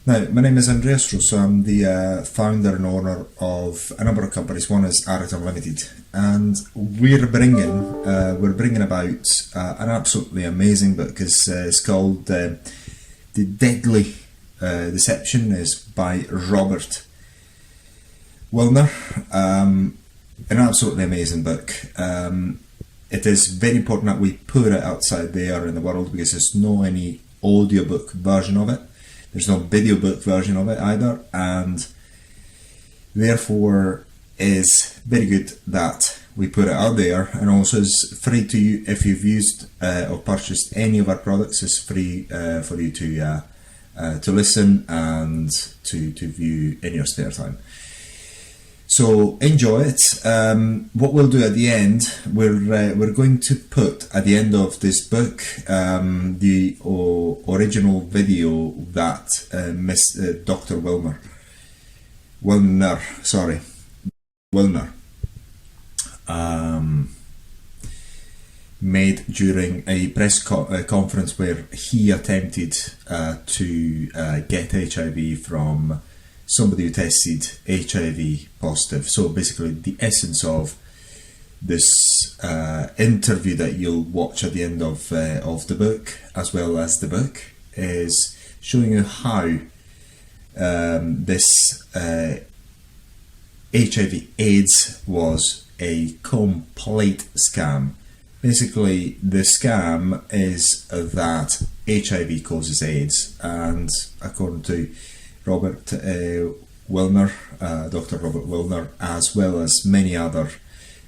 Now, my name is Andreas Russo. I'm the founder and owner of a number of companies. One is Areton Ltd, and we're bringing about an absolutely amazing book. It's called The Deadly Deception. Is by Robert Wilner. An absolutely amazing book. It is very important that we put it outside there in the world, because there's no any audiobook version of it. There's no video book version of it either, and therefore is very good that we put it out there. And also is free to you if you've used or purchased any of our products. It's free for you to listen and to view in your spare time. So enjoy it. What we'll do at the end, we're going to put at the end of this book the original video that Dr. Wilner made during a press conference where he attempted to get HIV from somebody who tested HIV positive. So basically the essence of this interview that you'll watch at the end of the book, as well as the book, is showing you how this HIV AIDS was a complete scam. Basically, the scam is that HIV causes AIDS, and according to Robert Wilner, Dr. Robert Wilner, as well as many other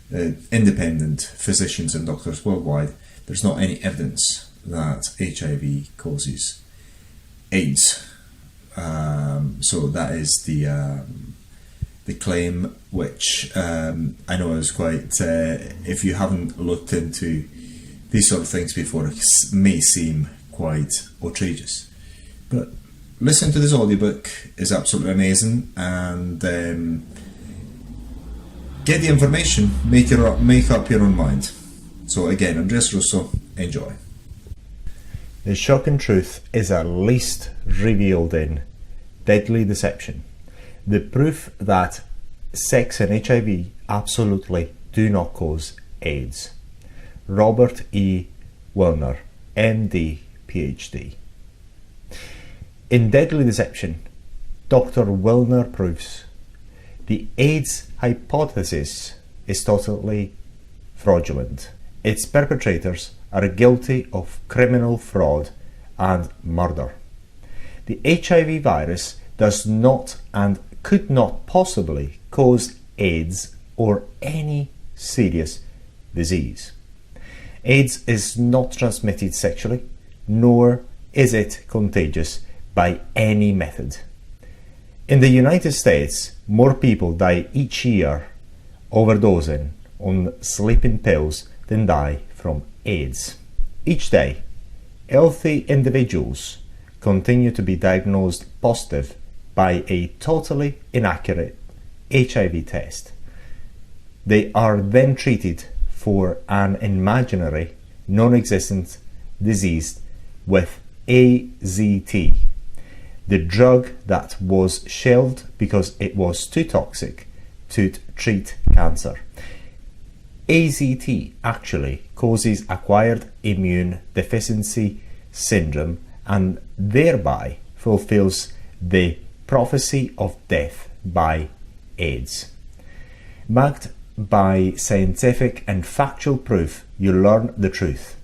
independent physicians and doctors worldwide, there's not any evidence that HIV causes AIDS. So that is the claim, which I know is quite, if you haven't looked into these sort of things before, it may seem quite outrageous. But listen to this audiobook, is absolutely amazing, and get the information, make up your own mind. So again, Andreas Russo, enjoy. The shocking truth is at least revealed in Deadly Deception, the proof that sex and HIV absolutely do not cause AIDS. Robert E. Wilner, MD, PhD. In Deadly Deception, Dr. Wilner proves the AIDS hypothesis is totally fraudulent. Its perpetrators are guilty of criminal fraud and murder. The HIV virus does not and could not possibly cause AIDS or any serious disease. AIDS is not transmitted sexually, nor is it contagious by any method. In the United States, more people die each year overdosing on sleeping pills than die from AIDS. Each day, healthy individuals continue to be diagnosed positive by a totally inaccurate HIV test. They are then treated for an imaginary, non-existent disease with AZT, the drug that was shelved because it was too toxic to treat cancer. AZT actually causes acquired immune deficiency syndrome and thereby fulfills the prophecy of death by AIDS. Backed by scientific and factual proof, you learn the truth.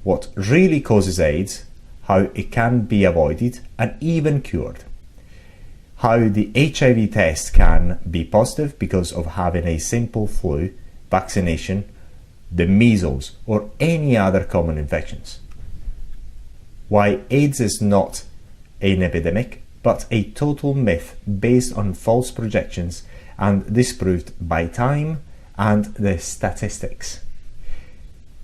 What really causes AIDS, how it can be avoided and even cured. How the HIV test can be positive because of having a simple flu, vaccination, the measles or any other common infections. Why AIDS is not an epidemic but a total myth based on false projections and disproved by time and the statistics.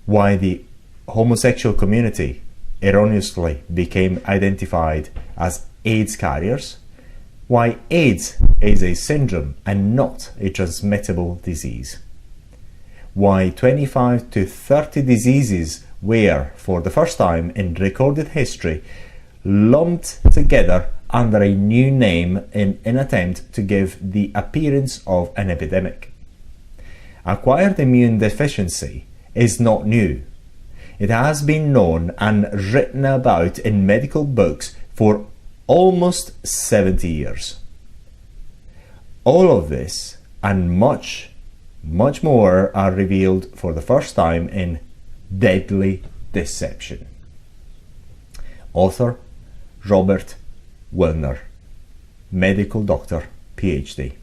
Why the homosexual community erroneously became identified as AIDS carriers. Why AIDS is a syndrome and not a transmittable disease. Why 25 to 30 diseases were, for the first time in recorded history, lumped together under a new name in an attempt to give the appearance of an epidemic. Acquired immune deficiency is not new. It has been known and written about in medical books for almost 70 years. All of this and much more are revealed for the first time in Deadly Deception. Author Robert Wilner, medical doctor, PhD.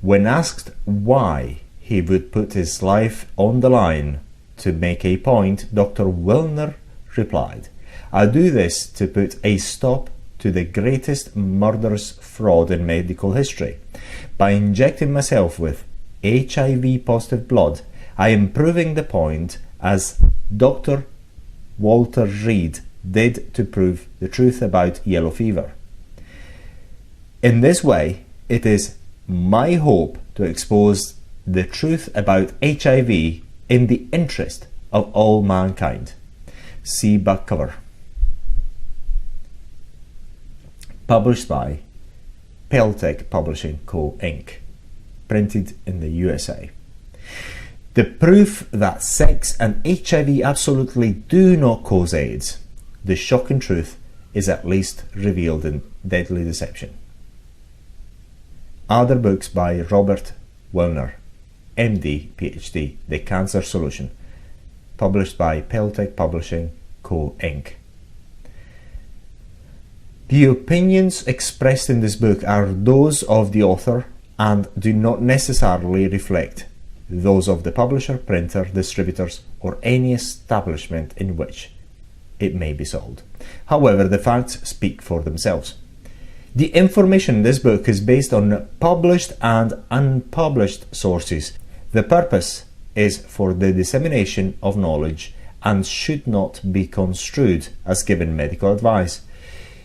When asked why he would put his life on the line to make a point, Dr. Wilner replied, "I do this to put a stop to the greatest murderous fraud in medical history. By injecting myself with HIV positive blood, I am proving the point as Dr. Walter Reed did to prove the truth about yellow fever. In this way, it is my hope to expose the truth about HIV in the interest of all mankind." See back cover. Published by Peltec Publishing Co. Inc. Printed in the USA. The proof that sex and HIV absolutely do not cause AIDS. The shocking truth is at least revealed in Deadly Deception. Other books by Robert Wilner, MD, PhD, The Cancer Solution, published by Peltec Publishing Co. Inc. The opinions expressed in this book are those of the author and do not necessarily reflect those of the publisher, printer, distributors, or any establishment in which it may be sold. However, the facts speak for themselves. The information in this book is based on published and unpublished sources. The purpose is for the dissemination of knowledge and should not be construed as giving medical advice.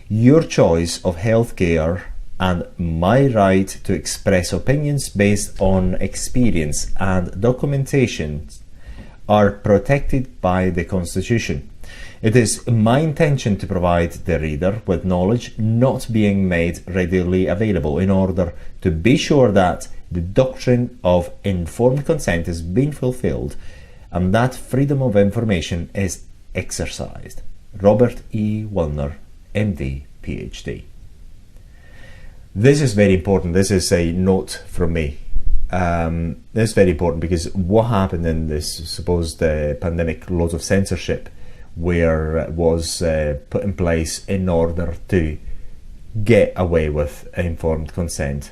Your choice of healthcare and my right to express opinions based on experience and documentation are protected by the Constitution. It is my intention to provide the reader with knowledge not being made readily available in order to be sure that the doctrine of informed consent is being fulfilled and that freedom of information is exercised. Robert E. Wilner, MD, PhD. This is very important. This is a note from me. This is very important because what happened in this supposed pandemic, loads of censorship where was put in place in order to get away with informed consent.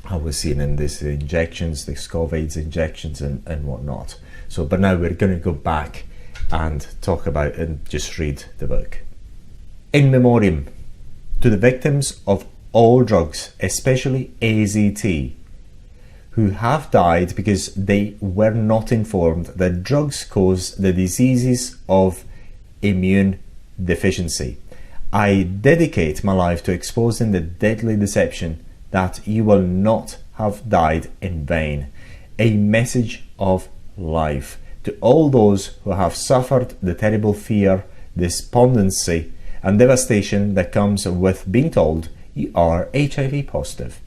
I was seeing in these injections, the COVID injections and whatnot. So, but now we're going to go back and talk about and just read the book. In memoriam to the victims of all drugs, especially AZT, who have died because they were not informed that drugs cause the diseases of immune deficiency. I dedicate my life to exposing the deadly deception that you will not have died in vain. A message of life to all those who have suffered the terrible fear, despondency, and devastation that comes with being told you are HIV positive.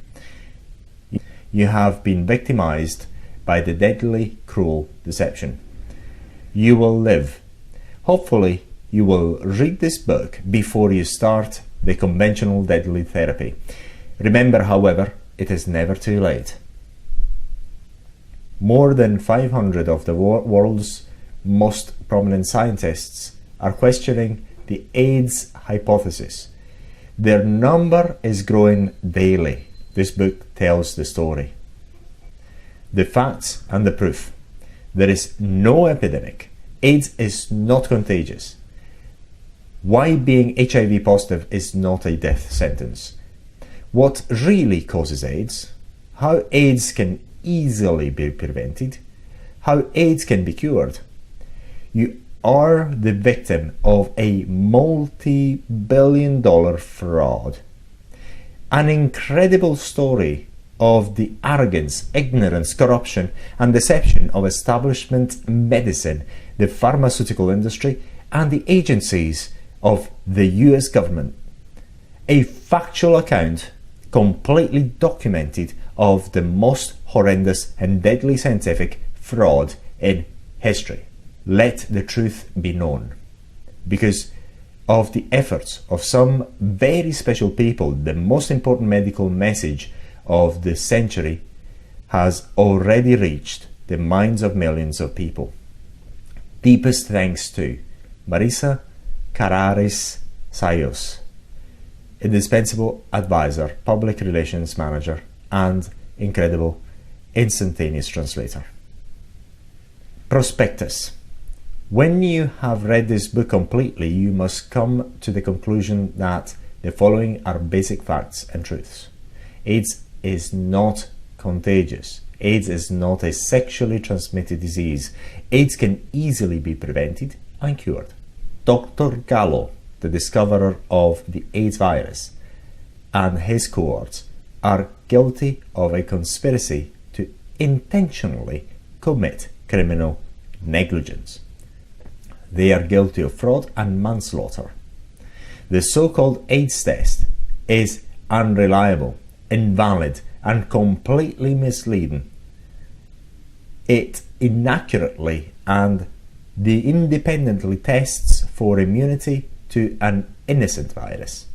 You have been victimized by the deadly, cruel deception. You will live. Hopefully, you will read this book before you start the conventional deadly therapy. Remember, however, it is never too late. More than 500 of the world's most prominent scientists are questioning the AIDS hypothesis. Their number is growing daily. This book tells the story. The facts and the proof. There is no epidemic. AIDS is not contagious. Why being HIV positive is not a death sentence. What really causes AIDS? How AIDS can easily be prevented? How AIDS can be cured? You are the victim of a multi-billion-dollar fraud. An incredible story of the arrogance, ignorance, corruption, and deception of establishment medicine, the pharmaceutical industry, and the agencies of the US government. A factual account, completely documented, of the most horrendous and deadly scientific fraud in history. Let the truth be known. Because of the efforts of some very special people, the most important medical message of the century has already reached the minds of millions of people. Deepest thanks to Marisa Carraris Sayos, indispensable advisor, public relations manager, and incredible instantaneous translator. Prospectus. When you have read this book completely, you must come to the conclusion that the following are basic facts and truths. AIDS is not contagious. AIDS is not a sexually transmitted disease. AIDS can easily be prevented and cured. Dr. Gallo, the discoverer of the AIDS virus, and his cohorts are guilty of a conspiracy to intentionally commit criminal negligence. They are guilty of fraud and manslaughter. The so-called AIDS test is unreliable, invalid, and completely misleading. It inaccurately and independently tests for immunity to an innocent virus.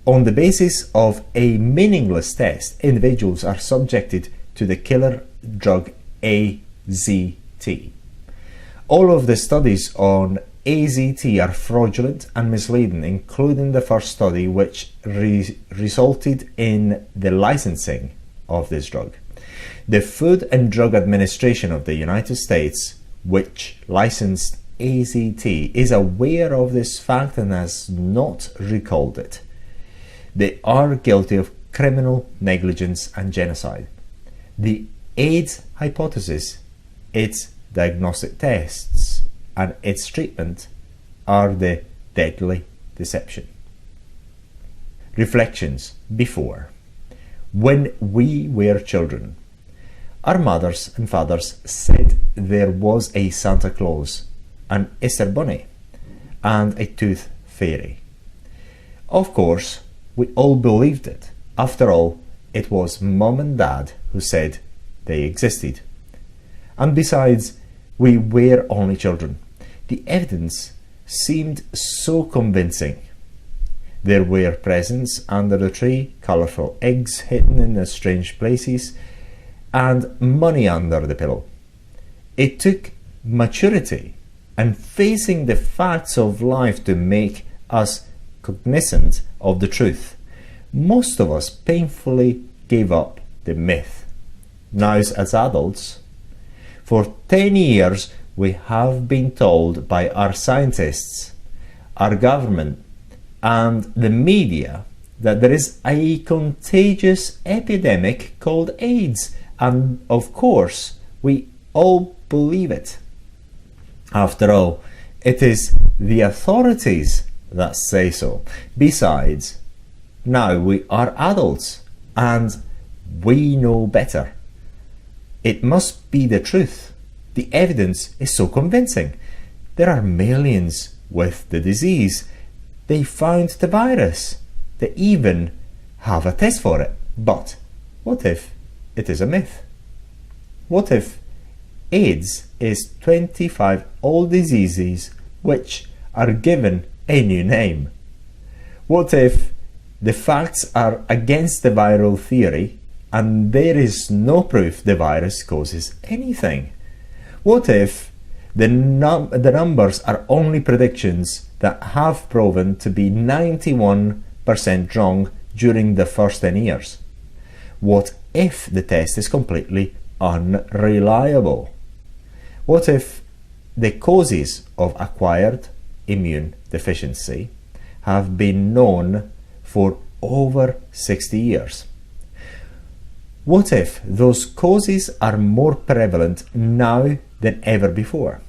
On the basis of a meaningless test, individuals are subjected to the killer drug AZT. All of the studies on AZT are fraudulent and misleading, including the first study which resulted in the licensing of this drug. The Food and Drug Administration of the United States, which licensed AZT, is aware of this fact and has not recalled it. They are guilty of criminal negligence and genocide. The AIDS hypothesis, its diagnostic tests, and its treatment are the deadly deception. Reflections before. When we were children, our mothers and fathers said there was a Santa Claus, an Easter Bunny, and a tooth fairy. Of course, we all believed it. After all, it was Mom and Dad who said they existed. And besides, we were only children. The evidence seemed so convincing. There were presents under the tree, colourful eggs hidden in strange places, and money under the pillow. It took maturity and facing the facts of life to make us cognizant of the truth. Most of us painfully gave up the myth. Now, as adults, for 10 years we have been told by our scientists, our government, and the media that there is a contagious epidemic called AIDS, and of course we all believe it. After all, it is the authorities that say so. Besides, now we are adults and we know better. It must be the truth. The evidence is so convincing. There are millions with the disease. They found the virus. They even have a test for it. But what if it is a myth? What if AIDS is 25 old diseases which are given a new name? What if the facts are against the viral theory and there is no proof the virus causes anything? What if the numbers are only predictions that have proven to be 91% wrong during the first 10 years? What if the test is completely unreliable? What if the causes of acquired immune deficiency have been known for over 60 years? What if those causes are more prevalent now than ever before?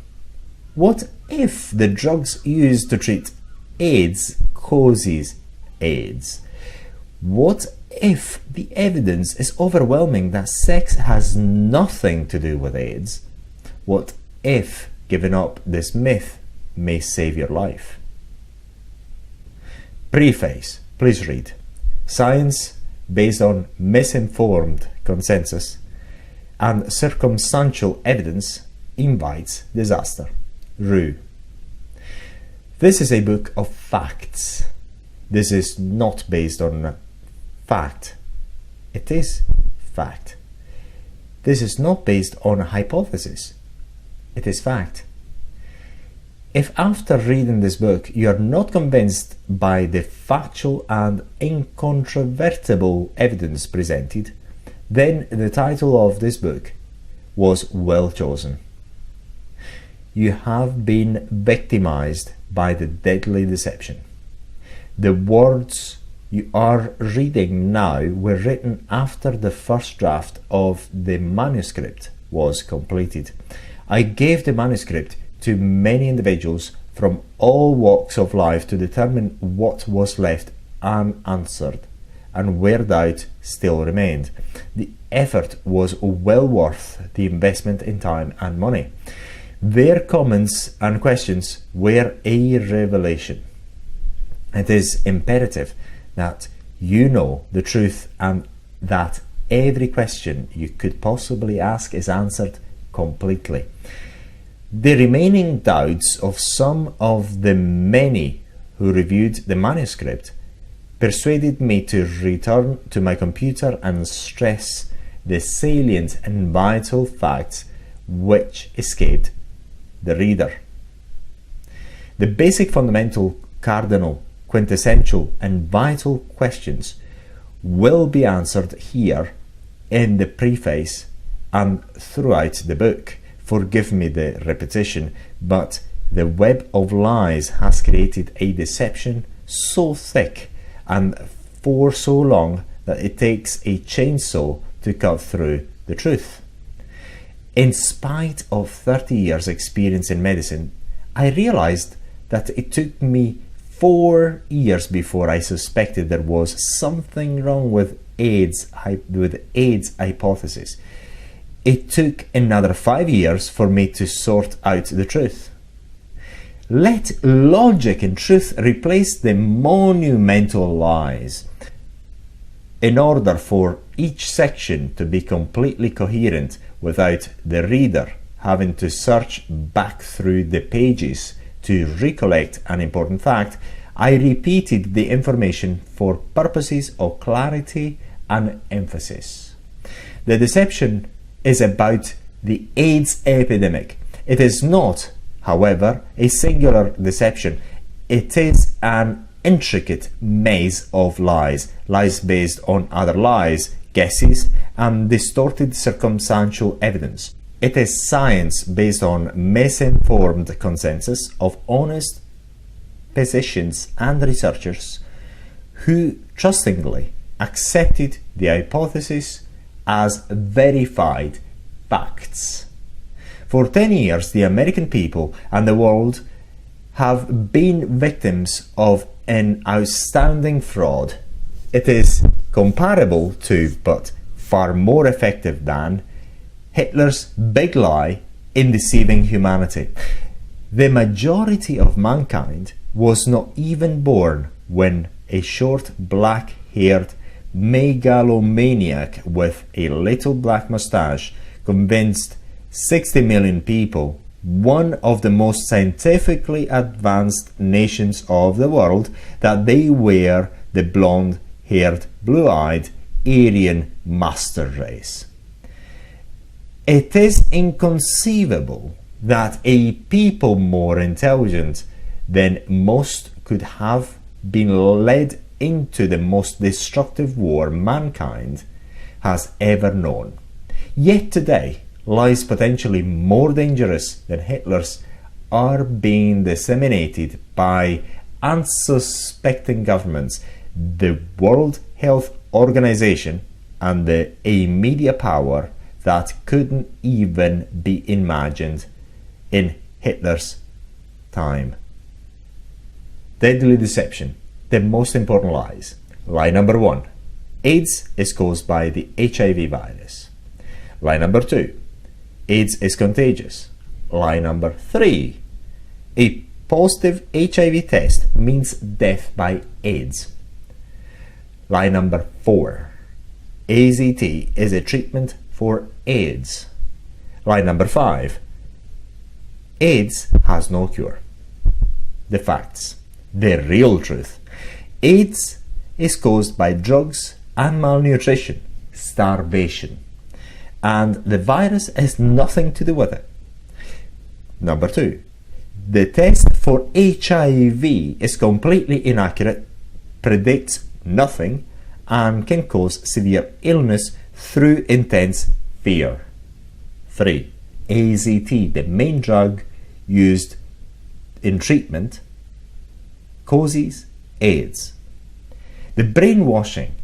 What if the drugs used to treat AIDS causes AIDS? What if the evidence is overwhelming that sex has nothing to do with AIDS? What if giving up this myth may save your life? Preface. Please read. Science based on misinformed consensus and circumstantial evidence invites disaster. Rue. This is a book of facts. This is not based on fact. It is fact. This is not based on a hypothesis. It is fact. If after reading this book you are not convinced by the factual and incontrovertible evidence presented, then the title of this book was well chosen. You have been victimized by the deadly deception. The words you are reading now were written after the first draft of the manuscript was completed. I gave the manuscript to many individuals from all walks of life to determine what was left unanswered and where doubt still remained. The effort was well worth the investment in time and money. Their comments and questions were a revelation. It is imperative that you know the truth and that every question you could possibly ask is answered completely. The remaining doubts of some of the many who reviewed the manuscript persuaded me to return to my computer and stress the salient and vital facts which escaped the reader. The basic, fundamental, cardinal, quintessential and vital questions will be answered here in the preface and throughout the book. Forgive me the repetition, but the web of lies has created a deception so thick and for so long that it takes a chainsaw to cut through the truth. In spite of 30 years experience in medicine, I realized that it took me 4 years before I suspected there was something wrong with AIDS hypothesis. It took another 5 years for me to sort out the truth. Let logic and truth replace the monumental lies. In order for each section to be completely coherent without the reader having to search back through the pages to recollect an important fact, I repeated the information for purposes of clarity and emphasis. The deception is about the AIDS epidemic. It is not, however, a singular deception. It is an intricate maze of lies, lies based on other lies, guesses, and distorted circumstantial evidence. It is science based on misinformed consensus of honest physicians and researchers who trustingly accepted the hypothesis as verified facts. For 10 years, the American people and the world have been victims of an outstanding fraud. It is comparable to, but far more effective than, Hitler's big lie in deceiving humanity. The majority of mankind was not even born when a short black-haired megalomaniac with a little black mustache convinced 60 million people, one of the most scientifically advanced nations of the world, that they were the blonde-haired, blue-eyed Aryan master race. It is inconceivable that a people more intelligent than most could have been led into the most destructive war mankind has ever known. Yet today, lies potentially more dangerous than Hitler's are being disseminated by unsuspecting governments, the World Health Organization, and a media power that couldn't even be imagined in Hitler's time. Deadly deception. The most important lies. Lie number 1. AIDS is caused by the HIV virus. Lie number 2. AIDS is contagious. Lie number 3. A positive HIV test means death by AIDS. Lie number 4. AZT is a treatment for AIDS. Lie number 5. AIDS has no cure. The facts. The real truth. AIDS is caused by drugs and malnutrition, starvation, and the virus has nothing to do with it. Number 2. The test for HIV is completely inaccurate, predicts nothing, and can cause severe illness through intense fear. 3. AZT, the main drug used in treatment, causes AIDS. The brainwashing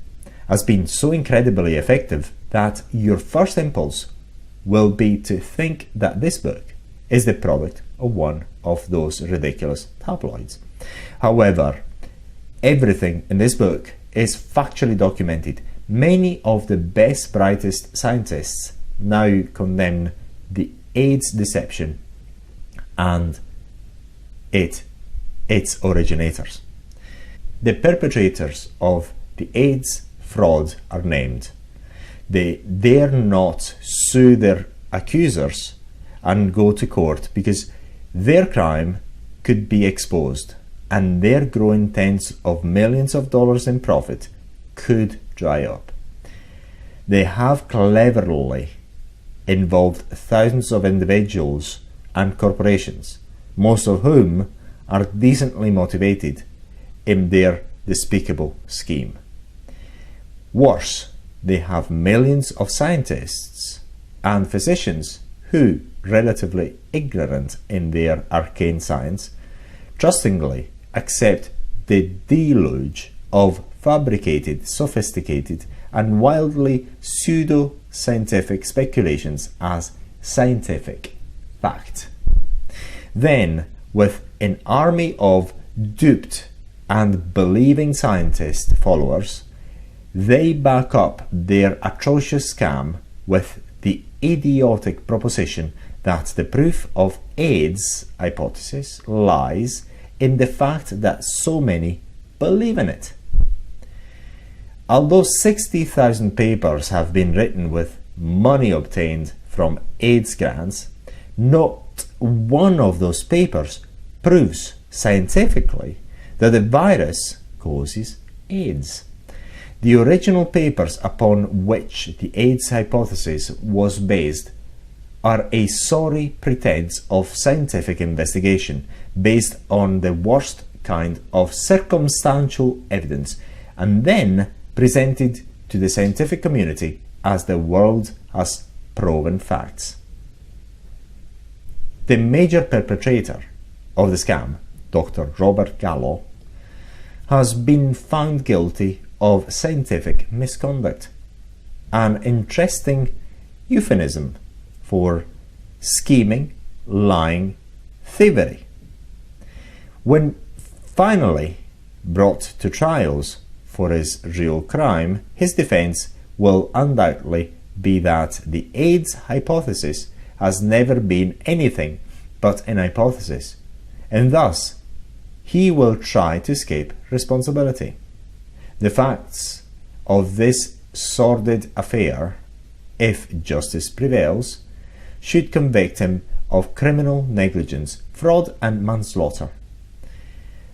has been so incredibly effective that your first impulse will be to think that this book is the product of one of those ridiculous tabloids. However, everything in this book is factually documented. Many of the best, brightest scientists now condemn the AIDS deception and its originators. The perpetrators of the AIDS fraud are named. They dare not sue their accusers and go to court because their crime could be exposed and their growing tens of millions of dollars in profit could dry up. They have cleverly involved thousands of individuals and corporations, most of whom are decently motivated in their despicable scheme. Worse, they have millions of scientists and physicians who, relatively ignorant in their arcane science, trustingly accept the deluge of fabricated, sophisticated, and wildly pseudo-scientific speculations as scientific fact. Then, with an army of duped and believing scientist followers, they back up their atrocious scam with the idiotic proposition that the proof of AIDS hypothesis lies in the fact that so many believe in it. Although 60,000 papers have been written with money obtained from AIDS grants, not one of those papers proves scientifically that the virus causes AIDS. The original papers upon which the AIDS hypothesis was based are a sorry pretense of scientific investigation based on the worst kind of circumstantial evidence and then presented to the scientific community as the world has proven facts. The major perpetrator of the scam, Dr. Robert Gallo, has been found guilty of scientific misconduct, an interesting euphemism for scheming, lying, thievery. When finally brought to trials for his real crime, his defense will undoubtedly be that the AIDS hypothesis has never been anything but an hypothesis, and thus he will try to escape responsibility. The facts of this sordid affair, if justice prevails, should convict him of criminal negligence, fraud and manslaughter.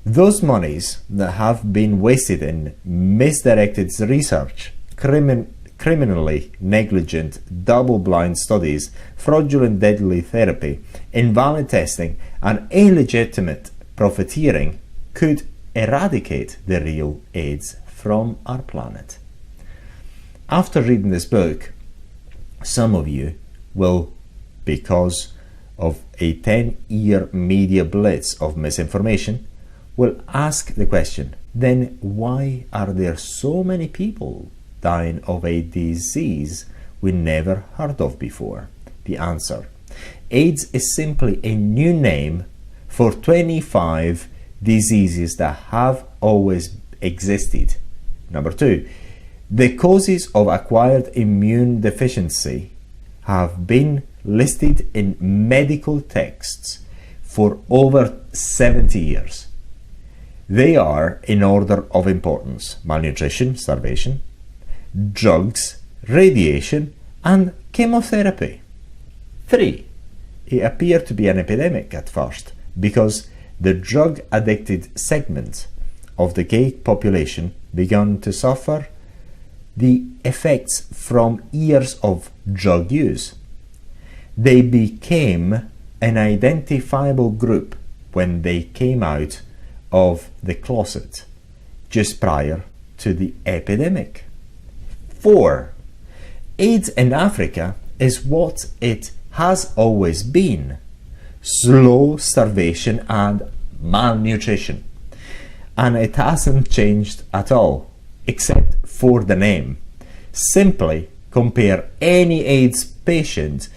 Those monies that have been wasted in misdirected research, criminally negligent double-blind studies, fraudulent deadly therapy, invalid testing and illegitimate profiteering could eradicate the real AIDS from our planet. After reading this book, some of you will, because of a 10-year media blitz of misinformation, will ask the question, then why are there so many people dying of a disease we never heard of before? The answer: AIDS is simply a new name for 25 diseases that have always existed. Number 2, the causes of acquired immune deficiency have been listed in medical texts for over 70 years. They are in order of importance: malnutrition, starvation, drugs, radiation, and chemotherapy. 3. It appeared to be an epidemic at first because the drug-addicted segment of the gay population began to suffer the effects from years of drug use. They became an identifiable group when they came out of the closet just prior to the epidemic. 4. AIDS in Africa is what it has always been: slow starvation and malnutrition. And it hasn't changed at all, except for the name. Simply compare any AIDS patient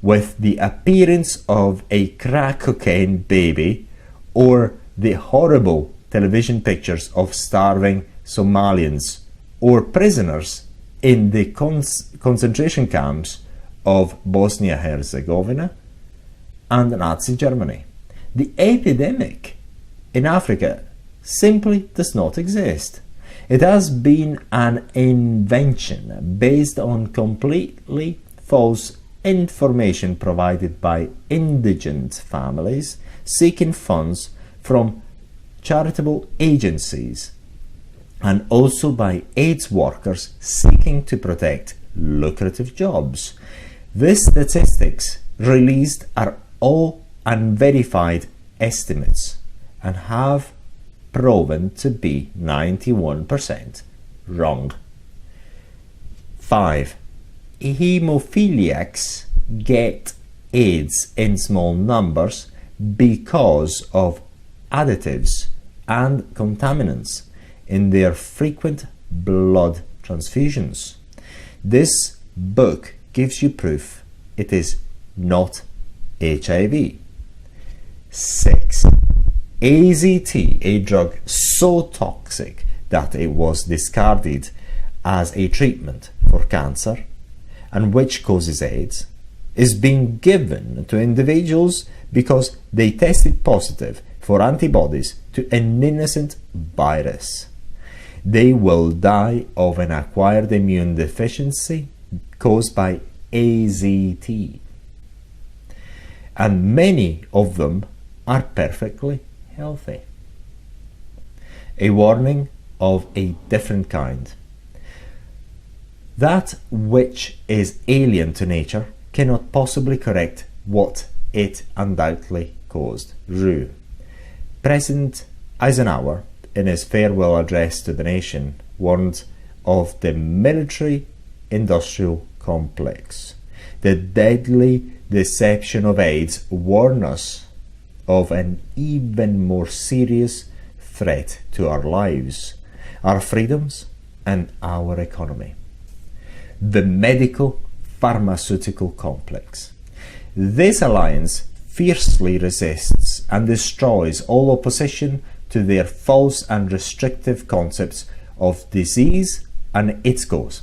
with the appearance of a crack cocaine baby or the horrible television pictures of starving Somalians or prisoners in the concentration camps of Bosnia-Herzegovina and Nazi Germany. The epidemic in Africa simply does not exist. It has been an invention based on completely false information provided by indigent families seeking funds from charitable agencies, and also by AIDS workers seeking to protect lucrative jobs. The statistics released are all unverified estimates and have proven to be 91% wrong. 5. Hemophiliacs get AIDS in small numbers because of additives and contaminants in their frequent blood transfusions. This book gives you proof it is not HIV. 6. AZT, a drug so toxic that it was discarded as a treatment for cancer and which causes AIDS, is being given to individuals because they tested positive for antibodies to an innocent virus. They will die of an acquired immune deficiency caused by AZT. And many of them are perfectly healthy. A warning of a different kind. That which is alien to nature cannot possibly correct what it undoubtedly caused. Rue. President Eisenhower, in his farewell address to the nation, warned of the military-industrial complex. The deadly deception of AIDS warned us of an even more serious threat to our lives, our freedoms, and our economy. The medical-pharmaceutical complex. This alliance fiercely resists and destroys all opposition to their false and restrictive concepts of disease and its cause.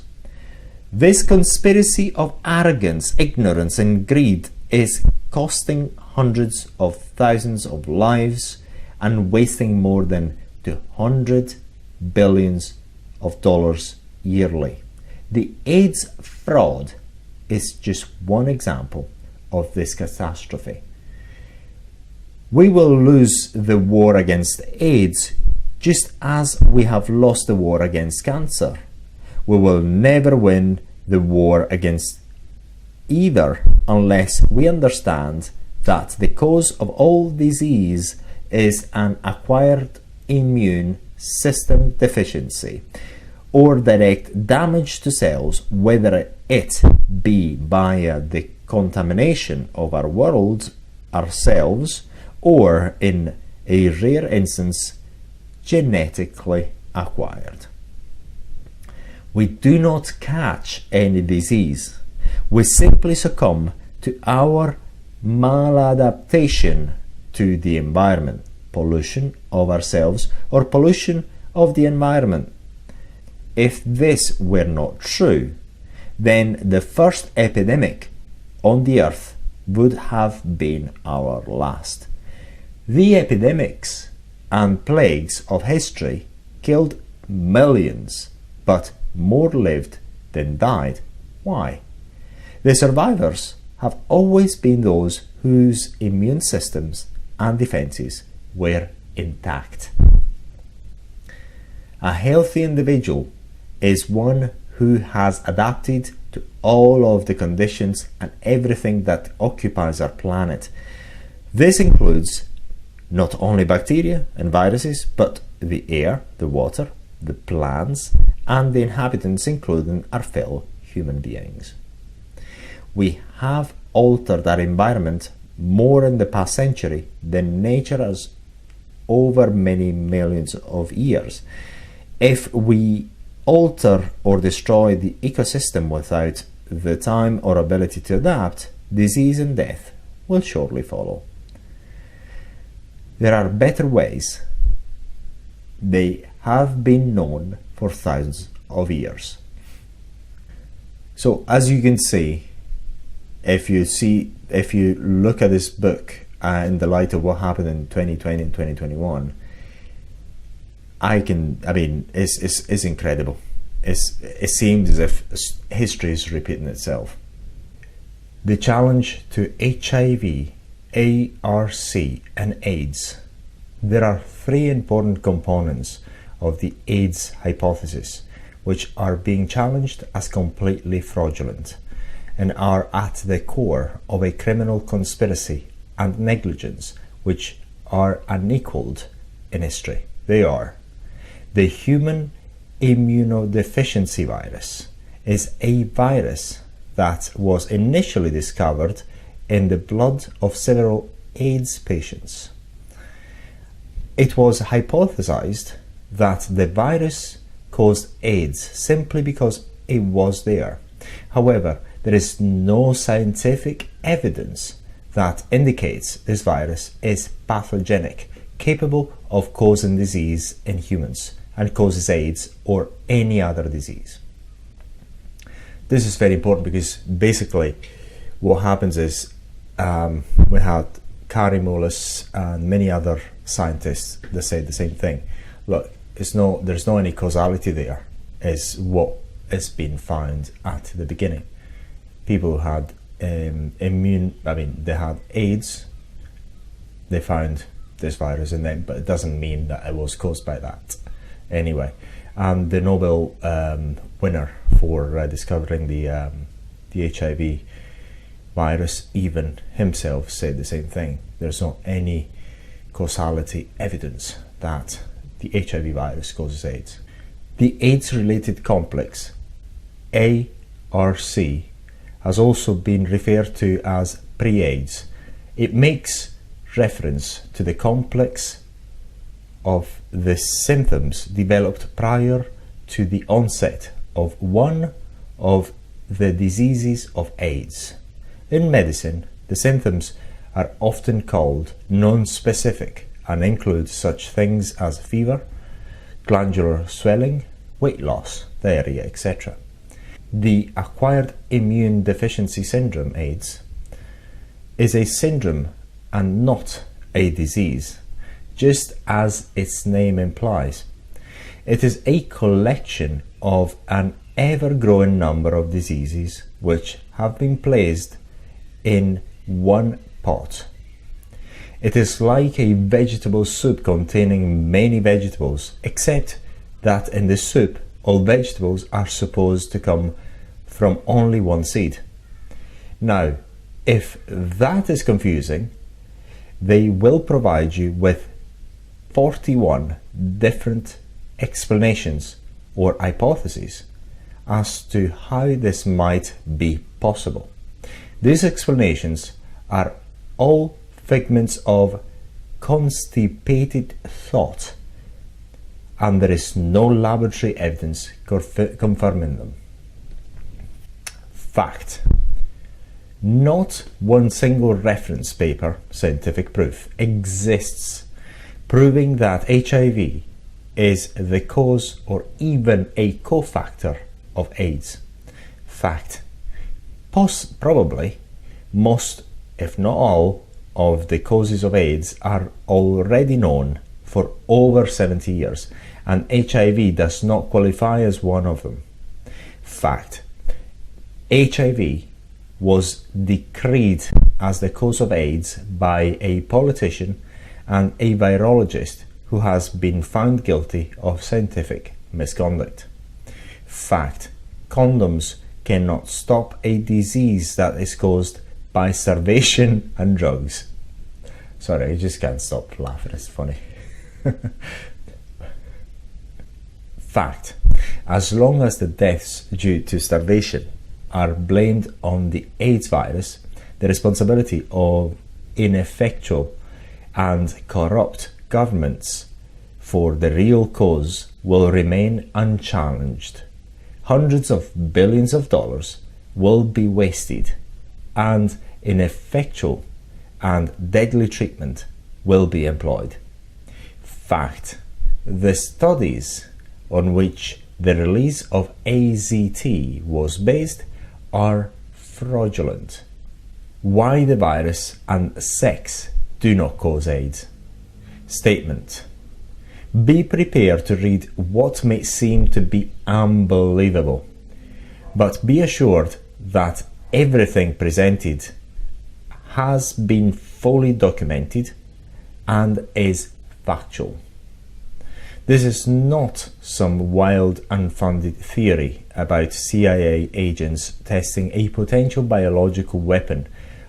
This conspiracy of arrogance, ignorance, and greed is costing hundreds of thousands of lives and wasting more than $200 billion yearly. The AIDS fraud is just one example of this catastrophe. We will lose the war against AIDS just as we have lost the war against cancer. We will never win the war against either unless we understand that the cause of all disease is an acquired immune system deficiency or direct damage to cells, whether it be via the contamination of our world, ourselves, or in a rare instance, genetically acquired. We do not catch any disease. We simply succumb to our maladaptation to the environment, pollution of ourselves or pollution of the environment. If this were not true, then the first epidemic on the earth would have been our last. The epidemics and plagues of history killed millions, but more lived than died. Why? The survivors have always been those whose immune systems and defenses were intact. A healthy individual is one who has adapted to all of the conditions and everything that occupies our planet. This includes not only bacteria and viruses, but the air, the water, the plants, and the inhabitants, including our fellow human beings. We have altered our environment more in the past century than nature has over many millions of years. If we alter or destroy the ecosystem without the time or ability to adapt, disease and death will surely follow. There are better ways. They have been known for thousands of years. So as you can see, if you look at this book in the light of what happened in 2020 and 2021, it's incredible. It seems as if history is repeating itself. The challenge to HIV, ARC, and AIDS. There are three important components of the AIDS hypothesis which are being challenged as completely fraudulent and are at the core of a criminal conspiracy and negligence which are unequaled in history. They are: the human immunodeficiency virus is a virus that was initially discovered in the blood of several AIDS patients. It was hypothesized that the virus caused AIDS simply because it was there. However, there is no scientific evidence that indicates this virus is pathogenic, capable of causing disease in humans, and causes AIDS or any other disease. This is very important because basically what happens is we had Kary Mullis and many other scientists that say the same thing. Look, there's no any causality there, is what has been found at the beginning. People had they had AIDS, they found this virus in them, but it doesn't mean that it was caused by that. Anyway, and the Nobel winner for discovering the HIV virus, even himself said the same thing. There's not any causality evidence that the HIV virus causes AIDS. The AIDS-related complex, ARC, has also been referred to as pre-AIDS. It makes reference to the complex of the symptoms developed prior to the onset of one of the diseases of AIDS. In medicine, the symptoms are often called non-specific and include such things as fever, glandular swelling, weight loss, diarrhea, etc. The acquired immune deficiency syndrome, AIDS, is a syndrome and not a disease, just as its name implies. It is a collection of an ever-growing number of diseases which have been placed in one pot. It is like a vegetable soup containing many vegetables, except that in the soup all vegetables are supposed to come from only one seed. Now, if that is confusing, they will provide you with 41 different explanations or hypotheses as to how this might be possible. These explanations are all figments of constipated thought, and there is no laboratory evidence confirming them. Fact: not one single reference paper, scientific proof, exists proving that HIV is the cause or even a cofactor of AIDS. Fact: probably most, if not all, of the causes of AIDS are already known for over 70 years, and HIV does not qualify as one of them. Fact: HIV was decreed as the cause of AIDS by a politician and a virologist who has been found guilty of scientific misconduct. Fact: condoms cannot stop a disease that is caused by starvation and drugs. Sorry, I just can't stop laughing, it's funny. Fact: as long as the deaths due to starvation are blamed on the AIDS virus, the responsibility of ineffectual and corrupt governments for the real cause will remain unchallenged. Hundreds of billions of dollars will be wasted, and ineffectual and deadly treatment will be employed. Fact: the studies on which the release of AZT was based are fraudulent. Why the virus and sex do not cause AIDS. Statement: be prepared to read what may seem to be unbelievable, but be assured that everything presented has been fully documented and is factual. This is not some wild, unfounded theory about CIA agents testing a potential biological weapon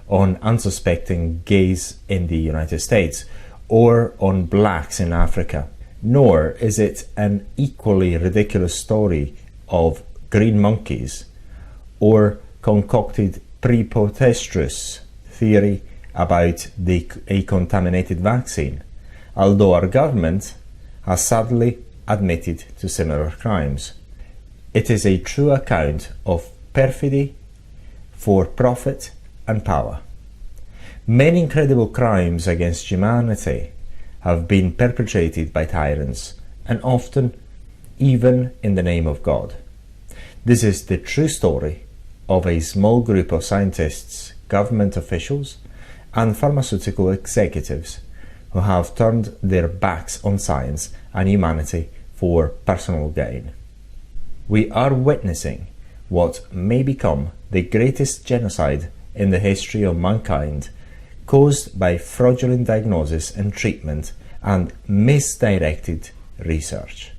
on unsuspecting gays in the United States or on blacks in Africa, nor is it an equally ridiculous story of green monkeys or concocted preposterous theory about a contaminated vaccine, although our government has sadly admitted to similar crimes. It is a true account of perfidy for profit and power. Many incredible crimes against humanity have been perpetrated by tyrants, and often even in the name of God. This is the true story of a small group of scientists, government officials, and pharmaceutical executives who have turned their backs on science and humanity for personal gain. We are witnessing what may become the greatest genocide in the history of mankind, caused by fraudulent diagnosis and treatment and misdirected research.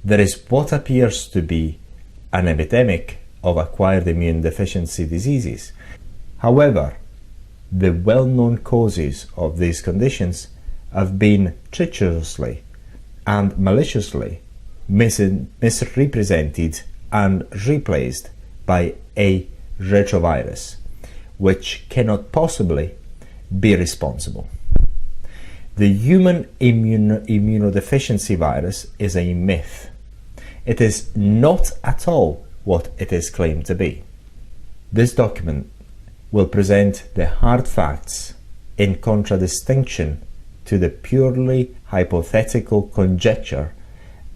There is what appears to be an epidemic of acquired immunodeficiency diseases. However, the well-known causes of these conditions have been treacherously and maliciously misrepresented and replaced by a retrovirus, which cannot possibly be responsible. The human immunodeficiency virus is a myth. It is not at all what it is claimed to be. This document will present the hard facts in contradistinction to the purely hypothetical conjecture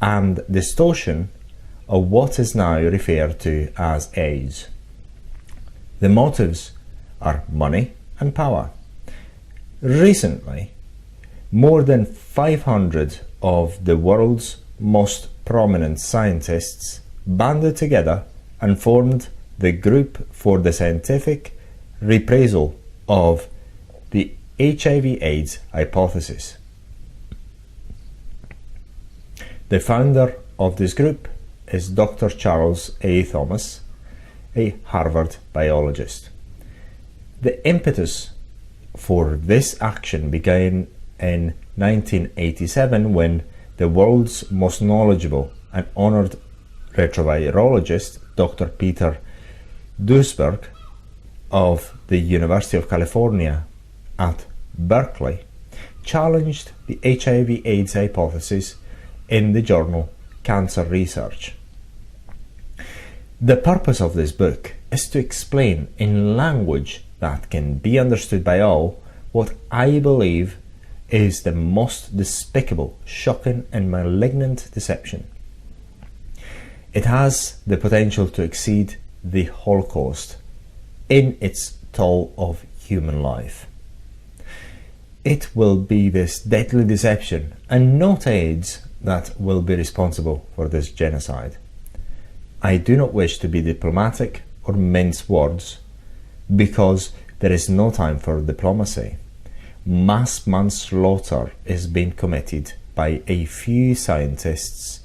and distortion of what is now referred to as AIDS. The motives are money and power. Recently, more than 500 of the world's most prominent scientists banded together and formed the Group for the Scientific Reprisal of the HIV/AIDS Hypothesis. The founder of this group is Dr. Charles A. Thomas, a Harvard biologist. The impetus for this action began in 1987 when the world's most knowledgeable and honored retrovirologist, Dr. Peter Duesberg of the University of California at Berkeley, challenged the HIV/AIDS hypothesis in the journal Cancer Research. The purpose of this book is to explain in language that can be understood by all what I believe is the most despicable, shocking and malignant deception. It has the potential to exceed the Holocaust in its toll of human life. It will be this deadly deception and not AIDS that will be responsible for this genocide. I do not wish to be diplomatic or mince words, because there is no time for diplomacy. Mass manslaughter is being committed by a few scientists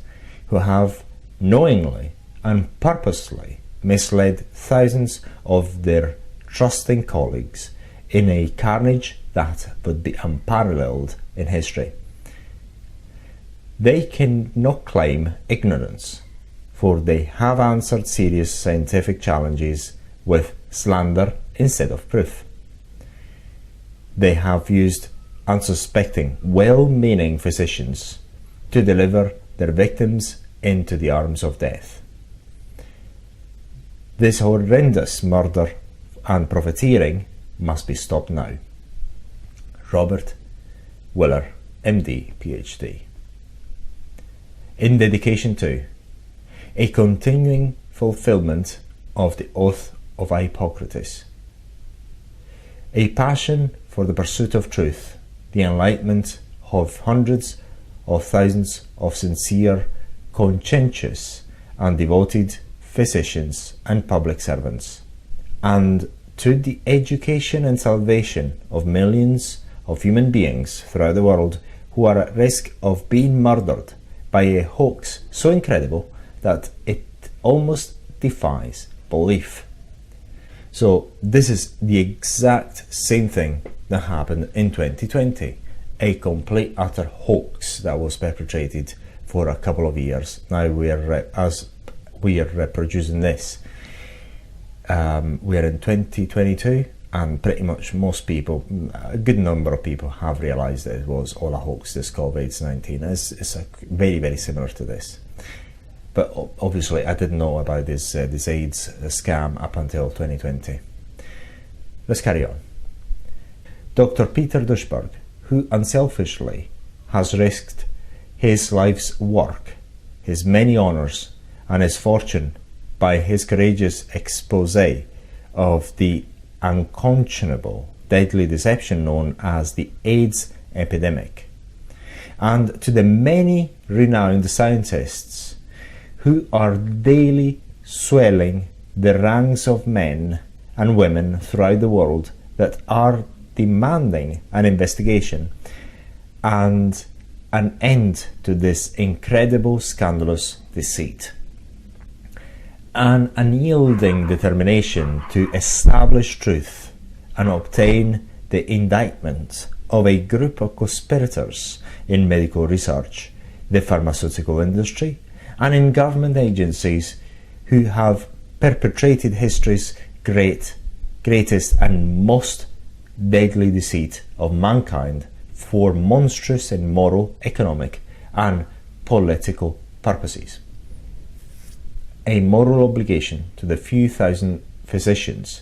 who have knowingly and purposely misled thousands of their trusting colleagues in a carnage that would be unparalleled in history. They cannot claim ignorance, for they have answered serious scientific challenges with slander instead of proof. They have used unsuspecting, well-meaning physicians to deliver their victims into the arms of death. This horrendous murder and profiteering must be stopped now. Robert Willer, MD, PhD. In dedication to a continuing fulfillment of the oath of Hippocrates, a passion for the pursuit of truth, the enlightenment of hundreds of thousands of sincere, conscientious and devoted physicians and public servants, and to the education and salvation of millions of human beings throughout the world who are at risk of being murdered by a hoax so incredible that it almost defies belief. So this is the exact same thing that happened in 2020, a complete utter hoax that was perpetrated for a couple of years. Now as we are producing this, we are in 2022, and pretty much most people, a good number of people, have realised that it was all a hoax, this COVID-19. It's very, very similar to this. But obviously I didn't know about this AIDS scam up until 2020. Let's carry on. Dr. Peter Duisberg, who unselfishly has risked his life's work, his many honours and his fortune by his courageous expose of the unconscionable deadly deception known as the AIDS epidemic, and to the many renowned scientists who are daily swelling the ranks of men and women throughout the world that are demanding an investigation and an end to this incredible scandalous deceit. An unyielding determination to establish truth and obtain the indictment of a group of conspirators in medical research, the pharmaceutical industry, and in government agencies who have perpetrated history's greatest and most deadly deceit of mankind for monstrous immoral, economic and political purposes. A moral obligation to the few thousand physicians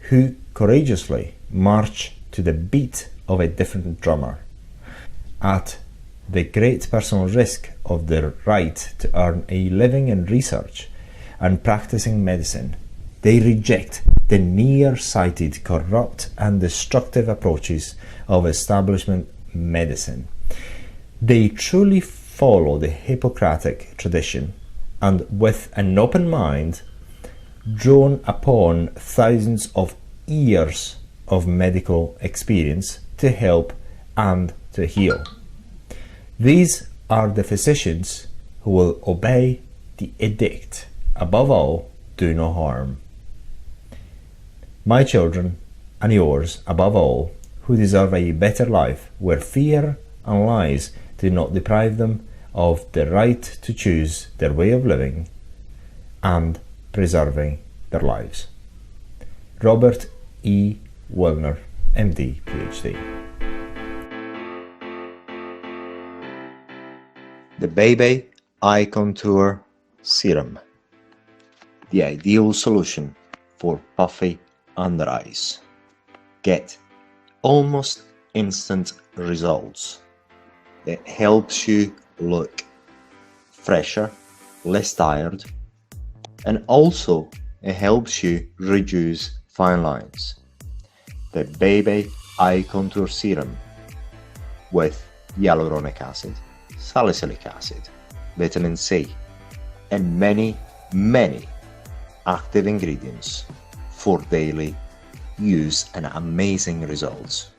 who courageously march to the beat of a different drummer, at the great personal risk of their right to earn a living in research and practicing medicine. They reject the near-sighted, corrupt and destructive approaches of establishment medicine. They truly follow the Hippocratic tradition, and with an open mind, drawn upon thousands of years of medical experience to help and to heal. These are the physicians who will obey the edict, above all, do no harm. My children, and yours above all, who deserve a better life where fear and lies do not deprive them of the right to choose their way of living and preserving their lives. Robert E. Wellner, MD, PhD. The Baby Eye Contour Serum, the ideal solution for puffy under eyes. Get almost instant results. It helps you look fresher, less tired, and also it helps you reduce fine lines. The Baby Eye Contour Serum with hyaluronic acid, salicylic acid, vitamin C, and many, many active ingredients for daily use and amazing results.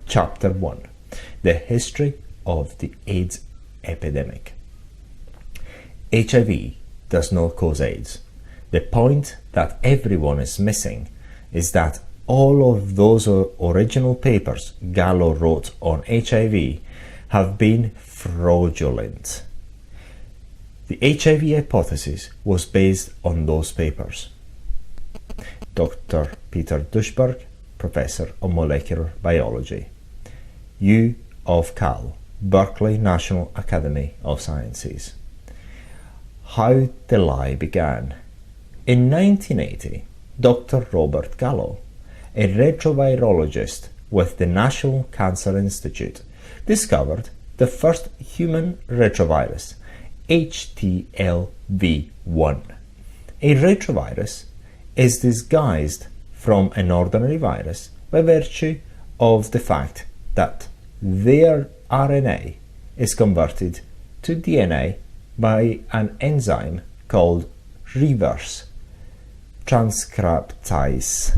Chapter 1: The History of the AIDS Epidemic. HIV does not cause AIDS. The point that everyone is missing is that all of those original papers Gallo wrote on HIV have been fraudulent. The HIV hypothesis was based on those papers. Dr. Peter Dushberg, Professor of Molecular Biology, U of Cal, Berkeley National Academy of Sciences. How the lie began. In 1980, Dr. Robert Gallo, a retrovirologist with the National Cancer Institute, discovered the first human retrovirus, HTLV1. A retrovirus is disguised from an ordinary virus by virtue of the fact that their RNA is converted to DNA by an enzyme called reverse transcriptase.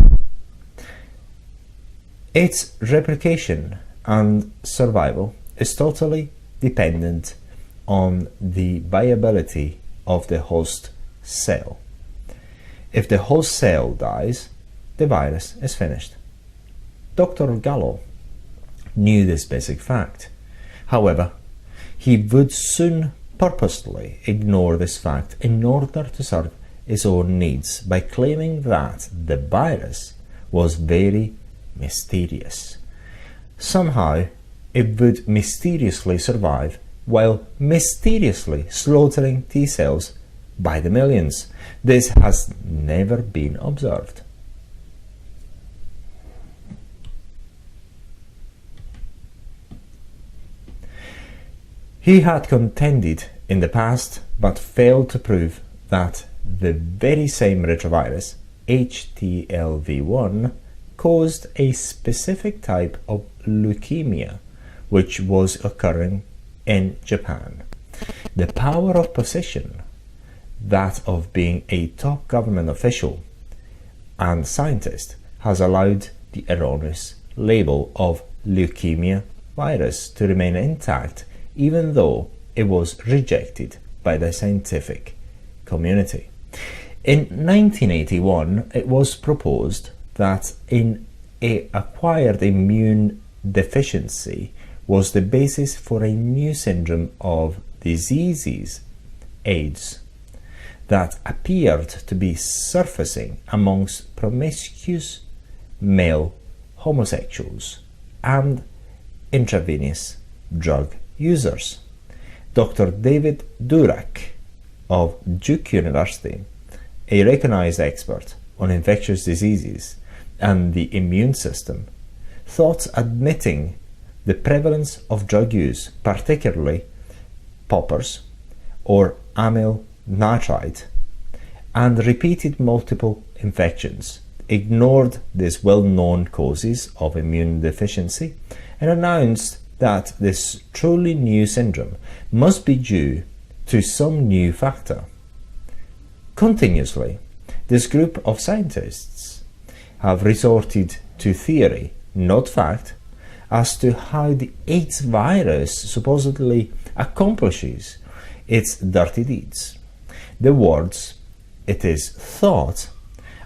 Its replication and survival is totally dependent on the viability of the host cell. If the host cell dies, the virus is finished. Dr. Gallo knew this basic fact. However, he would soon purposely ignore this fact in order to serve his own needs by claiming that the virus was very mysterious. Somehow, it would mysteriously survive while mysteriously slaughtering T cells by the millions. This has never been observed. He had contended in the past but failed to prove that the very same retrovirus, HTLV1, caused a specific type of leukemia which was occurring in Japan. The power of position, that of being a top government official and scientist, has allowed the erroneous label of leukemia virus to remain intact even though it was rejected by the scientific community. In 1981, it was proposed that acquired immune deficiency was the basis for a new syndrome of diseases, AIDS, that appeared to be surfacing amongst promiscuous male homosexuals and intravenous drug users. Dr. David Durack of Duke University, a recognized expert on infectious diseases and the immune system, thought admitting the prevalence of drug use, particularly poppers or amyl nitrite, and repeated multiple infections, ignored these well-known causes of immune deficiency and announced that this truly new syndrome must be due to some new factor. Continuously, this group of scientists have resorted to theory, not fact, as to how the AIDS virus supposedly accomplishes its dirty deeds. The words "it is thought"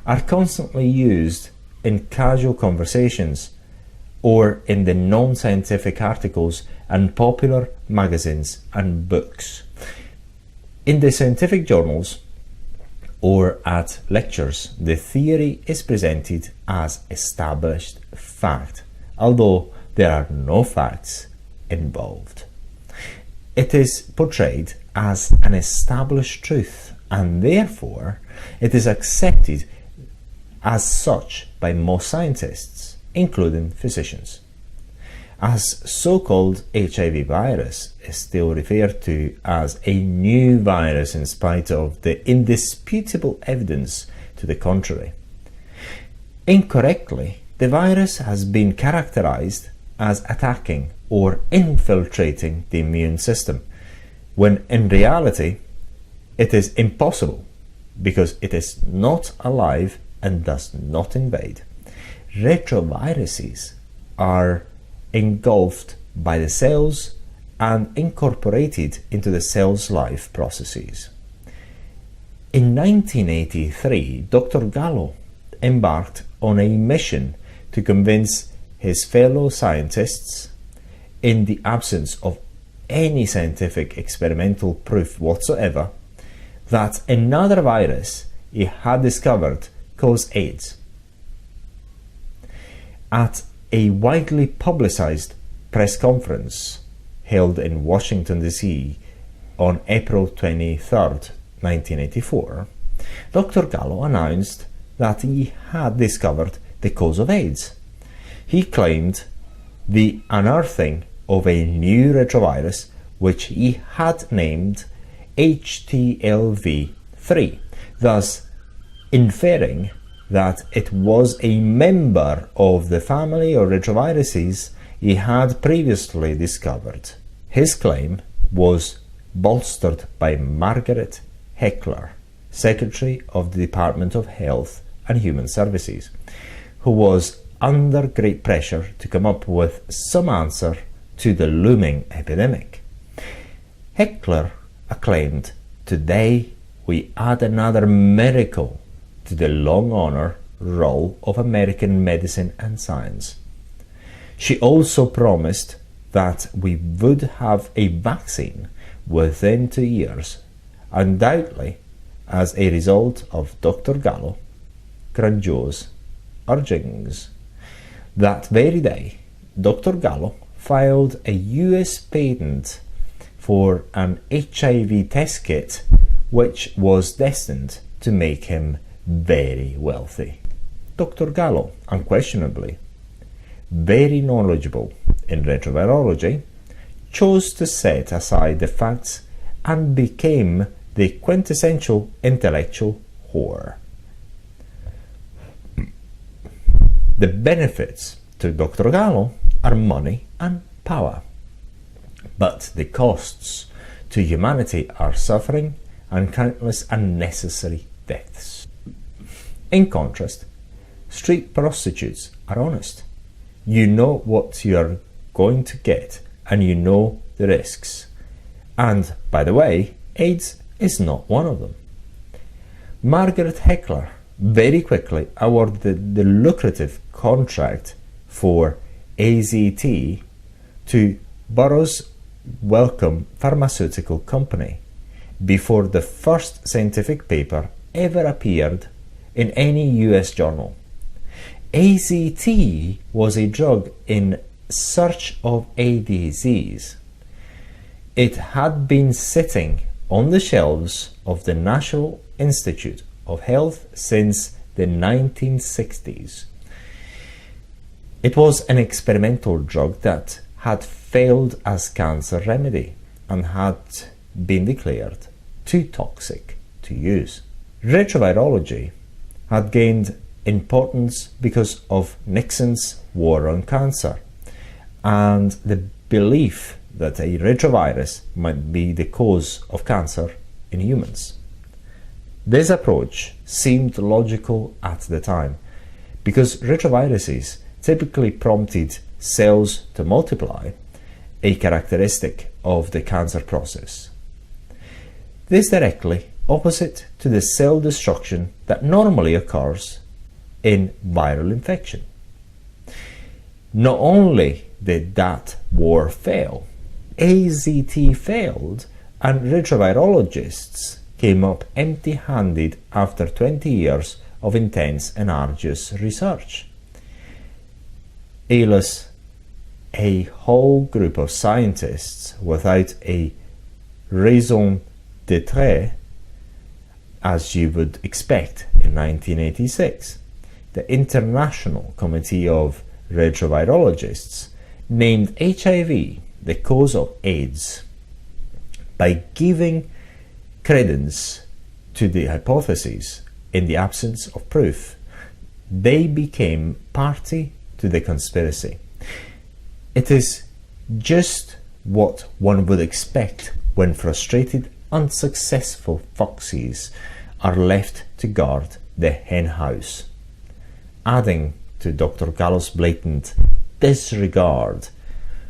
are constantly used in casual conversations or in the non-scientific articles and popular magazines and books. In the scientific journals or at lectures, the theory is presented as established fact, although there are no facts involved. It is portrayed as an established truth, and therefore it is accepted as such by most scientists, including physicians. As so-called HIV virus is still referred to as a new virus in spite of the indisputable evidence to the contrary. Incorrectly, the virus has been characterized as attacking or infiltrating the immune system, when in reality it is impossible because it is not alive and does not invade. Retroviruses are engulfed by the cells and incorporated into the cell's life processes. In 1983, Dr. Gallo embarked on a mission to convince his fellow scientists, in the absence of any scientific experimental proof whatsoever, that another virus he had discovered caused AIDS. At a widely publicized press conference held in Washington, D.C. on April 23, 1984, Dr. Gallo announced that he had discovered the cause of AIDS. He claimed the unearthing of a new retrovirus, which he had named HTLV3, thus inferring that it was a member of the family of retroviruses he had previously discovered. His claim was bolstered by Margaret Heckler, Secretary of the Department of Health and Human Services, who was under great pressure to come up with some answer to the looming epidemic. Heckler acclaimed, "Today we add another miracle to the long-honor role of American medicine and science." She also promised that we would have a vaccine within 2 years, undoubtedly as a result of Dr. Gallo grandiose urgings. That very day, Dr. Gallo filed a US patent for an HIV test kit which was destined to make him very wealthy. Dr. Gallo, unquestionably very knowledgeable in retrovirology, chose to set aside the facts and became the quintessential intellectual whore. The benefits to Dr. Gallo are money and power, but the costs to humanity are suffering and countless unnecessary deaths. In contrast, street prostitutes are honest. You know what you are going to get and you know the risks. And, by the way, AIDS is not one of them. Margaret Heckler very quickly awarded the lucrative contract for AZT to Burroughs Wellcome Pharmaceutical Company before the first scientific paper ever appeared in any US journal. AZT was a drug in search of a disease. It had been sitting on the shelves of the National Institute of Health since the 1960s. It was an experimental drug that had failed as cancer remedy and had been declared too toxic to use. Retrovirology had gained importance because of Nixon's war on cancer and the belief that a retrovirus might be the cause of cancer in humans. This approach seemed logical at the time because retroviruses typically prompted cells to multiply, a characteristic of the cancer process. This directly opposite to the cell destruction that normally occurs in viral infection. Not only did that war fail, AZT failed and retrovirologists came up empty-handed after 20 years of intense and arduous research. Alas, a whole group of scientists without a raison d'être, as you would expect in 1986, the International Committee of Retrovirologists named HIV the cause of AIDS by giving credence to the hypothesis in the absence of proof. they became party to the conspiracy. It is just what one would expect when frustrated, unsuccessful foxes are left to guard the hen house. Adding to Dr. Gallo's blatant disregard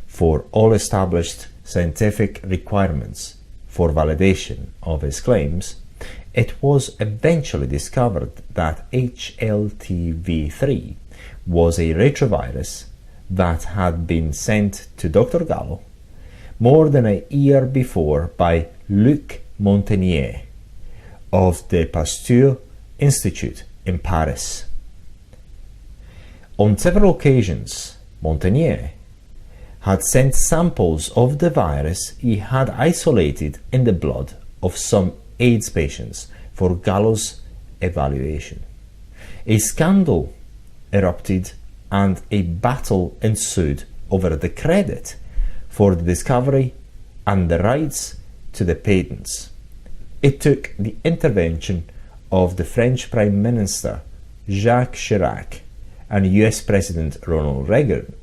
for all established scientific requirements for validation of his claims, it was eventually discovered that HLTV3 was a retrovirus that had been sent to Dr. Gallo more than a year before by Luc Montagnier of the Pasteur Institute in Paris. On several occasions, Montagnier had sent samples of the virus he had isolated in the blood of some AIDS patients for Gallo's evaluation. A scandal erupted and a battle ensued over the credit for the discovery and the rights to the patents. It took the intervention of the French Prime Minister Jacques Chirac and US President Ronald Reagan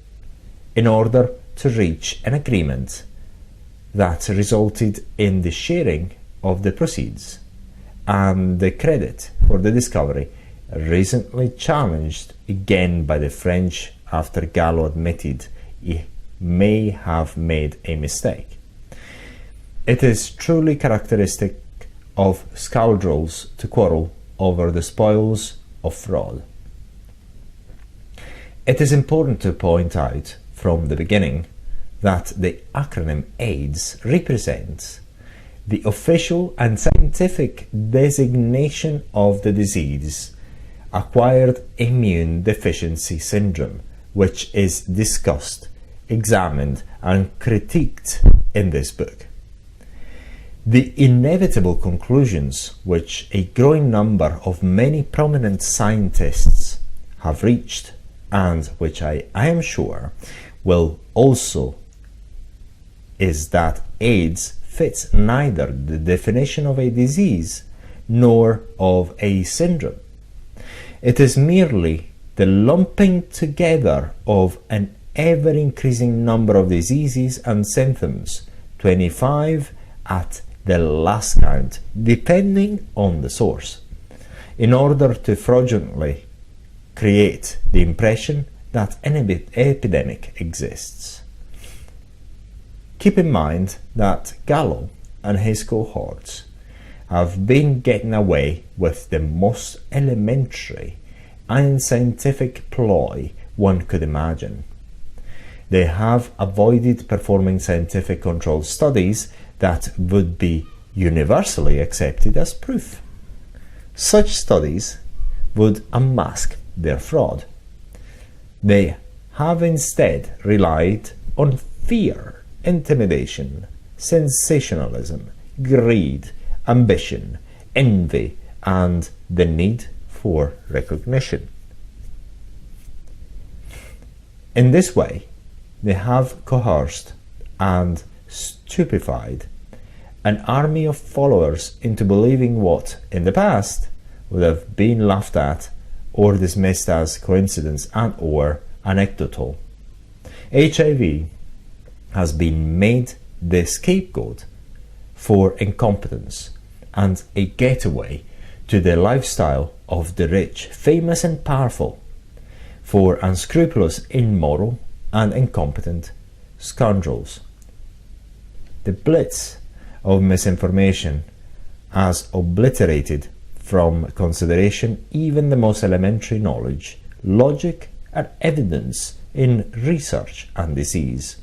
in order to reach an agreement that resulted in the sharing of the proceeds and the credit for the discovery, recently challenged again by the French after Gallo admitted he may have made a mistake. It is truly characteristic of scoundrels to quarrel over the spoils of fraud. It is important to point out from the beginning that the acronym AIDS represents the official and scientific designation of the disease, acquired immune deficiency syndrome, which is discussed, examined, and critiqued in this book. The inevitable conclusions which a growing number of many prominent scientists have reached, and which I am sure will also, is that AIDS fits neither the definition of a disease nor of a syndrome. It is merely the lumping together of an ever-increasing number of diseases and symptoms, 25 at the last count, depending on the source, in order to fraudulently create the impression that an epidemic exists. Keep in mind that Gallo and his cohorts have been getting away with the most elementary unscientific ploy one could imagine. They have avoided performing scientific controlled studies that would be universally accepted as proof. Such studies would unmask their fraud. They have instead relied on fear, intimidation, sensationalism, greed, ambition, envy, and the need for recognition. In this way, they have coerced and stupefied an army of followers into believing what, in the past, would have been laughed at or dismissed as coincidence and or anecdotal. HIV has been made the scapegoat for incompetence and a getaway to the lifestyle of the rich, famous and powerful, for unscrupulous, immoral and incompetent scoundrels. The blitz of misinformation has obliterated from consideration even the most elementary knowledge, logic and evidence in research and disease.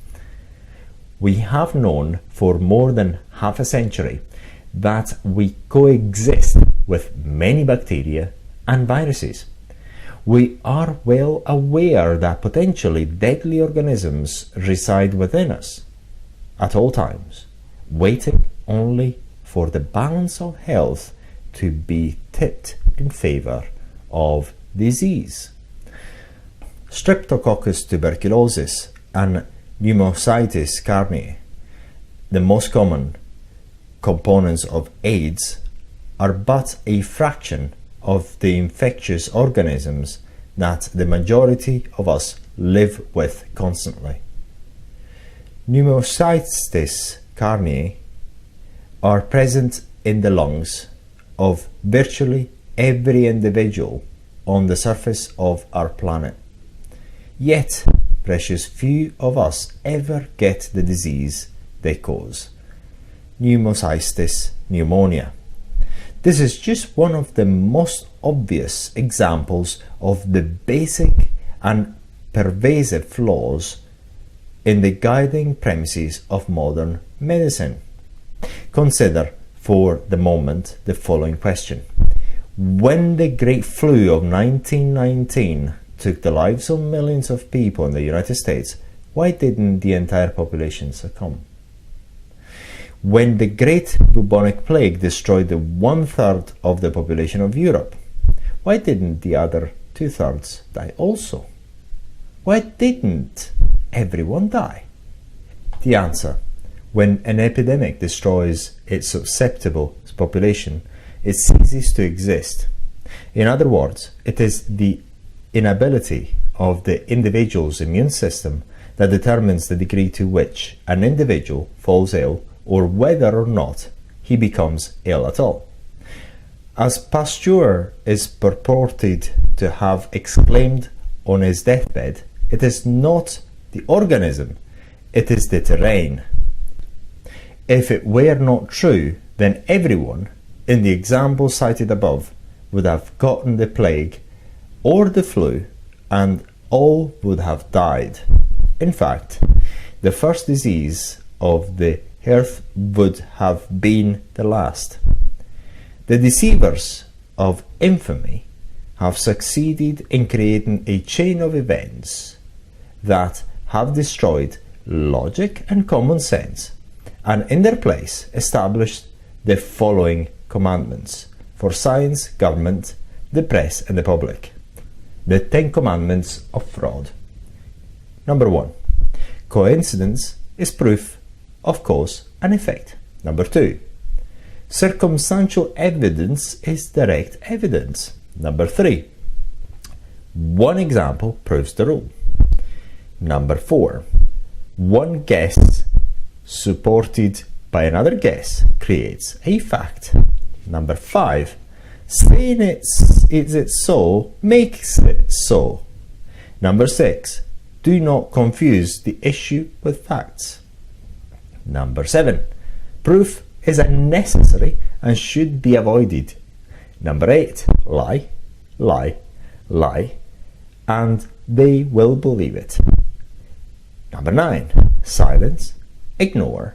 We have known for more than half a century that we coexist with many bacteria and viruses. We are well aware that potentially deadly organisms reside within us at all times, waiting only for the balance of health to be tipped in favor of disease. Streptococcus tuberculosis and pneumocystis carneae, the most common components of AIDS, are but a fraction of the infectious organisms that the majority of us live with constantly. Pneumocystis carniae are present in the lungs of virtually every individual on the surface of our planet. Yet, precious few of us ever get the disease they cause, pneumocystis pneumonia. This is just one of the most obvious examples of the basic and pervasive flaws in the guiding premises of modern medicine. Consider for the moment the following question. When the Great Flu of 1919 took the lives of millions of people in the United States, why didn't the entire population succumb? When the Great Bubonic Plague destroyed the 1/3 of the population of Europe, why didn't the other 2/3 die also? Why didn't everyone die? The answer: when an epidemic destroys its susceptible population, it ceases to exist. In other words, it is the inability of the individual's immune system that determines the degree to which an individual falls ill or whether or not he becomes ill at all. As Pasteur is purported to have exclaimed on his deathbed, it is not the organism, it is the terrain. If it were not true, then everyone, in the example cited above, would have gotten the plague or the flu, and all would have died. In fact, the first disease of the earth would have been the last. The deceivers of infamy have succeeded in creating a chain of events that have destroyed logic and common sense, and in their place established the following commandments for science, government, the press, and the public. The 10 Commandments of Fraud. Number 1. Coincidence is proof of cause and effect. Number 2. Circumstantial evidence is direct evidence. Number 3. One example proves the rule. Number 4. One guess supported by another guess creates a fact. Number 5. Saying it so makes it so. Number 6. Do not confuse the issue with facts. Number 7. Proof is unnecessary and should be avoided. Number 8. Lie, lie, lie, and they will believe it. Number 9. Silence, ignore,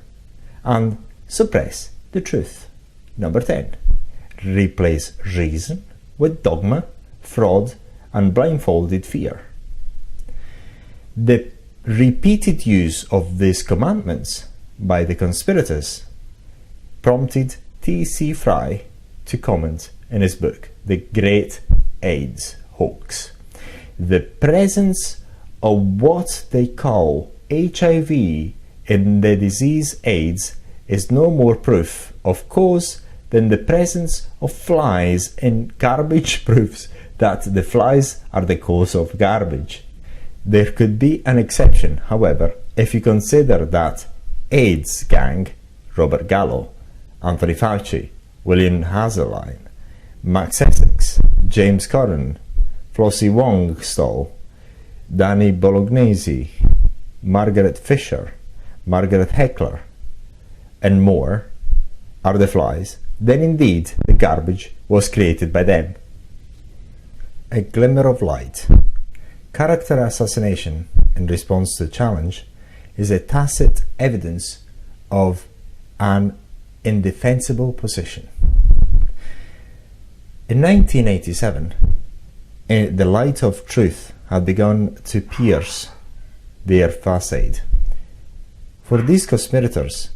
and suppress the truth. Number 10. Replace reason with dogma, fraud, and blindfolded fear. The repeated use of these commandments by the conspirators prompted T.C. Fry to comment in his book, The Great AIDS Hoax. The presence of what they call HIV in the disease AIDS is no more proof of cause than the presence of flies in garbage proves that the flies are the cause of garbage. There could be an exception, however, if you consider that AIDS gang, Robert Gallo, Anthony Fauci, William Hazeline, Max Essex, James Corden, Flossie Wongstall, Danny Bolognese, Margaret Fisher, Margaret Heckler, and more are the flies, then indeed the garbage was created by them. A glimmer of light. Character assassination in response to challenge is a tacit evidence of an indefensible position. In 1987, the light of truth had begun to pierce their facade. For these conspirators,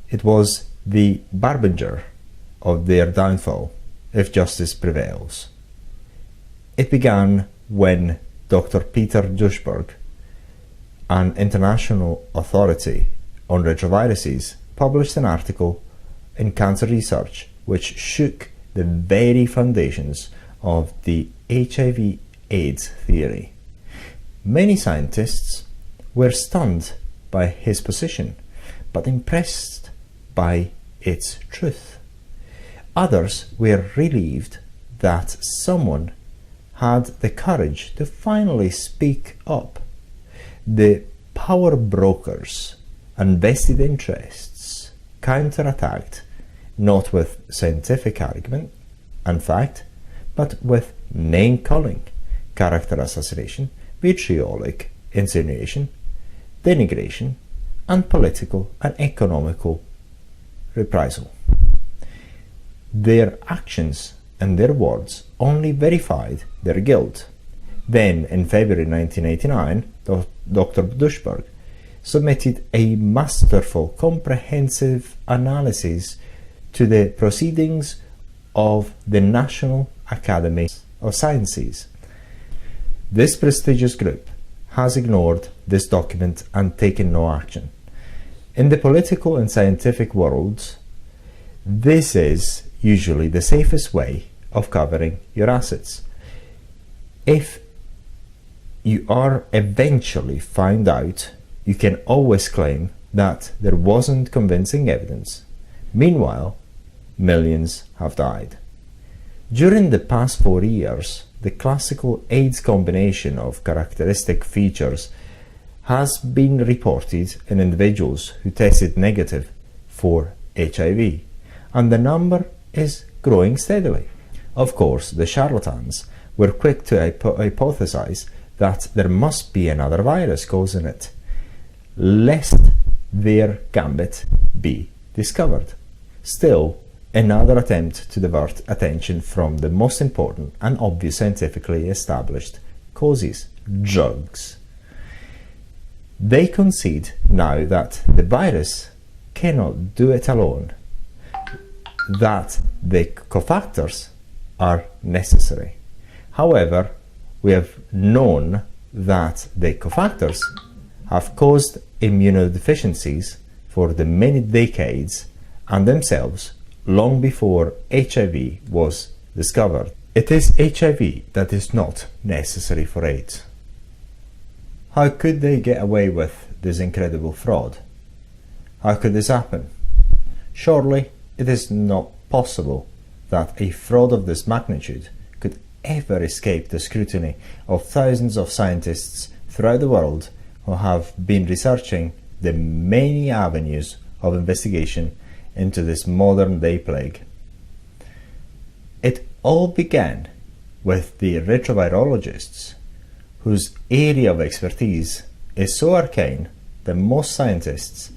it was the harbinger of their downfall if justice prevails. It began when Dr. Peter Duisberg, an international authority on retroviruses, published an article in Cancer Research which shook the very foundations of the HIV AIDS theory. Many scientists were stunned by his position, but impressed by its truth. Others were relieved that someone had the courage to finally speak up. The power brokers and vested interests counterattacked, not with scientific argument and fact, but with name-calling, character assassination, vitriolic insinuation, denigration, and political and economical reprisal. Their actions and their words only verified their guilt. Then, in February 1989, Dr. Duisberg submitted a masterful, comprehensive analysis to the proceedings of the National Academy of Sciences. This prestigious group has ignored this document and taken no action. In the political and scientific worlds, this is usually the safest way of covering your assets. If you are eventually found out, you can always claim that there wasn't convincing evidence. Meanwhile, millions have died. During the past 4 years, the classical AIDS combination of characteristic features has been reported in individuals who tested negative for HIV, and the number is growing steadily. Of course, the charlatans were quick to hypothesize that there must be another virus causing it, lest their gambit be discovered. Still, another attempt to divert attention from the most important and obvious scientifically established causes, drugs. They concede now that the virus cannot do it alone, that the cofactors are necessary. However, we have known that the cofactors have caused immunodeficiencies for the many decades and themselves long before HIV was discovered. It is HIV that is not necessary for AIDS. How could they get away with this incredible fraud? How could this happen? Surely it is not possible that a fraud of this magnitude could ever escape the scrutiny of thousands of scientists throughout the world who have been researching the many avenues of investigation into this modern-day plague. It all began with the retrovirologists, whose area of expertise is so arcane that most scientists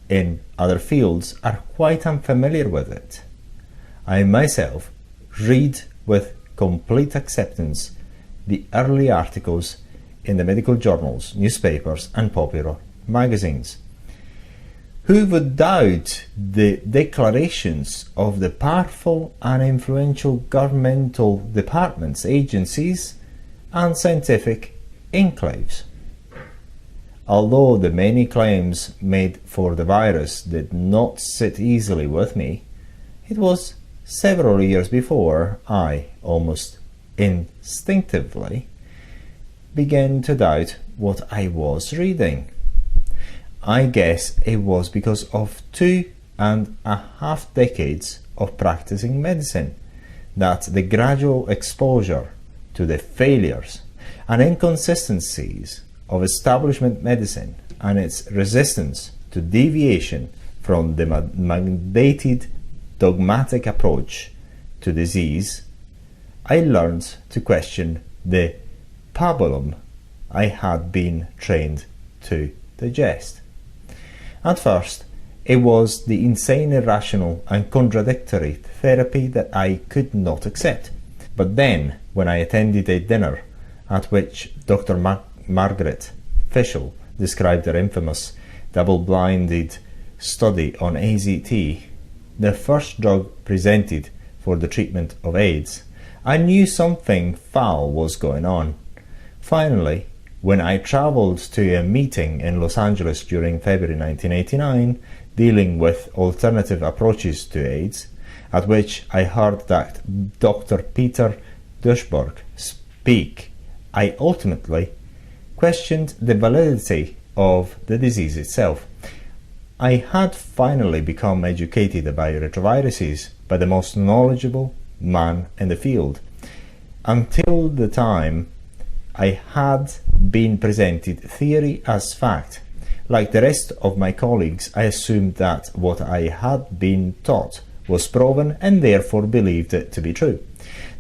in other fields are quite unfamiliar with it. I myself read with complete acceptance the early articles in the medical journals, newspapers, and popular magazines. Who would doubt the declarations of the powerful and influential governmental departments, agencies, and scientific enclaves? Although the many claims made for the virus did not sit easily with me, it was several years before I, almost instinctively, began to doubt what I was reading. I guess it was because of 2.5 decades of practicing medicine that the gradual exposure to the failures and inconsistencies of establishment medicine and its resistance to deviation from the mandated dogmatic approach to disease, I learned to question the pabulum I had been trained to digest. At first, it was the insane, irrational, and contradictory therapy that I could not accept. But then, when I attended a dinner at which Dr. Margaret Fischel described her infamous double-blinded study on AZT, the first drug presented for the treatment of AIDS, I knew something foul was going on. Finally, when I traveled to a meeting in Los Angeles during February 1989, dealing with alternative approaches to AIDS, at which I heard that Dr. Peter Duisberg speak I ultimately questioned the validity of the disease itself. I had finally become educated about retroviruses by the most knowledgeable man in the field. Until the time, I had been presented theory as fact. Like the rest of my colleagues, I assumed that what I had been taught was proven and therefore believed it to be true.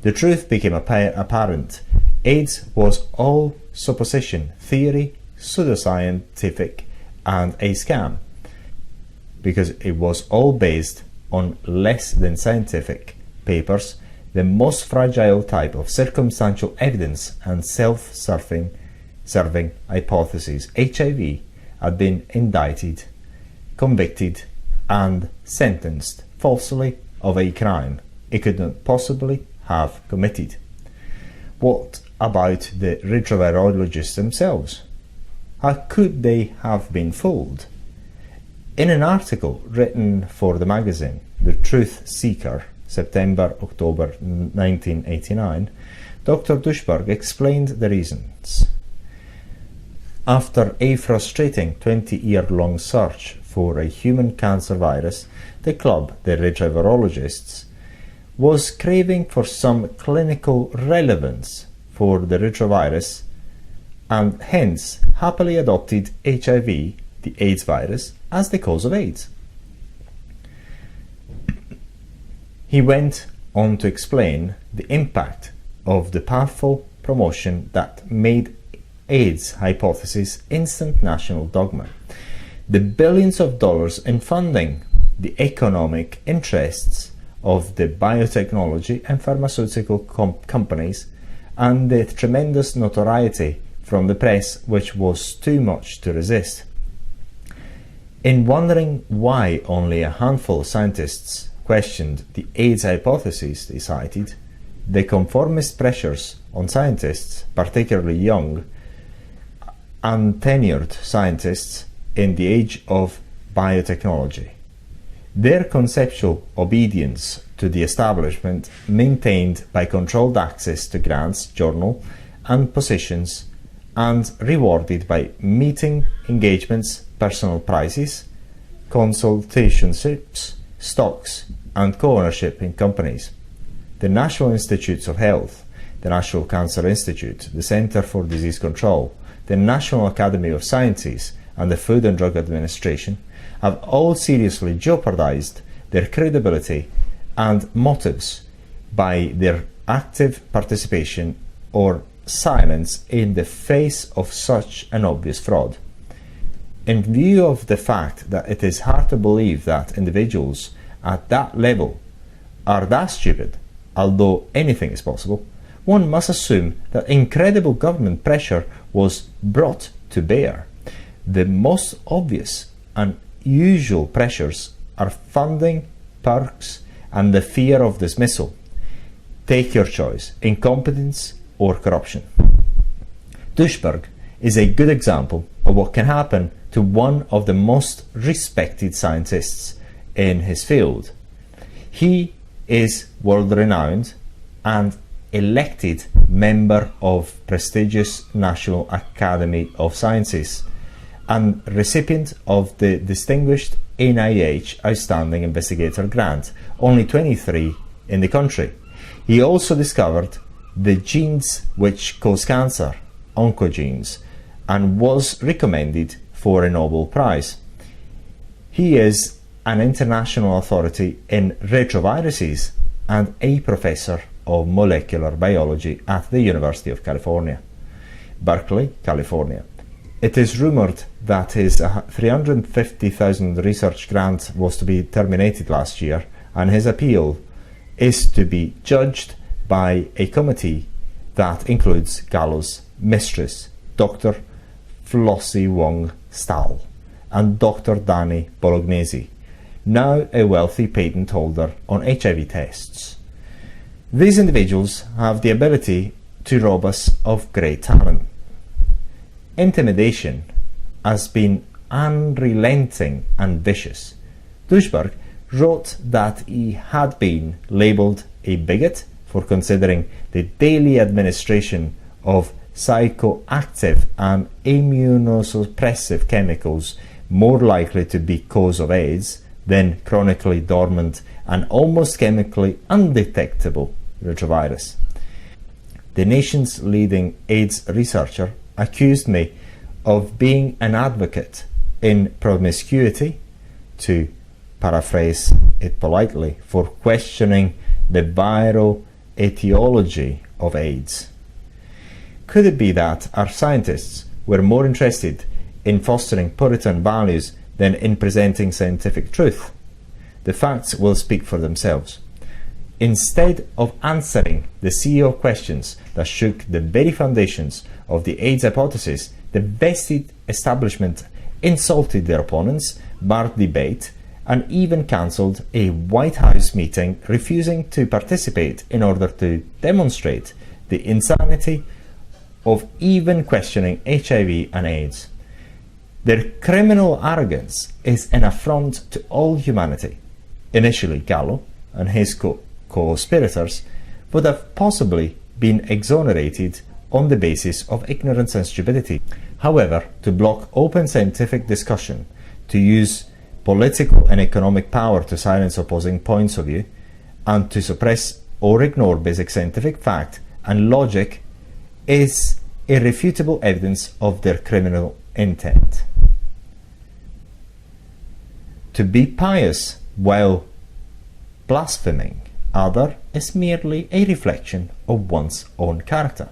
The truth became apparent. AIDS was all supposition, theory, pseudoscientific, and a scam, because it was all based on less than scientific papers, the most fragile type of circumstantial evidence and self-serving hypotheses. HIV had been indicted, convicted, and sentenced falsely of a crime it could not possibly have committed. What about the retrovirologists themselves? How could they have been fooled? In an article written for the magazine The Truth Seeker, September-October 1989, Dr. Dushberg explained the reasons. After a frustrating 20-year-long search for a human cancer virus, the club, the retrovirologists, was craving for some clinical relevance for the retrovirus and hence happily adopted HIV, the AIDS virus, as the cause of AIDS. He went on to explain the impact of the powerful promotion that made AIDS hypothesis instant national dogma, the billions of dollars in funding, the economic interests of the biotechnology and pharmaceutical companies, and the tremendous notoriety from the press which was too much to resist. In wondering why only a handful of scientists questioned the AIDS hypothesis, they cited the conformist pressures on scientists, particularly young, untenured scientists in the age of biotechnology. Their conceptual obedience to the establishment, maintained by controlled access to grants, journal, and positions, and rewarded by meeting engagements, personal prizes, consultationships, stocks, and co-ownership in companies. The National Institutes of Health, the National Cancer Institute, the Center for Disease Control, the National Academy of Sciences, and the Food and Drug Administration have all seriously jeopardized their credibility and motives by their active participation or silence in the face of such an obvious fraud. In view of the fact that it is hard to believe that individuals at that level are that stupid, although anything is possible, one must assume that incredible government pressure was brought to bear. The most obvious and usual pressures are funding, perks, and the fear of dismissal. Take your choice: incompetence or corruption. Dushberg is a good example of what can happen to one of the most respected scientists in his field. He is world-renowned and elected member of prestigious National Academy of Sciences and recipient of the distinguished NIH Outstanding Investigator Grant, only 23 in the country. He also discovered the genes which cause cancer, oncogenes, and was recommended for a Nobel Prize. He is an international authority in retroviruses and a professor of molecular biology at the University of California, Berkeley, California. It is rumored that his $350,000 research grant was to be terminated last year, and his appeal is to be judged by a committee that includes Gallo's mistress, Dr. Flossie Wong Stahl, and Dr. Danny Bolognesi, now a wealthy patent holder on HIV tests. These individuals have the ability to rob us of great talent. Intimidation has been unrelenting and vicious. Dushberg wrote that he had been labelled a bigot for considering the daily administration of psychoactive and immunosuppressive chemicals more likely to be cause of AIDS than chronically dormant and almost chemically undetectable retrovirus. The nation's leading AIDS researcher accused me of being an advocate in promiscuity, to paraphrase it politely, for questioning the viral etiology of AIDS. Could it be that our scientists were more interested in fostering Puritan values than in presenting scientific truth? The facts will speak for themselves. Instead of answering the CEO questions that shook the very foundations of the AIDS hypothesis, the vested establishment insulted their opponents, barred debate, and even cancelled a White House meeting, refusing to participate in order to demonstrate the insanity of even questioning HIV and AIDS. Their criminal arrogance is an affront to all humanity. Initially, Gallo and his co-conspirators would have possibly been exonerated on the basis of ignorance and stupidity. However, to block open scientific discussion, to use political and economic power to silence opposing points of view, and to suppress or ignore basic scientific fact and logic is irrefutable evidence of their criminal intent. To be pious while blaspheming other is merely a reflection of one's own character.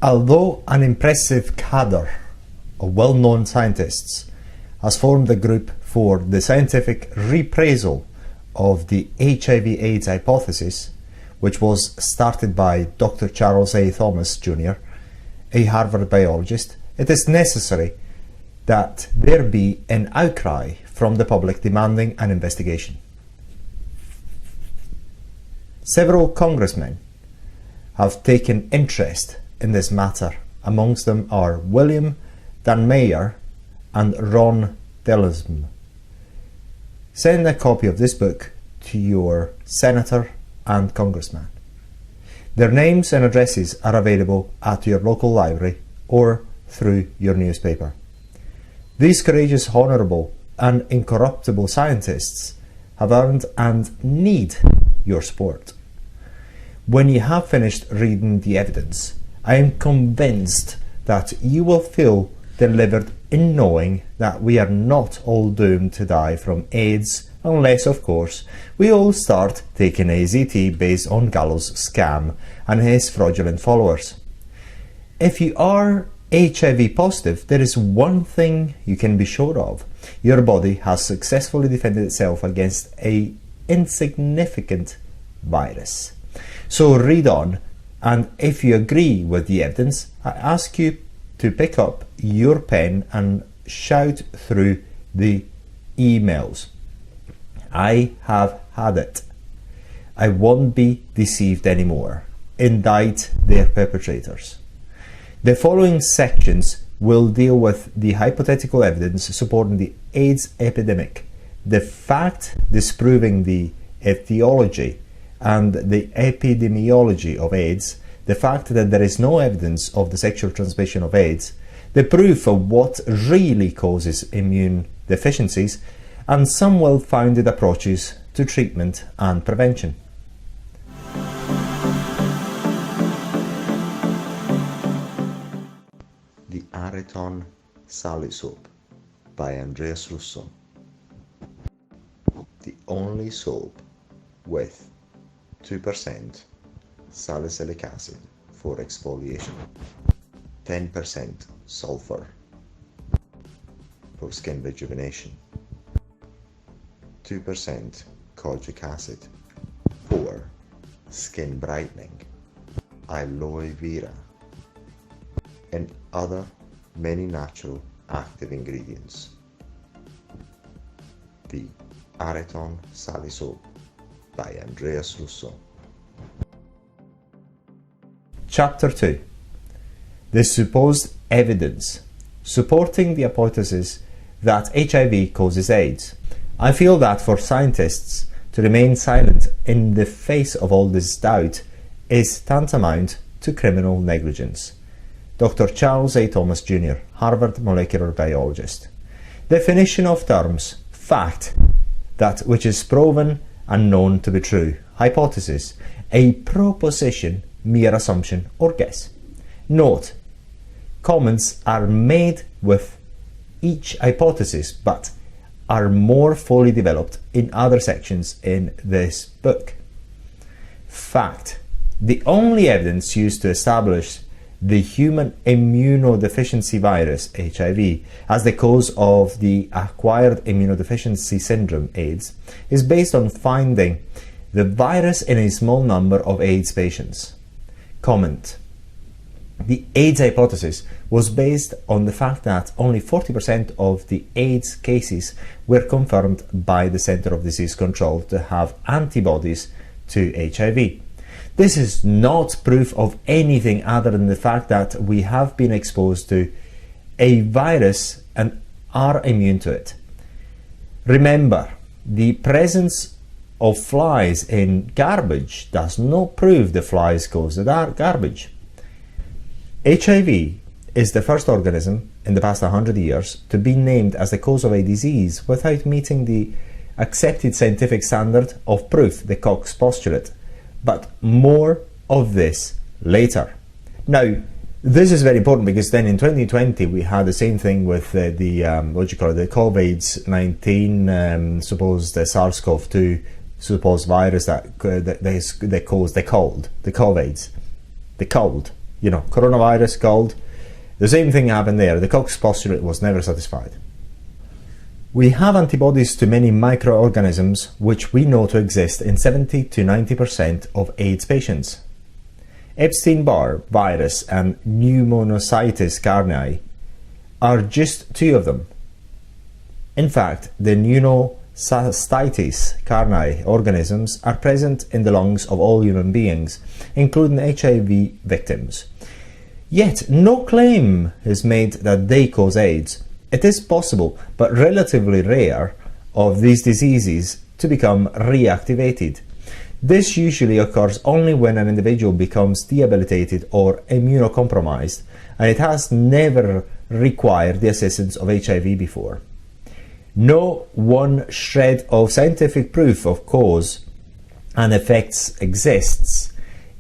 Although an impressive cadre of well-known scientists has formed a group for the scientific reappraisal of the HIV/AIDS hypothesis, which was started by Dr. Charles A. Thomas, Jr., a Harvard biologist, it is necessary that there be an outcry from the public demanding an investigation. Several congressmen have taken interest in this matter. Amongst them are William Danmeyer and Ron Dellesme. Send a copy of this book to your senator and congressman. Their names and addresses are available at your local library or through your newspaper. These courageous, honourable and incorruptible scientists have earned and need your support. When you have finished reading the evidence, I am convinced that you will feel delivered in knowing that we are not all doomed to die from AIDS, unless, of course, we all start taking AZT based on Gallo's scam and his fraudulent followers. If you are HIV positive, there is one thing you can be sure of. Your body has successfully defended itself against an insignificant virus. So read on, and if you agree with the evidence, I ask you to pick up your pen and shout through the emails. I have had it. I won't be deceived anymore. Indict their perpetrators. The following sections will deal with the hypothetical evidence supporting the AIDS epidemic, the fact disproving the etiology and the epidemiology of AIDS, the fact that there is no evidence of the sexual transmission of AIDS, the proof of what really causes immune deficiencies, and some well-founded approaches to treatment and prevention. The Areton Sally Soap by Andreas Russo. The only soap with 2% salicylic acid for exfoliation, 10% sulfur for skin rejuvenation, 2% kojic acid for skin brightening, aloe vera, and other many natural active ingredients. The Areton Sally Soap by Andreas Russo. Chapter 2. The supposed evidence supporting the hypothesis that HIV causes AIDS. I feel that for scientists to remain silent in the face of all this doubt is tantamount to criminal negligence. Dr. Charles A. Thomas Jr., Harvard molecular biologist. Definition of terms: fact, that which is proven and known to be true. Hypothesis, a proposition, mere assumption or guess. Note: comments are made with each hypothesis but are more fully developed in other sections in this book. Fact, the only evidence used to establish the human immunodeficiency virus, HIV, as the cause of the acquired immunodeficiency syndrome, AIDS, is based on finding the virus in a small number of AIDS patients. Comment: the AIDS hypothesis was based on the fact that only 40% of the AIDS cases were confirmed by the Center of Disease Control to have antibodies to HIV. This is not proof of anything other than the fact that we have been exposed to a virus and are immune to it. Remember, the presence of flies in garbage does not prove the flies cause the garbage. HIV is the first organism in the past 100 years to be named as the cause of a disease without meeting the accepted scientific standard of proof, the Koch postulate. But more of this later. Now, this is very important because then in 2020 we had the same thing with the COVID-19 supposed SARS-CoV-2 supposed virus that caused the cold, coronavirus, cold. The same thing happened there. The Koch postulate was never satisfied. We have antibodies to many microorganisms which we know to exist in 70 to 90% of AIDS patients. Epstein-Barr virus and pneumocystis carni are just two of them. In fact, the pneumocystis carni organisms are present in the lungs of all human beings, including HIV victims. Yet no claim is made that they cause AIDS. It is possible, but relatively rare, of these diseases to become reactivated. This usually occurs only when an individual becomes debilitated or immunocompromised, and it has never required the assistance of HIV before. No one shred of scientific proof of cause and effects exists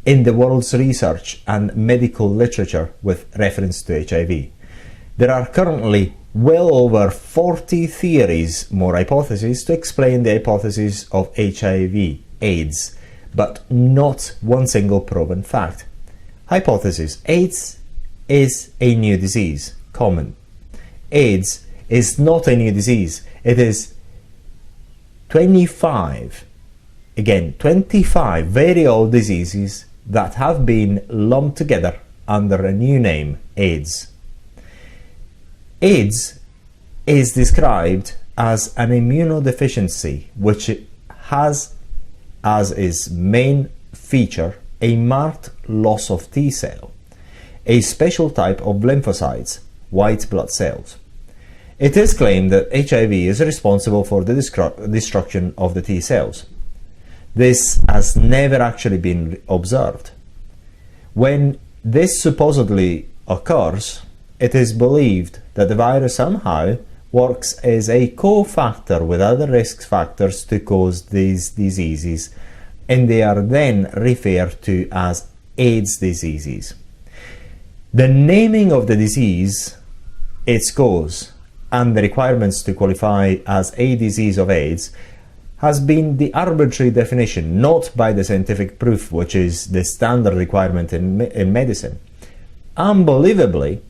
in the world's research and medical literature with reference to HIV. There are currently well over 40 theories, more hypotheses, to explain the hypothesis of HIV, AIDS, but not one single proven fact. Hypothesis: AIDS is a new disease. Comment: AIDS is not a new disease. It is 25 very old diseases that have been lumped together under a new name, AIDS. AIDS is described as an immunodeficiency which has as its main feature a marked loss of T cell, a special type of lymphocytes, white blood cells. It is claimed that HIV is responsible for the destruction of the T cells. This has never actually been observed. When this supposedly occurs, it is believed that the virus somehow works as a cofactor with other risk factors to cause these diseases, and they are then referred to as AIDS diseases. The naming of the disease, its cause, and the requirements to qualify as a disease of AIDS has been the arbitrary definition, not by the scientific proof, which is the standard requirement in medicine. Unbelievably,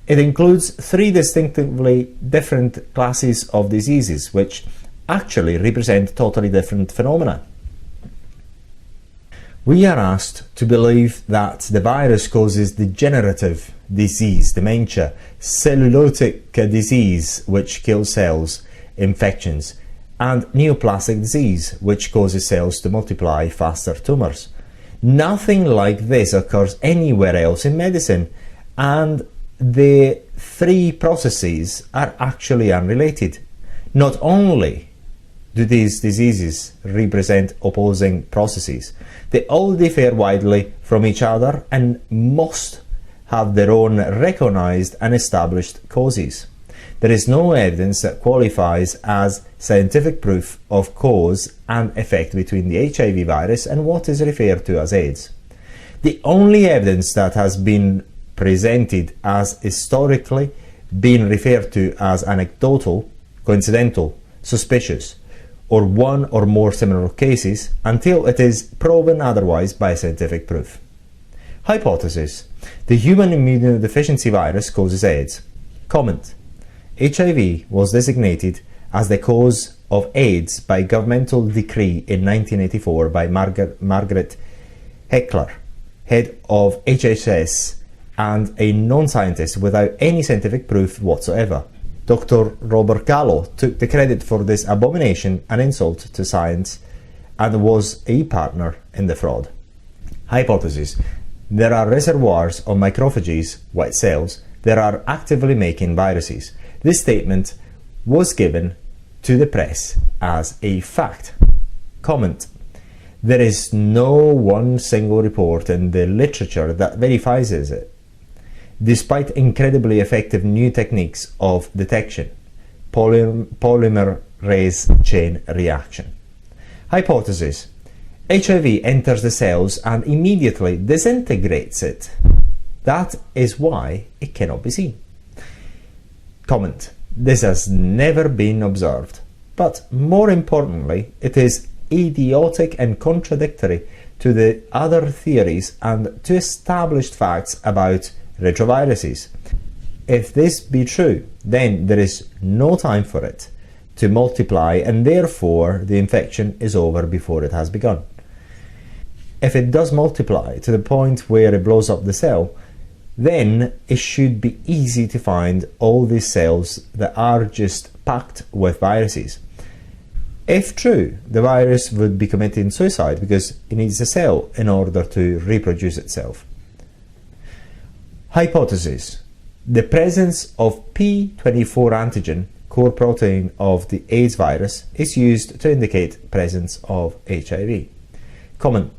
it includes 3 distinctively different classes of diseases, which actually represent totally different phenomena. We are asked to believe that the virus causes degenerative disease, dementia, cellulotic disease, which kills cells, infections, and neoplastic disease, which causes cells to multiply faster, tumors. Nothing like this occurs anywhere else in medicine, and the 3 processes are actually unrelated. Not only do these diseases represent opposing processes, they all differ widely from each other, and most have their own recognized and established causes. There is no evidence that qualifies as scientific proof of cause and effect between the HIV virus and what is referred to as AIDS. The only evidence that has been presented as historically being referred to as anecdotal, coincidental, suspicious, or one or more similar cases until it is proven otherwise by scientific proof. Hypothesis: the human immunodeficiency virus causes AIDS. Comment: HIV was designated as the cause of AIDS by governmental decree in 1984 by Margaret Heckler, head of HHS and a non-scientist without any scientific proof whatsoever. Dr. Robert Gallo took the credit for this abomination and insult to science and was a partner in the fraud. Hypothesis: there are reservoirs of macrophages, white cells, that are actively making viruses. This statement was given to the press as a fact. Comment: there is no one single report in the literature that verifies it. Despite incredibly effective new techniques of detection, polymerase chain reaction. Hypothesis: HIV enters the cells and immediately disintegrates it. That is why it cannot be seen. Comment: this has never been observed, but more importantly, it is idiotic and contradictory to the other theories and to established facts about retroviruses. If this be true, then there is no time for it to multiply, and therefore the infection is over before it has begun. If it does multiply to the point where it blows up the cell, then it should be easy to find all these cells that are just packed with viruses. If true, the virus would be committing suicide because it needs a cell in order to reproduce itself. Hypothesis: the presence of P24 antigen, core protein of the AIDS virus, is used to indicate presence of HIV. Comment: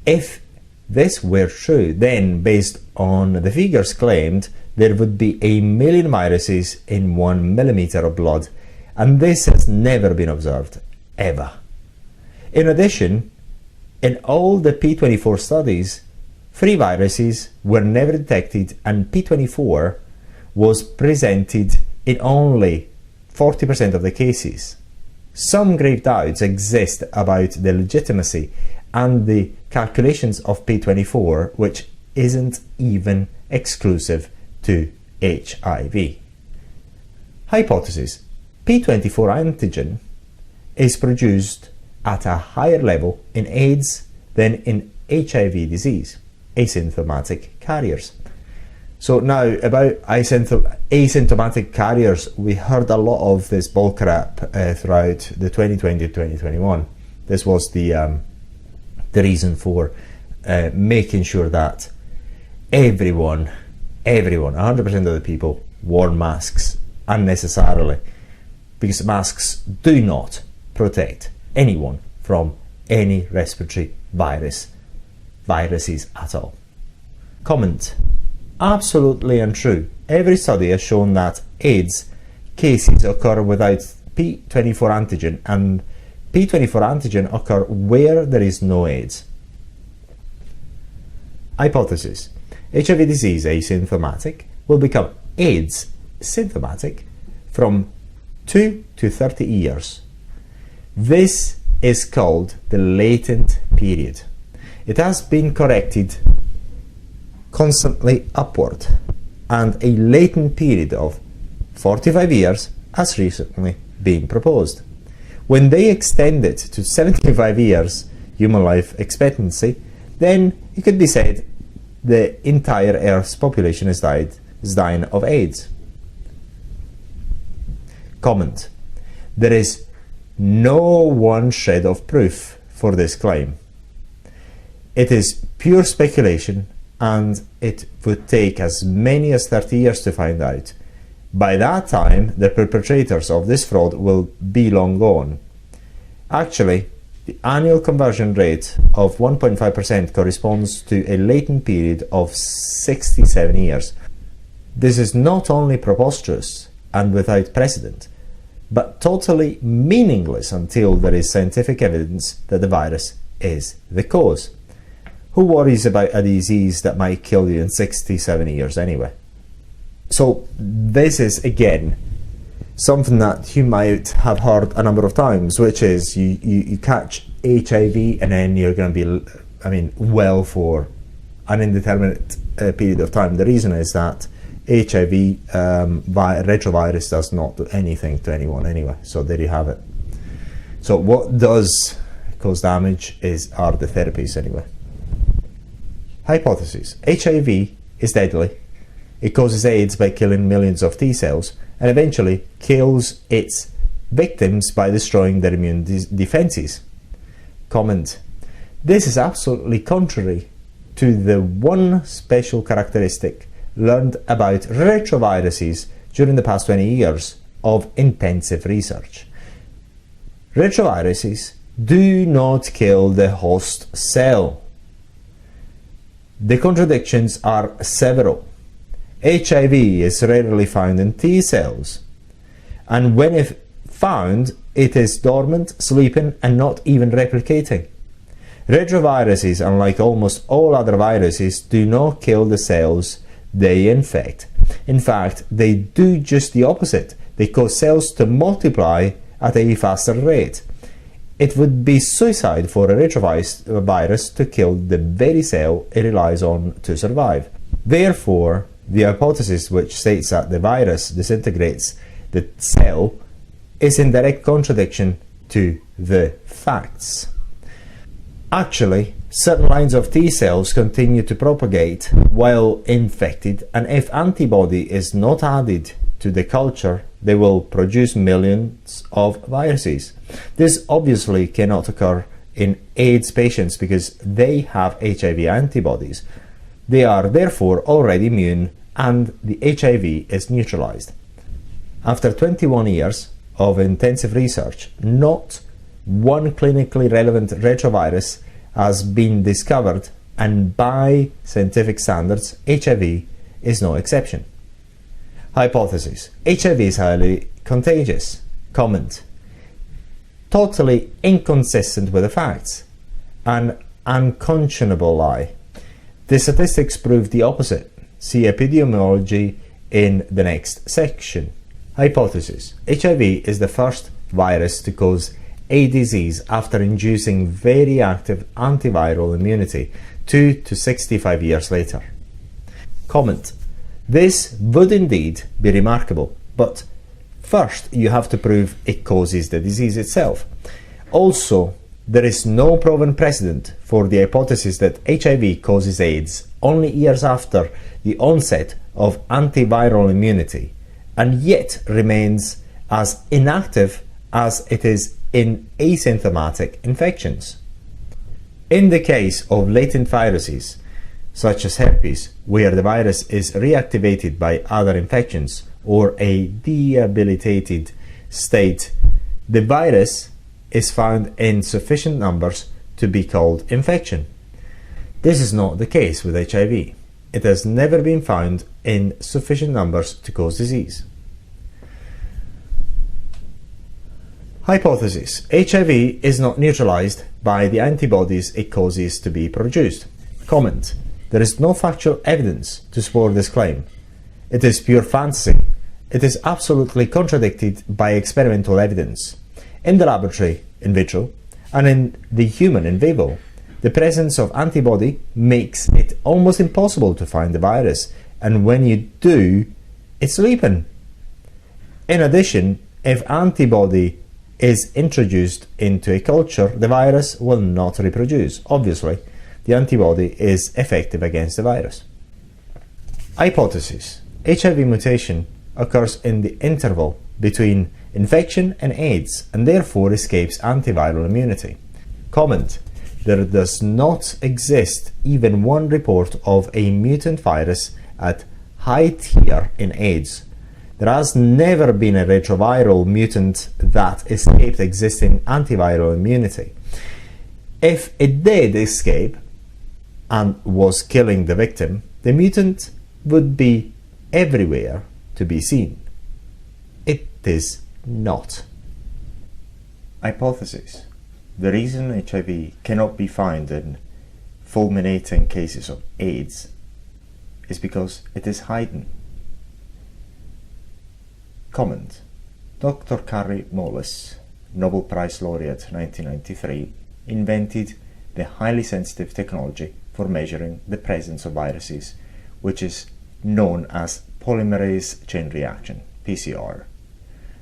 if this were true, then based on the figures claimed, there would be 1 million viruses in 1 millimeter of blood, and this has never been observed, ever. In addition, in all the P24 studies, 3 viruses were never detected, and P24 was presented in only 40% of the cases. Some grave doubts exist about the legitimacy and the calculations of P24, which isn't even exclusive to HIV. Hypothesis: P24 antigen is produced at a higher level in AIDS than in HIV disease, asymptomatic carriers. So now, about asymptomatic carriers, we heard a lot of this bullcrap throughout the 2020-2021. This was the reason for making sure that everyone, 100% of the people wore masks unnecessarily, because masks do not protect anyone from any respiratory viruses at all. Comment: absolutely untrue. Every study has shown that AIDS cases occur without P24 antigen, and P24 antigen occur where there is no AIDS. Hypothesis: HIV disease asymptomatic will become AIDS symptomatic from 2 to 30 years. This is called the latent period. It has been corrected constantly upward, and a latent period of 45 years has recently been proposed. When they extend it to 75 years human life expectancy, then it could be said the entire Earth's population is dying of AIDS. Comment: there is no one shred of proof for this claim. It is pure speculation, and it would take as many as 30 years to find out. By that time, the perpetrators of this fraud will be long gone. Actually, The annual conversion rate of 1.5% corresponds to a latent period of 67 years. This is not only preposterous and without precedent, but totally meaningless until there is scientific evidence that the virus is the cause. Who worries about a disease that might kill you in 67 years anyway? So this is, again, something that you might have heard a number of times, which is you catch HIV and then you're going to be, well for an indeterminate period of time. The reason is that HIV retrovirus does not do anything to anyone anyway. So there you have it. So what does cause damage are the therapies anyway. Hypotheses. HIV is deadly. It causes AIDS by killing millions of T cells and eventually kills its victims by destroying their immune defenses. Comment. This is absolutely contrary to the one special characteristic learned about retroviruses during the past 20 years of intensive research. Retroviruses do not kill the host cell. The contradictions are several. HIV is rarely found in T cells, and when if found, it is dormant, sleeping, and not even replicating. Retroviruses, unlike almost all other viruses, do not kill the cells they infect. In fact, they do just the opposite. They cause cells to multiply at a faster rate. It would be suicide for a retrovirus to kill the very cell it relies on to survive. Therefore, the hypothesis which states that the virus disintegrates the cell is in direct contradiction to the facts. Actually, certain lines of T cells continue to propagate while infected, and if antibody is not added to the culture, they will produce millions of viruses. This obviously cannot occur in AIDS patients because they have HIV antibodies. They are therefore already immune and the HIV is neutralized. After 21 years of intensive research, not one clinically relevant retrovirus has been discovered, and by scientific standards, HIV is no exception. Hypothesis. HIV is highly contagious. Comment. Totally inconsistent with the facts. An unconscionable lie. The statistics prove the opposite. See epidemiology in the next section. Hypothesis. HIV is the first virus to cause a disease after inducing very active antiviral immunity 2 to 65 years later. Comment. This would indeed be remarkable, but first you have to prove it causes the disease itself. Also, there is no proven precedent for the hypothesis that HIV causes AIDS only years after the onset of antiviral immunity, and yet remains as inactive as it is in asymptomatic infections. In the case of latent viruses, such as herpes, where the virus is reactivated by other infections or a debilitated state, the virus is found in sufficient numbers to be called infection. This is not the case with HIV. It has never been found in sufficient numbers to cause disease. Hypothesis. HIV is not neutralized by the antibodies it causes to be produced. Comment. There is no factual evidence to support this claim. It is pure fantasy. It is absolutely contradicted by experimental evidence. In the laboratory, in vitro, and in the human, in vivo, the presence of antibody makes it almost impossible to find the virus, and when you do, it's sleeping. In addition, if antibody is introduced into a culture, the virus will not reproduce. Obviously, the antibody is effective against the virus. Hypothesis. HIV mutation occurs in the interval between infection and AIDS and therefore escapes antiviral immunity. Comment. There does not exist even one report of a mutant virus at high tier in AIDS. There has never been a retroviral mutant that escaped existing antiviral immunity. If it did escape and was killing the victim, the mutant would be everywhere to be seen. It is not. Hypothesis. The reason HIV cannot be found in fulminating cases of AIDS is because it is hidden. Comment. Dr. Carrie Mullis, Nobel Prize Laureate 1993, invented the highly sensitive technology for measuring the presence of viruses, which is known as polymerase chain reaction, PCR.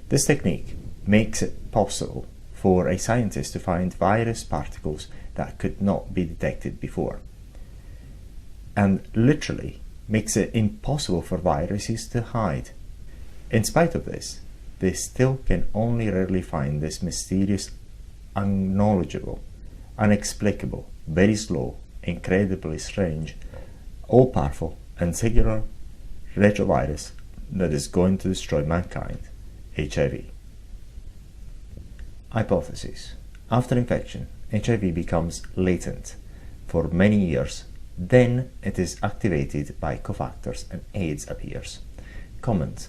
This technique makes it possible for a scientist to find virus particles that could not be detected before, and literally makes it impossible for viruses to hide. In spite of this, they still can only rarely find this mysterious, unknowledgeable, inexplicable, very slow, incredibly strange, all-powerful and singular retrovirus that is going to destroy mankind, HIV. Hypothesis. After infection, HIV becomes latent for many years, then it is activated by cofactors and AIDS appears. Comment.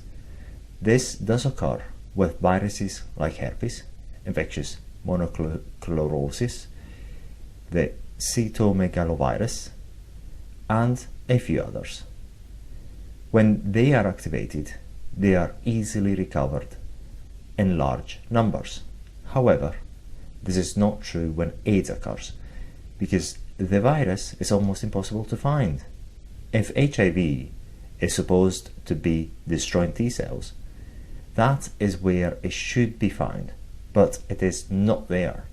This does occur with viruses like herpes, infectious mononucleosis, the cytomegalovirus, and a few others. When they are activated, they are easily recovered in large numbers. However, this is not true when AIDS occurs, because the virus is almost impossible to find. If HIV is supposed to be destroying T cells, that is where it should be found, but it is not there.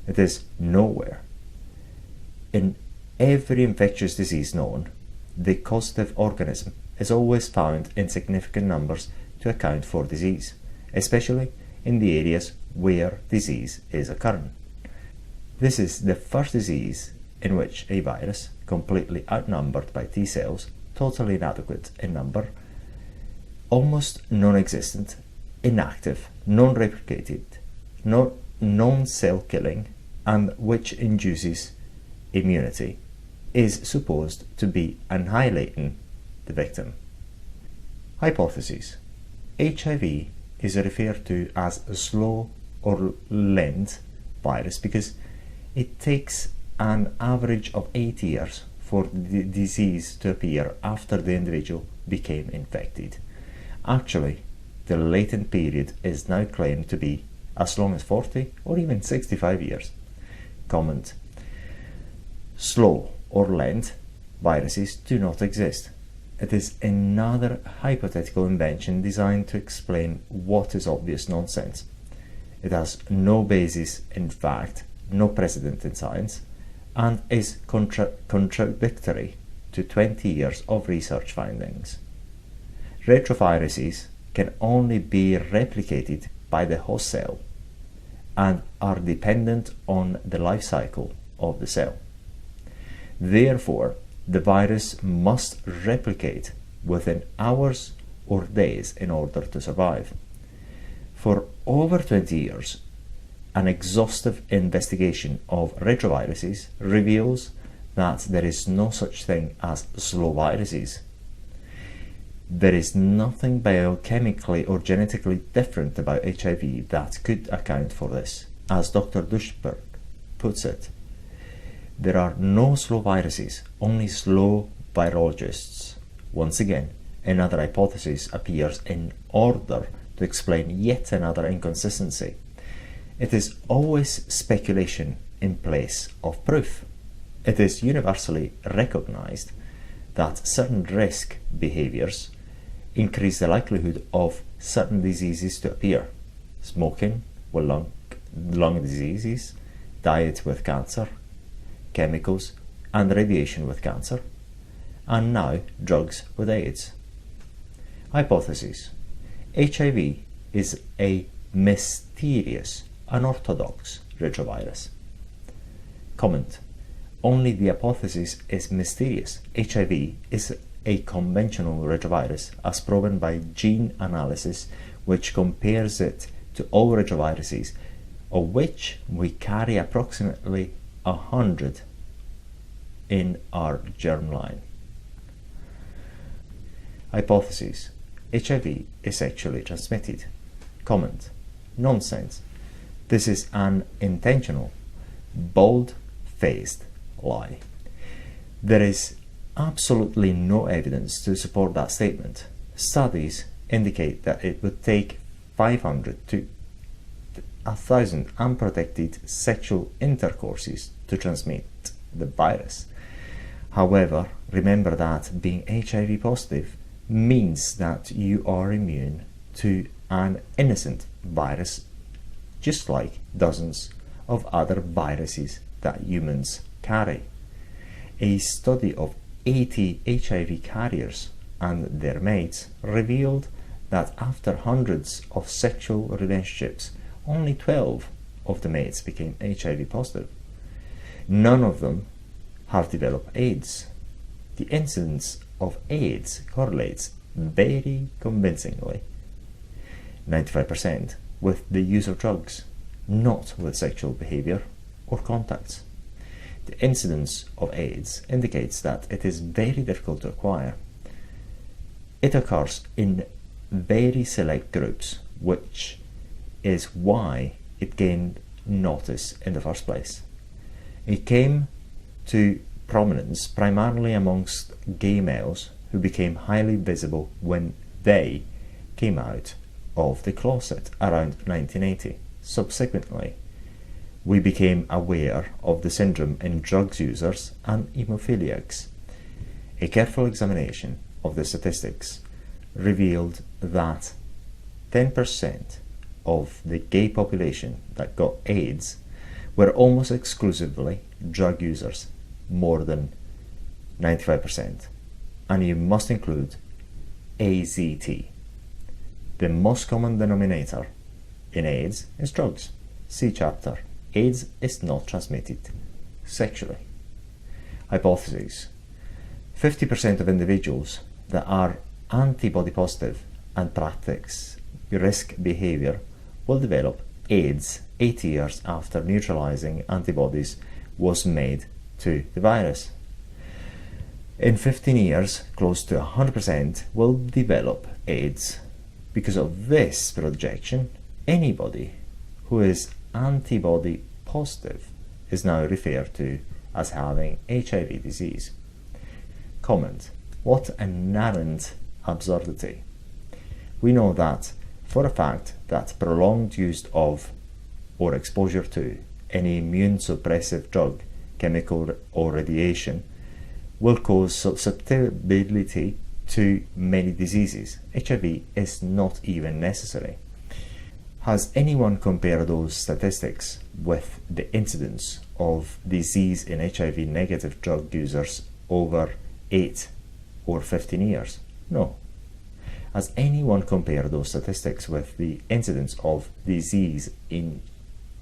It is nowhere. In every infectious disease known, the causative organism is always found in significant numbers to account for disease, especially in the areas where disease is occurring. This is the first disease in which a virus, completely outnumbered by T cells, totally inadequate in number, almost non-existent, inactive, non-replicated, non-cell killing, and which induces immunity, is supposed to be annihilating the victim. Hypothesis. HIV is referred to as a slow or lent virus because it takes an average of 8 years for the disease to appear after the individual became infected. Actually, the latent period is now claimed to be as long as 40 or even 65 years. Comment. Slow or lent viruses do not exist. It is another hypothetical invention designed to explain what is obvious nonsense. It has no basis in fact, no precedent in science, and is contradictory to 20 years of research findings. Retroviruses can only be replicated by the host cell and are dependent on the life cycle of the cell. Therefore, the virus must replicate within hours or days in order to survive. For over 20 years, an exhaustive investigation of retroviruses reveals that there is no such thing as slow viruses. There is nothing biochemically or genetically different about HIV that could account for this. As Dr. Dushberg puts it, there are no slow viruses, only slow virologists. Once again, another hypothesis appears in order to explain yet another inconsistency. It is always speculation in place of proof. It is universally recognized that certain risk behaviors increase the likelihood of certain diseases to appear. Smoking with lung diseases, diet with cancer, chemicals and radiation with cancer, and now drugs with AIDS. Hypothesis. HIV is a mysterious, unorthodox retrovirus. Comment. Only the hypothesis is mysterious. HIV is a conventional retrovirus as proven by gene analysis, which compares it to all retroviruses, of which we carry approximately 100 in our germline. Hypothesis: HIV is sexually transmitted. Comment: nonsense. This is an intentional, bold-faced lie. There is absolutely no evidence to support that statement. Studies indicate that it would take 500 to 1,000 unprotected sexual intercourses to transmit the virus. However, remember that being HIV positive means that you are immune to an innocent virus, just like dozens of other viruses that humans carry. A study of 80 HIV carriers and their mates revealed that after hundreds of sexual relationships, only 12 of the mates became HIV positive. None of them have developed AIDS. The incidence of AIDS correlates very convincingly, 95%, with the use of drugs, not with sexual behavior or contacts. The incidence of AIDS indicates that it is very difficult to acquire. It occurs in very select groups, which is why it gained notice in the first place. It came to prominence primarily amongst gay males who became highly visible when they came out of the closet around 1980. Subsequently, we became aware of the syndrome in drugs users and hemophiliacs. A careful examination of the statistics revealed that 10% of the gay population that got AIDS were almost exclusively drug users, more than 95%, and you must include AZT. The most common denominator in AIDS is drugs. See chapter. AIDS is not transmitted sexually. Hypotheses: 50% of individuals that are antibody positive and practice risk behavior will develop AIDS 8 years after neutralizing antibodies was made to the virus. In 15 years, close to 100% will develop AIDS. Because of this projection, anybody who is antibody positive is now referred to as having HIV disease. Comment: what an arrant absurdity. We know that for a fact that prolonged use of or exposure to any immune suppressive drug, chemical or radiation will cause susceptibility to many diseases. HIV is not even necessary. Has anyone compared those statistics with the incidence of disease in HIV negative drug users over 8 or 15 years? No. Has anyone compared those statistics with the incidence of disease in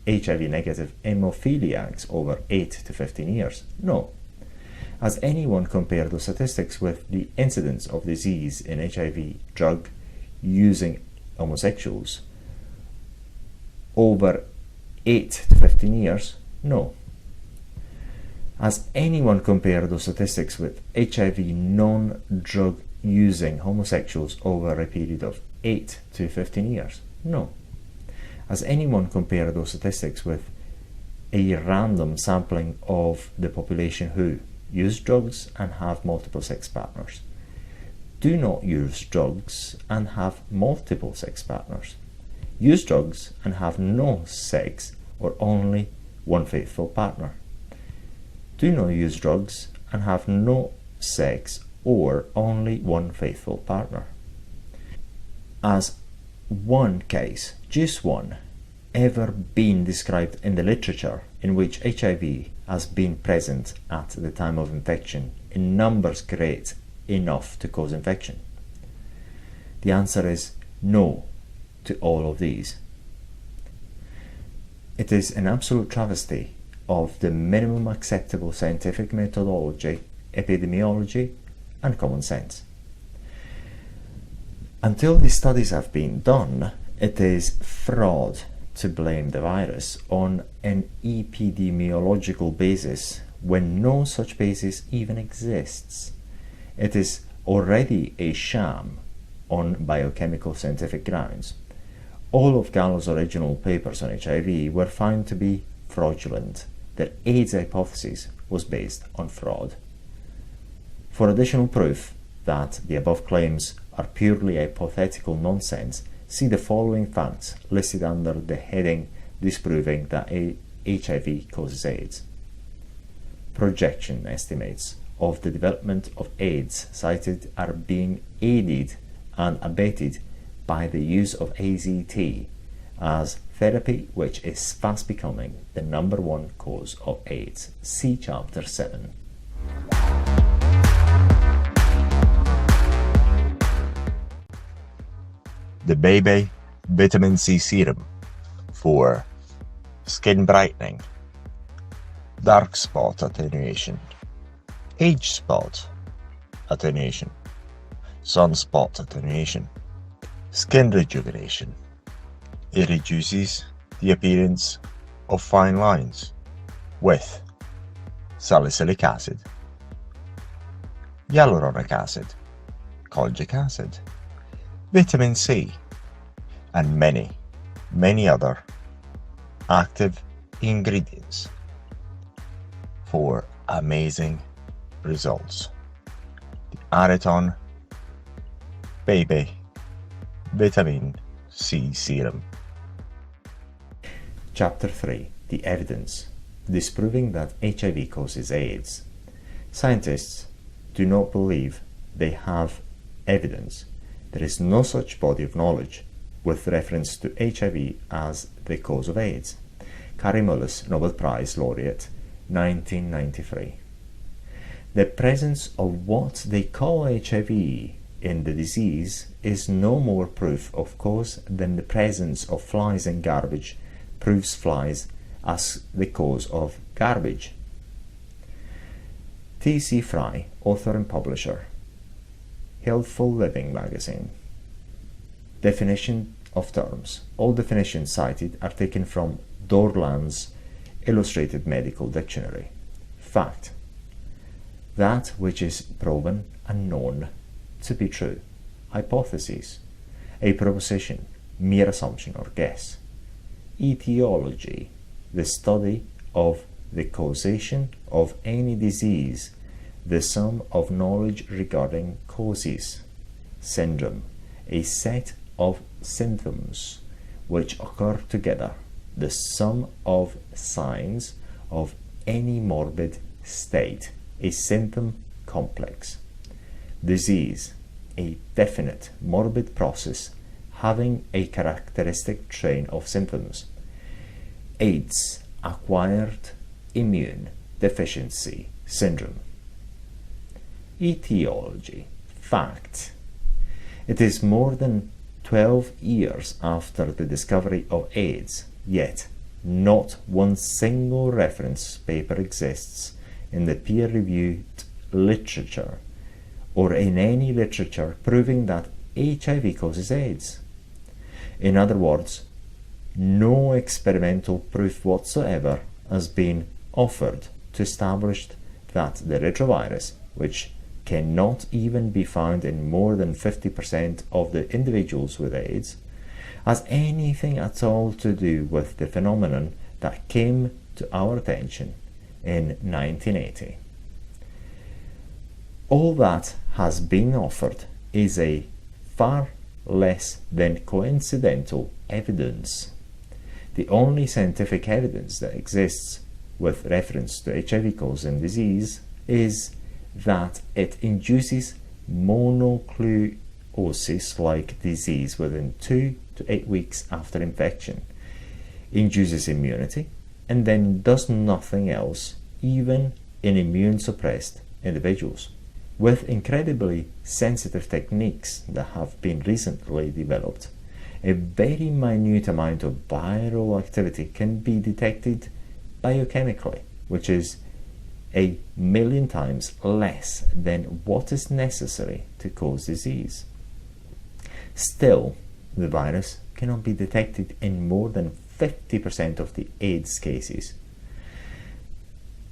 HIV negative hemophiliacs over 8 to 15 years? No. Has anyone compared those statistics with the incidence of disease in HIV drug using homosexuals over 8 to 15 years? No. Has anyone compared those statistics with HIV non-drug using homosexuals over a period of 8 to 15 years? No. Has anyone compared those statistics with a random sampling of the population who use drugs and have multiple sex partners, do not use drugs and have multiple sex partners, use drugs and have no sex or only one faithful partner, do not use drugs and have no sex or only one faithful partner? Has one case, just one, ever been described in the literature in which HIV has been present at the time of infection in numbers great enough to cause infection? The answer is no to all of these. It is an absolute travesty of the minimum acceptable scientific methodology, epidemiology, and common sense. Until these studies have been done, it is fraud to blame the virus on an epidemiological basis when no such basis even exists. It is already a sham on biochemical scientific grounds. All of Gallo's original papers on HIV were found to be fraudulent. Their AIDS hypothesis was based on fraud. For additional proof that the above claims are purely hypothetical nonsense, see the following facts listed under the heading Disproving that HIV causes AIDS. Projection estimates of the development of AIDS cited are being aided and abetted by the use of AZT as therapy, which is fast becoming the #1 cause of AIDS. See Chapter 7. The Baby Vitamin C Serum for skin brightening, dark spot attenuation, age spot attenuation, sunspot attenuation, skin rejuvenation. It reduces the appearance of fine lines with salicylic acid, hyaluronic acid, kojic acid, vitamin C, and many other active ingredients for amazing results. The Areton Baby Vitamin C Serum. Chapter 3. The Evidence. Disproving that HIV causes AIDS. Scientists do not believe they have evidence. There is no such body of knowledge with reference to HIV as the cause of AIDS. Kary Mullis, Nobel Prize laureate, 1993. The presence of what they call HIV in the disease is no more proof of cause than the presence of flies in garbage proves flies as the cause of garbage. T.C. Fry, author and publisher, Healthful Living magazine. Definition of terms. All definitions cited are taken from Dorland's Illustrated Medical Dictionary. Fact. That which is proven and known to be true. Hypothesis. A proposition, mere assumption or guess. Etiology. The study of the causation of any disease, the sum of knowledge regarding causes. Syndrome. A set of symptoms which occur together, the sum of signs of any morbid state, a symptom complex. Disease. A definite morbid process having a characteristic train of symptoms. AIDS. Acquired immune deficiency syndrome. Etiology. Fact. It is more than 12 years after the discovery of AIDS, yet not one single reference paper exists in the peer-reviewed literature or in any literature proving that HIV causes AIDS. In other words, no experimental proof whatsoever has been offered to establish that the retrovirus, which cannot even be found in more than 50% of the individuals with AIDS, has anything at all to do with the phenomenon that came to our attention in 1980. All that has been offered is a far less than coincidental evidence. The only scientific evidence that exists with reference to HIV causing disease is that it induces mononucleosis-like disease within 2 to 8 weeks after infection, induces immunity, and then does nothing else, even in immune-suppressed individuals. With incredibly sensitive techniques that have been recently developed, a very minute amount of viral activity can be detected biochemically, which is 1,000,000 times less than what is necessary to cause disease. Still, the virus cannot be detected in more than 50% of the AIDS cases.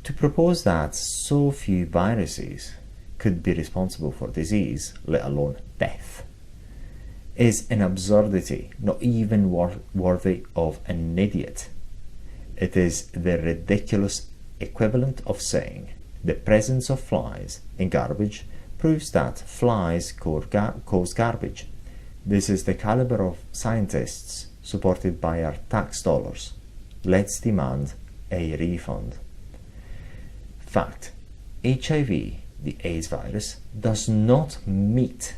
To propose that so few viruses could be responsible for disease, let alone death, is an absurdity not even worthy of an idiot. It is the ridiculous equivalent of saying the presence of flies in garbage proves that flies cause garbage. This is the caliber of scientists supported by our tax dollars. Let's demand a refund. Fact: HIV, the AIDS virus, does not meet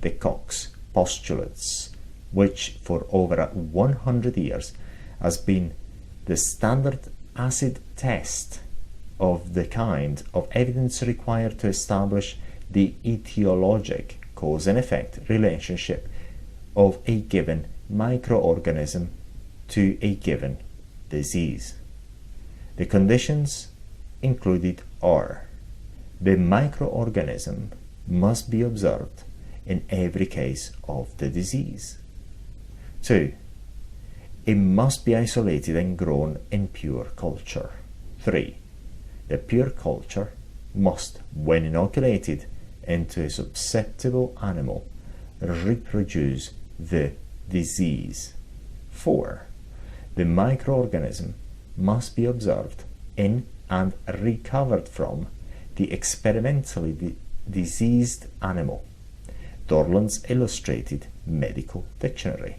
the Koch's postulates, which for over 100 years has been the standard acid test of the kind of evidence required to establish the etiologic cause and effect relationship of a given microorganism to a given disease. The conditions included are: the microorganism must be observed in every case of the disease. 2. It must be isolated and grown in pure culture. 3. The pure culture must, when inoculated into a susceptible animal, reproduce the disease. 4. The microorganism must be observed in and recovered from the experimentally diseased animal. Dorland's Illustrated Medical Dictionary.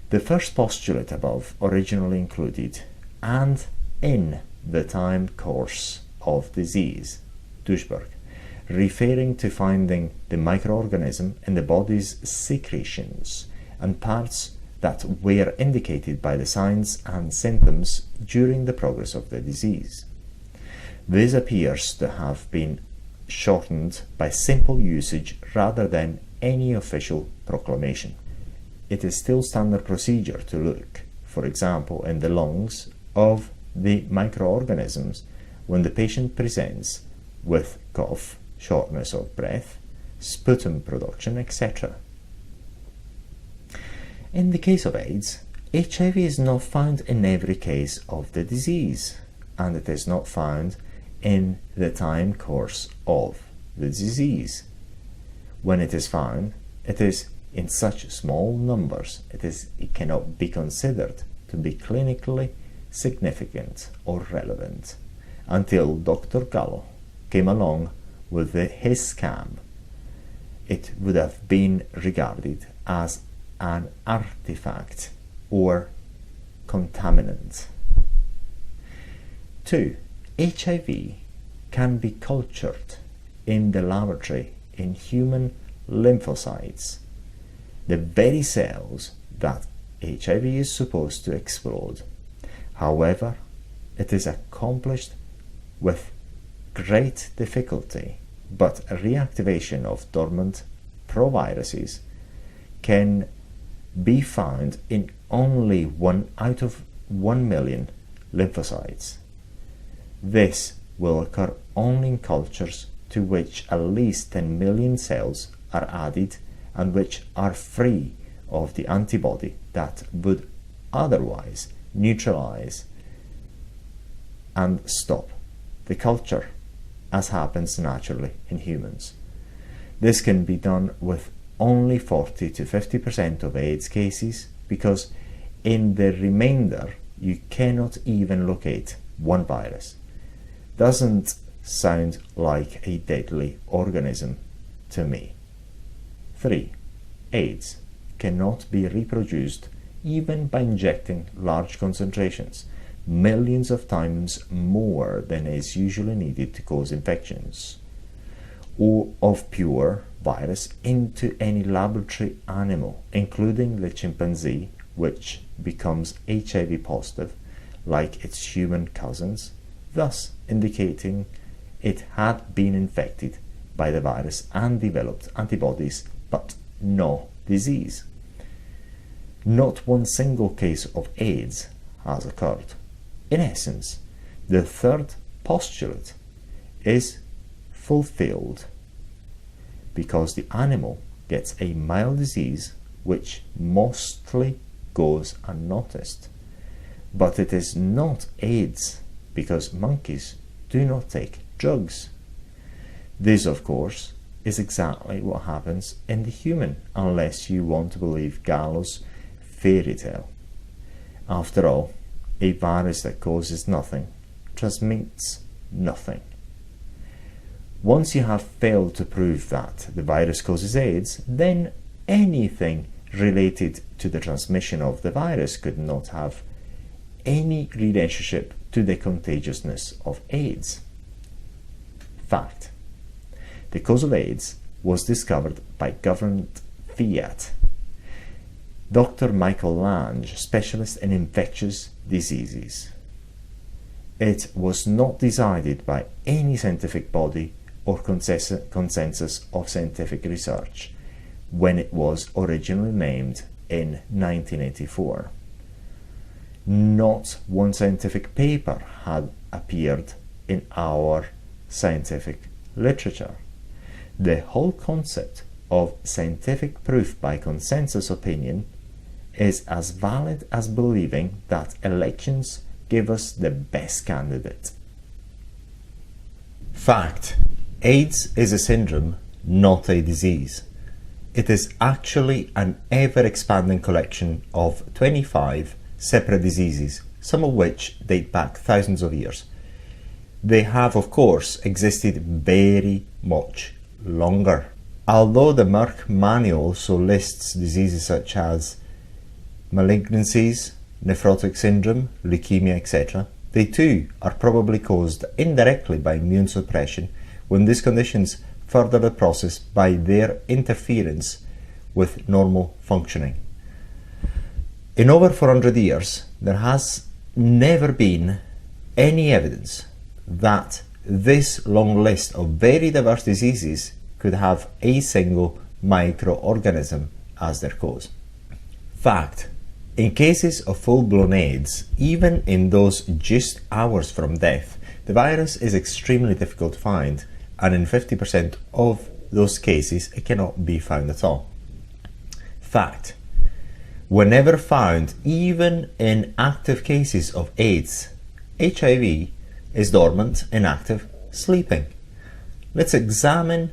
The first postulate above originally included "and in the time course of disease," Duisberg, referring to finding the microorganism in the body's secretions and parts that were indicated by the signs and symptoms during the progress of the disease. This appears to have been shortened by simple usage rather than any official proclamation. It is still standard procedure to look, for example, in the lungs of the microorganisms when the patient presents with cough, shortness of breath, sputum production, etc. In the case of AIDS, HIV is not found in every case of the disease, and it is not found in the time course of the disease. When it is found, it is in such small numbers it cannot be considered to be clinically significant or relevant until Dr. Gallo came along with his scam. It would have been regarded as an artifact or contaminant. 2. HIV can be cultured in the laboratory in human lymphocytes, the very cells that HIV is supposed to explode. However, it is accomplished with great difficulty, but reactivation of dormant proviruses can be found in only 1 out of 1,000,000 lymphocytes. This will occur only in cultures to which at least 10 million cells are added and which are free of the antibody that would otherwise neutralize and stop the culture, as happens naturally in humans. This can be done with only 40 to 50% of AIDS cases, because in the remainder you cannot even locate one virus. Doesn't sound like a deadly organism to me. 3. AIDS cannot be reproduced even by injecting large concentrations, millions of times more than is usually needed to cause infections, or of pure virus into any laboratory animal, including the chimpanzee, which becomes HIV positive like its human cousins, thus indicating it had been infected by the virus and developed antibodies, but no disease. Not one single case of AIDS has occurred. In essence, the third postulate is fulfilled because the animal gets a mild disease which mostly goes unnoticed. But it is not AIDS because monkeys do not take drugs. This, of course, is exactly what happens in the human, unless you want to believe Gallo's fairy tale. After all, a virus that causes nothing transmits nothing. Once you have failed to prove that the virus causes AIDS, then anything related to the transmission of the virus could not have any relationship to the contagiousness of AIDS. Fact: the cause of AIDS was discovered by government fiat. Dr. Michael Lange, specialist in infectious diseases. It was not decided by any scientific body or consensus of scientific research when it was originally named in 1984. Not one scientific paper had appeared in our scientific literature. The whole concept of scientific proof by consensus opinion is as valid as believing that elections give us the best candidate. Fact: AIDS is a syndrome, not a disease. It is actually an ever-expanding collection of 25 separate diseases, some of which date back thousands of years. They have, of course, existed very much longer. Although the Merck manual also lists diseases such as malignancies, nephrotic syndrome, leukemia, etc., they too are probably caused indirectly by immune suppression when these conditions further the process by their interference with normal functioning. In over 400 years, there has never been any evidence that this long list of very diverse diseases could have a single microorganism as their cause. Fact: in cases of full-blown AIDS, even in those just hours from death, the virus is extremely difficult to find, and in 50% of those cases it cannot be found at all. Fact: whenever found, even in active cases of AIDS, HIV is dormant, inactive, sleeping. Let's examine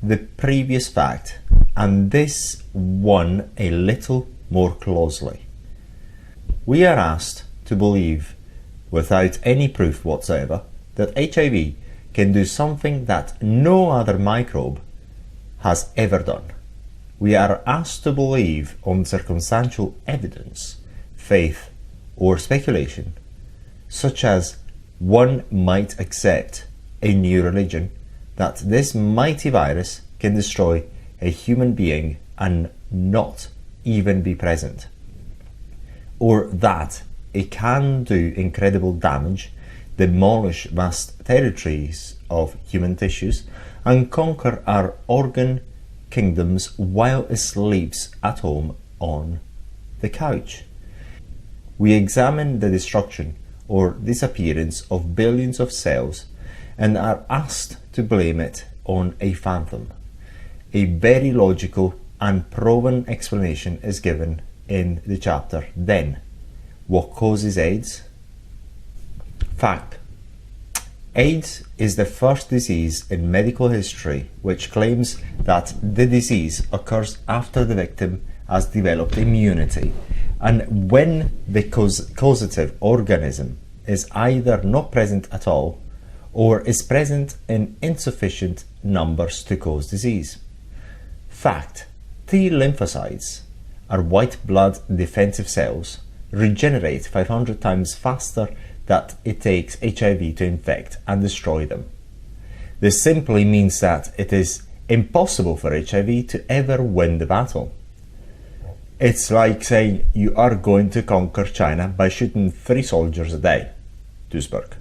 the previous fact and this one a little more closely. We are asked to believe, without any proof whatsoever, that HIV can do something that no other microbe has ever done. We are asked to believe on circumstantial evidence, faith, or speculation, such as one might accept a new religion, that this mighty virus can destroy a human being and not even be present, or that it can do incredible damage, demolish vast territories of human tissues, and conquer our organ kingdoms while it sleeps at home on the couch. We examine the destruction or disappearance of billions of cells and are asked to blame it on a phantom. A very logical and proven explanation is given in the chapter. Then, what causes AIDS? Fact: AIDS is the first disease in medical history which claims that the disease occurs after the victim has developed immunity, and when the causative organism is either not present at all or is present in insufficient numbers to cause disease. Fact: T lymphocytes, our white blood defensive cells, regenerate 500 times faster than it takes HIV to infect and destroy them. This simply means that it is impossible for HIV to ever win the battle. It's like saying you are going to conquer China by shooting 3 soldiers a day, Duisburg,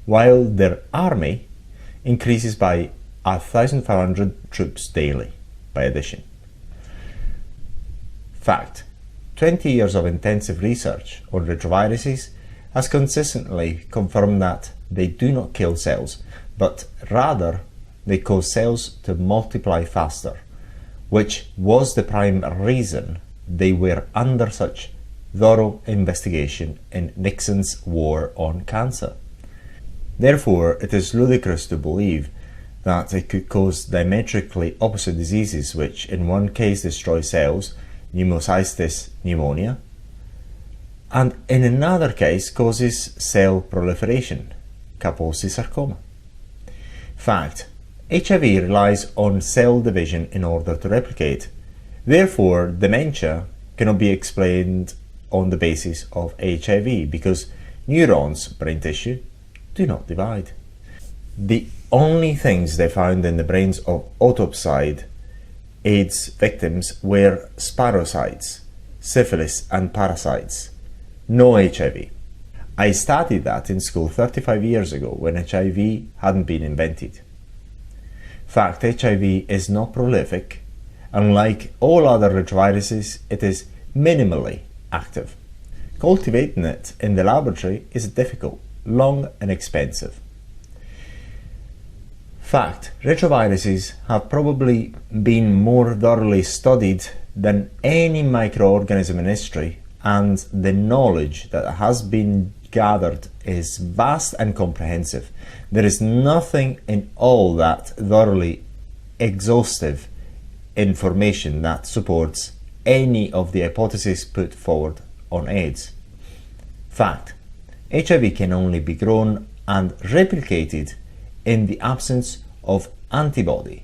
while their army increases by 1,500 troops daily by addition. Fact: 20 years of intensive research on retroviruses has consistently confirmed that they do not kill cells, but rather they cause cells to multiply faster, which was the prime reason they were under such thorough investigation in Nixon's war on cancer. Therefore, it is ludicrous to believe that it could cause diametrically opposite diseases which in one case destroy cells, pneumocystis pneumonia, and in another case causes cell proliferation, Kaposi sarcoma. Fact: HIV relies on cell division in order to replicate. Therefore, dementia cannot be explained on the basis of HIV because neurons, brain tissue, do not divide. The only things they found in the brains of autopsied AIDS victims were spirochetes, syphilis and parasites. No HIV. I studied that in school 35 years ago when HIV hadn't been invented. Fact: HIV is not prolific. Unlike all other retroviruses, it is minimally active. Cultivating it in the laboratory is difficult, long and expensive. Fact: retroviruses have probably been more thoroughly studied than any microorganism in history, and the knowledge that has been gathered is vast and comprehensive. There is nothing in all that thoroughly exhaustive information that supports any of the hypotheses put forward on AIDS. Fact: HIV can only be grown and replicated in the absence of antibody,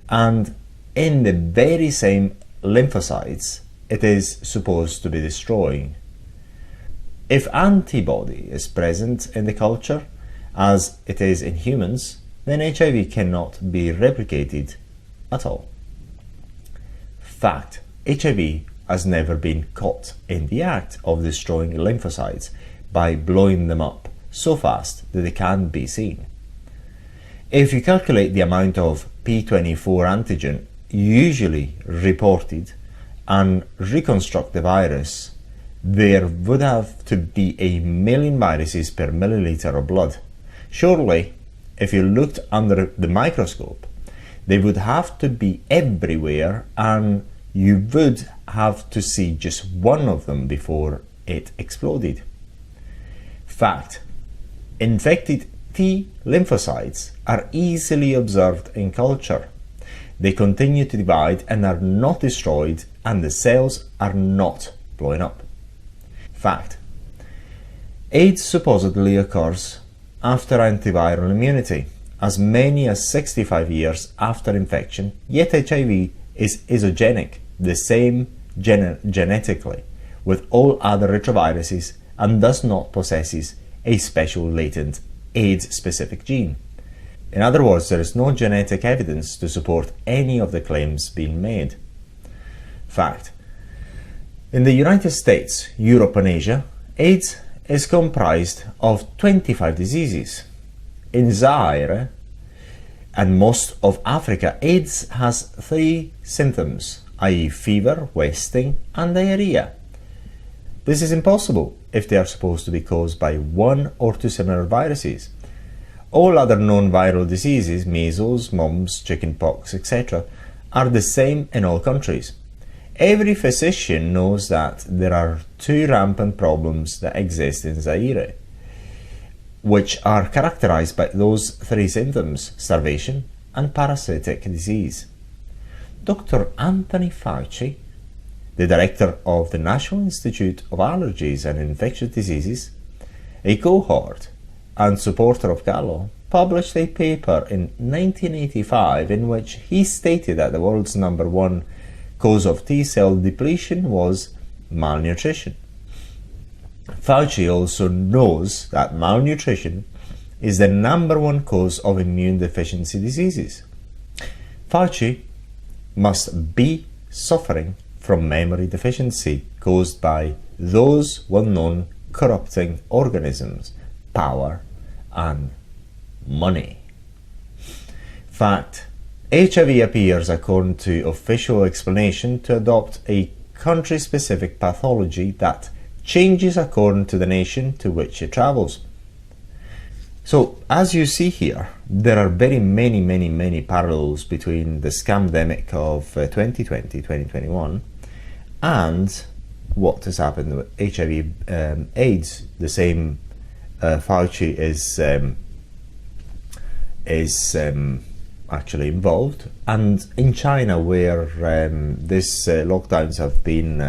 and in the very same lymphocytes it is supposed to be destroying. If antibody is present in the culture, as it is in humans, then HIV cannot be replicated at all. Fact: HIV has never been caught in the act of destroying lymphocytes by blowing them up so fast that they can't be seen. If you calculate the amount of P24 antigen usually reported and reconstruct the virus, there would have to be 1 million viruses per milliliter of blood. Surely, if you looked under the microscope, they would have to be everywhere, and you would have to see just one of them before it exploded. Fact: infected T lymphocytes are easily observed in culture. They continue to divide and are not destroyed, and the cells are not blowing up. Fact: AIDS supposedly occurs after antiviral immunity, as many as 65 years after infection, yet HIV is isogenic, the same genetically with all other retroviruses, and thus not possesses a special latent AIDS-specific gene. In other words, there is no genetic evidence to support any of the claims being made. Fact: in the United States, Europe and Asia, AIDS is comprised of 25 diseases. In Zaire and most of Africa, AIDS has 3 symptoms, i.e. fever, wasting, and diarrhea. This is impossible if they are supposed to be caused by 1 or 2 similar viruses. All other known viral diseases, measles, mumps, chickenpox, etc., are the same in all countries. Every physician knows that there are 2 rampant problems that exist in Zaire, which are characterized by those 3 symptoms: starvation and parasitic disease. Dr. Anthony Fauci, the director of the National Institute of Allergies and Infectious Diseases, a cohort and supporter of Gallo, published a paper in 1985 in which he stated that the world's #1 cause of T-cell depletion was malnutrition. Fauci also knows that malnutrition is the #1 cause of immunodeficiency diseases. Fauci must be suffering from memory deficiency caused by those well-known corrupting organisms, power and money. Fact: HIV appears, according to official explanation, to adopt a country-specific pathology that changes according to the nation to which it travels. So, as you see here, there are very many parallels between the scamdemic of 2020-2021 and what has happened with HIV AIDS. The same Fauci is actually involved, and in China, where these lockdowns have been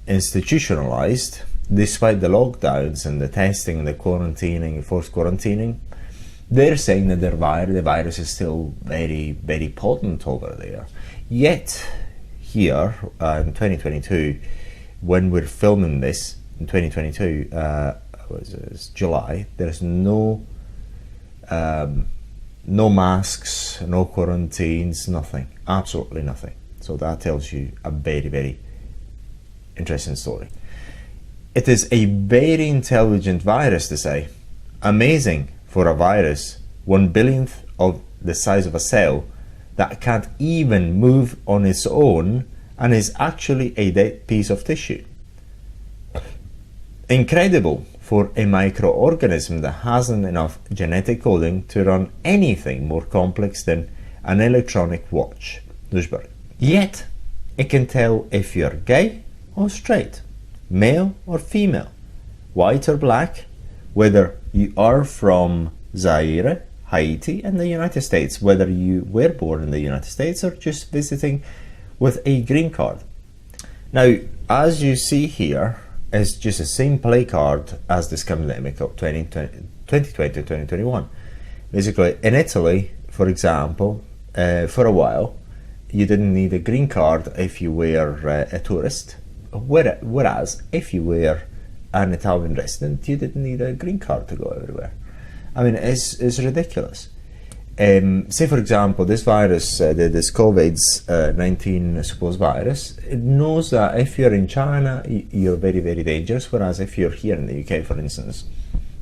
institutionalized, despite the lockdowns and the testing and the quarantining, forced quarantining, they're saying that the virus is still very potent over there. Yet here in 2022, when we're filming this in 2022, it's July, there's no masks, no quarantines, nothing, absolutely nothing. So that tells you a very interesting story. It is a very intelligent virus, to say. Amazing for a virus, 1/1000th of the size of a cell, that can't even move on its own and is actually a dead piece of tissue. Incredible for a microorganism that hasn't enough genetic coding to run anything more complex than an electronic watch. Duisburg. Yet, it can tell if you're gay or straight, male or female, white or black, whether you are from Zaire, Haiti and the United States, whether you were born in the United States or just visiting with a green card. Now, as you see here, it's just the same play card as the scamdemic of 2020-2021. Basically, in Italy, for example, for a while, you didn't need a green card if you were a tourist, whereas if you were an Italian resident, you didn't need a green card to go everywhere. I mean, it's ridiculous. Say, for example, this virus, this COVID-19 supposed virus, it knows that if you're in China, you're very dangerous, whereas if you're here in the UK, for instance,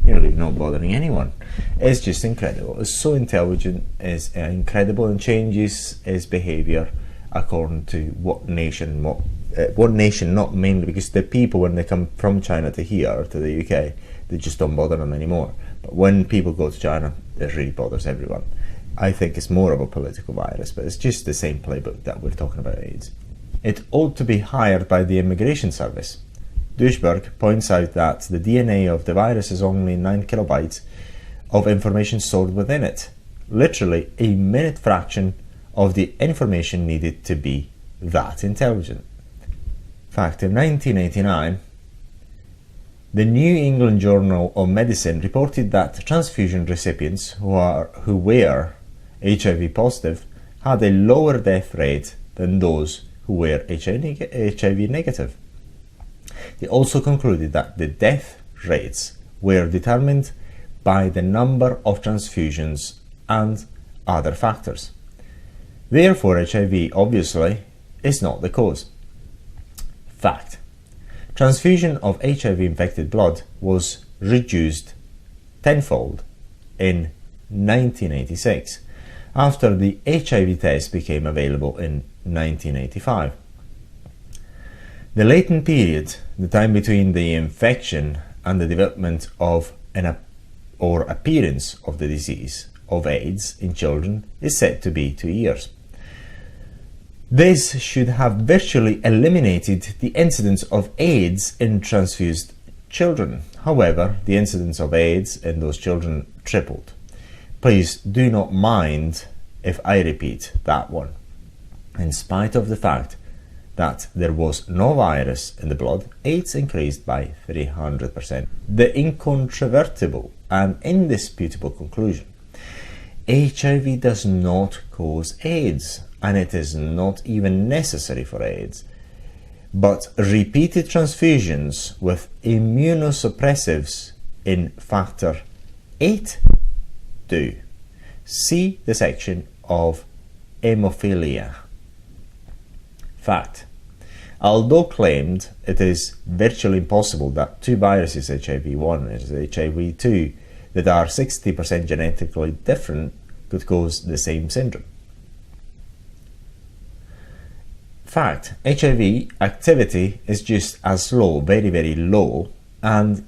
you're really not bothering anyone. It's just incredible. It's so intelligent, it's incredible, and changes its behavior according to what nation, not mainly, because the people, when they come from China to here, to the UK, they just don't bother them anymore. But when people go to China, it really bothers everyone. I think it's more of a political virus, but it's just the same playbook that we're talking about AIDS. It ought to be hired by the Immigration Service. Duisburg points out that the DNA of the virus is only 9 kilobytes of information stored within it, literally a minute fraction of the information needed to be that intelligent. In fact, in 1989, the New England Journal of Medicine reported that transfusion recipients who were HIV positive had a lower death rate than those who were HIV negative. They also concluded that the death rates were determined by the number of transfusions and other factors. Therefore, HIV obviously is not the cause. Fact: transfusion of HIV-infected blood was reduced tenfold in 1986 after the HIV test became available in 1985. The latent period, the time between the infection and the development of or appearance of the disease of AIDS in children, is said to be 2 years. This should have virtually eliminated the incidence of AIDS in transfused children. However, the incidence of AIDS in those children tripled. Please do not mind if I repeat that one. In spite of the fact that there was no virus in the blood, AIDS increased by 300%. The incontrovertible and indisputable conclusion: HIV does not cause AIDS, and it is not even necessary for AIDS. But repeated transfusions with immunosuppressives in factor 8 do. See the section of hemophilia. Fact: although claimed it is virtually impossible that two viruses, HIV-1 and HIV-2, that are 60% genetically different could cause the same syndrome. Fact, HIV activity is just as low, very, very low, and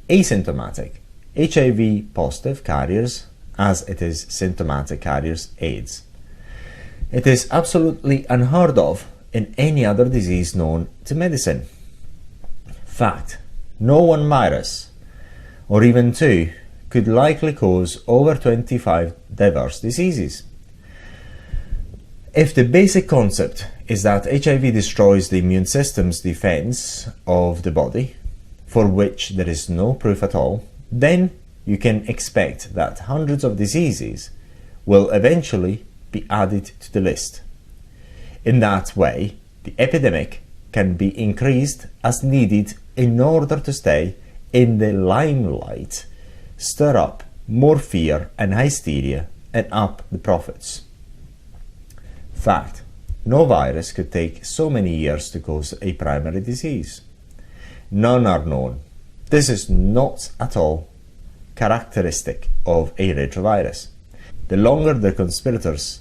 asymptomatic HIV positive carriers as it is symptomatic carriers AIDS. It is absolutely unheard of in any other disease known to medicine. Fact, no one virus, or even two, could likely cause over 25 diverse diseases. If the basic concept is that HIV destroys the immune system's defense of the body, for which there is no proof at all, then you can expect that hundreds of diseases will eventually be added to the list. In that way, the epidemic can be increased as needed in order to stay in the limelight, stir up more fear and hysteria, and up the profits. Fact, no virus could take so many years to cause a primary disease. None are known. This is not at all characteristic of a retrovirus. The longer the conspirators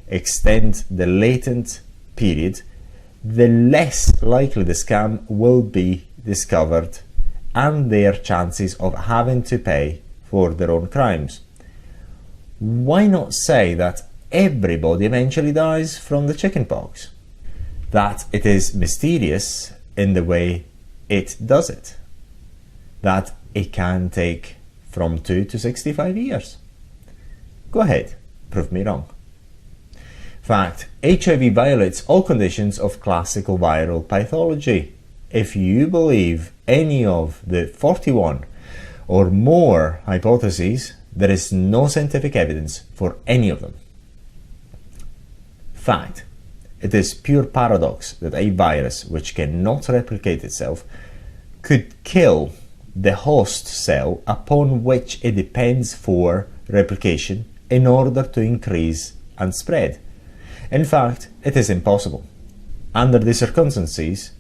extend the latent period, the less likely the scam will be discovered and their chances of having to pay for their own crimes. Why not say that everybody eventually dies from the chickenpox? That it is mysterious in the way it does it. That it can take from 2 to 65 years. Go ahead, prove me wrong. Fact, HIV violates all conditions of classical viral pathology. If you believe any of the 41 or more hypotheses, there is no scientific evidence for any of them. Fact, it is pure paradox that a virus which cannot replicate itself could kill the host cell upon which it depends for replication in order to increase and spread. In fact, it is impossible. Under these circumstances,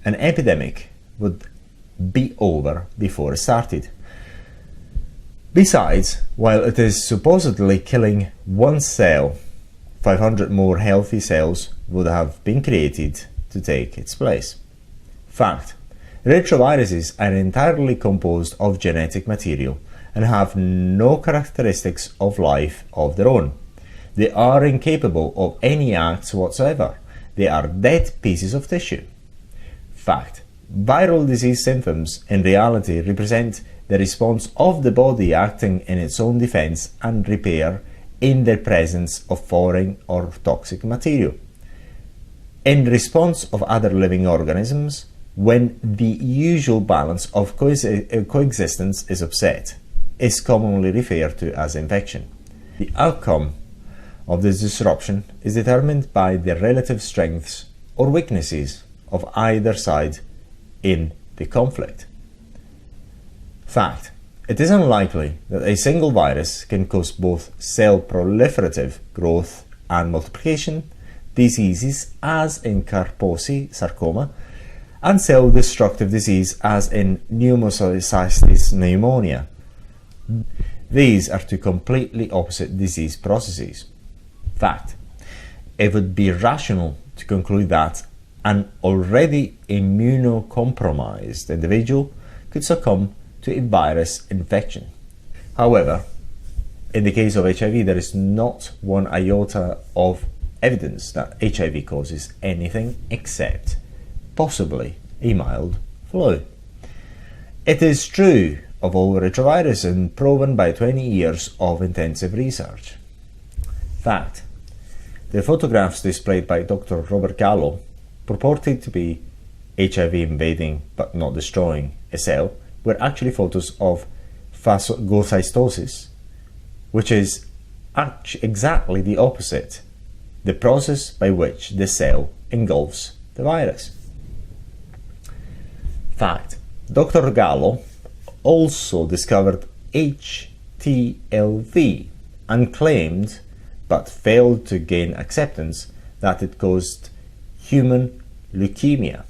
an epidemic would be over before it started. Besides, while it is supposedly killing one cell, 500 more healthy cells would have been created to take its place. Fact, retroviruses are entirely composed of genetic material and have no characteristics of life of their own. They are incapable of any acts whatsoever. They are dead pieces of tissue. Fact, viral disease symptoms in reality represent the response of the body acting in its own defense and repair in the presence of foreign or toxic material. In response of other living organisms, when the usual balance of coexistence is upset, is commonly referred to as infection. The outcome of this disruption is determined by the relative strengths or weaknesses of either side in the conflict. Fact, it is unlikely that a single virus can cause both cell proliferative growth and multiplication diseases as in Kaposi sarcoma and cell destructive disease as in pneumocystis pneumonia. These are two completely opposite disease processes. Fact, it would be rational to conclude that an already immunocompromised individual could succumb to a virus infection. However, in the case of HIV, there is not one iota of evidence that HIV causes anything except possibly a mild flu. It is true of all retrovirus and proven by 20 years of intensive research. Fact, the photographs displayed by Dr. Robert Gallo purported to be HIV invading but not destroying a cell were actually photos of phagocytosis, which is exactly the opposite, the process by which the cell engulfs the virus. Fact, Dr. Gallo also discovered HTLV and claimed, but failed to gain acceptance, that it caused human leukemia.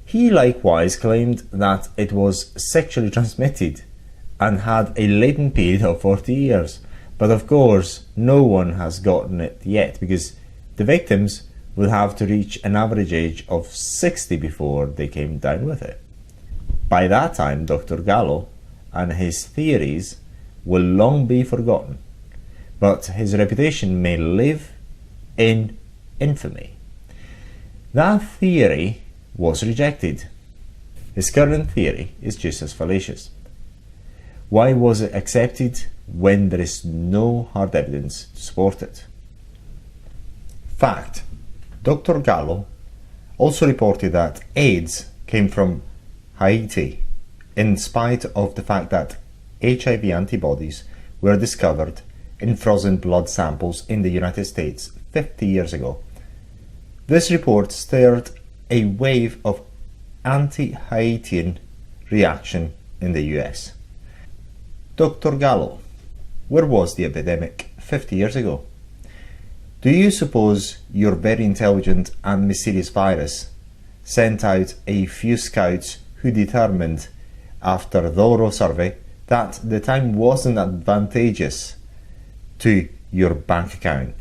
He likewise claimed that it was sexually transmitted and had a latent period of 40 years. But of course, no one has gotten it yet because the victims would have to reach an average age of 60 before they came down with it. By that time, Dr. Gallo and his theories will long be forgotten, but his reputation may live in infamy. That theory was rejected. His current theory is just as fallacious. Why was it accepted when there is no hard evidence to support it? Fact: Dr. Gallo also reported that AIDS came from Haiti, in spite of the fact that HIV antibodies were discovered in frozen blood samples in the United States 50 years ago. This report stirred a wave of anti-Haitian reaction in the US. Dr. Gallo, where was the epidemic 50 years ago? Do you suppose your very intelligent and mysterious virus sent out a few scouts who determined, after a thorough survey, that the time wasn't advantageous to your bank account?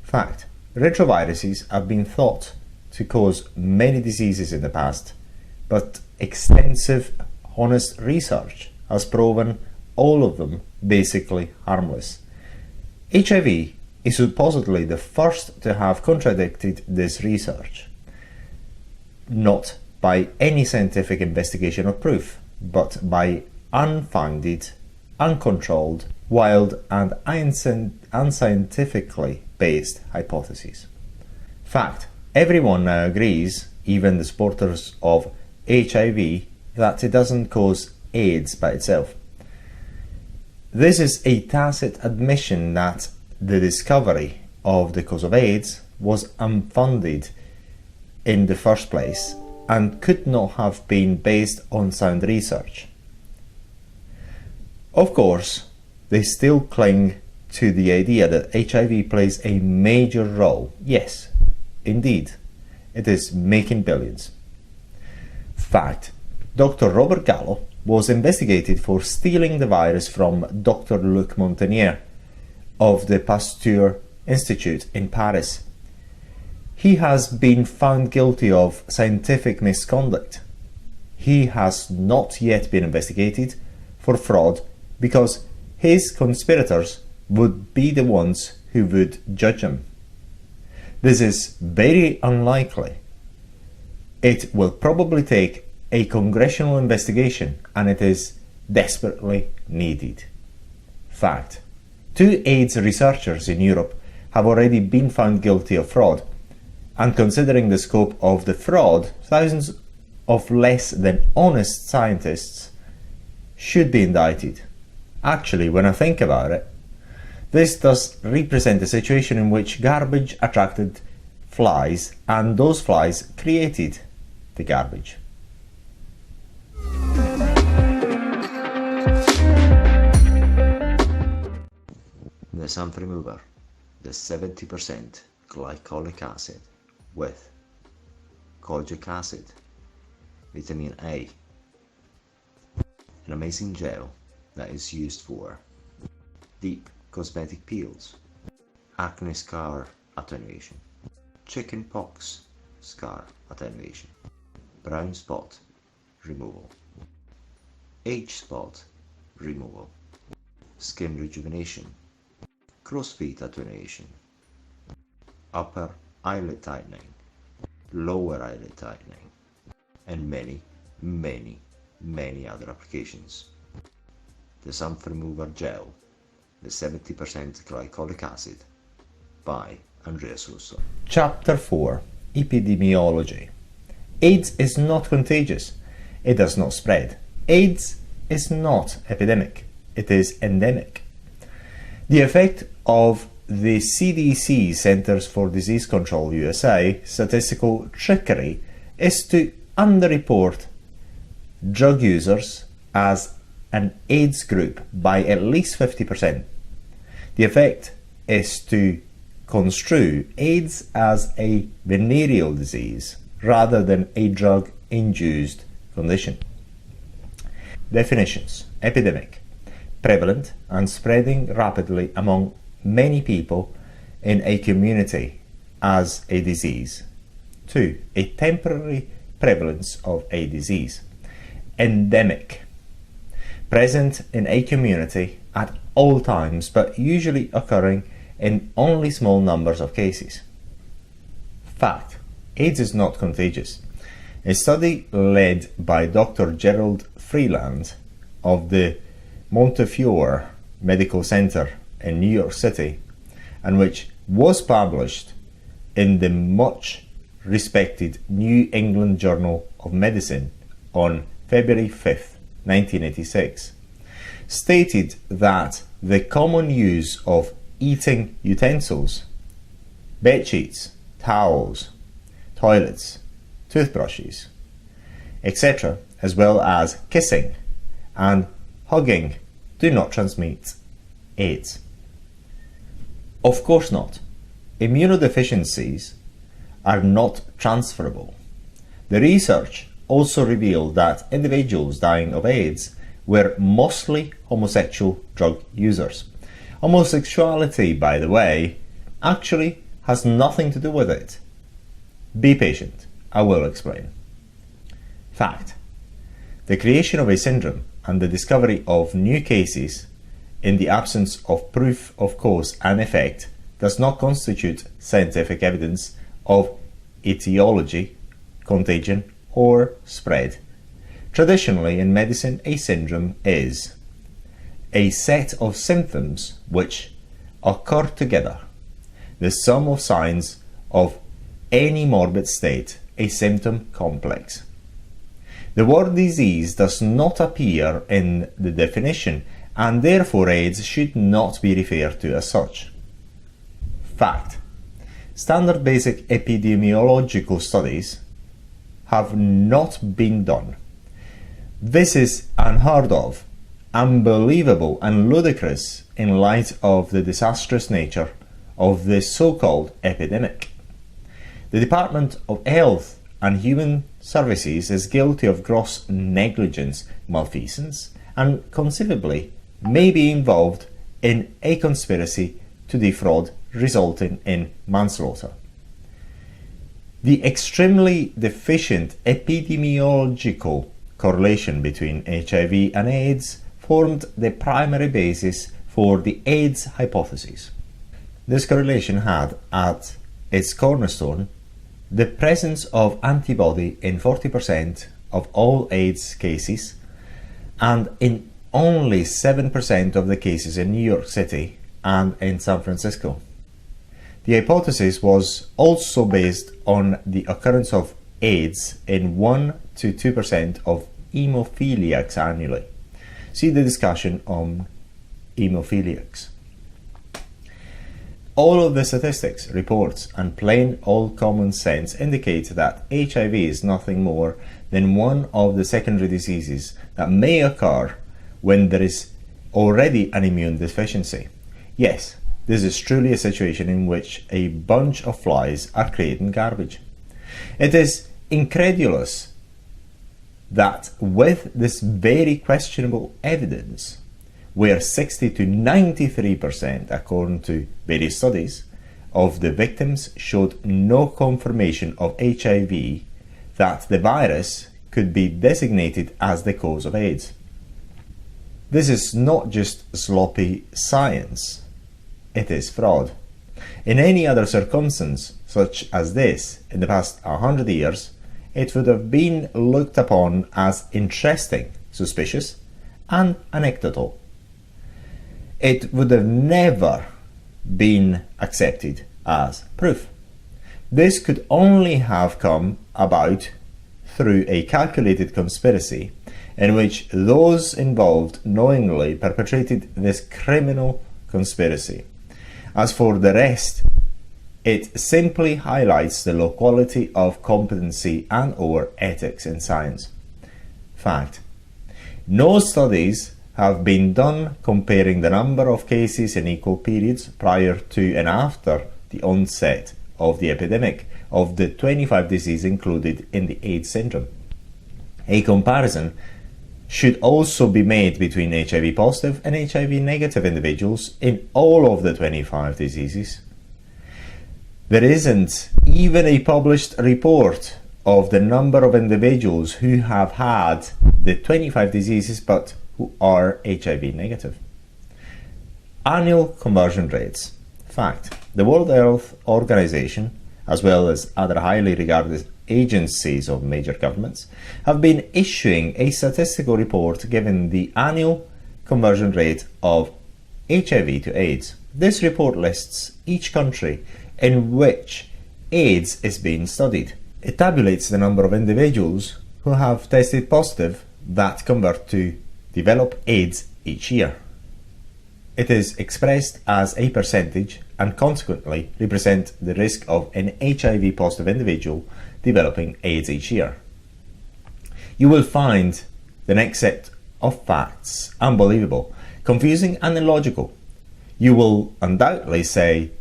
Fact: retroviruses have been thought to cause many diseases in the past, but extensive, honest research has proven all of them basically harmless. HIV is supposedly the first to have contradicted this research, not by any scientific investigation or proof, but by unfounded, uncontrolled, wild and unscientifically based hypotheses. Fact: everyone now agrees, even the supporters of HIV, that it doesn't cause AIDS by itself. This is a tacit admission that the discovery of the cause of AIDS was unfounded in the first place and could not have been based on sound research. Of course, they still cling to the idea that HIV plays a major role. Yes, indeed, it is making billions. Fact: Dr. Robert Gallo was investigated for stealing the virus from Dr. Luc Montagnier of the Pasteur Institute in Paris. He has been found guilty of scientific misconduct. He has not yet been investigated for fraud because his conspirators would be the ones who would judge him. This is very unlikely. It will probably take a congressional investigation, and it is desperately needed. Fact: 2 AIDS researchers in Europe have already been found guilty of fraud, and considering the scope of the fraud, thousands of less than honest scientists should be indicted. Actually, when I think about it, this does represent a situation in which garbage attracted flies, and those flies created the garbage. The sample remover, the 70% glycolic acid with kojic acid, vitamin A, an amazing gel that is used for deep cosmetic peels, acne scar attenuation, chicken pox scar attenuation, brown spot removal, age spot removal, skin rejuvenation, crow's feet attenuation, upper eyelid tightening, lower eyelid tightening, and many other applications. The Sample Remover Gel, the 70% glycolic acid, by Andreas Russo. Chapter 4: Epidemiology. AIDS is not contagious. It does not spread. AIDS is not epidemic. It is endemic. The effect of the CDC, Centers for Disease Control USA, statistical trickery is to underreport drug users as an AIDS group by at least 50%. The effect is to construe AIDS as a venereal disease rather than a drug-induced condition. Definitions: epidemic, prevalent and spreading rapidly among many people in a community as a disease. 2. A temporary prevalence of a disease. Endemic. Present in a community at all times, but usually occurring in only small numbers of cases. Fact. AIDS is not contagious. A study led by Dr. Gerald Freeland of the Montefiore Medical Center in New York City, and which was published in the much respected New England Journal of Medicine on February 5th, 1986, stated that the common use of eating utensils, bedsheets, towels, toilets, toothbrushes, etc., as well as kissing and hugging, do not transmit AIDS. Of course not. Immunodeficiencies are not transferable. The research also revealed that individuals dying of AIDS were mostly homosexual drug users. Homosexuality, by the way, actually has nothing to do with it. Be patient, I will explain. Fact. The creation of a syndrome and the discovery of new cases in the absence of proof of cause and effect does not constitute scientific evidence of etiology, contagion, or spread. Traditionally in medicine, a syndrome is a set of symptoms which occur together, the sum of signs of any morbid state, a symptom complex. The word disease does not appear in the definition, and therefore AIDS should not be referred to as such. Fact. Standard basic epidemiological studies have not been done. This is unheard of, unbelievable, and ludicrous in light of the disastrous nature of this so-called epidemic. The Department of Health and Human Services is guilty of gross negligence, malfeasance, and conceivably may be involved in a conspiracy to defraud resulting in manslaughter. The extremely deficient epidemiological correlation between HIV and AIDS formed the primary basis for the AIDS hypothesis. This correlation had at its cornerstone the presence of antibody in 40% of all AIDS cases and in only 7% of the cases in New York City and in San Francisco. The hypothesis was also based on the occurrence of AIDS in 1 to 2% of hemophiliacs annually. See the discussion on hemophiliacs. All of the statistics, reports, and plain old common sense indicate that HIV is nothing more than one of the secondary diseases that may occur when there is already an immune deficiency. Yes, this is truly a situation in which a bunch of flies are creating garbage. It is incredulous that with this very questionable evidence, where 60 to 93%, according to various studies, of the victims showed no confirmation of HIV, that the virus could be designated as the cause of AIDS. This is not just sloppy science, it is fraud. In any other circumstance, such as this, in the past 100 years, it would have been looked upon as interesting, suspicious, and anecdotal. It would have never been accepted as proof. This could only have come about through a calculated conspiracy in which those involved knowingly perpetrated this criminal conspiracy. As for the rest, it simply highlights the low quality of competency and/or ethics in science. Fact. No studies have been done comparing the number of cases in equal periods prior to and after the onset of the epidemic of the 25 diseases included in the AIDS syndrome. A comparison should also be made between HIV positive and HIV negative individuals in all of the 25 diseases. There isn't even a published report of the number of individuals who have had the 25 diseases but who are HIV negative. Annual conversion rates. Fact: the World Health Organization, as well as other highly regarded agencies of major governments, have been issuing a statistical report giving the annual conversion rate of HIV to AIDS. This report lists each country in which AIDS is being studied. It tabulates the number of individuals who have tested positive that convert to develop AIDS each year. It is expressed as a percentage and consequently represent the risk of an HIV positive individual developing AIDS each year. You will find the next set of facts unbelievable, confusing and illogical. You will undoubtedly say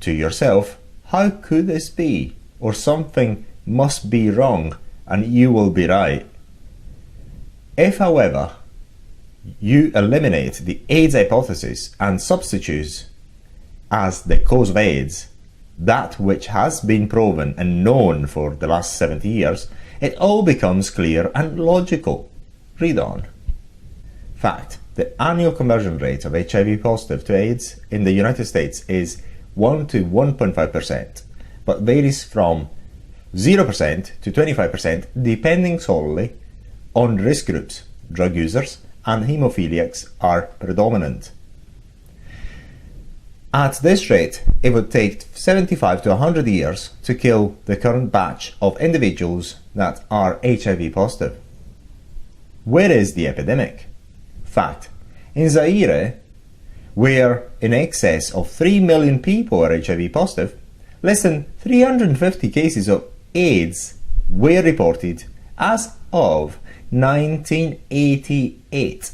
to yourself, how could this be? Or something must be wrong, and you will be right. If, however, you eliminate the AIDS hypothesis and substitute as the cause of AIDS that which has been proven and known for the last 70 years, it all becomes clear and logical. Read on. Fact: the annual conversion rate of HIV positive to AIDS in the United States is 1 to 1.5%, but varies from 0% to 25% depending solely on risk groups. Drug users and hemophiliacs are predominant. At this rate, it would take 75 to 100 years to kill the current batch of individuals that are HIV positive. Where is the epidemic? Fact: in Zaire, where in excess of 3 million people are HIV positive, less than 350 cases of AIDS were reported as of 1988.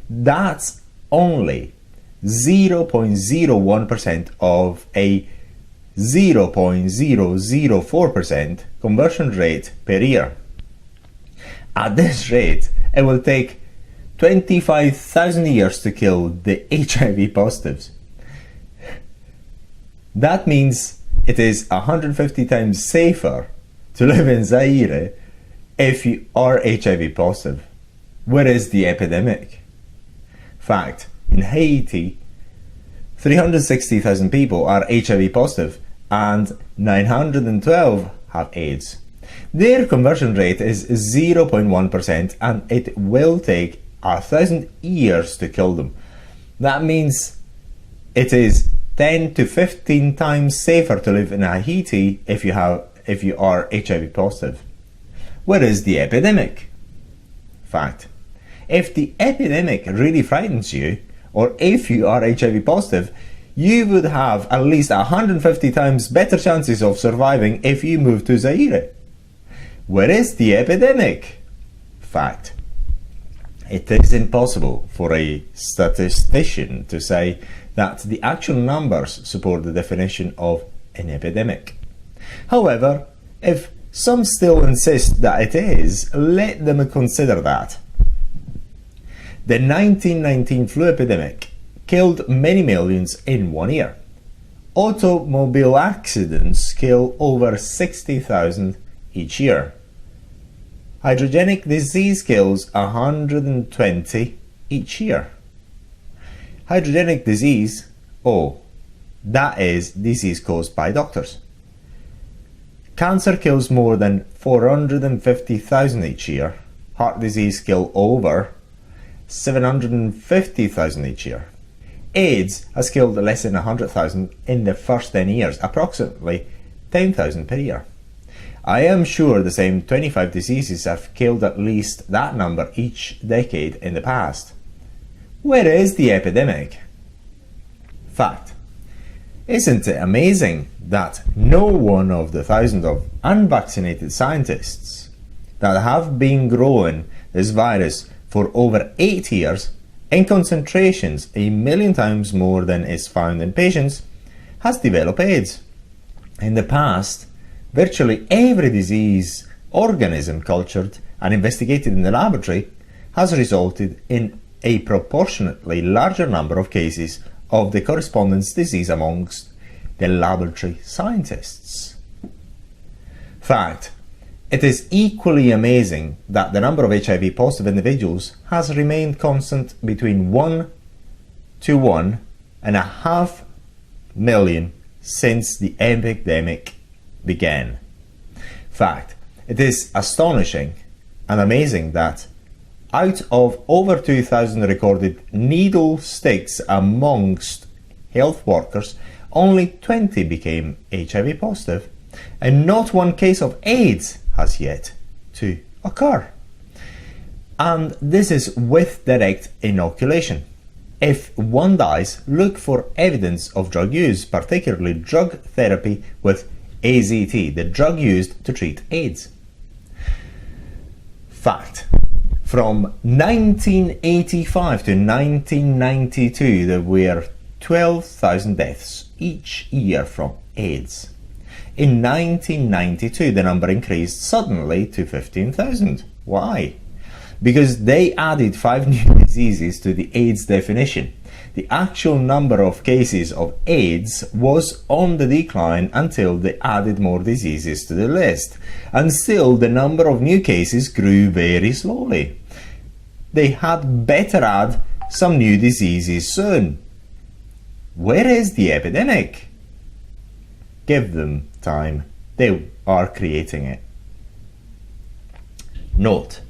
That's only 0.01% of a 0.004% conversion rate per year. At this rate, it will take 25,000 years to kill the HIV positives. That means it is 150 times safer to live in Zaire if you are HIV positive. Where is the epidemic? Fact: in Haiti, 360,000 people are HIV positive and 912 have AIDS. Their conversion rate is 0.1% and it will take 1,000 years to kill them. That means it is 10 to 15 times safer to live in Haiti if you are HIV positive. Where is the epidemic? Fact: if the epidemic really frightens you, or if you are HIV positive, you would have at least 150 times better chances of surviving if you move to Zaire. Where is the epidemic? Fact: it is impossible for a statistician to say that the actual numbers support the definition of an epidemic. However, if some still insist that it is, let them consider that. The 1919 flu epidemic killed many millions in 1 year. Automobile accidents kill over 60,000 each year. Hydrogenic disease kills 120 each year. Hydrogenic disease, that is disease caused by doctors. Cancer kills more than 450,000 each year. Heart disease kills over 750,000 each year. AIDS has killed less than 100,000 in the first 10 years, approximately 10,000 per year. I am sure the same 25 diseases have killed at least that number each decade in the past. Where is the epidemic? Fact: isn't it amazing that no one of the thousands of unvaccinated scientists that have been growing this virus for over 8 years in concentrations 1 million times more than is found in patients has developed AIDS? In the past, virtually every disease organism cultured and investigated in the laboratory has resulted in a proportionately larger number of cases of the correspondence disease amongst the laboratory scientists. Fact: it is equally amazing that the number of HIV positive individuals has remained constant between 1 to 1.5 million since the epidemic began. Fact: it is astonishing and amazing that out of over 2,000 recorded needle sticks amongst health workers, only 20 became HIV positive, and not one case of AIDS has yet to occur. And this is with direct inoculation. If one dies, look for evidence of drug use, particularly drug therapy with AZT, the drug used to treat AIDS. Fact: from 1985 to 1992, there were 12,000 deaths each year from AIDS. In 1992, the number increased suddenly to 15,000. Why? Because they added 5 new diseases to the AIDS definition. The actual number of cases of AIDS was on the decline until they added more diseases to the list, and still the number of new cases grew very slowly. They had better add some new diseases soon. Where is the epidemic? Give them time. They are creating it. Note: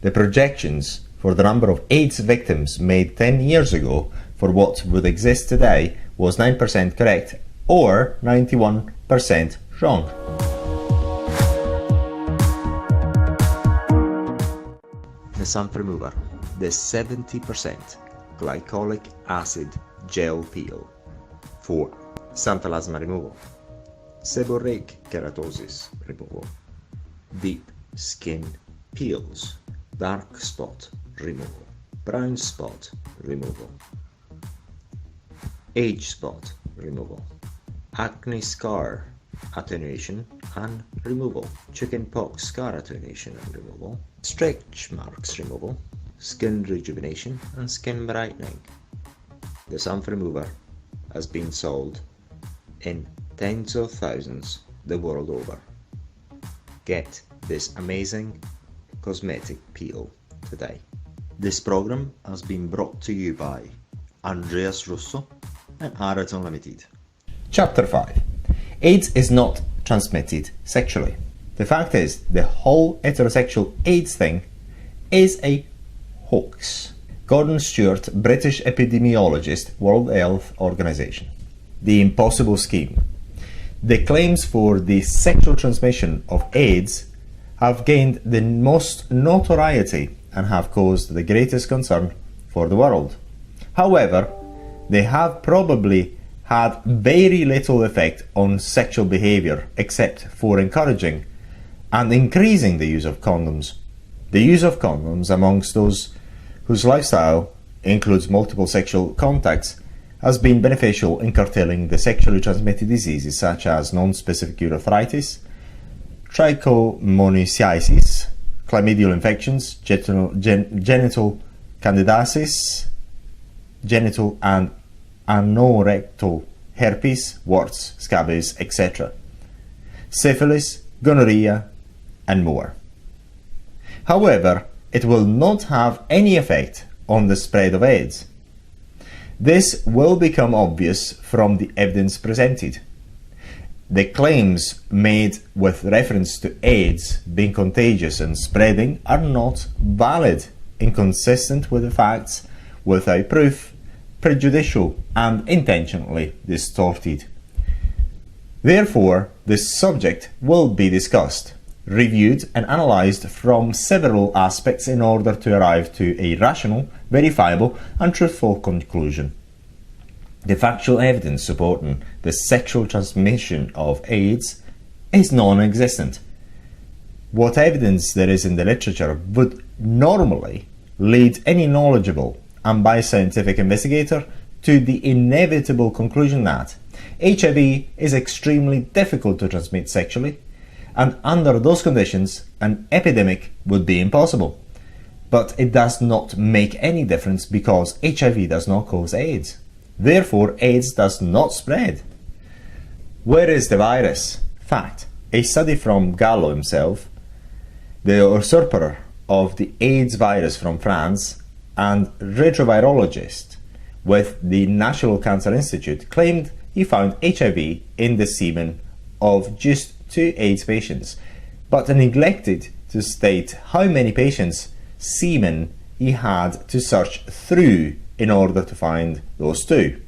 the projections for the number of AIDS victims made 10 years ago for what would exist today was 9% correct or 91% wrong. The sump remover, the 70% glycolic acid gel peel for xanthelasma removal, seborrheic keratosis removal, deep skin peels, dark spot removal, brown spot removal, age spot removal, acne scar attenuation and removal, chickenpox scar attenuation and removal, stretch marks removal, skin rejuvenation and skin brightening. The sump remover has been sold in tens of thousands the world over. Get this amazing cosmetic peel today. This program has been brought to you by Andreas Russo and Areton Ltd. Chapter 5. AIDS is not transmitted sexually. The fact is, the whole heterosexual AIDS thing is a hoax. Gordon Stewart, British epidemiologist, World Health Organization. The impossible scheme. The claims for the sexual transmission of AIDS have gained the most notoriety and have caused the greatest concern for the world. However, they have probably had very little effect on sexual behavior except for encouraging and increasing the use of condoms. The use of condoms amongst those whose lifestyle includes multiple sexual contacts has been beneficial in curtailing the sexually transmitted diseases such as non-specific urethritis, trichomoniasis, chlamydial infections, genital candidiasis, genital and anorectal herpes, warts, scabies, etc., syphilis, gonorrhea, and more. However, it will not have any effect on the spread of AIDS. This will become obvious from the evidence presented. The claims made with reference to AIDS being contagious and spreading are not valid, inconsistent with the facts, without proof, prejudicial, and intentionally distorted. Therefore, this subject will be discussed, reviewed and analysed from several aspects in order to arrive to a rational, verifiable and truthful conclusion. The factual evidence supporting the sexual transmission of AIDS is non-existent. What evidence there is in the literature would normally lead any knowledgeable and by scientific investigator to the inevitable conclusion that HIV is extremely difficult to transmit sexually, and under those conditions an epidemic would be impossible. But it does not make any difference because HIV does not cause AIDS. Therefore, AIDS does not spread. Where is the virus? Fact. A study from Gallo himself, the usurper of the AIDS virus from France, and retrovirologist with the National Cancer Institute, claimed he found HIV in the semen of just 2 AIDS patients, but neglected to state how many patients' semen he had to search through in order to find those 2.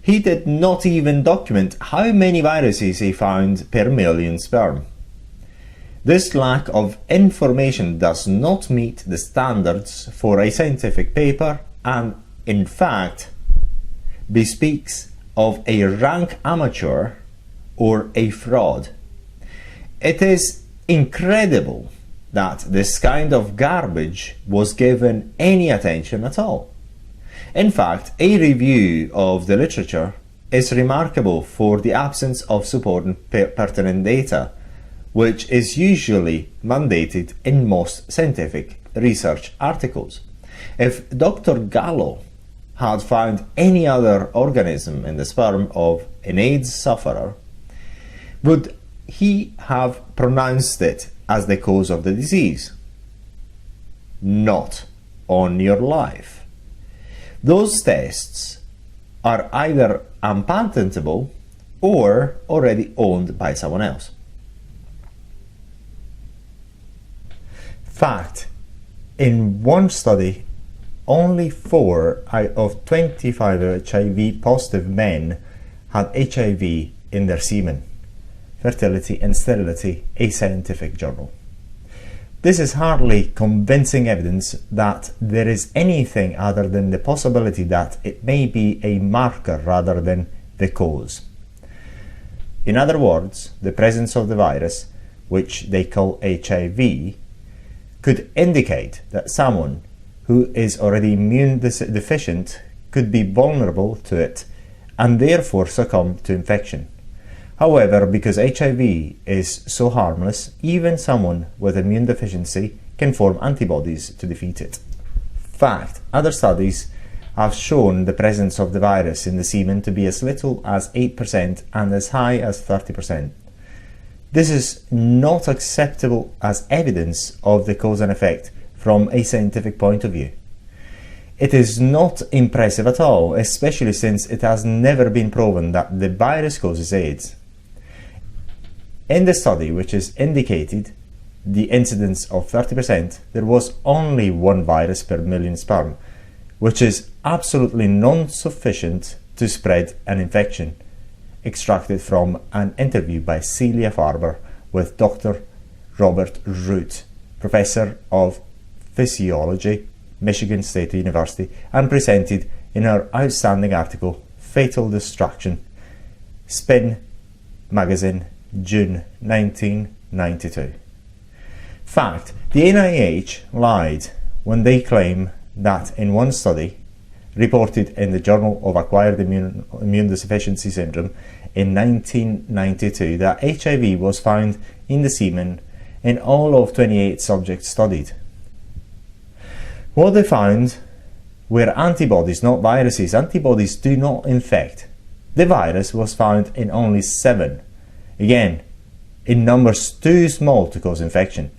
He did not even document how many viruses he found per million sperm. This lack of information does not meet the standards for a scientific paper and, in fact, bespeaks of a rank amateur or a fraud. It is incredible that this kind of garbage was given any attention at all. In fact, a review of the literature is remarkable for the absence of supporting pertinent data, which is usually mandated in most scientific research articles. If Dr. Gallo had found any other organism in the sperm of an AIDS sufferer, would he have pronounced it as the cause of the disease? Not on your life. Those tests are either unpatentable or already owned by someone else. Fact. In one study, only 4 out of 25 HIV positive men had HIV in their semen. Fertility and Sterility, a scientific journal. This is hardly convincing evidence that there is anything other than the possibility that it may be a marker rather than the cause. In other words, the presence of the virus, which they call HIV, could indicate that someone who is already immune deficient could be vulnerable to it and therefore succumb to infection. However, because HIV is so harmless, even someone with immune deficiency can form antibodies to defeat it. Fact. Other studies have shown the presence of the virus in the semen to be as little as 8% and as high as 30%. This is not acceptable as evidence of the cause and effect from a scientific point of view. It is not impressive at all, especially since it has never been proven that the virus causes AIDS. In the study, which is indicated the incidence of 30%, there was only 1 virus per million sperm, which is absolutely non-sufficient to spread an infection. Extracted from an interview by Celia Farber with Dr. Robert Root, Professor of Physiology, Michigan State University, and presented in her outstanding article, Fatal Destruction, Spin Magazine, June 1992. Fact. The NIH lied when they claim that in one study reported in the Journal of Acquired Immunodeficiency Syndrome in 1992 that HIV was found in the semen in all of 28 subjects studied. What they found were antibodies, not viruses. Antibodies do not infect. The virus was found in only 7. Again, in numbers too small to cause infection.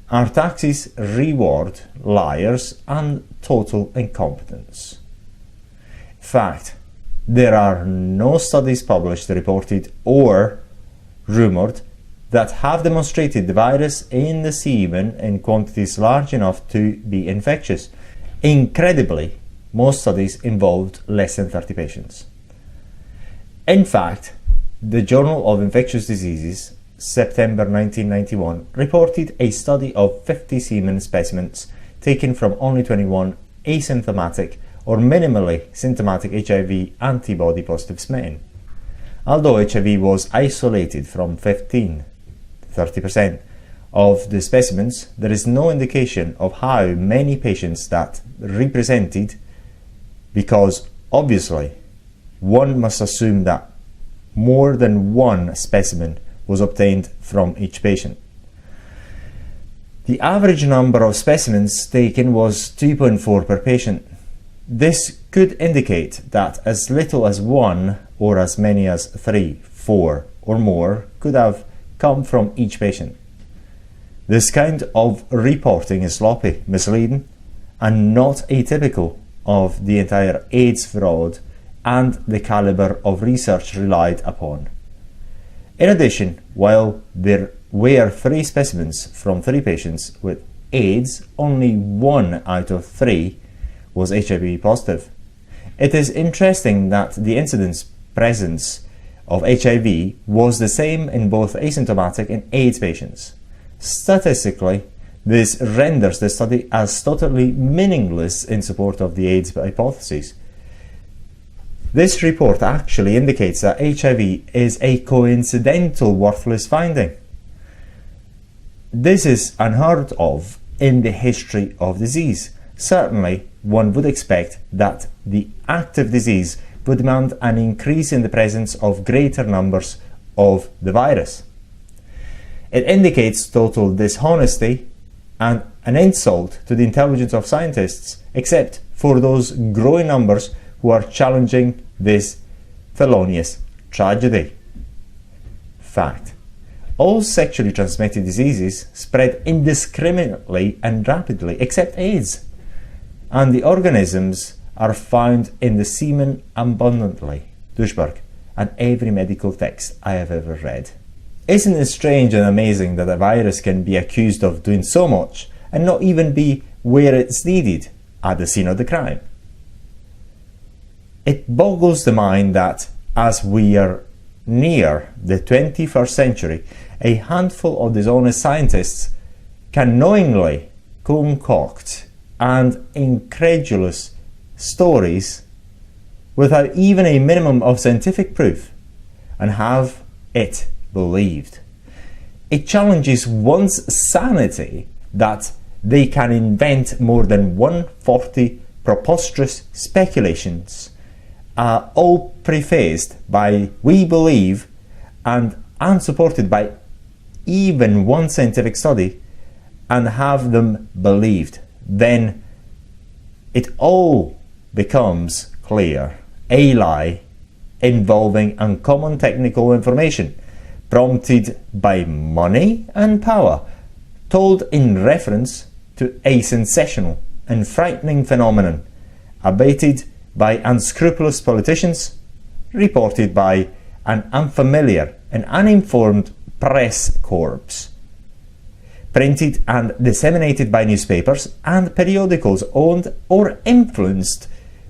Our taxes reward liars and total incompetence. Fact. There are no studies published, reported, or rumored that have demonstrated the virus in the semen in quantities large enough to be infectious. Incredibly, most studies involved less than 30 patients. In fact, the Journal of Infectious Diseases, September 1991, reported a study of 50 semen specimens taken from only 21 asymptomatic or minimally symptomatic HIV antibody positive men. Although HIV was isolated from 15 to 30% of the specimens, there is no indication of how many patients that represented, because obviously one must assume that more than one specimen was obtained from each patient. The average number of specimens taken was 2.4 per patient. This could indicate that as little as 1 or as many as 3, 4 or more could have come from each patient. This kind of reporting is sloppy, misleading, and not atypical of the entire AIDS fraud and the caliber of research relied upon. In addition, while there were 3 specimens from 3 patients with AIDS, only 1 out of 3 was HIV positive. It is interesting that the incidence presence of HIV was the same in both asymptomatic and AIDS patients. Statistically, this renders the study as totally meaningless in support of the AIDS hypothesis. This report actually indicates that HIV is a coincidental worthless finding. This is unheard of in the history of disease. Certainly, one would expect that the active disease would demand an increase in the presence of greater numbers of the virus. It indicates total dishonesty and an insult to the intelligence of scientists, except for those growing numbers who are challenging this felonious tragedy. Fact: all sexually transmitted diseases spread indiscriminately and rapidly, except AIDS, and the organisms are found in the semen abundantly. Duisburg, and every medical text I have ever read. Isn't it strange and amazing that a virus can be accused of doing so much and not even be where it's needed, at the scene of the crime? It boggles the mind that, as we are near the 21st century, a handful of dishonest scientists can knowingly concoct and incredulous stories without even a minimum of scientific proof and have it believed. It challenges one's sanity that they can invent more than 140 preposterous speculations, all prefaced by "we believe" and unsupported by even one scientific study, and have them believed. Then it all becomes clear: a lie involving uncommon technical information, prompted by money and power, told in reference to a sensational and frightening phenomenon, abated by unscrupulous politicians, reported by an unfamiliar and uninformed press corps, printed and disseminated by newspapers and periodicals owned or influenced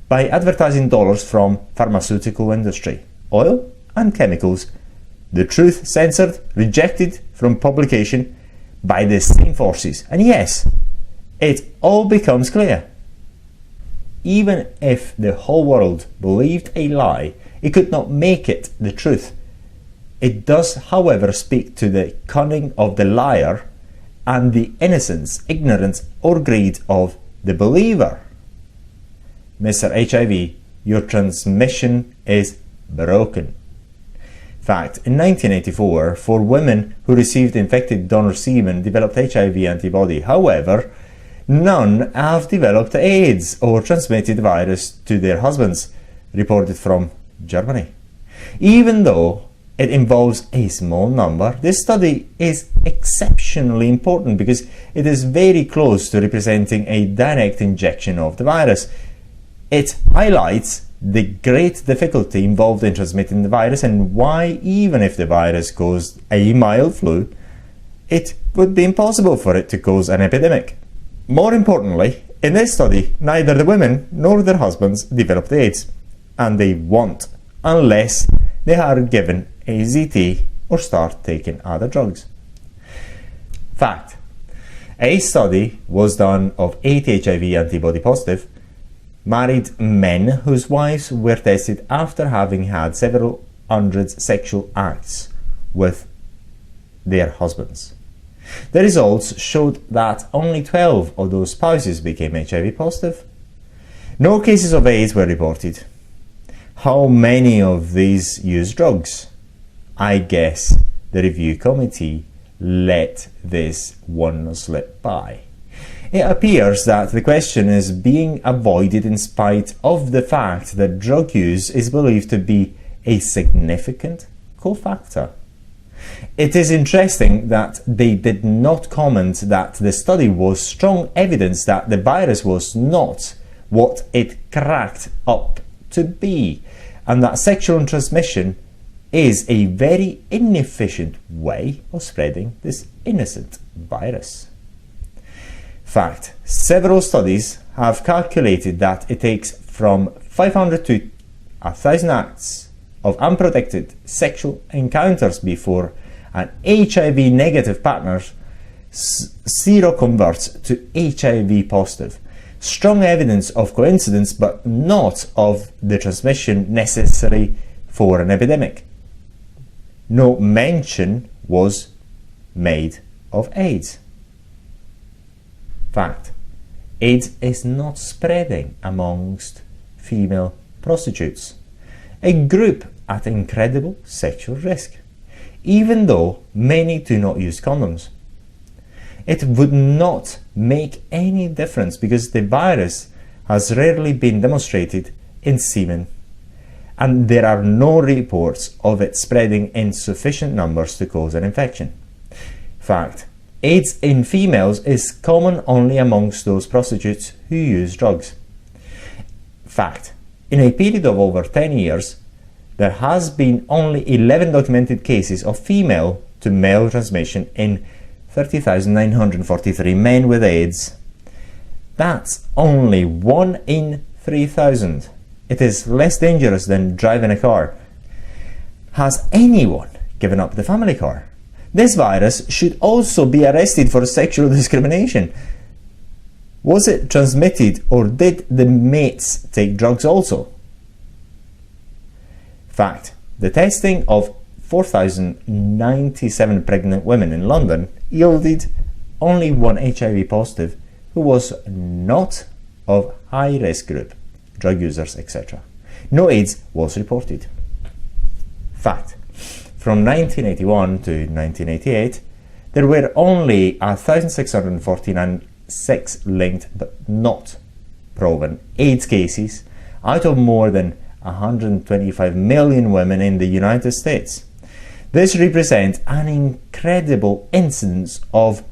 by advertising dollars from pharmaceutical industry, oil and chemicals, the truth censored, rejected from publication by the same forces. And yes, it all becomes clear. Even if the whole world believed a lie, it could not make it the truth. It does, however, speak to the cunning of the liar and the innocence, ignorance, or greed of the believer. Mr. HIV, your transmission is broken. Fact: in 1984, 4 women who received infected donor semen developed HIV antibody. However, none have developed AIDS or transmitted the virus to their husbands, reported from Germany. Even though it involves a small number, this study is exceptionally important because it is very close to representing a direct injection of the virus. It highlights the great difficulty involved in transmitting the virus and why, even if the virus caused a mild flu, it would be impossible for it to cause an epidemic. More importantly, in this study, neither the women nor their husbands developed AIDS, and they won't unless they are given AZT or start taking other drugs. Fact: a study was done of 8 HIV antibody positive married men whose wives were tested after having had several hundred sexual acts with their husbands. The results showed that only 12 of those spouses became HIV positive. No cases of AIDS were reported. How many of these used drugs? I guess the review committee let this one slip by. It appears that the question is being avoided in spite of the fact that drug use is believed to be a significant cofactor. It is interesting that they did not comment that the study was strong evidence that the virus was not what it cracked up to be, and that sexual transmission is a very inefficient way of spreading this innocent virus. Fact: several studies have calculated that it takes from 500 to 1,000 acts of unprotected sexual encounters before an HIV negative partner seroconverts to HIV positive. Strong evidence of coincidence, but not of the transmission necessary for an epidemic. No mention was made of AIDS. Fact: AIDS is not spreading amongst female prostitutes, a group at incredible sexual risk, even though many do not use condoms. It would not make any difference because the virus has rarely been demonstrated in semen, and there are no reports of it spreading in sufficient numbers to cause an infection. Fact: AIDS in females is common only amongst those prostitutes who use drugs. Fact: in a period of over 10 years, there has been only 11 documented cases of female to male transmission in 30,943 men with AIDS. That's only 1 in 3,000. It is less dangerous than driving a car. Has anyone given up the family car? This virus should also be arrested for sexual discrimination. Was it transmitted, or did the mates take drugs also? Fact: the testing of 4,097 pregnant women in London yielded only one HIV positive who was not of high risk group, drug users, etc. No AIDS was reported. Fact: from 1981 to 1988, there were only 1,649 sex-linked but not proven AIDS cases out of more than 125 million women in the United States. This represents an incredible incidence of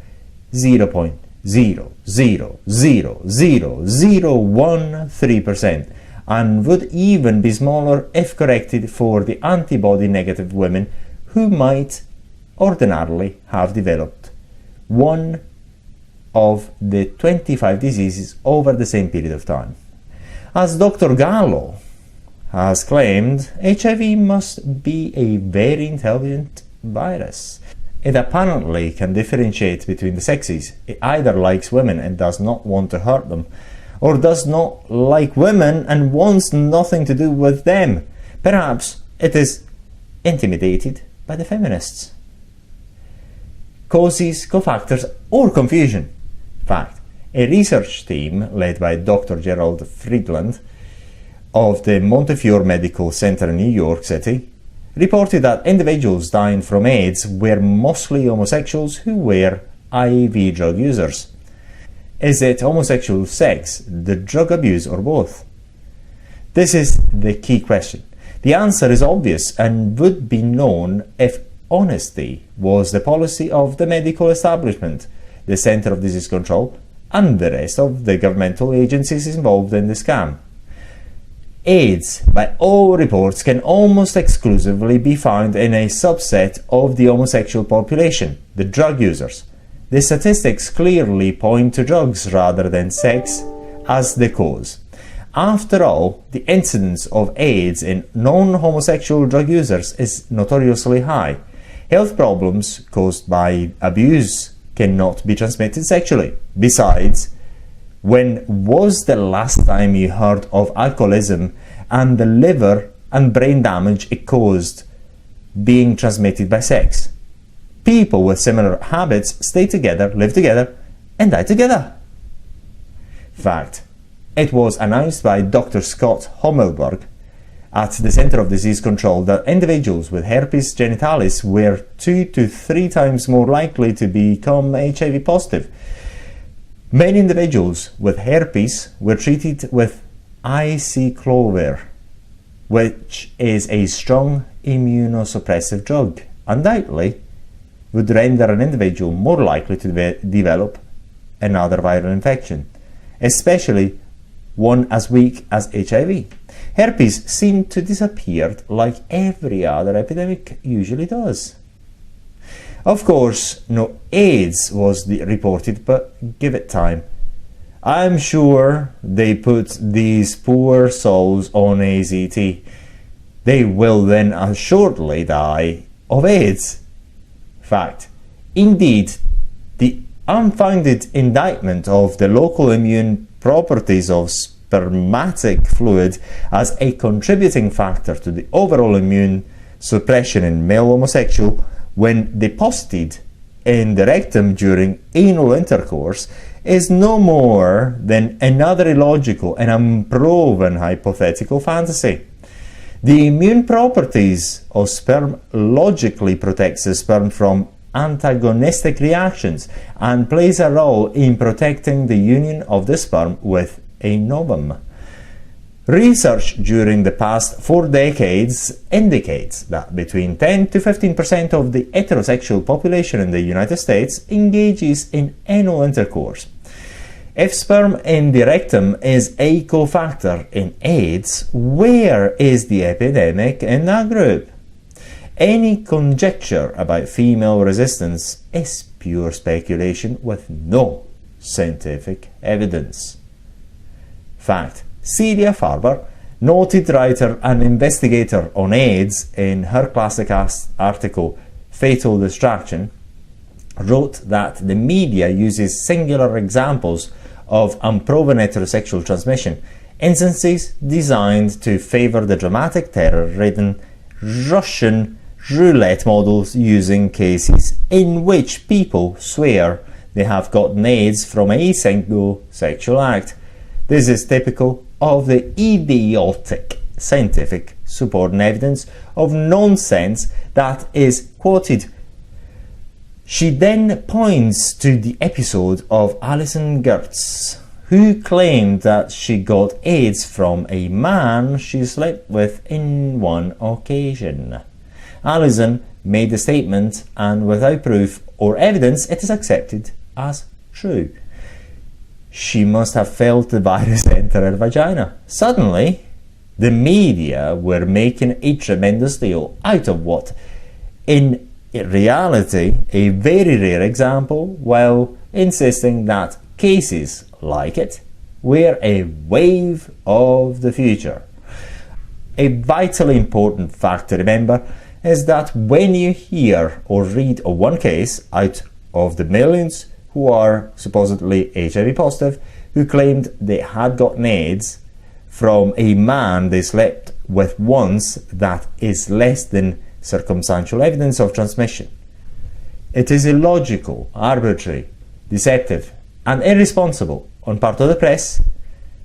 0.0000013%, and would even be smaller if corrected for the antibody negative women who might ordinarily have developed one of the 25 diseases over the same period of time. As Dr. Gallo has claimed, HIV must be a very intelligent virus. It apparently can differentiate between the sexes. It either likes women and does not want to hurt them, or does not like women and wants nothing to do with them. Perhaps it is intimidated by the feminists. Causes, cofactors, or confusion. Fact: a research team led by Dr. Gerald Friedland of the Montefiore Medical Center in New York City reported that individuals dying from AIDS were mostly homosexuals who were IV drug users. Is it homosexual sex, the drug abuse, or both? This is the key question. The answer is obvious and would be known if honesty was the policy of the medical establishment, the Center of Disease Control, and the rest of the governmental agencies involved in the scam. AIDS, by all reports, can almost exclusively be found in a subset of the homosexual population, the drug users. The statistics clearly point to drugs rather than sex as the cause. After all, the incidence of AIDS in non-homosexual drug users is notoriously high. Health problems caused by abuse cannot be transmitted sexually. Besides, when was the last time you heard of alcoholism and the liver and brain damage it caused being transmitted by sex? People with similar habits stay together, live together, and die together. Fact: it was announced by Dr. Scott Hommelberg at the Center of Disease Control that individuals with herpes genitalis were 2 to 3 times more likely to become HIV positive. Many individuals with herpes were treated with acyclovir, which is a strong immunosuppressive drug undoubtedly would render an individual more likely to develop another viral infection, especially one as weak as HIV. Herpes seemed to disappear like every other epidemic usually does. Of course, no AIDS was reported, but give it time. I'm sure they put these poor souls on AZT. They will then assuredly die of AIDS. Fact. Indeed, the unfounded indictment of the local immune properties of spermatic fluid as a contributing factor to the overall immune suppression in male homosexual when deposited in the rectum during anal intercourse is no more than another illogical and unproven hypothetical fantasy. The immune properties of sperm logically protects the sperm from antagonistic reactions and plays a role in protecting the union of the sperm with a novum. Research during the past 4 decades indicates that between 10 to 15% of the heterosexual population in the United States engages in anal intercourse. If sperm in the rectum is a cofactor in AIDS, where is the epidemic in that group? Any conjecture about female resistance is pure speculation with no scientific evidence. Fact. Celia Farber, noted writer and investigator on AIDS, in her classic article Fatal Distraction, wrote that the media uses singular examples of unproven heterosexual transmission, instances designed to favour the dramatic terror-ridden Russian roulette models using cases in which people swear they have gotten AIDS from a single sexual act. This is typical of the idiotic scientific supporting evidence of nonsense that is quoted. She then points to the episode of Alison Gertz, who claimed that she got AIDS from a man she slept with in one occasion. Alison made the statement, and without proof or evidence, it is accepted as true. She must have felt the virus enter her vagina. Suddenly, the media were making a tremendous deal out of what, in reality, a very rare example, while insisting that cases like it were a wave of the future. A vitally important fact to remember is that when you hear or read of one case out of the millions who are supposedly HIV positive, who claimed they had gotten AIDS from a man they slept with once, that is less than circumstantial evidence of transmission. It is illogical, arbitrary, deceptive, and irresponsible on part of the press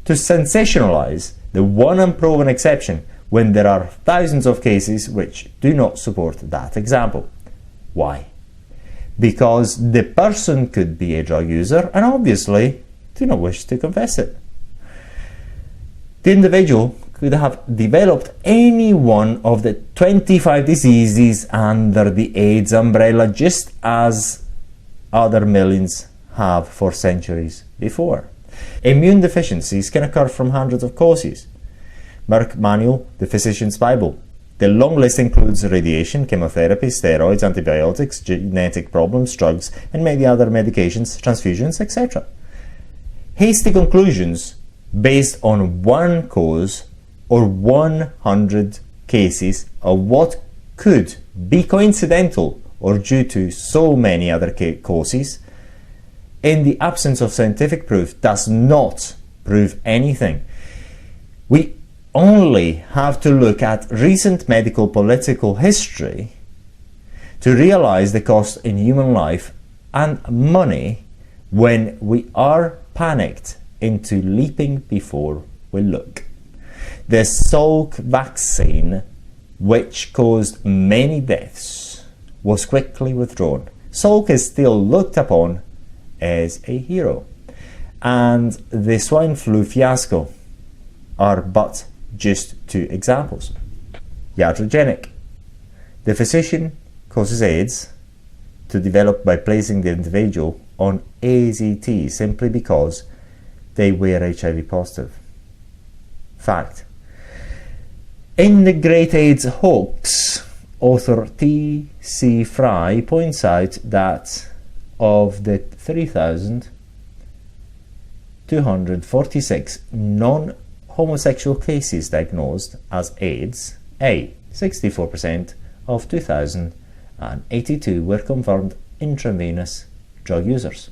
to sensationalize the one unproven exception when there are thousands of cases which do not support that example. Why? Because the person could be a drug user and obviously do not wish to confess it. The individual could have developed any one of the 25 diseases under the AIDS umbrella, just as other millions have for centuries before. Immune deficiencies can occur from hundreds of causes. Merck Manual, the Physician's Bible. The long list includes radiation, chemotherapy, steroids, antibiotics, genetic problems, drugs, and many other medications, transfusions, etc. Hasty conclusions based on one cause or 100 cases of what could be coincidental or due to so many other causes, in the absence of scientific proof, does not prove anything. We only have to look at recent medical political history to realize the cost in human life and money when we are panicked into leaping before we look. The Salk vaccine, which caused many deaths, was quickly withdrawn. Salk is still looked upon as a hero, and the swine flu fiasco are but just two examples. Iatrogenic, The physician causes AIDS to develop by placing the individual on AZT simply because they were HIV positive. Fact. In the Great AIDS Hoax, author T.C. Fry points out that of the 3,246 non-homosexual cases diagnosed as AIDS, 64% of 2,082 were confirmed intravenous drug users.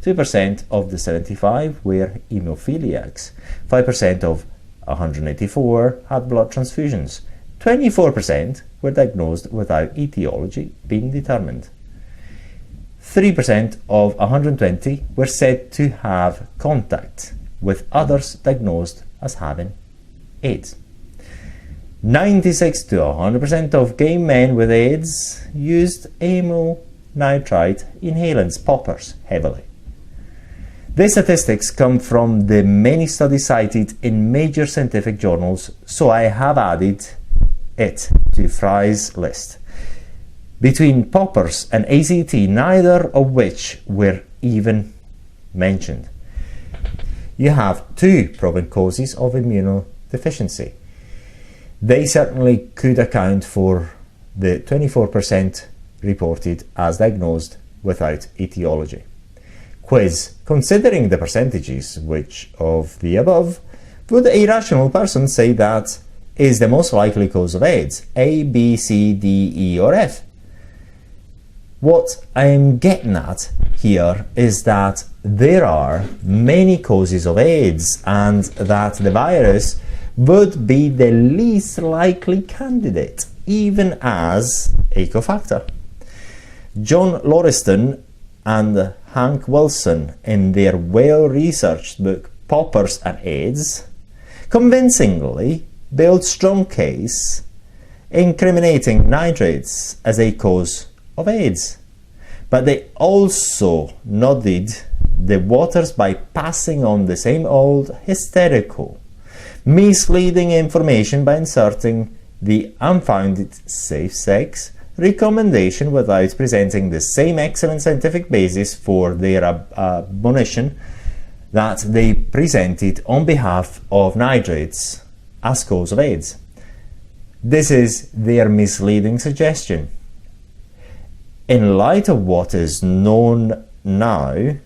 2% of the 75 were hemophiliacs. 5% of 184 had blood transfusions. 24% were diagnosed without etiology being determined. 3% of 120 were said to have contact with others diagnosed as having AIDS. 96 to 100% of gay men with AIDS used amyl nitrite inhalants, poppers, heavily. These statistics come from the many studies cited in major scientific journals, so I have added it to Fry's list. Between poppers and AZT, neither of which were even mentioned. You have two proven causes of immunodeficiency. They certainly could account for the 24% reported as diagnosed without etiology. Quiz. Considering the percentages, which of the above would a rational person say that is the most likely cause of AIDS? A, B, C, D, E, or F? What I'm getting at here is that there are many causes of AIDS and that the virus would be the least likely candidate, even as a cofactor. John Lauriston and Hank Wilson, in their well-researched book Poppers and AIDS, convincingly build strong case incriminating nitrates as a cause of AIDS. But they also muddied the waters by passing on the same old hysterical, misleading information by inserting the unfounded safe sex recommendation without presenting the same excellent scientific basis for their admonition that they presented on behalf of nitrates as cause of AIDS. This is their misleading suggestion. In light of what is known now,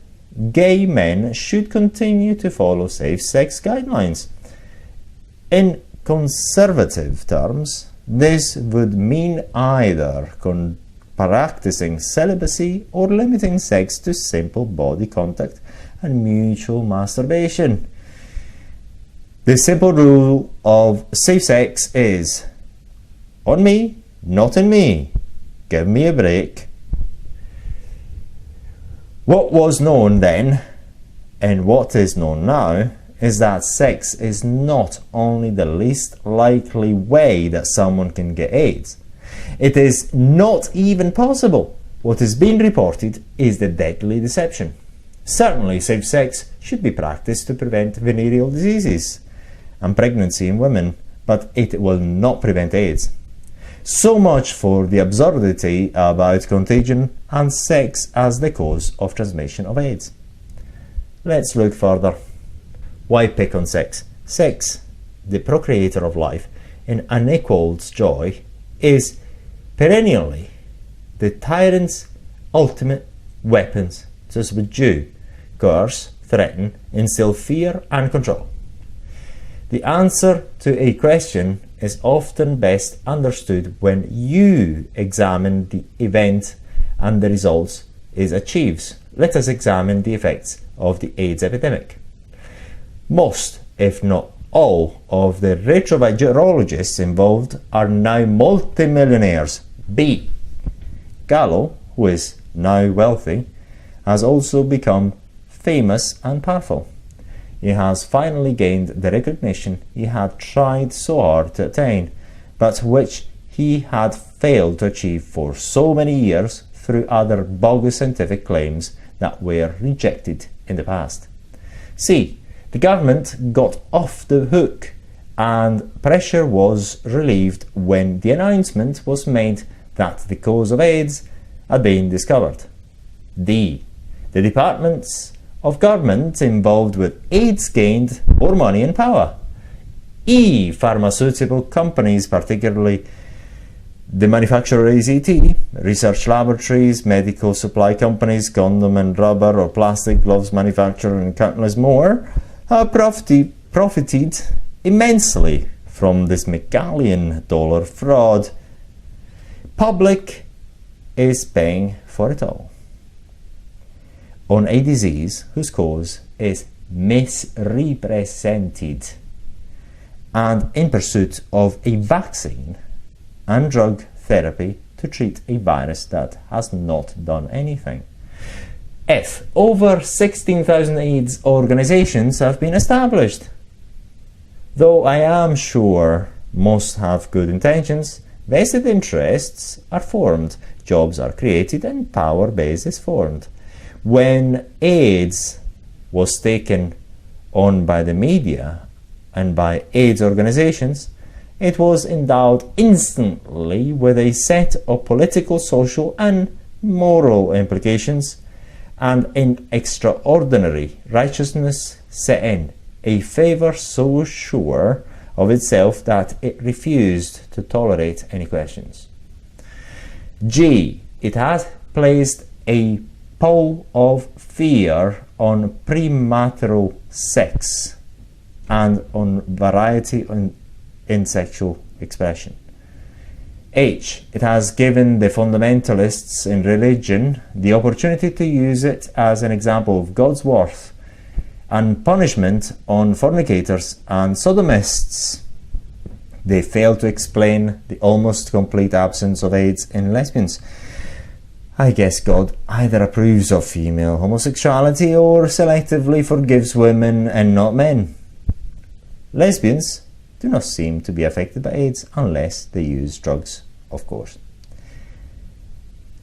gay men should continue to follow safe sex guidelines. In conservative terms, this would mean either practicing celibacy or limiting sex to simple body contact and mutual masturbation. The simple rule of safe sex is on me, not in me. Give me a break. What was known then, and what is known now, is that sex is not only the least likely way that someone can get AIDS. It is not even possible. What is being reported is the deadly deception. Certainly, safe sex should be practiced to prevent venereal diseases and pregnancy in women, but it will not prevent AIDS. So much for the absurdity about contagion and sex as the cause of transmission of AIDS. Let's look further. Why pick on sex? Sex, the procreator of life, in unequaled joy, is perennially the tyrant's ultimate weapons to subdue, coerce, threaten, instill fear and control. The answer to a question is often best understood when you examine the event and the results it achieves. Let us examine the effects of the AIDS epidemic. Most, if not all, of the retrovirologists involved are now multimillionaires. B. Gallo, who is now wealthy, has also become famous and powerful. He has finally gained the recognition he had tried so hard to attain, but which he had failed to achieve for so many years through other bogus scientific claims that were rejected in the past. C. The government got off the hook and pressure was relieved when the announcement was made that the cause of AIDS had been discovered. D. The departments of government involved with AIDS gained more money and power. E. Pharmaceutical companies, particularly the manufacturer AZT, research laboratories, medical supply companies, condom and rubber or plastic gloves manufacturer, and countless more, have profited immensely from this $1,000,000,000 fraud. Public is paying for it all. On a disease whose cause is misrepresented, and in pursuit of a vaccine and drug therapy to treat a virus that has not done anything. F. Over 16,000 AIDS organizations have been established. Though I am sure most have good intentions, vested interests are formed, jobs are created, and power base is formed. When AIDS was taken on by the media and by AIDS organizations, it was endowed instantly with a set of political, social, and moral implications, and an extraordinary righteousness set in, a favour so sure of itself that it refused to tolerate any questions. G. It has placed a pall of fear on premarital sex and on variety in sexual expression. H. It has given the fundamentalists in religion the opportunity to use it as an example of God's wrath and punishment on fornicators and sodomists. They fail to explain the almost complete absence of AIDS in lesbians. I guess God either approves of female homosexuality or selectively forgives women and not men. Lesbians do not seem to be affected by AIDS unless they use drugs, of course.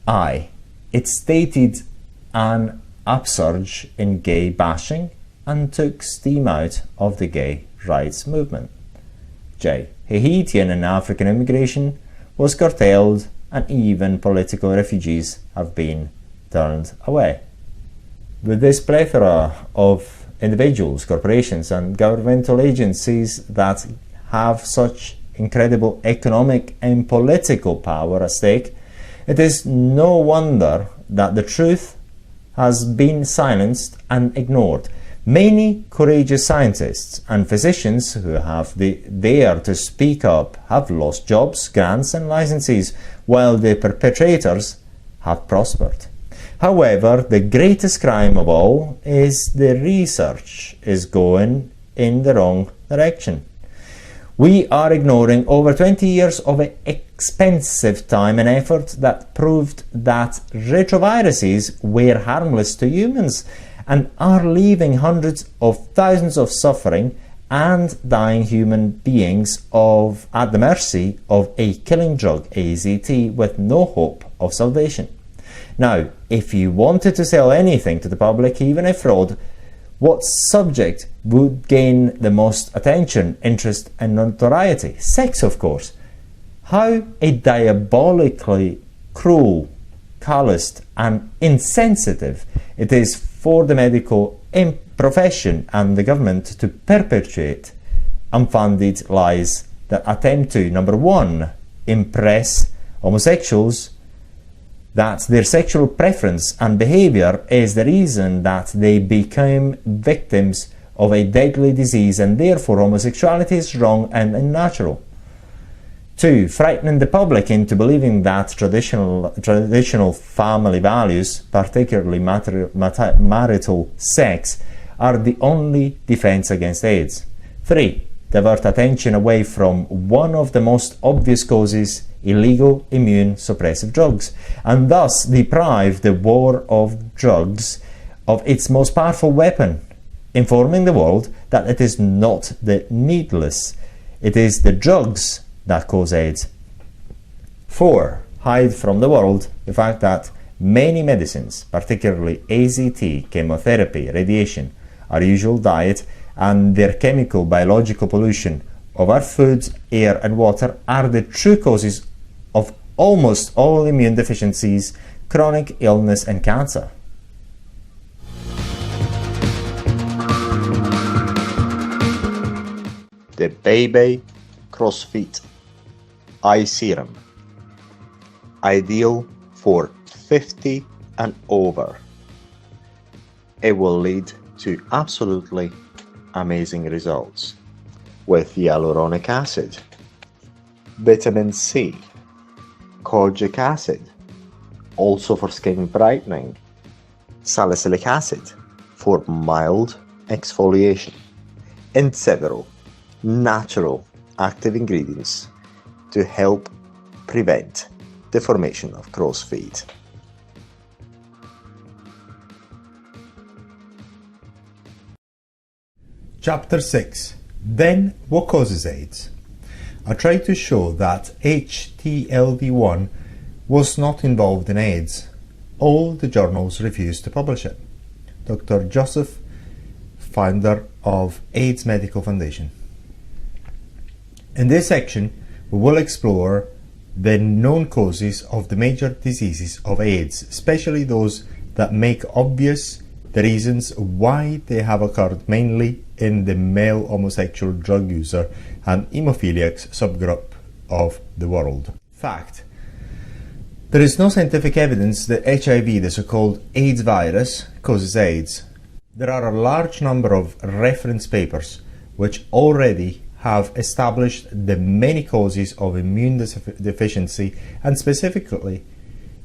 I. It stated an upsurge in gay bashing and took steam out of the gay rights movement. J. Haitian and African immigration was curtailed, and even political refugees have been turned away. With this plethora of individuals, corporations, and governmental agencies that have such incredible economic and political power at stake, it is no wonder that the truth has been silenced and ignored. Many courageous scientists and physicians who have dared to speak up have lost jobs, grants, and licenses, while the perpetrators have prospered. However, the greatest crime of all is the research is going in the wrong direction. We are ignoring over 20 years of expensive time and effort that proved that retroviruses were harmless to humans and are leaving hundreds of thousands of suffering and dying human beings at the mercy of a killing drug, AZT, with no hope of salvation. Now, if you wanted to sell anything to the public, even a fraud, what subject would gain the most attention, interest, and notoriety? Sex, of course. How a diabolically cruel, calloused, and insensitive it is for the medical profession and the government to perpetuate unfounded lies that attempt to, number one, impress homosexuals that their sexual preference and behavior is the reason that they become victims of a deadly disease, and therefore homosexuality is wrong and unnatural. 2. Frightening the public into believing that traditional family values, particularly marital sex, are the only defense against AIDS. 3. Divert attention away from one of the most obvious causes, illegal immune suppressive drugs, and thus deprive the war of drugs of its most powerful weapon, informing the world that it is not the needless, it is the drugs that cause AIDS. 4. Hide from the world the fact that many medicines, particularly AZT, chemotherapy, radiation, our usual diet, and their chemical biological pollution of our food, air, and water are the true causes of almost all immune deficiencies, chronic illness and cancer. The Baby CrossFit Eye Serum, ideal for 50 and over. It will lead to absolutely amazing results with hyaluronic acid, vitamin C, kojic acid, also for skin brightening, salicylic acid for mild exfoliation, and several natural active ingredients to help prevent the formation of crow's feet. Chapter 6. Then, what causes AIDS? I tried to show that HTLV1 was not involved in AIDS. All the journals refused to publish it. Dr. Joseph, founder of AIDS Medical Foundation. In this section, we will explore the known causes of the major diseases of AIDS, especially those that make obvious the reasons why they have occurred, mainly in the male homosexual drug user and hemophiliacs subgroup of the world. Fact: there is no scientific evidence that HIV, the so-called AIDS virus, causes AIDS. There are a large number of reference papers which already have established the many causes of immune deficiency and specifically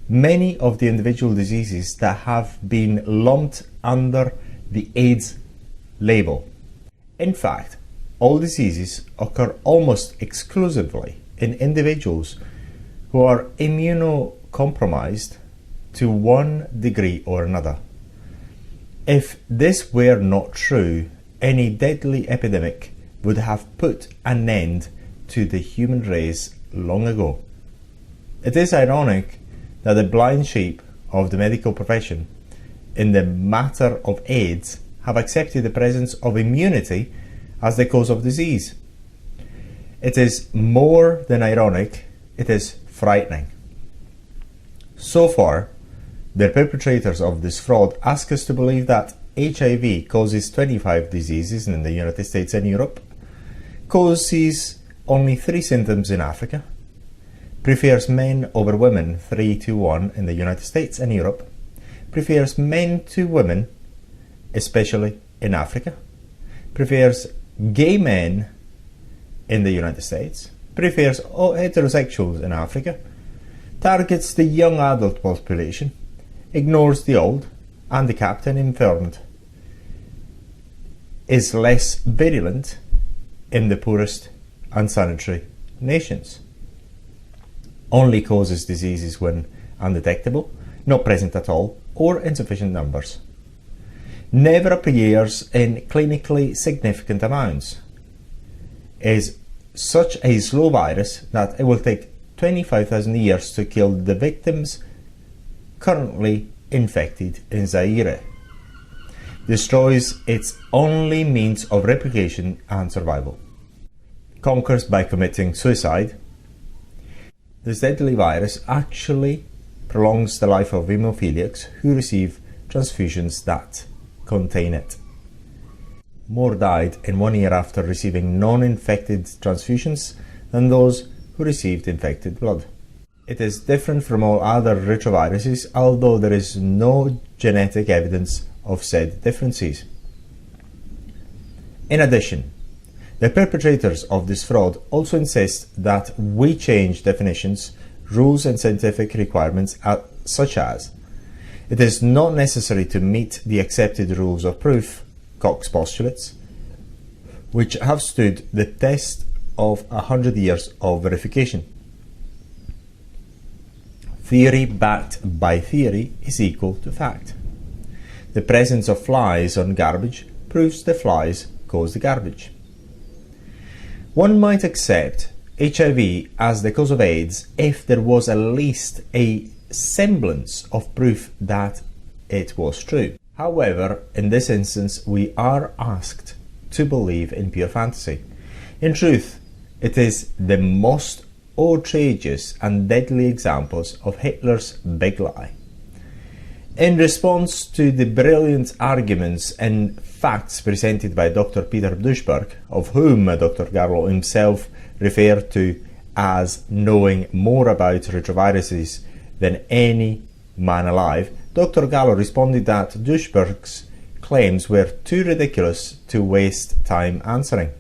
many of the individual diseases that have been lumped under the AIDS label. In fact, all diseases occur almost exclusively in individuals who are immunocompromised to one degree or another. If this were not true, any deadly epidemic would have put an end to the human race long ago. It is ironic that the blind sheep of the medical profession in the matter of AIDS have accepted the presence of immunity as the cause of disease. It is more than ironic, it is frightening. So far, the perpetrators of this fraud ask us to believe that HIV causes 25 diseases in the United States and Europe, causes only 3 symptoms in Africa, prefers men over women 3-1 in the United States and Europe, prefers men to women, especially in Africa, prefers gay men in the United States, prefers heterosexuals in Africa, targets the young adult population, ignores the old, handicapped and infirmed, is less virulent in the poorest unsanitary nations, only causes diseases when undetectable, not present at all, or in sufficient numbers, never appears in clinically significant amounts, is such a slow virus that it will take 25,000 years to kill the victims currently infected in Zaire, destroys its only means of replication and survival, conquers by committing suicide. This deadly virus actually prolongs the life of hemophiliacs who receive transfusions that contain it. More died in 1 year after receiving non-infected transfusions than those who received infected blood. It is different from all other retroviruses, although there is no genetic evidence of said differences. In addition, the perpetrators of this fraud also insist that we change definitions, rules and scientific requirements such as it is not necessary to meet the accepted rules of proof, Koch's postulates, which have stood the test of 100 years of verification. Theory backed by theory is equal to fact. The presence of flies on garbage proves the flies cause the garbage. One might accept HIV as the cause of AIDS if there was at least a semblance of proof that it was true. However, in this instance, we are asked to believe in pure fantasy. In truth, it is the most outrageous and deadly examples of Hitler's big lie. In response to the brilliant arguments and facts presented by Dr. Peter Duisberg, of whom Dr. Garlow himself referred to as knowing more about retroviruses than any man alive, Dr. Gallo responded that Duisberg's claims were too ridiculous to waste time answering.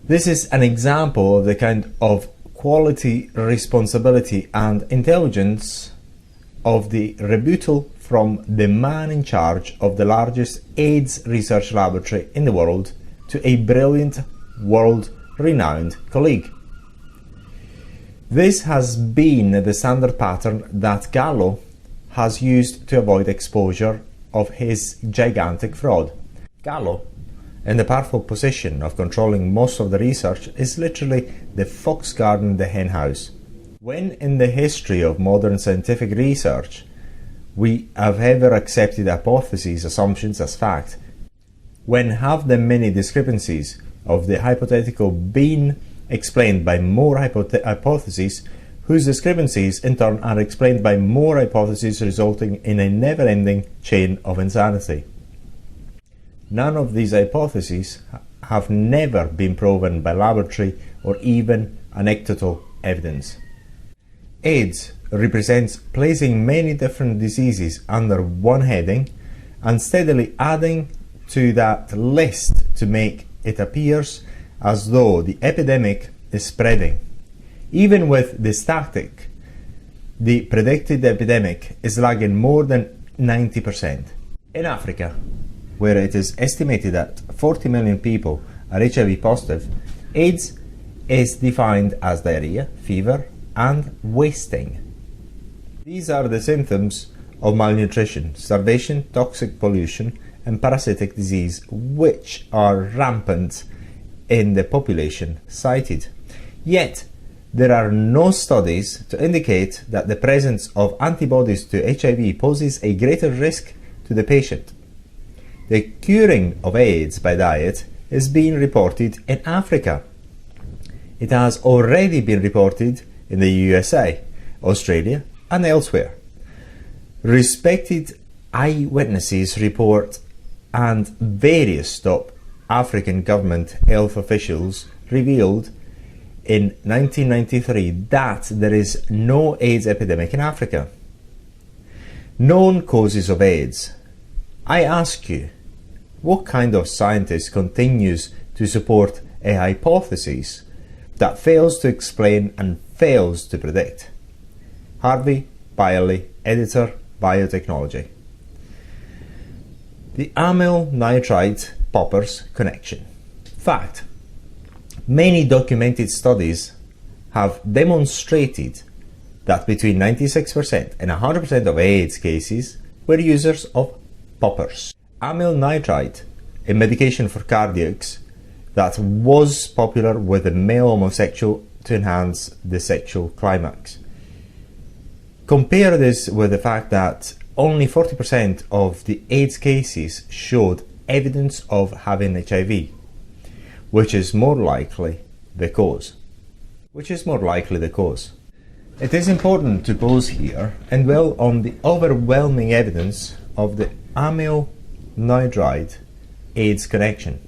This is an example of the kind of quality, responsibility and intelligence of the rebuttal from the man in charge of the largest AIDS research laboratory in the world to a brilliant, world-renowned colleague. This has been the standard pattern that Gallo has used to avoid exposure of his gigantic fraud. Gallo, in the powerful position of controlling most of the research, is literally the fox guarding the hen house. When in the history of modern scientific research we have ever accepted hypotheses, assumptions as fact, when have the many discrepancies of the hypothetical been explained by more hypotheses, whose discrepancies in turn are explained by more hypotheses, resulting in a never-ending chain of insanity? None of these hypotheses have never been proven by laboratory or even anecdotal evidence. AIDS represents placing many different diseases under one heading and steadily adding to that list to make it appears as though the epidemic is spreading. Even with this tactic, the predicted epidemic is lagging more than 90%. In Africa, where it is estimated that 40 million people are HIV positive, AIDS is defined as diarrhea, fever, and wasting. These are the symptoms of malnutrition, starvation, toxic pollution, and parasitic disease, which are rampant in the population cited. Yet, there are no studies to indicate that the presence of antibodies to HIV poses a greater risk to the patient. The curing of AIDS by diet is being reported in Africa. It has already been reported in the USA, Australia, and elsewhere. Respected eyewitnesses report and various top African government health officials revealed in 1993 that there is no AIDS epidemic in Africa. Known causes of AIDS. I ask you, what kind of scientist continues to support a hypothesis that fails to explain and fails to predict? Harvey Biley, editor, Biotechnology. The amyl nitrite poppers connection. Fact: many documented studies have demonstrated that between 96% and 100% of AIDS cases were users of poppers. Amyl nitrite, a medication for cardiacs that was popular with the male homosexual to enhance the sexual climax. Compare this with the fact that only 40% of the AIDS cases showed evidence of having HIV, which is more likely the cause. It is important to pause here and dwell on the overwhelming evidence of the amyl nitrite AIDS connection.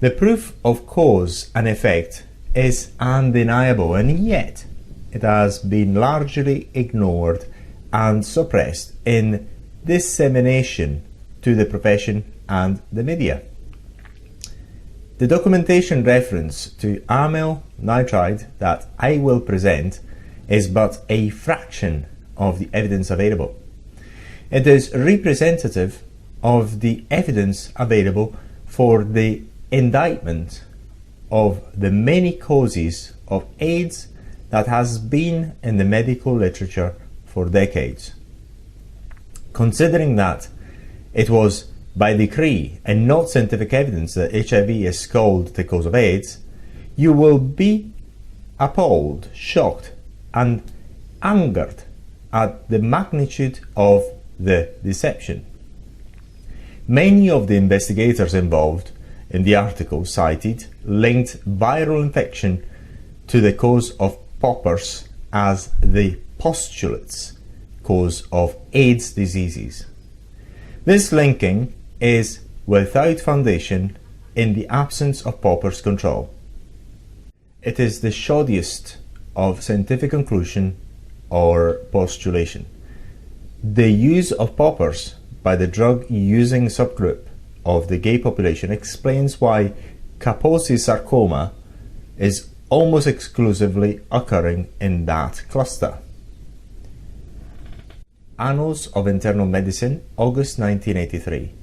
The proof of cause and effect is undeniable, and yet it has been largely ignored and suppressed in dissemination to the profession and the media. The documentation reference to amyl nitrite that I will present is but a fraction of the evidence available. It is representative of the evidence available for the indictment of the many causes of AIDS that has been in the medical literature for decades. Considering that it was by decree and not scientific evidence that HIV is called the cause of AIDS, you will be appalled, shocked, and angered at the magnitude of the deception. Many of the investigators involved in the article cited linked viral infection to the cause of poppers as the postulates cause of AIDS diseases. This linking is without foundation in the absence of poppers control. It is the shoddiest of scientific conclusion or postulation. The use of poppers by the drug-using subgroup of the gay population explains why Kaposi sarcoma is almost exclusively occurring in that cluster. Annals of Internal Medicine, August 1983.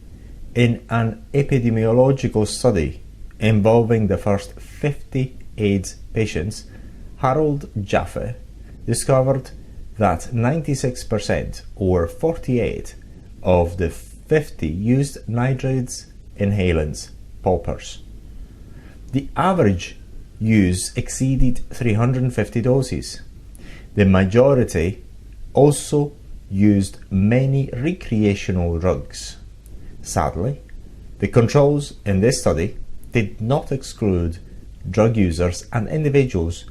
In an epidemiological study involving the first 50 AIDS patients, Harold Jaffe discovered that 96% or 48 of the 50 used nitrates inhalants, poppers. The average use exceeded 350 doses. The majority also used many recreational drugs. Sadly, the controls in this study did not exclude drug users and individuals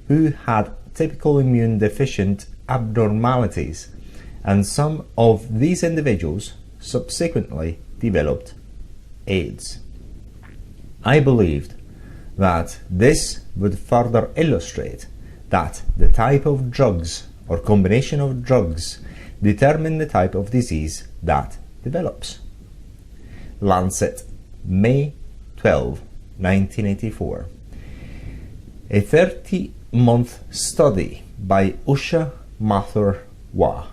who had typical immune deficient abnormalities, and some of these individuals subsequently developed AIDS. I believed that this would further illustrate that the type of drugs or combination of drugs determine the type of disease that develops. Lancet, May 12, 1984. A 30-month study by Usha Mathur Wah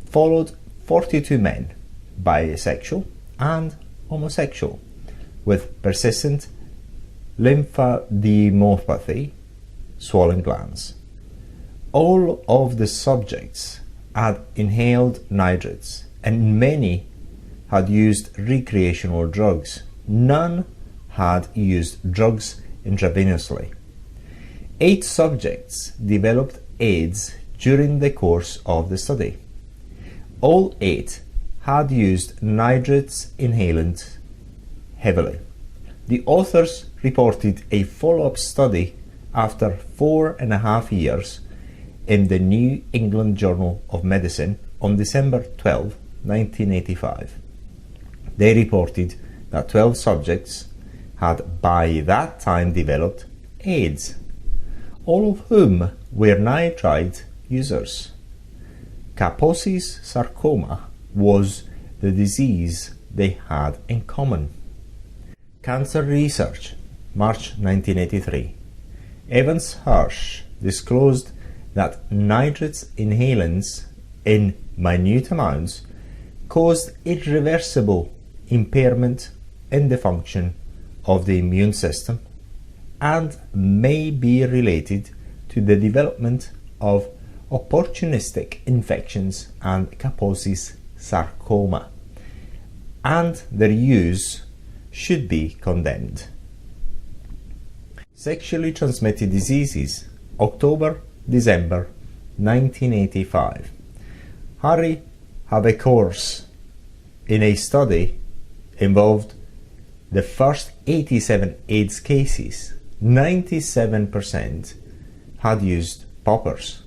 followed 42 men, bisexual and homosexual, with persistent lymphadenopathy, swollen glands. All of the subjects had inhaled nitrates, and many had used recreational drugs. None had used drugs intravenously. 8 subjects developed AIDS during the course of the study. All 8 had used nitrates inhalant heavily. The authors reported a follow-up study after 4.5 years in the New England Journal of Medicine on December 12, 1985. They reported that 12 subjects had by that time developed AIDS, all of whom were nitrite users. Kaposi's sarcoma was the disease they had in common. Cancer Research, March 1983. Evans Hirsch disclosed that nitrates inhalants in minute amounts caused irreversible impairment in the function of the immune system and may be related to the development of opportunistic infections and Kaposi's sarcoma, and their use should be condemned. Sexually transmitted diseases, October-December 1985. Harry Habekoers, in a study involved the first 87 AIDS cases, 97% had used poppers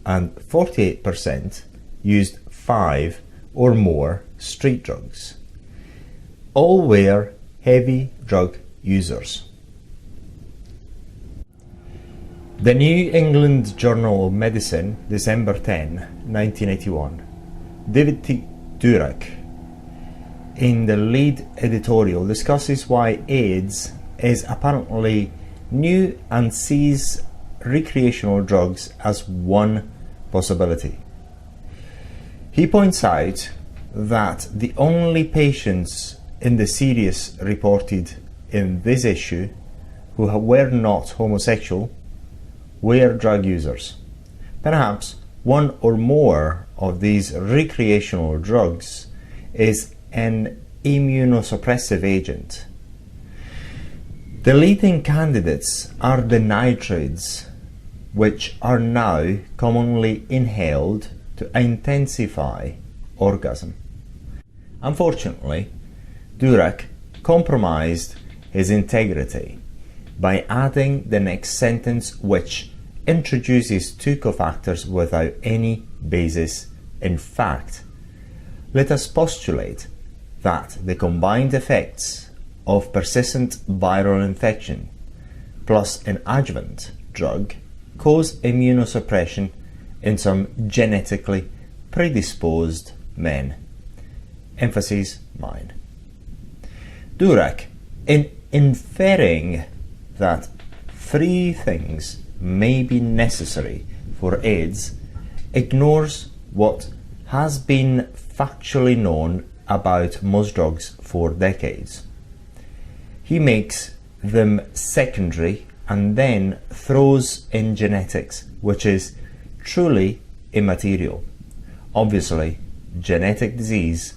and 48% used 5 or more street drugs. All were heavy drug users. The New England Journal of Medicine, December 10, 1981. David T. Durack, in the lead editorial, discusses why AIDS is apparently new and sees recreational drugs as one possibility. He points out that the only patients in the series reported in this issue who were not homosexual were drug users. Perhaps one or more of these recreational drugs is an immunosuppressive agent. The leading candidates are the nitrates, which are now commonly inhaled to intensify orgasm. Unfortunately, Durack compromised his integrity by adding the next sentence, which introduces two cofactors without any basis in fact. Let us postulate that the combined effects of persistent viral infection plus an adjuvant drug cause immunosuppression in some genetically predisposed men. Emphasis mine. Durack, in inferring that three things may be necessary for AIDS, ignores what has been factually known about most drugs for decades. He makes them secondary and then throws in genetics, which is truly immaterial. Obviously, genetic disease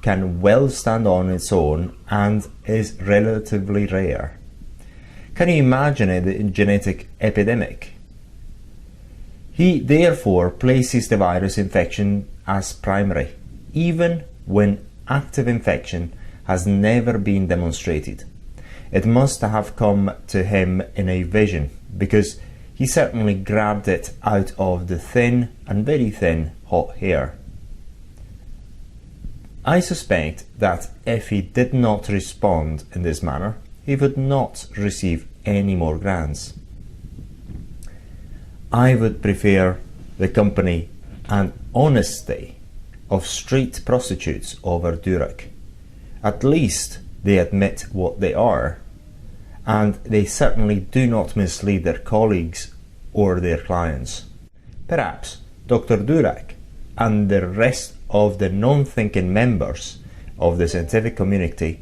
can well stand on its own and is relatively rare. Can you imagine a genetic epidemic? He therefore places the virus infection as primary, even when active infection has never been demonstrated. It must have come to him in a vision, because he certainly grabbed it out of the thin and very thin hot air. I suspect that if he did not respond in this manner, he would not receive any more grants. I would prefer the company and honesty of street prostitutes over Durack. At least they admit what they are, and they certainly do not mislead their colleagues or their clients. Perhaps Dr. Durack and the rest of the non-thinking members of the scientific community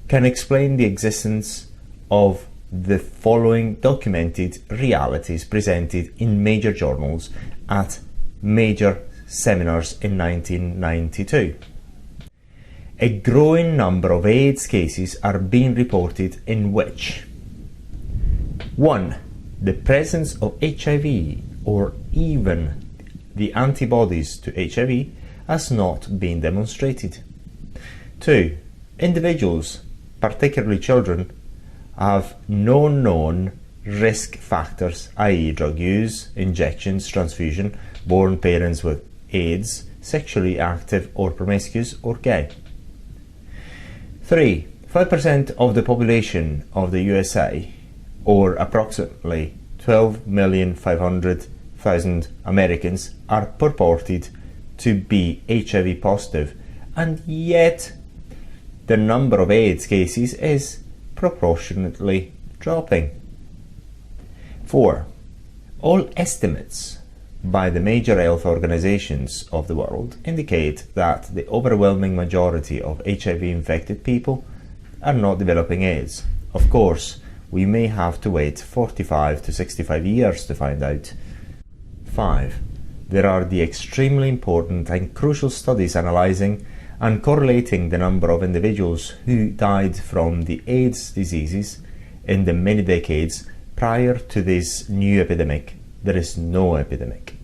can explain the existence of the following documented realities presented in major journals at major seminars in 1992. A growing number of AIDS cases are being reported in which 1. The presence of HIV or even the antibodies to HIV has not been demonstrated. 2. Individuals, particularly children, have no known risk factors, i.e. drug use, injections, transfusion, born parents with AIDS, sexually active or promiscuous or gay. 3. 5% of the population of the USA, or approximately 12,500,000 Americans, are purported to be HIV positive, and yet the number of AIDS cases is proportionately dropping. 4. All estimates by the major health organizations of the world indicate that the overwhelming majority of HIV-infected people are not developing AIDS. Of course, we may have to wait 45 to 65 years to find out. 5. There are the extremely important and crucial studies analyzing and correlating the number of individuals who died from the AIDS diseases in the many decades prior to this new epidemic. There is no epidemic.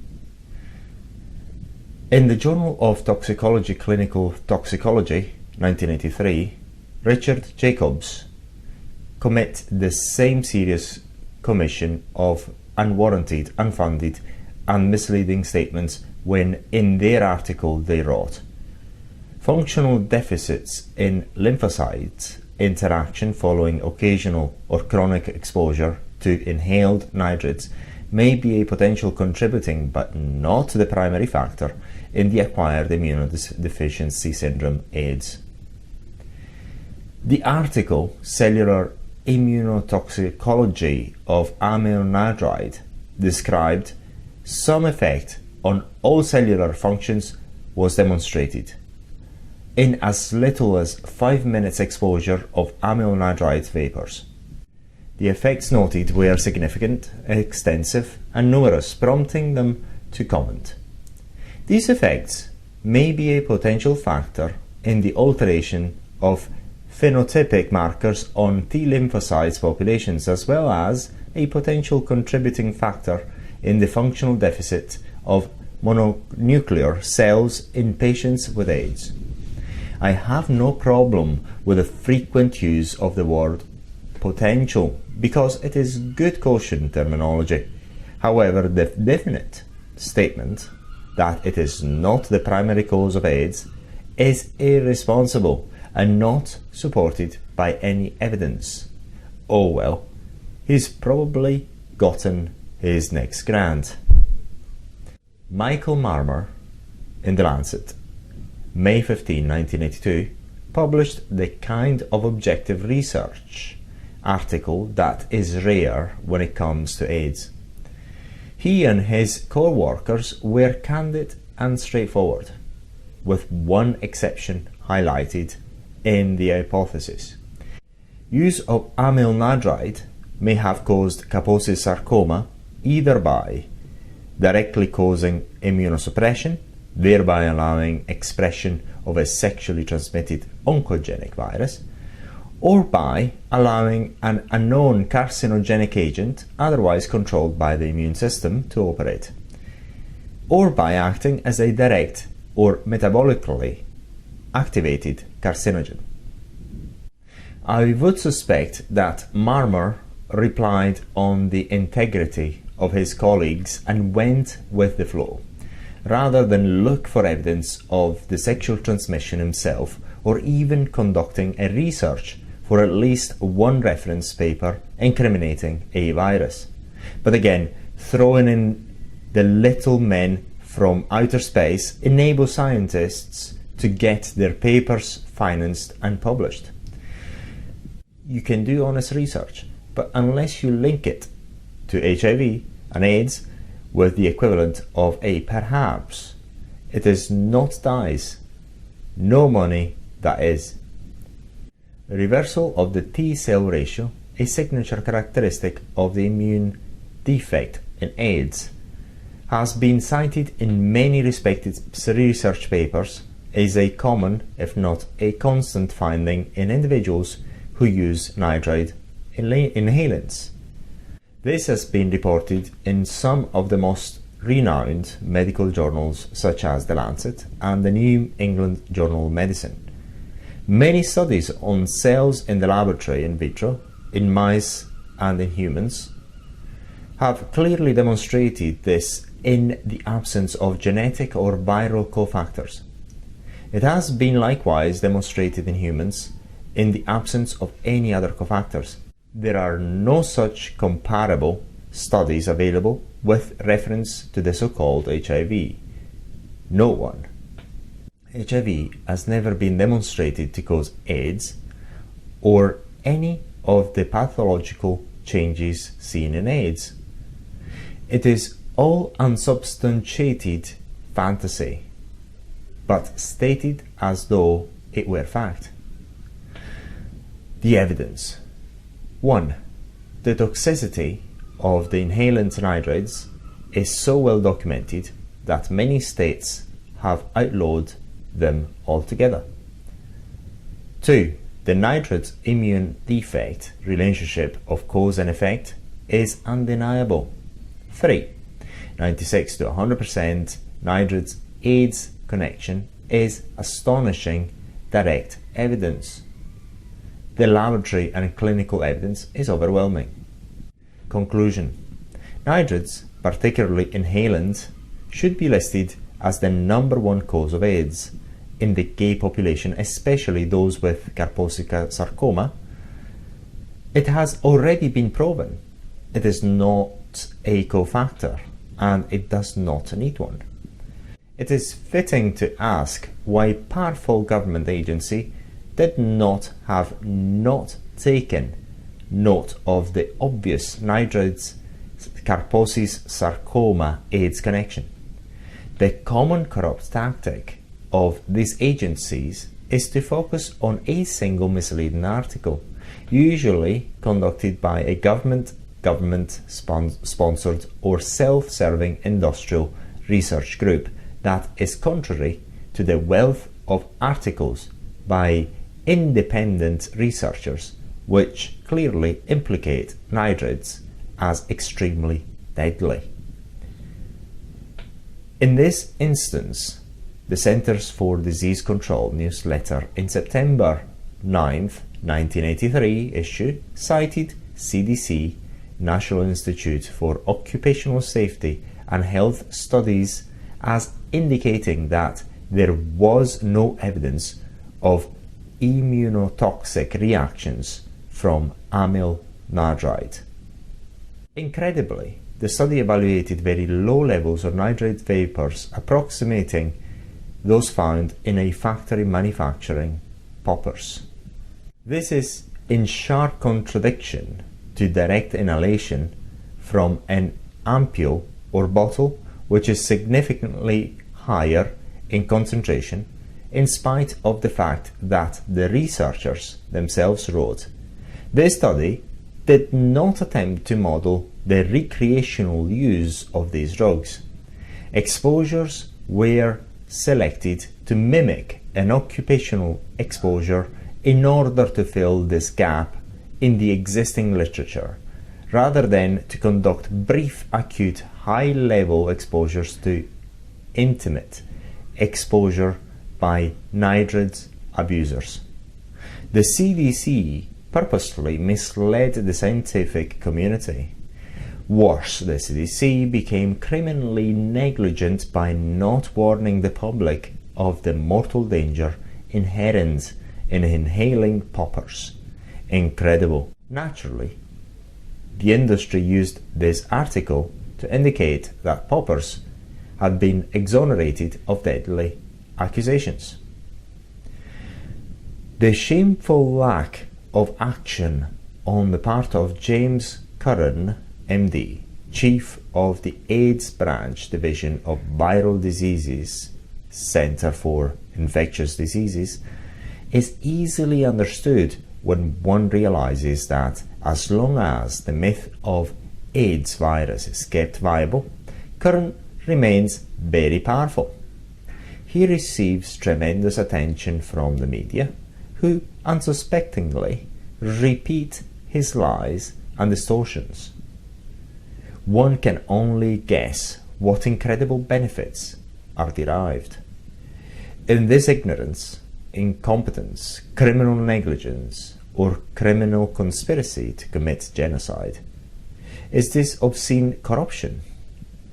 In the Journal of Toxicology Clinical Toxicology, 1983, Richard Jacobs commit the same serious commission of unwarranted, unfounded, and misleading statements when in their article they wrote, functional deficits in lymphocyte interaction following occasional or chronic exposure to inhaled nitrates may be a potential contributing but not the primary factor in the acquired immunodeficiency syndrome AIDS. The article Cellular Immunotoxicology of Amyl Anhydride described some effect on all cellular functions was demonstrated in as little as 5 minutes exposure of amyl anhydride vapors. The effects noted were significant, extensive, and numerous, prompting them to comment. These effects may be a potential factor in the alteration of phenotypic markers on T lymphocytes populations, as well as a potential contributing factor in the functional deficit of mononuclear cells in patients with AIDS. I have no problem with the frequent use of the word potential because it is good caution terminology. However, the definite statement that it is not the primary cause of AIDS is irresponsible and not supported by any evidence. Oh well, he's probably gotten his next grant. Michael Marmer in The Lancet, May 15, 1982, published the kind of objective research article that is rare when it comes to AIDS. He and his co-workers were candid and straightforward, with one exception highlighted in the hypothesis. Use of amyl anhydride may have caused Kaposi's sarcoma either by directly causing immunosuppression, thereby allowing expression of a sexually transmitted oncogenic virus, or by allowing an unknown carcinogenic agent, otherwise controlled by the immune system, to operate, or by acting as a direct or metabolically activated carcinogen. I would suspect that Marmer replied on the integrity of his colleagues and went with the flow, rather than look for evidence of the sexual transmission himself, or even conducting a research for at least one reference paper incriminating a virus. But again, throwing in the little men from outer space enables scientists to get their papers financed and published. You can do honest research, but unless you link it to HIV and AIDS with the equivalent of a perhaps, it is not dice, no money that is. Reversal of the T-cell ratio, a signature characteristic of the immune defect in AIDS, has been cited in many respected research papers as a common, if not a constant, finding in individuals who use nitride inhalants. This has been reported in some of the most renowned medical journals such as The Lancet and the New England Journal of Medicine. Many studies on cells in the laboratory in vitro, in mice and in humans, have clearly demonstrated this in the absence of genetic or viral cofactors. It has been likewise demonstrated in humans in the absence of any other cofactors. There are no such comparable studies available with reference to the so-called HIV. No one. HIV has never been demonstrated to cause AIDS or any of the pathological changes seen in AIDS. It is all unsubstantiated fantasy, but stated as though it were fact. The evidence. 1. The toxicity of the inhalant anhydrides is so well documented that many states have outlawed them altogether. 2. The nitrate immune defect relationship of cause and effect is undeniable. 3. 96 to 100% nitrate AIDS connection is astonishing direct evidence. The laboratory and clinical evidence is overwhelming. Conclusion. Nitrates, particularly inhalants, should be listed as the #1 cause of AIDS in the gay population, especially those with Kaposi's sarcoma. It has already been proven it is not a cofactor and it does not need one. It is fitting to ask why powerful government agency did not have taken note of the obvious nitrates Kaposi's sarcoma AIDS connection. The common corrupt tactic of these agencies is to focus on a single misleading article, usually conducted by a government-sponsored or self-serving industrial research group that is contrary to the wealth of articles by independent researchers which clearly implicate nitrates as extremely deadly. In this instance, the Centers for Disease Control newsletter in September 9th, 1983 issue cited CDC, National Institute for Occupational Safety and Health Studies, as indicating that there was no evidence of immunotoxic reactions from amyl anhydride. Incredibly, the study evaluated very low levels of nitrate vapors approximating those found in a factory manufacturing poppers. This is in sharp contradiction to direct inhalation from an ampule or bottle, which is significantly higher in concentration, in spite of the fact that the researchers themselves wrote, this study did not attempt to model the recreational use of these drugs. Exposures were selected to mimic an occupational exposure in order to fill this gap in the existing literature, rather than to conduct brief acute high-level exposures to intimate exposure by nitrate abusers. The CDC purposefully misled the scientific community. Worse, the CDC became criminally negligent by not warning the public of the mortal danger inherent in inhaling poppers. Incredible. Naturally, the industry used this article to indicate that poppers had been exonerated of deadly accusations. The shameful lack of action on the part of James Curran, MD, Chief of the AIDS Branch Division of Viral Diseases, Center for Infectious Diseases, is easily understood when one realizes that as long as the myth of AIDS virus is kept viable, Curran remains very powerful. He receives tremendous attention from the media, who unsuspectingly repeat his lies and distortions. One can only guess what incredible benefits are derived. In this ignorance, incompetence, criminal negligence, or criminal conspiracy to commit genocide? Is this obscene corruption?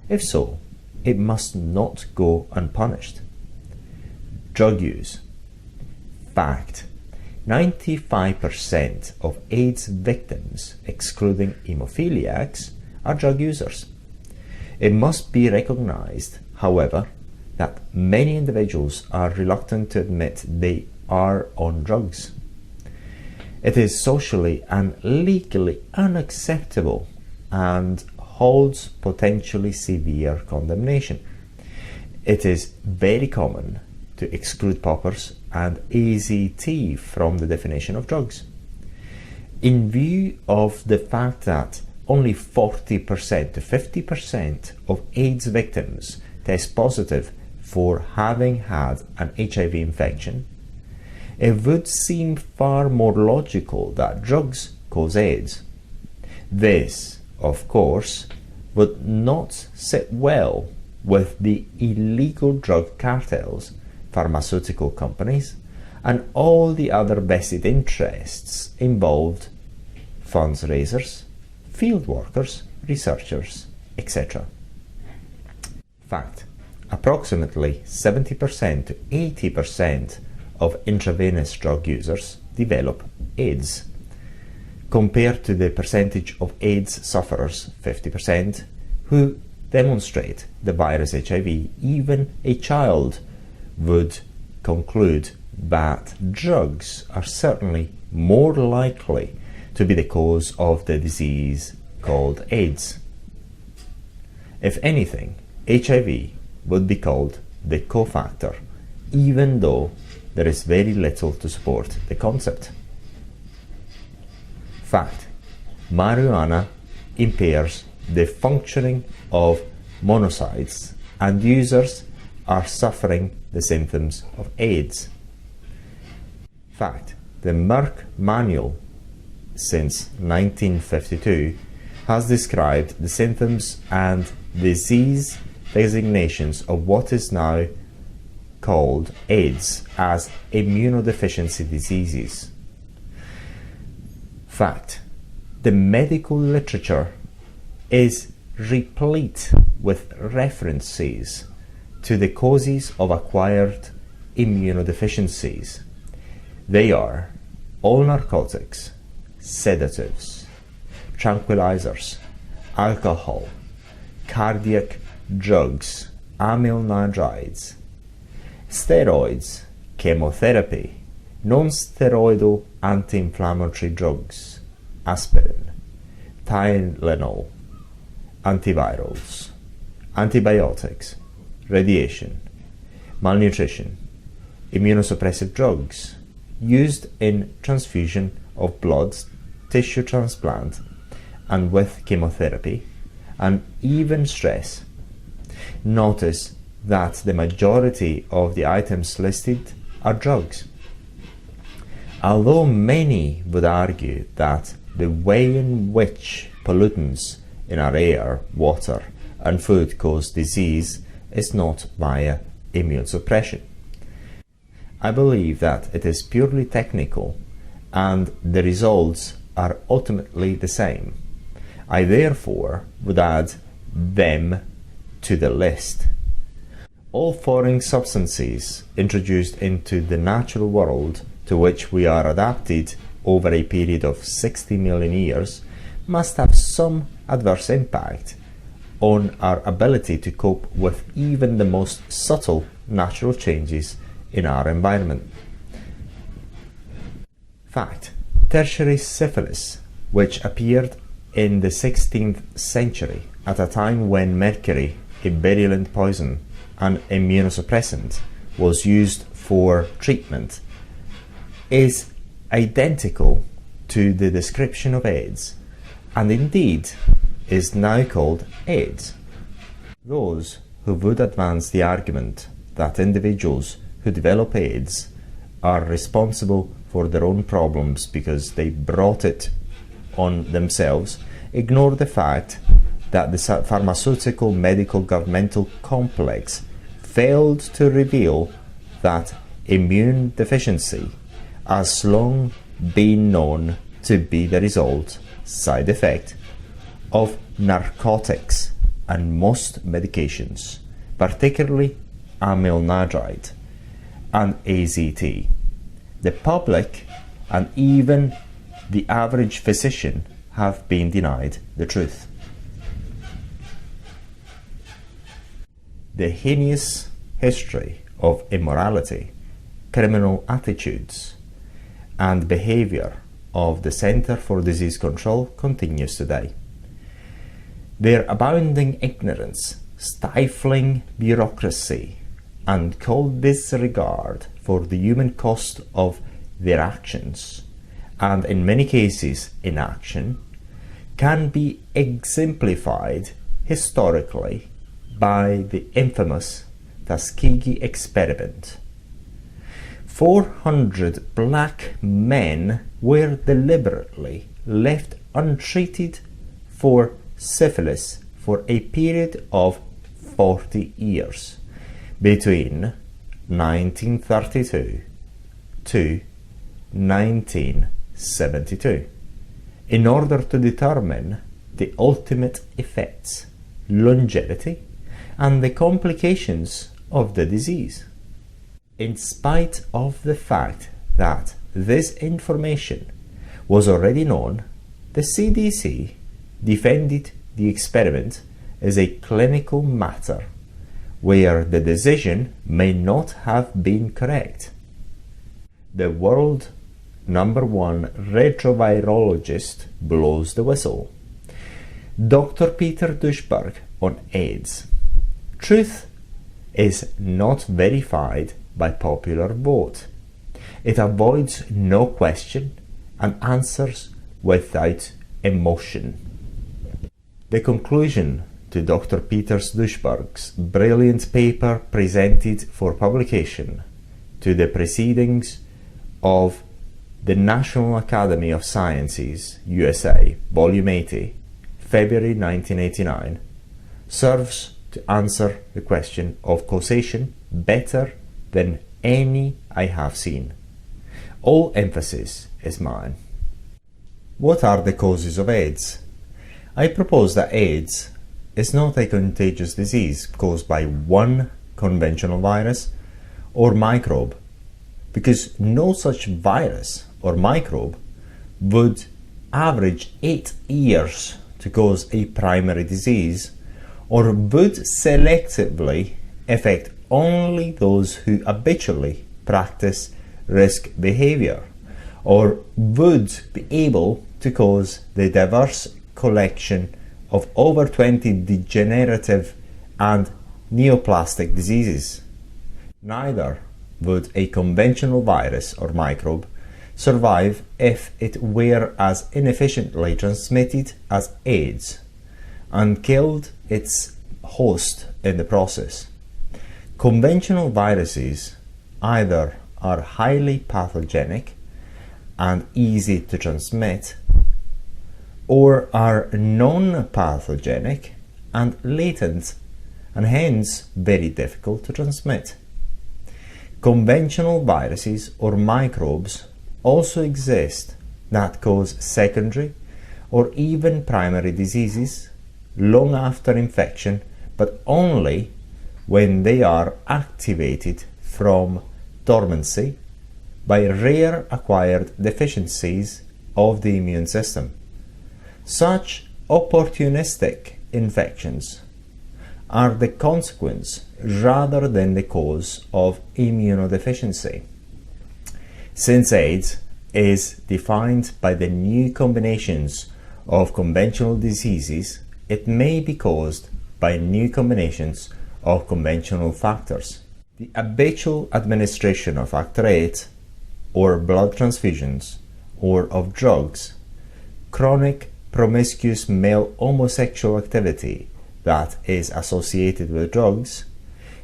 If so, it must not go unpunished. Drug use. Fact: 95% of AIDS victims, excluding hemophiliacs, are drug users. It must be recognized, however, that many individuals are reluctant to admit they are on drugs. It is socially and legally unacceptable and holds potentially severe condemnation. It is very common to exclude poppers and AZT from the definition of drugs. In view of the fact that only 40% to 50% of AIDS victims test positive for having had an HIV infection, it would seem far more logical that drugs cause AIDS. This, of course, would not sit well with the illegal drug cartels, pharmaceutical companies, and all the other vested interests involved: funds raisers, field workers, researchers, etc. Fact: approximately 70% to 80% of intravenous drug users develop AIDS, compared to the percentage of AIDS sufferers, 50%, who demonstrate the virus HIV. Even a child would conclude that drugs are certainly more likely to be the cause of the disease called AIDS. If anything, HIV would be called the cofactor, even though there is very little to support the concept. Fact: marijuana impairs the functioning of monocytes, and users are suffering the symptoms of AIDS. Fact: the Merck manual since 1952 has described the symptoms and disease designations of what is now called AIDS as immunodeficiency diseases. Fact: the medical literature is replete with references to the causes of acquired immunodeficiencies. They are all narcotics, sedatives, tranquilizers, alcohol, cardiac drugs, amyl nitrites, steroids, chemotherapy, non-steroidal anti-inflammatory drugs, aspirin, Tylenol, antivirals, antibiotics, radiation, malnutrition, immunosuppressive drugs used in transfusion of blood, tissue transplant, and with chemotherapy, and even stress. Notice that the majority of the items listed are drugs. Although many would argue that the way in which pollutants in our air, water, and food cause disease is not via immune suppression, I believe that it is purely technical and the results are ultimately the same. I therefore would add them to the list. All foreign substances introduced into the natural world to which we are adapted over a period of 60 million years must have some adverse impact on our ability to cope with even the most subtle natural changes in our environment. Fact: tertiary syphilis, which appeared in the 16th century at a time when mercury, a virulent poison and immunosuppressant, was used for treatment, is identical to the description of AIDS, and indeed is now called AIDS. Those who would advance the argument that individuals who develop AIDS are responsible for their own problems because they brought it on themselves ignore the fact that the pharmaceutical medical governmental complex failed to reveal that immune deficiency has long been known to be the result, side effect, of narcotics and most medications, particularly amyl nitrite and AZT. The public and even the average physician have been denied the truth. The heinous history of immorality, criminal attitudes, and behavior of the Center for Disease Control continues today. Their abounding ignorance, stifling bureaucracy, and cold disregard for the human cost of their actions, and in many cases inaction, can be exemplified historically by the infamous Tuskegee experiment. 400 black men were deliberately left untreated for syphilis for a period of 40 years between 1932 to 1972 in order to determine the ultimate effects, longevity, and the complications of the disease. In spite of the fact that this information was already known, the CDC defended the experiment as a clinical matter where the decision may not have been correct. The world #1 retrovirologist blows the whistle. Dr. Peter Duisberg on AIDS. Truth is not verified by popular vote. It avoids no question and answers without emotion. The conclusion to Dr. Peter Duisberg's brilliant paper presented for publication to the Proceedings of the National Academy of Sciences, USA, Volume 80, February 1989, serves to answer the question of causation better than any I have seen. All emphasis is mine. What are the causes of AIDS? I propose that AIDS is not a contagious disease caused by one conventional virus or microbe, because no such virus or microbe would average 8 years to cause a primary disease, or would selectively affect only those who habitually practice risk behavior, or would be able to cause the diverse collection of over 20 degenerative and neoplastic diseases. Neither would a conventional virus or microbe survive if it were as inefficiently transmitted as AIDS and killed its host in the process. Conventional viruses either are highly pathogenic and easy to transmit, or are non-pathogenic and latent, and hence very difficult to transmit. Conventional viruses or microbes also exist that cause secondary or even primary diseases long after infection, but only when they are activated from dormancy by rare acquired deficiencies of the immune system. Such opportunistic infections are the consequence rather than the cause of immunodeficiency. Since AIDS is defined by the new combinations of conventional diseases, it may be caused by new combinations of conventional factors. The habitual administration of factor VIII, or blood transfusions, or of drugs, chronic promiscuous male homosexual activity that is associated with drugs,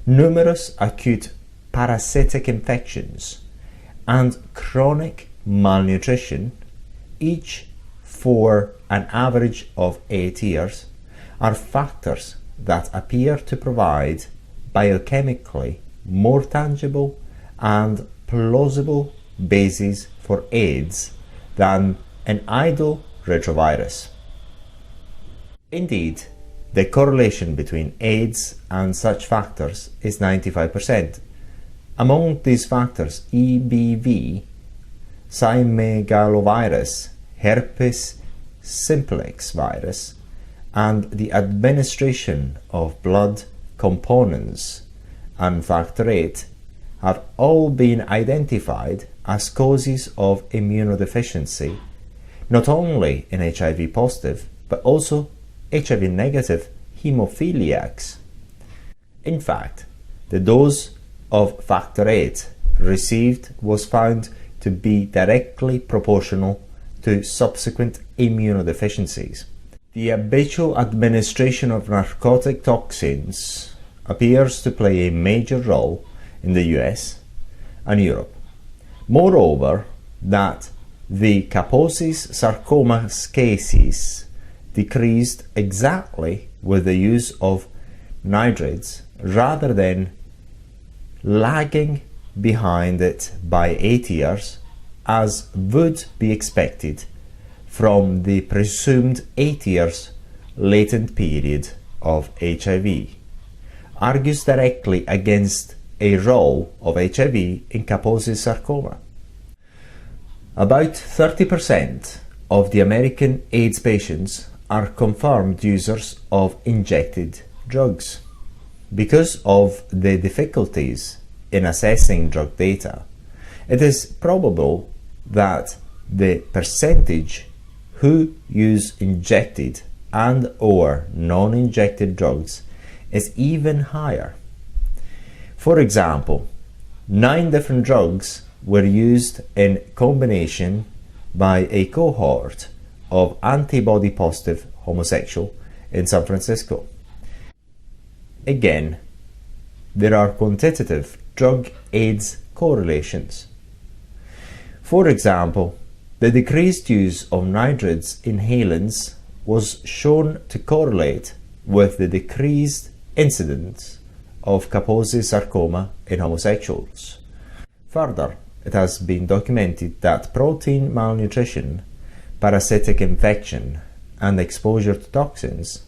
numerous acute parasitic infections, and chronic malnutrition, each for an average of 8 years, are factors that appear to provide biochemically more tangible and plausible bases for AIDS than an idle retrovirus. Indeed, the correlation between AIDS and such factors is 95%. Among these factors, EBV, cytomegalovirus, herpes simplex virus, and the administration of blood components and factor VIII have all been identified as causes of immunodeficiency, not only in HIV positive, but also HIV negative hemophiliacs. In fact, the dose of factor VIII received was found to be directly proportional to subsequent immunodeficiencies. The habitual administration of narcotic toxins appears to play a major role in the US and Europe. Moreover, that the Kaposi's sarcoma cases decreased exactly with the use of nitrates rather than lagging behind it by 8 years, as would be expected from the presumed 8 years latent period of HIV, argues directly against a role of HIV in Kaposi's sarcoma. About 30% of the American AIDS patients are confirmed users of injected drugs. Because of the difficulties in assessing drug data, it is probable that the percentage who use injected and or non-injected drugs is even higher. For example, 9 different drugs were used in combination by a cohort of antibody positive homosexual in San Francisco. Again, there are quantitative drug-AIDS correlations. For example, the decreased use of nitrates inhalants was shown to correlate with the decreased incidence of Kaposi's sarcoma in homosexuals. Further, it has been documented that protein malnutrition, parasitic infection, and exposure to toxins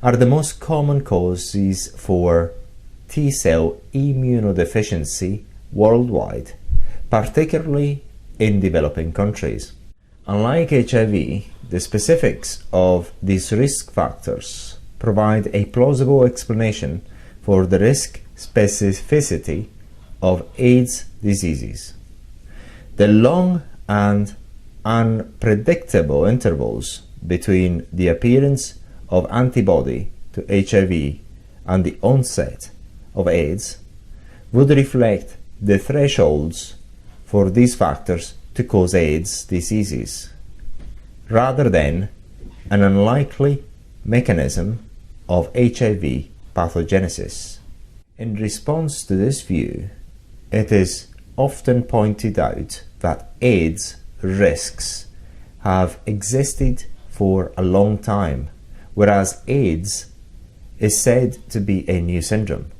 are the most common causes for T-cell immunodeficiency worldwide, particularly in developing countries. Unlike HIV, the specifics of these risk factors provide a plausible explanation for the risk specificity of AIDS diseases. The long and unpredictable intervals between the appearance of antibody to HIV and the onset of AIDS would reflect the thresholds for these factors to cause AIDS diseases, rather than an unlikely mechanism of HIV pathogenesis. In response to this view, it is often pointed out that AIDS risks have existed for a long time, whereas AIDS is said to be a new syndrome.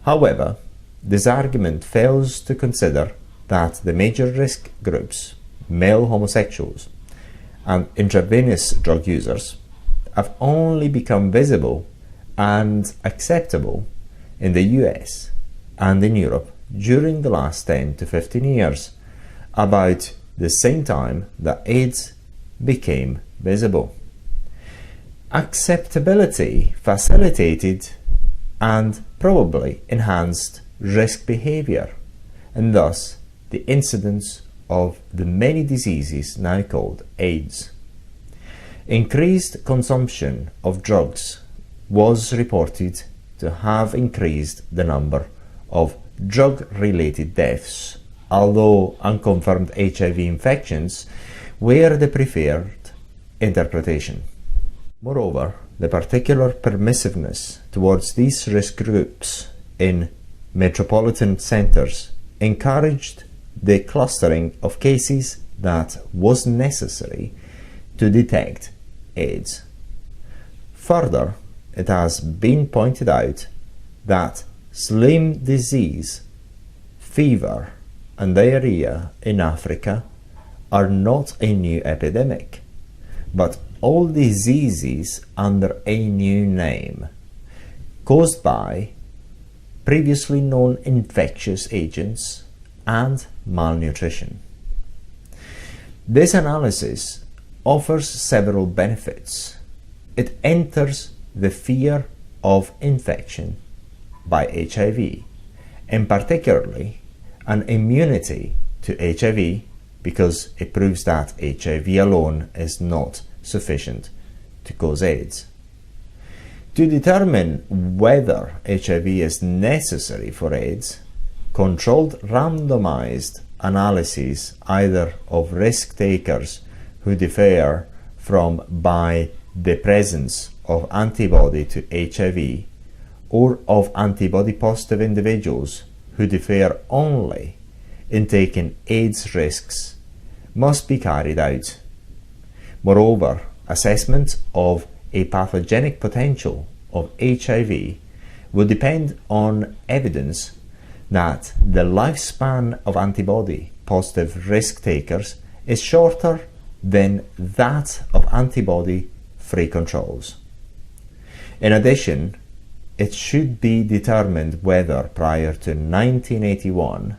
However, this argument fails to consider that the major risk groups, male homosexuals and intravenous drug users, have only become visible and acceptable in the US and in Europe during the last 10 to 15 years, about the same time that AIDS became visible. Acceptability facilitated and probably enhanced risk behavior, and thus the incidence of the many diseases now called AIDS. Increased consumption of drugs was reported to have increased the number of drug-related deaths, although unconfirmed HIV infections were the preferred interpretation. Moreover, the particular permissiveness towards these risk groups in metropolitan centers encouraged the clustering of cases that was necessary to detect AIDS. Further, it has been pointed out that slim disease, fever, and diarrhea in Africa are not a new epidemic, but all diseases under a new name, caused by previously known infectious agents and malnutrition. This analysis offers several benefits. It enters the fear of infection by HIV, and particularly an immunity to HIV, because it proves that HIV alone is not sufficient to cause AIDS. To determine whether HIV is necessary for AIDS, controlled randomized analyses either of risk takers who differ from by the presence of antibody to HIV, or of antibody positive individuals who differ only in taking AIDS risks, must be carried out. Moreover, assessment of a pathogenic potential of HIV will depend on evidence that the lifespan of antibody positive risk takers is shorter than that of antibody free controls. In addition, it should be determined whether prior to 1981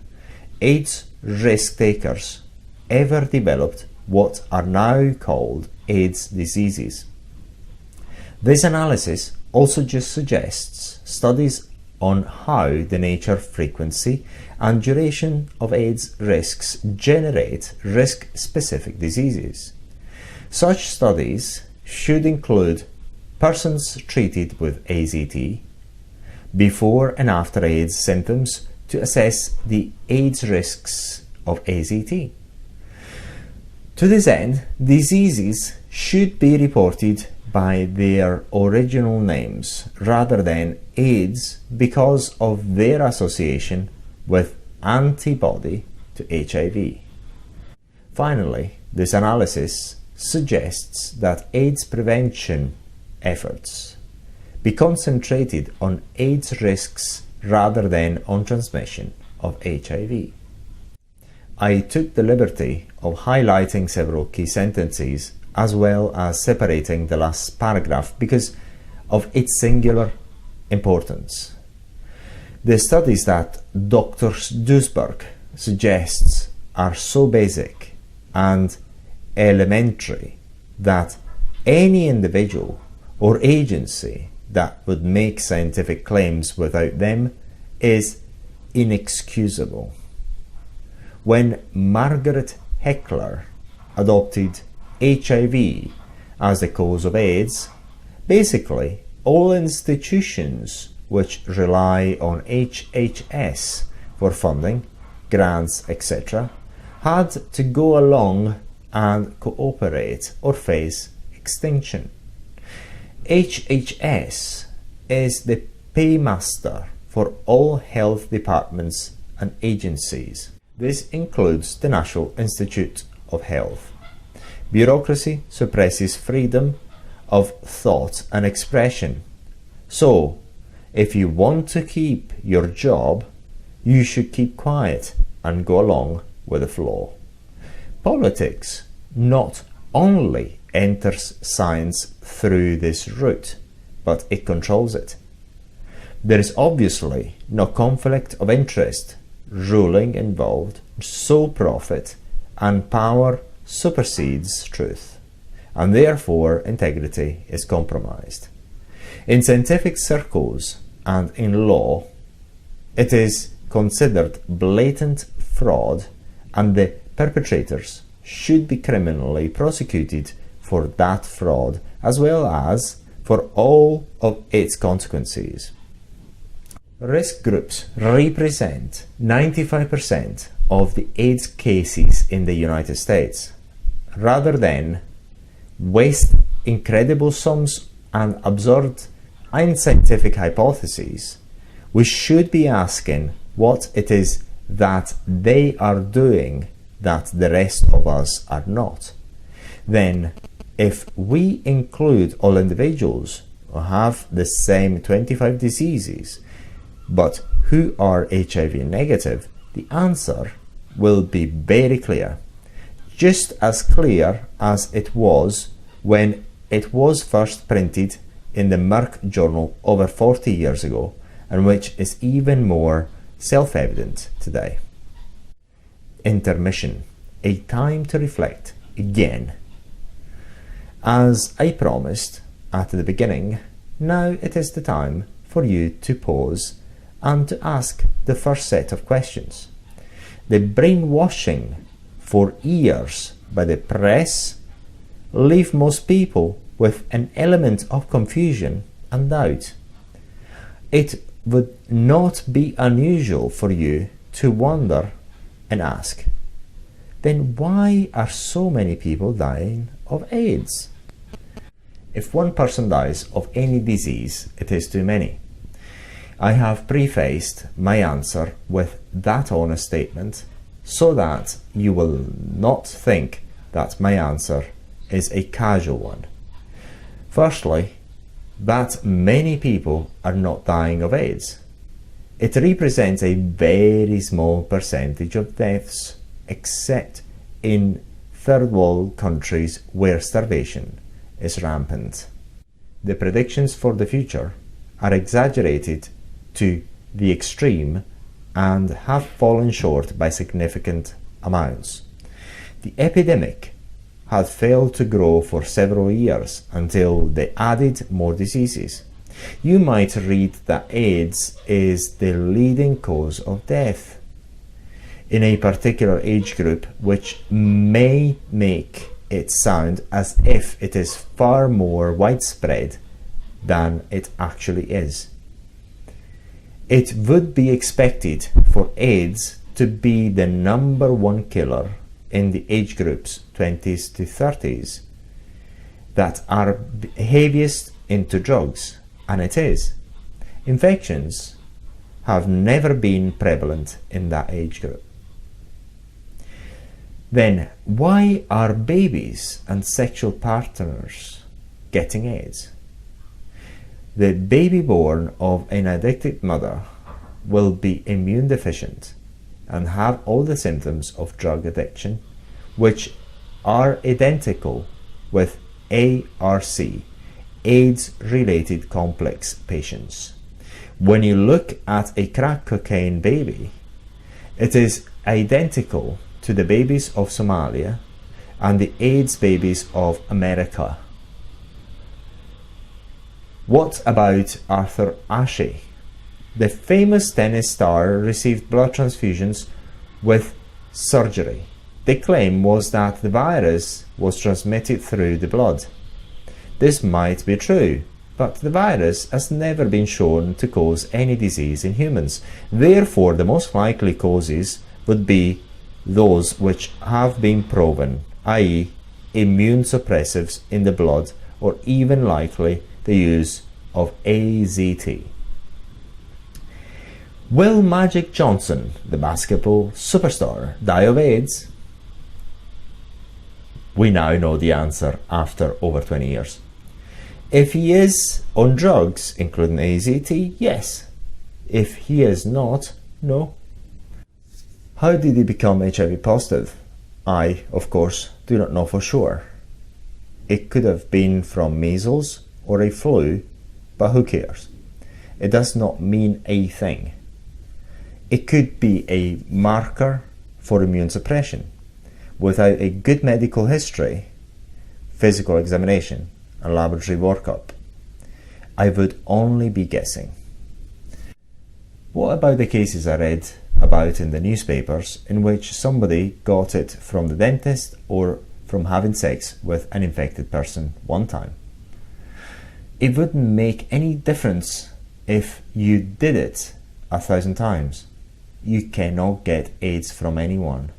AIDS risk takers ever developed what are now called AIDS diseases. This analysis also just suggests studies on how the nature, frequency, and duration of AIDS risks generate risk-specific diseases. Such studies should include persons treated with AZT, before and after AIDS symptoms to assess the AIDS risks of AZT. To this end, diseases should be reported by their original names rather than AIDS because of their association with antibody to HIV. Finally, this analysis suggests that AIDS prevention efforts be concentrated on AIDS risks rather than on transmission of HIV. I took the liberty of highlighting several key sentences as well as separating the last paragraph because of its singular importance. The studies that Dr. Duisberg suggests are so basic and elementary that any individual or agency that would make scientific claims without them is inexcusable. When Margaret Heckler adopted HIV as the cause of AIDS, basically all institutions which rely on HHS for funding, grants, etc., had to go along and cooperate or face extinction. HHS is the paymaster for all health departments and agencies. This includes the National Institute of Health. Bureaucracy suppresses freedom of thought and expression. So, if you want to keep your job, you should keep quiet and go along with the flow. Politics not only enters science through this route, but it controls it. There is obviously no conflict of interest ruling involved, so profit and power supersedes truth, and therefore integrity is compromised. In scientific circles and in law, it is considered blatant fraud, and the perpetrators should be criminally prosecuted for that fraud as well as for all of its consequences. Risk groups represent 95% of the AIDS cases in the United States. Rather than waste incredible sums and absurd unscientific hypotheses, we should be asking what it is that they are doing that the rest of us are not. Then, if we include all individuals who have the same 25 diseases, but who are HIV negative, the answer will be very clear. Just as clear as it was when it was first printed in the Merck Journal over 40 years ago, and which is even more self-evident today. Intermission, a time to reflect again. As I promised at the beginning, now it is the time for you to pause and to ask the first set of questions. The brainwashing for years by the press leave most people with an element of confusion and doubt. It would not be unusual for you to wonder and ask, then why are so many people dying of AIDS? If one person dies of any disease, it is too many. I have prefaced my answer with that honest statement so that you will not think that my answer is a casual one. Firstly, that many people are not dying of AIDS. It represents a very small percentage of deaths, except in third world countries where starvation is rampant. The predictions for the future are exaggerated to the extreme and have fallen short by significant amounts. The epidemic had failed to grow for several years until they added more diseases. You might read that AIDS is the leading cause of death in a particular age group, which may make it sound as if it is far more widespread than it actually is. It would be expected for AIDS to be the number one killer in the age groups 20s to 30s that are heaviest into drugs, and it is. Infections have never been prevalent in that age group. Then why are babies and sexual partners getting AIDS? The baby born of an addicted mother will be immune deficient, and have all the symptoms of drug addiction, which are identical with ARC, AIDS-related complex patients. When you look at a crack cocaine baby, it is identical to the babies of Somalia and the AIDS babies of America. What about Arthur Ashe? The famous tennis star received blood transfusions with surgery. The claim was that the virus was transmitted through the blood. This might be true, but the virus has never been shown to cause any disease in humans. Therefore, the most likely causes would be those which have been proven, i.e., immune suppressives in the blood, or even likely the use of AZT. Will Magic Johnson, the basketball superstar, die of AIDS? We now know the answer after over 20 years. If he is on drugs, including AZT, yes. If he is not, no. How did he become HIV positive? I, of course, do not know for sure. It could have been from measles or a flu, but who cares? It does not mean a thing. It could be a marker for immune suppression. Without a good medical history, physical examination, and laboratory workup, I would only be guessing. What about the cases I read about in the newspapers in which somebody got it from the dentist or from having sex with an infected person one time? It wouldn't make any difference if you did it 1,000 times. You cannot get AIDS from anyone.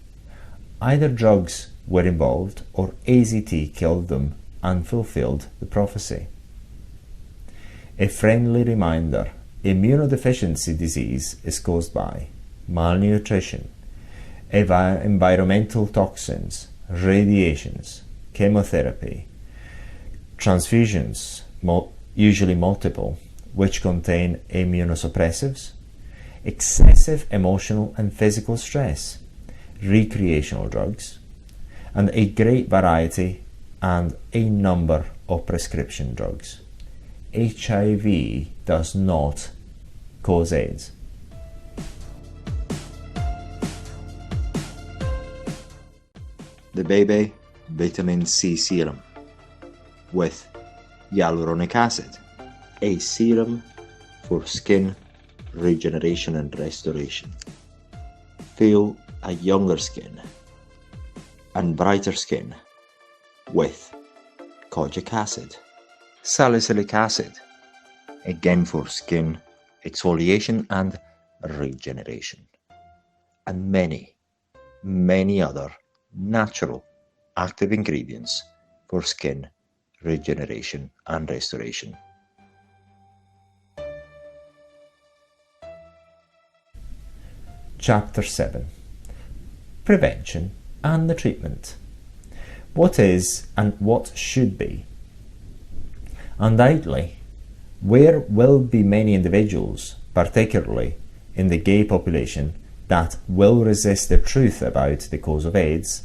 Either drugs were involved or AZT killed them and fulfilled the prophecy. A friendly reminder: immunodeficiency disease is caused by malnutrition, environmental toxins, radiations, chemotherapy, transfusions, usually multiple, which contain immunosuppressives, excessive emotional and physical stress, recreational drugs, and a great variety and a number of prescription drugs. HIV does not cause AIDS. The Baby Vitamin C Serum with hyaluronic acid, a serum for skin regeneration and restoration. Feel a younger skin and brighter skin with kojic acid, salicylic acid, again for skin exfoliation and regeneration, and many other natural active ingredients for skin regeneration and restoration. Chapter 7: Prevention and the Treatment. What is and what should be? Undoubtedly, there will be many individuals, particularly in the gay population, that will resist the truth about the cause of AIDS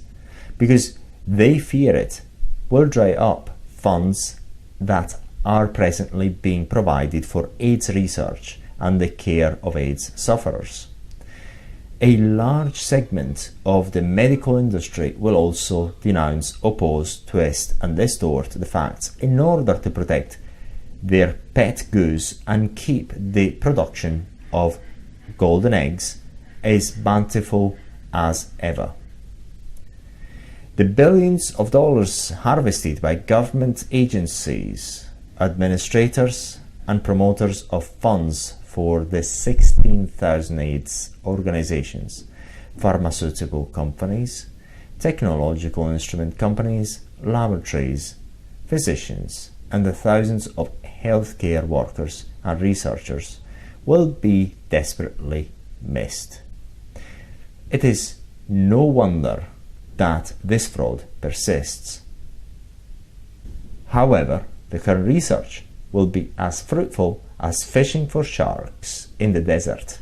because they fear it will dry up funds that are presently being provided for AIDS research and the care of AIDS sufferers. A large segment of the medical industry will also denounce, oppose, twist and distort the facts in order to protect their pet goose and keep the production of golden eggs as bountiful as ever. The billions of dollars harvested by government agencies, administrators and promoters of funds for the 16,000 AIDS organizations, pharmaceutical companies, technological instrument companies, laboratories, physicians, and the thousands of healthcare workers and researchers will be desperately missed. It is no wonder that this fraud persists. However, the current research will be as fruitful as fishing for sharks in the desert.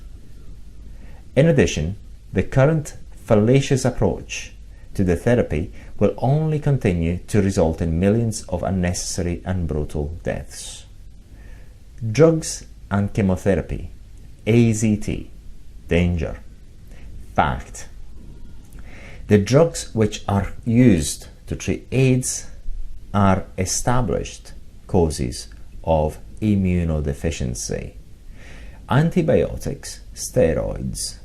In addition, the current fallacious approach to the therapy will only continue to result in millions of unnecessary and brutal deaths. Drugs and chemotherapy, AZT, danger. Fact. The drugs which are used to treat AIDS are established causes of immunodeficiency. Antibiotics, steroids,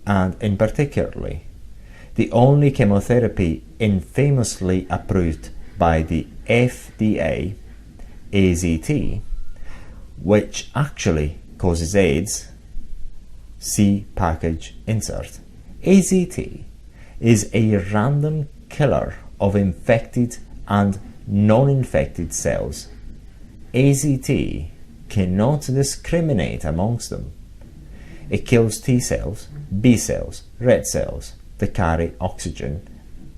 and in particularly the only chemotherapy infamously approved by the FDA, AZT, which actually causes AIDS, see package insert. AZT is a random killer of infected and non-infected cells. AZT cannot discriminate amongst them. It kills T cells, B cells, red cells that carry oxygen.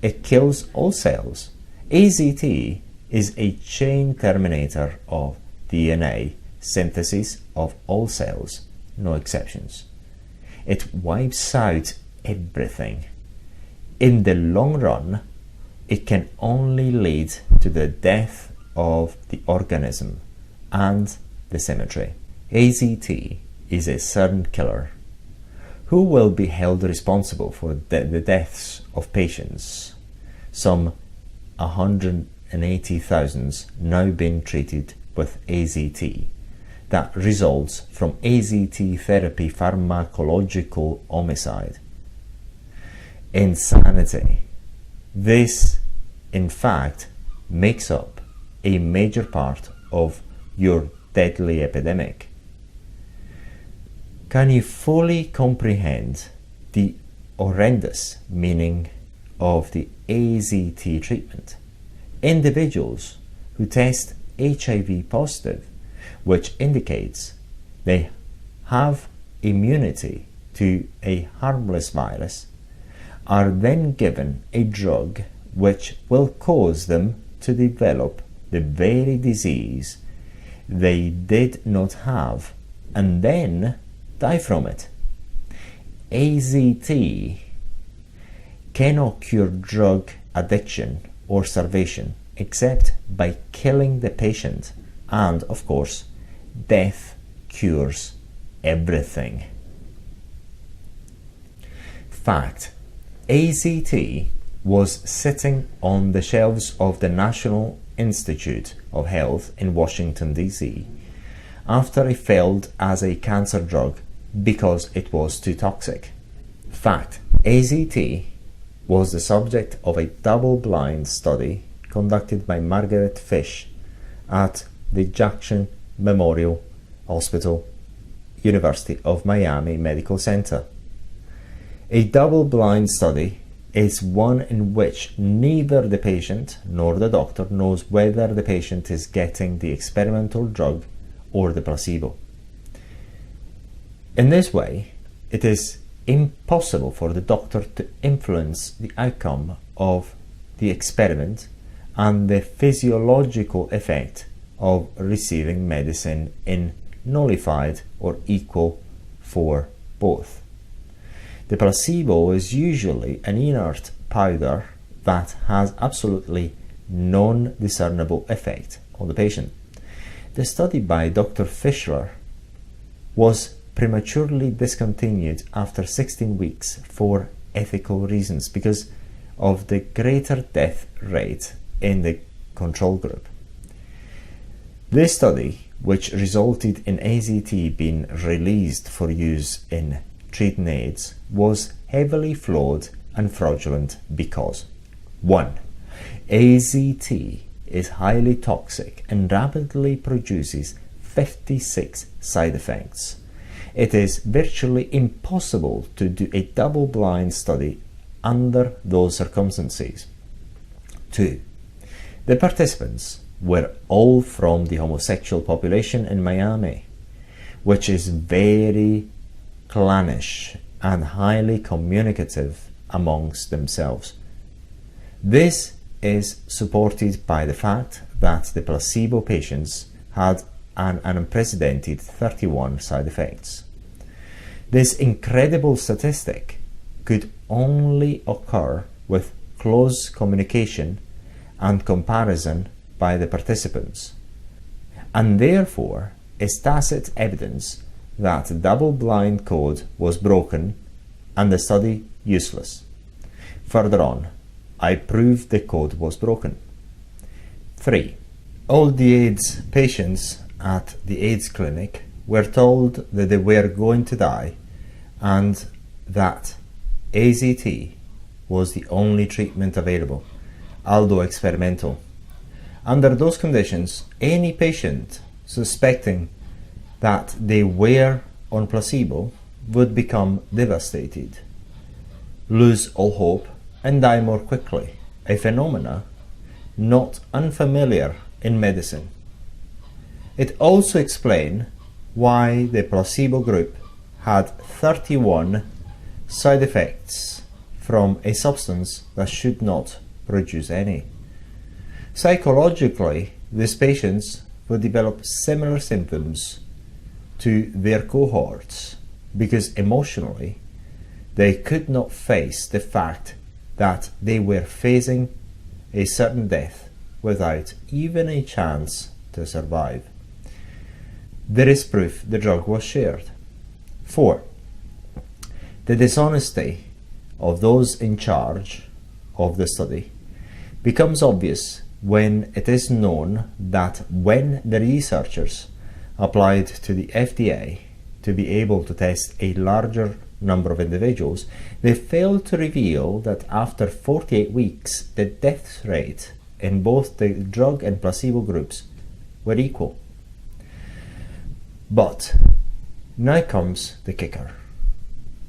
It kills all cells. AZT is a chain terminator of DNA synthesis of all cells, no exceptions. It wipes out everything. In the long run, it can only lead to the death of the organism and the symmetry. AZT is a silent killer. Who will be held responsible for the deaths of patients? Some 180,000 now being treated with AZT. That results from AZT therapy pharmacological homicide. Insanity. This, in fact, makes up a major part of your deadly epidemic. Can you fully comprehend the horrendous meaning of the AZT treatment? Individuals who test HIV positive, which indicates they have immunity to a harmless virus, are then given a drug which will cause them to develop the very disease they did not have and then die from it. AZT cannot cure drug addiction or starvation except by killing the patient, and of course death cures everything. Fact. AZT was sitting on the shelves of the National Institute of Health in Washington, D.C. after it failed as a cancer drug because it was too toxic. Fact. AZT was the subject of a double-blind study conducted by Margaret Fish at the Jackson Memorial Hospital, University of Miami Medical Center. A double-blind study is one in which neither the patient nor the doctor knows whether the patient is getting the experimental drug or the placebo. In this way, it is impossible for the doctor to influence the outcome of the experiment and the physiological effect of receiving medicine in nullified or equal for both. The placebo is usually an inert powder that has absolutely non-discernible effect on the patient. The study by Dr. Fischler was prematurely discontinued after 16 weeks for ethical reasons because of the greater death rate in the control group. This study, which resulted in AZT being released for use in treating AIDS, was heavily flawed and fraudulent because 1. AZT is highly toxic and rapidly produces 56 side effects. It is virtually impossible to do a double-blind study under those circumstances. 2. The participants were all from the homosexual population in Miami, which is very clannish and highly communicative amongst themselves. This is supported by the fact that the placebo patients had an unprecedented 31 side effects. This incredible statistic could only occur with close communication and comparison by the participants, and therefore is tacit evidence that the double-blind code was broken and the study useless. Further on, I proved the code was broken. 3. All the AIDS patients at the AIDS clinic were told that they were going to die and that AZT was the only treatment available, although experimental. Under those conditions, any patient suspecting that they were on placebo would become devastated, lose all hope, and die more quickly, a phenomena not unfamiliar in medicine. It also explains why the placebo group had 31 side effects from a substance that should not produce any. Psychologically, these patients would develop similar symptoms to their cohorts because emotionally they could not face the fact that they were facing a certain death without even a chance to survive. There is proof the drug was shared. 4. The dishonesty of those in charge of the study becomes obvious when it is known that when the researchers applied to the FDA to be able to test a larger number of individuals, they failed to reveal that after 48 weeks the death rate in both the drug and placebo groups were equal. But now comes the kicker.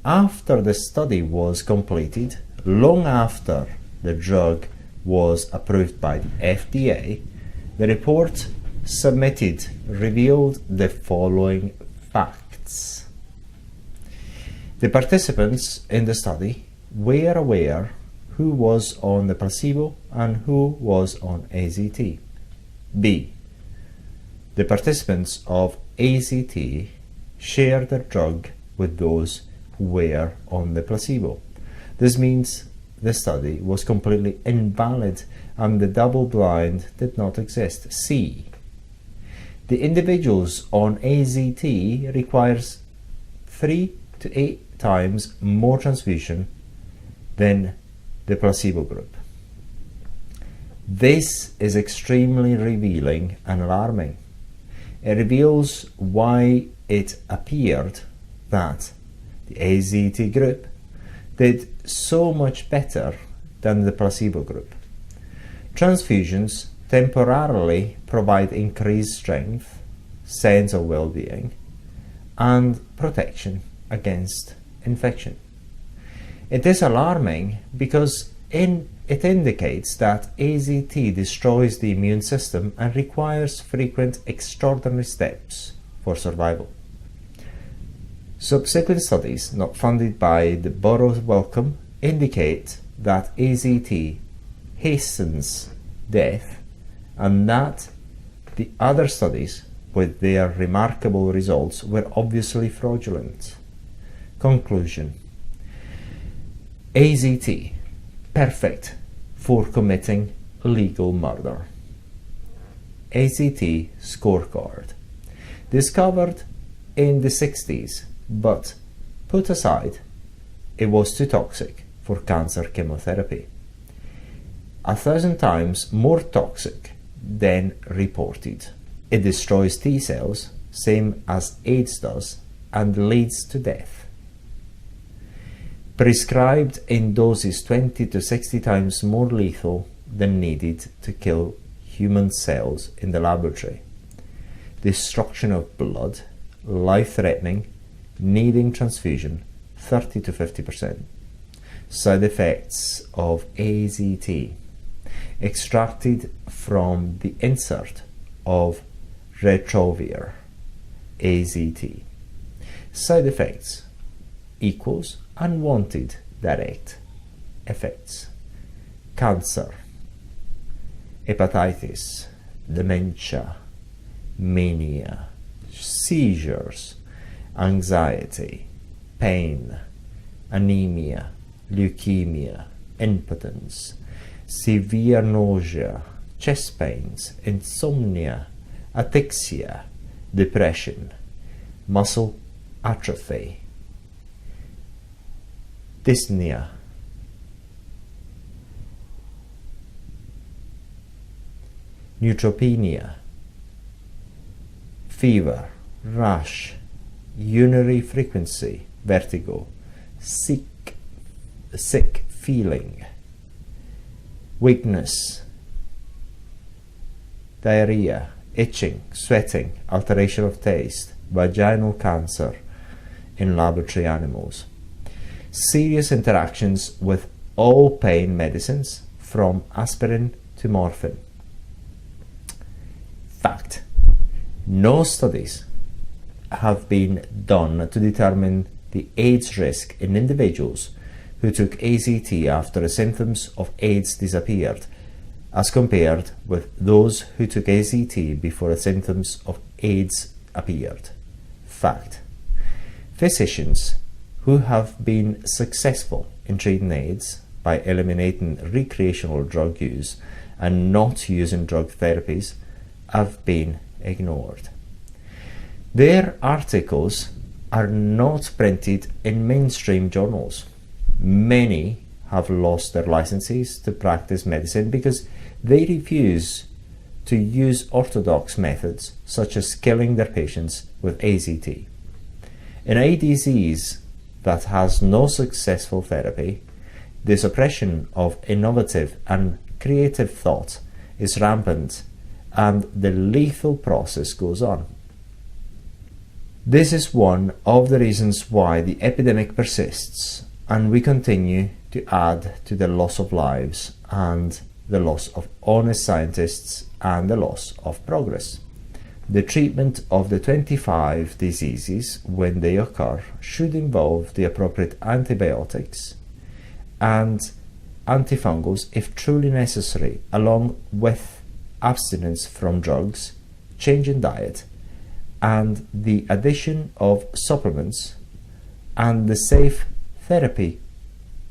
After the study was completed, long after the drug was approved by the FDA, the report submitted revealed the following facts. The participants in the study were aware who was on the placebo and who was on AZT. B. The participants of AZT shared the drug with those who were on the placebo. This means the study was completely invalid and the double blind did not exist. C. The individuals on AZT requires 3 to 8 times more transfusion than the placebo group. This is extremely revealing and alarming. It reveals why it appeared that the AZT group did so much better than the placebo group. Transfusions temporarily provide increased strength, sense of well-being, and protection against infection. It is alarming because it indicates that AZT destroys the immune system and requires frequent extraordinary steps for survival. Subsequent studies not funded by the borough's Wellcome indicate that AZT hastens death and that the other studies with their remarkable results were obviously fraudulent. Conclusion: AZT, perfect for committing legal murder. AZT scorecard, discovered in the 60s, but put aside, it was too toxic for cancer chemotherapy. 1,000 times more toxic than reported. It destroys T cells, same as AIDS does, and leads to death. Prescribed in doses 20 to 60 times more lethal than needed to kill human cells in the laboratory. Destruction of blood, life-threatening, needing transfusion, 30 to 50%. Side effects of AZT, extracted from the insert of retrovirus AZT. Side effects equals unwanted direct effects: cancer, hepatitis, dementia, mania, seizures, anxiety, pain, anemia, leukemia, impotence, severe nausea, chest pains, insomnia, ataxia, depression, muscle atrophy, dyspnea, neutropenia, fever, rash, urinary frequency, vertigo, sick feeling, weakness, diarrhea, itching, sweating, alteration of taste, vaginal cancer in laboratory animals. Serious interactions with all pain medicines from aspirin to morphine. Fact: no studies have been done to determine the AIDS risk in individuals who took AZT after the symptoms of AIDS disappeared, as compared with those who took AZT before the symptoms of AIDS appeared. Fact: physicians who have been successful in treating AIDS by eliminating recreational drug use and not using drug therapies have been ignored. Their articles are not printed in mainstream journals. Many have lost their licenses to practice medicine because they refuse to use orthodox methods such as killing their patients with AZT. In a disease that has no successful therapy, the suppression of innovative and creative thought is rampant, and the lethal process goes on. This is one of the reasons why the epidemic persists, and we continue to add to the loss of lives and the loss of honest scientists and the loss of progress. The treatment of the 25 diseases when they occur should involve the appropriate antibiotics and antifungals if truly necessary, along with abstinence from drugs, change in diet, and the addition of supplements and the safe therapy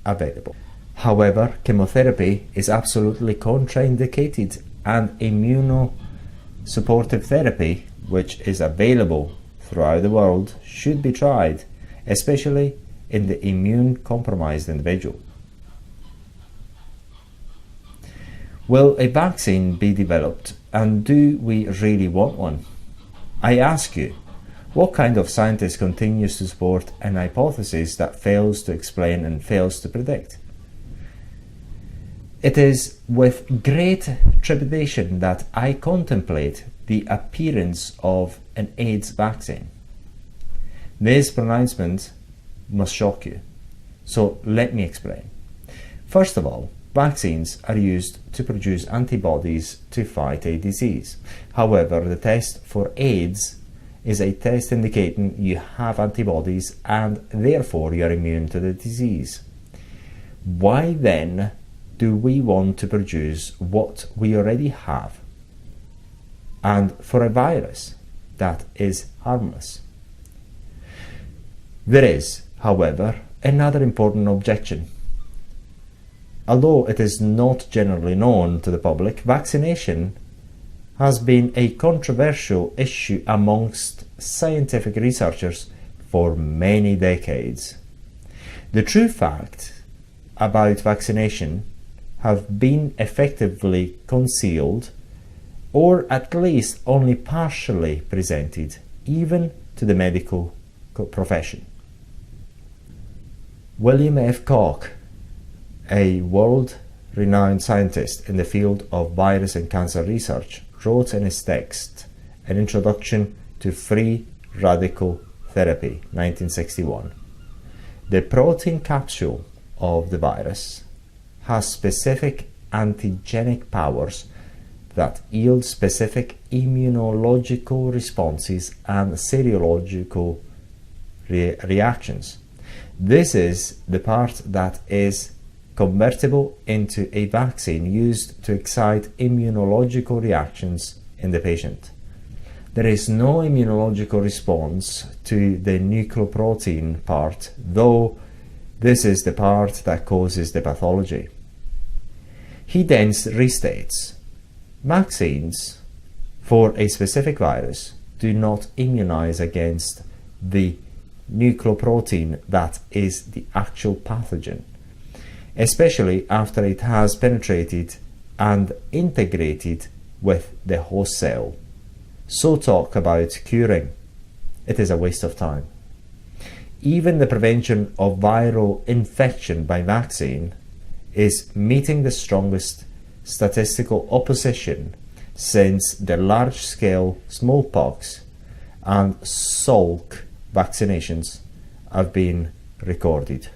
available. However, chemotherapy is absolutely contraindicated, and immunosupportive therapy, which is available throughout the world, should be tried, especially in the immune-compromised individual. Will a vaccine be developed, and do we really want one? I ask you, what kind of scientist continues to support an hypothesis that fails to explain and fails to predict? It is with great trepidation that I contemplate the appearance of an AIDS vaccine. This pronouncement must shock you, so let me explain. First of all, vaccines are used to produce antibodies to fight a disease. However, the test for AIDS is a test indicating you have antibodies and therefore you are immune to the disease. Why then do we want to produce what we already have, and for a virus that is harmless? There is, however, another important objection. Although it is not generally known to the public, vaccination has been a controversial issue amongst scientific researchers for many decades. The true fact about vaccination have been effectively concealed, or at least only partially presented, even to the medical profession. William F. Koch, a world-renowned scientist in the field of virus and cancer research, wrote in his text, An Introduction to Free Radical Therapy, 1961. The protein capsule of the virus has specific antigenic powers that yield specific immunological responses and serological reactions. This is the part that is convertible into a vaccine used to excite immunological reactions in the patient. There is no immunological response to the nucleoprotein part, though This is the part that causes the pathology. He then restates, vaccines for a specific virus do not immunize against the nucleoprotein that is the actual pathogen, especially after it has penetrated and integrated with the host cell. So talk about curing. It is a waste of time. Even the prevention of viral infection by vaccine is meeting the strongest statistical opposition since the large-scale smallpox and Salk vaccinations have been recorded.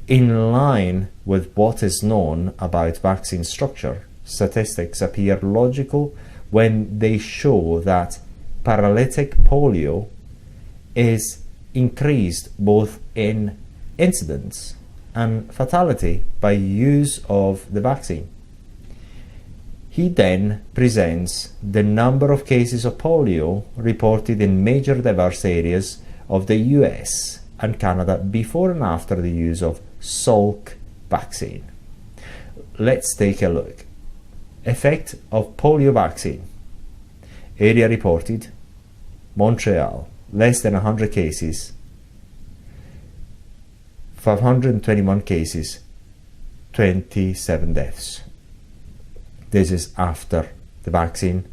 In line with what is known about vaccine structure, statistics appear logical when they show that paralytic polio is increased both in incidence and fatality by use of the vaccine. He then presents the number of cases of polio reported in major diverse areas of the US and Canada before and after the use of Salk vaccine. Let's take a look. Effect of polio vaccine. Area reported: Montreal, less than 100 cases, 521 cases, 27 deaths. This is after the vaccine,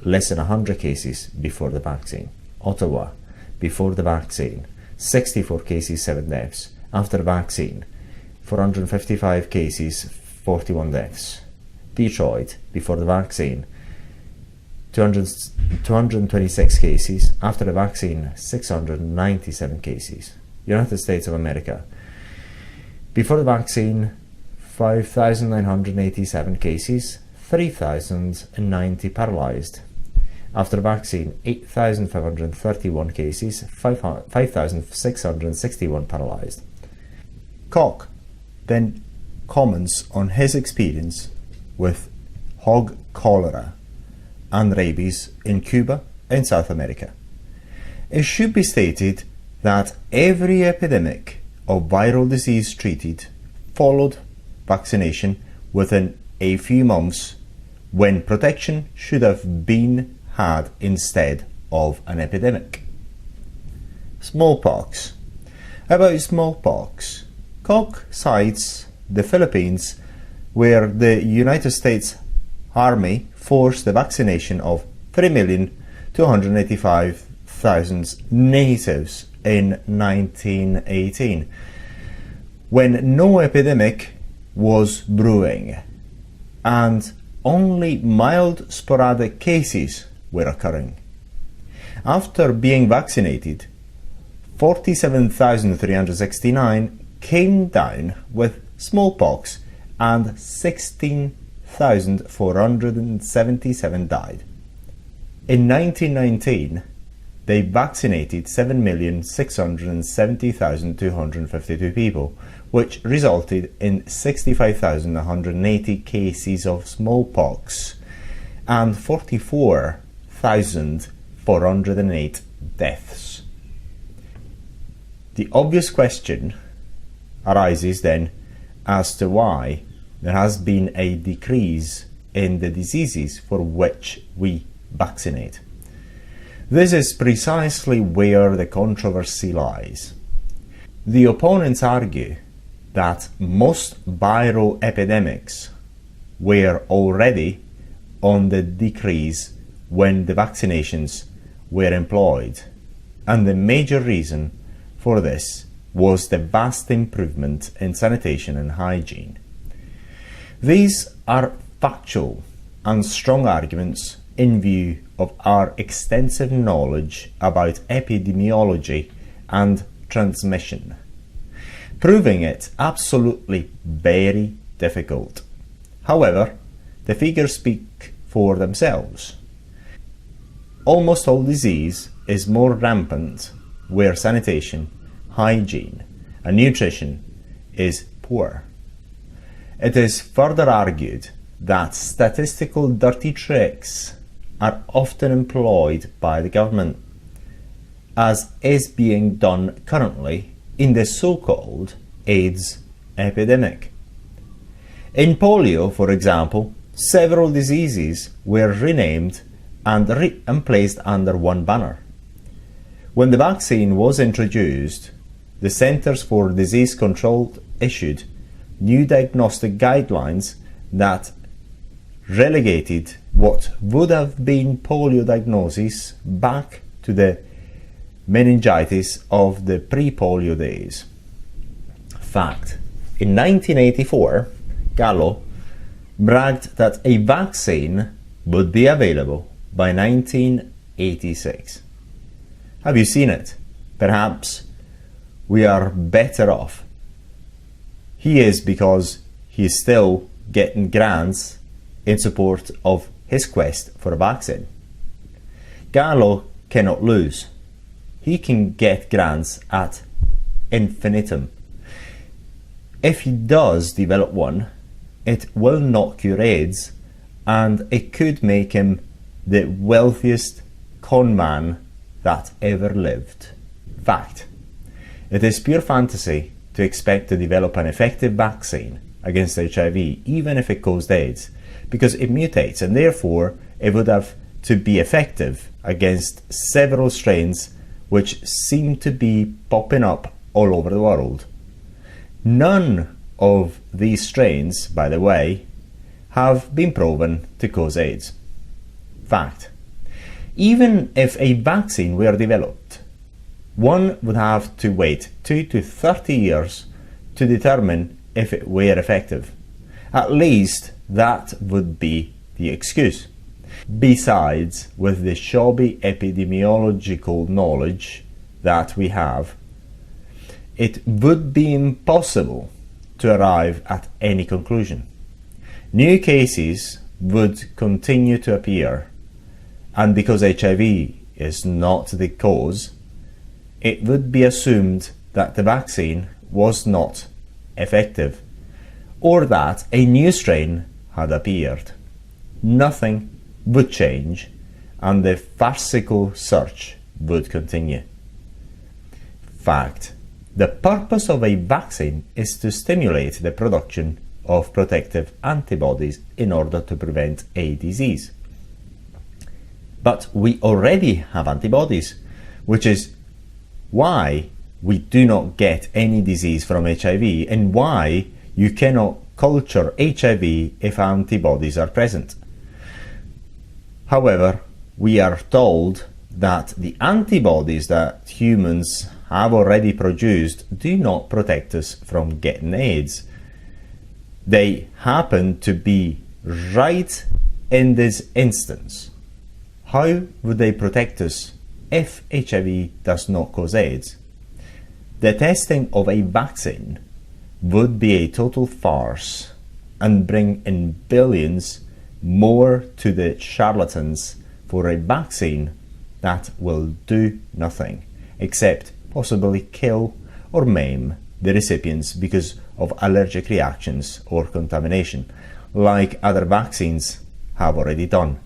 less than 100 cases before the vaccine. Ottawa, before the vaccine, 64 cases, 7 deaths. After the vaccine, 455 cases, 41 deaths. Detroit, before the vaccine, 226 cases. After the vaccine, 697 cases. United States of America, before the vaccine, 5,987 cases, 3,090 paralyzed. After the vaccine, 8,531 cases, 5,661 paralyzed. Koch then comments on his experience with hog cholera and rabies in Cuba and South America. It should be stated that every epidemic of viral disease treated followed vaccination within a few months, when protection should have been had instead of an epidemic. Smallpox. About smallpox, Koch cites the Philippines, where the United States Army forced the vaccination of 3,285,000 natives in 1918, when no epidemic was brewing and only mild sporadic cases were occurring. After being vaccinated, 47,369 came down with smallpox and 16,477 died. In 1919, they vaccinated 7,670,252 people, which resulted in 65,180 cases of smallpox and 44,408 deaths. The obvious question arises then as to why there has been a decrease in the diseases for which we vaccinate. This is precisely where the controversy lies. The opponents argue that most viral epidemics were already on the decrease when the vaccinations were employed, and the major reason for this was the vast improvement in sanitation and hygiene. These are factual and strong arguments in view of our extensive knowledge about epidemiology and transmission, proving it absolutely very difficult. However, the figures speak for themselves. Almost all disease is more rampant where sanitation, hygiene, and nutrition is poor. It is further argued that statistical dirty tricks are often employed by the government, as is being done currently in the so-called AIDS epidemic. In polio, for example, several diseases were renamed and placed under one banner. When the vaccine was introduced, the Centers for Disease Control issued new diagnostic guidelines that relegated what would have been polio diagnosis back to the meningitis of the pre-polio days. Fact: in 1984, Gallo bragged that a vaccine would be available by 1986. Have you seen it? Perhaps we are better off. He is, because he is still getting grants in support of his quest for a vaccine. Gallo cannot lose. He can get grants at infinitum. If he does develop one, it will not cure AIDS, and it could make him the wealthiest con man that ever lived. Fact: it is pure fantasy to expect to develop an effective vaccine against HIV, even if it caused AIDS, because it mutates, and therefore it would have to be effective against several strains which seem to be popping up all over the world. None of these strains, by the way, have been proven to cause AIDS. Fact: even if a vaccine were developed, one would have to wait 2 to 30 years to determine if it were effective. At least that would be the excuse. Besides, with the shoddy epidemiological knowledge that we have, it would be impossible to arrive at any conclusion. New cases would continue to appear, and because HIV is not the cause, it would be assumed that the vaccine was not effective, or that a new strain had appeared. Nothing would change, and the farcical search would continue. Fact: the purpose of a vaccine is to stimulate the production of protective antibodies in order to prevent a disease. But we already have antibodies, which is why we do not get any disease from HIV, and why you cannot culture HIV if antibodies are present. However, we are told that the antibodies that humans have already produced do not protect us from getting AIDS. They happen to be right in this instance. How would they protect us if HIV does not cause AIDS? The testing of a vaccine would be a total farce and bring in billions more to the charlatans for a vaccine that will do nothing except possibly kill or maim the recipients because of allergic reactions or contamination, like other vaccines have already done.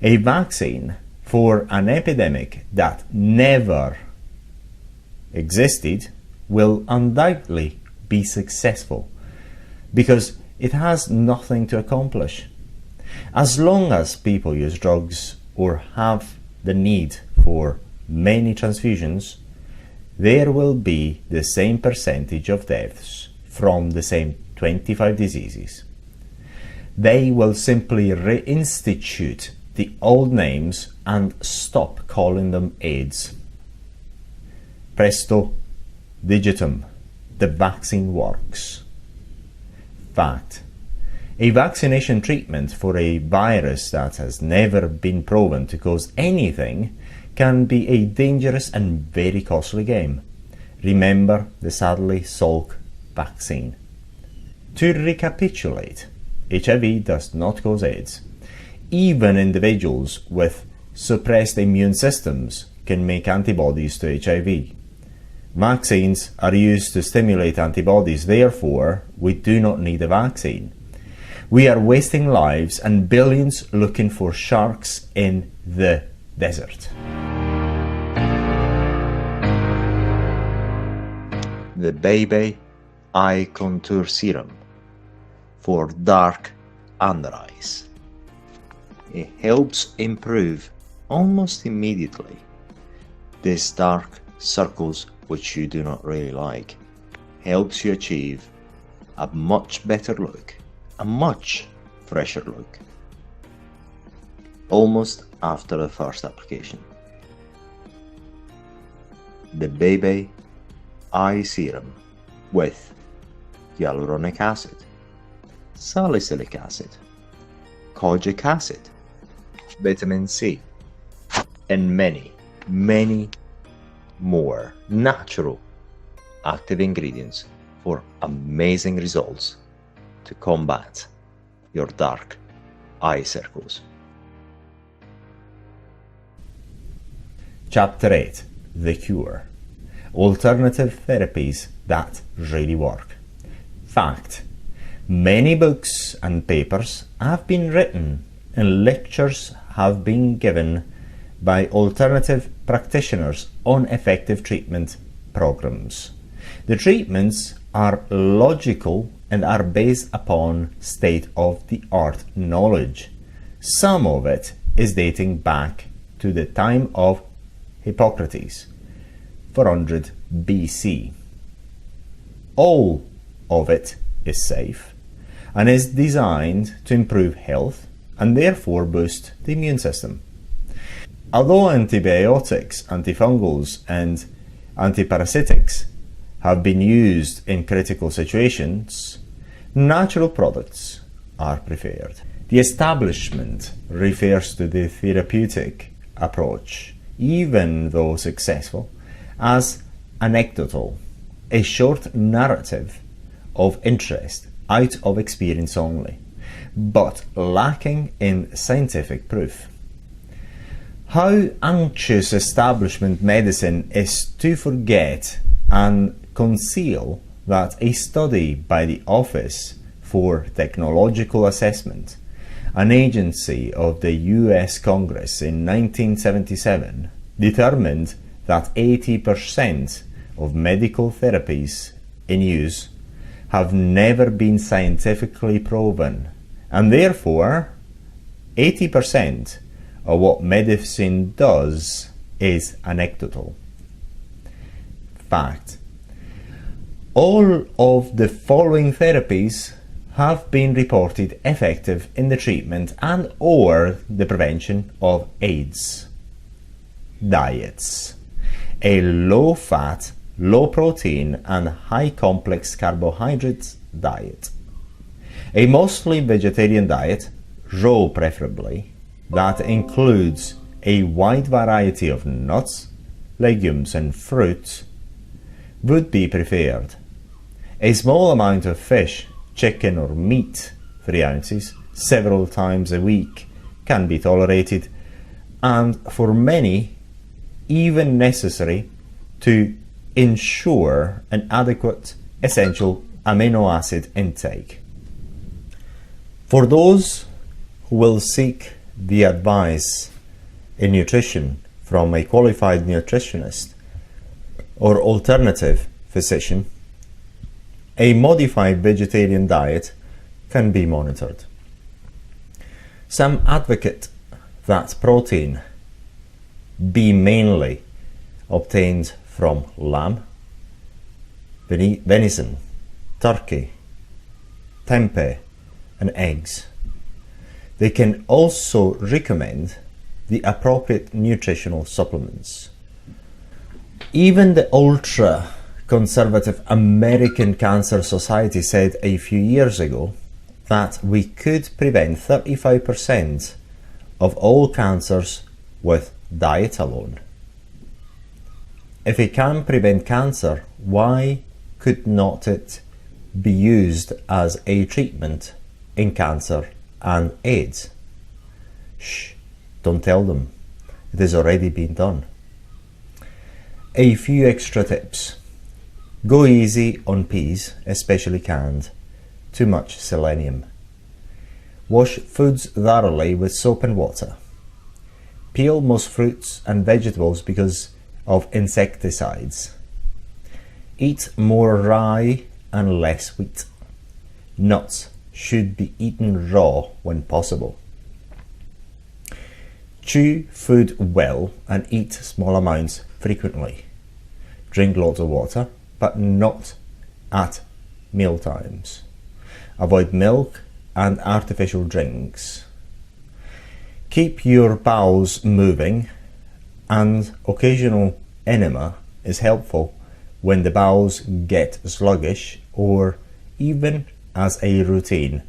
A vaccine for an epidemic that never existed will undoubtedly be successful because it has nothing to accomplish. As long as people use drugs or have the need for many transfusions, there will be the same percentage of deaths from the same 25 diseases. They will simply reinstitute the old names and stop calling them AIDS. Presto digitum, the vaccine works. Fact: a vaccination treatment for a virus that has never been proven to cause anything can be a dangerous and very costly game. Remember the sadly Salk vaccine. To recapitulate, HIV does not cause AIDS. Even individuals with suppressed immune systems can make antibodies to HIV. Vaccines are used to stimulate antibodies, therefore we do not need a vaccine. We are wasting lives and billions looking for sharks in the desert. The baby eye contour serum for dark under eyes. It helps improve almost immediately these dark circles which you do not really like. Helps you achieve a much better look, a much fresher look, almost after the first application. The Baby Eye Serum with hyaluronic acid, salicylic acid, kojic acid, vitamin C, and many, many more natural active ingredients for amazing results to combat your dark eye circles. Chapter 8: The Cure. Alternative therapies that really work. Fact: many books and papers have been written and lectures have been given by alternative practitioners on effective treatment programs. The treatments are logical and are based upon state-of-the-art knowledge. Some of it is dating back to the time of Hippocrates, 400 BC. All of it is safe and is designed to improve health and therefore boost the immune system. Although antibiotics, antifungals, and antiparasitics have been used in critical situations, natural products are preferred. The establishment refers to the therapeutic approach, even though successful, as anecdotal, a short narrative of interest out of experience only, but lacking in scientific proof. How anxious establishment medicine is to forget and conceal that a study by the Office for Technological Assessment, an agency of the US Congress in 1977, determined that 80% of medical therapies in use have never been scientifically proven, and therefore 80% of what medicine does is anecdotal. Fact: all of the following therapies have been reported effective in the treatment and or the prevention of AIDS. Diets: a low-fat, low-protein and high-complex carbohydrates diet. A mostly vegetarian diet, raw preferably, that includes a wide variety of nuts, legumes and fruits would be preferred. A small amount of fish, chicken or meat, 3 ounces, several times a week can be tolerated, and for many even necessary to ensure an adequate essential amino acid intake. For those who will seek the advice in nutrition from a qualified nutritionist or alternative physician, a modified vegetarian diet can be monitored. Some advocate that protein be mainly obtained from lamb, venison, turkey, tempeh, and eggs. They can also recommend the appropriate nutritional supplements. Even the ultra-conservative American Cancer Society said a few years ago that we could prevent 35% of all cancers with diet alone. If it can prevent cancer, why could not it be used as a treatment in cancer and AIDS? Shh, don't tell them. It has already been done. A few extra tips. Go easy on peas, especially canned. Too much selenium. Wash foods thoroughly with soap and water. Peel most fruits and vegetables because of insecticides. Eat more rye and less wheat. Nuts should be eaten raw when possible. Chew food well and eat small amounts frequently. Drink lots of water, but not at meal times. Avoid milk and artificial drinks. Keep your bowels moving, and occasional enema is helpful when the bowels get sluggish or even as a routine,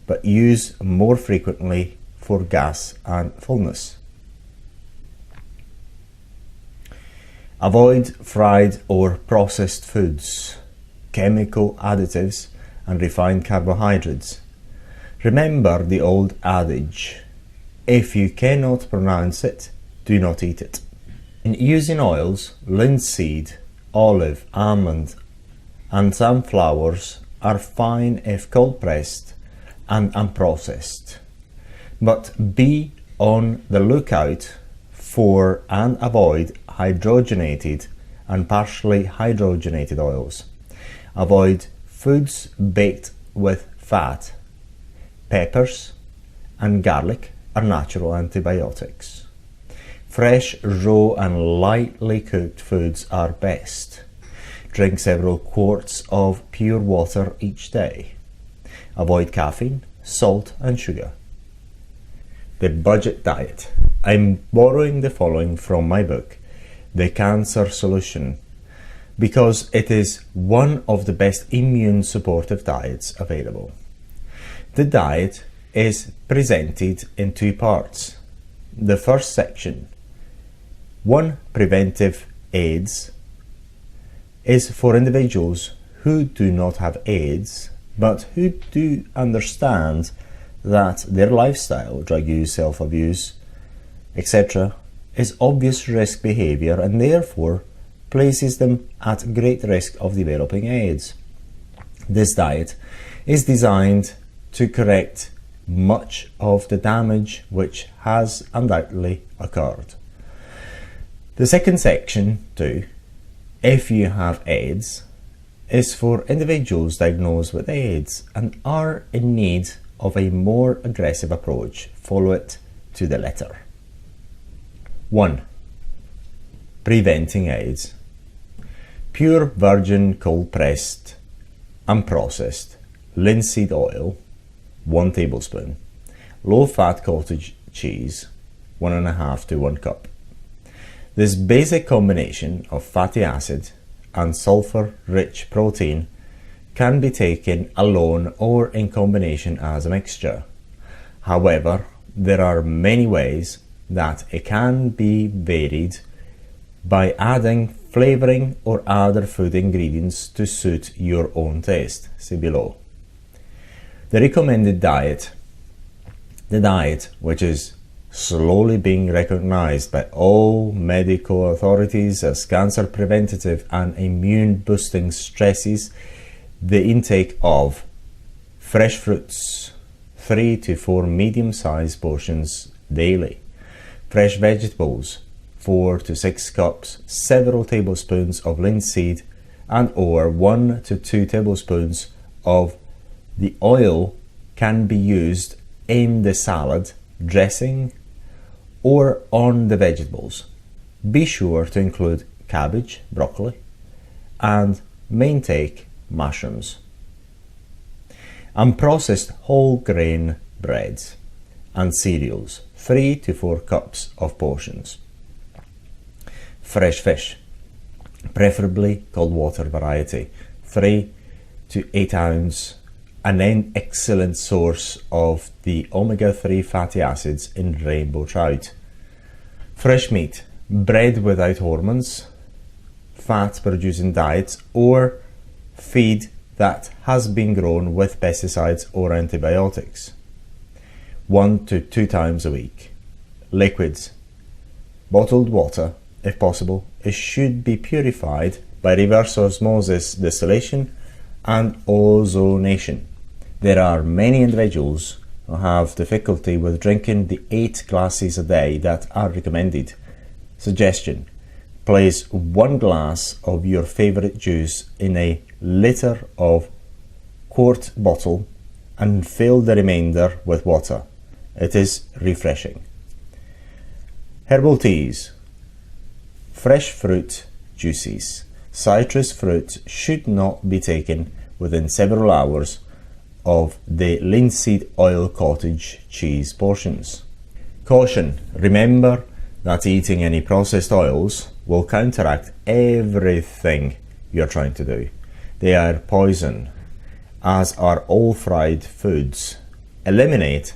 but use more frequently for gas and fullness. Avoid fried or processed foods, chemical additives and refined carbohydrates. Remember the old adage, if you cannot pronounce it, do not eat it. In using oils, linseed, olive, almond and sunflowers are fine if cold pressed and unprocessed, but be on the lookout for and avoid hydrogenated and partially hydrogenated oils. Avoid foods baked with fat. Peppers and garlic are natural antibiotics. Fresh, raw and lightly cooked foods are best. Drink several quarts of pure water each day. Avoid caffeine, salt and sugar. The budget diet. I'm borrowing the following from my book, The Cancer Solution, because it is one of the best immune supportive diets available. The diet is presented in two parts. The first section, 1. Preventive AIDS, is for individuals who do not have AIDS, but who do understand that their lifestyle, drug use, self-abuse, etc., is obvious risk behavior and therefore places them at great risk of developing AIDS. This diet is designed to correct much of the damage which has undoubtedly occurred. The second section, 2, if you have AIDS, is for individuals diagnosed with AIDS and are in need of a more aggressive approach. Follow it to the letter. 1. Preventing AIDS. Pure virgin cold pressed unprocessed linseed oil, 1 tablespoon. Low fat cottage cheese, 1.5 to 1 cup. This basic combination of fatty acid and sulfur rich protein can be taken alone or in combination as a mixture. However, there are many ways that it can be varied by adding flavoring or other food ingredients to suit your own taste. See below. The recommended diet. The diet, which is slowly being recognized by all medical authorities as cancer preventative and immune boosting, stresses the intake of fresh fruits, 3 to 4 medium-sized portions daily, fresh vegetables, 4 to 6 cups, several tablespoons of linseed and or 1 to 2 tablespoons of the oil can be used in the salad dressing or on the vegetables. Be sure to include cabbage, broccoli and may intake mushrooms. Unprocessed whole grain breads and cereals, 3 to 4 cups of portions. Fresh fish, preferably cold water variety, 3 to 8 ounce, an excellent source of the omega-3 fatty acids in rainbow trout. Fresh meat, bred without hormones, fat producing diets or feed that has been grown with pesticides or antibiotics, 1 to 2 times a week. Liquids, bottled water, if possible, it should be purified by reverse osmosis distillation and ozonation. There are many individuals who have difficulty with drinking the 8 glasses a day that are recommended. Suggestion: place 1 glass of your favorite juice in a liter of quart bottle and fill the remainder with water. It is refreshing. Herbal teas. Fresh fruit juices. Citrus fruit should not be taken within several hours of the linseed oil cottage cheese portions. Caution: remember that eating any processed oils will counteract everything you're trying to do. They are poison, as are all fried foods. Eliminate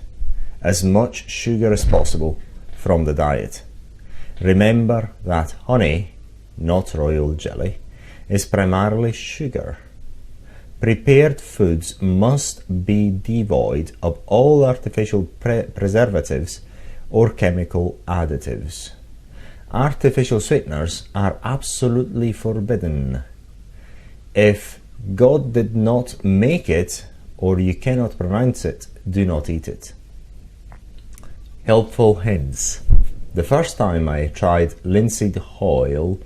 as much sugar as possible from the diet. Remember that honey, not royal jelly, is primarily sugar. Prepared foods must be devoid of all artificial preservatives or chemical additives. Artificial sweeteners are absolutely forbidden. If God did not make it, or you cannot pronounce it, do not eat it. Helpful hints. The first time I tried linseed oil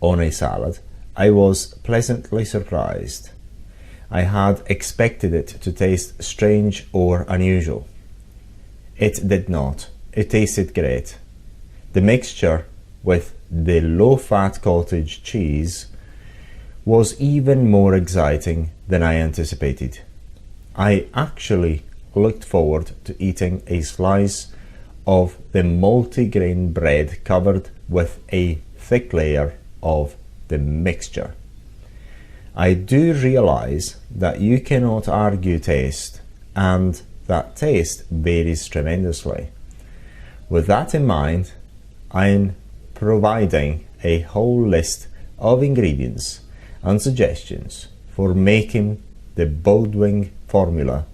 on a salad, I was pleasantly surprised. I had expected it to taste strange or unusual. It did not. It tasted great. The mixture with the low-fat cottage cheese was even more exciting than I anticipated. I actually looked forward to eating a slice of the multigrain bread covered with a thick layer of the mixture. I do realize that you cannot argue taste, and that taste varies tremendously. With that in mind, I'm providing a whole list of ingredients and suggestions for making the Baldwin formula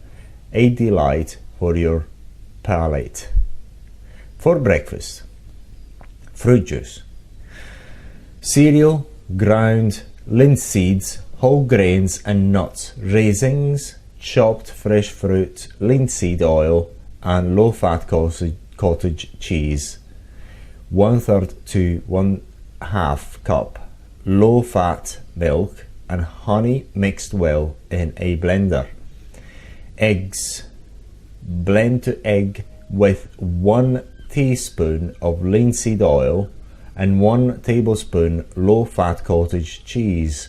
a delight for your palate. For breakfast: fruit juice, cereal, ground linseeds, whole grains and nuts, raisins, chopped fresh fruit, linseed oil and low-fat cottage cheese, 1/3 to 1/2 cup low-fat milk and honey mixed well in a blender. Eggs. Blend to egg with 1 teaspoon of linseed oil and 1 tablespoon low-fat cottage cheese.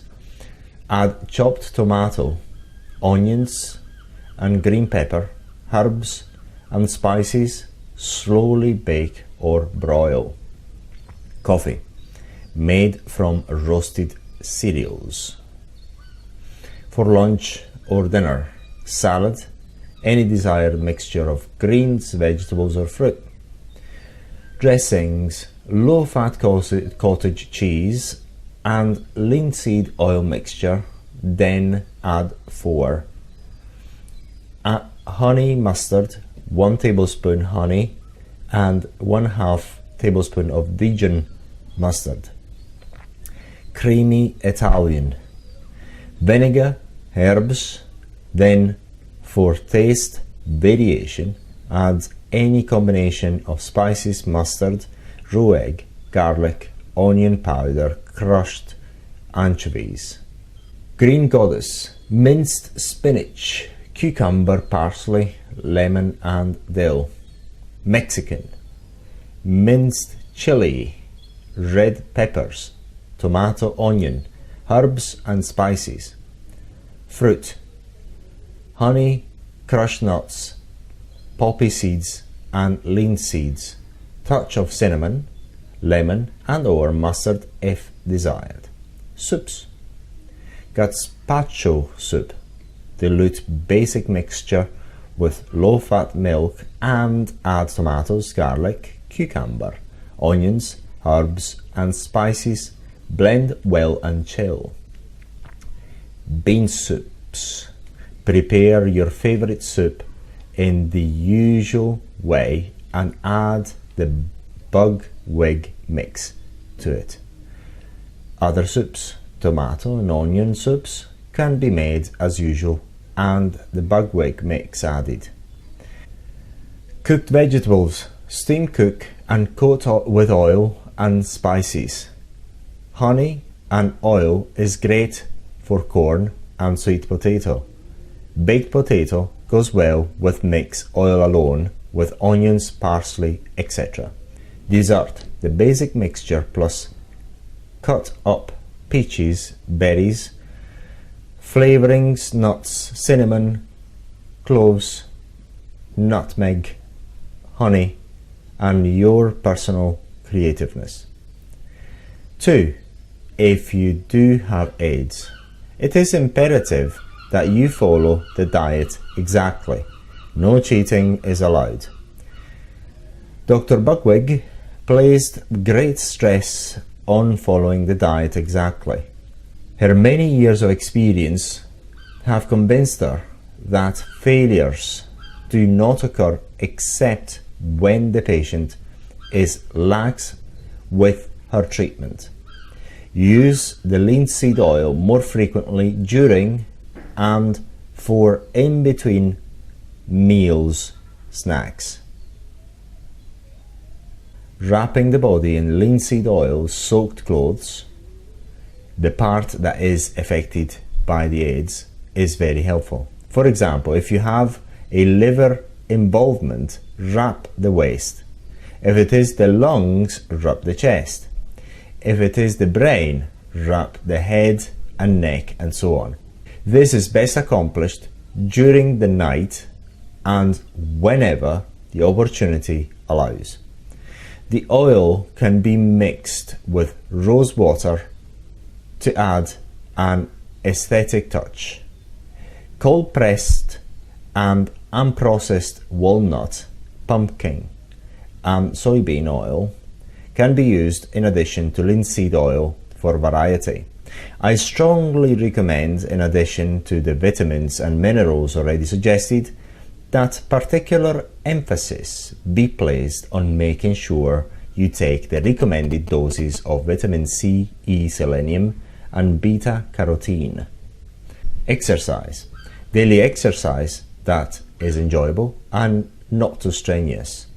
Add chopped tomato, onions and green pepper, herbs and spices. Slowly bake or broil. Coffee, made from roasted cereals. For lunch or dinner: salad, any desired mixture of greens, vegetables or fruit. Dressings: low-fat cottage cheese and linseed oil mixture, then add 4. Honey mustard, 1 tablespoon honey and 1/2 tablespoon of Dijon mustard. Creamy Italian: vinegar, herbs, then for taste variation add any combination of spices, mustard, raw egg, garlic, onion powder, crushed anchovies. Green Goddess: minced spinach, cucumber, parsley, lemon and dill. Mexican: minced chili, red peppers, tomato, onion, herbs and spices. Fruit: honey, crushed nuts, poppy seeds and lean seeds, touch of cinnamon, lemon and or mustard if desired. Soups: gazpacho soup, dilute basic mixture with low-fat milk and add tomatoes, garlic, cucumber, onions, herbs and spices. Blend well and chill. Bean soups: prepare your favorite soup in the usual way and add the bugwig mix to it. Other soups: tomato and onion soups can be made as usual and the bugwig mix added. Cooked vegetables: steam cook and coat with oil and spices. Honey and oil is great for corn and sweet potato. Baked potato goes well with mixed oil alone with onions, parsley, etc. Dessert, the basic mixture plus cut up peaches, berries, flavorings, nuts, cinnamon, cloves, nutmeg, honey, and your personal creativeness. 2. If you do have AIDS, it is imperative that you follow the diet exactly. No cheating is allowed. Dr. Buckwig placed great stress on following the diet exactly. Her many years of experience have convinced her that failures do not occur except when the patient is lax with her treatment. Use the linseed oil more frequently during and for in between meals, snacks. Wrapping the body in linseed oil soaked clothes, the part that is affected by the AIDS, is very helpful. For example, if you have a liver involvement, wrap the waist. If it is the lungs, wrap the chest. If it is the brain, wrap the head and neck, and so on. This is best accomplished during the night and whenever the opportunity allows. The oil can be mixed with rose water to add an aesthetic touch. Cold pressed and unprocessed walnut, pumpkin, and soybean oil can be used in addition to linseed oil for variety. I strongly recommend, in addition to the vitamins and minerals already suggested, that particular emphasis be placed on making sure you take the recommended doses of vitamin C, E, selenium, and beta-carotene. Exercise. Daily exercise that is enjoyable and not too strenuous.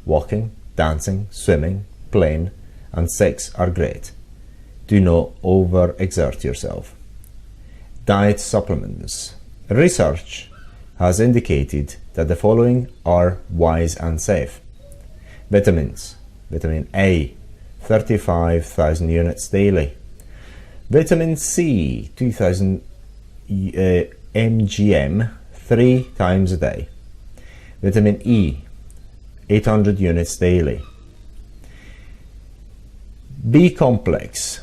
Walking, dancing, swimming, playing, and sex are great. Do not overexert yourself. Diet supplements. Research has indicated that the following are wise and safe. Vitamins. Vitamin A, 35,000 units daily. Vitamin C, 2,000 mgm, 3 times a day. Vitamin E, 800 units daily. B complex,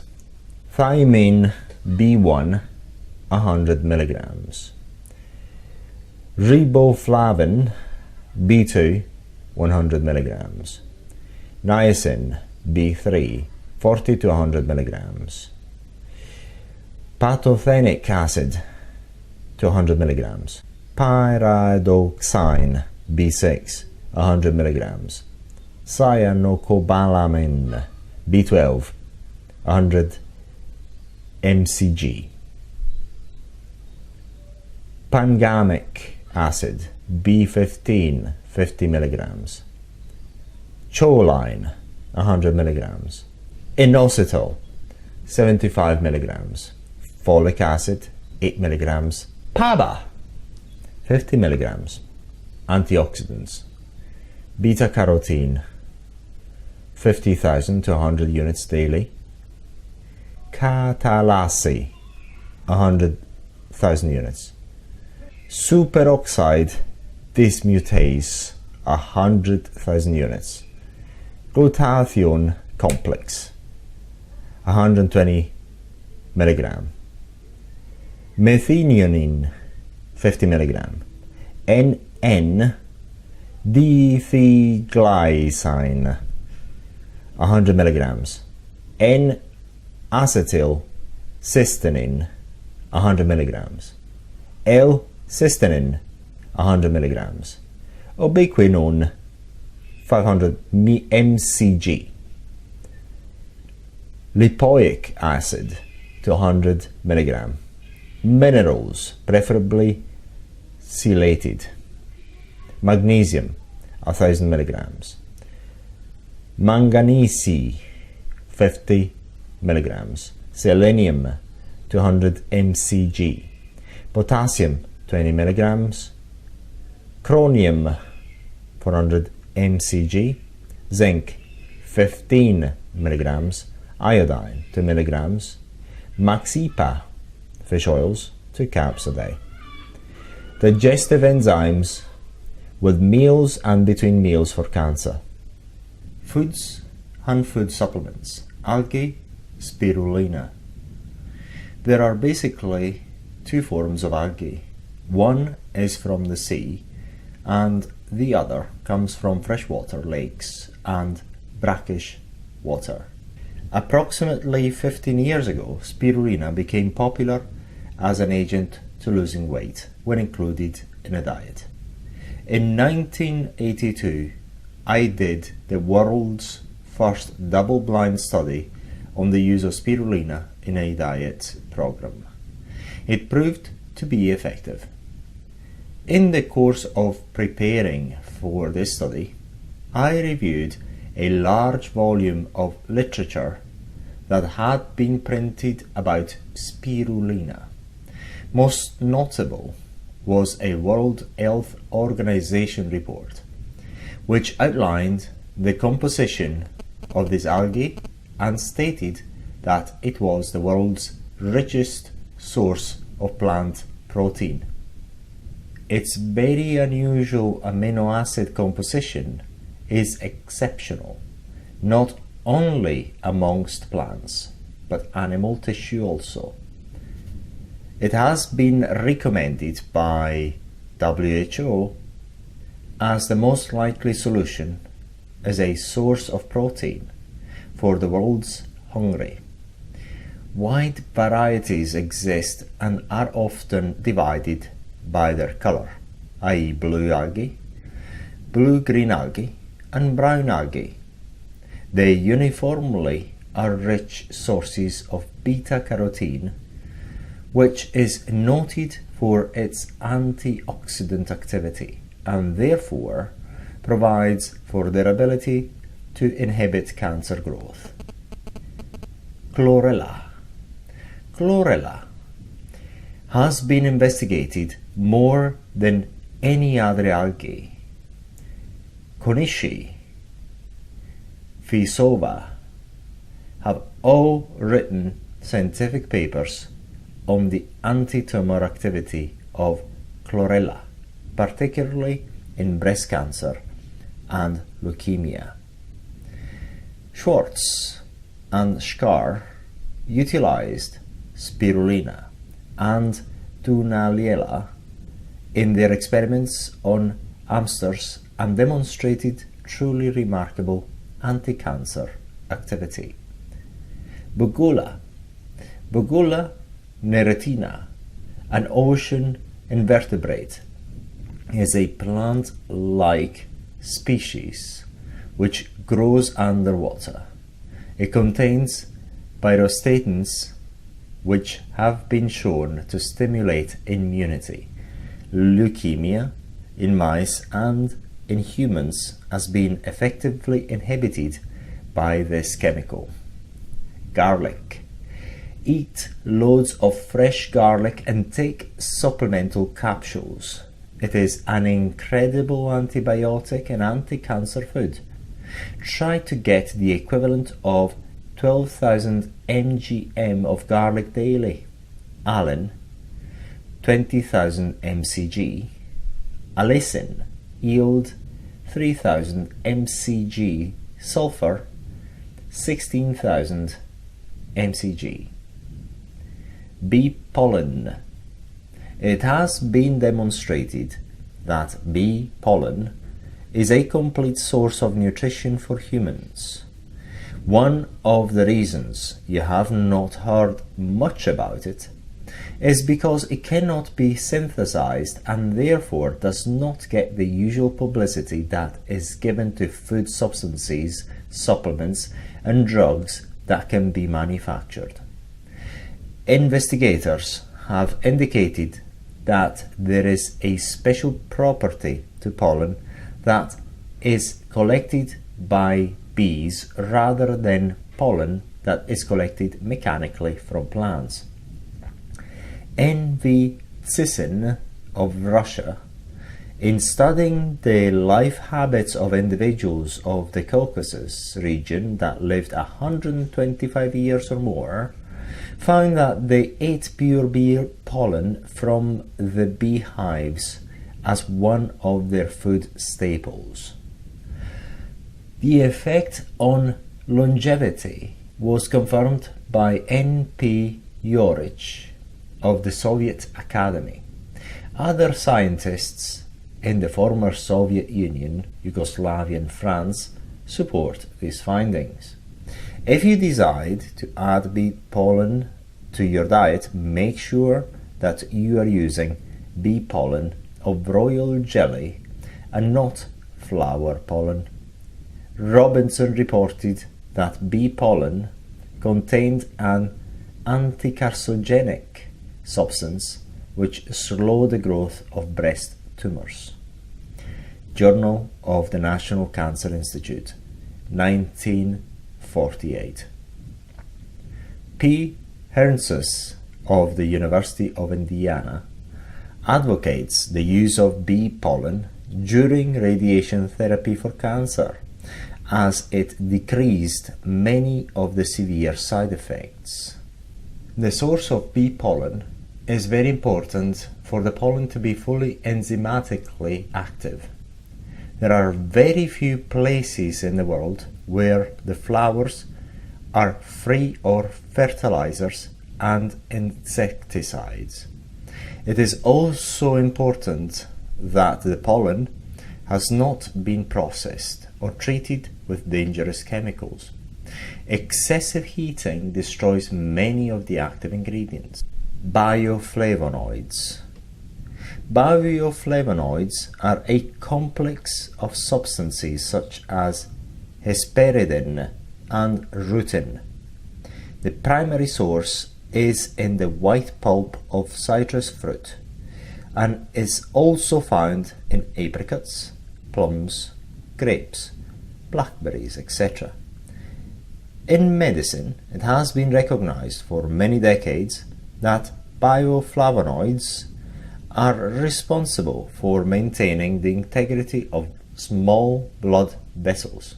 thiamine B1, 100 milligrams. Riboflavin B2, 100 milligrams. Niacin B3, 40 to 100 milligrams. Pantothenic acid, 200 milligrams. Pyridoxine B6, 100 milligrams. Cyanocobalamin B12, 100 mcg. Pangamic acid B15, 50 milligrams. Choline, 100 milligrams. Inositol, 75 milligrams. Folic acid, 8 milligrams. PABA, 50 milligrams. Antioxidants. Beta-carotene, 50,000 to 100 units daily. Catalase, 100,000 units. Superoxide dismutase, 100,000 units. Glutathione complex, 120 milligram. Methionine, 50 milligram. N-N-dithiglycine, 100 milligrams. N-acetyl-cysteine, 100 milligrams. L-cysteine, 100 milligrams. Ubiquinone, 500 mcg. Lipoic acid, 200 milligram. Minerals, preferably chelated. Magnesium, 1000 milligrams. Manganese, 50 milligrams. Selenium, 200 mcg. Potassium, 20 milligrams, chromium 400 mcg, zinc 15 milligrams, iodine 2 milligrams, maxipa fish oils 2 caps a day. Digestive enzymes with meals and between meals for cancer. Foods and food supplements. Algae, spirulina. There are basically 2 forms of algae. One is from the sea and the other comes from freshwater lakes and brackish water. Approximately 15 years ago, spirulina became popular as an agent to losing weight when included in a diet. In 1982, I did the world's first double-blind study on the use of spirulina in a diet program. It proved to be effective. In the course of preparing for this study, I reviewed a large volume of literature that had been printed about spirulina. Most notable was a World Health Organization report, which outlined the composition of this algae and stated that it was the world's richest source of plant protein. Its very unusual amino acid composition is exceptional, not only amongst plants, but animal tissue also. It has been recommended by WHO as the most likely solution as a source of protein for the world's hungry. Wide varieties exist and are often divided by their color, i.e. blue algae, blue-green algae, and brown algae. They uniformly are rich sources of beta-carotene, which is noted for its antioxidant activity and therefore provides for their ability to inhibit cancer growth. Chlorella. Chlorella has been investigated more than any other algae. Konishi, Fisova have all written scientific papers on the anti-tumor activity of chlorella, particularly in breast cancer and leukemia. Schwartz and Schar utilized spirulina and Dunaliella in their experiments on hamsters and demonstrated truly remarkable anti-cancer activity. Bugula neretina, an ocean invertebrate, is a plant-like species which grows underwater. It contains pyrostatins which have been shown to stimulate immunity. Leukemia in mice and in humans has been effectively inhibited by this chemical. Garlic. Eat loads of fresh garlic and take supplemental capsules. It is an incredible antibiotic and anti-cancer food. Try to get the equivalent of 12,000 mgm of garlic daily. Allicin, 20,000 mcg. Allicin yield 3,000 mcg. Sulfur, 16,000 mcg. Bee pollen. It has been demonstrated that bee pollen is a complete source of nutrition for humans. One of the reasons you have not heard much about it is because it cannot be synthesized and therefore does not get the usual publicity that is given to food substances, supplements, and drugs that can be manufactured. Investigators have indicated that there is a special property to pollen that is collected by bees rather than pollen that is collected mechanically from plants. N-V-cyssin of Russia, in studying the life habits of individuals of the Caucasus region that lived 125 years or more, found that they ate pure bee pollen from the beehives as one of their food staples. The effect on longevity was confirmed by N.P. Yorich of the Soviet Academy. Other scientists in the former Soviet Union, Yugoslavia and France support these findings. If you decide to add bee pollen to your diet, make sure that you are using bee pollen of royal jelly and not flower pollen. Robinson reported that bee pollen contained an anticarcinogenic substance which slowed the growth of breast tumors. Journal of the National Cancer Institute, 1948. P. Herntzus of the University of Indiana advocates the use of bee pollen during radiation therapy for cancer, as it decreased many of the severe side effects. The source of bee pollen is very important for the pollen to be fully enzymatically active. There are very few places in the world where the flowers are free of fertilizers and insecticides. It is also important that the pollen has not been processed or treated with dangerous chemicals. Excessive heating destroys many of the active ingredients. Bioflavonoids. Bioflavonoids are a complex of substances such as hesperidin and rutin. The primary source is in the white pulp of citrus fruit and is also found in apricots, plums, grapes, blackberries, etc. In medicine, it has been recognized for many decades that bioflavonoids are responsible for maintaining the integrity of small blood vessels.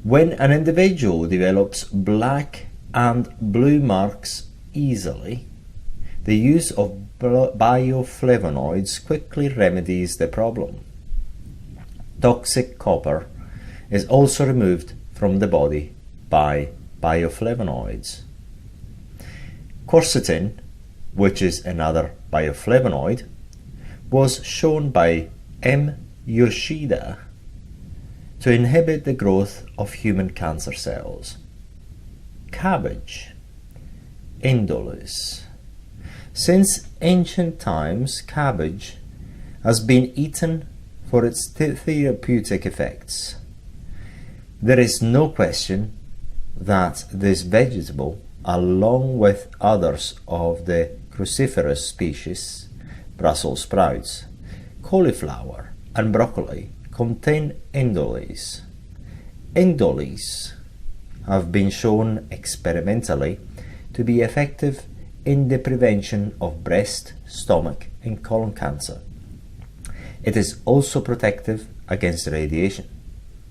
When an individual develops black and blue marks easily, the use of bioflavonoids quickly remedies the problem. Toxic copper is also removed from the body by bioflavonoids. Quercetin, which is another bioflavonoid, was shown by M. Yoshida to inhibit the growth of human cancer cells. Cabbage. Indolence. Since ancient times, cabbage has been eaten for its therapeutic effects. There is no question that this vegetable, along with others of the cruciferous species, Brussels sprouts, cauliflower and broccoli, contain indolase. Indolase have been shown experimentally to be effective in the prevention of breast, stomach and colon cancer. It is also protective against radiation.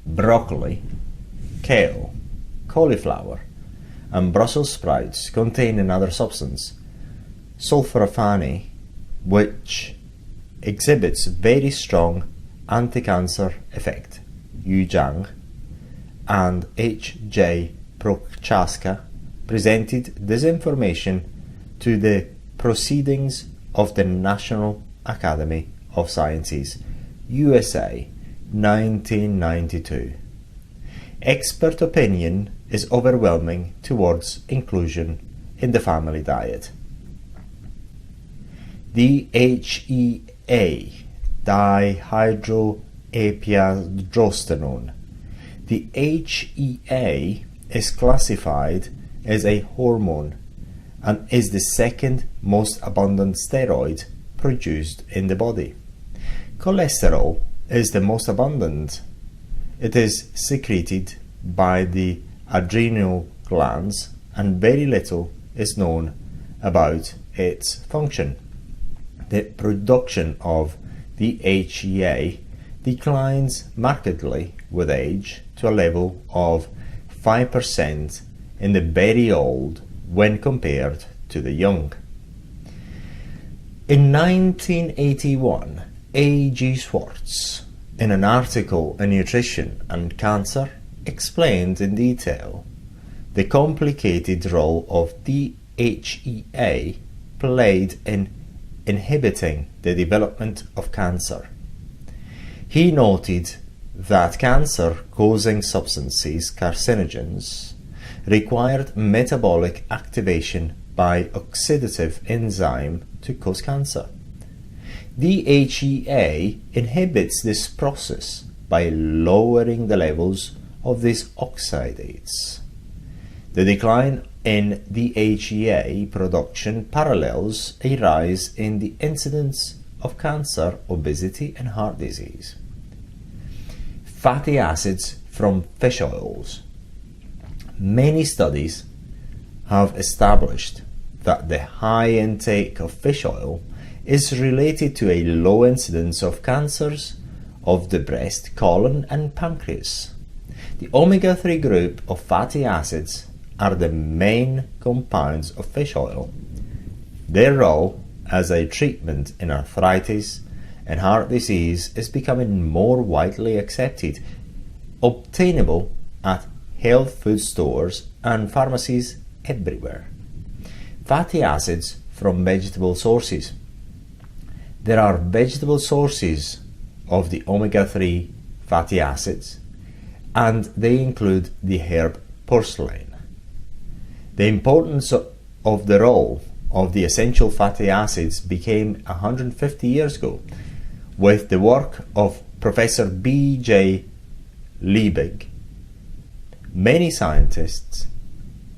Broccoli, kale, cauliflower and Brussels sprouts contain another substance, sulforaphane, which exhibits very strong anti-cancer effect. Yu Zhang and H. J. Prochaska presented this information to the Proceedings of the National Academy of Sciences, USA, 1992. Expert opinion is overwhelming towards inclusion in the family diet. DHEA, dihydroepiandrosterone. The HEA is classified as a hormone and is the second most abundant steroid produced in the body. Cholesterol is the most abundant. It is secreted by the adrenal glands and very little is known about its function. the production of DHEA declines markedly with age to a level of 5% in the very old when compared to the young. In 1981, A.G. Schwartz, in an article on nutrition and cancer, explained in detail the complicated role of DHEA played in inhibiting the development of cancer. He noted that cancer-causing substances, carcinogens, required metabolic activation by oxidative enzyme to cause cancer. DHEA inhibits this process by lowering the levels of these oxidates. The decline in DHEA production parallels a rise in the incidence of cancer, obesity, and heart disease. Fatty acids from fish oils. Many studies have established that the high intake of fish oil is related to a low incidence of cancers of the breast, colon, and pancreas. The omega-3 group of fatty acids are the main compounds of fish oil. Their role as a treatment in arthritis and heart disease is becoming more widely accepted, obtainable at health food stores and pharmacies everywhere. Fatty acids from vegetable sources. There are vegetable sources of the omega-3 fatty acids, and they include the herb purslane. The importance of the role of the essential fatty acids became 150 years ago with the work of Professor B.J. Liebig. Many scientists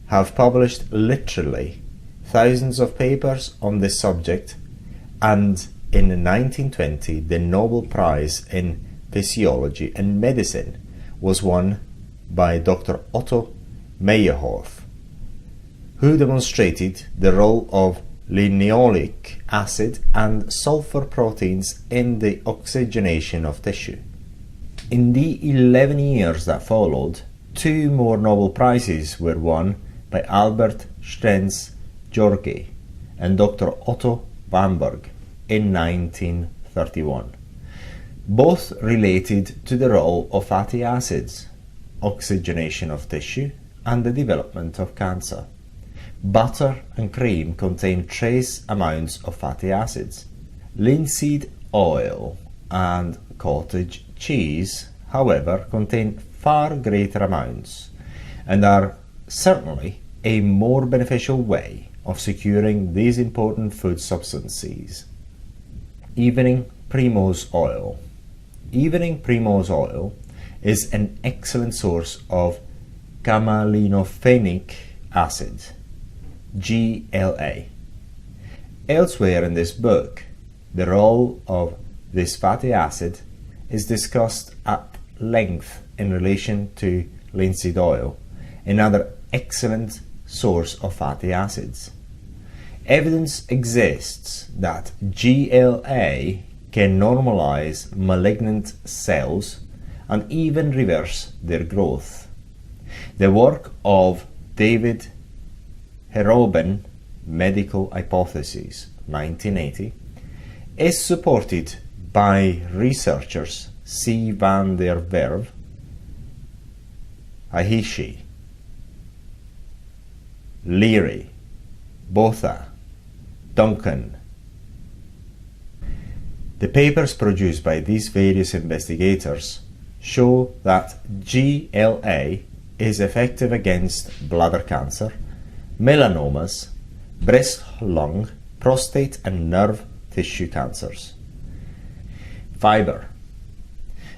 have published literally thousands of papers on this subject, and in 1920 the Nobel Prize in Physiology and Medicine was won by Dr. Otto Meyerhoff, who demonstrated the role of linoleic acid and sulfur proteins in the oxygenation of tissue. In the 11 years that followed, 2 more Nobel Prizes were won by Albert Strenz-George and Dr. Otto Warburg in 1931, both related to the role of fatty acids, oxygenation of tissue, and the development of cancer. Butter and cream contain trace amounts of fatty acids. Linseed oil and cottage cheese, however, contain far greater amounts and are certainly a more beneficial way of securing these important food substances. Evening primrose oil. Evening primrose oil is an excellent source of camelinophenolic acid, GLA. Elsewhere in this book, the role of this fatty acid is discussed at length in relation to linseed oil, another excellent source of fatty acids. Evidence exists that GLA can normalize malignant cells and even reverse their growth. The work of David Heroben, Medical Hypotheses, 1980, is supported by researchers C. van der Werf, Ahishi, Leary, Botha, Duncan. The papers produced by these various investigators show that GLA is effective against bladder cancer, melanomas, breast, lung, prostate, and nerve tissue cancers. Fiber.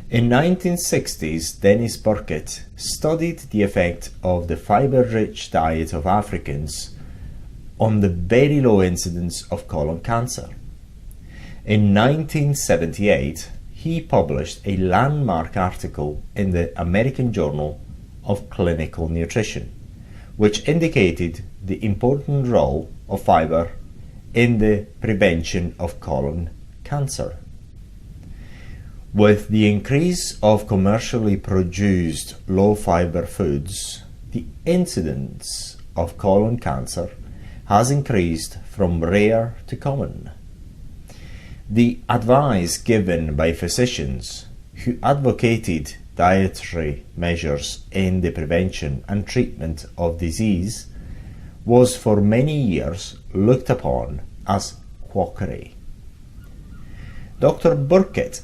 In 1960s, Dennis Burkitt studied the effect of the fiber-rich diet of Africans on the very low incidence of colon cancer. In 1978, he published a landmark article in the American Journal of Clinical Nutrition, which indicated the important role of fiber in the prevention of colon cancer. With the increase of commercially produced low-fiber foods, the incidence of colon cancer has increased from rare to common. The advice given by physicians who advocated dietary measures in the prevention and treatment of disease was for many years looked upon as quackery. Dr. Burkitt,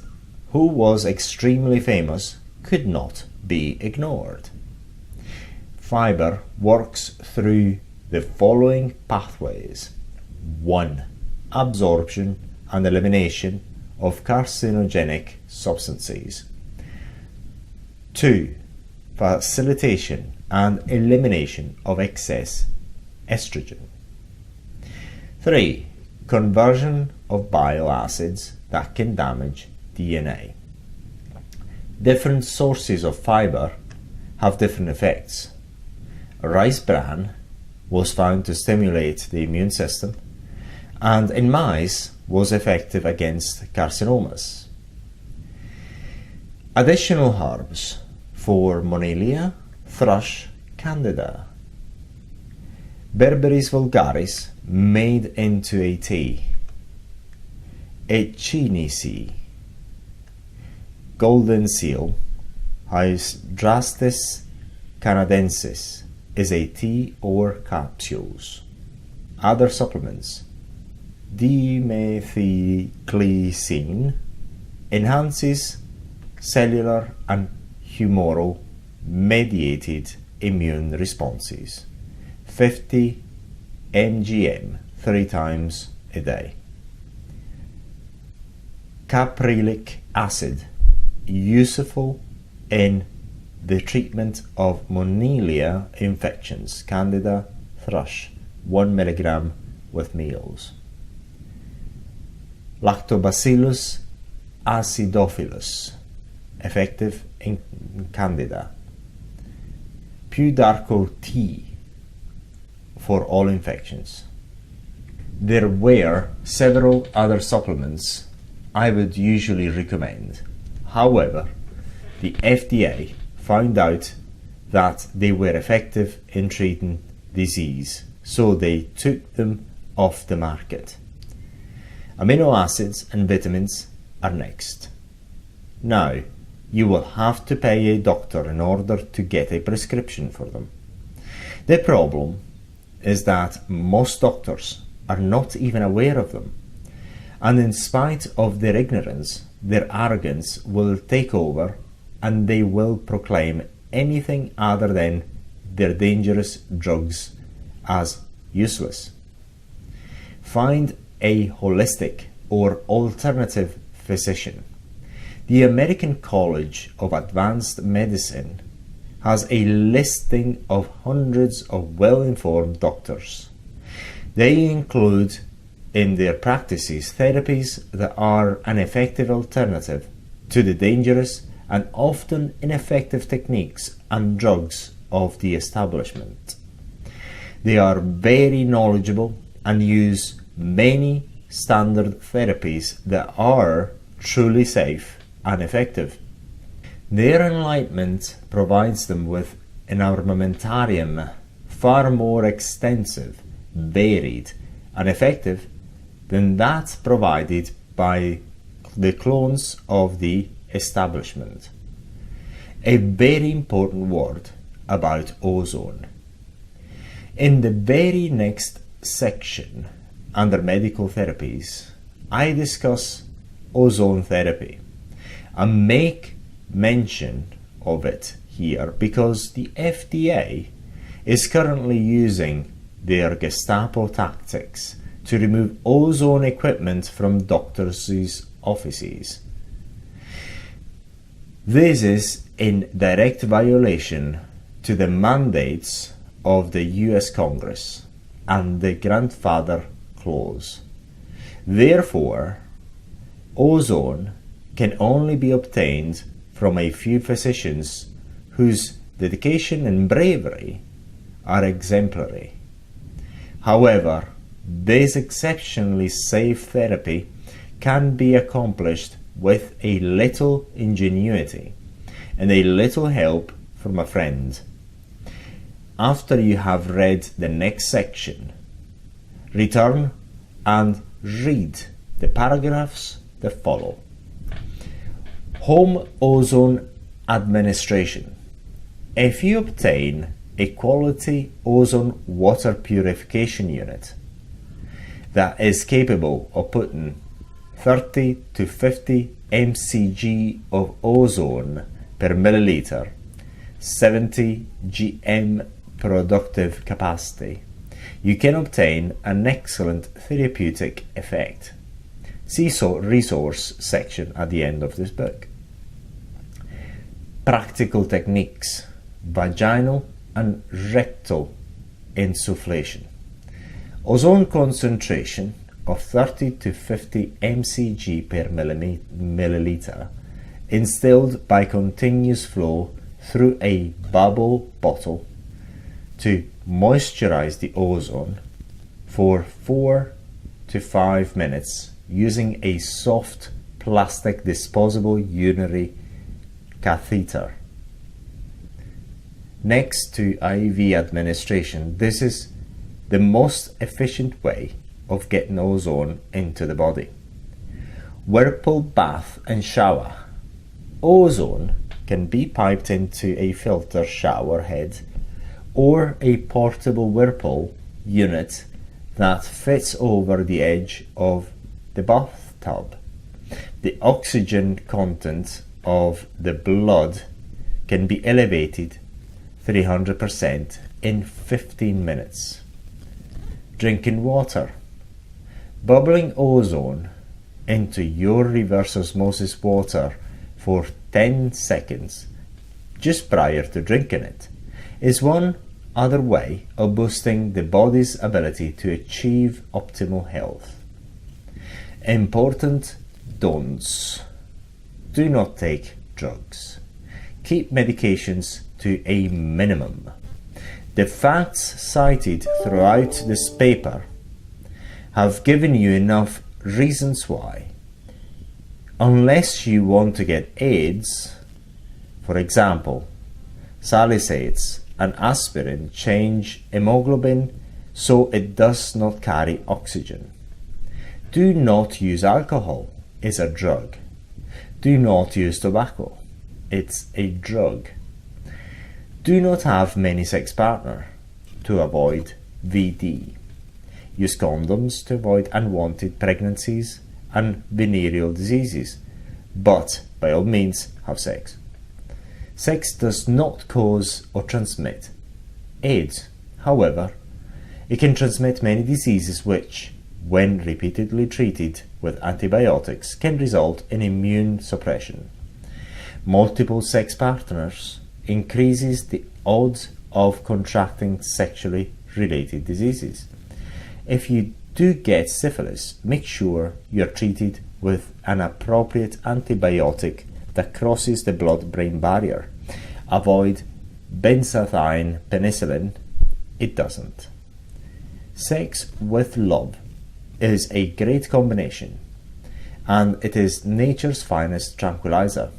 who was extremely famous, could not be ignored. Fiber works through the following pathways. 1. Absorption and elimination of carcinogenic substances. 2. Facilitation and elimination of excess estrogen. 3. Conversion of bile acids that can damage DNA. Different sources of fiber have different effects. Rice bran was found to stimulate the immune system, and in mice was effective against carcinomas. Additional herbs for Monilea, thrush, candida. Berberis vulgaris made into a tea. Echinacea. Golden seal, Hydrastis canadensis, is a tea or capsules. Other supplements. Dimethylglycine enhances cellular and humoral mediated immune responses. 50 mg 3 times a day. Caprylic acid, useful in the treatment of Monilea infections, candida, thrush, 1 mg with meals. Lactobacillus acidophilus, effective in candida. Pudarco tea for all infections. There were several other supplements I would usually recommend. However, the FDA found out that they were effective in treating disease, so they took them off the market. Amino acids and vitamins are next. Now, you will have to pay a doctor in order to get a prescription for them. The problem is that most doctors are not even aware of them, and in spite of their ignorance, their arrogance will take over and they will proclaim anything other than their dangerous drugs as useless. Find a holistic or alternative physician. The American College of Advanced Medicine has a listing of hundreds of well-informed doctors. They include in their practices therapies that are an effective alternative to the dangerous and often ineffective techniques and drugs of the establishment. They are very knowledgeable and use many standard therapies that are truly safe and effective. Their enlightenment provides them with an armamentarium far more extensive, varied, and effective than that provided by the clones of the establishment. A very important word about ozone. In the very next section, under medical therapies, I discuss ozone therapy and make mention of it here because the FDA is currently using their Gestapo tactics to remove ozone equipment from doctors' offices. This is in direct violation to the mandates of the US Congress and the Grandfather Clause. Therefore, ozone can only be obtained from a few physicians whose dedication and bravery are exemplary. However, This exceptionally safe therapy can be accomplished with a little ingenuity and a little help from a friend. After you have read the next section, return and read the paragraphs that follow. Home ozone administration. If you obtain a quality ozone water purification unit that is capable of putting 30 to 50 mcg of ozone per milliliter, 70 gm productive capacity, you can obtain an excellent therapeutic effect. See resource section at the end of this book. Practical techniques: vaginal and rectal insufflation. Ozone concentration of 30 to 50 mcg per milliliter instilled by continuous flow through a bubble bottle to moisturize the ozone for 4 to 5 minutes using a soft plastic disposable urinary catheter. Next to IV administration, this is the most efficient way of getting ozone into the body. Whirlpool bath and shower. Ozone can be piped into a filter shower head or a portable whirlpool unit that fits over the edge of the bathtub. The oxygen content of the blood can be elevated 300% in 15 minutes. Drinking water. Bubbling ozone into your reverse osmosis water for 10 seconds just prior to drinking it is one other way of boosting the body's ability to achieve optimal health. Important don'ts. Do not take drugs. Keep medications to a minimum. The facts cited throughout this paper have given you enough reasons why, unless you want to get AIDS, for example, salicylates and aspirin change hemoglobin so it does not carry oxygen. Do not use alcohol, it's a drug. Do not use tobacco, it's a drug. Do not have many sex partners to avoid VD. Use condoms to avoid unwanted pregnancies and venereal diseases, but by all means have sex. Sex does not cause or transmit AIDS. However, it can transmit many diseases which, when repeatedly treated with antibiotics, can result in immune suppression. Multiple sex partners increases the odds of contracting sexually related diseases. If you do get syphilis, make sure you're treated with an appropriate antibiotic that crosses the blood-brain barrier. Avoid benzathine penicillin, it doesn't. Sex with love is a great combination, and it is nature's finest tranquilizer.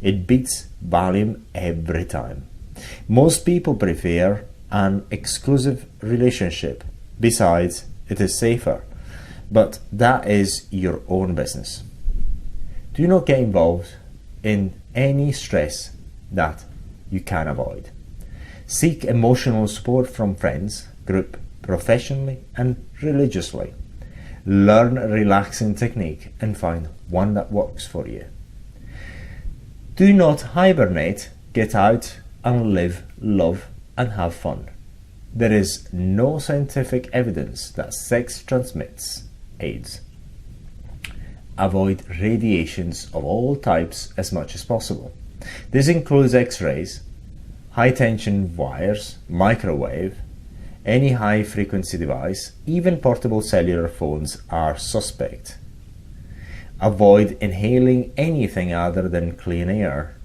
It beats Valium every time. Most people prefer an exclusive relationship. Besides, it is safer, but that is your own business. Do not get involved in any stress that you can avoid. Seek emotional support from friends, group, professionally and religiously. Learn a relaxing technique and find one that works for you. Do not hibernate, get out and live, love and have fun. There is no scientific evidence that sex transmits AIDS. Avoid radiations of all types as much as possible. This includes X-rays, high-tension wires, microwave, any high-frequency device, even portable cellular phones are suspect. Avoid inhaling anything other than clean air.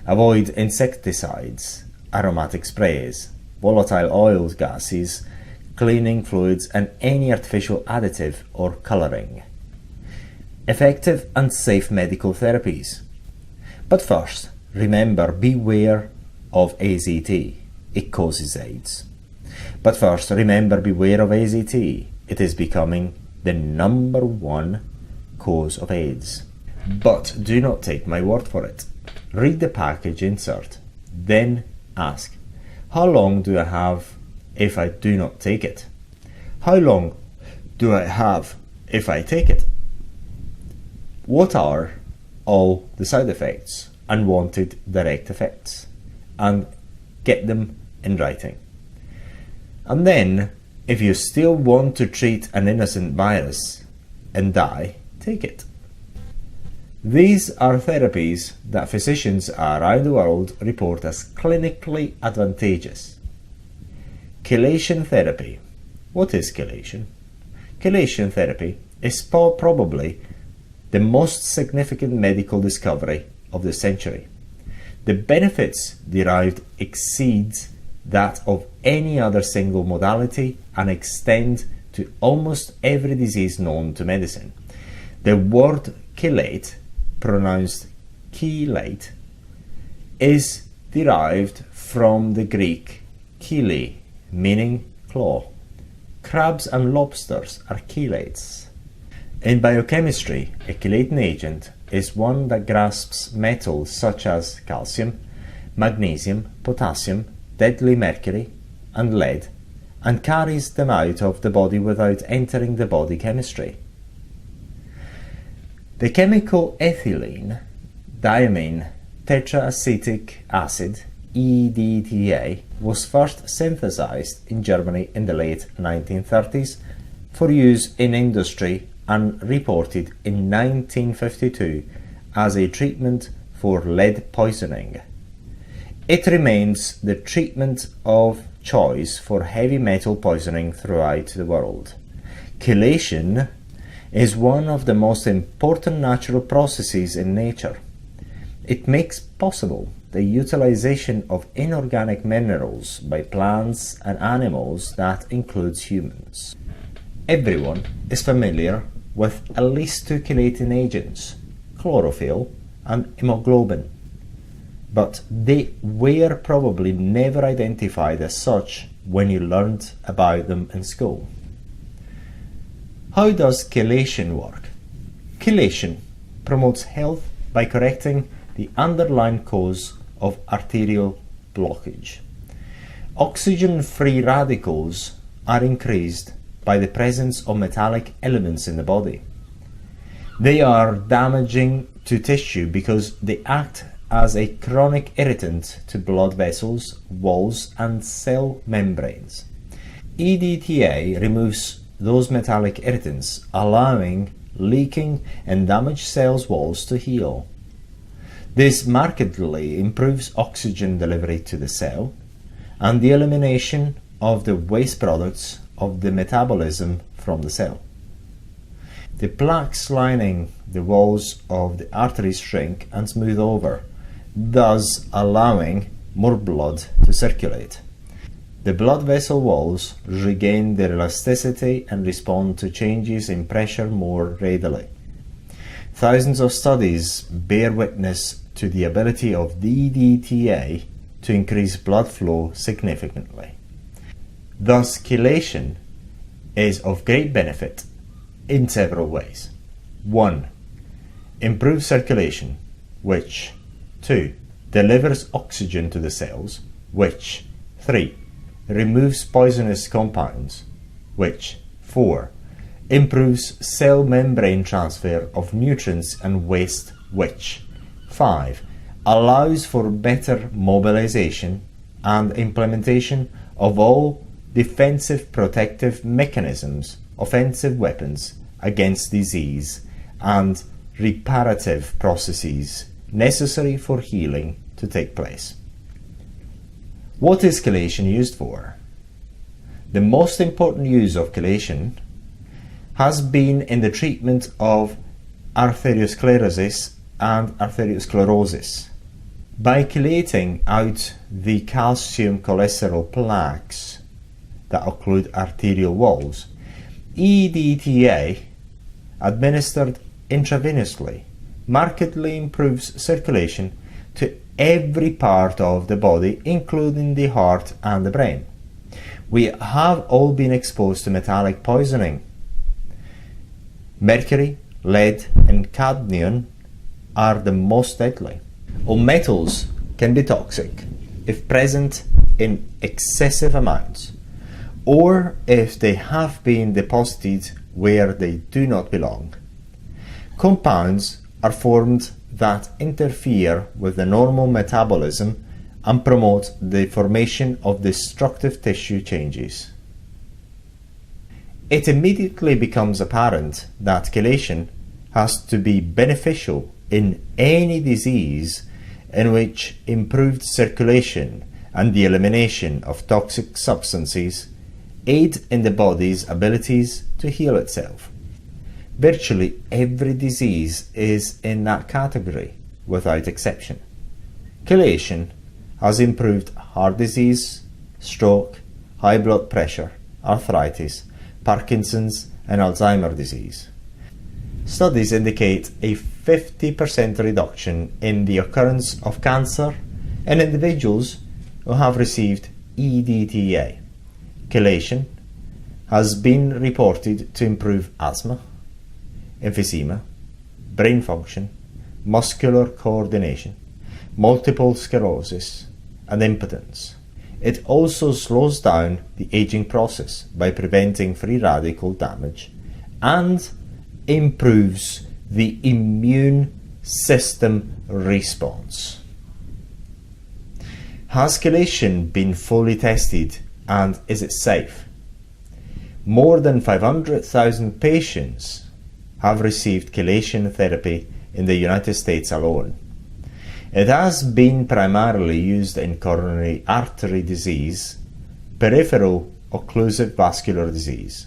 Avoid insecticides, aromatic sprays, volatile oils, gases, cleaning fluids, and any artificial additive or colouring. Effective and safe medical therapies. But first, remember, beware of AZT. It causes AIDS. But first, remember, beware of AZT. It is becoming the number one cause of AIDS. But do not take my word for it. Read the package insert. Then ask, how long do I have if I do not take it? How long do I have if I take it? What are all the side effects, unwanted direct effects? And get them in writing. And then, if you still want to treat an innocent virus and die, take it. These are therapies that physicians around the world report as clinically advantageous. Chelation therapy. What is chelation? Chelation therapy is probably the most significant medical discovery of the century. The benefits derived exceed that of any other single modality and extend to almost every disease known to medicine. The word chelate, pronounced chelate, is derived from the Greek chele, meaning claw. Crabs and lobsters are chelates. In biochemistry, a chelating agent is one that grasps metals such as calcium, magnesium, potassium, deadly mercury, and lead, and carries them out of the body without entering the body chemistry. The chemical ethylene diamine tetraacetic acid, EDTA, was first synthesized in Germany in the late 1930s for use in industry and reported in 1952 as a treatment for lead poisoning. It remains the treatment of choice for heavy metal poisoning throughout the world. Chelation is one of the most important natural processes in nature. It makes possible the utilization of inorganic minerals by plants and animals that includes humans. Everyone is familiar with at least two chelating agents, chlorophyll and hemoglobin, but they were probably never identified as such when you learned about them in school. How does chelation work? Chelation promotes health by correcting the underlying cause of arterial blockage. Oxygen-free radicals are increased by the presence of metallic elements in the body. They are damaging to tissue because they act as a chronic irritant to blood vessels, walls, and cell membranes. EDTA removes those metallic irritants, allowing leaking and damaged cells walls to heal. This markedly improves oxygen delivery to the cell and the elimination of the waste products of the metabolism from the cell. The plaques lining the walls of the arteries shrink and smooth over, thus allowing more blood to circulate. The blood vessel walls regain their elasticity and respond to changes in pressure more readily. Thousands of studies bear witness to the ability of EDTA to increase blood flow significantly. Thus, chelation is of great benefit in several ways. 1. Improves circulation, which 2. Delivers oxygen to the cells, which 3. Removes poisonous compounds, which 4. Improves cell membrane transfer of nutrients and waste, which 5. Allows for better mobilization and implementation of all defensive protective mechanisms, offensive weapons against disease, and reparative processes necessary for healing to take place. What is chelation used for? The most important use of chelation has been in the treatment of arteriosclerosis and arteriosclerosis. By chelating out the calcium cholesterol plaques, that occlude arterial walls, EDTA, administered intravenously, markedly improves circulation to every part of the body, including the heart and the brain. We have all been exposed to metallic poisoning. Mercury, lead, and cadmium are the most deadly. All metals can be toxic if present in excessive amounts, or if they have been deposited where they do not belong. Compounds are formed that interfere with the normal metabolism and promote the formation of destructive tissue changes. It immediately becomes apparent that chelation has to be beneficial in any disease in which improved circulation and the elimination of toxic substances aid in the body's abilities to heal itself. Virtually every disease is in that category, without exception. Chelation has improved heart disease, stroke, high blood pressure, arthritis, Parkinson's, and Alzheimer's disease. Studies indicate a 50% reduction in the occurrence of cancer in individuals who have received EDTA. Chelation has been reported to improve asthma, emphysema, brain function, muscular coordination, multiple sclerosis, and impotence. It also slows down the aging process by preventing free radical damage and improves the immune system response. Has chelation been fully tested, and is it safe? More than 500,000 patients have received chelation therapy in the United States alone. It has been primarily used in coronary artery disease, peripheral occlusive vascular disease.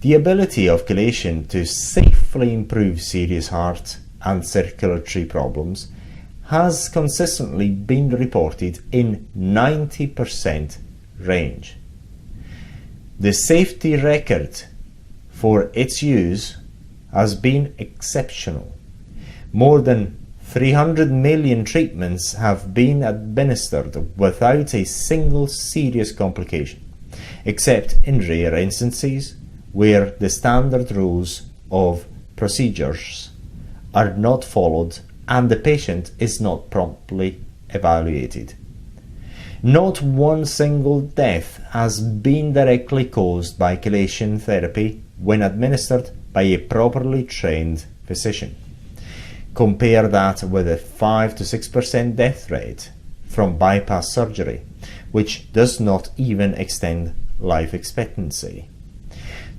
The ability of chelation to safely improve serious heart and circulatory problems has consistently been reported in 90% range. The safety record for its use has been exceptional. More than 300 million treatments have been administered without a single serious complication, except in rare instances where the standard rules of procedures are not followed and the patient is not promptly evaluated. Not one single death has been directly caused by chelation therapy when administered by a properly trained physician. Compare that with a 5 to 6% death rate from bypass surgery, which does not even extend life expectancy.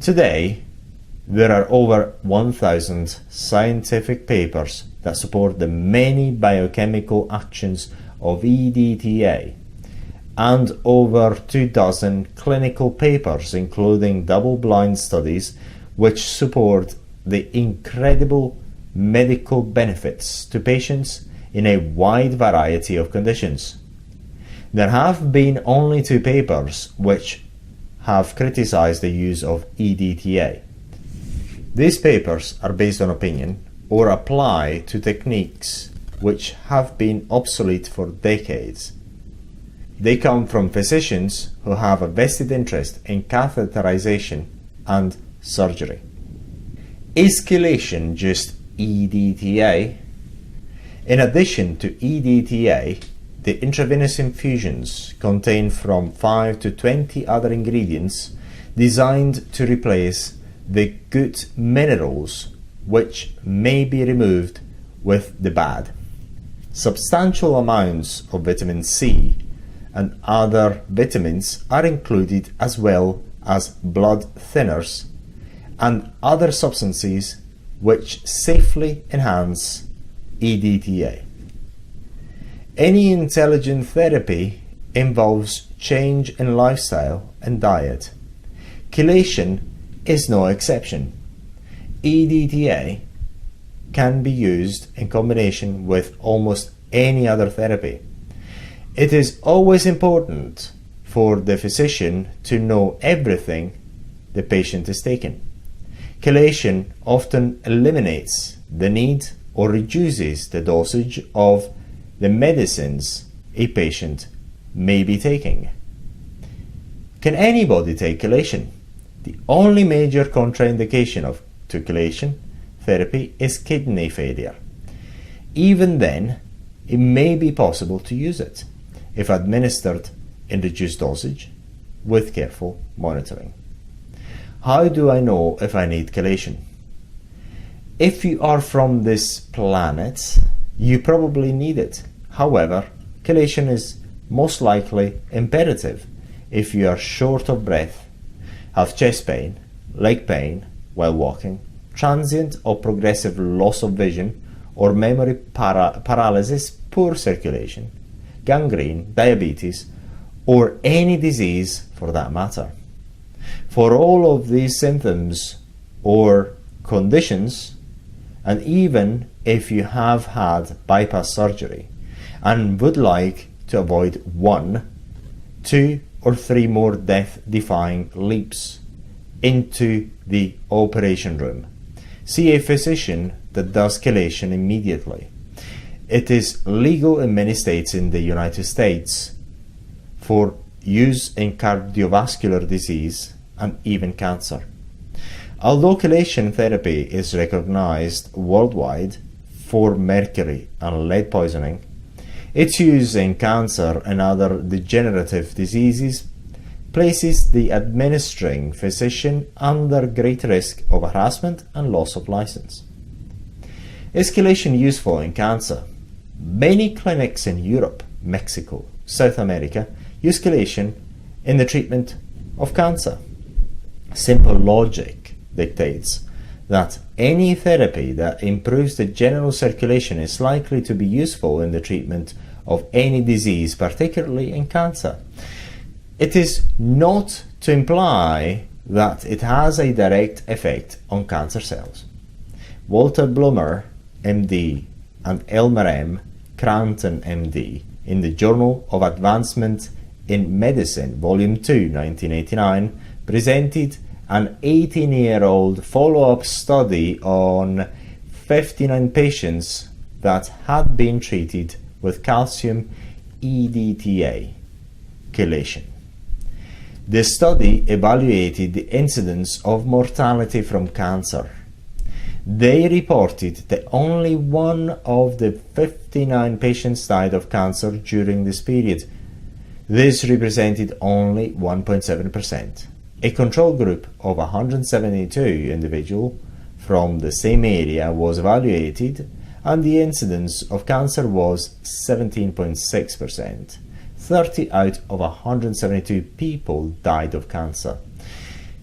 Today, there are over 1,000 scientific papers that support the many biochemical actions of EDTA, and over 24 clinical papers, including double-blind studies, which support the incredible medical benefits to patients in a wide variety of conditions. There have been only 2 papers which have criticized the use of EDTA. These papers are based on opinion or apply to techniques which have been obsolete for decades. They come from physicians who have a vested interest in catheterization and surgery. Is chelation just EDTA? In addition to EDTA, the intravenous infusions contain from 5 to 20 other ingredients designed to replace the good minerals which may be removed with the bad. Substantial amounts of vitamin C and other vitamins are included, as well as blood thinners and other substances which safely enhance EDTA. Any intelligent therapy involves change in lifestyle and diet. Chelation is no exception. EDTA can be used in combination with almost any other therapy. It is always important for the physician to know everything the patient is taking. Chelation often eliminates the need or reduces the dosage of the medicines a patient may be taking. Can anybody take chelation? The only major contraindication to chelation therapy is kidney failure. Even then, it may be possible to use it if administered in reduced dosage with careful monitoring. How do I know if I need chelation? If you are from this planet, you probably need it. However, chelation is most likely imperative if you are short of breath, have chest pain, leg pain while walking, transient or progressive loss of vision or memory paralysis, poor circulation, gangrene, diabetes, or any disease for that matter. For all of these symptoms or conditions, and even if you have had bypass surgery and would like to avoid 1, 2, or 3 more death-defying leaps into the operation room, see a physician that does chelation immediately. It is legal in many states in the United States for use in cardiovascular disease and even cancer. Although chelation therapy is recognized worldwide for mercury and lead poisoning, its use in cancer and other degenerative diseases places the administering physician under great risk of harassment and loss of license. Is chelation useful in cancer? Many clinics in Europe, Mexico, South America use chelation in the treatment of cancer. Simple logic dictates that any therapy that improves the general circulation is likely to be useful in the treatment of any disease, particularly in cancer. It is not to imply that it has a direct effect on cancer cells. Walter Bloomer, MD, and Elmer M. Cranton, MD, in the Journal of Advancement in Medicine, Volume 2, 1989, presented an 18-year-old follow-up study on 59 patients that had been treated with calcium EDTA, chelation. The study evaluated the incidence of mortality from cancer. They reported that only 1 of the 59 patients died of cancer during this period. This represented only 1.7%. A control group of 172 individuals from the same area was evaluated, and the incidence of cancer was 17.6%. 30 out of 172 people died of cancer.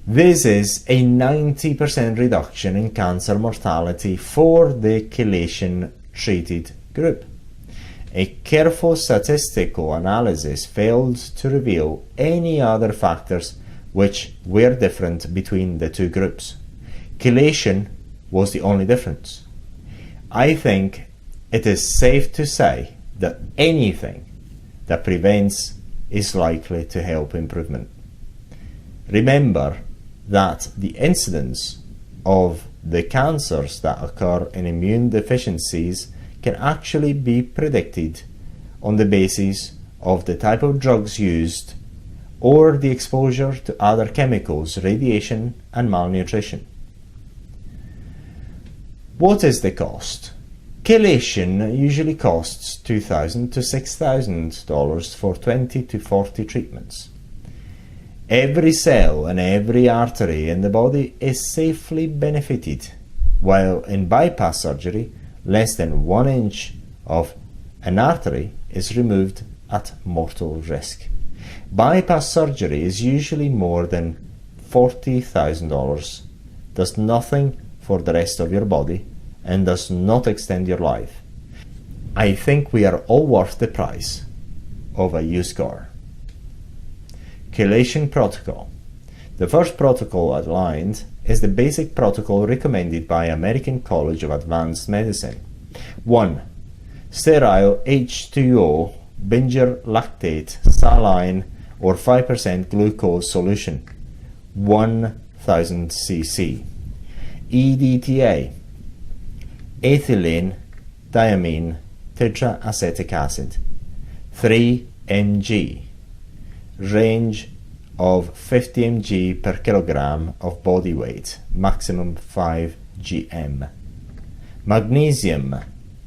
This is a 90% reduction in cancer mortality for the chelation-treated group. A careful statistical analysis failed to reveal any other factors which were different between the two groups. Chelation was the only difference. I think it is safe to say that anything that prevents is likely to help improvement. Remember that the incidence of the cancers that occur in immune deficiencies can actually be predicted on the basis of the type of drugs used or the exposure to other chemicals, radiation, and malnutrition. What is the cost? Chelation usually costs $2,000 to $6,000 for 20 to 40 treatments. Every cell and every artery in the body is safely benefited, while in bypass surgery, less than 1 inch of an artery is removed at mortal risk. Bypass surgery is usually more than $40,000, does nothing for the rest of your body, and does not extend your life. I think we are all worth the price of a U-score. Chelation protocol. The first protocol outlined is the basic protocol recommended by American College of Advanced Medicine. 1. Sterile H2O, binger lactate, saline, or 5% glucose solution, 1000 cc. EDTA, ethylene diamine tetraacetic acid, 3 mg, range of 50 mg per kilogram of body weight, maximum 5 gm. Magnesium,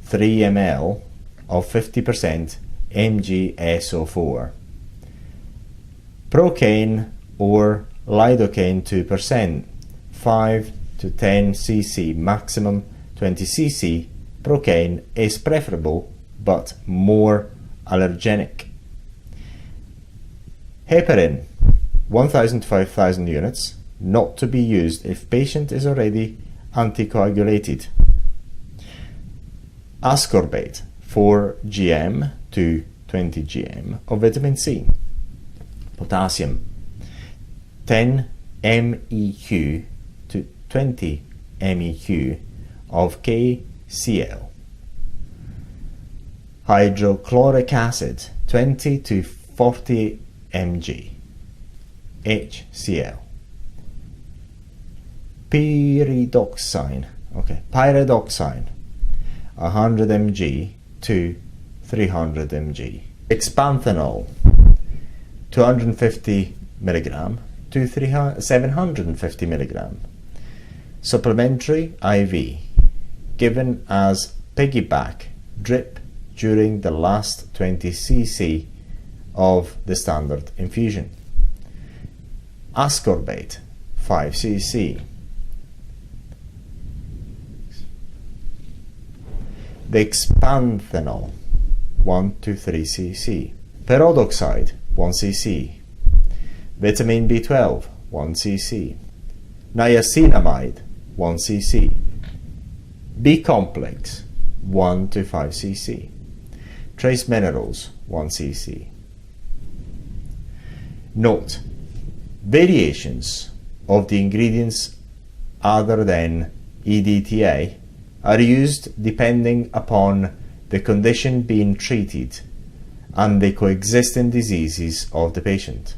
3 ml of 50% MgSO4. Procaine or lidocaine 2%, 5 to 10 cc, maximum 20 cc. Procaine is preferable but more allergenic. Heparin, 1000 to 5000 units, not to be used if patient is already anticoagulated. Ascorbate, 4 gm to 20 gm of vitamin C. Potassium, 10 MEq to 20 MEq of KCl. Hydrochloric acid, 20 to 40 mg HCl. Pyridoxine, 100 mg to 300 mg. Expanthanol, 250 mg to 750 mg. Supplementary IV, given as piggyback drip during the last 20 cc of the standard infusion. Ascorbate, 5 cc. Dexpanthenol, 1 to 3 cc. Peroxide, 1 cc. Vitamin B12, 1 cc. Niacinamide, 1 cc. B-complex, 1 to 5 cc. Trace minerals, 1 cc. Note: variations of the ingredients other than EDTA are used depending upon the condition being treated and the coexisting diseases of the patient.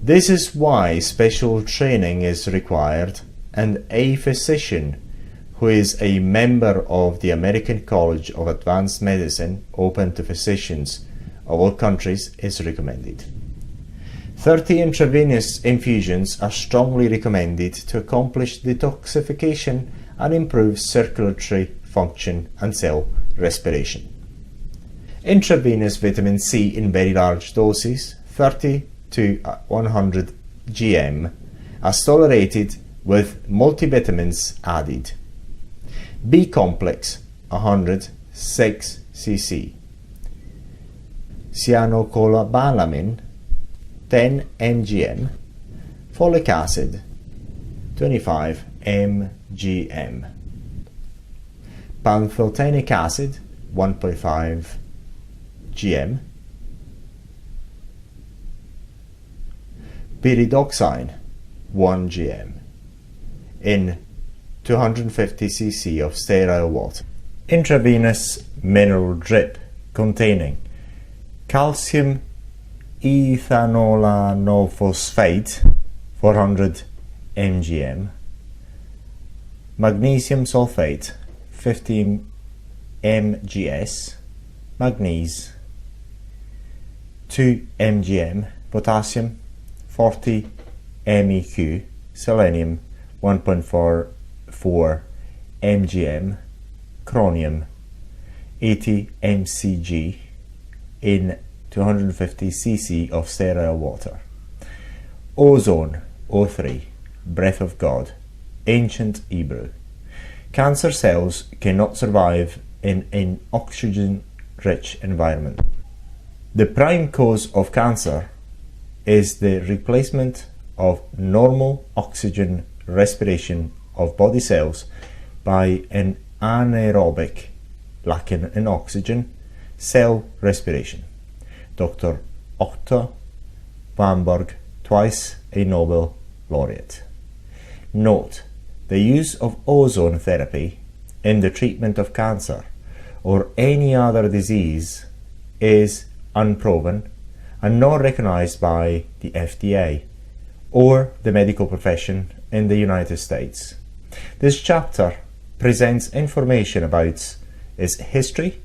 This is why special training is required, and a physician who is a member of the American College of Advanced Medicine, open to physicians of all countries, is recommended. 30 intravenous infusions are strongly recommended to accomplish detoxification and improve circulatory function and cell respiration. Intravenous vitamin C in very large doses, 30 to 100 gm, as tolerated with multivitamins added. B-complex, 106 cc. Cyanocobalamin, 10 mgm. Folic acid, 25 mgm. Pantothenic acid, 1.5 gm. Pyridoxine, 1 gm. In 250 cc of sterile water. Intravenous mineral drip containing calcium ethanolanophosphate, 400 mgm. Magnesium sulfate, 15 mgs. Magnesium, 2 mgm. Potassium, 40 MEq. Selenium, 1.44 mgm. Chromium, 80 mcg in 250 cc of sterile water. Ozone, O3, breath of God, ancient Hebrew. Cancer cells cannot survive in an oxygen-rich environment. The prime cause of cancer is the replacement of normal oxygen respiration of body cells by an anaerobic, lacking in oxygen, cell respiration. Dr. Otto Warburg, twice a Nobel laureate. Note: the use of ozone therapy in the treatment of cancer or any other disease is unproven and not recognized by the FDA or the medical profession in the United States. This chapter presents information about its history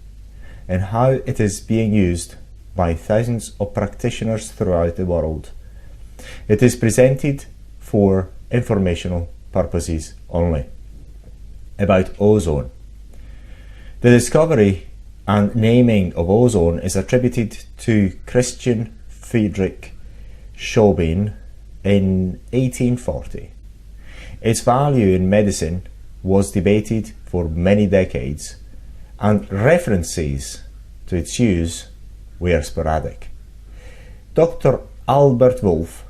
and how it is being used by thousands of practitioners throughout the world. It is presented for informational purposes only. About ozone. The discovery and naming of ozone is attributed to Christian Friedrich Schoben in 1840. Its value in medicine was debated for many decades, and references to its use were sporadic. Dr. Albert Wolff,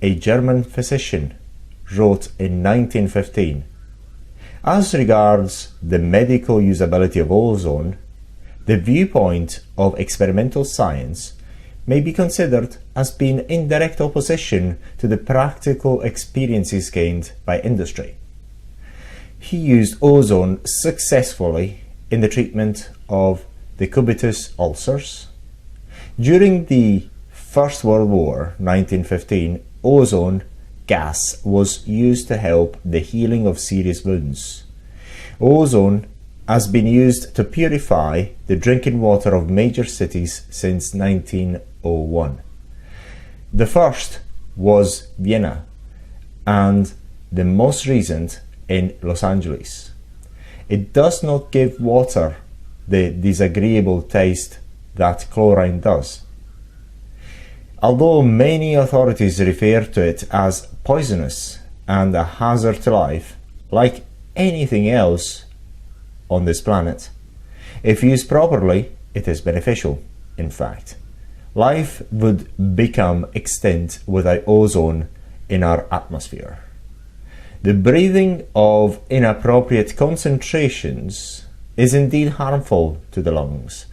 a German physician, wrote in 1915, "As regards the medical usability of ozone, the viewpoint of experimental science may be considered as being in direct opposition to the practical experiences gained by industry." He used ozone successfully in the treatment of decubitus ulcers. During the First World War, 1915, ozone gas was used to help the healing of serious wounds. Ozone has been used to purify the drinking water of major cities since 1901. The first was Vienna, and the most recent in Los Angeles. It does not give water the disagreeable taste that chlorine does. Although many authorities refer to it as poisonous and a hazard to life, like anything else on this planet, if used properly, it is beneficial. In fact, life would become extinct without ozone in our atmosphere. The breathing of inappropriate concentrations is indeed harmful to the lungs,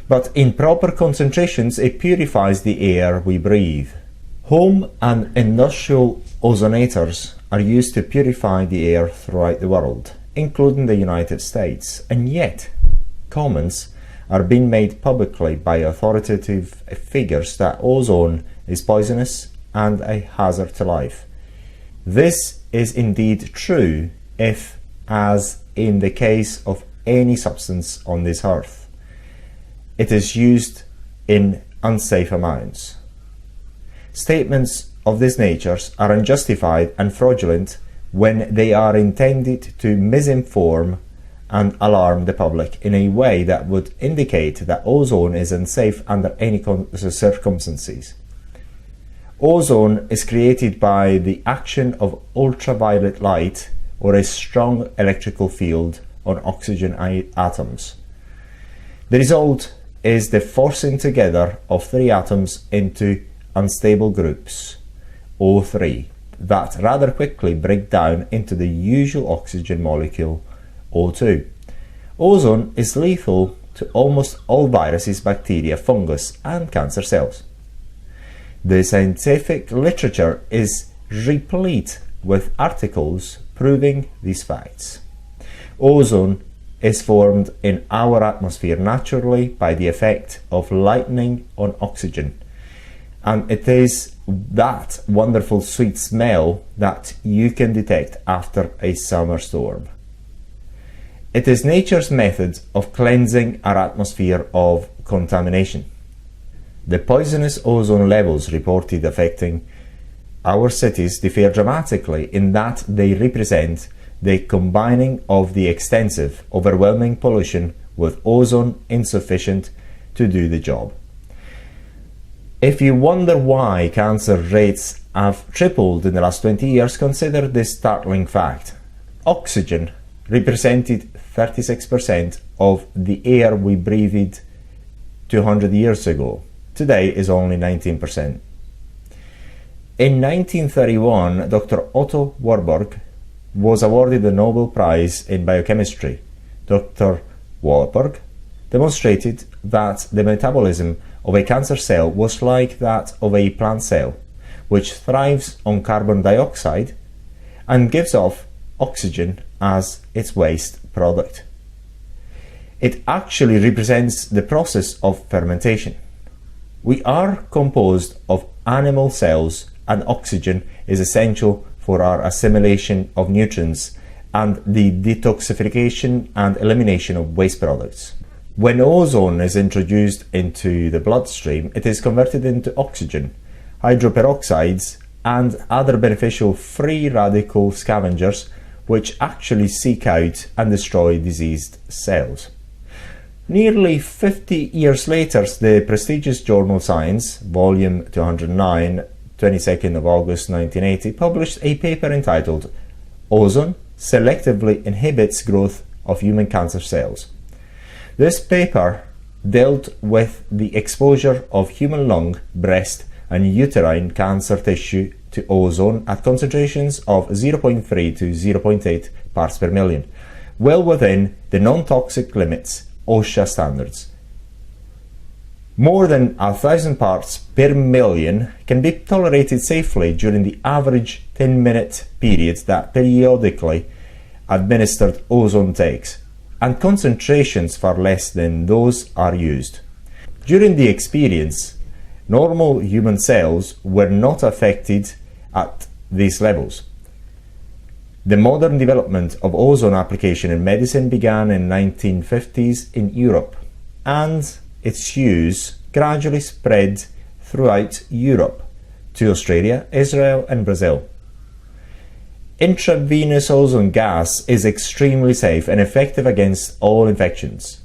but in proper concentrations it purifies the air we breathe. Home and industrial ozonators are used to purify the air throughout the world, including the United States, and yet comments are being made publicly by authoritative figures that ozone is poisonous and a hazard to life. This is indeed true if, as in the case of any substance on this earth, it is used in unsafe amounts. Statements of this nature are unjustified and fraudulent when they are intended to misinform and alarm the public in a way that would indicate that ozone is unsafe under any circumstances. Ozone is created by the action of ultraviolet light or a strong electrical field on oxygen atoms. The result is the forcing together of three atoms into unstable groups, O3, that rather quickly break down into the usual oxygen molecule, O2. Ozone is lethal to almost all viruses, bacteria, fungus, and cancer cells. The scientific literature is replete with articles proving these facts. Ozone is formed in our atmosphere naturally by the effect of lightning on oxygen, and it is that wonderful sweet smell that you can detect after a summer storm. It is nature's method of cleansing our atmosphere of contamination. The poisonous ozone levels reported affecting our cities differ dramatically in that they represent the combining of the extensive, overwhelming pollution with ozone insufficient to do the job. If you wonder why cancer rates have tripled in the last 20 years, consider this startling fact. Oxygen represented 36% of the air we breathed 200 years ago. Today is only 19%. In 1931, Dr. Otto Warburg was awarded the Nobel Prize in Biochemistry. Dr. Warburg demonstrated that the metabolism of a cancer cell was like that of a plant cell, which thrives on carbon dioxide and gives off oxygen as its waste product. It actually represents the process of fermentation. We are composed of animal cells, and oxygen is essential for our assimilation of nutrients and the detoxification and elimination of waste products. When ozone is introduced into the bloodstream, it is converted into oxygen, hydroperoxides, and other beneficial free radical scavengers which actually seek out and destroy diseased cells. Nearly 50 years later, the prestigious journal Science, volume 209, 22nd of August 1980, published a paper entitled Ozone Selectively Inhibits Growth of Human Cancer Cells. This paper dealt with the exposure of human lung, breast, and uterine cancer tissue to ozone at concentrations of 0.3 to 0.8 parts per million, well within the non-toxic limits OSHA standards. More than 1,000 parts per million can be tolerated safely during the average 10-minute period that periodically administered ozone takes, and concentrations far less than those are used. During the experience, normal human cells were not affected at these levels. The modern development of ozone application in medicine began in the 1950s in Europe, and its use gradually spread throughout Europe to Australia, Israel, and Brazil. Intravenous ozone gas is extremely safe and effective against all infections.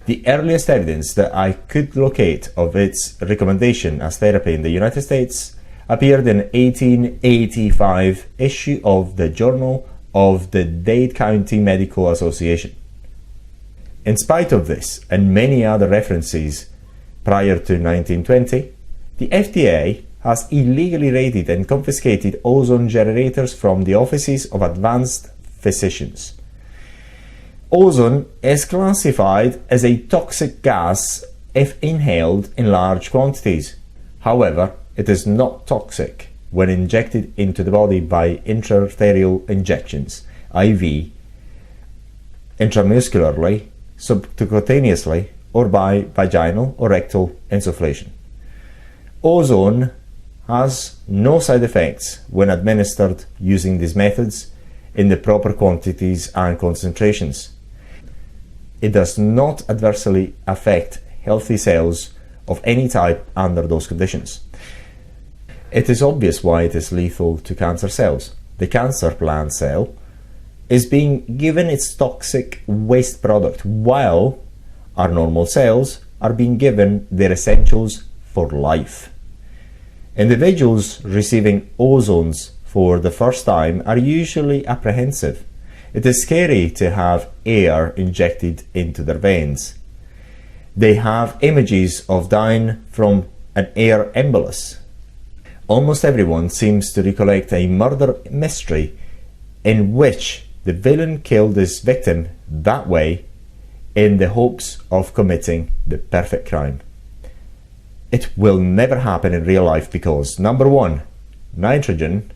The earliest evidence that I could locate of its recommendation as therapy in the United States appeared in 1885 issue of the Journal of the Dade County Medical Association. In spite of this and many other references prior to 1920, the FDA has illegally raided and confiscated ozone generators from the offices of advanced physicians. Ozone is classified as a toxic gas if inhaled in large quantities. However, it is not toxic when injected into the body by intraarterial injections, IV, intramuscularly, subcutaneously, or by vaginal or rectal insufflation. Ozone has no side effects when administered using these methods in the proper quantities and concentrations. It does not adversely affect healthy cells of any type under those conditions. It is obvious why it is lethal to cancer cells. The cancer plant cell is being given its toxic waste product, while our normal cells are being given their essentials for life. Individuals receiving ozones for the first time are usually apprehensive. It is scary to have air injected into their veins. They have images of dying from an air embolus. Almost everyone seems to recollect a murder mystery in which the villain killed his victim that way in the hopes of committing the perfect crime. It will never happen in real life because, number one, nitrogen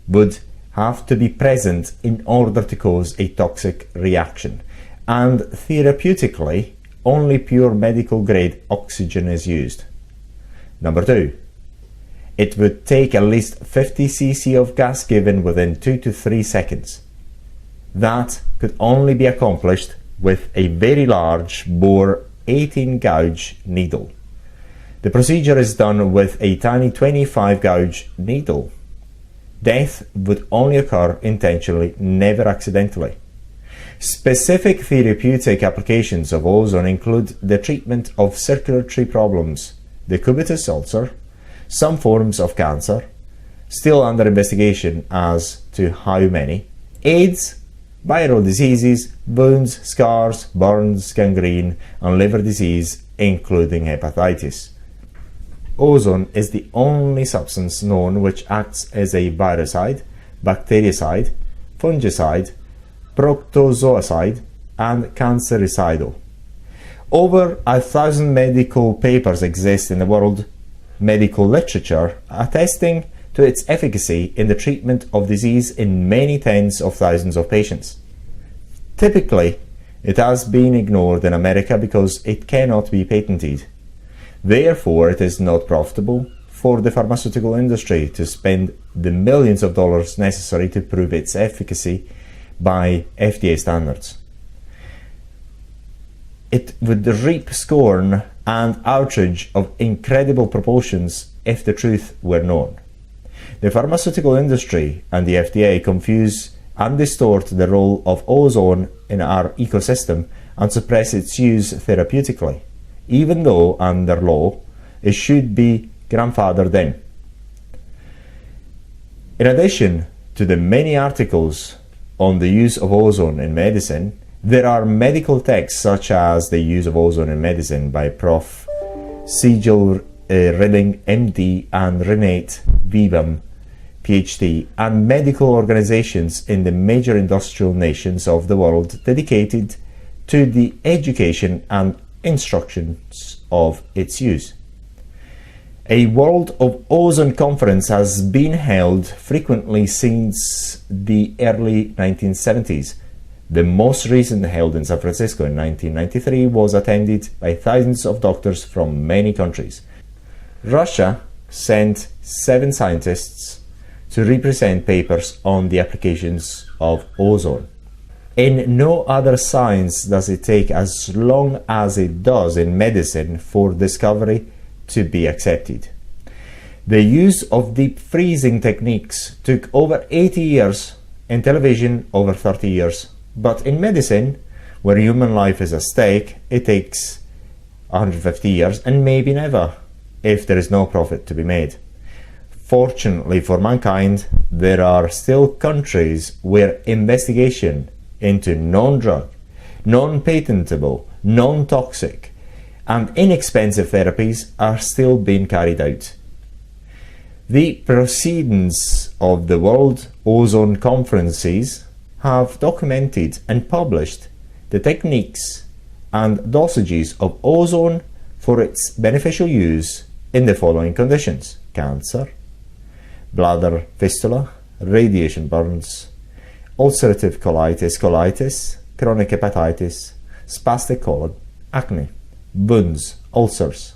would have to be present in order to cause a toxic reaction, and therapeutically, only pure medical grade oxygen is used. Number two, it would take at least 50 cc of gas given within 2 to 3 seconds. That could only be accomplished with a very large bore 18 gauge needle. The procedure is done with a tiny 25 gauge needle. Death would only occur intentionally, never accidentally. Specific therapeutic applications of ozone include the treatment of circulatory problems, the cubitus ulcer, some forms of cancer, still under investigation as to how many, AIDS, viral diseases, wounds, scars, burns, gangrene, and liver disease, including hepatitis. Ozone is the only substance known which acts as a virucide, bactericide, fungicide, proctozoocidal, and cancericidal. Over 1,000 medical papers exist in the world medical literature attesting to its efficacy in the treatment of disease in many tens of thousands of patients. Typically, it has been ignored in America because it cannot be patented. Therefore, it is not profitable for the pharmaceutical industry to spend the millions of dollars necessary to prove its efficacy by FDA standards. It would reap scorn and outrage of incredible proportions if the truth were known. The pharmaceutical industry and the FDA confuse and distort the role of ozone in our ecosystem and suppress its use therapeutically, even though, under law, it should be grandfathered in. In addition to the many articles on the use of ozone in medicine, there are medical texts such as The Use of Ozone in Medicine by Prof. Sigil Rilling, MD, and Renate Vibam, PhD, and medical organizations in the major industrial nations of the world dedicated to the education and instructions of its use. A World of Ozone conference has been held frequently since the early 1970s. The most recent, held in San Francisco in 1993, was attended by thousands of doctors from many countries. Russia sent 7 scientists to represent papers on the applications of ozone. In no other science does it take as long as it does in medicine for discovery to be accepted. The use of deep freezing techniques took over 80 years, in television over 30 years, but in medicine, where human life is at stake, it takes 150 years and maybe never, if there is no profit to be made. Fortunately for mankind, there are still countries where investigation into non-drug, non-patentable, non-toxic, and inexpensive therapies are still being carried out. The proceedings of the World Ozone Conferences have documented and published the techniques and dosages of ozone for its beneficial use in the following conditions: cancer, bladder fistula, radiation burns, ulcerative colitis, chronic hepatitis, spastic colon, acne, wounds, ulcers,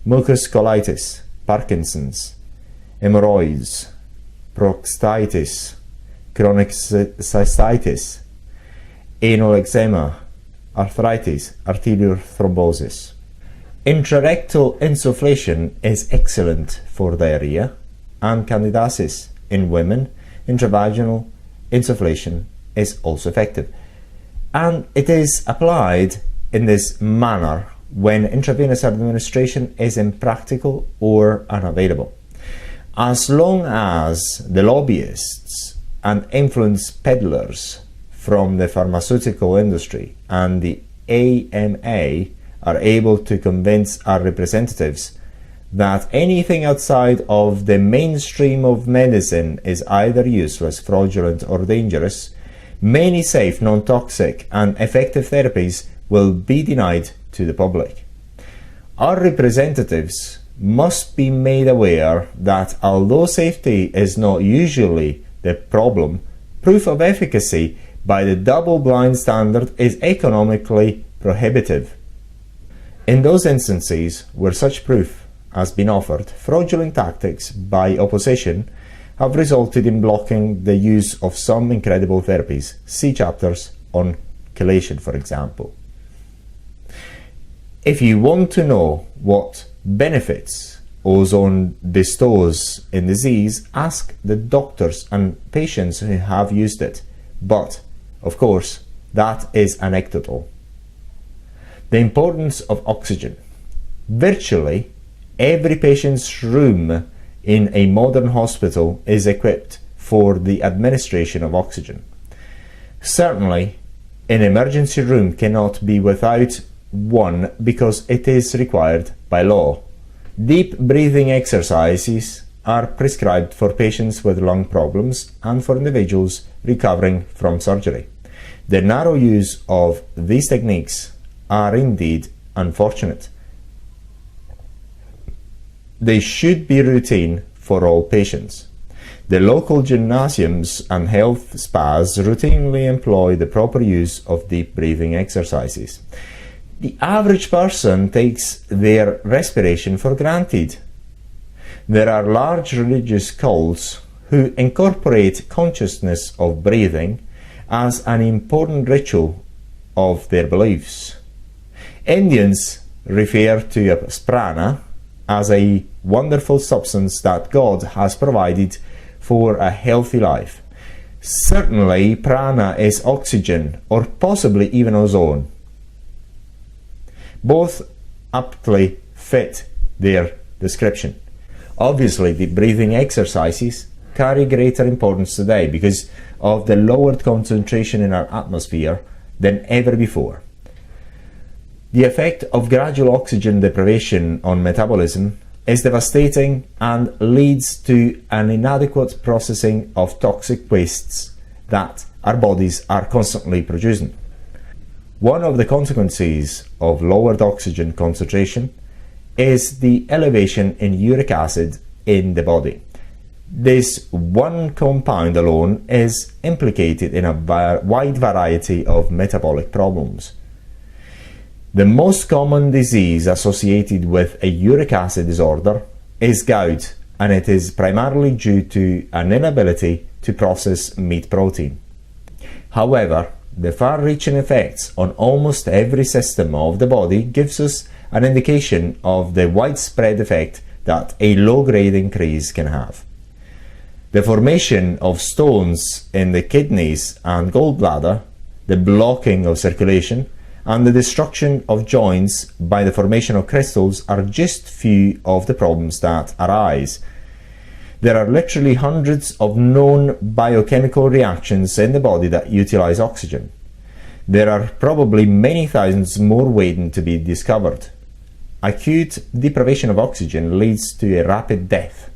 mucous colitis, Parkinson's, hemorrhoids, prostatitis, chronic cystitis, anal eczema, arthritis, arterial thrombosis. Intrarectal insufflation is excellent for diarrhea and candidiasis in women. Intravaginal insufflation is also effective, and it is applied in this manner when intravenous administration is impractical or unavailable. As long as the lobbyists and influence peddlers from the pharmaceutical industry and the AMA are able to convince our representatives that anything outside of the mainstream of medicine is either useless, fraudulent, or dangerous, many safe, non-toxic, and effective therapies will be denied to the public. Our representatives must be made aware that although safety is not usually the problem, proof of efficacy by the double-blind standard is economically prohibitive. In those instances where such proof has been offered, fraudulent tactics by opposition have resulted in blocking the use of some incredible therapies. See chapters on chelation, for example. If you want to know what benefits ozone bestows in disease, ask the doctors and patients who have used it. But, of course, that is anecdotal. The importance of oxygen. Virtually every patient's room in a modern hospital is equipped for the administration of oxygen. Certainly, an emergency room cannot be without one because it is required by law. Deep breathing exercises are prescribed for patients with lung problems and for individuals recovering from surgery. The narrow use of these techniques are indeed unfortunate. They should be routine for all patients. The local gymnasiums and health spas routinely employ the proper use of deep breathing exercises. The average person takes their respiration for granted. There are large religious cults who incorporate consciousness of breathing as an important ritual of their beliefs. Indians refer to prana as a wonderful substance that God has provided for a healthy life. Certainly, prana is oxygen, or possibly even ozone. Both aptly fit their description. Obviously, the breathing exercises carry greater importance today because of the lowered concentration in our atmosphere than ever before. The effect of gradual oxygen deprivation on metabolism is devastating and leads to an inadequate processing of toxic wastes that our bodies are constantly producing. One of the consequences of lowered oxygen concentration is the elevation in uric acid in the body. This one compound alone is implicated in a wide variety of metabolic problems. The most common disease associated with a uric acid disorder is gout, and it is primarily due to an inability to process meat protein. However, the far-reaching effects on almost every system of the body gives us an indication of the widespread effect that a low-grade increase can have. The formation of stones in the kidneys and gallbladder, the blocking of circulation, and the destruction of joints by the formation of crystals are just few of the problems that arise. There are literally hundreds of known biochemical reactions in the body that utilize oxygen. There are probably many thousands more waiting to be discovered. Acute deprivation of oxygen leads to a rapid death.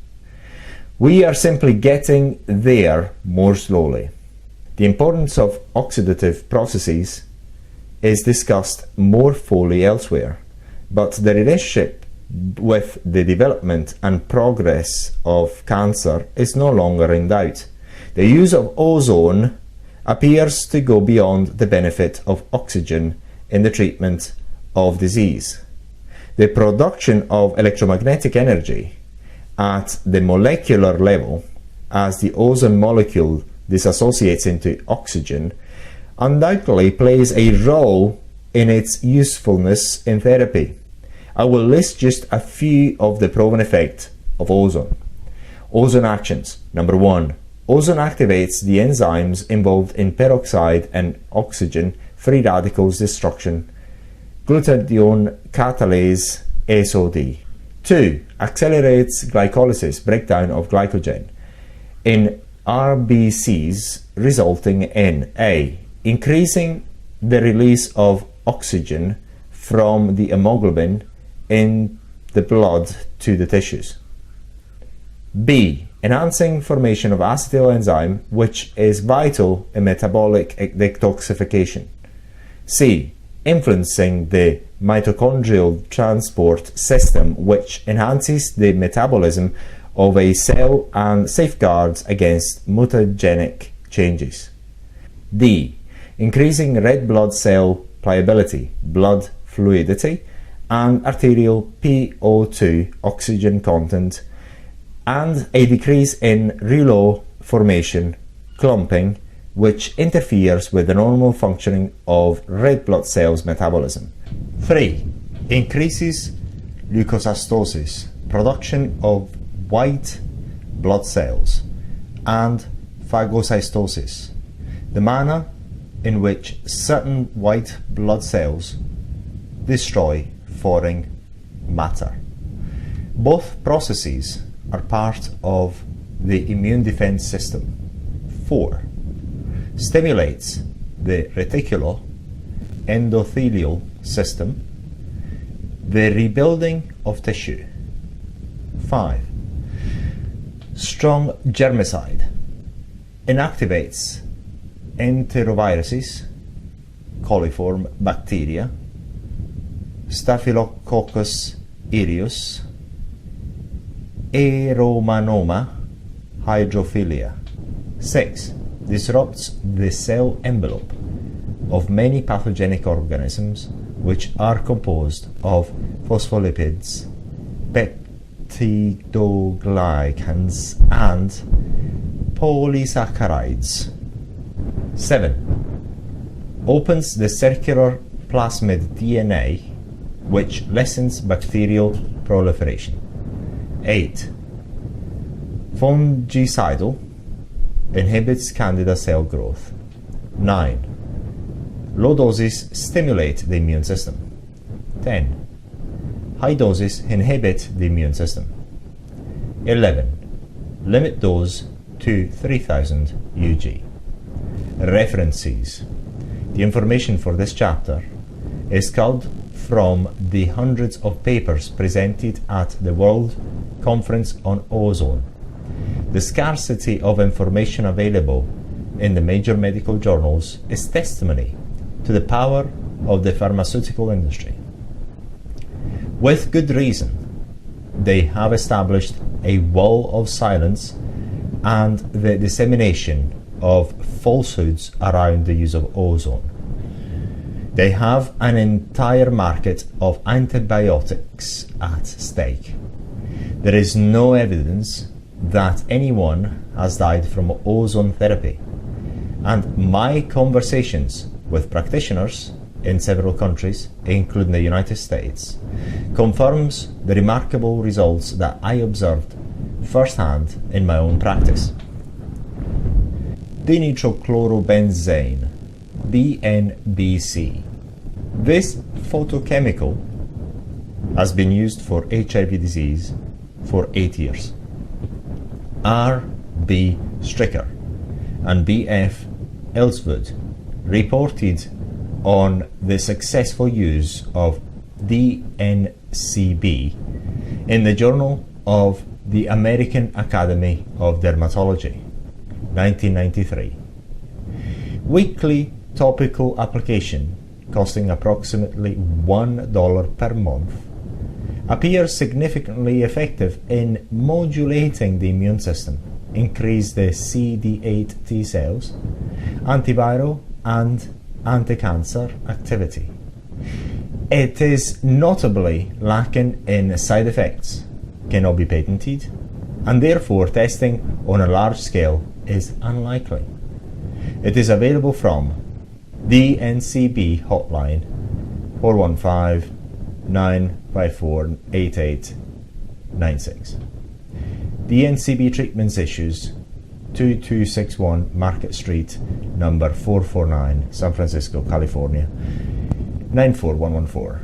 We are simply getting there more slowly. The importance of oxidative processes is discussed more fully elsewhere, but the relationship with the development and progress of cancer is no longer in doubt. The use of ozone appears to go beyond the benefit of oxygen in the treatment of disease. The production of electromagnetic energy at the molecular level, as the ozone molecule dissociates into oxygen, undoubtedly plays a role in its usefulness in therapy. I will list just a few of the proven effects of ozone. Ozone actions. Number 1. Ozone activates the enzymes involved in peroxide and oxygen free radicals destruction, glutathione catalase SOD. 2. Accelerates glycolysis, breakdown of glycogen in RBCs, resulting in A. Increasing the release of oxygen from the hemoglobin in the blood to the tissues. B. Enhancing formation of acetyl enzyme, which is vital in metabolic detoxification. C. Influencing the mitochondrial transport system, which enhances the metabolism of a cell and safeguards against mutagenic changes. D. Increasing red blood cell pliability, blood fluidity, and arterial PO2 oxygen content, and a decrease in rouleau formation, clumping, which interferes with the normal functioning of red blood cells metabolism. 3. Increases leukocytosis, production of white blood cells, and phagocytosis, the manner in which certain white blood cells destroy foreign matter. Both processes are part of the immune defense system. 4. Stimulates the reticular endothelial system, the rebuilding of tissue. 5. Strong germicide, inactivates enteroviruses, coliform bacteria, Staphylococcus aureus, Aeromanoma hydrophilia. 6. Disrupts the cell envelope of many pathogenic organisms which are composed of phospholipids, peptidoglycans, and polysaccharides. 7. Opens the circular plasmid DNA, which lessens bacterial proliferation. 8. Fungicidal, inhibits candida cell growth. 9. Low doses stimulate the immune system. 10. High doses inhibit the immune system. 11. Limit dose to 3000 UG. References. The information for this chapter is culled from the hundreds of papers presented at the World Conference on Ozone. The scarcity of information available in the major medical journals is testimony to the power of the pharmaceutical industry. With good reason, they have established a wall of silence and the dissemination of falsehoods around the use of ozone. They have an entire market of antibiotics at stake. There is no evidence that anyone has died from ozone therapy, and my conversations with practitioners in several countries, including the United States, confirms the remarkable results that I observed firsthand in my own practice. Dinitrochlorobenzene, DNBC. This photochemical has been used for HIV disease for 8 years. R.B. Stricker and B.F. Ellswood reported on the successful use of DNCB in the Journal of the American Academy of Dermatology, 1993. Weekly topical application costing approximately $1 per month appears significantly effective in modulating the immune system, increase the CD8 T cells, antiviral and anti-cancer activity. It is notably lacking in side effects, cannot be patented, and therefore testing on a large scale is unlikely. It is available from the NCB hotline 415-954-8896. The NCB Treatments Issues 2261 Market Street, number 449, San Francisco, California, 94114.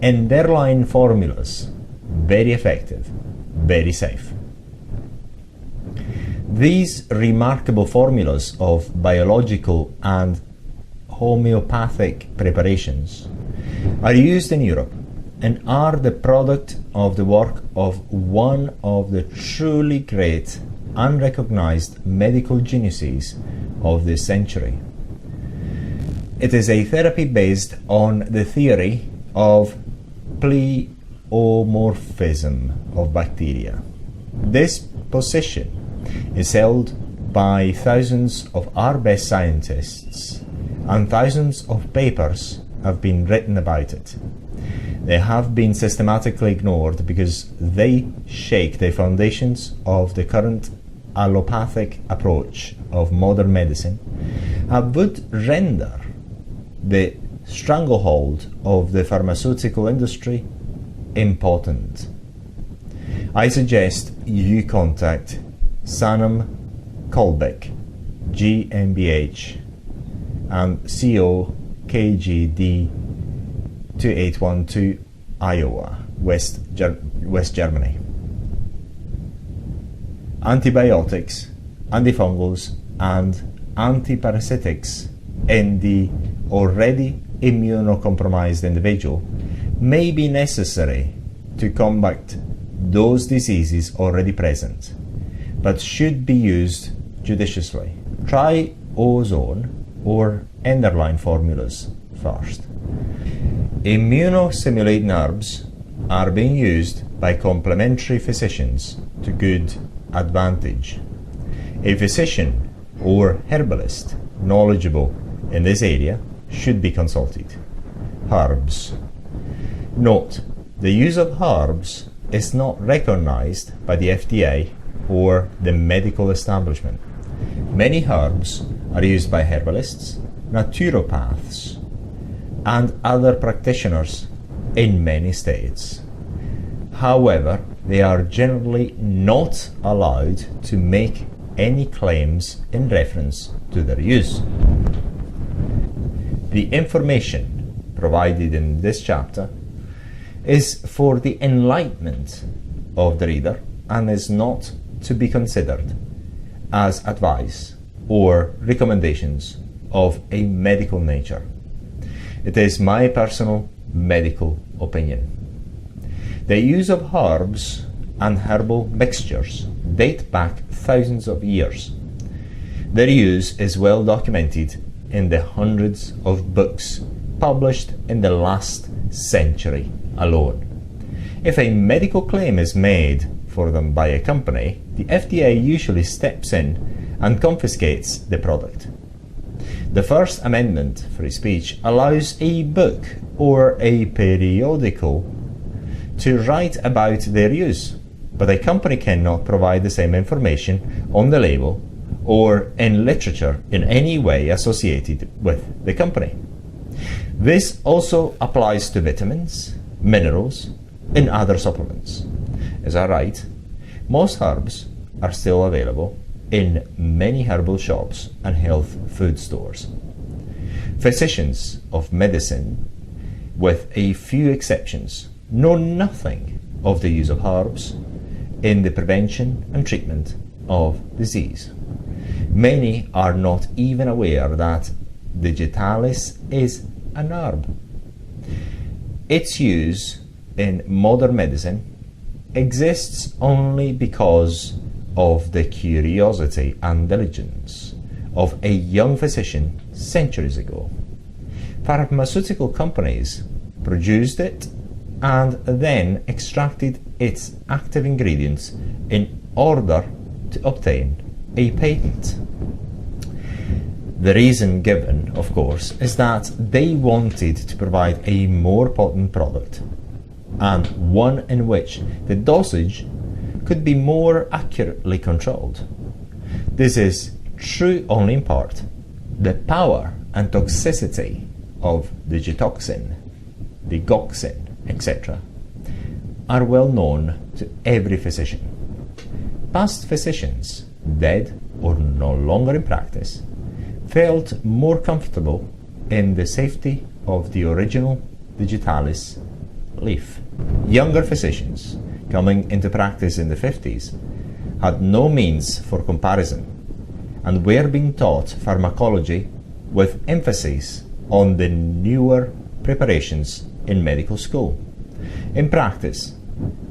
Enderline formulas, very effective, very safe. These remarkable formulas of biological and homeopathic preparations are used in Europe and are the product of the work of one of the truly great unrecognized medical geniuses of this century. It is a therapy based on the theory of pleomorphism of bacteria. This position is held by thousands of our best scientists, and thousands of papers have been written about it. They have been systematically ignored because they shake the foundations of the current allopathic approach of modern medicine and would render the stranglehold of the pharmaceutical industry impotent. I suggest you contact Sanam Kolbeck, GmbH, and CO KGD 2812, Iowa, West Germany. Antibiotics, antifungals, and antiparasitics in the already immunocompromised individual may be necessary to combat those diseases already present, but should be used judiciously. Try ozone or enderline formulas first. Immunostimulating herbs are being used by complementary physicians to good advantage. A physician or herbalist knowledgeable in this area should be consulted. herbs. Note, the use of herbs is not recognized by the FDA or the medical establishment. Many herbs are used by herbalists, naturopaths, and other practitioners in many states. However, they are generally not allowed to make any claims in reference to their use. The information provided in this chapter is for the enlightenment of the reader and is not to be considered as advice or recommendations of a medical nature. It is my personal medical opinion. The use of herbs and herbal mixtures date back thousands of years. Their use is well documented in the hundreds of books published in the last century alone. If a medical claim is made for them by a company, the FDA usually steps in and confiscates the product. The First Amendment, free speech, allows a book or a periodical to write about their use, but a company cannot provide the same information on the label or in literature in any way associated with the company. This also applies to vitamins, minerals, and other supplements. As I write, most herbs are still available in many herbal shops and health food stores. Physicians of medicine, with a few exceptions, know nothing of the use of herbs in the prevention and treatment of disease. Many are not even aware that digitalis is an herb. Its use in modern medicine exists only because of the curiosity and diligence of a young physician centuries ago. Pharmaceutical companies produced it and then extracted its active ingredients in order to obtain a patent. The reason given, of course, is that they wanted to provide a more potent product, and one in which the dosage could be more accurately controlled. This is true only in part. The power and toxicity of digitoxin, digoxin, etc. are well known to every physician. Past physicians, dead or no longer in practice, felt more comfortable in the safety of the original digitalis leaf. Younger physicians coming into practice in the 50s had no means for comparison and were being taught pharmacology with emphasis on the newer preparations in medical school. In practice,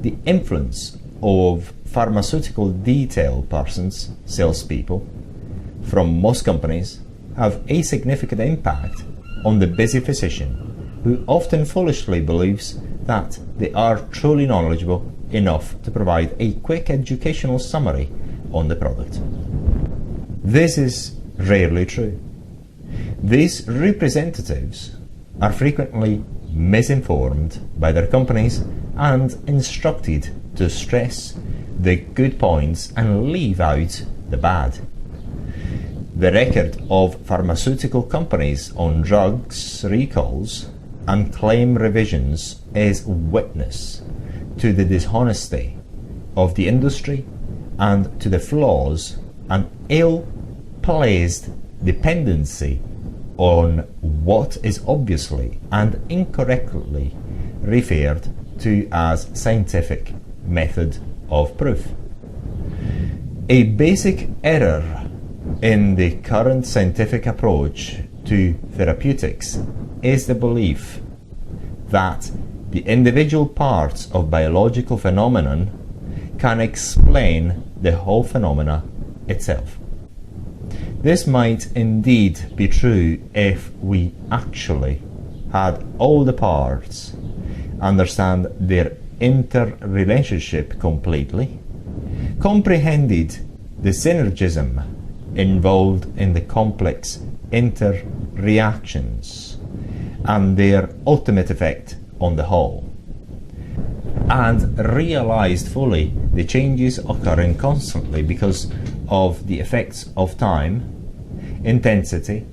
the influence of pharmaceutical detail persons, salespeople, from most companies have a significant impact on the busy physician who often foolishly believes that they are truly knowledgeable enough to provide a quick educational summary on the product. This is rarely true. These representatives are frequently misinformed by their companies and instructed to stress the good points and leave out the bad. The record of pharmaceutical companies on drugs recalls and claim revisions is witness to the dishonesty of the industry and to the flaws and ill-placed dependency on what is obviously and incorrectly referred to as scientific method of proof. A basic error in the current scientific approach to therapeutics is the belief that the individual parts of biological phenomenon can explain the whole phenomena itself. This might indeed be true if we actually had all the parts understand their interrelationship completely, comprehended the synergism involved in the complex interreactions, and their ultimate effect on the whole, and realized fully the changes occurring constantly because of the effects of time, intensity,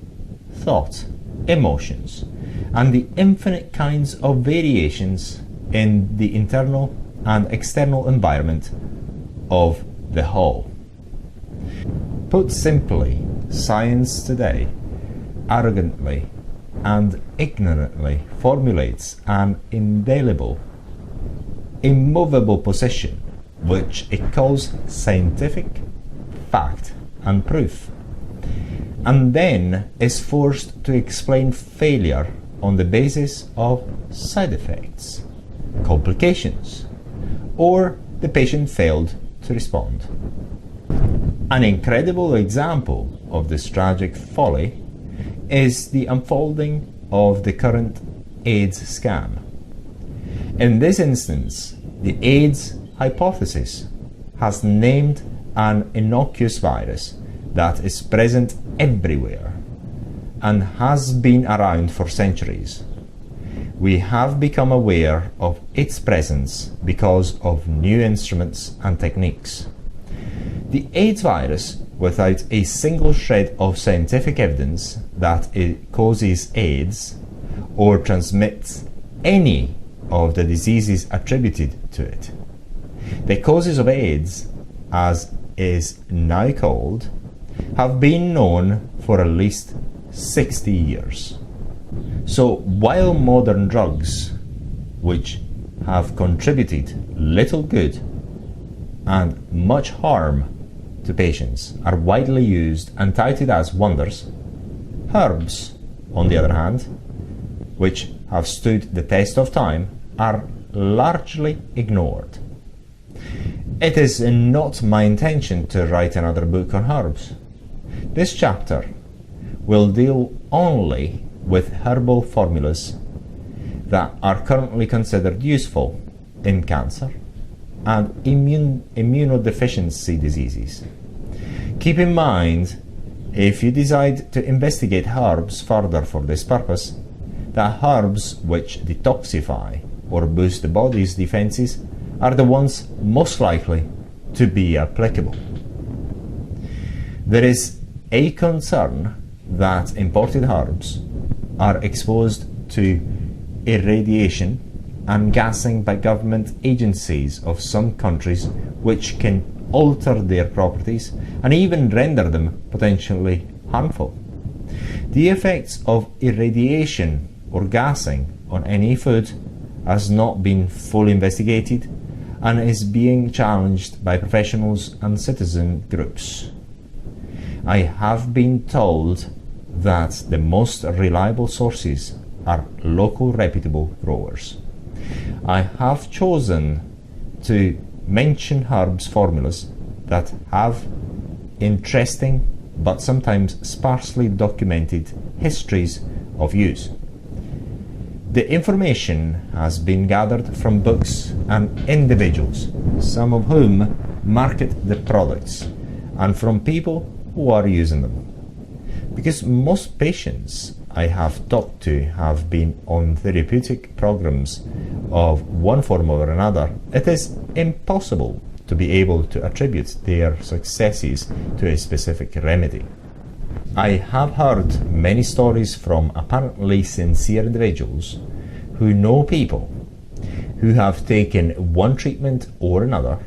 thought, emotions, and the infinite kinds of variations in the internal and external environment of the whole. Put simply, science today arrogantly and ignorantly formulates an indelible, immovable position which it calls scientific fact and proof, and then is forced to explain failure on the basis of side effects, complications, or the patient failed to respond. An incredible example of this tragic folly is the unfolding of the current AIDS scam. In this instance, the AIDS hypothesis has named an innocuous virus that is present everywhere and has been around for centuries. We have become aware of its presence because of new instruments and techniques. The AIDS virus, without a single shred of scientific evidence that it causes AIDS or transmits any of the diseases attributed to it. The causes of AIDS, as is now called, have been known for at least 60 years. So while modern drugs, which have contributed little good and much harm to patients, are widely used and touted as wonders, herbs, on the other hand, which have stood the test of time, are largely ignored. It is not my intention to write another book on herbs. This chapter will deal only with herbal formulas that are currently considered useful in cancer and immunodeficiency diseases. Keep in mind, if you decide to investigate herbs further for this purpose, that herbs which detoxify or boost the body's defenses are the ones most likely to be applicable. There is a concern that imported herbs are exposed to irradiation and gassing by government agencies of some countries, which can alter their properties and even render them potentially harmful. The effects of irradiation or gassing on any food has not been fully investigated and is being challenged by professionals and citizen groups. I have been told that the most reliable sources are local reputable growers. I have chosen to mention herbs formulas that have interesting but sometimes sparsely documented histories of use. The information has been gathered from books and individuals, some of whom market the products, and from people who are using them. Because most patients I have talked to have been on therapeutic programs of one form or another, it is impossible to be able to attribute their successes to a specific remedy. I have heard many stories from apparently sincere individuals who know people who have taken one treatment or another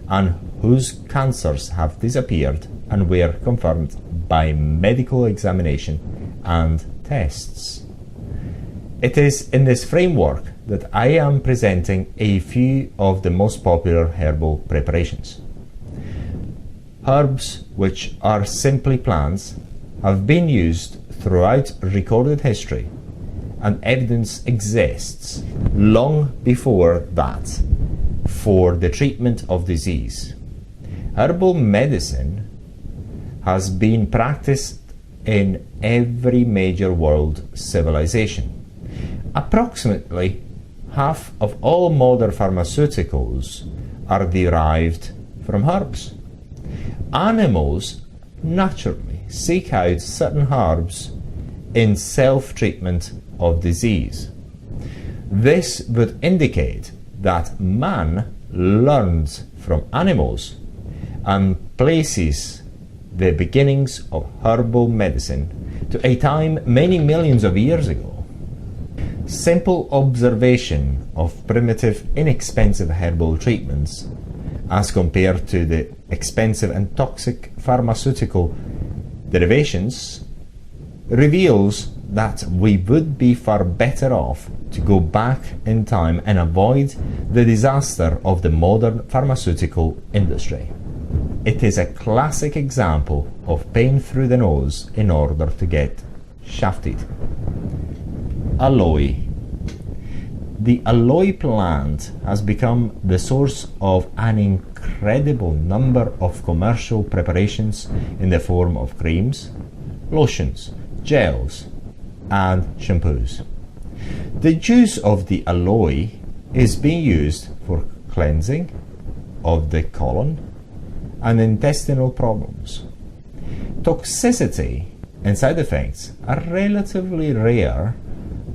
and whose cancers have disappeared and were confirmed by medical examination and tests. It is in this framework that I am presenting a few of the most popular herbal preparations. Herbs, which are simply plants, have been used throughout recorded history, and evidence exists long before that for the treatment of disease. Herbal medicine has been practiced in every major world civilization. Approximately half of all modern pharmaceuticals are derived from herbs. Animals naturally seek out certain herbs in self-treatment of disease. This would indicate that man learns from animals and places the beginnings of herbal medicine to a time many millions of years ago. Simple observation of primitive, inexpensive herbal treatments as compared to the expensive and toxic pharmaceutical derivations reveals that we would be far better off to go back in time and avoid the disaster of the modern pharmaceutical industry. It is a classic example of pain through the nose in order to get shafted. Aloe. The aloe plant has become the source of an incredible number of commercial preparations in the form of creams, lotions, gels, and shampoos. The juice of the aloe is being used for cleansing of the colon and intestinal problems. Toxicity and side effects are relatively rare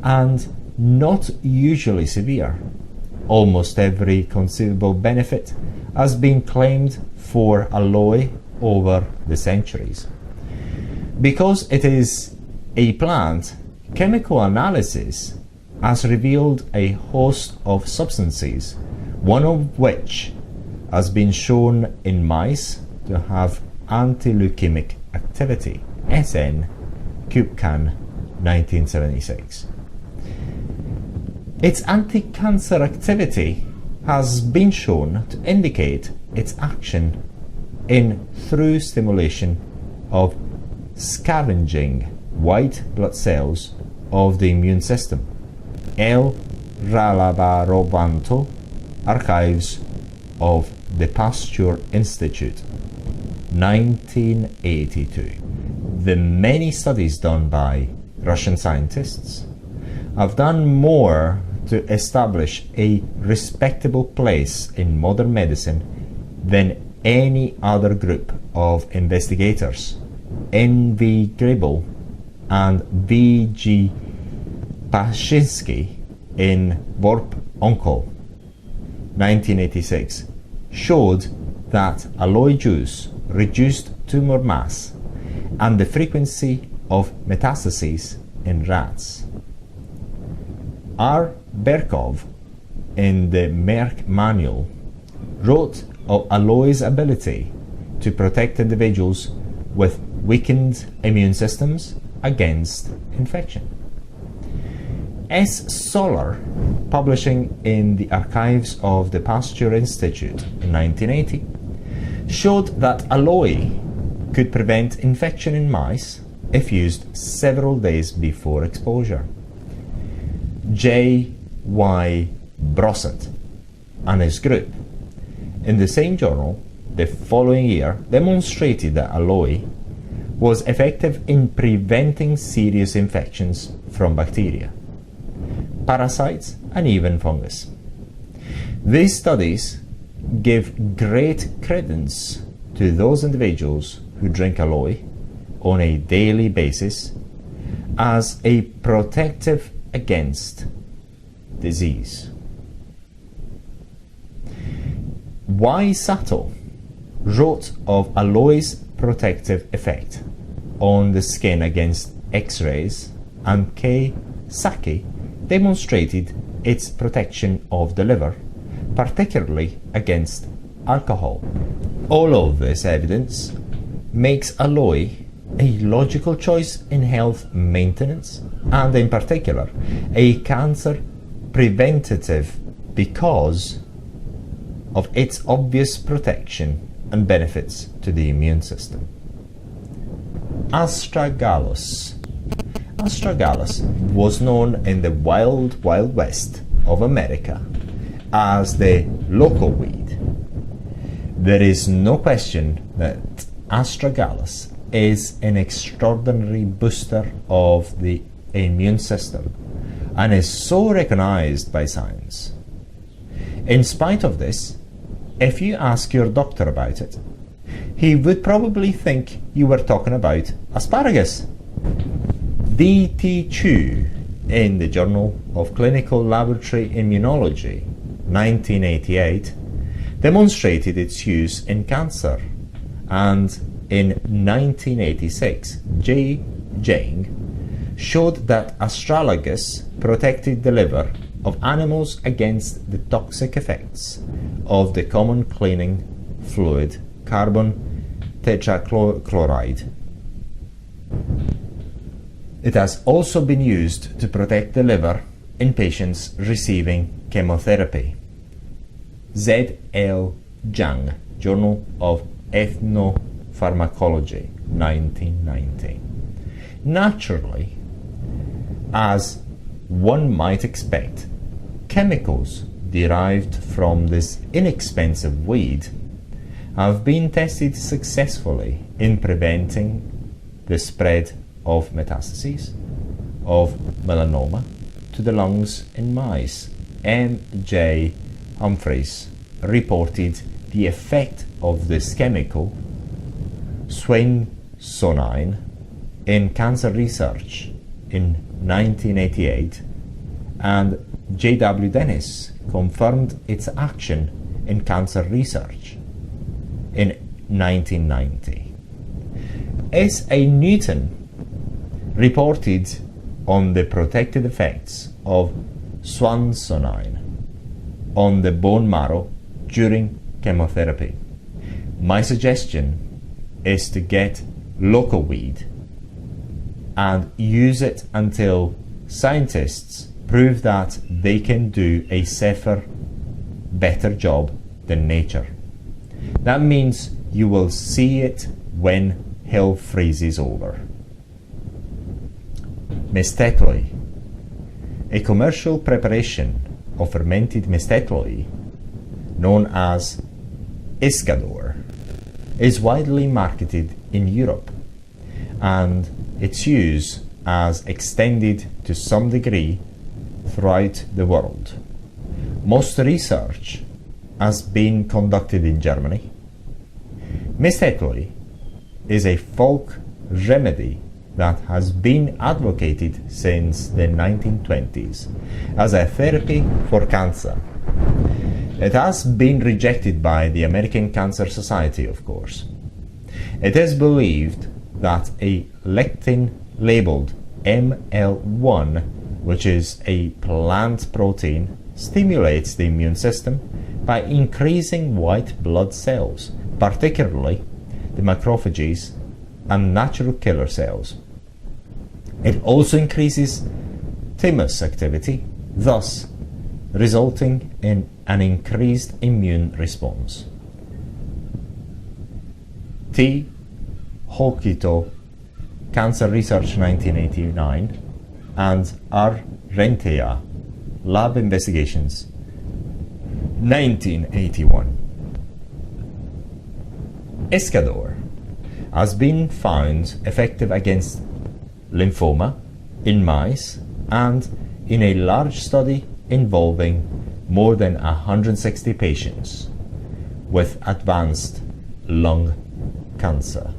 and not usually severe. Almost every conceivable benefit has been claimed for aloe over the centuries. Because it is a plant, chemical analysis has revealed a host of substances, one of which has been shown in mice to have anti-leukemic activity. SN Kupcan 1976. Its anti-cancer activity has been shown to indicate its action through stimulation of scavenging white blood cells of the immune system. El Ralabarobanto, Archives of the Pasteur Institute, 1982. The many studies done by Russian scientists have done more to establish a respectable place in modern medicine than any other group of investigators. N.V. Gribble and V.G. Pashinsky in Vorp Onko, 1986, showed that aloe juice reduced tumor mass and the frequency of metastases in rats. R. Berkov, in the Merck Manual, wrote of aloe's ability to protect individuals with weakened immune systems against infection. S. Solar, publishing in the Archives of the Pasteur Institute in 1980, showed that aloe could prevent infection in mice if used several days before exposure. J. Y. Brossett and his group, in the same journal the following year, demonstrated that aloe was effective in preventing serious infections from bacteria, parasites, and even fungus. These studies give great credence to those individuals who drink aloe on a daily basis as a protective against disease. Y. Sato wrote of aloe's protective effect on the skin against X-rays, and K. Saki demonstrated its protection of the liver, particularly against alcohol. All of this evidence makes aloe a logical choice in health maintenance and in particular a cancer preventative because of its obvious protection and benefits to the immune system. Astragalus. Astragalus was known in the wild west of America as the local weed. There is no question that astragalus is an extraordinary booster of the immune system and is so recognized by science. In spite of this, if you ask your doctor about it, he would probably think you were talking about asparagus. D.T. Chu in the Journal of Clinical Laboratory Immunology, 1988, demonstrated its use in cancer, and in 1986, J. Jang showed that astragalus protected the liver of animals against the toxic effects of the common cleaning fluid carbon tetrachloride. It has also been used to protect the liver in patients receiving chemotherapy. Z. L. Jang, Journal of Ethnopharmacology, 1990. Naturally, as one might expect, chemicals derived from this inexpensive weed have been tested successfully in preventing the spread of metastases of melanoma to the lungs in mice. M. J. Humphreys reported the effect of this chemical, swansonine, in cancer research in 1988, and J. W. Dennis confirmed its action in cancer research in 1990. S. A. Newton reported on the protective effects of swansonine on the bone marrow during chemotherapy. My suggestion is to get local weed and use it until scientists prove that they can do a safer, better job than nature. That means you will see it when hell freezes over. Mestetoi. A commercial preparation of fermented mestetoi, known as Iscador, is widely marketed in Europe, and its use has extended to some degree throughout the world. Most research has been conducted in Germany. Mestetoi is a folk remedy that has been advocated since the 1920s as a therapy for cancer. It has been rejected by the American Cancer Society, of course. It is believed that a lectin labeled ML1, which is a plant protein, stimulates the immune system by increasing white blood cells, particularly the macrophages and natural killer cells. It also increases thymus activity, thus resulting in an increased immune response. T. Hokito, Cancer Research 1989, and R. Rentea, Lab Investigations 1981. Iscador has been found effective against lymphoma in mice and in a large study involving more than 160 patients with advanced lung cancer.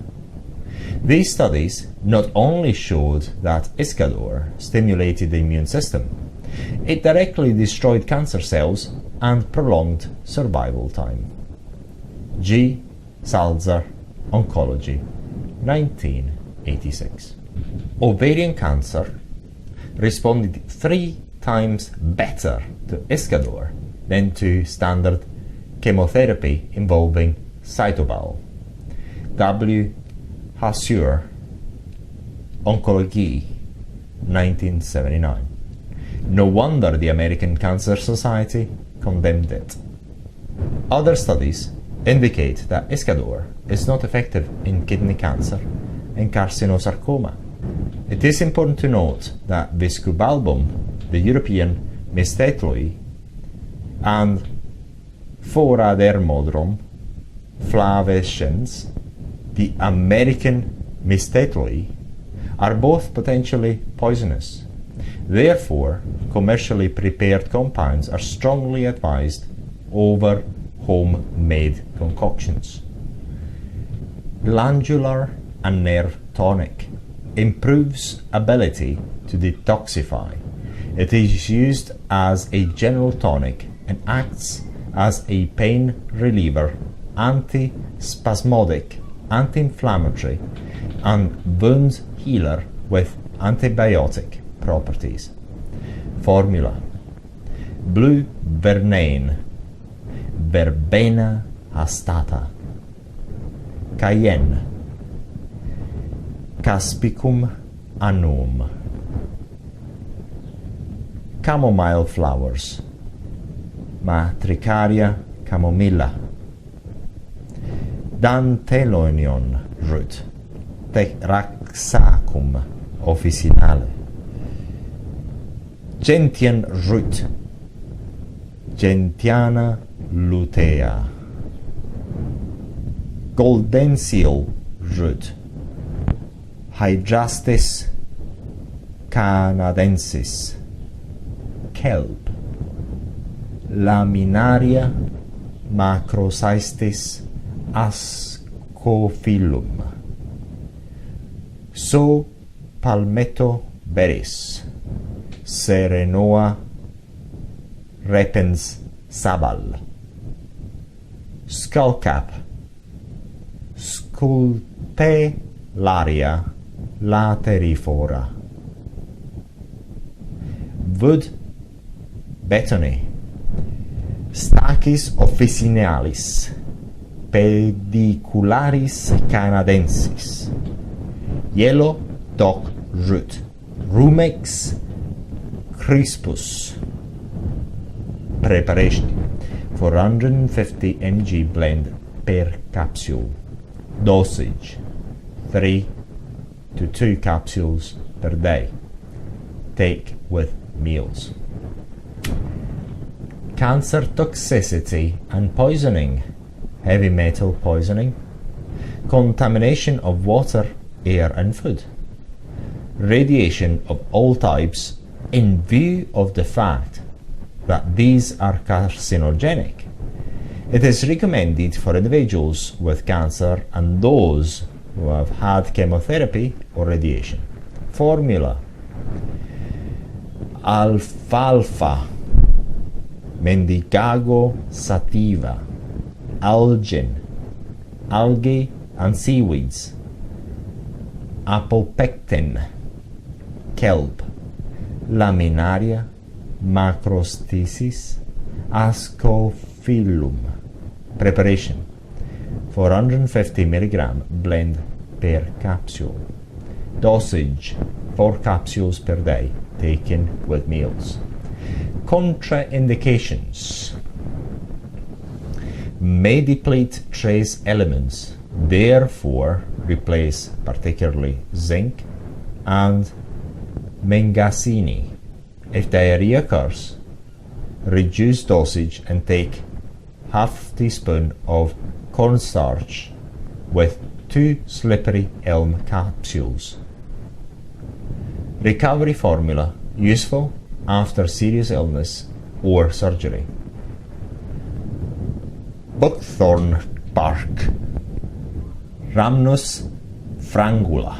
These studies not only showed that Iscador stimulated the immune system, it directly destroyed cancer cells and prolonged survival time. G. Salzer, Oncology, 1986. Ovarian cancer responded 3 times better to Iscador than to standard chemotherapy involving cytobal. W. Hassur, Oncology, 1979. No wonder the American Cancer Society condemned it. Other studies indicate that Iscador is not effective in kidney cancer and carcinosarcoma. It is important to note that viscobalbum, the European mestetoi, and Foradermodrom flavescens, the American mestetoi, are both potentially poisonous. Therefore, commercially prepared compounds are strongly advised over homemade concoctions. Glandular and nerve tonic improves ability to detoxify It is used as a general tonic and acts as a pain reliever, anti-spasmodic, anti-inflammatory, and wound healer with antibiotic properties. Formula: blue vernaine, verbena hastata, cayenne, caspicum annum, chamomile flowers, Matricaria camomilla, Dantelonion root, Teraxacum officinale, Gentian root, Gentiana lutea, Goldenseal root, Hydrastis canadensis, kelp, Laminaria macrocystis ascophyllum, So palmetto beris, Serenoa repens sabal, Skullcap, Sculpellaria laterifora, Wood betony, Stachys officinalis, Pedicularis canadensis, Yellow dock root, Rumex crispus. Preparation: 450 mg blend per capsule. Dosage: 3 to 2 capsules per day. Take with meals. Cancer toxicity and poisoning: heavy metal poisoning, contamination of water, air and food, radiation of all types in view of the fact that these are carcinogenic. It is recommended for individuals with cancer and those who have had chemotherapy or radiation. Formula: alfalfa, Mendicago sativa, algin, algae and seaweeds, apopectin, kelp, Laminaria macrocystis ascophyllum. Preparation: 450 mg blend per capsule. Dosage: 4 capsules per day, taken with meals. Contraindications: may deplete trace elements, therefore replace particularly zinc and mengasine. If diarrhea occurs, reduce dosage and take half teaspoon of cornstarch with 2 slippery elm capsules. Recovery formula: useful after serious illness or surgery. Buckthorn bark, Rhamnus frangula,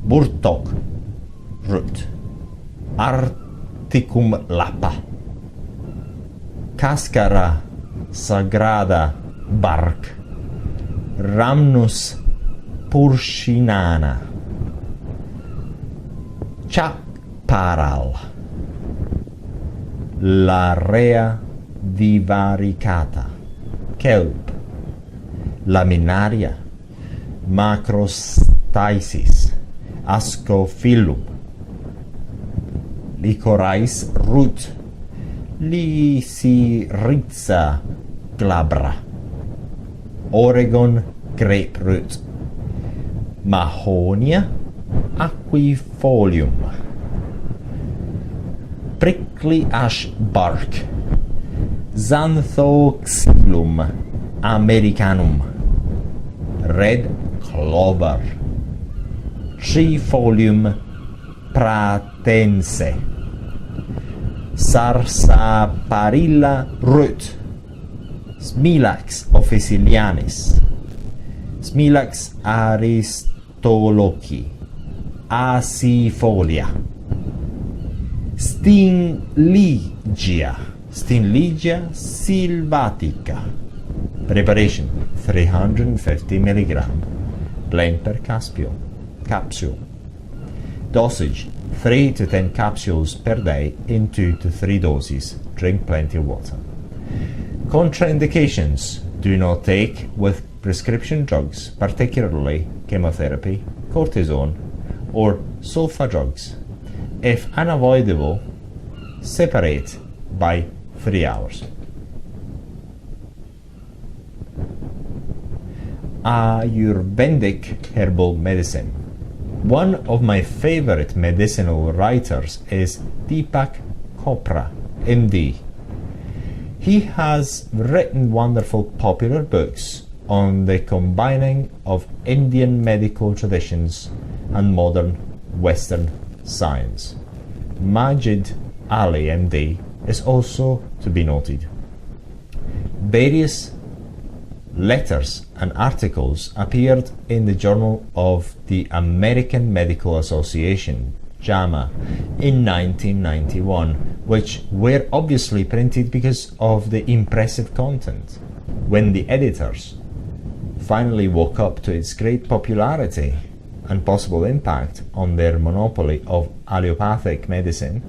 burdock root, Articum lapa, Cascara sagrada bark, Rhamnus purcinana, Chaparral, Larea divaricata, kelp, Laminaria macrocystis ascophyllum, Licorice root, Lycyrrhiza glabra, Oregon grapefruit, Mahonia aquifolium, prickly ash bark, Xanthoxylum americanum, red clover, Trifolium pratense, Sarsaparilla root, Smilax officinalis, Smilax aristolochi, Acifolia, Steenlegia sylvatica. Preparation 350 mg. Blend per capsule. Dosage 3 to 10 capsules per day in 2 to 3 doses. Drink plenty of water. Contraindications: do not take with prescription drugs, particularly chemotherapy, cortisone, or sulfa drugs. If unavoidable, separate by 3 hours. Ayurvedic herbal medicine. One of my favorite medicinal writers is Deepak Chopra, MD. He has written wonderful popular books on the combining of Indian medical traditions and modern Western science. Majid Ali, MD, is also to be noted. Various letters and articles appeared in the Journal of the American Medical Association, JAMA, in 1991, which were obviously printed because of the impressive content. When the editors finally woke up to its great popularity and possible impact on their monopoly of allopathic medicine,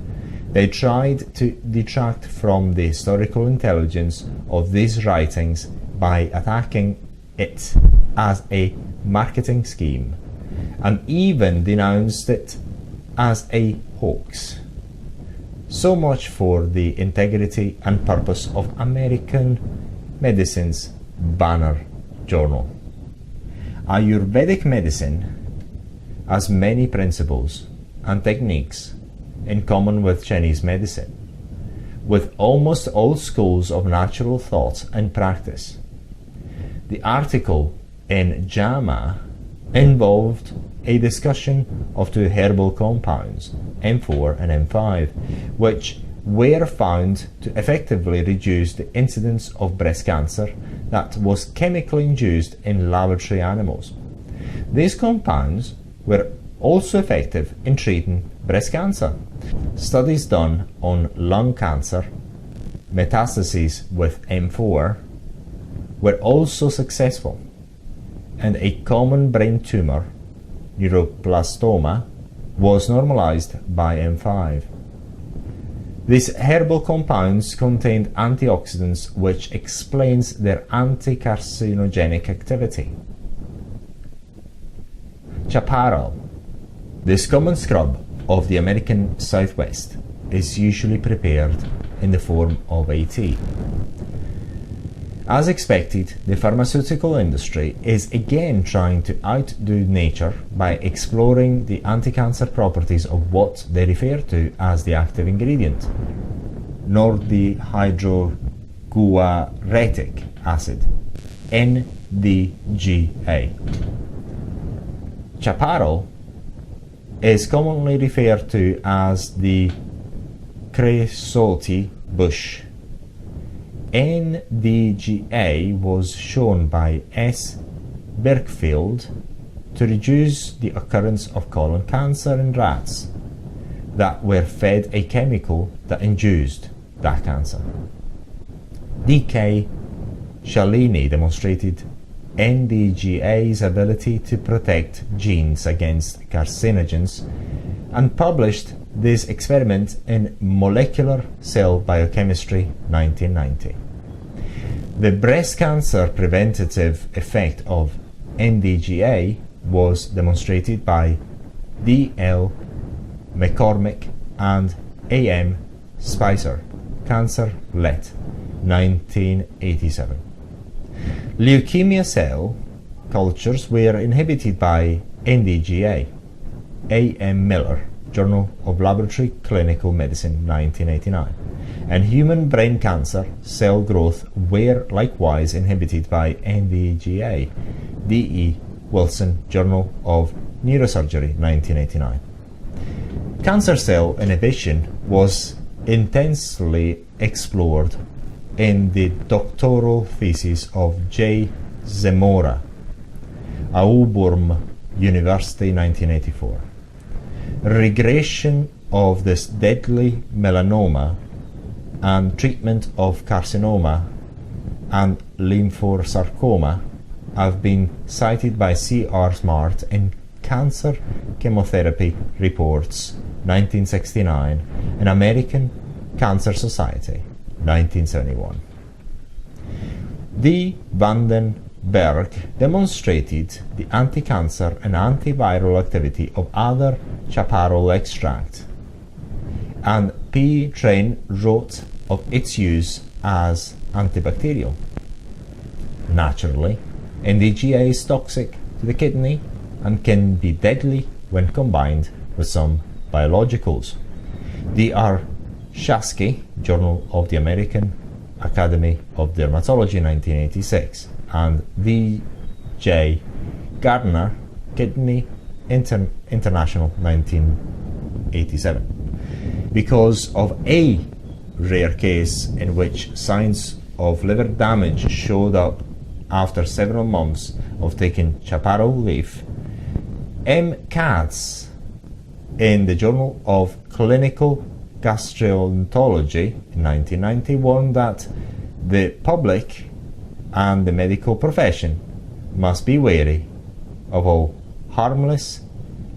they tried to detract from the historical intelligence of these writings by attacking it as a marketing scheme, and even denounced it as a hoax. So much for the integrity and purpose of American medicine's banner journal. Ayurvedic medicine has many principles and techniques in common with Chinese medicine, with almost all schools of natural thought and practice. The article in JAMA involved a discussion of 2 herbal compounds, M4 and M5, which were found to effectively reduce the incidence of breast cancer that was chemically induced in laboratory animals. These compounds were also effective in treating breast cancer. Studies done on lung cancer metastases with M4 were also successful, and a common brain tumor, neuroblastoma, was normalized by M5. These herbal compounds contained antioxidants, which explains their anti-carcinogenic activity. Chaparral. This common scrub of the American Southwest is usually prepared in the form of a tea. As expected, the pharmaceutical industry is again trying to outdo nature by exploring the anti-cancer properties of what they refer to as the active ingredient, northihydroguaretic acid, NDGA. Chaparral is commonly referred to as the creosote bush. NDGA was shown by S. Berkfield to reduce the occurrence of colon cancer in rats that were fed a chemical that induced that cancer. D.K. Shalini demonstrated NDGA's ability to protect genes against carcinogens and published this experiment in Molecular Cell Biochemistry 1990. The breast cancer preventative effect of NDGA was demonstrated by D.L. McCormick and A.M. Spicer, Cancer Let, 1987. Leukemia cell cultures were inhibited by NDGA. A.M. Miller, Journal of Laboratory Clinical Medicine, 1989. And human brain cancer cell growth were likewise inhibited by NDGA. D.E. Wilson, Journal of Neurosurgery, 1989. Cancer cell inhibition was intensely explored in the doctoral thesis of J. Zamora, Auburn University, 1984. Regression of this deadly melanoma and treatment of carcinoma and lymphosarcoma have been cited by C.R. Smart in Cancer Chemotherapy Reports 1969 and American Cancer Society 1971. D. Vandenberg demonstrated the anti-cancer and antiviral activity of other chaparral extract, and P. Train wrote of its use as antibacterial. Naturally, NDGA is toxic to the kidney and can be deadly when combined with some biologicals. D.R. Shasky, Journal of the American Academy of Dermatology 1986, and V.J. Gardner, Kidney International 1987. Because of a rare case in which signs of liver damage showed up after several months of taking chaparral leaf, M. Katz in the Journal of Clinical Gastroenterology in 1990 warned that the public and the medical profession must be wary of all harmless,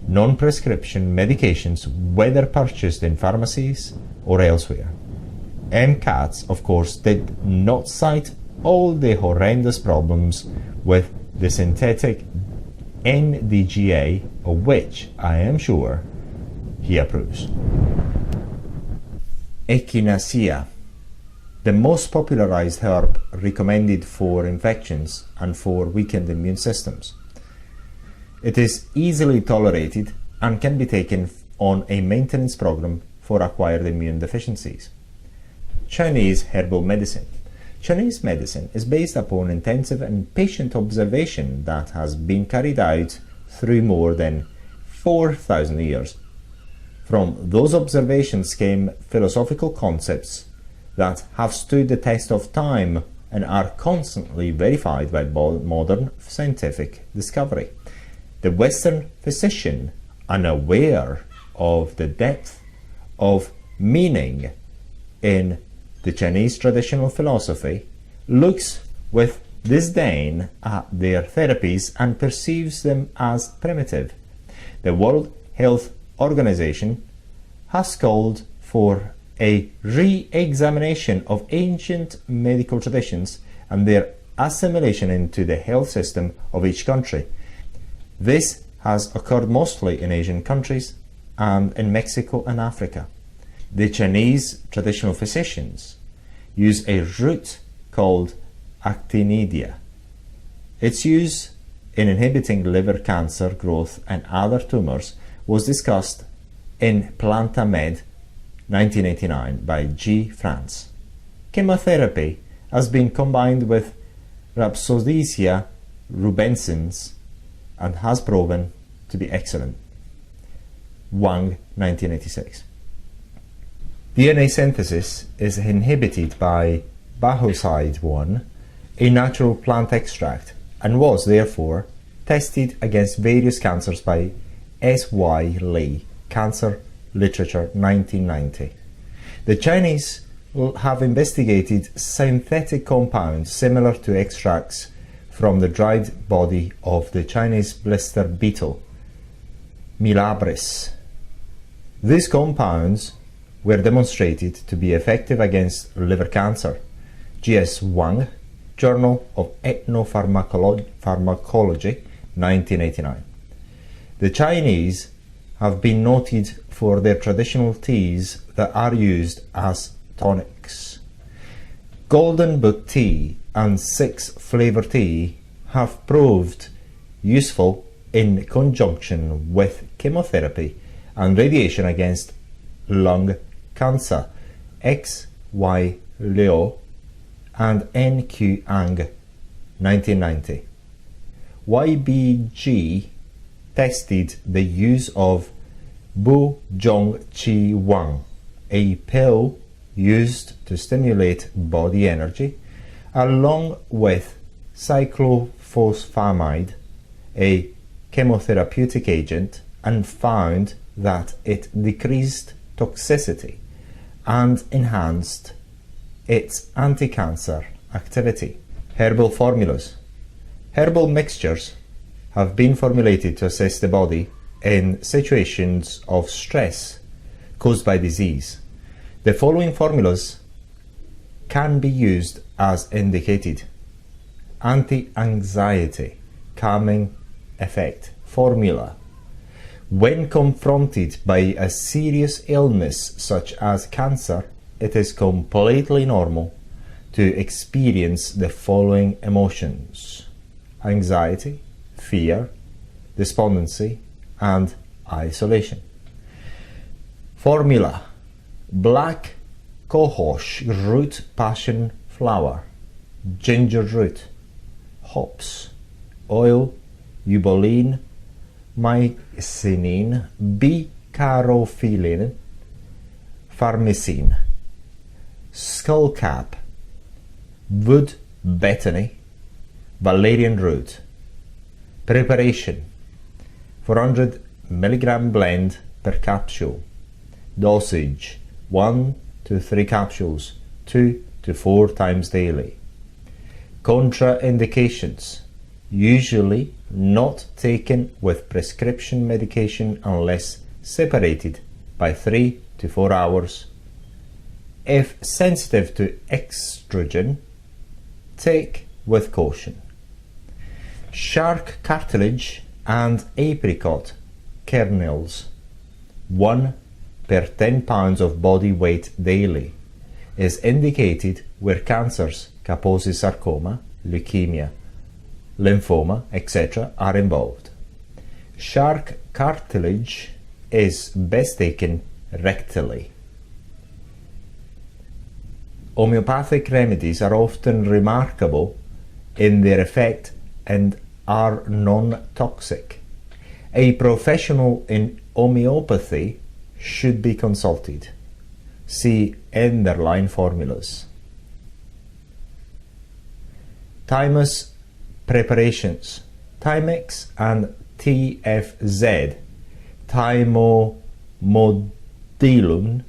non-prescription medications, whether purchased in pharmacies or elsewhere. M. Katz, of course, did not cite all the horrendous problems with the synthetic NDGA, of which I am sure he approves. Echinacea, the most popularized herb recommended for infections and for weakened immune systems. It is easily tolerated and can be taken on a maintenance program for acquired immune deficiencies. Chinese herbal medicine. Chinese medicine is based upon intensive and patient observation that has been carried out through more than 4,000 years. From those observations came philosophical concepts that have stood the test of time and are constantly verified by modern scientific discovery. The Western physician, unaware of the depth of meaning in the Chinese traditional philosophy, looks with disdain at their therapies and perceives them as primitive. The World Health Organization has called for a re-examination of ancient medical traditions and their assimilation into the health system of each country. This has occurred mostly in Asian countries and in Mexico and Africa. The Chinese traditional physicians use a root called actinidia. Its use in inhibiting liver cancer growth and other tumors was discussed in Planta Med 1989 by G. France. Chemotherapy has been combined with Rhapsodicia rubenscens and has proven to be excellent. Wang 1986. DNA synthesis is inhibited by Bahoside-1, a natural plant extract, and was therefore tested against various cancers by S.Y. Lee, Cancer Literature 1990. The Chinese have investigated synthetic compounds similar to extracts from the dried body of the Chinese blister beetle, Milabris. These compounds were demonstrated to be effective against liver cancer. G.S. Wang, Journal of Ethnopharmacology, 1989. The Chinese have been noted for their traditional teas that are used as tonics. Golden Book tea and 6-flavor tea have proved useful in conjunction with chemotherapy and radiation against lung cancer. X. Y. Liu and N. Q. Ang, 1990. YBG tested the use of Bu Zhong Qi Wang, a pill used to stimulate body energy, along with cyclophosphamide, a chemotherapeutic agent, and found that it decreased toxicity and enhanced its anti-cancer activity. Herbal formulas. Herbal mixtures have been formulated to assist the body in situations of stress caused by disease. The following formulas can be used as indicated. Anti-anxiety, calming effect formula. When confronted by a serious illness such as cancer, it is completely normal to experience the following emotions: anxiety, fear, despondency, and isolation. Formula: black cohosh root passion flower, ginger root, hops, oil, euboline, mycinin, bicarophyllene, pharmacine, skullcap, wood betony, valerian root. Preparation: 400 mg blend per capsule. Dosage: 1 to 3 capsules, 2 to 4 times daily. Contraindications: usually not taken with prescription medication unless separated by 3 to 4 hours. If sensitive to estrogen, take with caution. Shark cartilage and apricot kernels, 1 per 10 pounds of body weight daily, is indicated where cancers, Kaposi sarcoma, leukemia, lymphoma, etc. are involved. Shark cartilage is best taken rectally. Homeopathic remedies are often remarkable in their effect and are non-toxic. A professional in homeopathy should be consulted. See underline formulas. Thymus preparations. Thymex and TFZ, thymomodulin,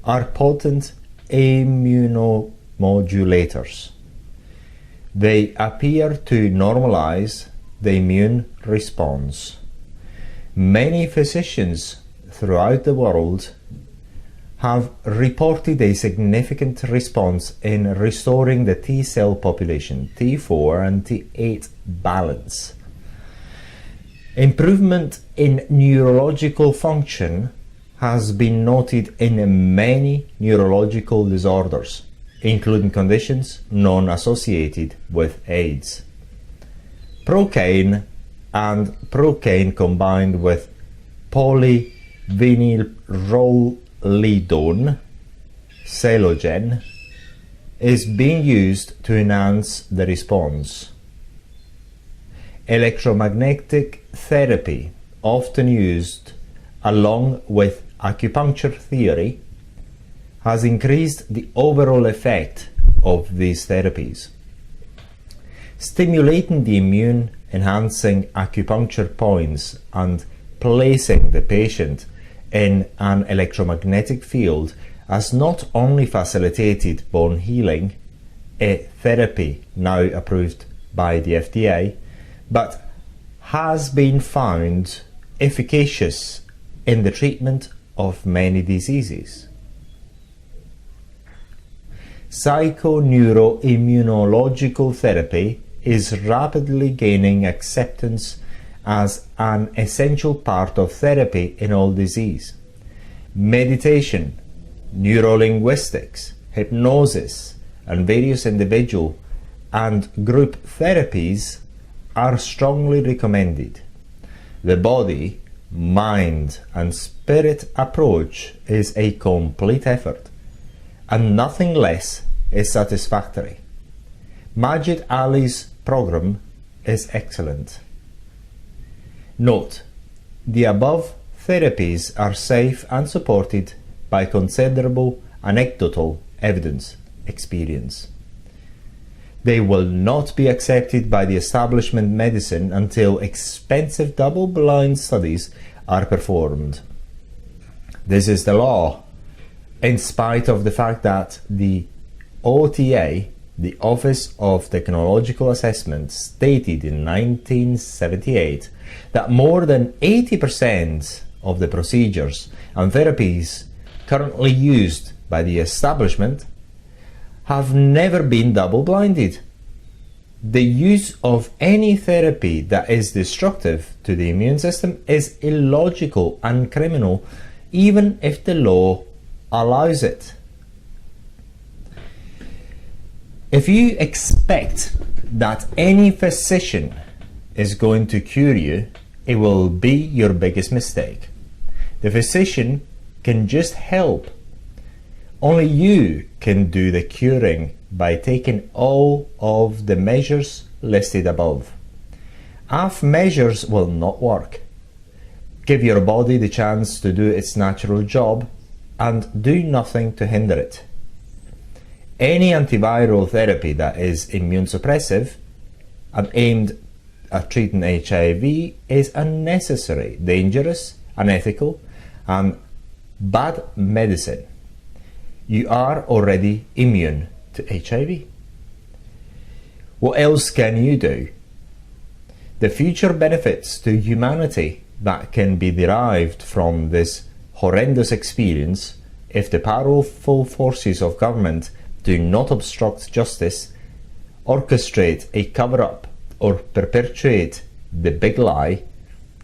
are potent immunomodulators. They appear to normalize the immune response. Many physicians throughout the world have reported a significant response in restoring the T cell population, T4 and T8 balance. Improvement in neurological function has been noted in many neurological disorders, including conditions non-associated with AIDS. Procaine and procaine combined with polyvinylrolidone, Celogen, is being used to enhance the response. Electromagnetic therapy, often used along with acupuncture theory, has increased the overall effect of these therapies. Stimulating the immune, enhancing acupuncture points, and placing the patient in an electromagnetic field has not only facilitated bone healing, a therapy now approved by the FDA, but has been found efficacious in the treatment of many diseases. Psychoneuroimmunological therapy is rapidly gaining acceptance as an essential part of therapy in all disease. Meditation, neurolinguistics, hypnosis, and various individual and group therapies are strongly recommended. The body, mind, and spirit approach is a complete effort, and nothing less is satisfactory. Majid Ali's program is excellent. Note: the above therapies are safe and supported by considerable anecdotal evidence experience. They will not be accepted by the establishment medicine until expensive double-blind studies are performed. This is the law, in spite of the fact that the OTA, the Office of Technological Assessment, stated in 1978 that more than 80% of the procedures and therapies currently used by the establishment have never been double-blinded. The use of any therapy that is destructive to the immune system is illogical and criminal, even if the law allows it. If you expect that any physician is going to cure you, it will be your biggest mistake. The physician can just help. Only you can do the curing by taking all of the measures listed above. Half measures will not work. Give your body the chance to do its natural job and do nothing to hinder it. Any antiviral therapy that is immune suppressive and aimed at treating HIV is unnecessary, dangerous, unethical, and bad medicine. You are already immune to HIV. What else can you do? The future benefits to humanity that can be derived from this horrendous experience, if the powerful forces of government do not obstruct justice, orchestrate a cover-up, or perpetuate the big lie,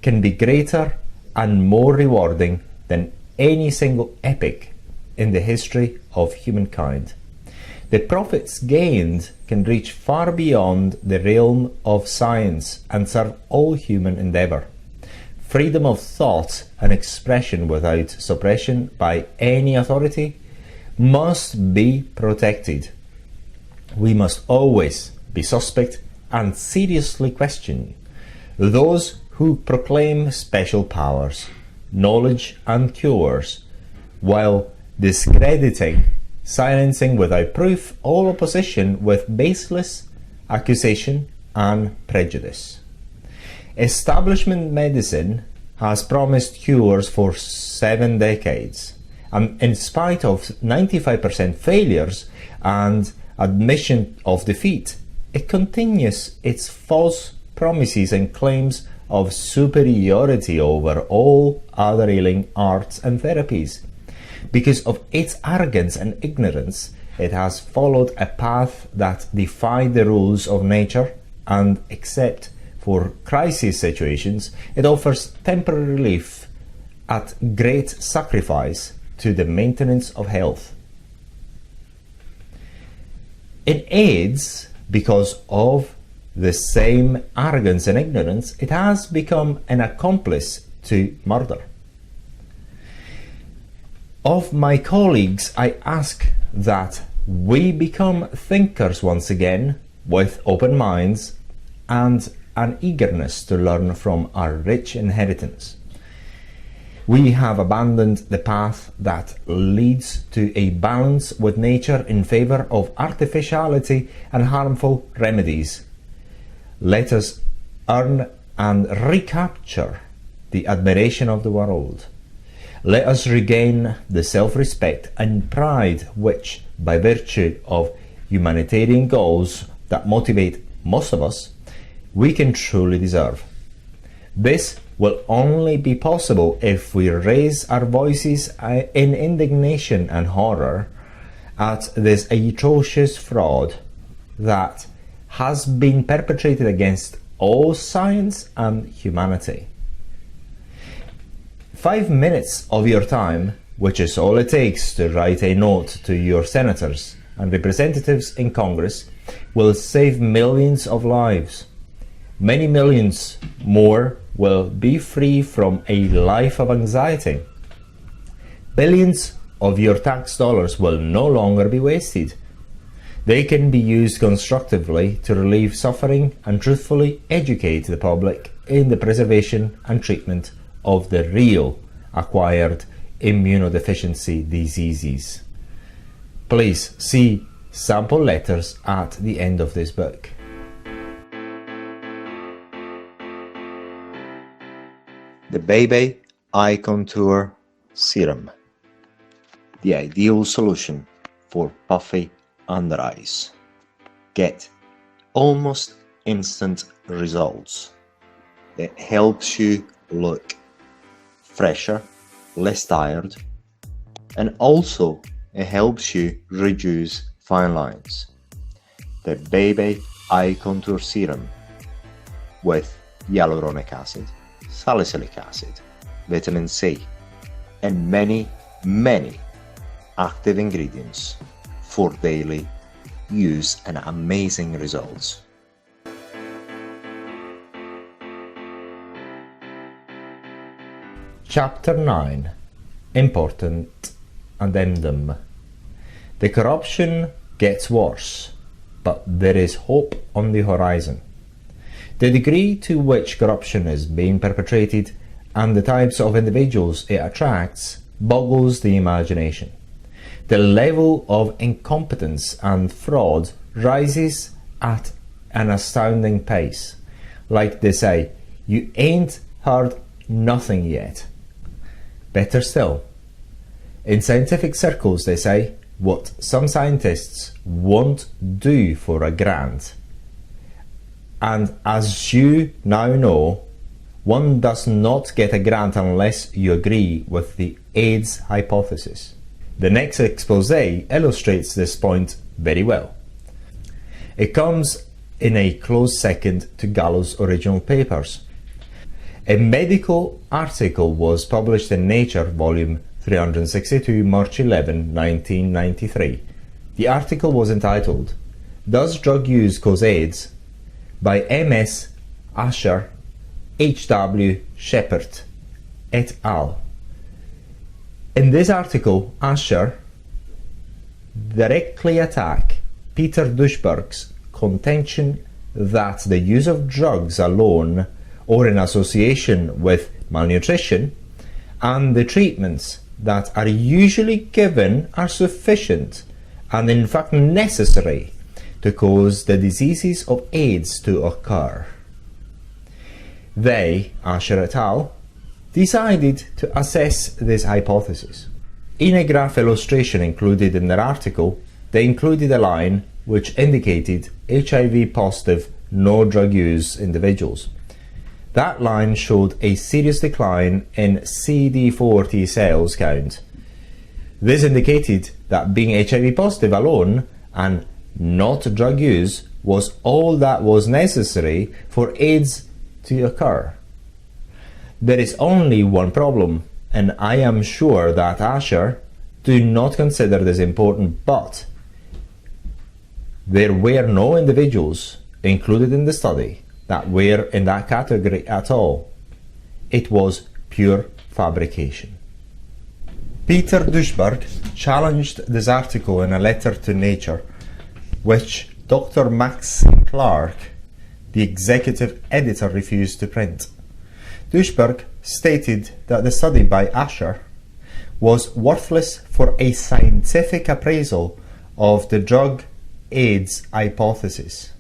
can be greater and more rewarding than any single epic in the history of humankind. The profits gained can reach far beyond the realm of science and serve all human endeavour. Freedom of thought and expression without suppression by any authority must be protected. We must always be suspect and seriously question those who proclaim special powers, knowledge and cures, while discrediting, silencing without proof all opposition with baseless accusation and prejudice. Establishment medicine has promised cures for 7 decades, and in spite of 95% failures and admission of defeat, it continues its false promises and claims of superiority over all other healing arts and therapies. Because of its arrogance and ignorance, it has followed a path that defied the rules of nature, and except for crisis situations, it offers temporary relief at great sacrifice to the maintenance of health. In AIDS, because of the same arrogance and ignorance, it has become an accomplice to murder. Of my colleagues, I ask that we become thinkers once again, with open minds and an eagerness to learn from our rich inheritance. We have abandoned the path that leads to a balance with nature in favor of artificiality and harmful remedies. Let us earn and recapture the admiration of the world. Let us regain the self-respect and pride which, by virtue of humanitarian goals that motivate most of us, we can truly deserve. This will only be possible if we raise our voices in indignation and horror at this atrocious fraud that has been perpetrated against all science and humanity. 5 minutes of your time, which is all it takes to write a note to your senators and representatives in Congress, will save millions of lives. Many millions more will be free from a life of anxiety. Billions of your tax dollars will no longer be wasted. They can be used constructively to relieve suffering and truthfully educate the public in the preservation and treatment of the real acquired immunodeficiency diseases. Please see sample letters at the end of this book. The Baby Eye Contour Serum, the ideal solution for puffy under eyes. Get almost instant results. It helps you look fresher, less tired, and also it helps you reduce fine lines. The Baby Eye Contour Serum with hyaluronic acid, salicylic acid, vitamin C, and many active ingredients for daily use and amazing results. Chapter 9. Important Addendum. The corruption gets worse, but there is hope on the horizon. The degree to which corruption is being perpetrated and the types of individuals it attracts boggles the imagination. The level of incompetence and fraud rises at an astounding pace. Like they say, you ain't heard nothing yet. Better still, in scientific circles they say, what some scientists won't do for a grant. And as you now know, one does not get a grant unless you agree with the AIDS hypothesis. The next expose illustrates this point very well. It comes in a close second to Gallo's original papers. A medical article was published in Nature, volume 362, March 11, 1993. The article was entitled, "Does Drug Use Cause AIDS?" by M.S. Asher, H.W. Shepard, et al. In this article, Asher directly attacked Peter Duisberg's contention that the use of drugs alone or in association with malnutrition and the treatments that are usually given are sufficient and in fact necessary to cause the diseases of AIDS to occur. They, Asher et al., decided to assess this hypothesis. In a graph illustration included in their article, they included a line which indicated HIV positive no drug use individuals. That line showed a serious decline in CD4 T cells count. This indicated that being HIV positive alone and not drug use was all that was necessary for AIDS to occur. There is only one problem, and I am sure that Asher do not consider this important, but there were no individuals included in the study that were in that category at all. It was pure fabrication. Peter Duisberg challenged this article in a letter to Nature, which Dr. Maxine Clark, the executive editor, refused to print. Duisberg stated that the study by Asher was worthless for a scientific appraisal of the drug AIDS hypothesis.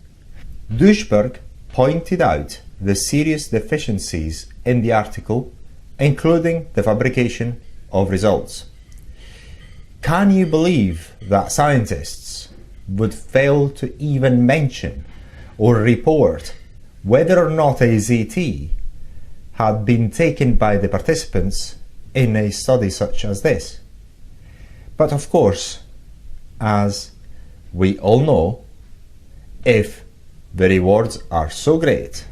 Duisberg pointed out the serious deficiencies in the article, including the fabrication of results. Can you believe that scientists would fail to even mention or report whether or not AZT had been taken by the participants in a study such as this? But of course, as we all know, if the rewards are so great,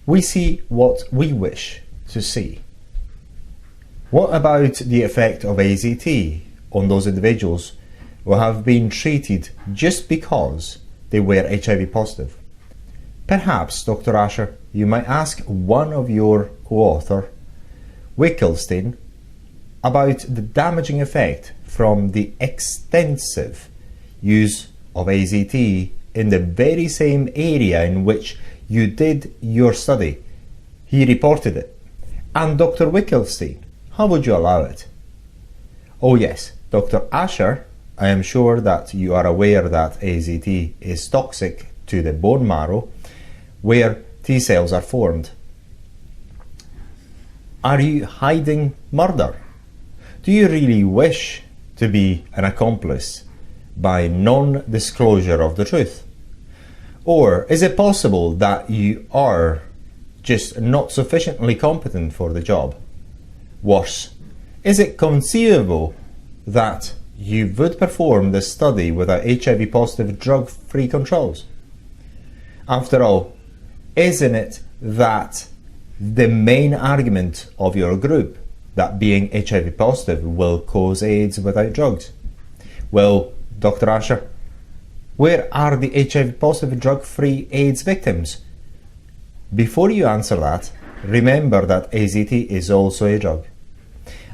we see what we wish to see. What about the effect of AZT on those individuals who have been treated just because they were HIV positive? Perhaps, Dr. Asher, you might ask one of your co-author, Wickelstein, about the damaging effect from the extensive use of AZT in the very same area in which you did your study. He reported it. And Dr. Wickelstein, how would you allow it? Oh yes, Dr. Asher, I am sure that you are aware that AZT is toxic to the bone marrow where T cells are formed. Are you hiding murder Do you really wish to be an accomplice by non-disclosure of the truth? Or is it possible that you are just not sufficiently competent for the job? Worse, is it conceivable that you would perform the study without HIV positive drug-free controls? After all, isn't it that the main argument of your group, that being HIV positive will cause AIDS without drugs? Well, Dr. Asher, where are the HIV positive drug-free AIDS victims? Before you answer that, remember that AZT is also a drug.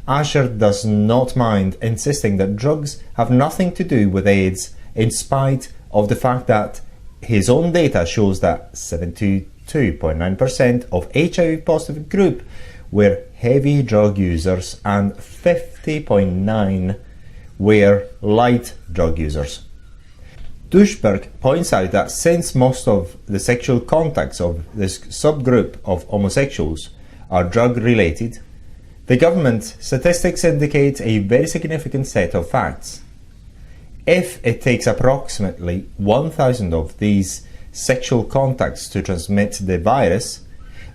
Asher does not mind insisting that drugs have nothing to do with AIDS, in spite of the fact that his own data shows that 72.9% of HIV positive group were heavy drug users and 50.9% were light drug users. Dushberg points out that since most of the sexual contacts of this subgroup of homosexuals are drug-related, the government statistics indicate a very significant set of facts. If it takes approximately 1,000 of these sexual contacts to transmit the virus,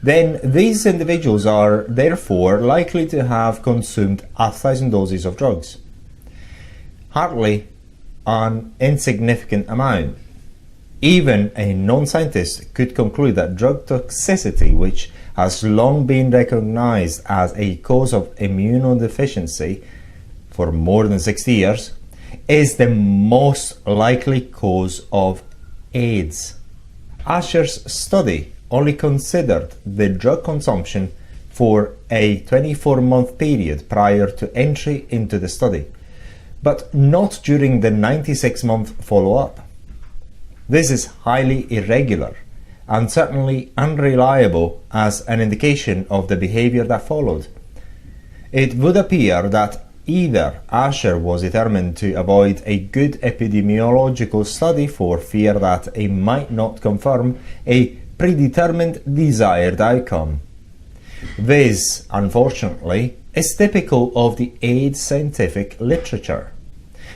then these individuals are therefore likely to have consumed 1,000 doses of drugs. Hardly an insignificant amount. Even a non-scientist could conclude that drug toxicity, which has long been recognized as a cause of immunodeficiency for more than 60 years, is the most likely cause of AIDS. Asher's study only considered the drug consumption for a 24-month period prior to entry into the study, but not during the 96-month follow-up. This is highly irregular and certainly unreliable as an indication of the behavior that followed. It would appear that either Asher was determined to avoid a good epidemiological study for fear that it might not confirm a predetermined desired outcome. This, unfortunately, is typical of the AIDS scientific literature.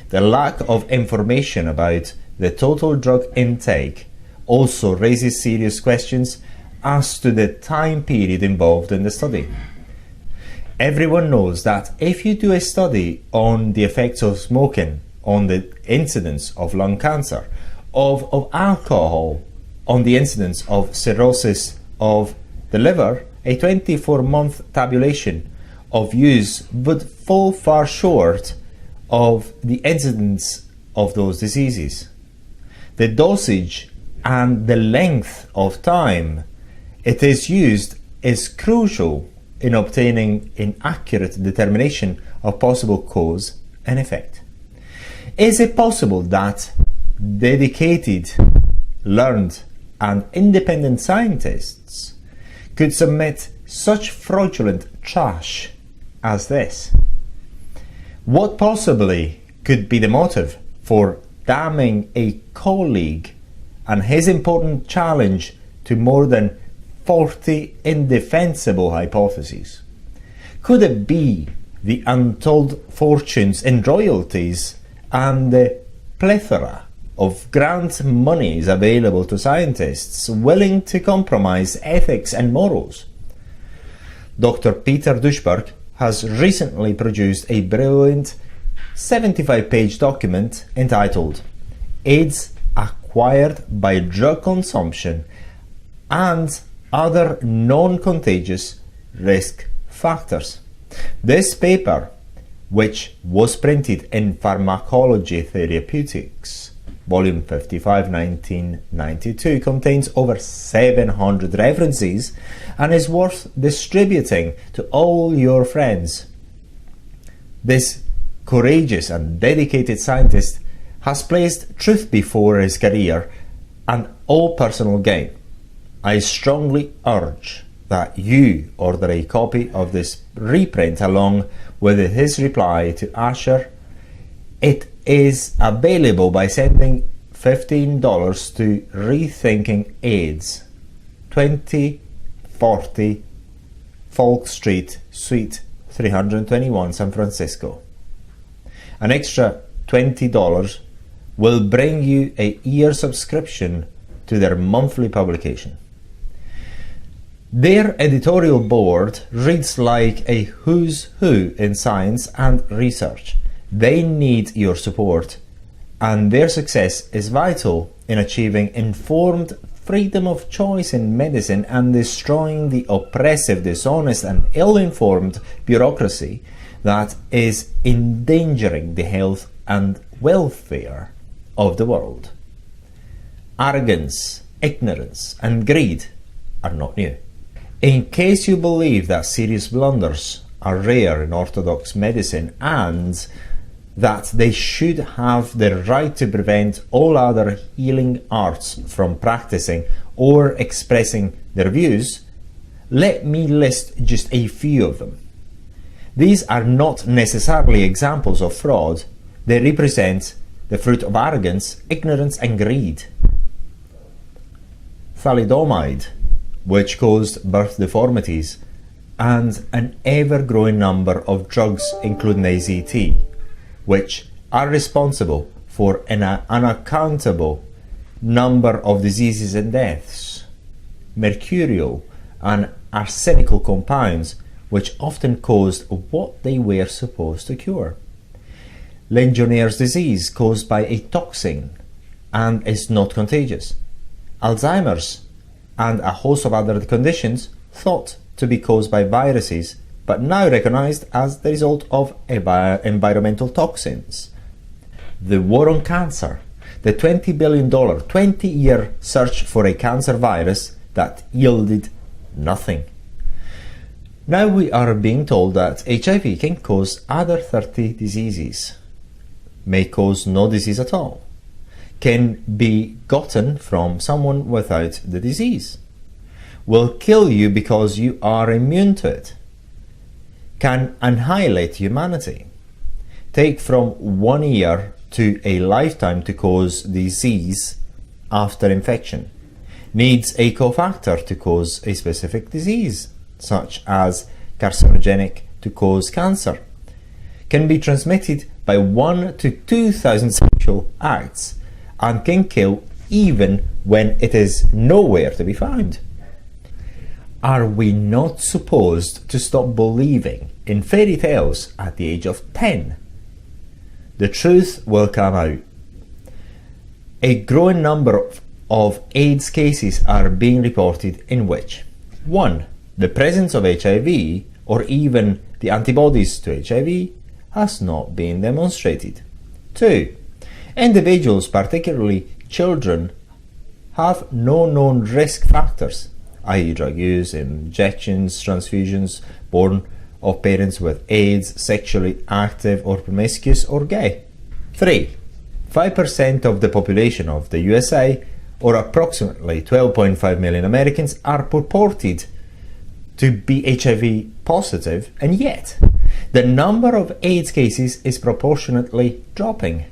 The lack of information about the total drug intake also raises serious questions as to the time period involved in the study. Everyone knows that if you do a study on the effects of smoking on the incidence of lung cancer, of alcohol on the incidence of cirrhosis of the liver, a 24-month tabulation of use would fall far short of the incidence of those diseases. The dosage and the length of time it is used is crucial in obtaining an accurate determination of possible cause and effect. Is it possible that dedicated, learned, and independent scientists could submit such fraudulent trash as this? What possibly could be the motive for damning a colleague and his important challenge to more than 40 indefensible hypotheses? Could it be the untold fortunes in royalties and the plethora of grant monies available to scientists willing to compromise ethics and morals? Dr. Peter Dushberg has recently produced a brilliant 75-page document entitled AIDS Acquired by Drug Consumption and Other Non-Contagious Risk Factors. This paper, which was printed in Pharmacology Therapeutics, Volume 55, 1992, contains over 700 references and is worth distributing to all your friends. This courageous and dedicated scientist has placed truth before his career and all personal gain. I strongly urge that you order a copy of this reprint along with his reply to Asher. It is available by sending $15 to Rethinking AIDS, 2040 Folk Street, Suite $321 San Francisco. An extra $20 will bring you a year subscription to their monthly publication. Their editorial board reads like a who's who in science and research. They need your support, and their success is vital in achieving informed freedom of choice in medicine and destroying the oppressive, dishonest, and ill-informed bureaucracy that is endangering the health and welfare of the world. Arrogance, ignorance, and greed are not new. In case you believe that serious blunders are rare in orthodox medicine and that they should have the right to prevent all other healing arts from practicing or expressing their views, let me list just a few of them. These are not necessarily examples of fraud. They represent the fruit of arrogance, ignorance, and greed. Thalidomide, which caused birth deformities, and an ever-growing number of drugs including AZT, which are responsible for an unaccountable number of diseases and deaths. Mercurial and arsenical compounds, which often caused what they were supposed to cure. Legionnaire's disease, caused by a toxin and is not contagious. Alzheimer's and a host of other conditions thought to be caused by viruses, but now recognized as the result of environmental toxins. The war on cancer, the $20 billion 20-year search for a cancer virus that yielded nothing. Now we are being told that HIV can cause other 30 diseases, may cause no disease at all, can be gotten from someone without the disease, will kill you because you are immune to it, can annihilate humanity, take from 1 year to a lifetime to cause disease after infection, needs a cofactor to cause a specific disease, such as carcinogenic to cause cancer, can be transmitted by 1 to 2,000 sexual acts, and can kill even when it is nowhere to be found. Are we not supposed to stop believing in fairy tales at the age of 10? The truth will come out. A growing number of AIDS cases are being reported in which 1. The presence of HIV or even the antibodies to HIV has not been demonstrated. 2. Individuals, particularly children, have no known risk factors, i.e. drug use, injections, transfusions, born of parents with AIDS, sexually active or promiscuous or gay. 3. 5% of the population of the USA, or approximately 12.5 million Americans, are purported to be HIV positive, and yet the number of AIDS cases is proportionately dropping.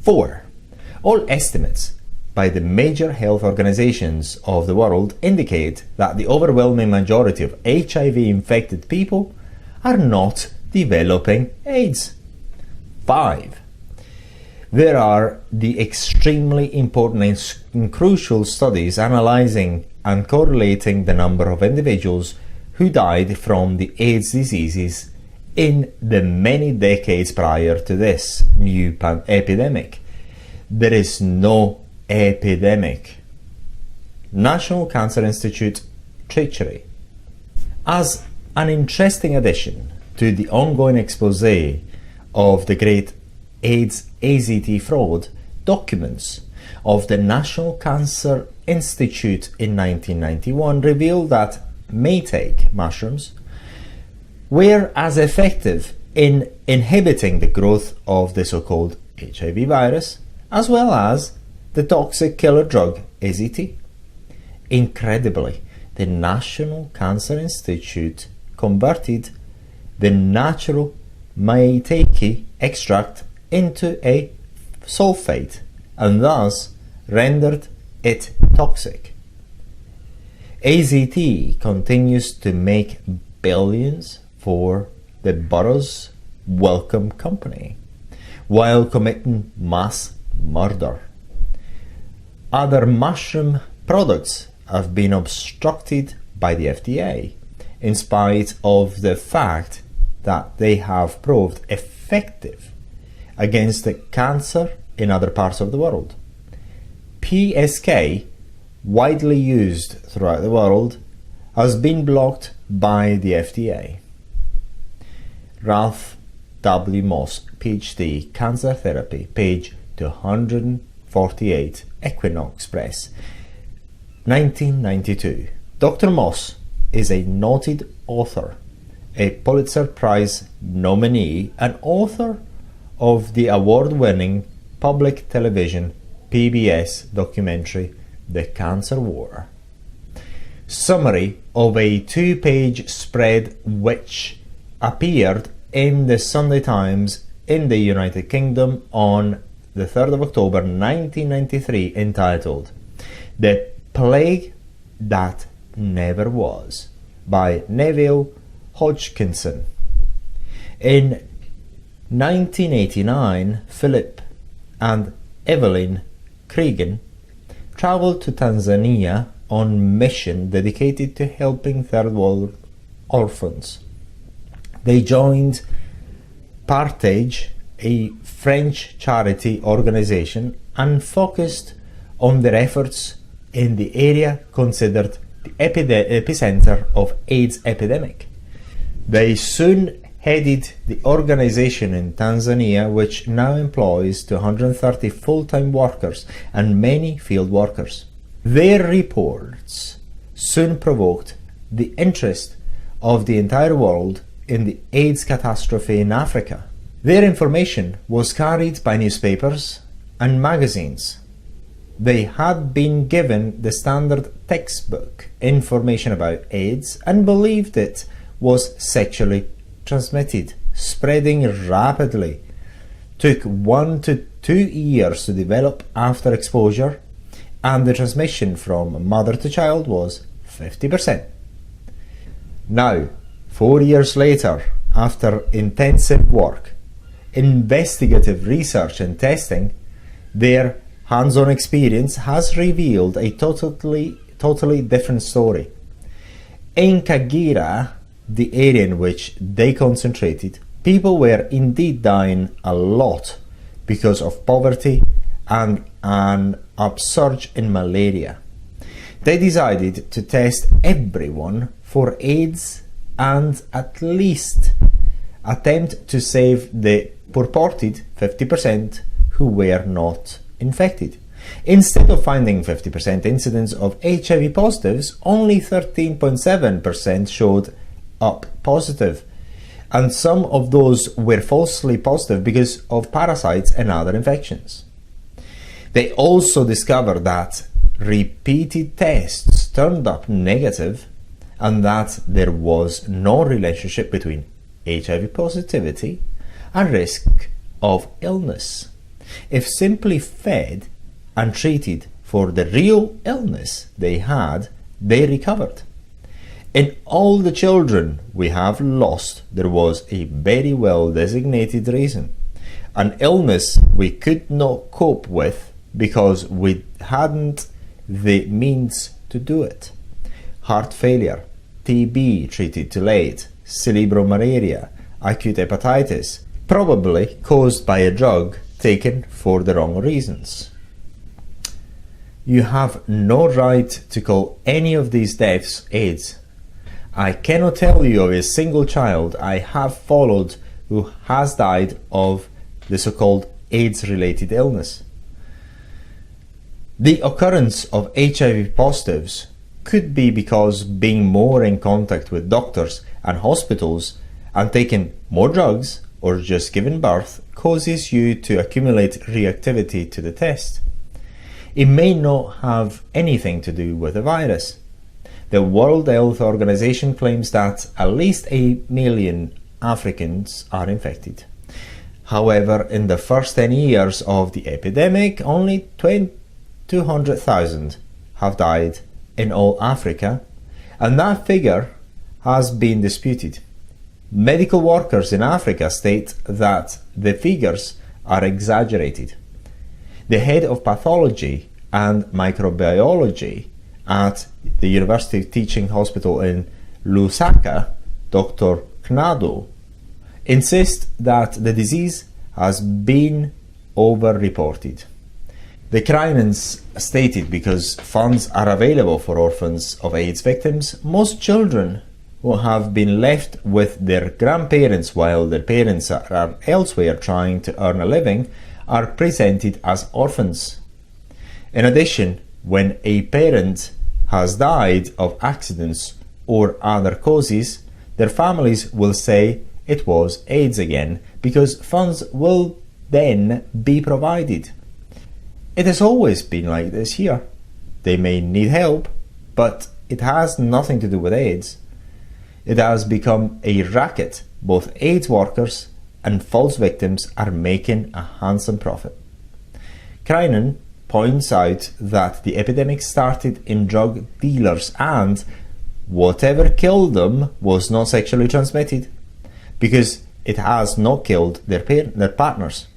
4. All estimates by the major health organizations of the world indicate that the overwhelming majority of HIV-infected people are not developing AIDS. 5. There are the extremely important and crucial studies analyzing and correlating the number of individuals who died from the AIDS diseases in the many decades prior to this new epidemic. There is no epidemic. National Cancer Institute treachery. As an interesting addition to the ongoing expose of the great AIDS AZT fraud, documents of the National Cancer Institute in 1991 revealed that Maytag mushrooms were as effective in inhibiting the growth of the so-called HIV virus as well as the toxic killer drug AZT. Incredibly, the National Cancer Institute converted the natural maitake extract into a sulfate and thus rendered it toxic. AZT continues to make billions for the borough's welcome company while committing mass murder. Other mushroom products have been obstructed by the FDA in spite of the fact that they have proved effective against the cancer in other parts of the world. PSK, widely used throughout the world, has been blocked by the FDA. Ralph W. Moss, PhD, Cancer Therapy, page 248, Equinox Press, 1992. Dr. Moss is a noted author, a Pulitzer Prize nominee, and author of the award-winning public television PBS documentary The Cancer War. Summary of a 2-page spread which appeared in the Sunday Times in the United Kingdom on the 3rd of October 1993, entitled The Plague That Never Was, by Neville Hodgkinson. In 1989, Philip and Evelyn Cregan traveled to Tanzania on mission dedicated to helping third world orphans. They joined Partage, a French charity organization, and focused on their efforts in the area considered the epicenter of AIDS epidemic. They soon headed the organization in Tanzania, which now employs 230 full-time workers and many field workers. Their reports soon provoked the interest of the entire world in the AIDS catastrophe in Africa. Their information was carried by newspapers and magazines. They had been given the standard textbook information about AIDS and believed it was sexually transmitted, spreading rapidly, took 1 to 2 years to develop after exposure, and the transmission from mother to child was 50%. Now, 4 years later, after intensive work, investigative research and testing, their hands-on experience has revealed a totally different story. In Kagera, the area in which they concentrated, people were indeed dying a lot because of poverty and an upsurge in malaria. They decided to test everyone for AIDS and at least attempt to save the purported 50% who were not infected. Instead of finding 50% incidence of HIV positives, only 13.7% showed up positive, and some of those were falsely positive because of parasites and other infections. They also discovered that repeated tests turned up negative and that there was no relationship between HIV positivity and risk of illness. If simply fed and treated for the real illness they had, they recovered. In all the children we have lost, there was a very well designated reason. An illness we could not cope with because we hadn't the means to do it. Heart failure, TB treated too late, cerebral malaria, acute hepatitis, probably caused by a drug taken for the wrong reasons. You have no right to call any of these deaths AIDS. I cannot tell you of a single child I have followed who has died of the so-called AIDS-related illness. The occurrence of HIV positives could be because being more in contact with doctors and hospitals and taking more drugs or just giving birth causes you to accumulate reactivity to the test. It may not have anything to do with the virus. The World Health Organization claims that at least 8 million Africans are infected. However, in the first 10 years of the epidemic, only 200,000 have died in all Africa, and that figure has been disputed. Medical workers in Africa state that the figures are exaggerated. The head of pathology and microbiology at the University Teaching Hospital in Lusaka, Dr. Knado, insists that the disease has been over-reported. The Crinans stated because funds are available for orphans of AIDS victims, most children who have been left with their grandparents while their parents are elsewhere trying to earn a living are presented as orphans. In addition, when a parent has died of accidents or other causes, their families will say it was AIDS again because funds will then be provided. It has always been like this here. They may need help, but it has nothing to do with AIDS. It has become a racket. Both AIDS workers and false victims are making a handsome profit. Crinan points out that the epidemic started in drug dealers and whatever killed them was not sexually transmitted because it has not killed their partners.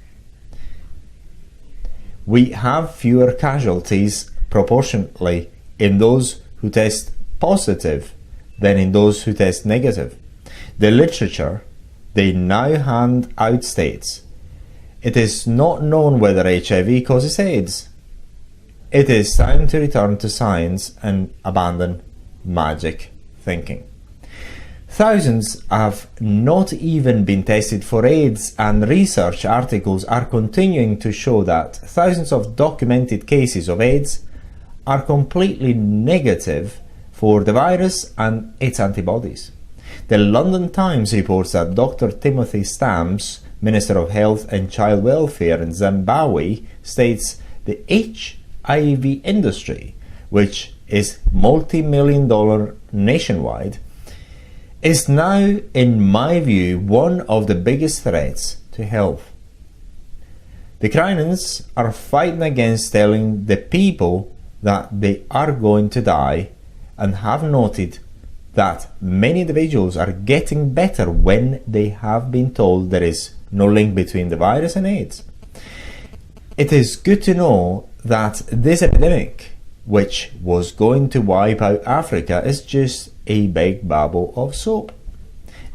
We have fewer casualties proportionately in those who test positive than in those who test negative. The literature they now hand out states, it is not known whether HIV causes AIDS. It is time to return to science and abandon magic thinking. Thousands have not even been tested for AIDS, and research articles are continuing to show that thousands of documented cases of AIDS are completely negative for the virus and its antibodies. The London Times reports that Dr. Timothy Stamps, Minister of Health and Child Welfare in Zimbabwe, states the HIV industry, which is multi-million-dollar nationwide, is now, in my view, one of the biggest threats to health. The Crinans are fighting against telling the people that they are going to die and have noted that many individuals are getting better when they have been told there is no link between the virus and AIDS. It is good to know that this epidemic, which was going to wipe out Africa, is just a big bubble of soap.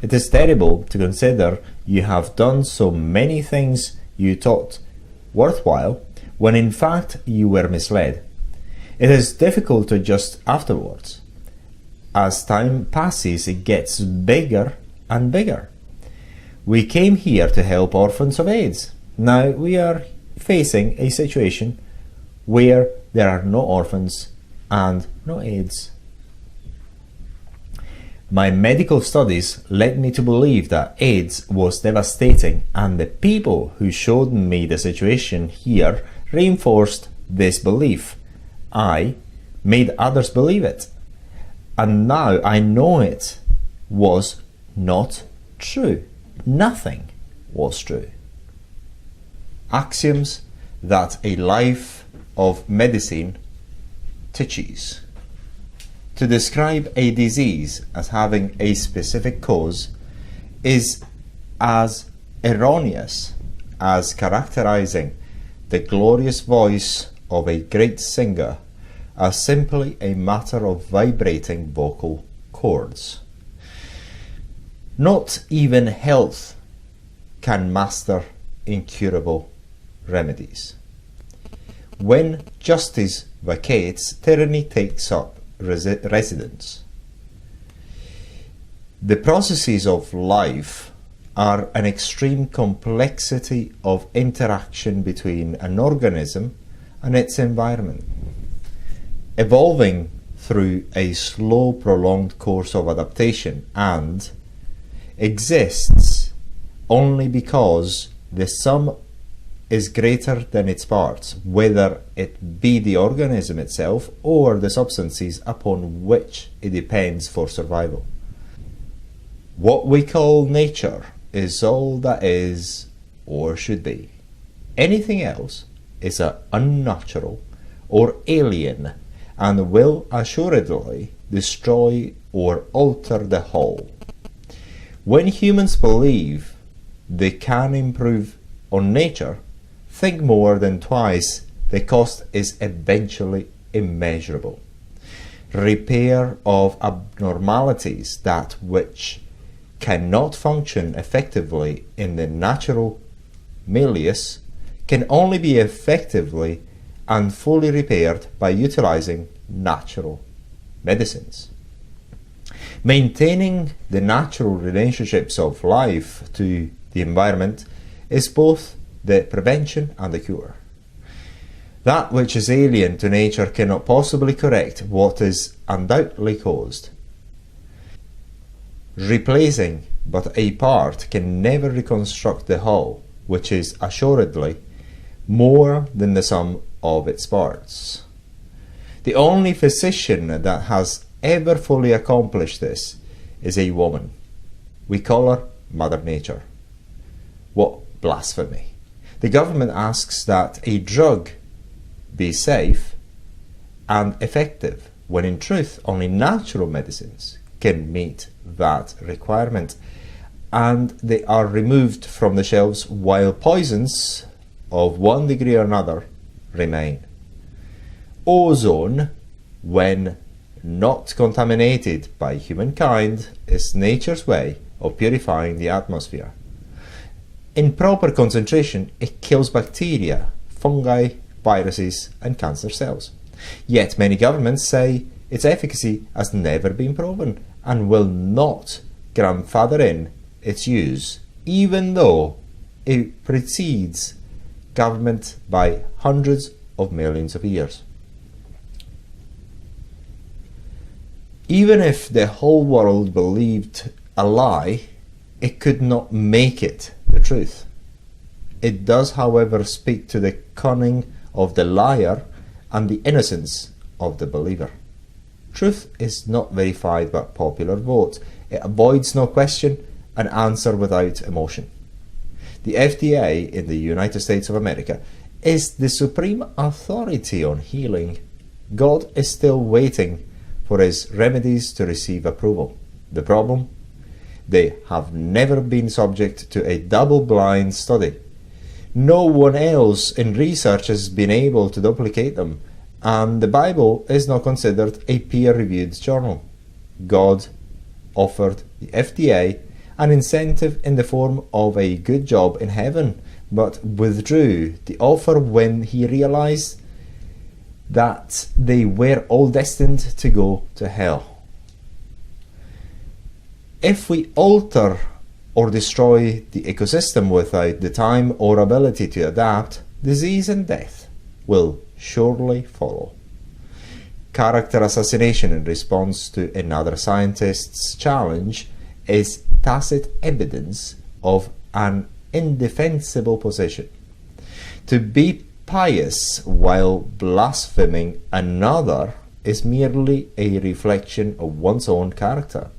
It is terrible to consider you have done so many things you thought worthwhile when in fact you were misled. It is difficult to adjust afterwards. As time passes, it gets bigger and bigger. We came here to help orphans of AIDS. Now we are facing a situation where there are no orphans and no AIDS. My medical studies led me to believe that AIDS was devastating, and the people who showed me the situation here reinforced this belief. I made others believe it, and now I know it was not true. Nothing was true. Axioms that a life of medicine teaches. To describe a disease as having a specific cause is as erroneous as characterizing the glorious voice of a great singer as simply a matter of vibrating vocal cords. Not even health can master incurable remedies. When justice vacates, tyranny takes up residence. The processes of life are an extreme complexity of interaction between an organism and its environment, evolving through a slow, prolonged course of adaptation, and exists only because the sum is greater than its parts, whether it be the organism itself or the substances upon which it depends for survival. What we call nature is all that is or should be. Anything else is unnatural or alien and will assuredly destroy or alter the whole. When humans believe they can improve on nature, think more than twice. The cost is eventually immeasurable. Repair of abnormalities, that which cannot function effectively in the natural milieu, can only be effectively and fully repaired by utilizing natural medicines. Maintaining the natural relationships of life to the environment is both the prevention and the cure. That which is alien to nature cannot possibly correct what is undoubtedly caused. Replacing but a part can never reconstruct the whole, which is assuredly more than the sum of its parts. The only physician that has ever fully accomplished this is a woman. We call her Mother Nature. What blasphemy! The government asks that a drug be safe and effective, when in truth only natural medicines can meet that requirement, and they are removed from the shelves while poisons of one degree or another remain. Ozone, when not contaminated by humankind, is nature's way of purifying the atmosphere. In proper concentration, it kills bacteria, fungi, viruses, and cancer cells. Yet many governments say its efficacy has never been proven and will not grandfather in its use, even though it precedes government by hundreds of millions of years. Even if the whole world believed a lie, it could not make it the truth. It does, however, speak to the cunning of the liar and the innocence of the believer. Truth is not verified by popular vote. It avoids no question and answer without emotion. The FDA in the United States of America is the supreme authority on healing. God is still waiting for his remedies to receive approval. The problem? They have never been subject to a double-blind study. No one else in research has been able to duplicate them, and the Bible is not considered a peer-reviewed journal. God offered the FDA an incentive in the form of a good job in heaven, but withdrew the offer when he realized that they were all destined to go to hell. If we alter or destroy the ecosystem without the time or ability to adapt, disease and death will surely follow. Character assassination in response to another scientist's challenge is tacit evidence of an indefensible position. To be pious while blaspheming another is merely a reflection of one's own character.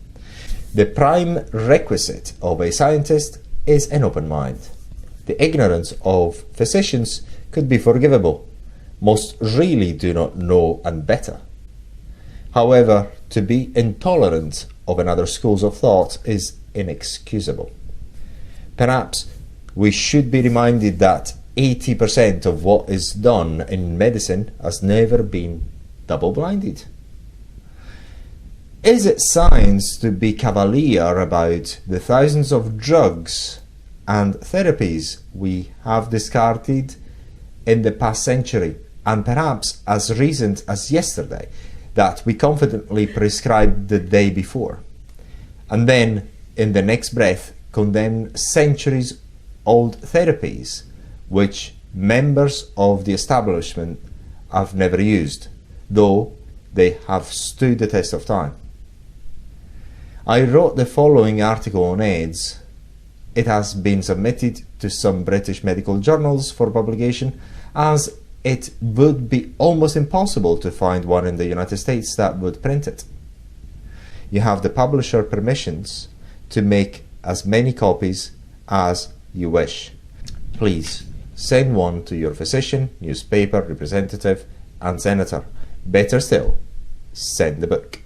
The prime requisite of a scientist is an open mind. The ignorance of physicians could be forgivable. Most really do not know and better. However, to be intolerant of another schools of thought is inexcusable. Perhaps we should be reminded that 80% of what is done in medicine has never been double-blinded. Is it science to be cavalier about the thousands of drugs and therapies we have discarded in the past century, and perhaps as recent as yesterday, that we confidently prescribed the day before, and then in the next breath condemn centuries-old therapies which members of the establishment have never used, though they have stood the test of time? I wrote the following article on AIDS. It has been submitted to some British medical journals for publication, as it would be almost impossible to find one in the United States that would print it. You have the publisher permissions to make as many copies as you wish. Please send one to your physician, newspaper representative, and senator. Better still, send the book.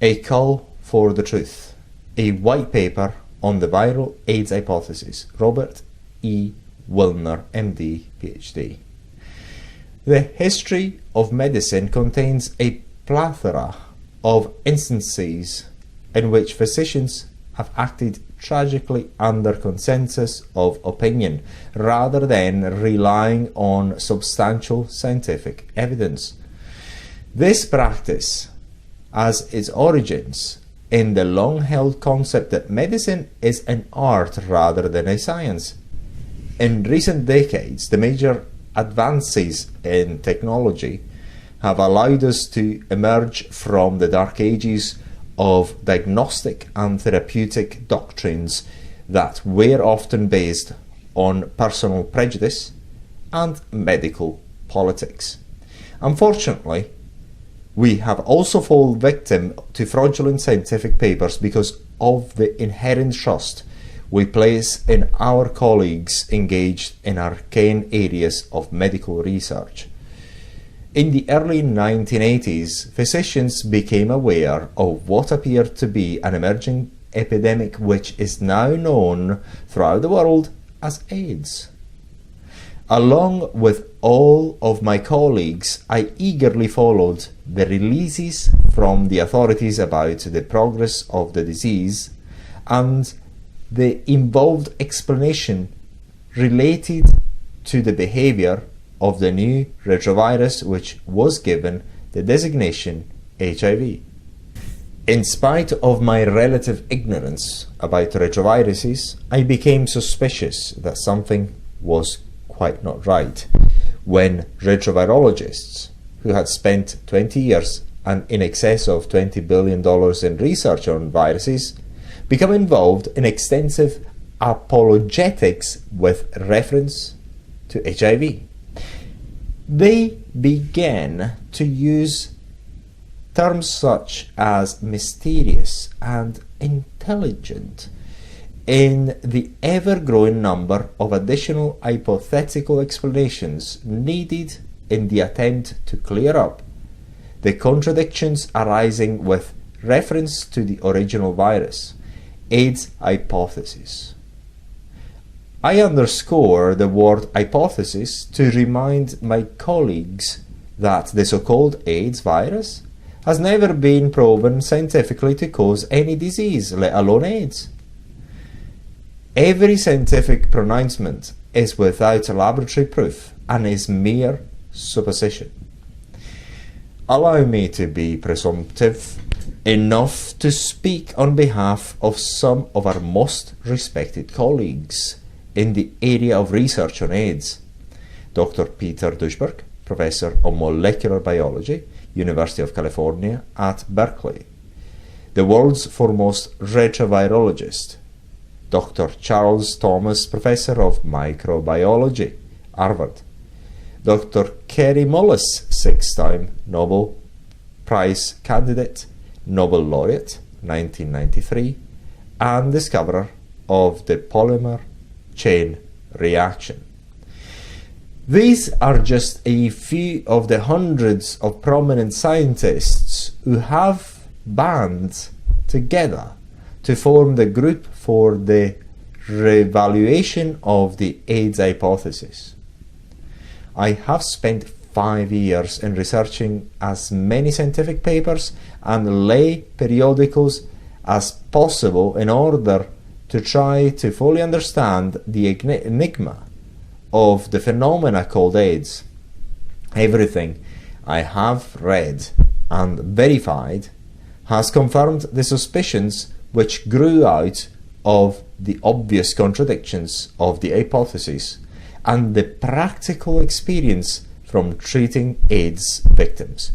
A call for the truth. a white paper on the viral AIDS hypothesis, Robert E. Wilner, MD, PhD. The history of medicine contains a plethora of instances in which physicians have acted tragically under consensus of opinion rather than relying on substantial scientific evidence. This practice has its origins in the long-held concept that medicine is an art rather than a science. In recent decades, the major advances in technology have allowed us to emerge from the dark ages of diagnostic and therapeutic doctrines that were often based on personal prejudice and medical politics. Unfortunately, we have also fallen victim to fraudulent scientific papers because of the inherent trust we place in our colleagues engaged in arcane areas of medical research. In the early 1980s, physicians became aware of what appeared to be an emerging epidemic which is now known throughout the world as AIDS. Along with all of my colleagues, I eagerly followed the releases from the authorities about the progress of the disease and the involved explanation related to the behavior of the new retrovirus, which was given the designation HIV. In spite of my relative ignorance about retroviruses, I became suspicious that something was quite not right when retrovirologists, who had spent 20 years and in excess of $20 billion in research on viruses, become involved in extensive apologetics with reference to HIV. They began to use terms such as mysterious and intelligent in the ever-growing number of additional hypothetical explanations needed in the attempt to clear up the contradictions arising with reference to the original virus, AIDS hypothesis. I underscore the word hypothesis to remind my colleagues that the so-called AIDS virus has never been proven scientifically to cause any disease, let alone AIDS. Every scientific pronouncement is without laboratory proof and is mere supposition. Allow me to be presumptive enough to speak on behalf of some of our most respected colleagues in the area of research on AIDS. Dr. Peter Duisberg, Professor of Molecular Biology, University of California at Berkeley. The world's foremost retrovirologist, Dr. Charles Thomas, Professor of Microbiology, Harvard. Dr. Kerry Mullis, six-time Nobel Prize candidate, Nobel laureate, 1993, and discoverer of the polymer chain reaction. These are just a few of the hundreds of prominent scientists who have banded together to form the group for the reevaluation of the AIDS hypothesis. I have spent 5 years in researching as many scientific papers and lay periodicals as possible in order to try to fully understand the enigma of the phenomena called AIDS. Everything I have read and verified has confirmed the suspicions which grew out of the obvious contradictions of the hypothesis and the practical experience from treating AIDS victims.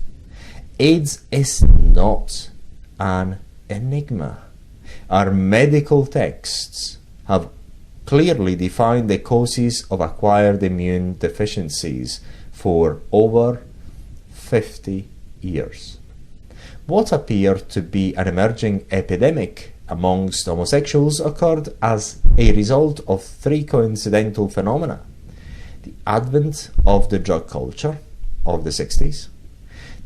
AIDS is not an enigma. Our medical texts have clearly defined the causes of acquired immune deficiencies for over 50 years. What appeared to be an emerging epidemic amongst homosexuals occurred as a result of 3 coincidental phenomena: the advent of the drug culture of the 60s,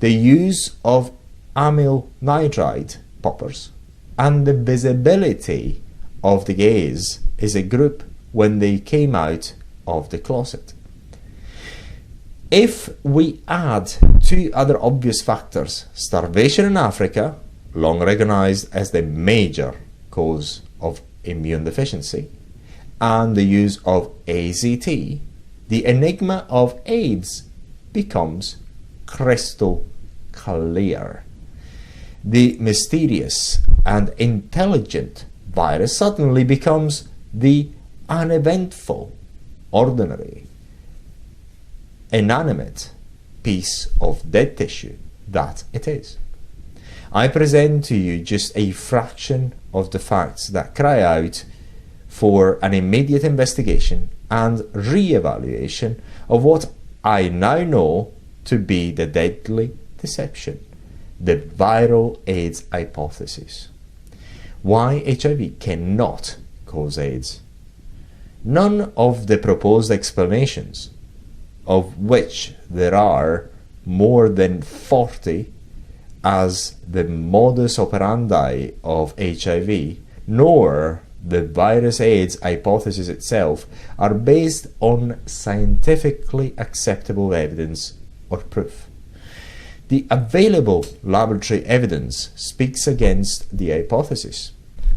the use of amyl nitrite poppers, and the visibility of the gays is a group when they came out of the closet. If we add two other obvious factors, starvation in Africa, long recognized as the major cause of immune deficiency, and the use of AZT, the enigma of AIDS becomes crystal clear. The mysterious and intelligent virus suddenly becomes the uneventful, ordinary, inanimate piece of dead tissue that it is. I present to you just a fraction of the facts that cry out for an immediate investigation and re-evaluation of what I now know to be the deadly deception, the viral AIDS hypothesis. Why HIV cannot cause AIDS. None of the proposed explanations, of which there are more than 40 as the modus operandi of HIV, nor the virus AIDS hypothesis itself are based on scientifically acceptable evidence or proof. The available laboratory evidence speaks against the hypothesis.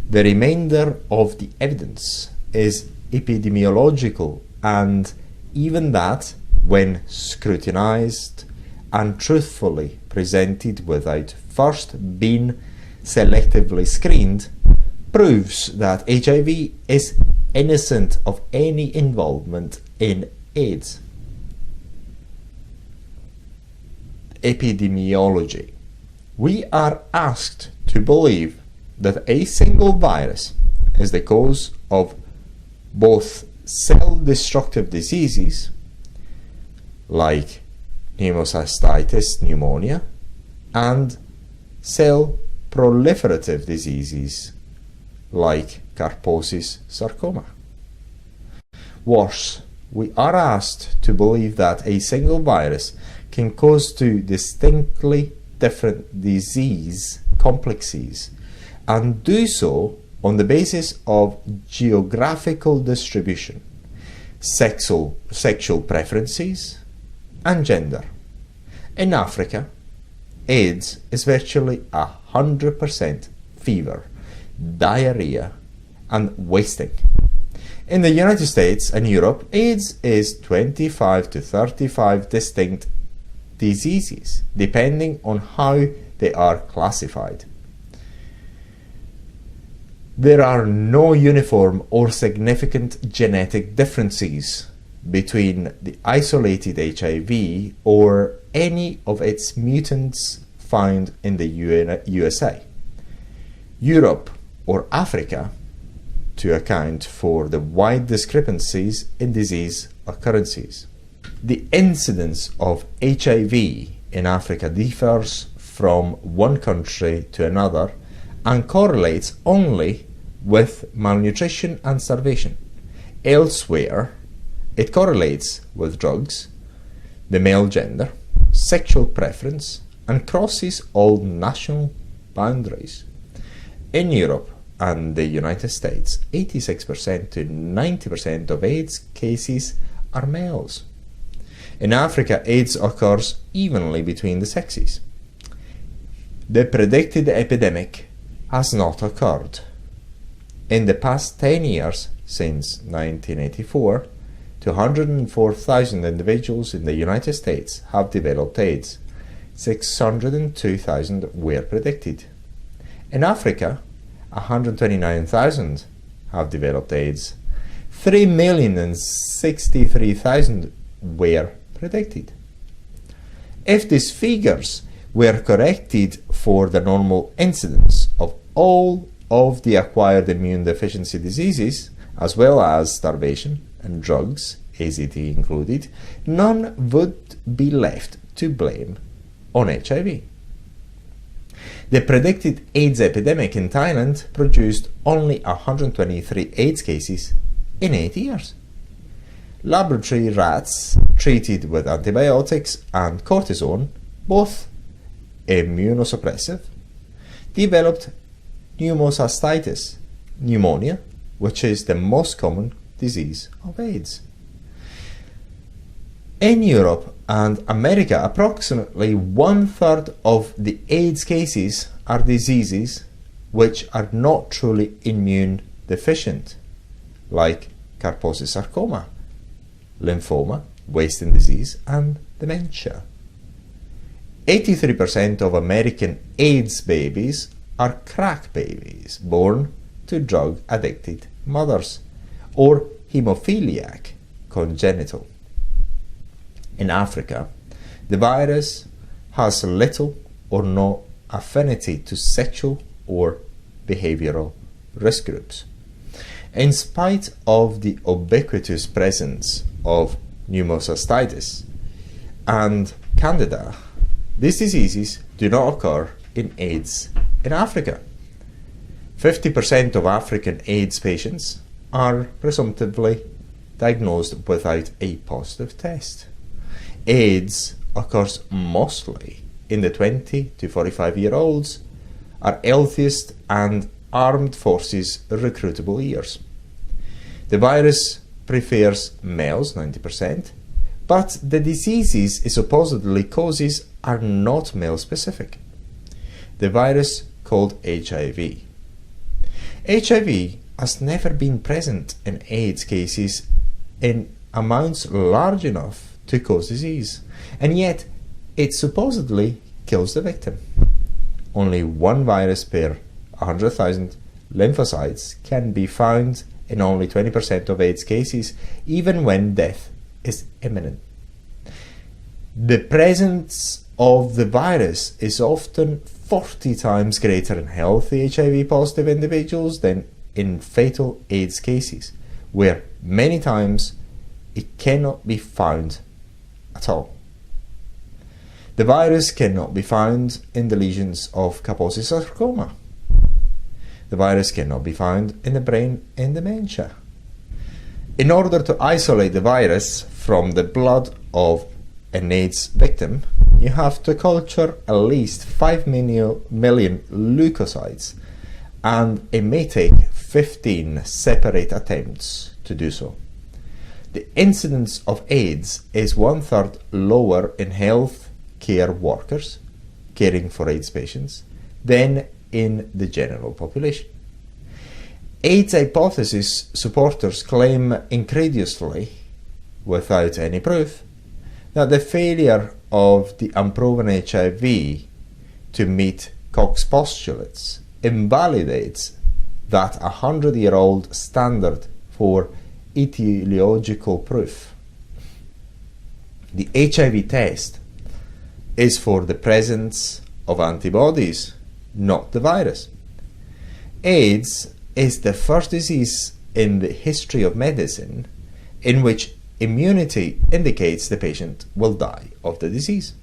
The remainder of the evidence is epidemiological, and even that, when scrutinized and truthfully presented without first being selectively screened, proves that HIV is innocent of any involvement in AIDS. Epidemiology. We are asked to believe that a single virus is the cause of both cell-destructive diseases like pneumocystitis pneumonia and cell-proliferative diseases like Kaposi's sarcoma. Worse, we are asked to believe that a single virus can cause two distinctly different disease complexes, and do so on the basis of geographical distribution, sexual preferences, and gender. In Africa, AIDS is virtually 100% fever, diarrhea, and wasting. In the United States and Europe, AIDS is 25 to 35 distinct diseases, depending on how they are classified. There are no uniform or significant genetic differences between the isolated HIV or any of its mutants found in the USA, Europe, or Africa to account for the wide discrepancies in disease occurrences. The incidence of HIV in Africa differs from one country to another and correlates only with malnutrition and starvation. Elsewhere, it correlates with drugs, the male gender, sexual preference, and crosses all national boundaries. In Europe and the United States, 86% to 90% of AIDS cases are males. In Africa, AIDS occurs evenly between the sexes. The predicted epidemic has not occurred. In the past 10 years, since 1984, 204,000 individuals in the United States have developed AIDS. 602,000 were predicted. In Africa, 129,000 have developed AIDS. 3,063,000 were predicted. If these figures were corrected for the normal incidence of all of the acquired immune deficiency diseases, as well as starvation and drugs, AZT included, none would be left to blame on HIV. The predicted AIDS epidemic in Thailand produced only 123 AIDS cases in 8 years. Laboratory rats treated with antibiotics and cortisone, both immunosuppressive, developed pneumocystitis, pneumonia, which is the most common disease of AIDS. In Europe and America, approximately 1/3 of the AIDS cases are diseases which are not truly immune deficient, like Kaposi sarcoma, lymphoma, wasting disease, and dementia. 83% of American AIDS babies are crack babies born to drug-addicted mothers, or hemophiliac congenital. In Africa, the virus has little or no affinity to sexual or behavioral risk groups. In spite of the ubiquitous presence of pneumocystitis and candida, these diseases do not occur in AIDS in Africa. 50% of African AIDS patients are presumptively diagnosed without a positive test. AIDS occurs mostly in the 20 to 45-year-olds, our healthiest and armed forces recruitable years. The virus prefers males, 90%, but the diseases it supposedly causes are not male-specific. The virus called HIV. HIV has never been present in AIDS cases in amounts large enough to cause disease, and yet it supposedly kills the victim. Only one virus per 100,000 lymphocytes can be found in only 20% of AIDS cases, even when death is imminent. The presence of the virus is often 40 times greater in healthy HIV-positive individuals than in fatal AIDS cases, where many times it cannot be found at all. The virus cannot be found in the lesions of Kaposi sarcoma. The virus cannot be found in the brain in dementia. In order to isolate the virus from the blood of an AIDS victim, you have to culture at least 5 million leukocytes, and it may take 15 separate attempts to do so. The incidence of AIDS is 1/3 lower in health care workers caring for AIDS patients than in the general population. AIDS hypothesis supporters claim incredulously, without any proof, that the failure of the unproven HIV to meet Koch's postulates invalidates that 100-year-old standard for etiological proof. The HIV test is for the presence of antibodies, not the virus. AIDS is the first disease in the history of medicine in which immunity indicates the patient will die of the disease.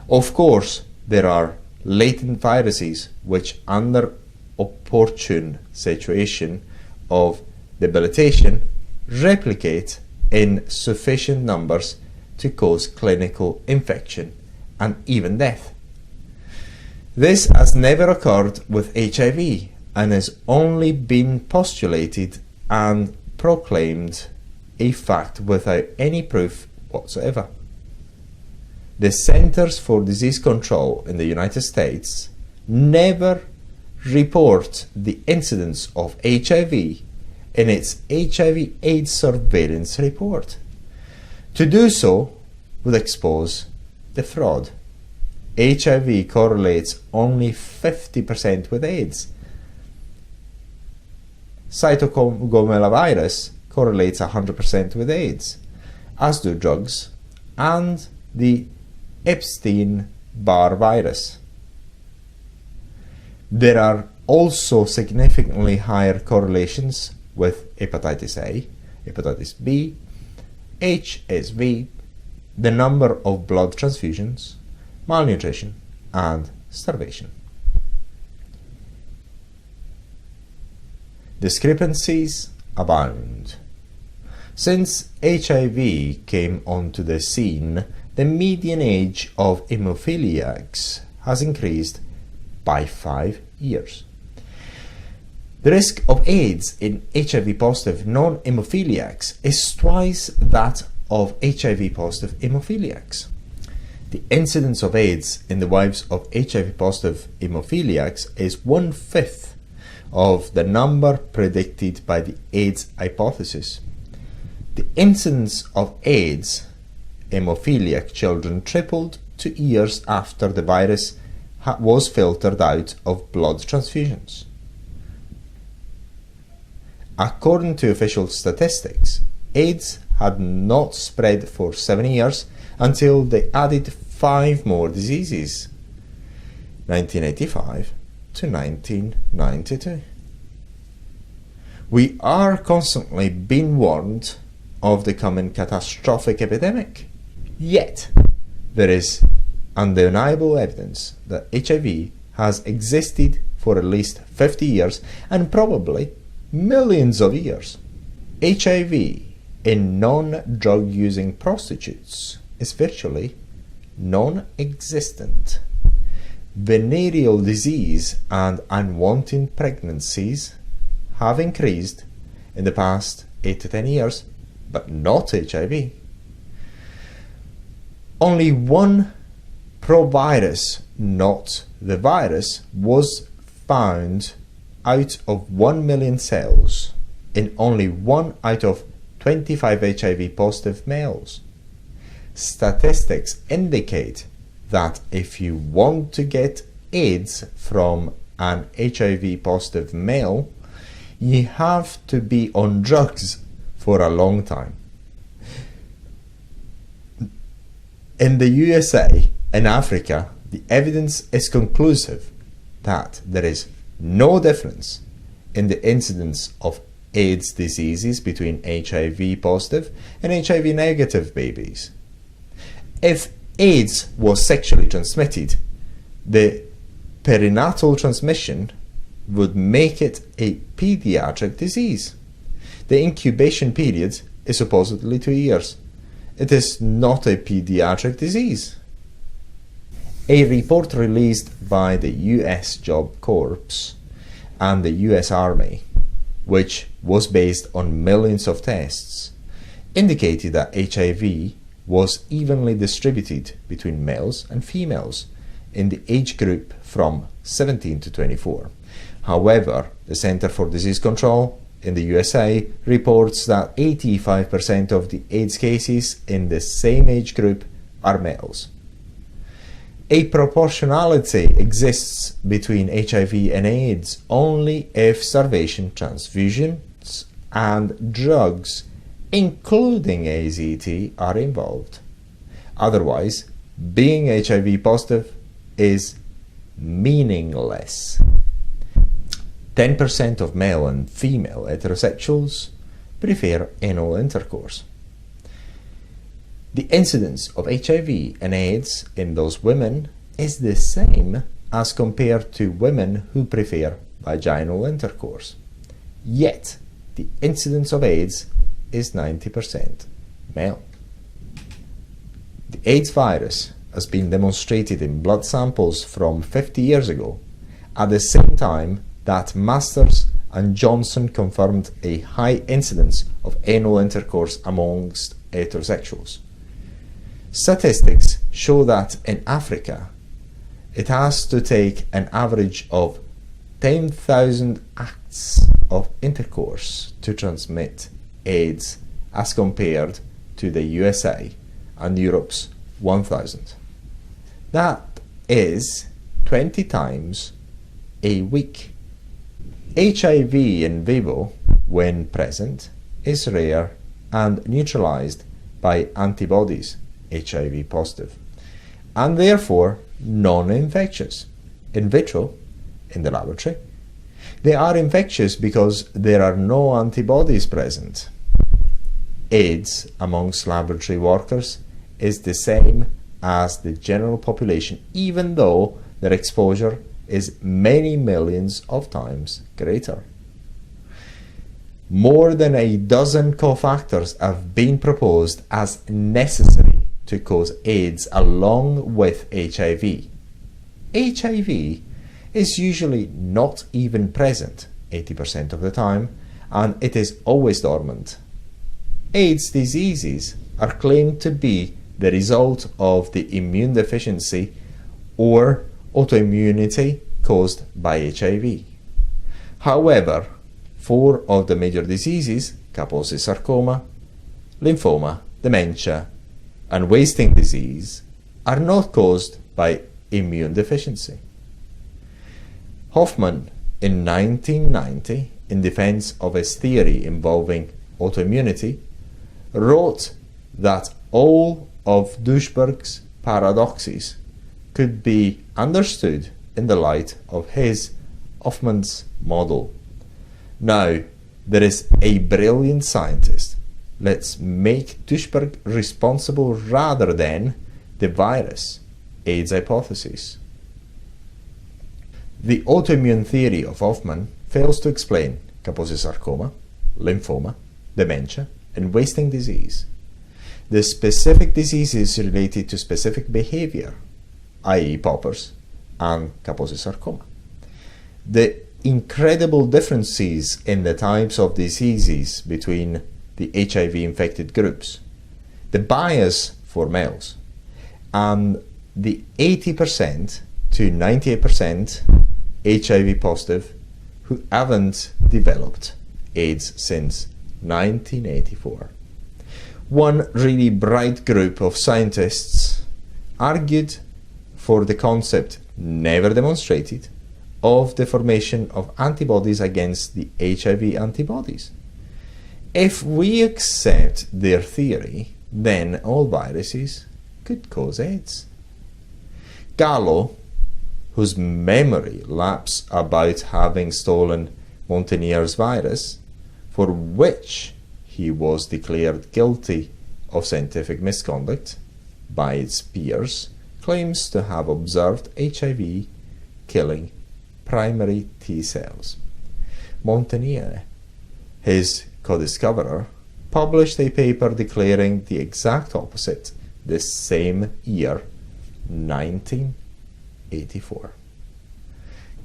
Of course, there are latent viruses which, under opportune situation of debilitation, replicate in sufficient numbers to cause clinical infection and even death. This has never occurred with HIV and has only been postulated and proclaimed a fact without any proof whatsoever. The Centers for Disease Control in the United States never report the incidence of HIV in its HIV/AIDS surveillance report. To do so would expose the fraud. HIV correlates only 50% with AIDS. Cytomegalovirus correlates 100% with AIDS, as do drugs and the Epstein-Barr virus. There are also significantly higher correlations with hepatitis A, hepatitis B, HSV, the number of blood transfusions, malnutrition, and starvation. Discrepancies abound. Since HIV came onto the scene, the median age of hemophiliacs has increased by 5 years. The risk of AIDS in HIV positive non-hemophiliacs is twice that of HIV positive hemophiliacs. The incidence of AIDS in the wives of HIV positive hemophiliacs is 1/5 of the number predicted by the AIDS hypothesis. The incidence of AIDS hemophiliac children tripled 2 years after the virus was filtered out of blood transfusions. According to official statistics, AIDS had not spread for 7 years until they added 5 more diseases, 1985 to 1992. We are constantly being warned of the coming catastrophic epidemic. Yet, there is undeniable evidence that HIV has existed for at least 50 years and probably millions of years. HIV in non-drug using prostitutes is virtually non-existent. Venereal disease and unwanted pregnancies have increased in the past 8 to 10 years, but not HIV. Only one provirus, not the virus, was found out of 1 million cells in only 1 out of 25 HIV positive males. Statistics indicate that if you want to get AIDS from an HIV positive male, you have to be on drugs for a long time. In the USA and Africa, the evidence is conclusive that there is no difference in the incidence of AIDS diseases between HIV positive and HIV negative babies. If AIDS was sexually transmitted, the perinatal transmission would make it a pediatric disease. The incubation period is supposedly 2 years. It is not a pediatric disease. A report released by the US Job Corps and the US Army, which was based on millions of tests, indicated that HIV was evenly distributed between males and females in the age group from 17 to 24. However, the Center for Disease Control in the USA reports that 85% of the AIDS cases in the same age group are males. A proportionality exists between HIV and AIDS only if starvation, transfusions, and drugs, including AZT, are involved. Otherwise, being HIV positive is meaningless. 10% of male and female heterosexuals prefer anal intercourse. The incidence of HIV and AIDS in those women is the same as compared to women who prefer vaginal intercourse. Yet, the incidence of AIDS is 90% male. The AIDS virus has been demonstrated in blood samples from 50 years ago, at the same time that Masters and Johnson confirmed a high incidence of anal intercourse amongst heterosexuals. Statistics show that in Africa, it has to take an average of 10,000 acts of intercourse to transmit AIDS as compared to the USA and Europe's 1,000. That is 20 times a week. HIV in vivo, when present, is rare and neutralized by antibodies, HIV positive, and therefore non-infectious. In vitro, in the laboratory, they are infectious because there are no antibodies present. AIDS amongst laboratory workers is the same as the general population, even though their exposure is many millions of times greater. More than a dozen cofactors have been proposed as necessary to cause AIDS along with HIV. HIV is usually not even present 80% of the time, and it is always dormant. AIDS diseases are claimed to be the result of the immune deficiency or autoimmunity caused by HIV. However, 4 of the major diseases, Kaposi sarcoma, lymphoma, dementia, and wasting disease, are not caused by immune deficiency. Hoffman, in 1990, in defense of his theory involving autoimmunity, wrote that all of Duisberg's paradoxes could be understood in the light of his Hoffman's model. Now, there is a brilliant scientist. Let's make Duisberg responsible rather than the virus, AIDS hypothesis. The autoimmune theory of Hoffman fails to explain Kaposi sarcoma, lymphoma, dementia, and wasting disease. The specific diseases related to specific behavior, i.e. poppers, and Kaposi sarcoma. The incredible differences in the types of diseases between the HIV-infected groups, the bias for males, and the 80% to 98% HIV positive who haven't developed AIDS since 1984. One really bright group of scientists argued for the concept, never demonstrated, of the formation of antibodies against the HIV antibodies. If we accept their theory, then all viruses could cause AIDS. Gallo, whose memory lapsed about having stolen Montanier's virus, for which he was declared guilty of scientific misconduct by its peers, claims to have observed HIV killing primary T cells. Montagnier, his co-discoverer, published a paper declaring the exact opposite the same year, 1984.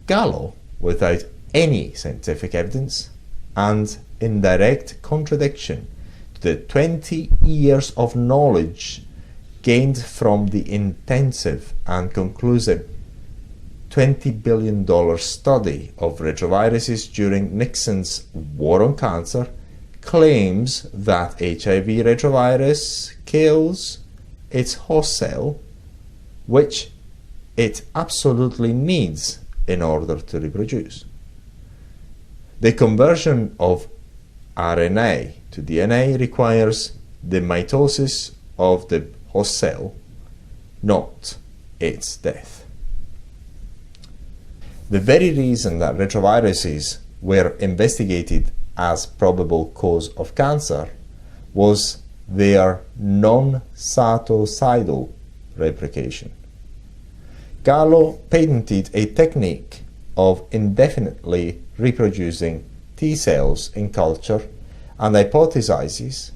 Gallo, without any scientific evidence and in direct contradiction to the 20 years of knowledge gained from the intensive and conclusive $20 billion study of retroviruses during Nixon's war on cancer, claims that HIV retrovirus kills its host cell, which it absolutely needs in order to reproduce. The conversion of RNA to DNA requires the mitosis of the host cell, not its death. The very reason that retroviruses were investigated as probable cause of cancer was their non-cytocidal replication. Gallo patented a technique of indefinitely reproducing T cells in culture and hypothesizes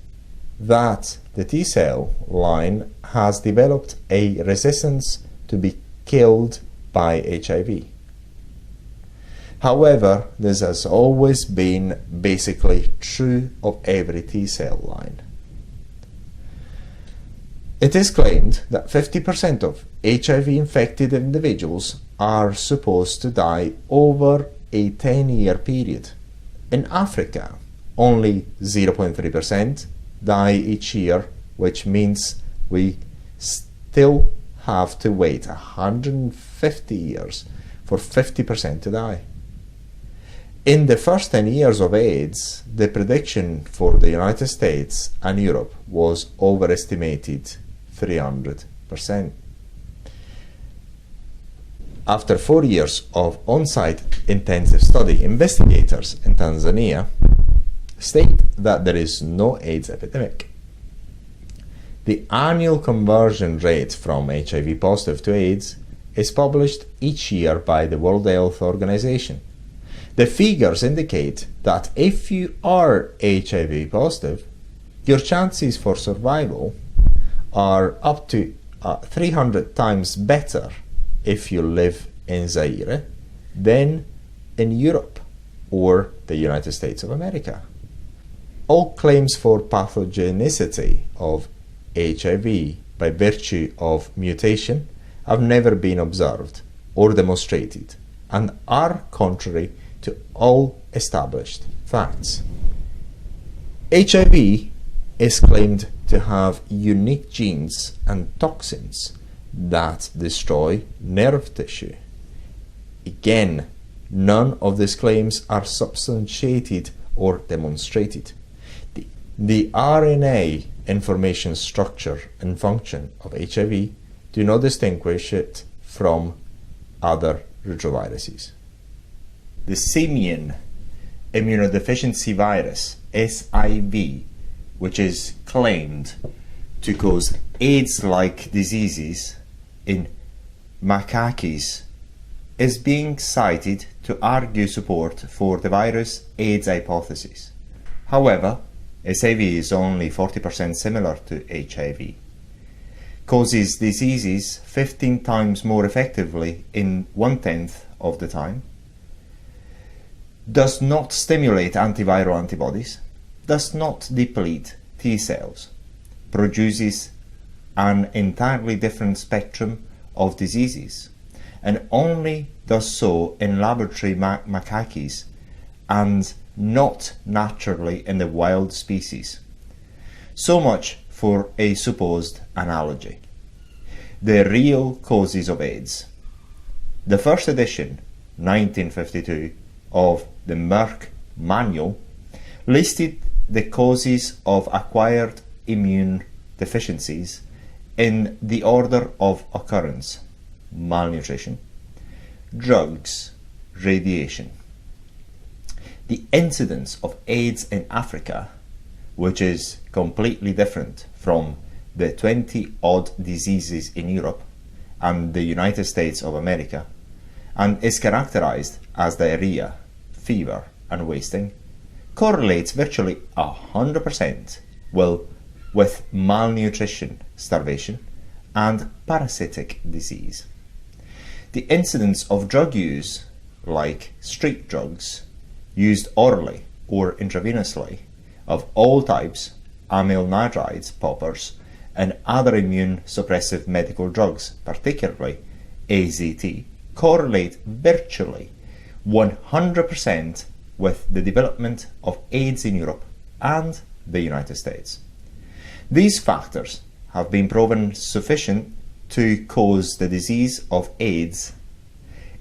that the T cell line has developed a resistance to be killed by HIV. However, this has always been basically true of every T cell line. It is claimed that 50% of HIV-infected individuals are supposed to die over a 10-year period. In Africa, only 0.3% die each year, which means we still have to wait 150 years for 50% to die. In the first 10 years of AIDS, the prediction for the United States and Europe was overestimated 300%. After 4 years of on-site intensive study, investigators in Tanzania state that there is no AIDS epidemic. The annual conversion rate from HIV positive to AIDS is published each year by the World Health Organization. The figures indicate that if you are HIV positive, your chances for survival are up to 300 times better if you live in Zaire than in Europe or the United States of America. All claims for pathogenicity of HIV by virtue of mutation have never been observed or demonstrated and are contrary to all established facts. HIV is claimed to have unique genes and toxins that destroy nerve tissue. Again, none of these claims are substantiated or demonstrated. The RNA information structure and function of HIV do not distinguish it from other retroviruses. The simian immunodeficiency virus, SIV, which is claimed to cause AIDS-like diseases in macaques, is being cited to argue support for the virus AIDS hypothesis. However, SIV is only 40% similar to HIV, causes diseases 15 times more effectively in 1/10 of the time, does not stimulate antiviral antibodies, does not deplete T cells, produces an entirely different spectrum of diseases, and only does so in laboratory macaques and not naturally in the wild species. So much for a supposed analogy. The real causes of AIDS. The first edition, 1952, of the Merck Manual listed the causes of acquired immune deficiencies in the order of occurrence: malnutrition, drugs, radiation. The incidence of AIDS in Africa, which is completely different from the 20-odd diseases in Europe and the United States of America, and is characterized as diarrhea, fever, and wasting, correlates virtually 100% with malnutrition, starvation, and parasitic disease. The incidence of drug use, like street drugs, used orally or intravenously, of all types, amyl nitrides, poppers, and other immune suppressive medical drugs, particularly AZT, correlate virtually 100% with the development of AIDS in Europe and the United States. These factors have been proven sufficient to cause the disease of AIDS.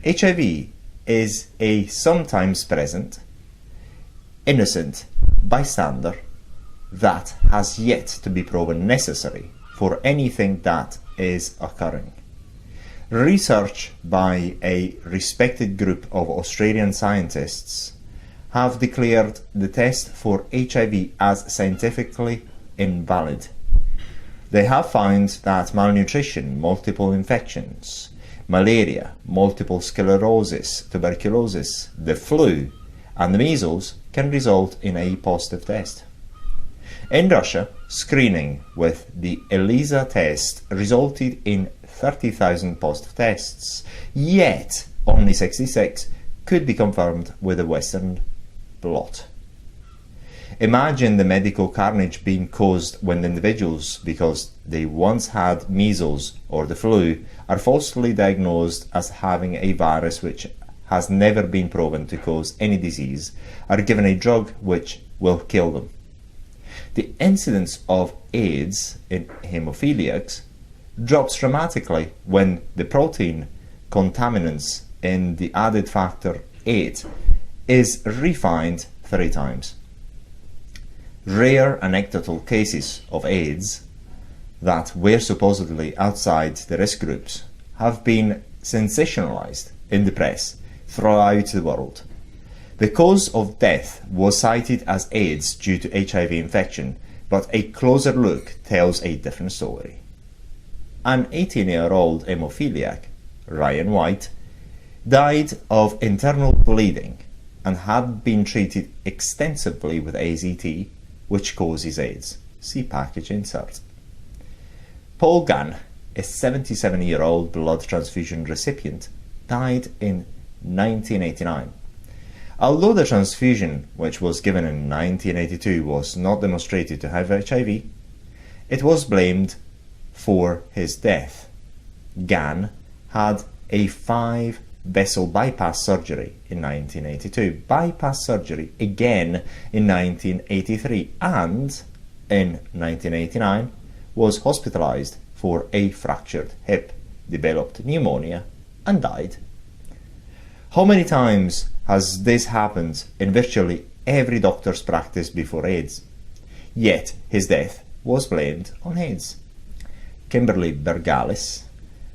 HIV is a sometimes present, innocent bystander that has yet to be proven necessary for anything that is occurring. Research by a respected group of Australian scientists have declared the test for HIV as scientifically invalid. They have found that malnutrition, multiple infections, malaria, multiple sclerosis, tuberculosis, the flu, and the measles can result in a positive test. In Russia, screening with the ELISA test resulted in 30,000 positive tests, yet only 66 could be confirmed with a Western blot. Imagine the medical carnage being caused when individuals, because they once had measles or the flu, are falsely diagnosed as having a virus which has never been proven to cause any disease, are given a drug which will kill them. The incidence of AIDS in hemophiliacs drops dramatically when the protein contaminants in the added factor 8 is refined 3 times. Rare anecdotal cases of AIDS that were supposedly outside the risk groups have been sensationalized in the press throughout the world. The cause of death was cited as AIDS due to HIV infection, but a closer look tells a different story. An 18-year-old hemophiliac, Ryan White, died of internal bleeding and had been treated extensively with AZT, which causes AIDS. See package insert. Paul Gunn, a 77-year-old blood transfusion recipient, died in 1989 Although the transfusion, which was given in 1982, was not demonstrated to have HIV, it was blamed for his death. Gann had a 5-vessel bypass surgery in 1982, bypass surgery again in 1983, and in 1989 was hospitalized for a fractured hip, developed pneumonia, and died. How many times has this happened in virtually every doctor's practice before AIDS? Yet his death was blamed on AIDS. Kimberly Bergalis,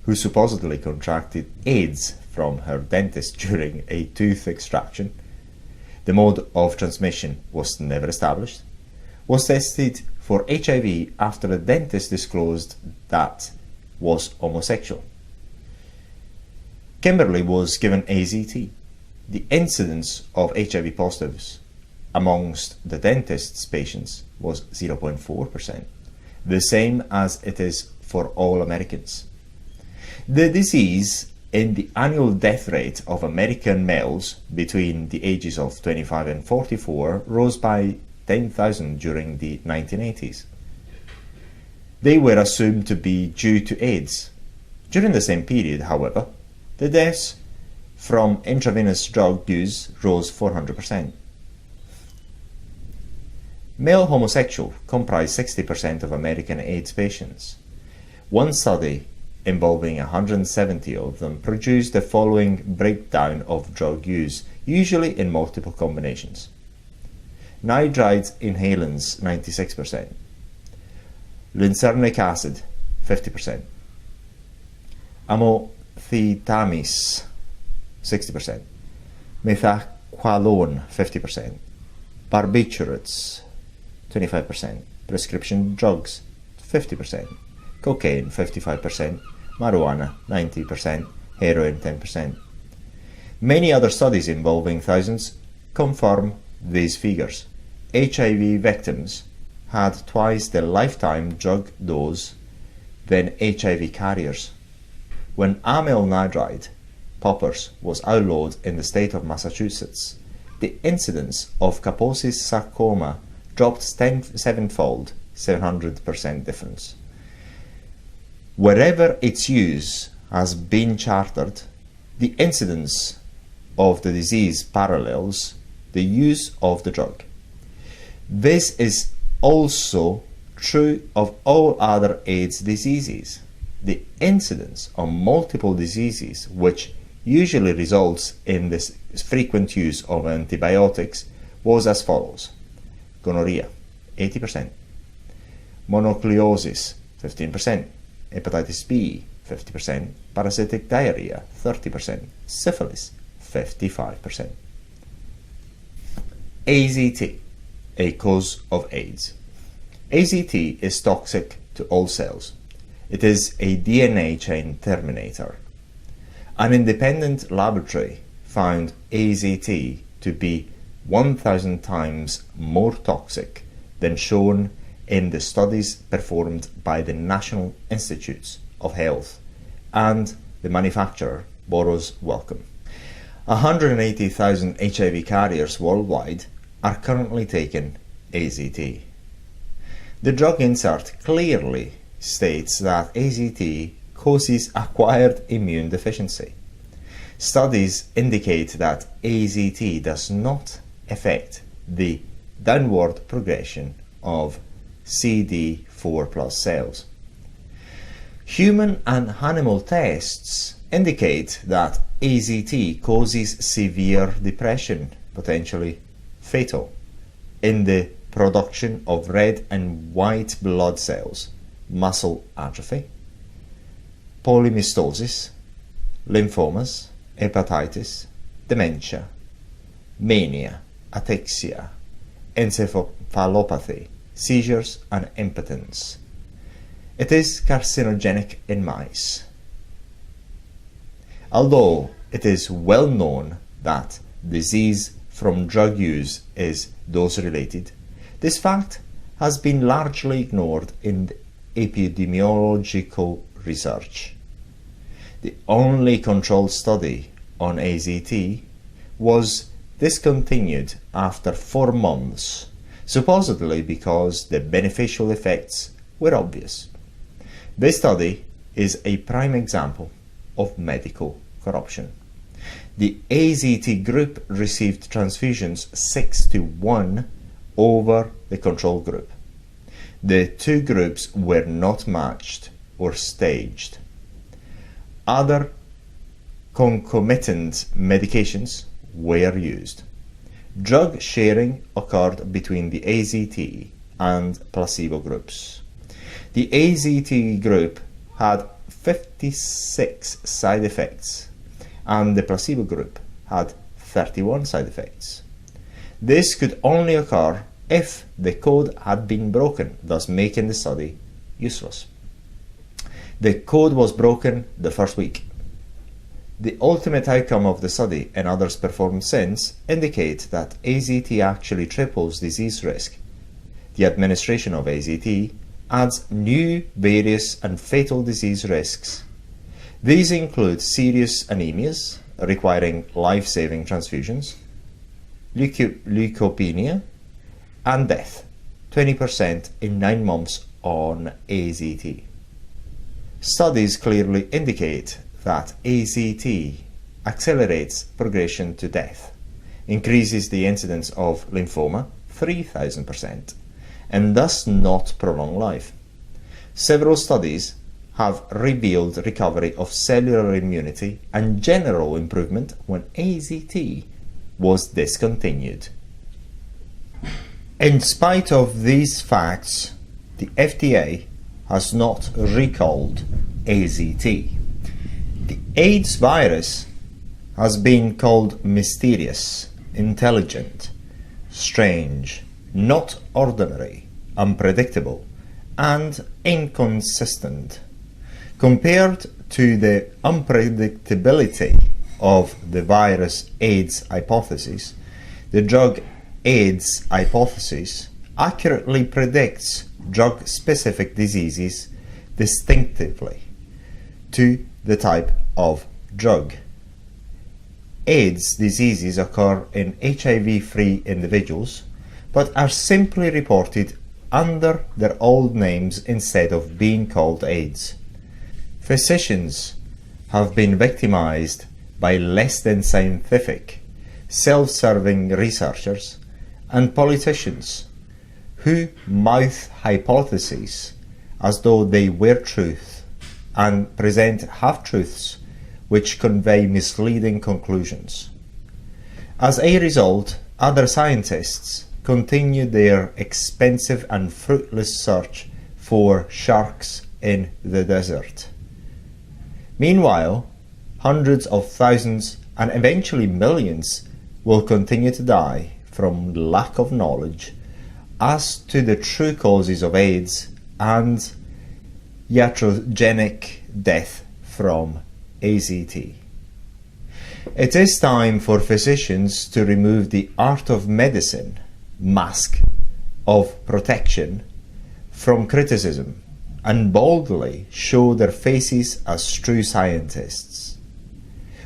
who supposedly contracted AIDS from her dentist during a tooth extraction, the mode of transmission was never established, was tested for HIV after the dentist disclosed that was homosexual. Kimberly was given AZT. The incidence of HIV positives amongst the dentist's patients was 0.4%, the same as it is for all Americans. The disease in the annual death rate of American males between the ages of 25 and 44 rose by 10,000 during the 1980s. They were assumed to be due to AIDS. During the same period, however, the deaths from intravenous drug use rose 400%. Male homosexual comprised 60% of American AIDS patients. One study involving 170 of them produced the following breakdown of drug use, usually in multiple combinations. Nitride inhalants 96%, lincernic acid 50%, amothietamis 60%, methaqualone 50%, barbiturates 25%, prescription drugs 50%, cocaine 55%, marijuana 90%, heroin 10%. Many other studies involving thousands confirm these figures. HIV victims had twice the lifetime drug dose than HIV carriers. When amyl nitride poppers was outlawed in the state of Massachusetts, the incidence of Kaposi's sarcoma dropped sevenfold, 700% difference. Wherever its use has been charted, the incidence of the disease parallels the use of the drug. This is also true of all other AIDS diseases. The incidence of multiple diseases, which usually results in the frequent use of antibiotics, was as follows: gonorrhea 80%, mononucleosis 15%, hepatitis B 50%, parasitic diarrhea 30%, syphilis 55%. AZT, a cause of AIDS. AZT is toxic to all cells. It is a DNA chain terminator. An independent laboratory found AZT to be 1,000 times more toxic than shown in the studies performed by the National Institutes of Health, and the manufacturer borrows welcome. 180,000 HIV carriers worldwide are currently taking AZT. The drug insert clearly states that AZT causes acquired immune deficiency. Studies indicate that AZT does not affect the downward progression of CD4+ cells. Human and animal tests indicate that AZT causes severe depression, potentially fatal, in the production of red and white blood cells, muscle atrophy, polymystosis, lymphomas, hepatitis, dementia, mania, ataxia, encephalopathy, seizures, and impotence. It is carcinogenic in mice. Although it is well known that disease from drug use is dose-related, this fact has been largely ignored in epidemiological research. The only controlled study on AZT was discontinued after 4 months, supposedly because the beneficial effects were obvious. This study is a prime example of medical corruption. The AZT group received transfusions 6-1 over the control group. The two groups were not matched or staged. Other concomitant medications were used. Drug sharing occurred between the AZT and placebo groups. The AZT group had 56 side effects and the placebo group had 31 side effects. This could only occur if the code had been broken, thus making the study useless. The code was broken the first week. The ultimate outcome of the study and others performed since indicate that AZT actually triples disease risk. The administration of AZT adds new, various and fatal disease risks. These include serious anemias requiring life-saving transfusions, leukopenia, and death, 20% in 9 months on AZT. Studies clearly indicate that AZT accelerates progression to death, increases the incidence of lymphoma 3,000%, and does not prolong life. Several studies have revealed recovery of cellular immunity and general improvement when AZT was discontinued. In spite of these facts, the FDA has not recalled AZT. The AIDS virus has been called mysterious, intelligent, strange, not ordinary, unpredictable, and inconsistent. Compared to the unpredictability of the virus AIDS hypothesis, the drug AIDS hypothesis accurately predicts drug-specific diseases distinctively to the type of drug. AIDS diseases occur in HIV-free individuals, but are simply reported under their old names instead of being called AIDS. Physicians have been victimized by less than scientific, self-serving researchers and politicians who mouth hypotheses as though they were truth and present half-truths which convey misleading conclusions. As a result, other scientists continue their expensive and fruitless search for sharks in the desert. Meanwhile, hundreds of thousands and eventually millions will continue to die from lack of knowledge as to the true causes of AIDS and iatrogenic death from AZT. It is time for physicians to remove the art of medicine mask of protection from criticism and boldly show their faces as true scientists.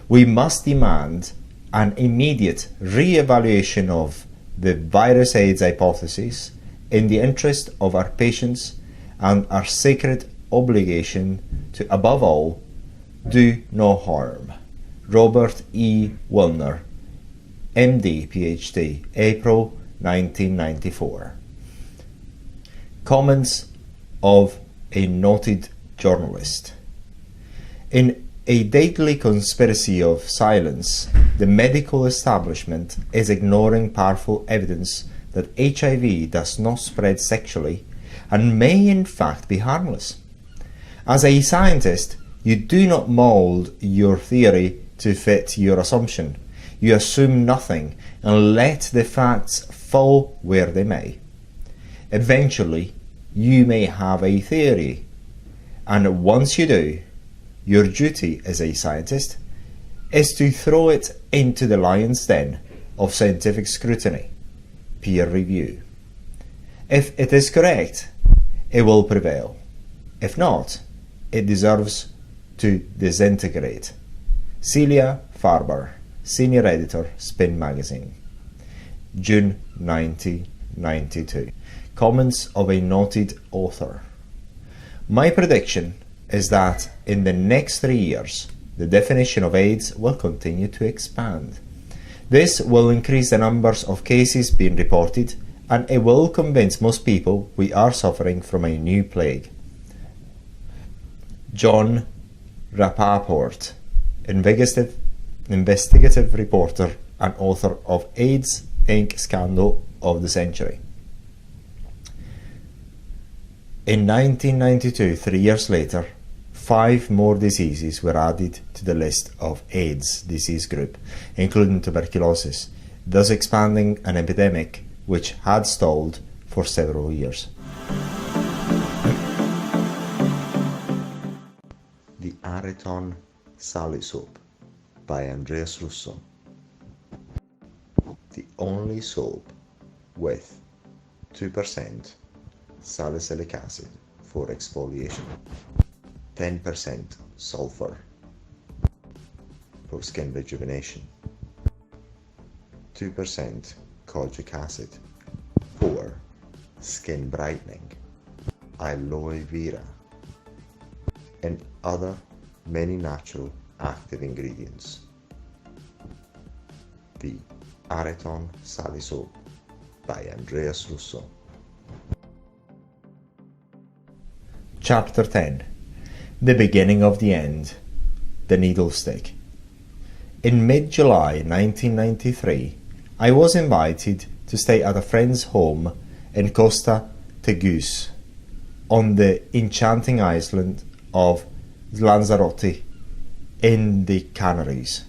We must demand an immediate re-evaluation of the virus AIDS hypothesis in the interest of our patients and our sacred obligation to, above all, do no harm. Robert E. Wilner, MD, PhD, April 1994. Comments of a noted journalist. In a deadly conspiracy of silence, the medical establishment is ignoring powerful evidence that HIV does not spread sexually and may in fact be harmless. As a scientist, you do not mold your theory to fit your assumption. You assume nothing and let the facts fall where they may. Eventually, you may have a theory, and once you do, your duty as a scientist is to throw it into the lion's den of scientific scrutiny, peer review. If it is correct, it will prevail. If not, it deserves to disintegrate. Celia Farber, Senior Editor, Spin Magazine. June 1992. Comments of a noted author. My prediction is that in the next 3 years, the definition of AIDS will continue to expand. This will increase the numbers of cases being reported, and it will convince most people we are suffering from a new plague. John Rappaport, investigative reporter and author of AIDS Inc. Scandal of the Century. In 1992, 3 years later, 5 more diseases were added to the list of AIDS disease group, including tuberculosis, thus expanding an epidemic which had stalled for several years. The Areton Soap by Andreas Russo. The only soap with 2% salicylic acid for exfoliation, 10% sulfur for skin rejuvenation, 2% kojic acid for skin brightening, aloe vera, and other many natural active ingredients. The Areton Soap by Andreas Russo. Chapter 10. The Beginning of the End. The Needle Stick. In mid-July 1993, I was invited to stay at a friend's home in Costa Teguise, on the enchanting island of Lanzarote in the Canaries.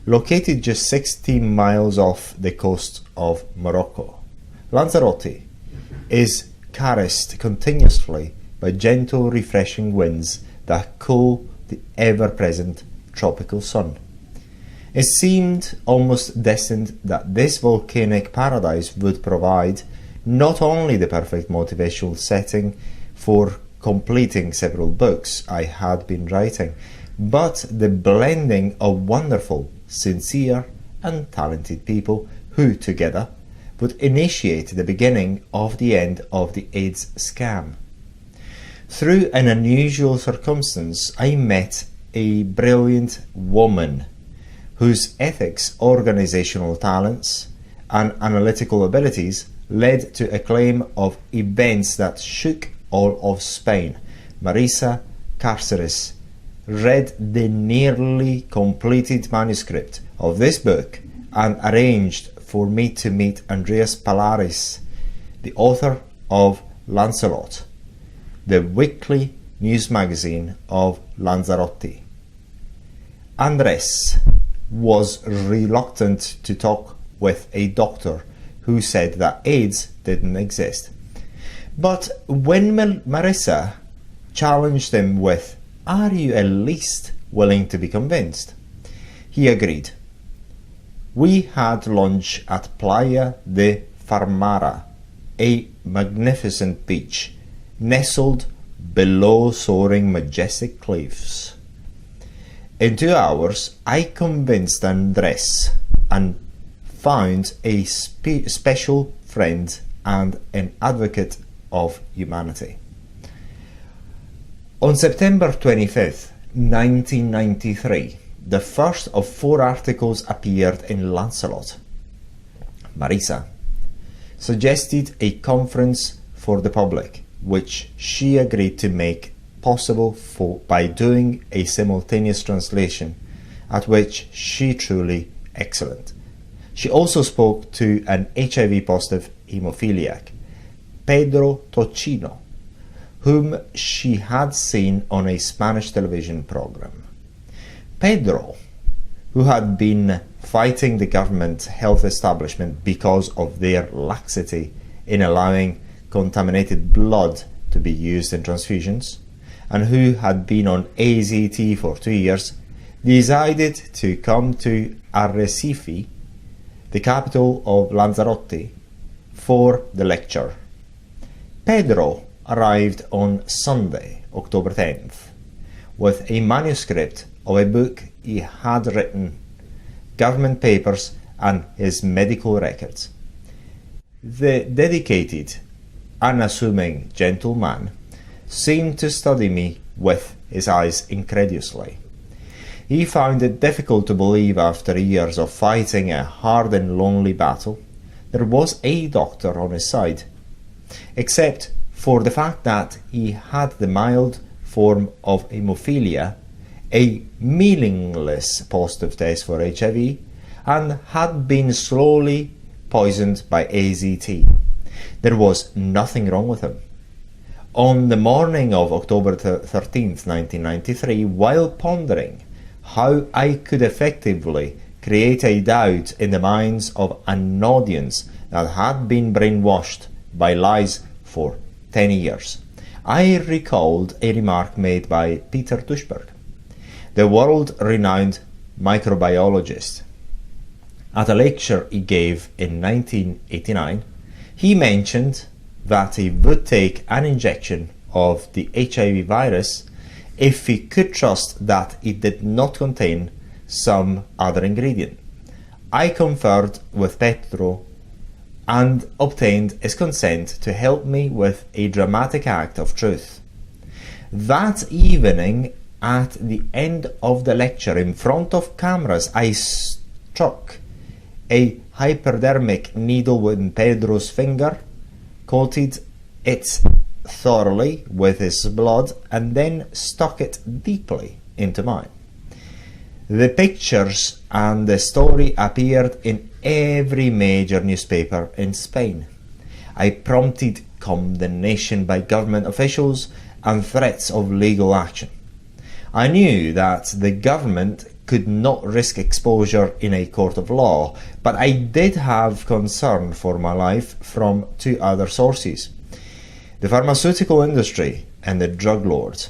Located just 16 miles off the coast of Morocco, Lanzarote is caressed continuously by gentle, refreshing winds that cool the ever-present tropical sun. It seemed almost destined that this volcanic paradise would provide not only the perfect motivational setting for completing several books I had been writing, but the blending of wonderful, sincere, and talented people who, together, would initiate the beginning of the end of the AIDS scam. Through an unusual circumstance, I met a brilliant woman whose ethics, organizational talents, and analytical abilities led to a claim of events that shook all of Spain. Marisa Carceres read the nearly completed manuscript of this book and arranged for me to meet Andreas Palaris, the author of Lancelot, the weekly news magazine of Lanzarote. Andres was reluctant to talk with a doctor who said that AIDS didn't exist. But when Marissa challenged him with, "Are you at least willing to be convinced?" he agreed. We had lunch at Playa de Farmara, a magnificent beach nestled below soaring majestic cliffs. In 2 hours, I convinced Andres and found a special friend and an advocate of humanity. On September 25th, 1993, the first of 4 articles appeared in Lancelot. Marisa suggested a conference for the public, which she agreed to make possible by doing a simultaneous translation, at which she truly excellent. She also spoke to an HIV positive hemophiliac, Pedro Tocino, whom she had seen on a Spanish television program. Pedro, who had been fighting the government health establishment because of their laxity in allowing contaminated blood to be used in transfusions, and who had been on AZT for 2 years, decided to come to Arrecife, the capital of Lanzarote, for the lecture. Pedro arrived on Sunday, October 10th, with a manuscript of a book he had written, government papers, and his medical records. The dedicated, unassuming gentleman seemed to study me with his eyes incredulously. He found it difficult to believe, after years of fighting a hard and lonely battle, there was a doctor on his side, except for the fact that he had the mild form of hemophilia, a meaningless positive test for HIV, and had been slowly poisoned by AZT. There was nothing wrong with him. On the morning of October 13th, 1993, while pondering how I could effectively create a doubt in the minds of an audience that had been brainwashed by lies for 10 years, I recalled a remark made by Peter Duisberg, the world-renowned microbiologist. At a lecture he gave in 1989, he mentioned that he would take an injection of the HIV virus if he could trust that it did not contain some other ingredient. I conferred with Pedro and obtained his consent to help me with a dramatic act of truth. That evening, at the end of the lecture, in front of cameras, I struck a hypodermic needle with Pedro's finger, coated it thoroughly with his blood, and then stuck it deeply into mine. The pictures and the story appeared in every major newspaper in Spain. I prompted condemnation by government officials and threats of legal action. I knew that the government could not risk exposure in a court of law, but I did have concern for my life from two other sources: the pharmaceutical industry and the drug lords.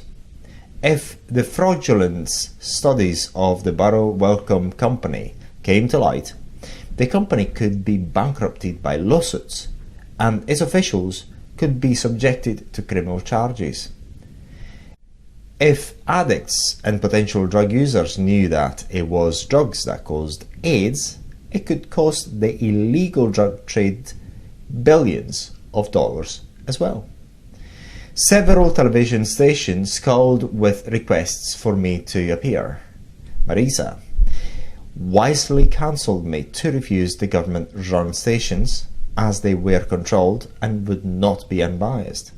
If the fraudulent studies of the Barrow Wellcome Company came to light, the company could be bankrupted by lawsuits, and its officials could be subjected to criminal charges. If addicts and potential drug users knew that it was drugs that caused AIDS, it could cost the illegal drug trade billions of dollars as well. Several television stations called with requests for me to appear. Marisa wisely cancelled me to refuse the government-run stations, as they were controlled and would not be unbiased.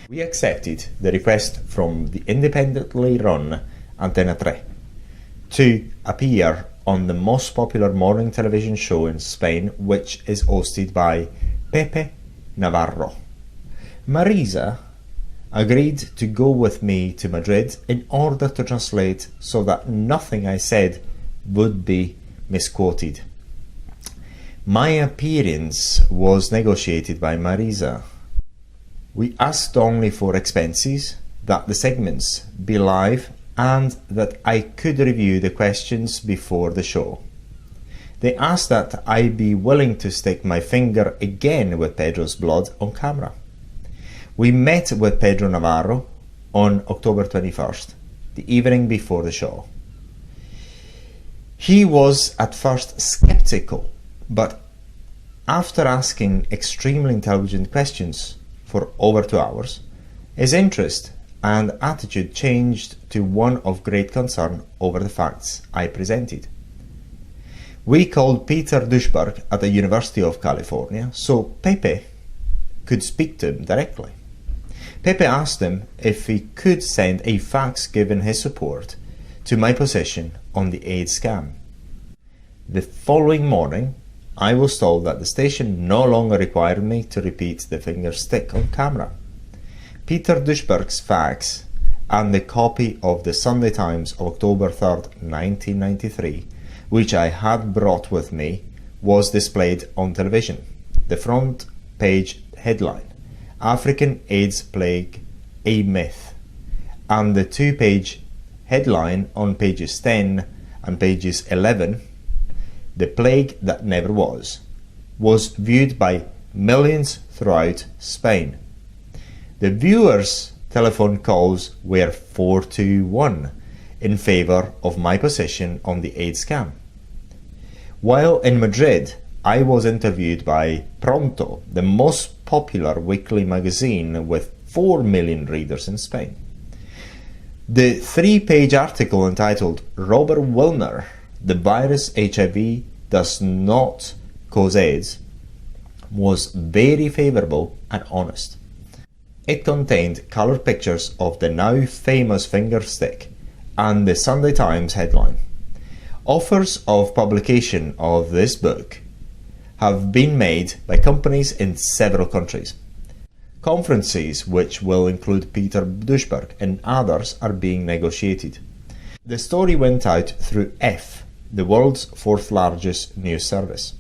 We accepted the request from the independently run Antena 3 to appear on the most popular morning television show in Spain, which is hosted by Pepe Navarro. Marisa agreed to go with me to Madrid in order to translate so that nothing I said would be misquoted. My appearance was negotiated by Marisa. We asked only for expenses, that the segments be live, and that I could review the questions before the show. They asked that I be willing to stick my finger again with Pedro's blood on camera. We met with Pedro Navarro on October 21st, the evening before the show. He was at first skeptical, but after asking extremely intelligent questions for over 2 hours, his interest and attitude changed to one of great concern over the facts I presented. We called Peter Duisberg at the University of California so Pepe could speak to him directly. Pepe asked him if he could send a fax giving his support to my position on the AIDS scam. The following morning, I was told that the station no longer required me to repeat the finger stick on camera. Peter Duisberg's fax and the copy of the Sunday Times of October 3rd, 1993, which I had brought with me, was displayed on television. The front page headline, African AIDS Plague, a Myth, and the two-page headline on pages 10 and pages 11, The Plague That Never Was viewed by millions throughout Spain. The viewers' telephone calls were 4-1 in favor of my position on the AIDS scam. While in Madrid, I was interviewed by Pronto, the most popular weekly magazine with 4 million readers in Spain. The 3-page article entitled "Robert Wilner, the virus HIV does not cause AIDS" was very favourable and honest. It contained coloured pictures of the now famous finger stick and the Sunday Times headline. Offers of publication of this book have been made by companies in several countries. Conferences, which will include Peter Duisberg and others, are being negotiated. The story went out through F, the world's 4th largest news service.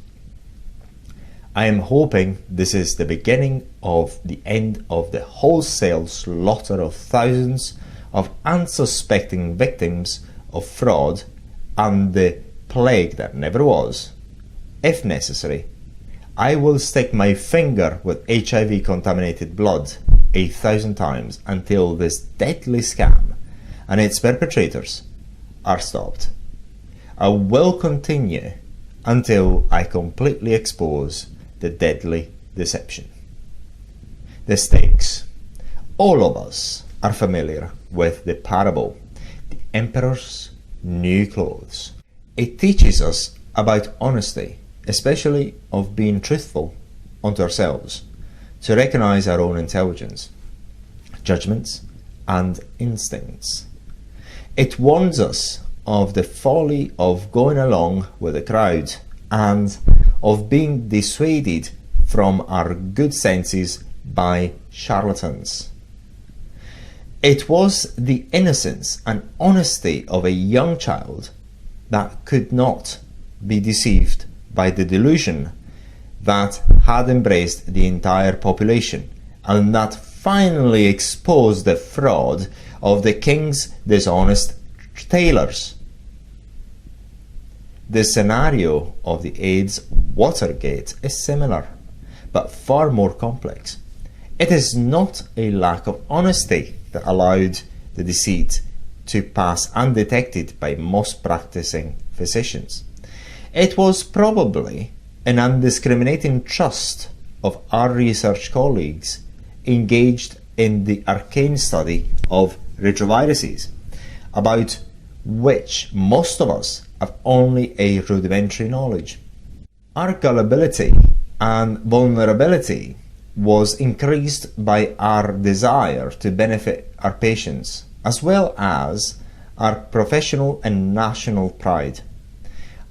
I am hoping this is the beginning of the end of the wholesale slaughter of thousands of unsuspecting victims of fraud and the plague that never was. If necessary, I will stick my finger with HIV contaminated blood 1,000 times until this deadly scam and its perpetrators are stopped. I will continue until I completely expose the deadly deception. The stakes. All of us are familiar with the parable, the Emperor's New Clothes. It teaches us about honesty, especially of being truthful unto ourselves, to recognize our own intelligence, judgments, and instincts. It warns us of the folly of going along with the crowd and of being dissuaded from our good senses by charlatans. It was the innocence and honesty of a young child that could not be deceived by the delusion that had embraced the entire population and that finally exposed the fraud of the king's dishonest tailors. The scenario of the AIDS Watergate is similar, but far more complex. It is not a lack of honesty that allowed the deceit to pass undetected by most practicing physicians. It was probably an undiscriminating trust of our research colleagues engaged in the arcane study of retroviruses, about which most of us have only a rudimentary knowledge. Our gullibility and vulnerability was increased by our desire to benefit our patients, as well as our professional and national pride.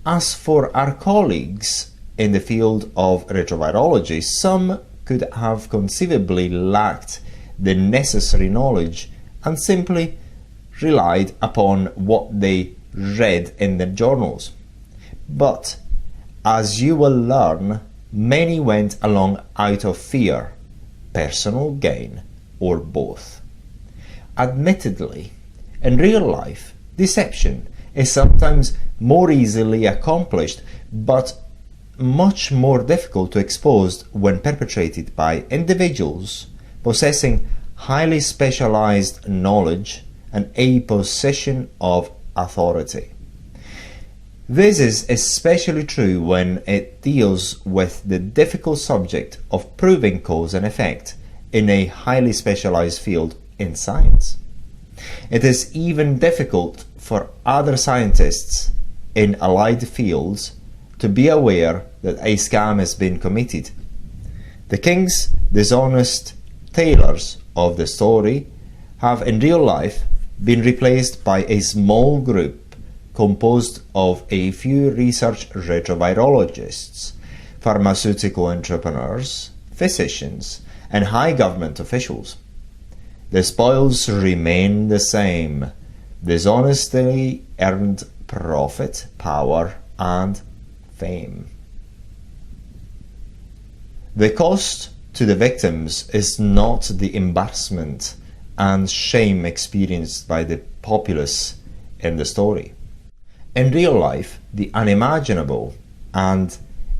As for our colleagues in the field of retrovirology, some could have conceivably lacked the necessary knowledge and simply relied upon what they read in their journals. But, as you will learn, many went along out of fear, personal gain, or both. Admittedly, in real life, deception is sometimes more easily accomplished, but much more difficult to expose when perpetrated by individuals possessing highly specialized knowledge and a position of authority. This is especially true when it deals with the difficult subject of proving cause and effect in a highly specialized field in science. It is even difficult for other scientists in allied fields to be aware that a scam has been committed. The king's dishonest tailors of the story have in real life been replaced by a small group composed of a few research retrovirologists, pharmaceutical entrepreneurs, physicians, and high government officials. The spoils remain the same: dishonestly earned profit, power, and fame. The cost to the victims is not the embarrassment and shame experienced by the populace in the story. In real life, the unimaginable and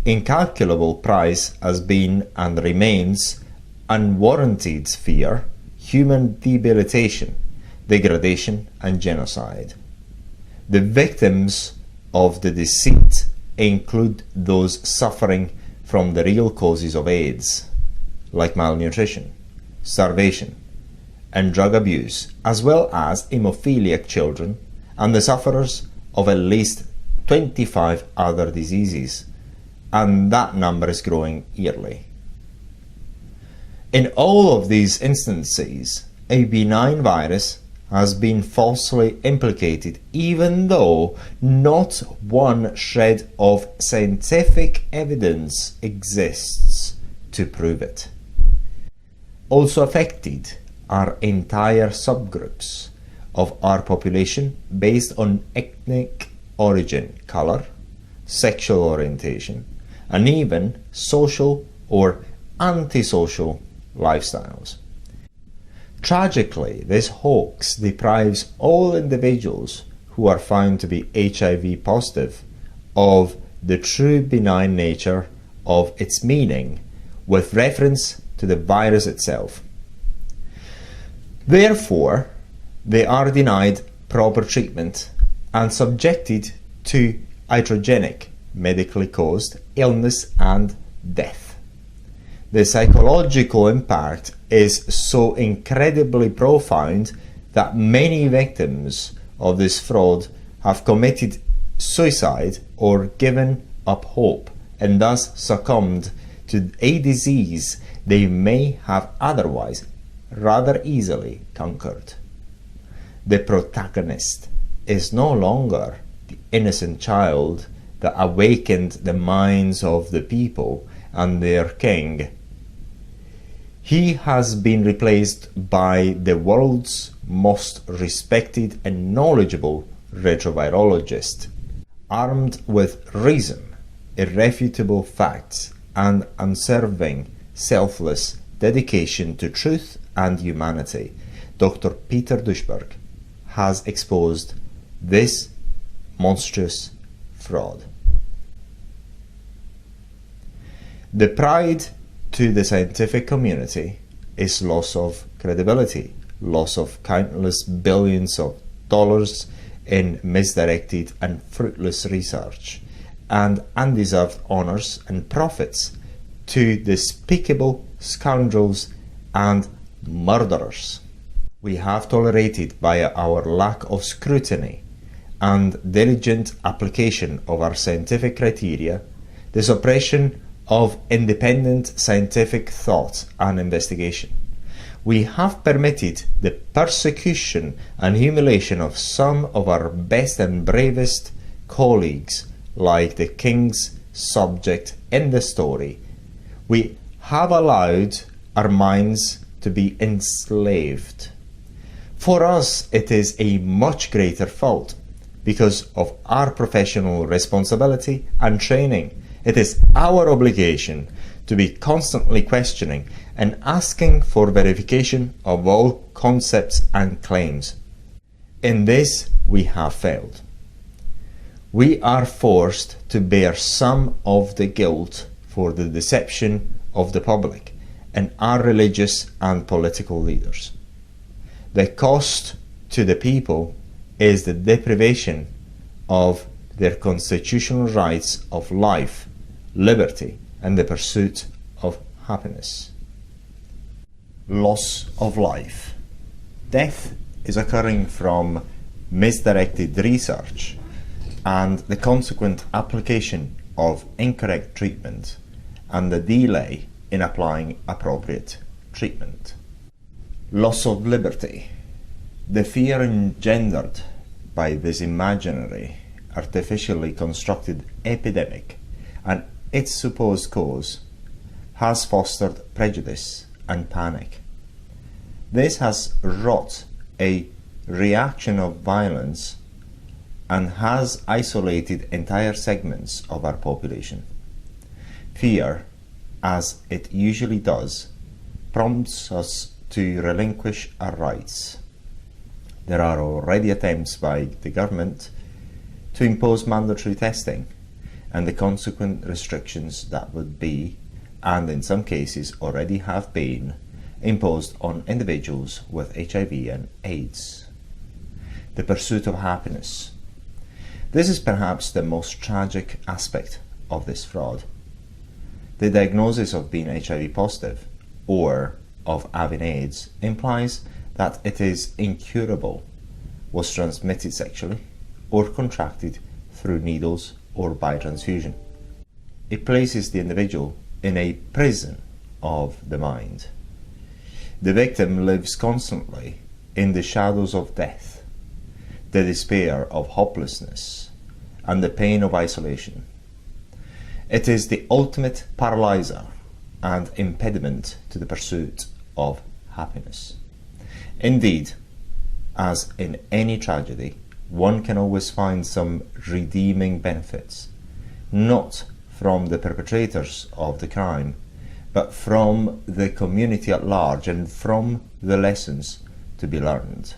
incalculable price has been and remains unwarranted fear, human debilitation, degradation, and genocide. The victims of the deceit include those suffering from the real causes of AIDS, like malnutrition, starvation, and drug abuse, as well as hemophiliac children and the sufferers of at least 25 other diseases, and that number is growing yearly. In all of these instances, a benign virus has been falsely implicated, even though not one shred of scientific evidence exists to prove it. Also affected are entire subgroups of our population based on ethnic origin, color, sexual orientation, and even social or antisocial lifestyles. Tragically, this hoax deprives all individuals who are found to be HIV positive of the true benign nature of its meaning with reference to the virus itself. Therefore, they are denied proper treatment and subjected to iatrogenic, medically caused illness and death. The psychological impact is so incredibly profound that many victims of this fraud have committed suicide or given up hope and thus succumbed to a disease they may have otherwise rather easily conquered. The protagonist is no longer the innocent child that awakened the minds of the people and their king. He has been replaced by the world's most respected and knowledgeable retrovirologist, armed with reason, irrefutable facts, and unswerving, selfless dedication to truth and humanity. Dr. Peter Duisberg has exposed this monstrous fraud. The pride to the scientific community is loss of credibility, loss of countless billions of dollars in misdirected and fruitless research, and undeserved honors and profits to despicable scoundrels and murderers. We have tolerated by our lack of scrutiny and diligent application of our scientific criteria the suppression of independent scientific thought and investigation. We have permitted the persecution and humiliation of some of our best and bravest colleagues, like the king's subject in the story. We have allowed our minds to be enslaved. For us, it is a much greater fault because of our professional responsibility and training. It is our obligation to be constantly questioning and asking for verification of all concepts and claims. In this, we have failed. We are forced to bear some of the guilt for the deception of the public and our religious and political leaders. The cost to the people is the deprivation of their constitutional rights of life, liberty, and the pursuit of happiness. Loss of life. Death is occurring from misdirected research and the consequent application of incorrect treatment and the delay in applying appropriate treatment. Loss of liberty. The fear engendered by this imaginary, artificially constructed epidemic and its supposed cause has fostered prejudice and panic. This has wrought a reaction of violence and has isolated entire segments of our population. Fear, as it usually does, prompts us to relinquish our rights. There are already attempts by the government to impose mandatory testing and the consequent restrictions that would be, and in some cases already have been, imposed on individuals with HIV and AIDS. The pursuit of happiness. This is perhaps the most tragic aspect of this fraud. The diagnosis of being HIV positive or of having AIDS implies that it is incurable, was transmitted sexually, or contracted through needles or by transfusion. It places the individual in a prison of the mind. The victim lives constantly in the shadows of death, the despair of hopelessness, and the pain of isolation. It is the ultimate paralyzer and impediment to the pursuit of happiness. Indeed, as in any tragedy, one can always find some redeeming benefits, not from the perpetrators of the crime, but from the community at large and from the lessons to be learned.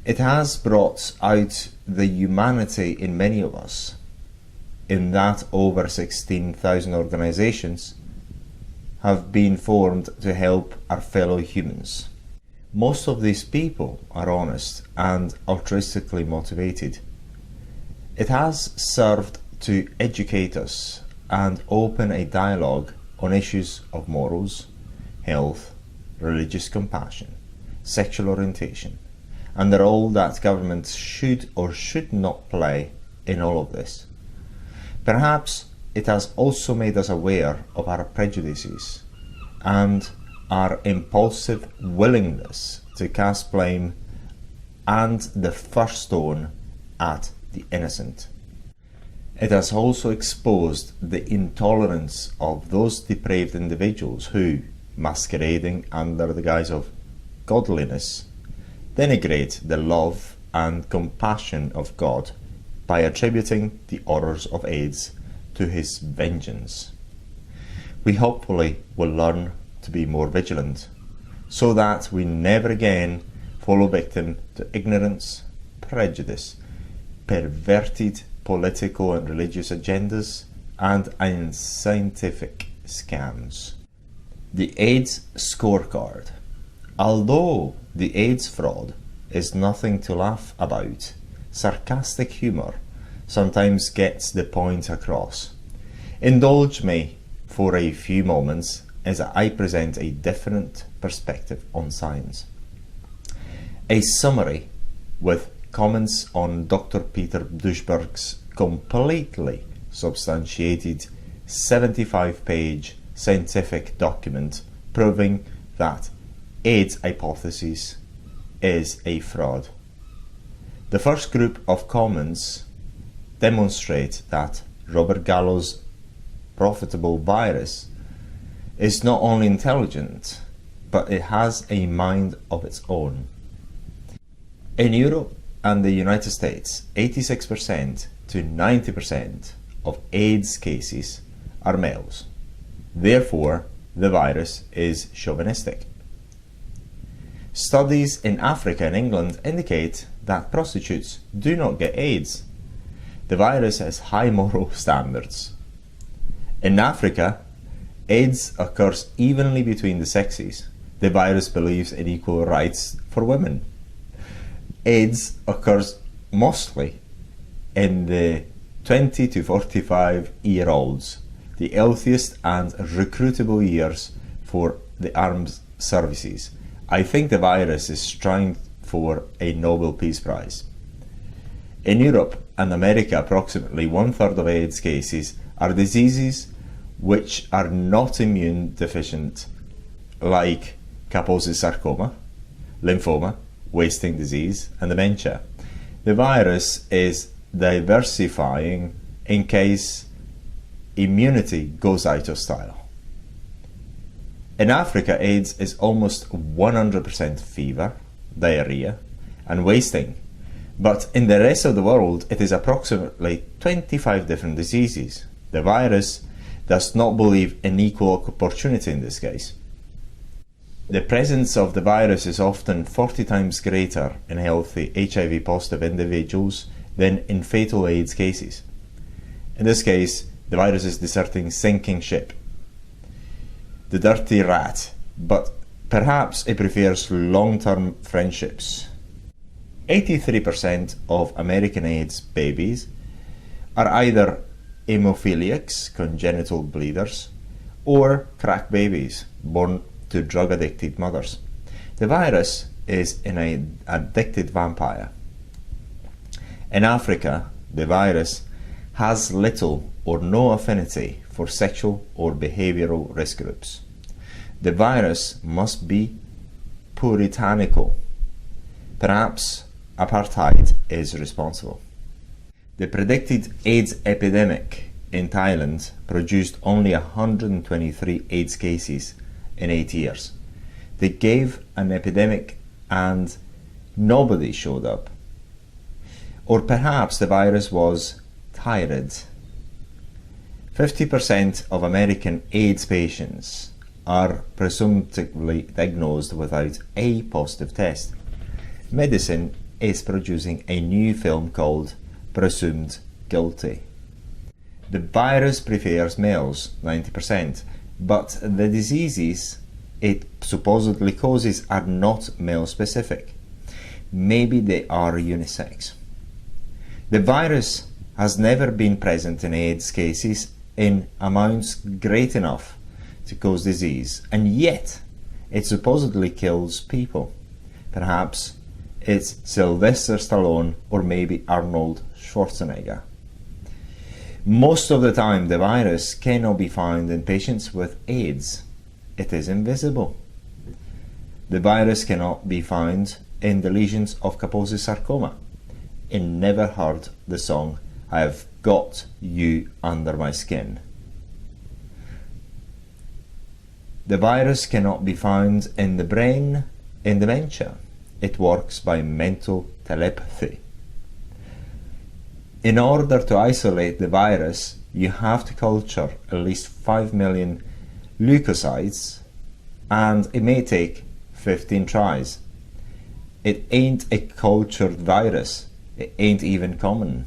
It has brought out the humanity in many of us, in that over 16,000 organizations have been formed to help our fellow humans. Most of these people are honest and altruistically motivated. It has served to educate us and open a dialogue on issues of morals, health, religious compassion, sexual orientation, and the role that governments should or should not play in all of this. Perhaps it has also made us aware of our prejudices and our impulsive willingness to cast blame and the first stone at the innocent. It has also exposed the intolerance of those depraved individuals who, masquerading under the guise of godliness, denigrate the love and compassion of God by attributing the horrors of AIDS to his vengeance. We hopefully will learn to be more vigilant, so that we never again fall victim to ignorance, prejudice, perverted political and religious agendas, and unscientific scams. The AIDS scorecard. Although the AIDS fraud is nothing to laugh about, sarcastic humour sometimes gets the point across. Indulge me for a few moments as I present a different perspective on science. A summary with comments on Dr. Peter Duisberg's completely substantiated 75-page scientific document proving that AIDS hypothesis is a fraud. The first group of comments demonstrate that Robert Gallo's profitable virus is not only intelligent, but it has a mind of its own. In Europe and the United States, 86% to 90% of AIDS cases are males. Therefore, the virus is chauvinistic. Studies in Africa and England indicate that prostitutes do not get AIDS. The virus has high moral standards. In Africa, AIDS occurs evenly between the sexes. The virus believes in equal rights for women. AIDS occurs mostly in the 20 to 45-year-olds, the healthiest and recruitable years for the armed services. I think the virus is trying for a Nobel Peace Prize. In Europe and America, approximately 1/3 of AIDS cases are diseases which are not immune deficient, like Kaposi's sarcoma, lymphoma, wasting disease, and dementia. The virus is diversifying in case immunity goes out of style. In Africa, AIDS is almost 100% fever, diarrhea, and wasting. But in the rest of the world, it is approximately 25 different diseases. The virus does not believe in equal opportunity in this case. The presence of the virus is often 40 times greater in healthy HIV positive individuals than in fatal AIDS cases. In this case, the virus is deserting sinking ship. The dirty rat, but perhaps it prefers long-term friendships. 83% of American AIDS babies are either hemophiliacs, congenital bleeders, or crack babies born to drug-addicted mothers. The virus is an addicted vampire. In Africa, the virus has little or no affinity for sexual or behavioral risk groups. The virus must be puritanical. Perhaps apartheid is responsible. The predicted AIDS epidemic in Thailand produced only 123 AIDS cases in 8 years. They gave an epidemic and nobody showed up. Or perhaps the virus was tired. 50% of American AIDS patients are presumptively diagnosed without a positive test. Medicine is producing a new film called Presumed Guilty. The virus prefers males, 90%, but the diseases it supposedly causes are not male-specific. Maybe they are unisex. The virus has never been present in AIDS cases in amounts great enough to cause disease, and yet it supposedly kills people. Perhaps it's Sylvester Stallone or maybe Arnold Schwarzenegger. Most of the time the virus cannot be found in patients with AIDS. It is invisible. The virus cannot be found in the lesions of Kaposi's sarcoma. I never heard the song "I've Got You Under My Skin." The virus cannot be found in the brain in dementia. It works by mental telepathy. In order to isolate the virus, you have to culture at least 5 million leukocytes, and it may take 15 tries. It ain't a cultured virus. It ain't even common.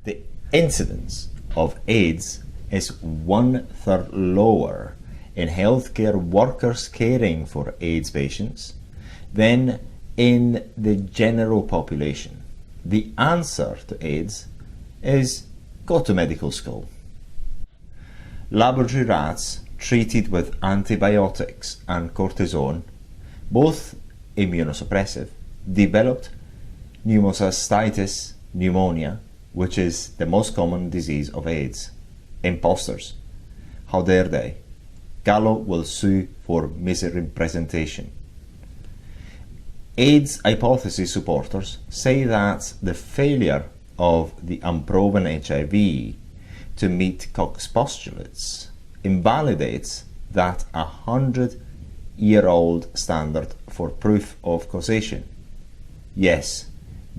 The incidence of AIDS is 1/3 lower in healthcare workers caring for AIDS patients than in the general population. The answer to AIDS is go to medical school. Laboratory rats treated with antibiotics and cortisone, both immunosuppressive, developed pneumocystitis pneumonia, which is the most common disease of AIDS. Imposters. How dare they? Gallo will sue for misrepresentation. AIDS hypothesis supporters say that the failure of the unproven HIV to meet Koch's postulates invalidates that 100-year-old standard for proof of causation. Yes,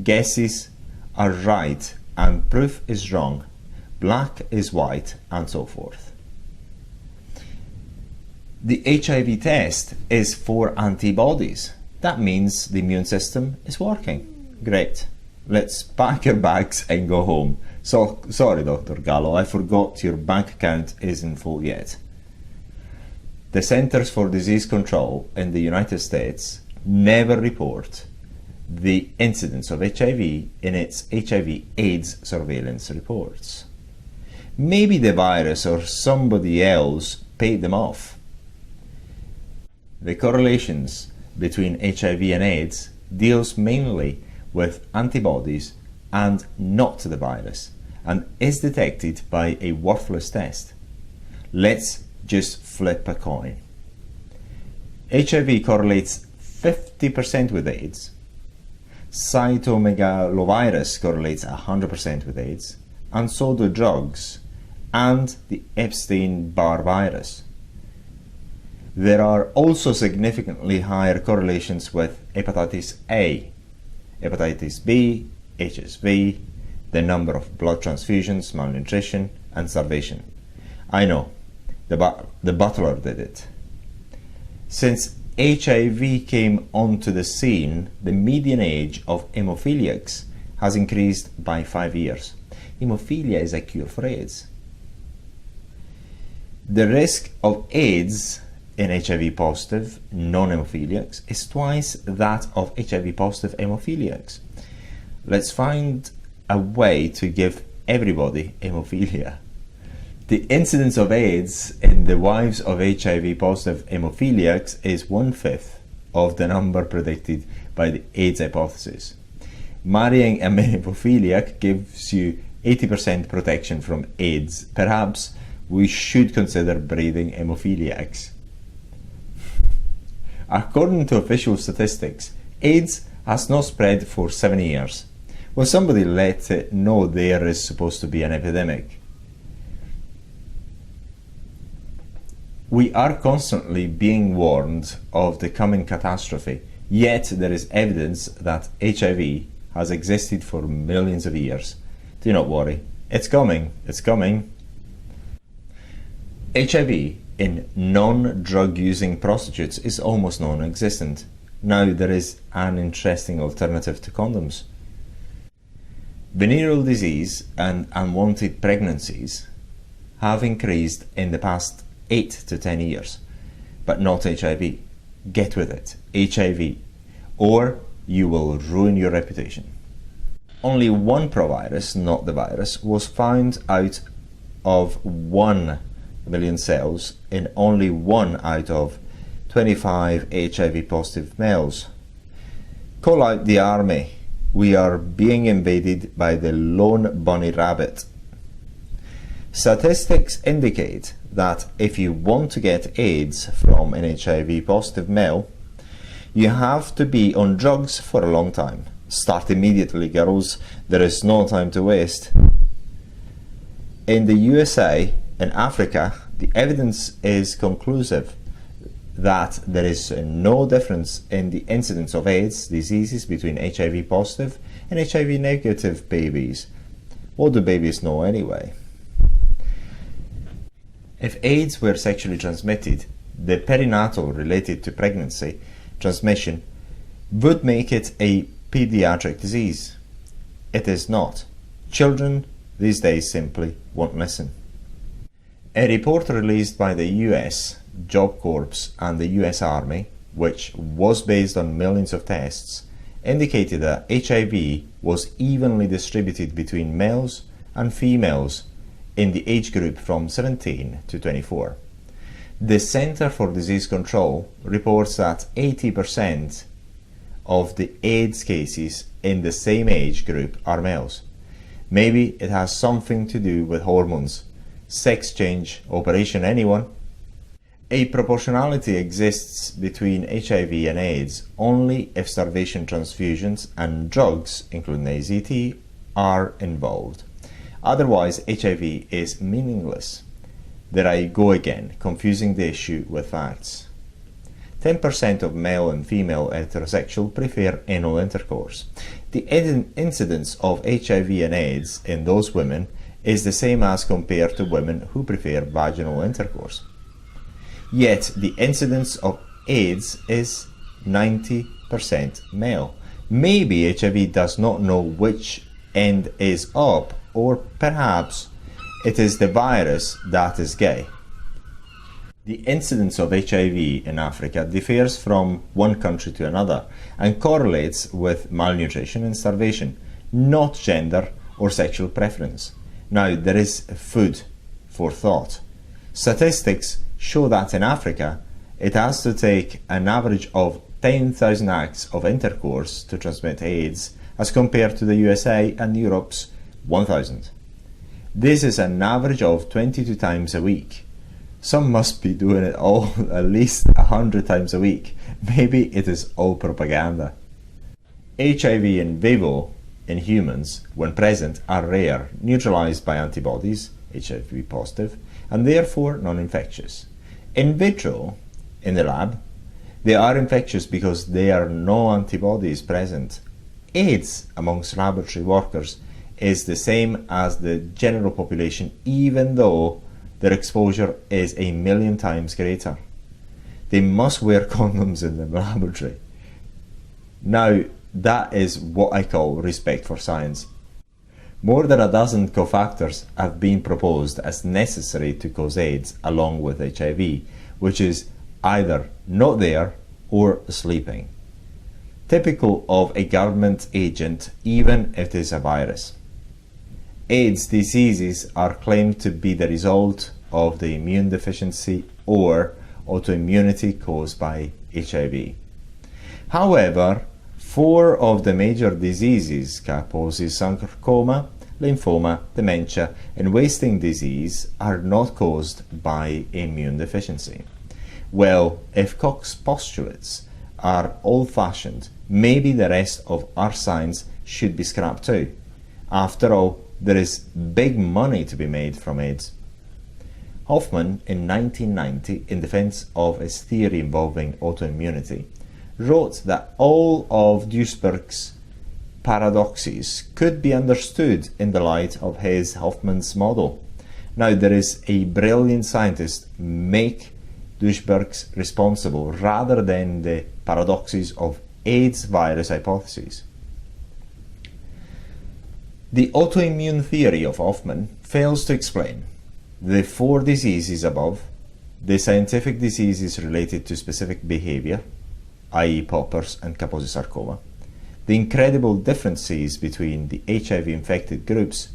guesses are right and proof is wrong, black is white, and so forth. The HIV test is for antibodies. That means the immune system is working. Great. Let's pack your bags and go home. So, sorry, Dr. Gallo, I forgot your bank account isn't full yet. The Centers for Disease Control in the United States never report the incidence of HIV in its HIV/AIDS surveillance reports. Maybe the virus or somebody else paid them off. The correlations between HIV and AIDS deals mainly with antibodies and not the virus, and is detected by a worthless test. Let's just flip a coin. HIV correlates 50% with AIDS. Cytomegalovirus correlates 100% with AIDS, and so do drugs and the Epstein-Barr virus. There are also significantly higher correlations with hepatitis A, hepatitis B, HSV, the number of blood transfusions, malnutrition, and starvation. I know, the butler did it. Since HIV came onto the scene, the median age of hemophiliacs has increased by 5 years. Hemophilia is a cure for AIDS. The risk of AIDS in HIV positive non-hemophiliacs is twice that of HIV positive hemophiliacs. Let's find a way to give everybody hemophilia. The incidence of AIDS in the wives of HIV positive hemophiliacs is 1/5 of the number predicted by the AIDS hypothesis. Marrying a hemophiliac gives you 80% protection from AIDS. Perhaps we should consider breeding hemophiliacs. According to official statistics, AIDS has not spread for 7 years. Will somebody let it know there is supposed to be an epidemic? We are constantly being warned of the coming catastrophe, yet there is evidence that HIV has existed for millions of years. Do not worry, it's coming, it's coming. HIV in non-drug using prostitutes is almost non-existent. Now there is an interesting alternative to condoms. Venereal disease and unwanted pregnancies have increased in the past 8 to 10 years, but not HIV. Get with it, HIV, or you will ruin your reputation. Only one provirus, not the virus, was found out of 1 million cells in only 1 out of 25 HIV positive males. Call out the army. We are being invaded by the lone bunny rabbit. Statistics indicate that if you want to get AIDS from an HIV positive male, you have to be on drugs for a long time. Start immediately, girls. There is no time to waste. In the USA and Africa, the evidence is conclusive that there is no difference in the incidence of AIDS diseases between HIV positive and HIV negative babies. What do babies know anyway? If AIDS were sexually transmitted, the perinatal related to pregnancy transmission would make it a pediatric disease. It is not. Children these days simply won't listen. A report released by the US Job Corps and the US Army, which was based on millions of tests, indicated that HIV was evenly distributed between males and females in the age group from 17 to 24. The Center for Disease Control reports that 80% of the AIDS cases in the same age group are males. Maybe it has something to do with hormones. Sex change operation, anyone? A proportionality exists between HIV and AIDS only if starvation transfusions and drugs, including AZT, are involved. Otherwise, HIV is meaningless. There I go again, confusing the issue with facts. 10% of male and female heterosexual prefer anal intercourse. The incidence of HIV and AIDS in those women is the same as compared to women who prefer vaginal intercourse. Yet the incidence of AIDS is 90% male. Maybe HIV does not know which end is up, or perhaps it is the virus that is gay. The incidence of HIV in Africa differs from one country to another and correlates with malnutrition and starvation, not gender or sexual preference. Now, there is food for thought. Statistics show that in Africa, it has to take an average of 10,000 acts of intercourse to transmit AIDS as compared to the USA and Europe's 1,000. This is an average of 22 times a week. Some must be doing it all at least 100 times a week. Maybe it is all propaganda. HIV in vivo in humans, when present, are rare, neutralized by antibodies, HIV positive, and therefore non-infectious. In vitro, in the lab, they are infectious because there are no antibodies present. AIDS amongst laboratory workers is the same as the general population, even though their exposure is 1,000,000 times greater. They must wear condoms in the laboratory. Now, that is what I call respect for science. More than a dozen cofactors have been proposed as necessary to cause AIDS along with HIV, which is either not there or sleeping. Typical of a government agent, even if it is a virus. AIDS diseases are claimed to be the result of the immune deficiency or autoimmunity caused by HIV. However, 4 of the major diseases, Kaposi sarcoma, lymphoma, dementia, and wasting disease, are not caused by immune deficiency. Well, if Koch's postulates are old-fashioned, maybe the rest of our science should be scrapped too. After all, there is big money to be made from AIDS. Hoffman, in 1990, in defense of his theory involving autoimmunity, wrote that all of Duisberg's paradoxes could be understood in the light of his Hoffman's model. Now, there is a brilliant scientist make Duisberg's responsible rather than the paradoxes of AIDS virus hypotheses. The autoimmune theory of Hoffman fails to explain the 4 diseases above, the scientific diseases related to specific behavior, i.e. poppers and Kaposi sarcoma, the incredible differences between the HIV-infected groups,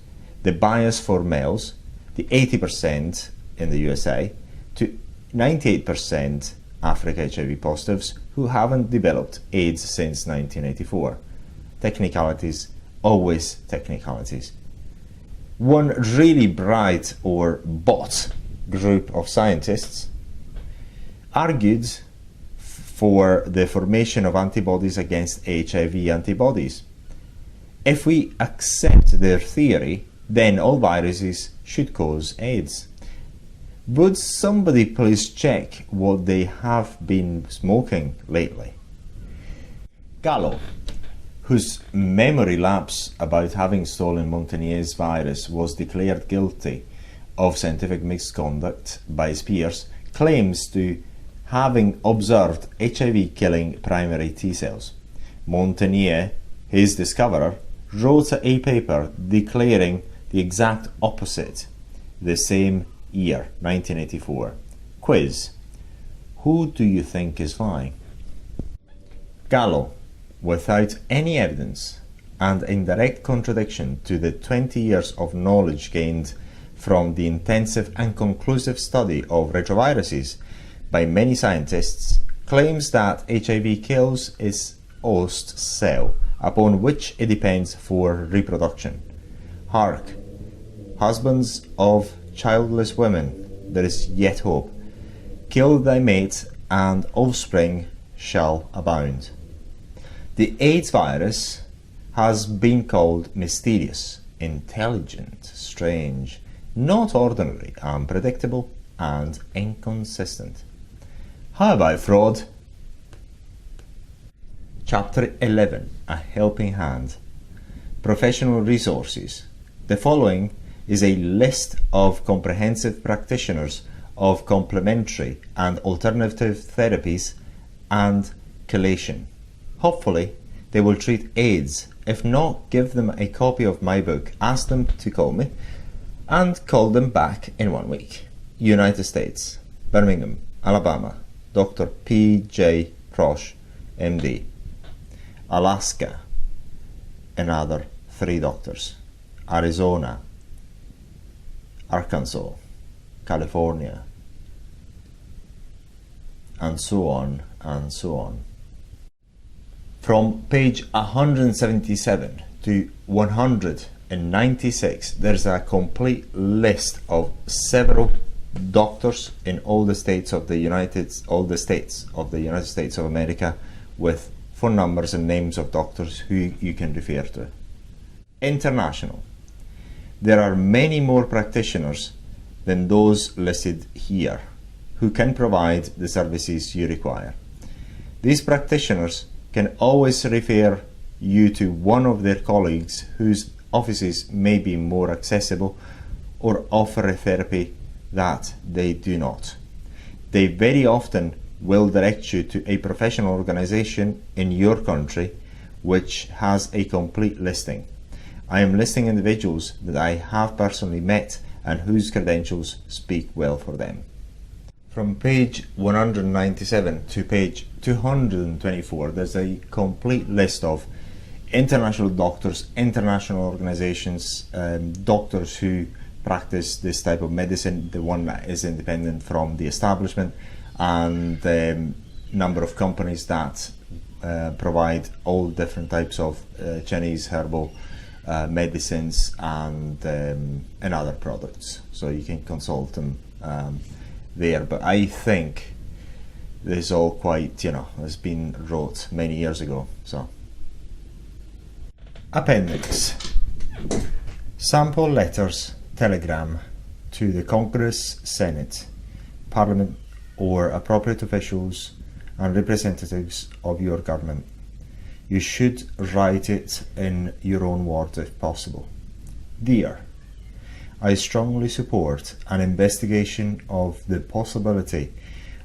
the bias for males, the 80% in the USA to 98% Africa HIV positives who haven't developed AIDS since 1984. Technicalities, always technicalities. One really bright or bot group of scientists argued for the formation of antibodies against HIV antibodies. If we accept their theory, then all viruses should cause AIDS. Would somebody please check what they have been smoking lately? Gallo, whose memory lapse about having stolen Montanier's virus was declared guilty of scientific misconduct by his peers, claims to having observed HIV killing primary T cells. Montagnier, his discoverer, wrote a paper declaring the exact opposite the same year, 1984. Quiz: who do you think is lying? Gallo, without any evidence and in direct contradiction to the 20 years of knowledge gained from the intensive and conclusive study of retroviruses by many scientists, claims that HIV kills its host cell, upon which it depends for reproduction. Hark, husbands of childless women, there is yet hope. Kill thy mate, and offspring shall abound. The AIDS virus has been called mysterious, intelligent, strange, not ordinary, unpredictable, and inconsistent. How about fraud? Chapter 11, A Helping Hand. Professional resources. The following is a list of comprehensive practitioners of complementary and alternative therapies and chelation. Hopefully, they will treat AIDS. If not, give them a copy of my book, ask them to call me, and call them back in 1 week. United States, Birmingham, Alabama, Dr. P.J. Prosh, MD. Alaska, another 3 doctors. Arizona, Arkansas, California, and so on and so on. From page 177 to 196, there's a complete list of several doctors in all the states of the United States of America, with phone numbers and names of doctors who you can refer to. International. There are many more practitioners than those listed here who can provide the services you require. These practitioners can always refer you to one of their colleagues whose offices may be more accessible or offer a therapy that they do not. They very often will direct you to a professional organization in your country which has a complete listing. I am listing individuals that I have personally met and whose credentials speak well for them. From page 197 to page 224, there's a complete list of international doctors, international organizations, doctors who practice this type of medicine, the one that is independent from the establishment, and the number of companies that provide all different types of Chinese herbal medicines and other products. So you can consult them there. But I think this is all quite, has been wrote many years ago. So, appendix. Sample letters, telegram to the Congress, Senate, Parliament, or appropriate officials and representatives of your government. You should write it in your own words if possible. Dear, I strongly support an investigation of the possibility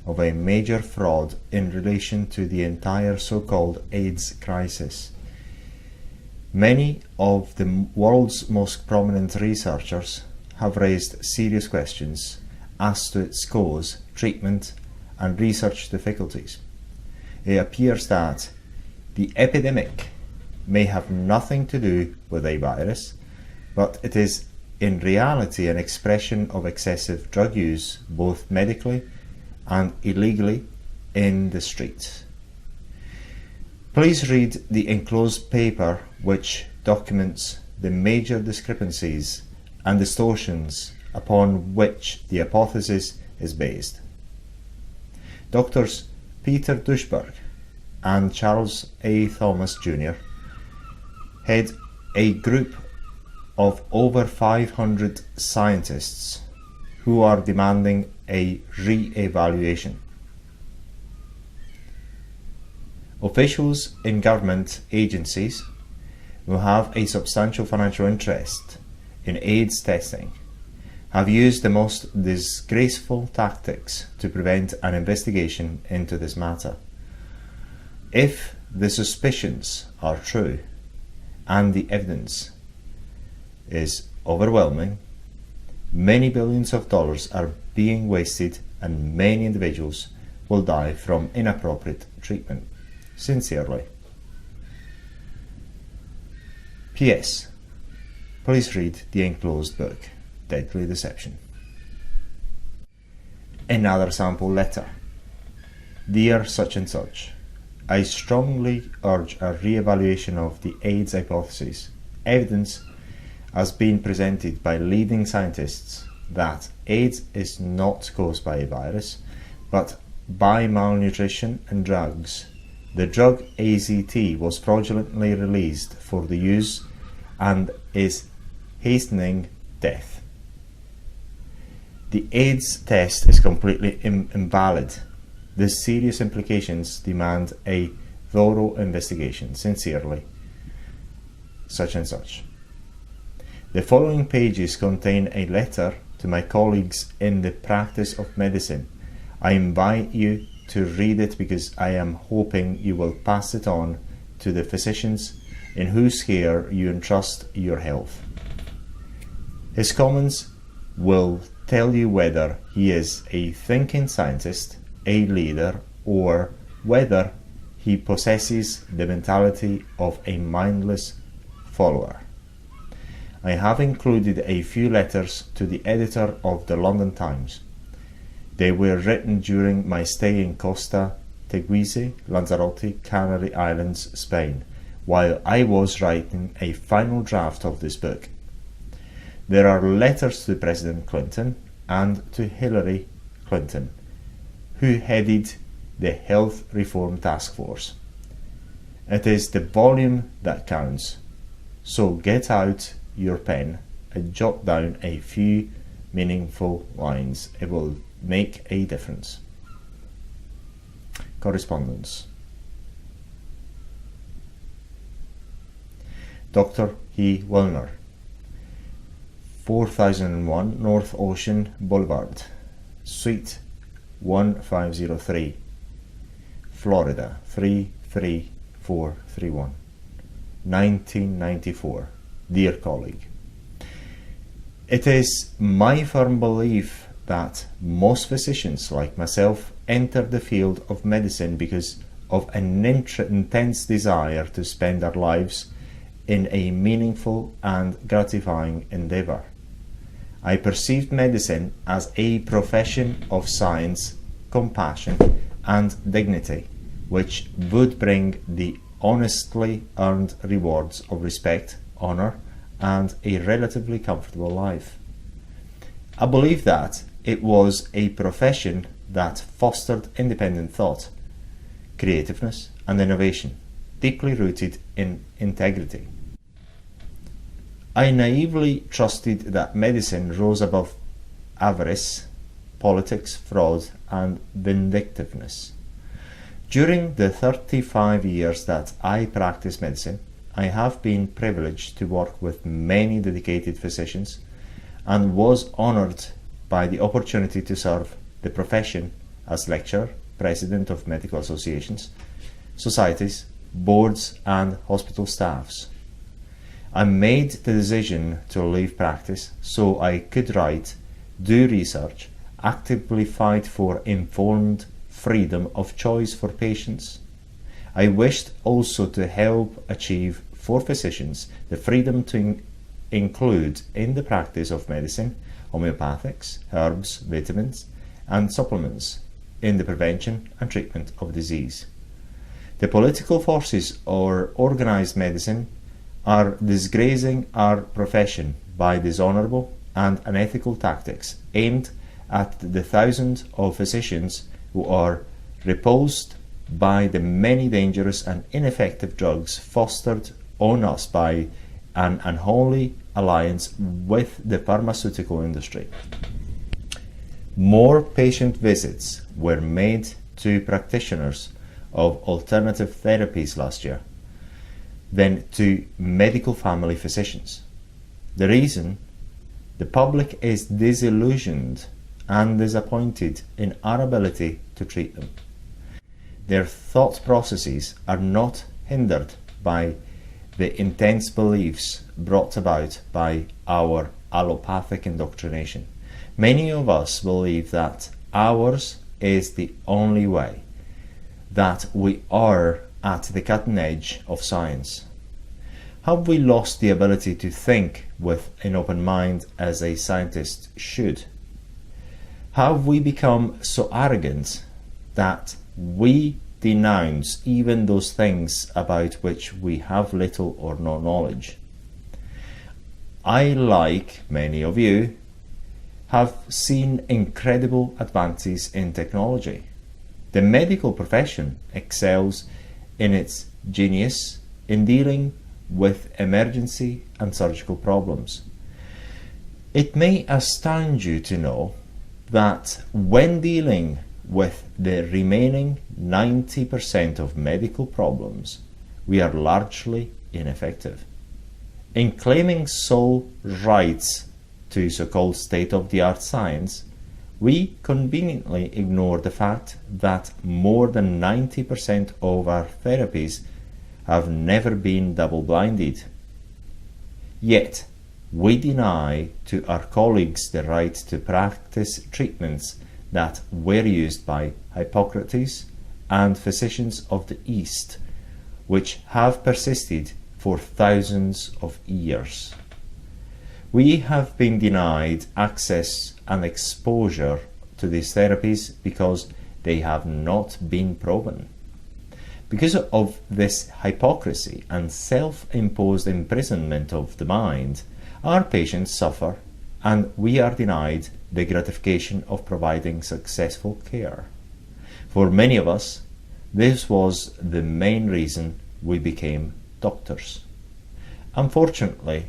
of a major fraud in relation to the entire so-called AIDS crisis. Many of the world's most prominent researchers have raised serious questions as to its cause, treatment, and research difficulties. It appears that the epidemic may have nothing to do with a virus, but it is in reality an expression of excessive drug use, both medically and illegally, in the streets. Please read the enclosed paper, which documents the major discrepancies and distortions upon which the hypothesis is based. Doctors Peter Duisberg and Charles A. Thomas Jr. head a group of over 500 scientists who are demanding a re-evaluation. Officials in government agencies who have a substantial financial interest in AIDS testing have used the most disgraceful tactics to prevent an investigation into this matter. If the suspicions are true, and the evidence is overwhelming, many billions of dollars are being wasted and many individuals will die from inappropriate treatment. Sincerely. P.S. Please read the enclosed book, Deadly Deception. Another sample letter. Dear such and such, I strongly urge a re-evaluation of the AIDS hypothesis. Evidence has been presented by leading scientists that AIDS is not caused by a virus, but by malnutrition and drugs. The drug AZT was fraudulently released for the use and is hastening death. The AIDS test is completely invalid. The serious implications demand a thorough investigation. Sincerely, such and such. The following pages contain a letter to my colleagues in the practice of medicine. I invite you to read it because I am hoping you will pass it on to the physicians in whose care you entrust your health. His comments will tell you whether he is a thinking scientist, a leader, or whether he possesses the mentality of a mindless follower. I have included a few letters to the editor of the London Times. They were written during my stay in Costa Teguise, Lanzarote, Canary Islands, Spain, while I was writing a final draft of this book. There are letters to President Clinton and to Hillary Clinton, who headed the Health Reform Task Force. It is the volume that counts, so get out your pen and jot down a few meaningful lines. It will make a difference. Correspondence. Dr. He Wilner, 4001 North Ocean Boulevard, Suite 1503, Florida 33431, 1994. Dear colleague, it is my firm belief that most physicians, like myself, enter the field of medicine because of an intense desire to spend our lives in a meaningful and gratifying endeavour. I perceived medicine as a profession of science, compassion, and dignity, which would bring the honestly earned rewards of respect, honour, and a relatively comfortable life. I believe that it was a profession that fostered independent thought, creativeness, and innovation, deeply rooted in integrity. I naively trusted that medicine rose above avarice, politics, fraud, and vindictiveness. During the 35 years that I practice medicine, I have been privileged to work with many dedicated physicians and was honoured by the opportunity to serve the profession as lecturer, president of medical associations, societies, boards, and hospital staffs. I made the decision to leave practice so I could write, do research, actively fight for informed freedom of choice for patients. I wished also to help achieve for physicians the freedom to include in the practice of medicine homeopathics, herbs, vitamins, and supplements in the prevention and treatment of disease. The political forces or organised medicine are disgracing our profession by dishonourable and unethical tactics aimed at the thousands of physicians who are repulsed by the many dangerous and ineffective drugs fostered on us by an unholy alliance with the pharmaceutical industry. More patient visits were made to practitioners of alternative therapies last year than to medical family physicians. The reason? The public is disillusioned and disappointed in our ability to treat them. Their thought processes are not hindered by the intense beliefs brought about by our allopathic indoctrination. Many of us believe that ours is the only way, that we are at the cutting edge of science. Have we lost the ability to think with an open mind as a scientist should? Have we become so arrogant that we denounce even those things about which we have little or no knowledge? I, like many of you, have seen incredible advances in technology. The medical profession excels in its genius in dealing with emergency and surgical problems. It may astound you to know that when dealing with the remaining 90% of medical problems, we are largely ineffective. In claiming sole rights to so-called state-of-the-art science, we conveniently ignore the fact that more than 90% of our therapies have never been double-blinded. Yet, we deny to our colleagues the right to practice treatments that were used by Hippocrates and physicians of the East, which have persisted for thousands of years. We have been denied access and exposure to these therapies because they have not been proven. Because of this hypocrisy and self-imposed imprisonment of the mind, our patients suffer and we are denied the gratification of providing successful care. For many of us, this was the main reason we became doctors. Unfortunately,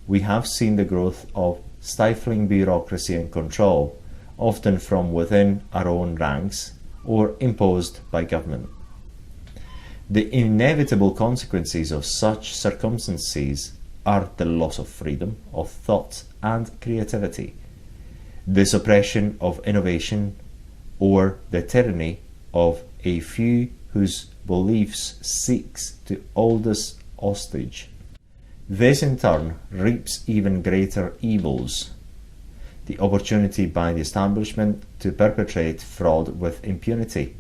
we have seen the growth of stifling bureaucracy and control, often from within our own ranks or imposed by government. The inevitable consequences of such circumstances are the loss of freedom of thought and creativity, the suppression of innovation, or the tyranny of a few whose beliefs seeks to hold us hostage. This in turn reaps even greater evils. the opportunity by the establishment to perpetrate fraud with impunity,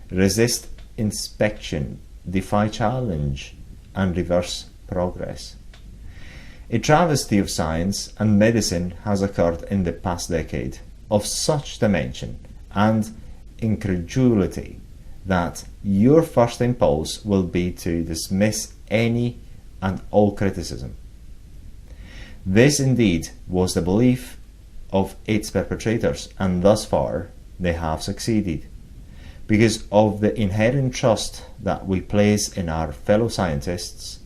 resist inspection, defy challenge, and reverse progress. A travesty of science and medicine has occurred in the past decade of such dimension and incredulity that your first impulse will be to dismiss any and all criticism. This indeed was the belief of its perpetrators, and thus far they have succeeded. Because of the inherent trust that we place in our fellow scientists,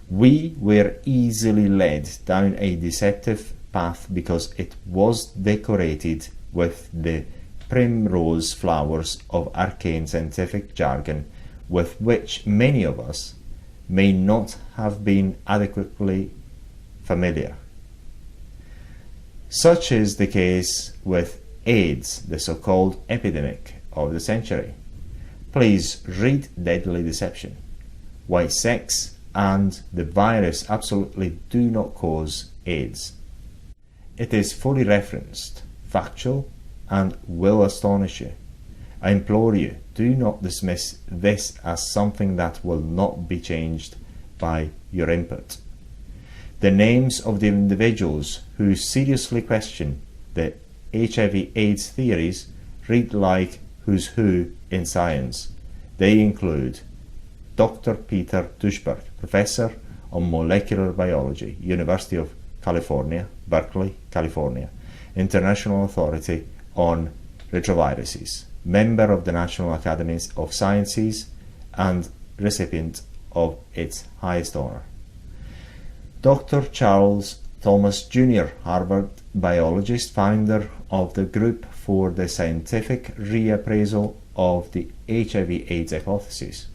we were easily led down a deceptive path because it was decorated with the primrose flowers of arcane scientific jargon with which many of us may not have been adequately familiar. Such is the case with AIDS, the so-called epidemic of the century. Please read Deadly Deception, Why Sex and the Virus Absolutely Do Not Cause AIDS. It is fully referenced, factual, and will astonish you. I implore you, do not dismiss this as something that will not be changed by your input. The names of the individuals who seriously question the HIV/AIDS theories read like who's who in science. They include Dr. Peter Duisberg, Professor of Molecular Biology, University of California, Berkeley, California, International Authority on Retroviruses, member of the National Academies of Sciences, and recipient of its highest honor. Dr. Charles Thomas Jr., Harvard biologist, founder of the Group for the Scientific Reappraisal of the HIV/AIDS Hypotheses.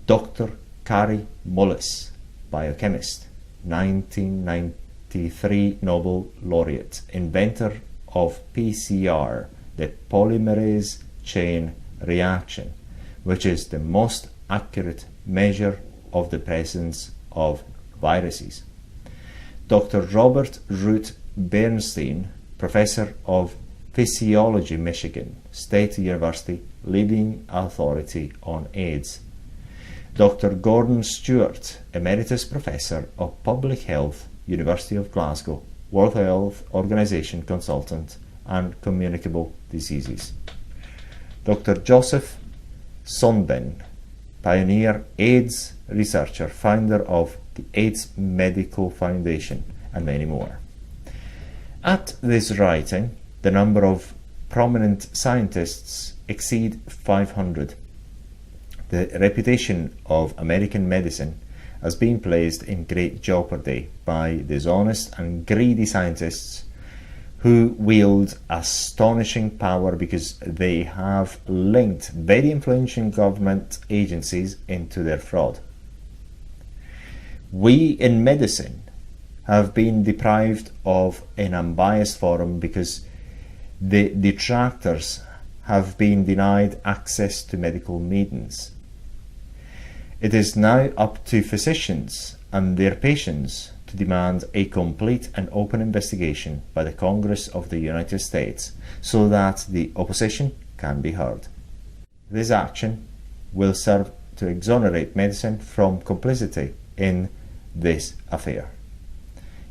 Dr. Kary Mullis, biochemist, 1993 Nobel laureate, inventor of PCR, the polymerase chain reaction, which is the most accurate measure of the presence of viruses. Dr. Robert Root Bernstein, Professor of Physiology, Michigan State University, leading authority on AIDS. Dr. Gordon Stewart, Emeritus Professor of Public Health, University of Glasgow, World Health Organization consultant and communicable diseases. Dr. Joseph Sonben, pioneer AIDS researcher, founder of the AIDS Medical Foundation, and many more. At this writing, the number of prominent scientists exceed 500. The reputation of American medicine has been placed in great jeopardy by dishonest and greedy scientists who wield astonishing power because they have linked very influential government agencies into their fraud. We in medicine have been deprived of an unbiased forum because the detractors have been denied access to medical meetings. It is now up to physicians and their patients to demand a complete and open investigation by the Congress of the United States so that the opposition can be heard. This action will serve to exonerate medicine from complicity in this affair.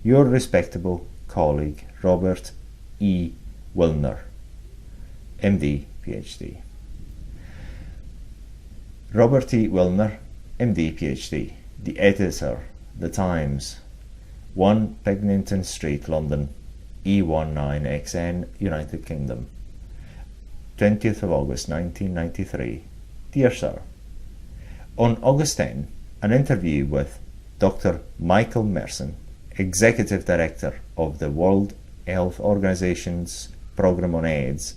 Your respectable colleague, Robert E. Wilner, MD, PhD. Robert E. Wilner, MD, PhD, the editor, The Times, 1 Pennington Street, London, E19XN, United Kingdom, 20th of August 1993. Dear Sir, on August 10, an interview with Dr. Michael Merson, Executive Director of the World Health Organization's Program on AIDS,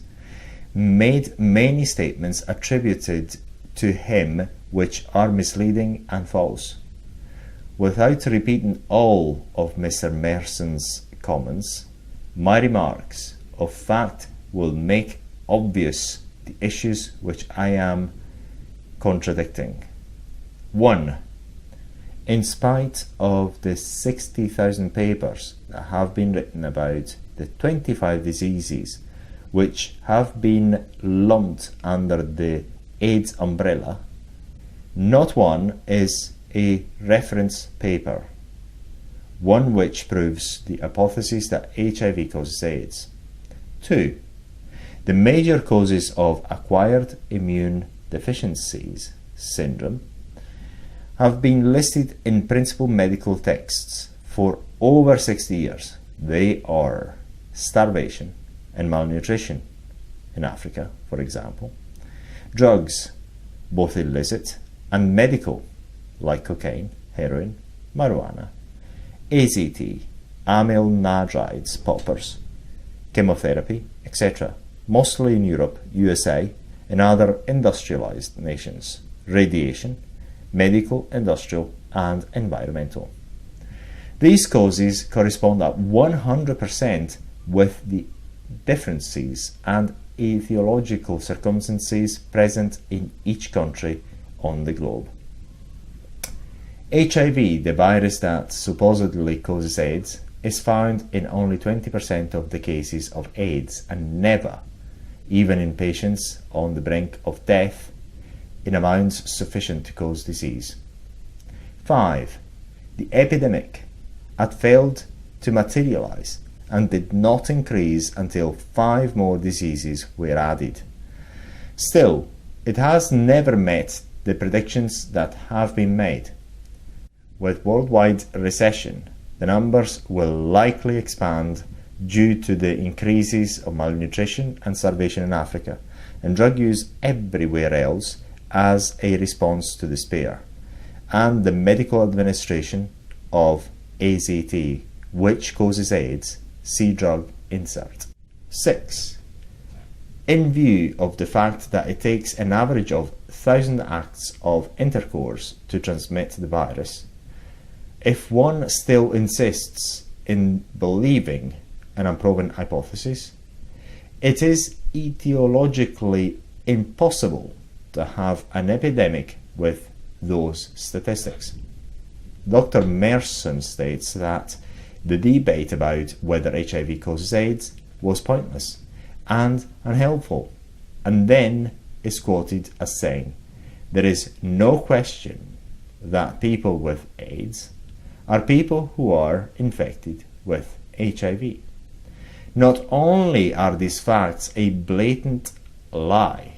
made many statements attributed to him which are misleading and false. Without repeating all of Mr. Merson's comments, my remarks of fact will make obvious the issues which I am contradicting. 1. In spite of the 60,000 papers that have been written about the 25 diseases which have been lumped under the AIDS umbrella, not one is a reference paper, one which proves the hypothesis that HIV causes AIDS. 2. The major causes of acquired immune deficiencies syndrome have been listed in principal medical texts for over 60 years. They are starvation and malnutrition in Africa, for example, drugs, both illicit and medical, like cocaine, heroin, marijuana, AZT, amyl anhydrides, poppers, chemotherapy, etc., mostly in Europe, USA, and other industrialized nations, radiation, medical, industrial, and environmental. These causes correspond at 100% with the differences and etiological circumstances present in each country on the globe. HIV, the virus that supposedly causes AIDS, is found in only 20% of the cases of AIDS and never, even in patients on the brink of death, in amounts sufficient to cause disease. 5. The epidemic had failed to materialize and did not increase until 5 more diseases were added. Still, it has never met the predictions that have been made. With worldwide recession, the numbers will likely expand due to the increases of malnutrition and starvation in Africa, and drug use everywhere else as a response to despair, and the medical administration of AZT, which causes AIDS, see drug insert. 6. In view of the fact that it takes an average of 1,000 acts of intercourse to transmit the virus, if one still insists in believing an unproven hypothesis, it is etiologically impossible to have an epidemic with those statistics. Dr. Merson states that the debate about whether HIV causes AIDS was pointless and unhelpful, and then is quoted as saying, "There is no question that people with AIDS are people who are infected with HIV." Not only are these facts a blatant lie,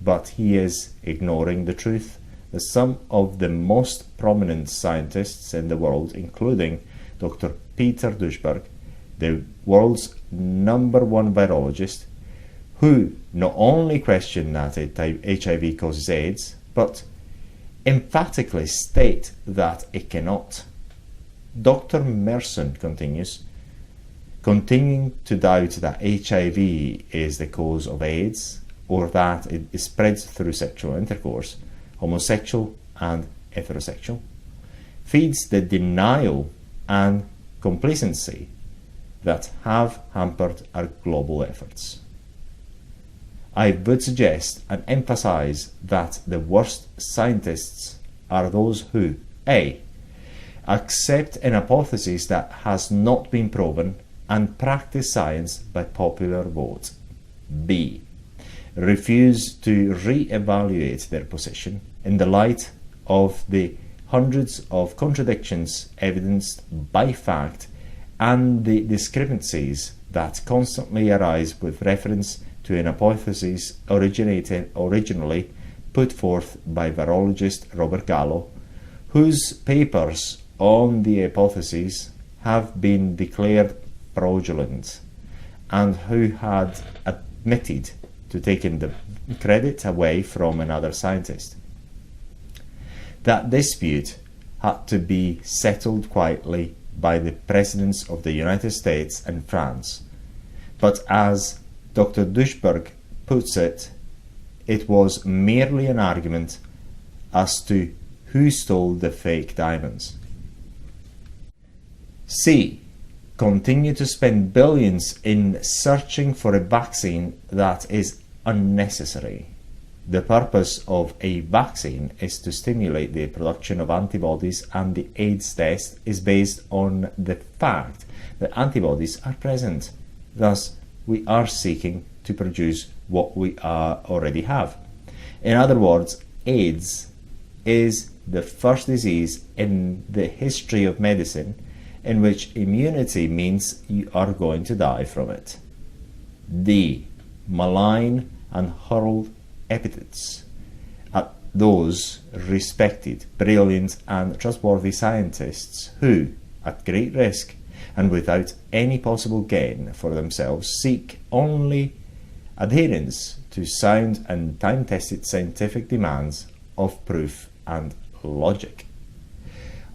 but he is ignoring the truth that some of the most prominent scientists in the world, including Dr. Peter Duisberg, the world's #1 virologist, who not only question that HIV causes AIDS, but emphatically state that it cannot. Dr. Merson continues, continuing to doubt that HIV is the cause of AIDS or that it is spread through sexual intercourse, homosexual and heterosexual, feeds the denial and complacency that have hampered our global efforts. I would suggest and emphasize that the worst scientists are those who A. accept an hypothesis that has not been proven and practice science by popular vote. B. refuse to re-evaluate their position in the light of the hundreds of contradictions evidenced by fact and the discrepancies that constantly arise with reference to an hypothesis originally put forth by virologist Robert Gallo, whose papers on the hypothesis have been declared fraudulent, and who had admitted to taking the credit away from another scientist. That dispute had to be settled quietly by the presidents of the United States and France, but as Dr. Duisberg puts it, it was merely an argument as to who stole the fake diamonds. C. Continue to spend billions in searching for a vaccine that is unnecessary. The purpose of a vaccine is to stimulate the production of antibodies, and the AIDS test is based on the fact that antibodies are present Thus, we are seeking to produce what we already have. In other words, AIDS is the first disease in the history of medicine in which immunity means you are going to die from it. The malign and hurled epithets at those respected, brilliant and trustworthy scientists who, at great risk and without any possible gain for themselves, seek only adherence to sound and time-tested scientific demands of proof and logic.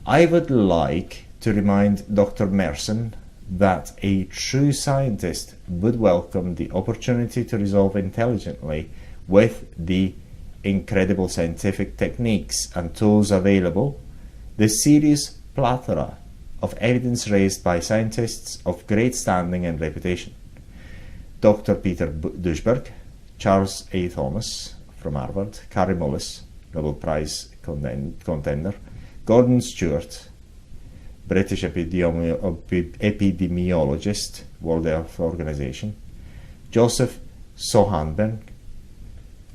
I would like to remind Dr. Merson that a true scientist would welcome the opportunity to resolve intelligently with the incredible scientific techniques and tools available the serious plethora of evidence raised by scientists of great standing and reputation. Dr. Peter Duisberg, Charles A. Thomas from Harvard, Carrie Mullis, Nobel Prize contender, Gordon Stewart, British epidemiologist, World Health Organization, Joseph Sohanberg,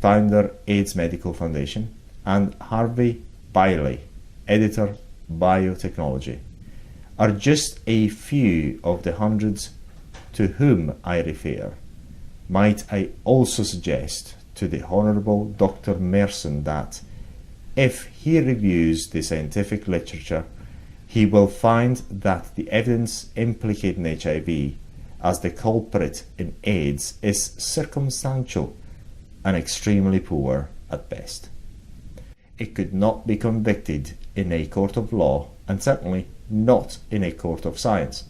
founder, AIDS Medical Foundation, and Harvey Bailey, editor, Biotechnology, are just a few of the hundreds to whom I refer. Might I also suggest to the Honourable Dr. Merson that, if he reviews the scientific literature, he will find that the evidence implicating HIV as the culprit in AIDS is circumstantial and extremely poor at best. It could not be convicted in a court of law, and certainly not in a court of science.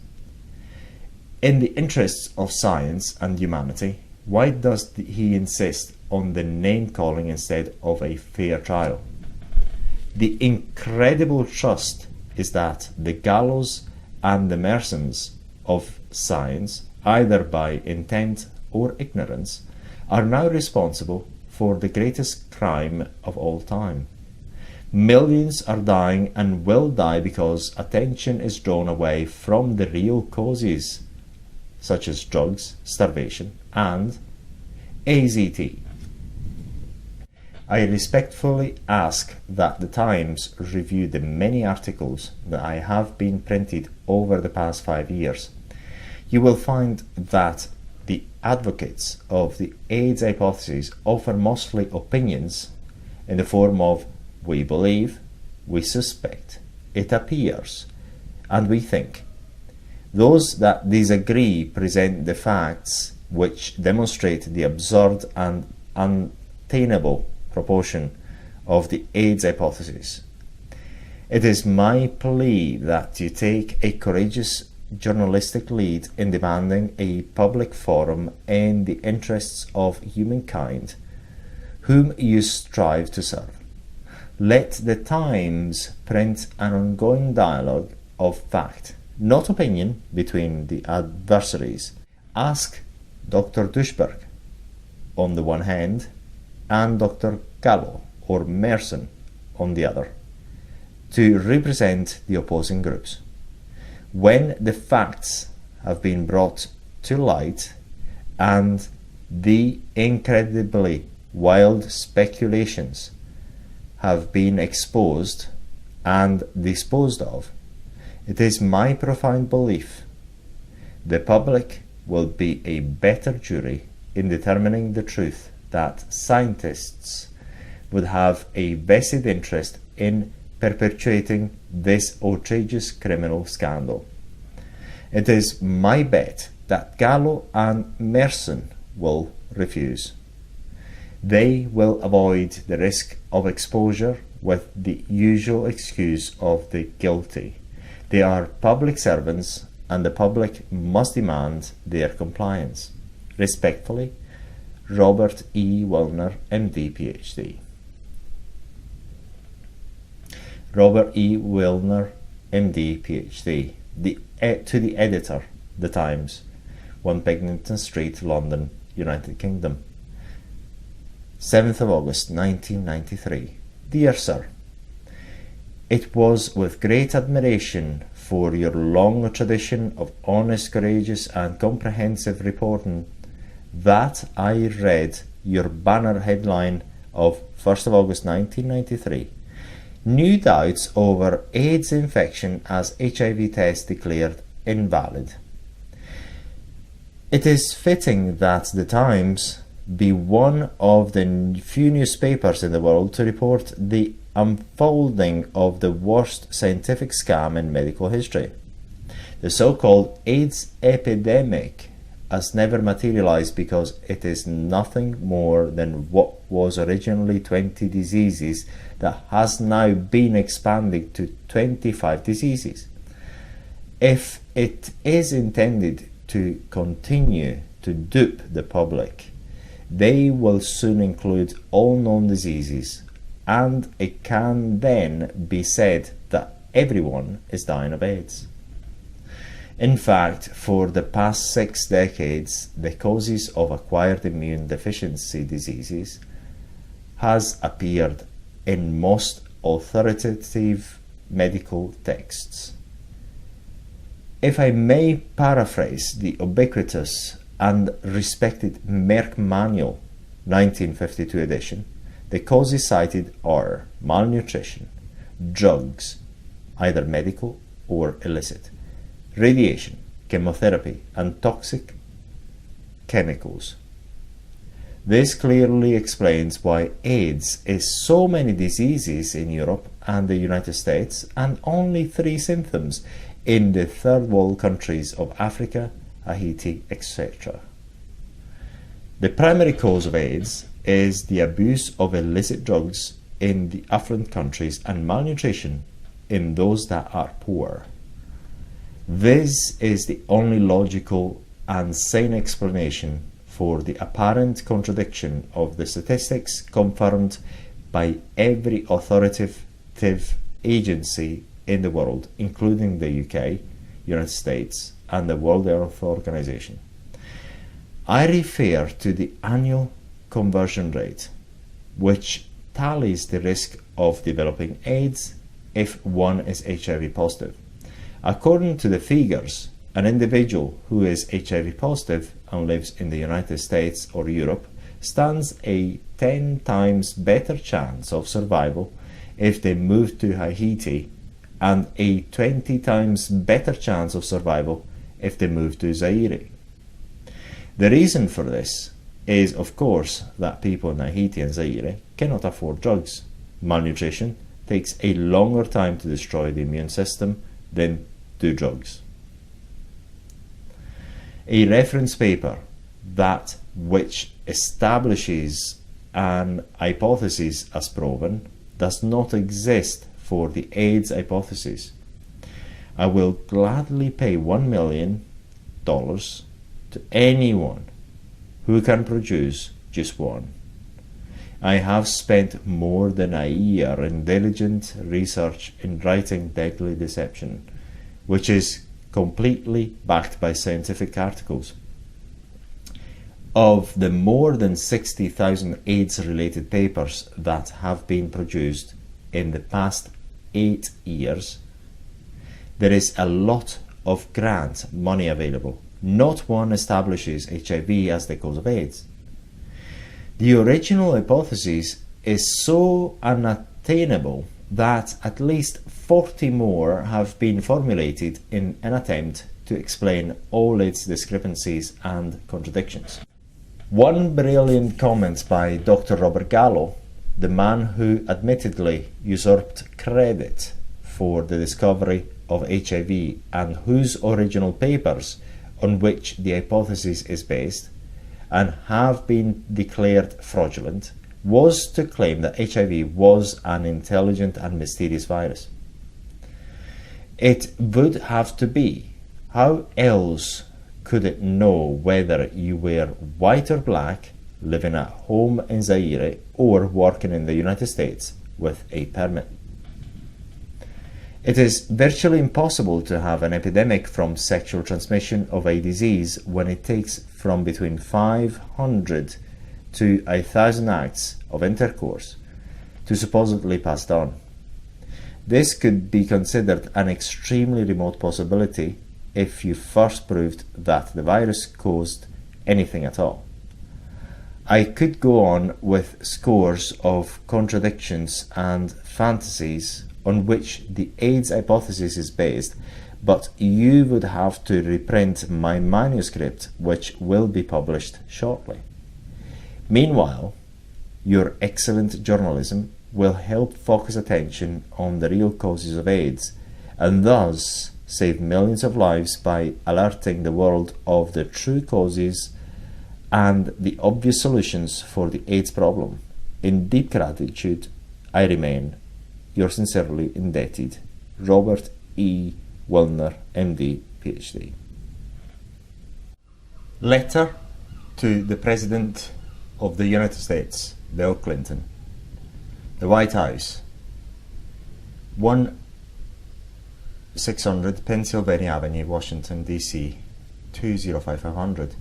In the interests of science and humanity, why does he insist on the name-calling instead of a fair trial? The incredible trust is that the gallows and the Mersons of science, either by intent or ignorance, are now responsible for the greatest crime of all time. Millions are dying and will die because attention is drawn away from the real causes, such as drugs, starvation, and AZT. I respectfully ask that the Times review the many articles that I have been printed over the past 5 years. You will find that the advocates of the AIDS hypothesis offer mostly opinions in the form of "we believe," "we suspect," "it appears," and "we think." Those that disagree present the facts which demonstrate the absurd and untenable proportion of the AIDS hypothesis. It is my plea that you take a courageous journalistic lead in demanding a public forum in the interests of humankind, whom you strive to serve. Let the Times print an ongoing dialogue of fact, not opinion, between the adversaries. Ask Dr. Duisberg on the one hand and Dr. Gallo or Merson on the other to represent the opposing groups. When the facts have been brought to light and the incredibly wild speculations have been exposed and disposed of, it is my profound belief the public will be a better jury in determining the truth that scientists would have a vested interest in perpetuating this outrageous criminal scandal. It is my bet that Gallo and Merson will refuse. They will avoid the risk of exposure with the usual excuse of the guilty. They are public servants and the public must demand their compliance. Respectfully, Robert E. Wilner, MD, PhD. Robert E. Wilner, MD, PhD. To the editor, The Times, 1 Pennington Street, London, United Kingdom. 7th of August 1993. Dear Sir, It was with great admiration for your long tradition of honest, courageous and comprehensive reporting that I read your banner headline of 1st of August 1993, New doubts over AIDS infection as HIV test declared invalid. It is fitting that the Times be one of the few newspapers in the world to report the unfolding of the worst scientific scam in medical history. The so-called AIDS epidemic has never materialized because it is nothing more than what was originally 20 diseases that has now been expanded to 25 diseases. If it is intended to continue to dupe the public, they will soon include all known diseases, and it can then be said that everyone is dying of AIDS. In fact, for the past 6 decades, the causes of acquired immune deficiency diseases has appeared in most authoritative medical texts. If I may paraphrase the ubiquitous and respected Merck Manual 1952 edition, the causes cited are malnutrition, drugs, either medical or illicit, radiation, chemotherapy, and toxic chemicals. This clearly explains why AIDS is so many diseases in Europe and the United States and only 3 symptoms in the third world countries of Africa, Haiti, etc. The primary cause of AIDS is the abuse of illicit drugs in the affluent countries and malnutrition in those that are poor. This is the only logical and sane explanation for the apparent contradiction of the statistics confirmed by every authoritative agency in the world, including the UK, United States, and the World Health Organization. I refer to the annual conversion rate, which tallies the risk of developing AIDS if one is HIV positive. According to the figures, an individual who is HIV positive and lives in the United States or Europe stands a 10 times better chance of survival if they move to Haiti and a 20 times better chance of survival if they move to Zaire. The reason for this is, of course, that people in Haiti and Zaire cannot afford drugs. Malnutrition takes a longer time to destroy the immune system than do drugs. A reference paper that which establishes an hypothesis as proven does not exist for the AIDS hypothesis. I will gladly pay $1 million to anyone who can produce just one. I have spent more than a year in diligent research in writing Deadly Deception, which is completely backed by scientific articles. Of the more than 60,000 AIDS-related papers that have been produced in the past 8 years, there is a lot of grant money available. Not one establishes HIV as the cause of AIDS. The original hypothesis is so unattainable that at least 40 more have been formulated in an attempt to explain all its discrepancies and contradictions. One brilliant comment by Dr. Robert Gallo, the man who admittedly usurped credit for the discovery of HIV and whose original papers on which the hypothesis is based and have been declared fraudulent, was to claim that HIV was an intelligent and mysterious virus. It would have to be. How else could it know whether you were white or black, living at home in Zaire, or working in the United States with a permit? It is virtually impossible to have an epidemic from sexual transmission of a disease when it takes from between 500 to 1,000 acts of intercourse to supposedly pass on. This could be considered an extremely remote possibility if you first proved that the virus caused anything at all. I could go on with scores of contradictions and fantasies on which the AIDS hypothesis is based, but you would have to reprint my manuscript, which will be published shortly. Meanwhile, your excellent journalism will help focus attention on the real causes of AIDS, and thus save millions of lives by alerting the world of the true causes and the obvious solutions for the AIDS problem. In deep gratitude, I remain your sincerely indebted Robert E. Wilner, MD, PhD. Letter to the President of the United States, Bill Clinton. The White House, 1600 Pennsylvania Avenue, Washington, D.C., 205500.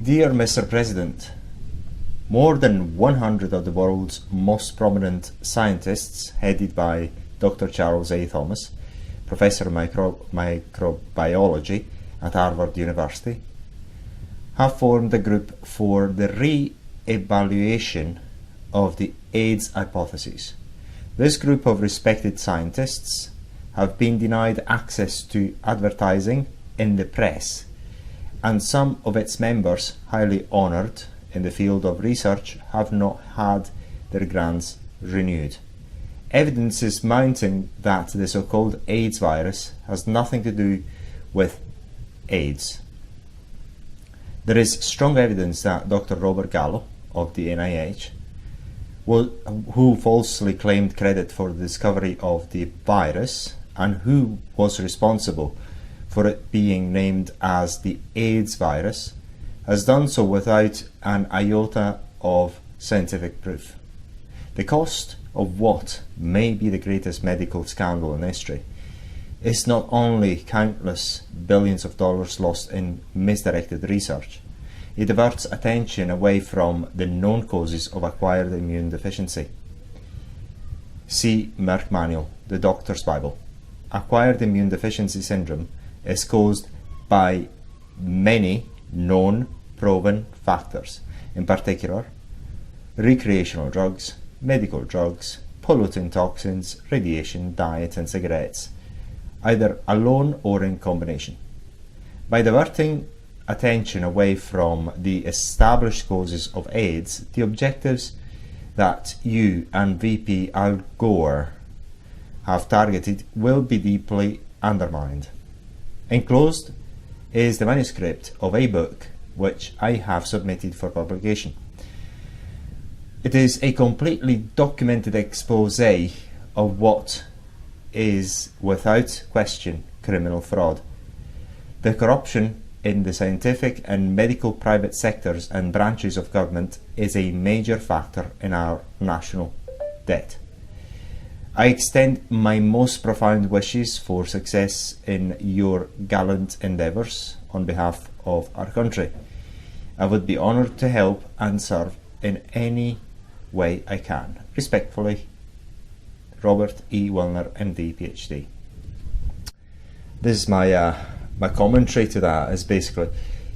Dear Mr. President, more than 100 of the world's most prominent scientists, headed by Dr. Charles A. Thomas, Professor of Microbiology at Harvard University, have formed a group for the re-evaluation of the AIDS hypothesis. This group of respected scientists have been denied access to advertising in the press, and some of its members, highly honoured in the field of research, have not had their grants renewed. Evidence is mounting that the so-called AIDS virus has nothing to do with AIDS. There is strong evidence that Dr. Robert Gallo of the NIH, who falsely claimed credit for the discovery of the virus and who was responsible for it being named as the AIDS virus, has done so without an iota of scientific proof. The cost of what may be the greatest medical scandal in history is not only countless billions of dollars lost in misdirected research, it diverts attention away from the known causes of acquired immune deficiency. See Merck Manual, the Doctor's Bible. Acquired immune deficiency syndrome is caused by many known proven factors, in particular recreational drugs, medical drugs, polluting toxins, radiation, diet and cigarettes, either alone or in combination. By diverting attention away from the established causes of AIDS, the objectives that you and VP Al Gore have targeted will be deeply undermined. Enclosed is the manuscript of a book which I have submitted for publication. It is a completely documented expose of what is, without question, criminal fraud. The corruption in the scientific and medical private sectors and branches of government is a major factor in our national debt. I extend my most profound wishes for success in your gallant endeavours on behalf of our country. I would be honoured to help and serve in any way I can. Respectfully, Robert E. Wilner, MD, PhD. This is my commentary to that. Is basically,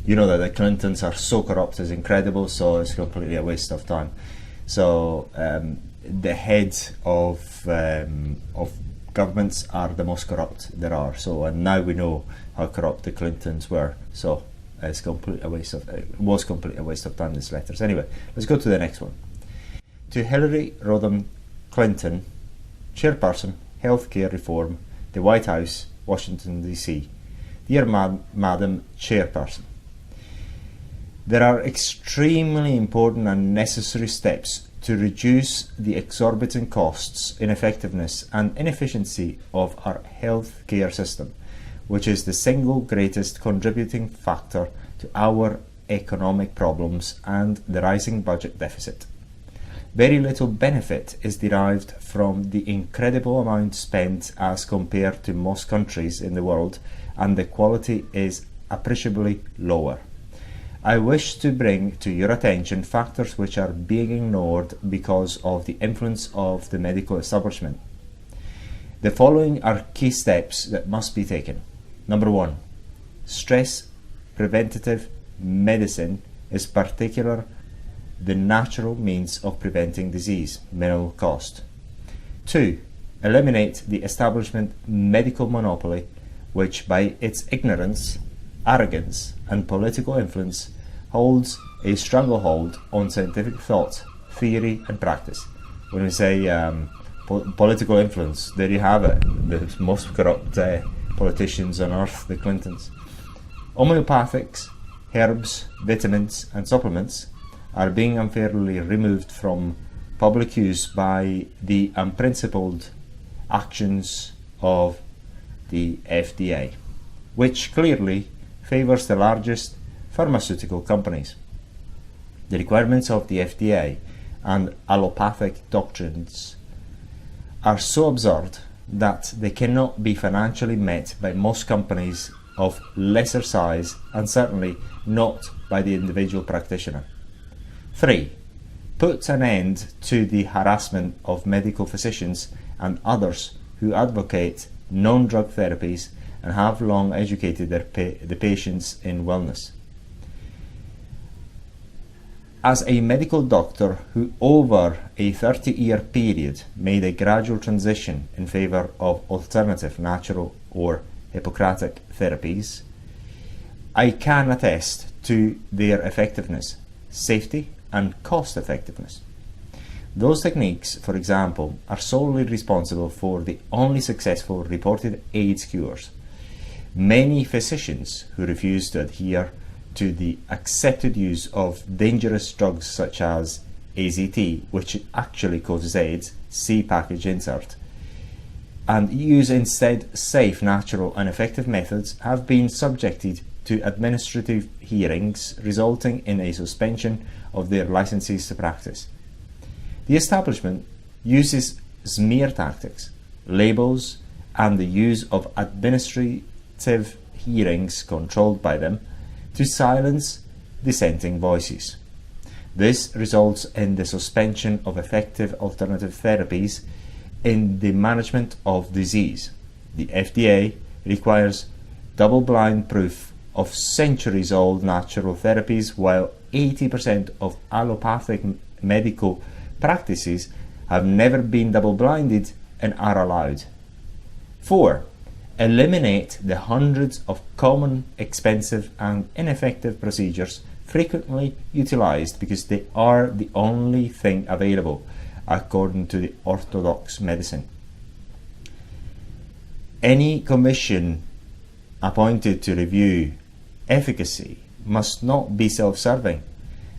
you know that the Clintons are so corrupt, it's incredible, so it's completely a waste of time. So the heads of governments are the most corrupt there are. So, and now we know how corrupt the Clintons were. So it's complete a waste of. It was completely a waste of time. These letters. Anyway, let's go to the next one. To Hillary Rodham Clinton, Chairperson, Healthcare Reform, the White House, Washington, D.C. Dear Madam Chairperson, there are extremely important and necessary steps to reduce the exorbitant costs, ineffectiveness and inefficiency of our health care system, which is the single greatest contributing factor to our economic problems and the rising budget deficit. Very little benefit is derived from the incredible amount spent as compared to most countries in the world, and the quality is appreciably lower. I wish to bring to your attention factors which are being ignored because of the influence of the medical establishment. The following are key steps that must be taken. Number 1. Stress preventative medicine is particular the natural means of preventing disease, minimal cost. 2. Eliminate the establishment medical monopoly, which by its ignorance, arrogance, and political influence holds a stranglehold on scientific thought, theory, and practice. When we say political influence, there you have it, the most corrupt politicians on earth, the Clintons. Homeopathics, herbs, vitamins, and supplements are being unfairly removed from public use by the unprincipled actions of the FDA, which clearly favors the largest pharmaceutical companies. The requirements of the FDA and allopathic doctrines are so absurd that they cannot be financially met by most companies of lesser size, and certainly not by the individual practitioner. 3. Put an end to the harassment of medical physicians and others who advocate non-drug therapies and have long educated the patients in wellness. As a medical doctor who over a 30-year period made a gradual transition in favor of alternative natural or Hippocratic therapies, I can attest to their effectiveness, safety, and cost effectiveness. Those techniques, for example, are solely responsible for the only successful reported AIDS cures. Many physicians who refuse to adhere to the accepted use of dangerous drugs such as AZT, which actually causes AIDS, C package insert, and use instead safe, natural, and effective methods, have been subjected to administrative hearings resulting in a suspension of their licenses to practice. The establishment uses smear tactics, labels, and the use of administrative hearings controlled by them to silence dissenting voices. This results in the suspension of effective alternative therapies in the management of disease. The FDA requires double-blind proof of centuries-old natural therapies, while 80% of allopathic medical practices have never been double-blinded and are allowed. 4. Eliminate the hundreds of common, expensive, and ineffective procedures frequently utilized because they are the only thing available, according to the orthodox medicine. Any commission appointed to review efficacy must not be self-serving,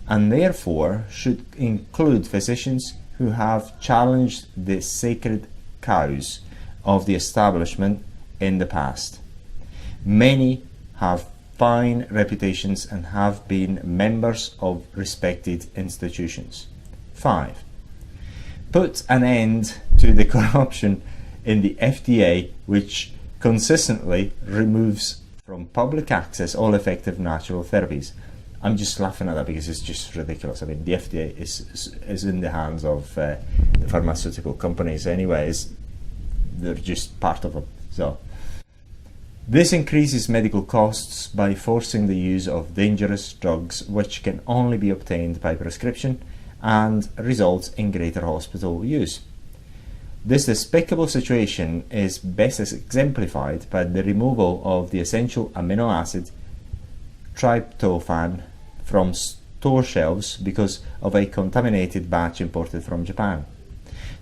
and therefore should include physicians who have challenged the sacred cows of the establishment in the past. Many have fine reputations and have been members of respected institutions. 5. Put an end to the corruption in the FDA, which consistently removes from public access all effective natural therapies. I'm just laughing at that because it's just ridiculous. I mean, the FDA is in the hands of the pharmaceutical companies anyways. They're just part of them. So this increases medical costs by forcing the use of dangerous drugs which can only be obtained by prescription, and results in greater hospital use. This despicable situation is best exemplified by the removal of the essential amino acid tryptophan from store shelves because of a contaminated batch imported from Japan.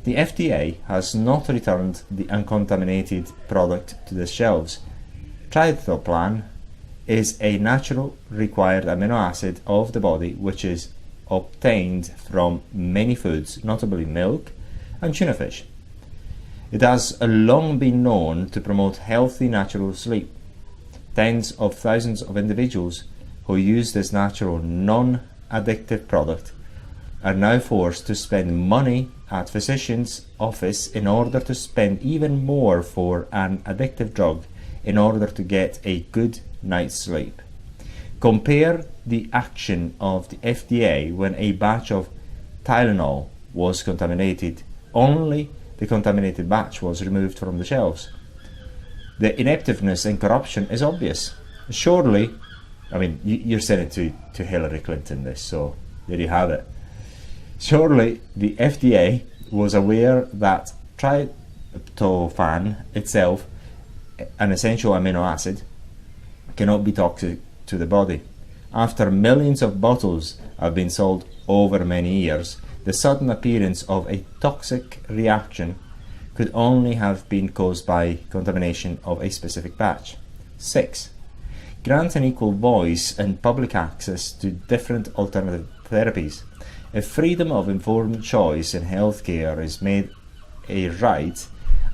The FDA has not returned the uncontaminated product to the shelves. Tryptophan is a natural required amino acid of the body which is obtained from many foods, notably milk and tuna fish. It has long been known to promote healthy natural sleep. Tens of thousands of individuals who use this natural non-addictive product are now forced to spend money at physician's office in order to spend even more for an addictive drug in order to get a good night's sleep. Compare the action of the FDA when a batch of Tylenol was contaminated only the contaminated batch was removed from the shelves. The ineptness and corruption is obvious. Surely, I mean, you're saying it to Hillary Clinton this, so there you have it. Surely the FDA was aware that tryptophan itself, an essential amino acid, cannot be toxic to the body. After millions of bottles have been sold over many years, the sudden appearance of a toxic reaction could only have been caused by contamination of a specific batch. 6. Grant an equal voice and public access to different alternative therapies. If freedom of informed choice in healthcare is made a right,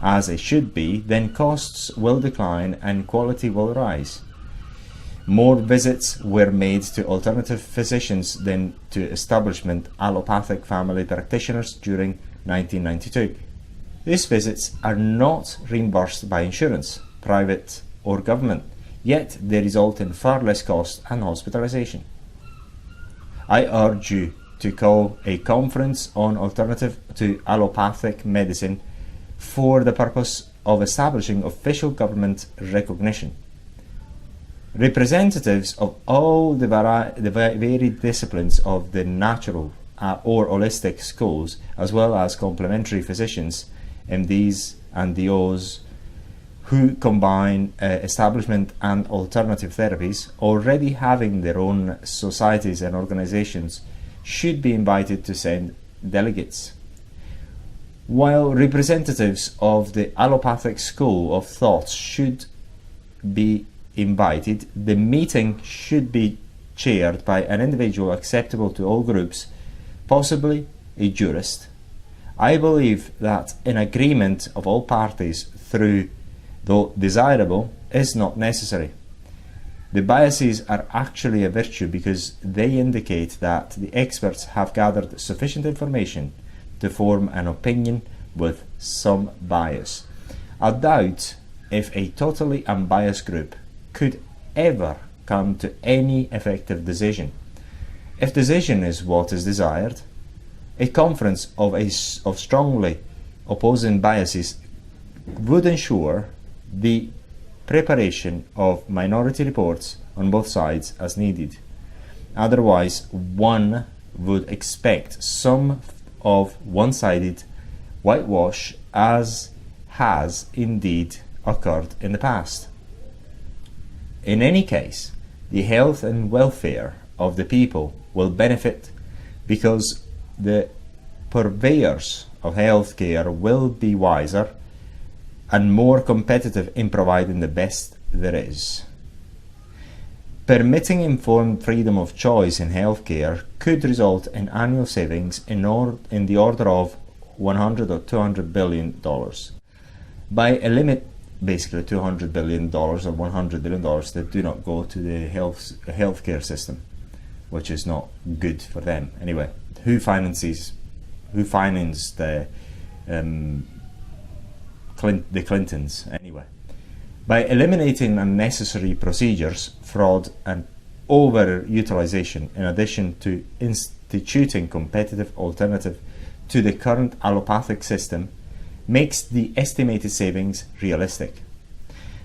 as it should be, then costs will decline and quality will rise. More visits were made to alternative physicians than to establishment allopathic family practitioners during 1992. These visits are not reimbursed by insurance, private or government, yet they result in far less cost and hospitalization. I urge you to call a conference on alternative to allopathic medicine for the purpose of establishing official government recognition. Representatives of all the varied disciplines of the natural or holistic schools, as well as complementary physicians, MDs and DOs, who combine establishment and alternative therapies, already having their own societies and organizations, should be invited to send delegates. While representatives of the allopathic school of thought should be invited, the meeting should be chaired by an individual acceptable to all groups, possibly a jurist. I believe that an agreement of all parties through, though desirable, is not necessary. The biases are actually a virtue because they indicate that the experts have gathered sufficient information to form an opinion with some bias. I doubt if a totally unbiased group could ever come to any effective decision. If decision is what is desired, a conference of strongly opposing biases would ensure the preparation of minority reports on both sides as needed. Otherwise, one would expect some of one-sided whitewash, as has indeed occurred in the past. In any case, the health and welfare of the people will benefit because the purveyors of healthcare will be wiser and more competitive in providing the best there is. Permitting informed freedom of choice in healthcare could result in annual savings in the order of $100 or $200 billion. By a limit, basically $200 billion or $100 billion that do not go to the healthcare system, which is not good for them. Anyway, who finances the Clintons anyway? By eliminating unnecessary procedures, fraud and overutilization, in addition to instituting competitive alternative to the current allopathic system, makes the estimated savings realistic.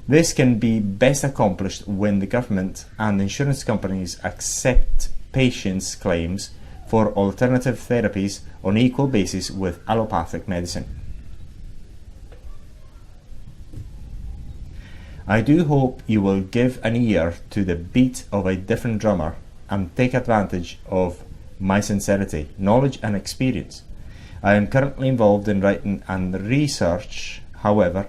This can be best accomplished when the government and insurance companies accept patients' claims for alternative therapies on equal basis with allopathic medicine. I do hope you will give an ear to the beat of a different drummer and take advantage of my sincerity, knowledge and experience. I am currently involved in writing and research. However,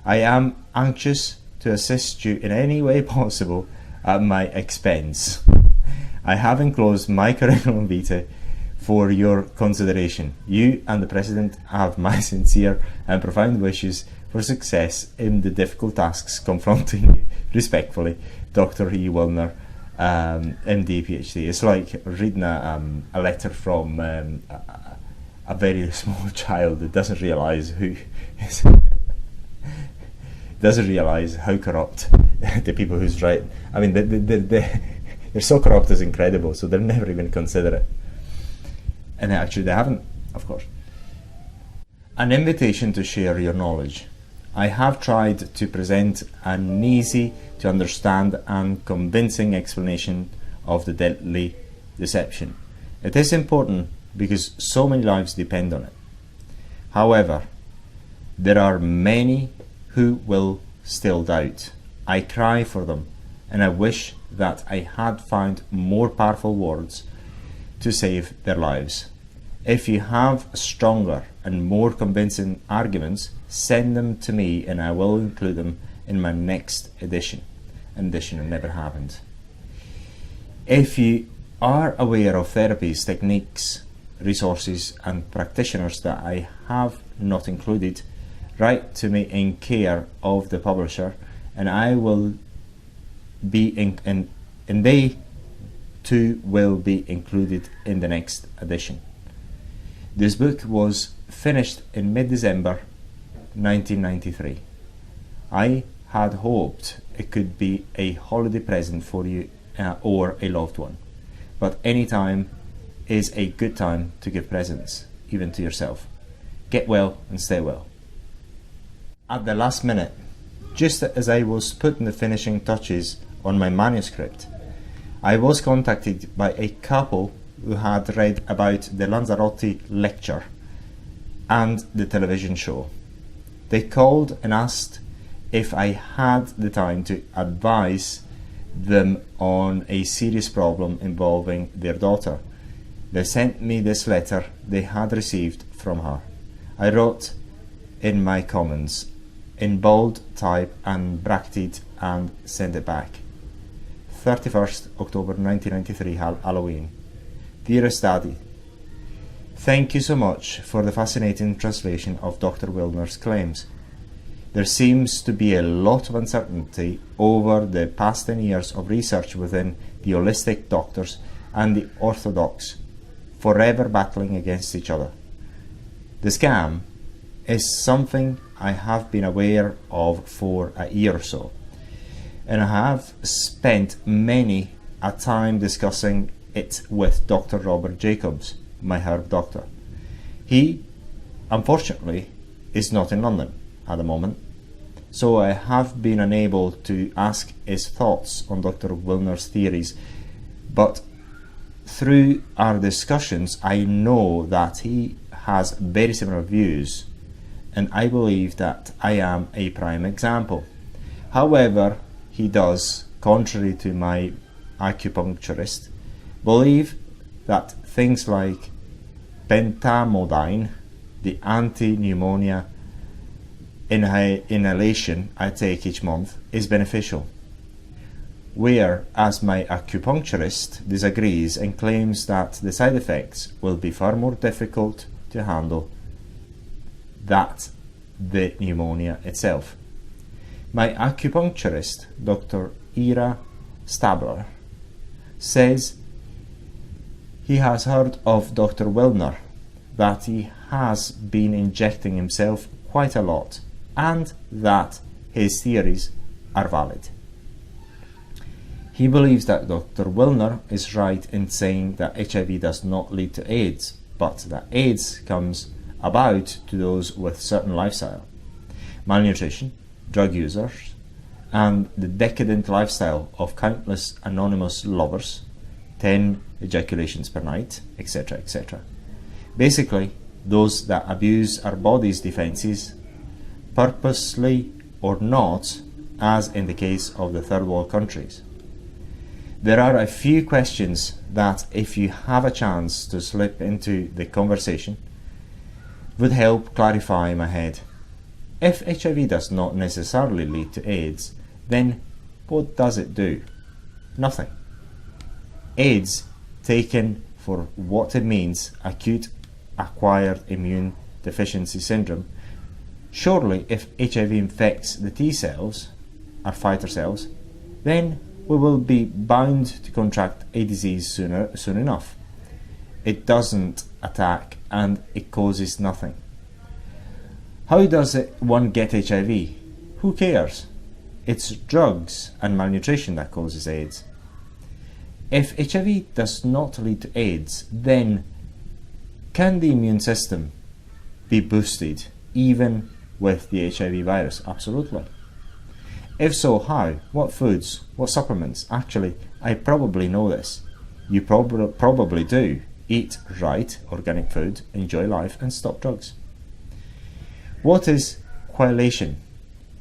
I am anxious to assist you in any way possible at my expense. I have enclosed my curriculum vitae for your consideration. You and the President have my sincere and profound wishes for success in the difficult tasks confronting you. Respectfully, Dr. E. Wilner, MD, PhD. It's like reading a letter from a very small child that doesn't realise doesn't realise how corrupt the people who's writing. I mean, they're so corrupt, it's incredible. So they'll never even consider it, and actually they haven't, of course. An invitation to share your knowledge. I have tried to present an easy to understand and convincing explanation of the deadly deception. It is important because so many lives depend on it. However, there are many who will still doubt. I cry for them, and I wish that I had found more powerful words to save their lives. If you have stronger and more convincing arguments, send them to me and I will include them in my next edition. Edition never happened. If you are aware of therapies, techniques, resources and practitioners that I have not included, write to me in care of the publisher and I will be and they too will be included in the next edition. This book was finished in mid-December 1993. I had hoped it could be a holiday present for you or a loved one, but any time is a good time to give presents, even to yourself. Get well and stay well. At the last minute, just as I was putting the finishing touches on my manuscript, I was contacted by a couple who had read about the Lanzarote lecture and the television show. They called and asked if I had the time to advise them on a serious problem involving their daughter. They sent me this letter they had received from her. I wrote in my comments in bold type and bracketed and sent it back. 31st October 1993, Halloween. Dearest Daddy, thank you so much for the fascinating translation of Dr. Wilner's claims. There seems to be a lot of uncertainty over the past 10 years of research within the holistic doctors and the orthodox, forever battling against each other. The scam is something I have been aware of for a year or so, and I have spent many a time discussing it with Dr. Robert Jacobs, my herb doctor. He, unfortunately, is not in London at the moment, so I have been unable to ask his thoughts on Dr. Wilner's theories, but through our discussions I know that he has very similar views, and I believe that I am a prime example. However, he does, contrary to my acupuncturist, believe that things like pentamodine, the anti-pneumonia inhalation I take each month, is beneficial, whereas my acupuncturist disagrees and claims that the side effects will be far more difficult to handle than the pneumonia itself. My acupuncturist, Dr. Ira Stabler, says he has heard of Dr. Wilner, that he has been injecting himself quite a lot, and that his theories are valid. He believes that Dr. Wilner is right in saying that HIV does not lead to AIDS, but that AIDS comes about to those with certain lifestyle, malnutrition, drug users, and the decadent lifestyle of countless anonymous lovers, 10 ejaculations per night, etc., etc. Basically, those that abuse our body's defenses, purposely or not, as in the case of the third world countries. There are a few questions that, if you have a chance to slip into the conversation, would help clarify my head. If HIV does not necessarily lead to AIDS, then what does it do? Nothing. AIDS, taken for what it means, acute acquired immune deficiency syndrome, surely if HIV infects the T cells, our fighter cells, then we will be bound to contract a disease soon enough. It doesn't attack and it causes nothing. How does one get HIV? Who cares? It's drugs and malnutrition that causes AIDS. If HIV does not lead to AIDS, then can the immune system be boosted even with the HIV virus? Absolutely. If so, how? What foods? What supplements? Actually, I probably know this. You probably do. Eat right, organic food, enjoy life, and stop drugs. What is chelation?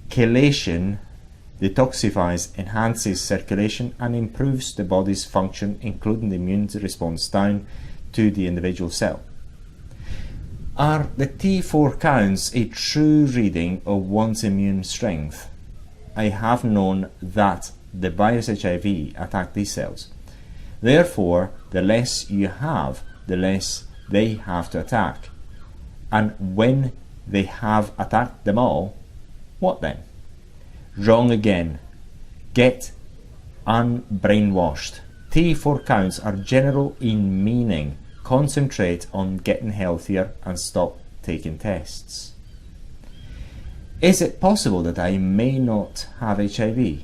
Chelation detoxifies, enhances circulation, and improves the body's function, including the immune response down to the individual cell. Are the T4 counts a true reading of one's immune strength? I have known that the virus HIV attacked these cells. Therefore, the less you have, the less they have to attack. And when they have attacked them all, what then? Wrong again. Get unbrainwashed. T4 counts are general in meaning. Concentrate on getting healthier and stop taking tests. Is it possible that I may not have HIV?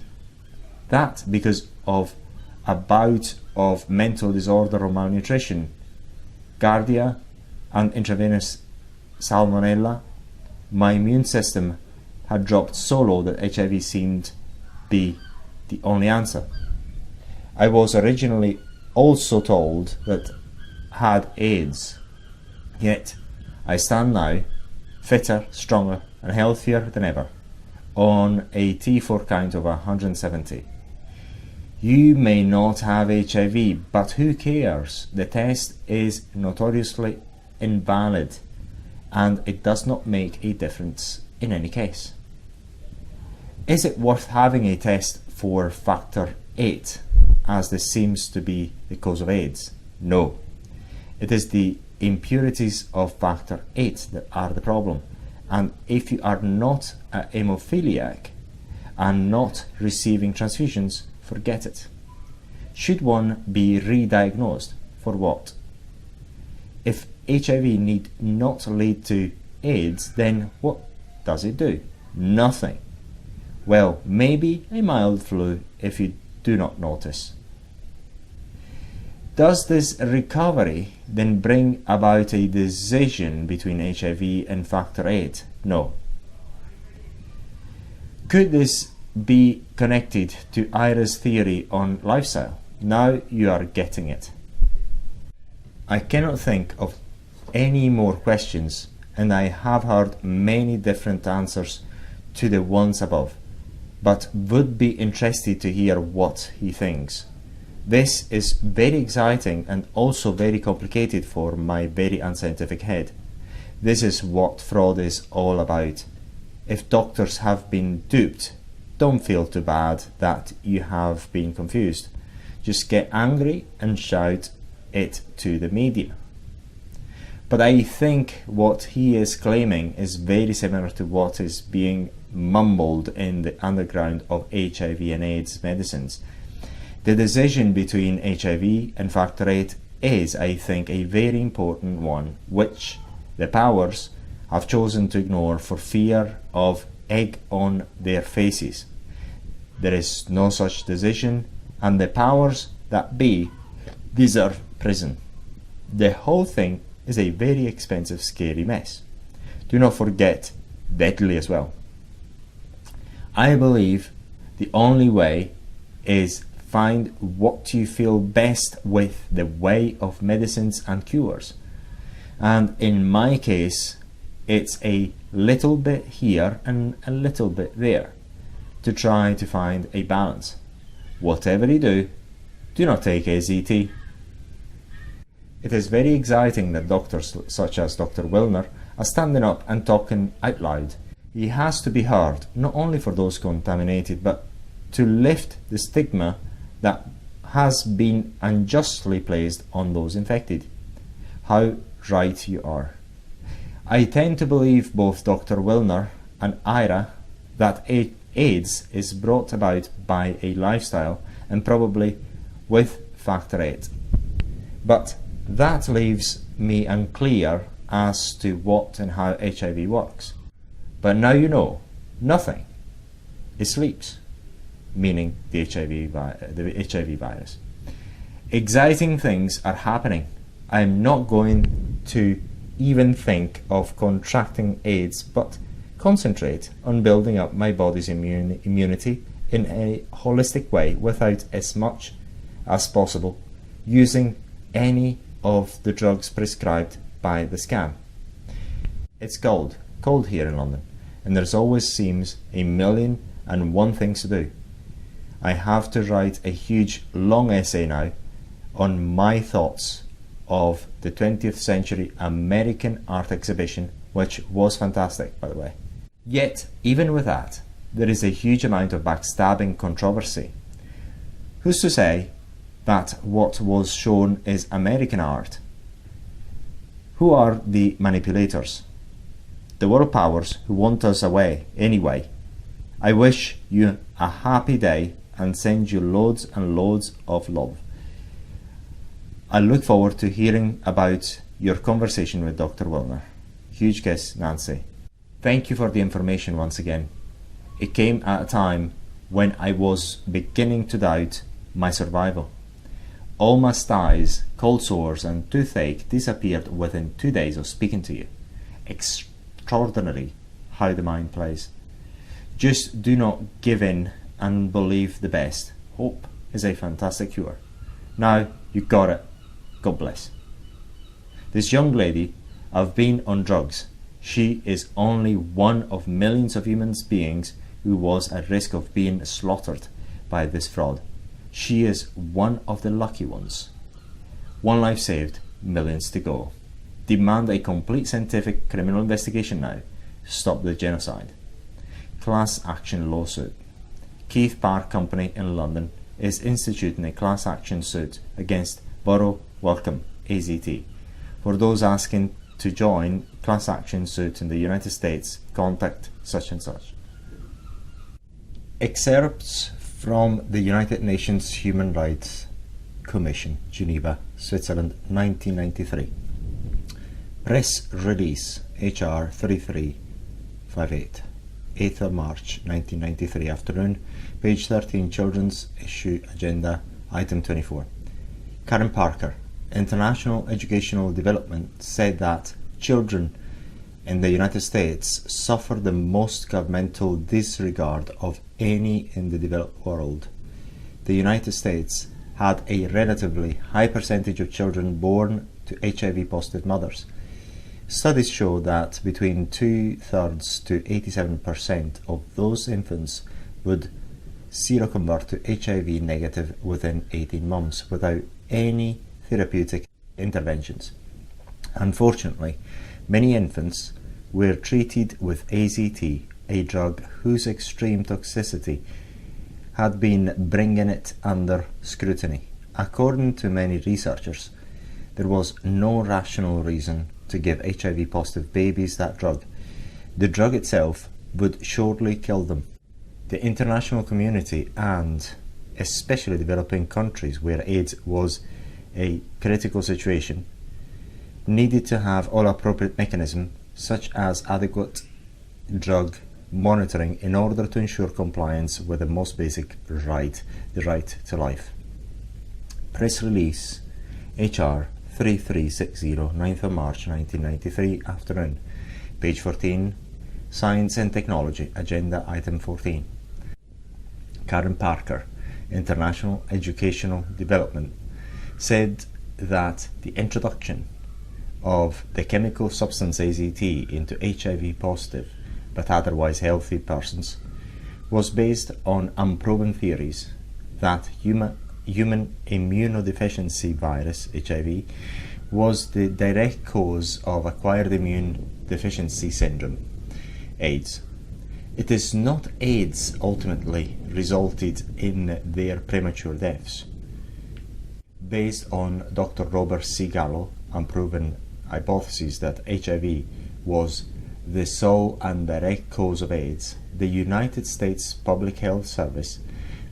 That because of a bout of mental disorder or malnutrition, giardia and intravenous salmonella, my immune system had dropped so low that HIV seemed be the only answer. I was originally also told that I had AIDS, yet I stand now fitter, stronger and healthier than ever, on a T4 count of 170. You may not have HIV, but who cares? The test is notoriously invalid and it does not make a difference in any case. Is it worth having a test for factor 8, as this seems to be the cause of AIDS? No. It is the impurities of factor 8 that are the problem. And if you are not a hemophiliac and not receiving transfusions, forget it. Should one be re-diagnosed? For what? If HIV need not lead to AIDS, then what does it do? Nothing. Well, maybe a mild flu if you do not notice. Does this recovery then bring about a decision between HIV and factor 8? No. Could this be connected to Ira's theory on lifestyle? Now you are getting it. I cannot think of any more questions, and I have heard many different answers to the ones above, but would be interested to hear what he thinks. This is very exciting and also very complicated for my very unscientific head. This is what fraud is all about. If doctors have been duped, don't feel too bad that you have been confused. Just get angry and shout it to the media. But I think what he is claiming is very similar to what is being mumbled in the underground of HIV and AIDS medicines. The decision between HIV and factor 8 is, I think, a very important one, which the powers have chosen to ignore for fear of egg on their faces. There is no such decision, and the powers that be deserve prison. The whole thing is a very expensive, scary mess. Do not forget, deadly as well. I believe the only way is find what you feel best with the way of medicines and cures. And in my case, it's a little bit here and a little bit there to try to find a balance. Whatever you do not take AZT. It is very exciting that doctors such as Dr. Wilner are standing up and talking out loud. He has to be heard, not only for those contaminated, but to lift the stigma that has been unjustly placed on those infected. How right you are. I tend to believe both Dr. Wilner and Ira that AIDS is brought about by a lifestyle and probably with factor 8. But that leaves me unclear as to what and how HIV works. But now you know, nothing. It sleeps. Meaning the HIV virus. Exciting things are happening. I am not going to even think of contracting AIDS, but concentrate on building up my body's immunity in a holistic way without as much as possible using any of the drugs prescribed by the scam. It's cold here in London, and there's always seems 1,000,001 things to do. I have to write a huge long essay now on my thoughts of the 20th century American art exhibition, which was fantastic, by the way. Yet, even with that, there is a huge amount of backstabbing controversy. Who's to say that what was shown is American art? Who are the manipulators? The world powers who want us away anyway. I wish you a happy day and send you loads and loads of love. I look forward to hearing about your conversation with Dr. Wilner. Huge kiss, Nancy. Thank you for the information once again. It came at a time when I was beginning to doubt my survival. All my styes, cold sores and toothache disappeared within 2 days of speaking to you. Extraordinary how the mind plays. Just do not give in and believe the best. Hope is a fantastic cure. Now you got it. God bless. This young lady, I've been on drugs. She is only one of millions of human beings who was at risk of being slaughtered by this fraud. She is one of the lucky ones. One life saved, millions to go. Demand a complete scientific criminal investigation now. Stop the genocide. Class action lawsuit. Keith Park Company in London is instituting a class action suit against Borough Welcome, AZT. For those asking to join class action suit in the United States, contact such and such. Excerpts from the United Nations Human Rights Commission, Geneva, Switzerland, 1993. Press release HR 3358, 8th of March 1993 afternoon, page 13, Children's Issue Agenda, item 24. Karen Parker, International Educational Development, said that children in the United States suffer the most governmental disregard of any in the developed world. The United States had a relatively high percentage of children born to HIV positive mothers. Studies show that between 2/3 to 87% of those infants would seroconvert to HIV negative within 18 months without any therapeutic interventions. Unfortunately, many infants were treated with AZT, a drug whose extreme toxicity had been bringing it under scrutiny. According to many researchers, there was no rational reason to give HIV positive babies that drug. The drug itself would surely kill them. The international community, and especially developing countries where AIDS was a critical situation, needed to have all appropriate mechanisms such as adequate drug monitoring in order to ensure compliance with the most basic right, the right to life. Press release HR 3360, 9th of March 1993 afternoon, page 14, Science and Technology, Agenda item 14. Karen Parker, International Educational Development, said that the introduction of the chemical substance AZT into HIV positive but otherwise healthy persons was based on unproven theories that human immunodeficiency virus, HIV, was the direct cause of acquired immune deficiency syndrome, AIDS. It is not AIDS ultimately resulted in their premature deaths. Based on Dr. Robert C. Gallo unproven hypothesis that HIV was the sole and direct cause of AIDS, the United States Public Health Service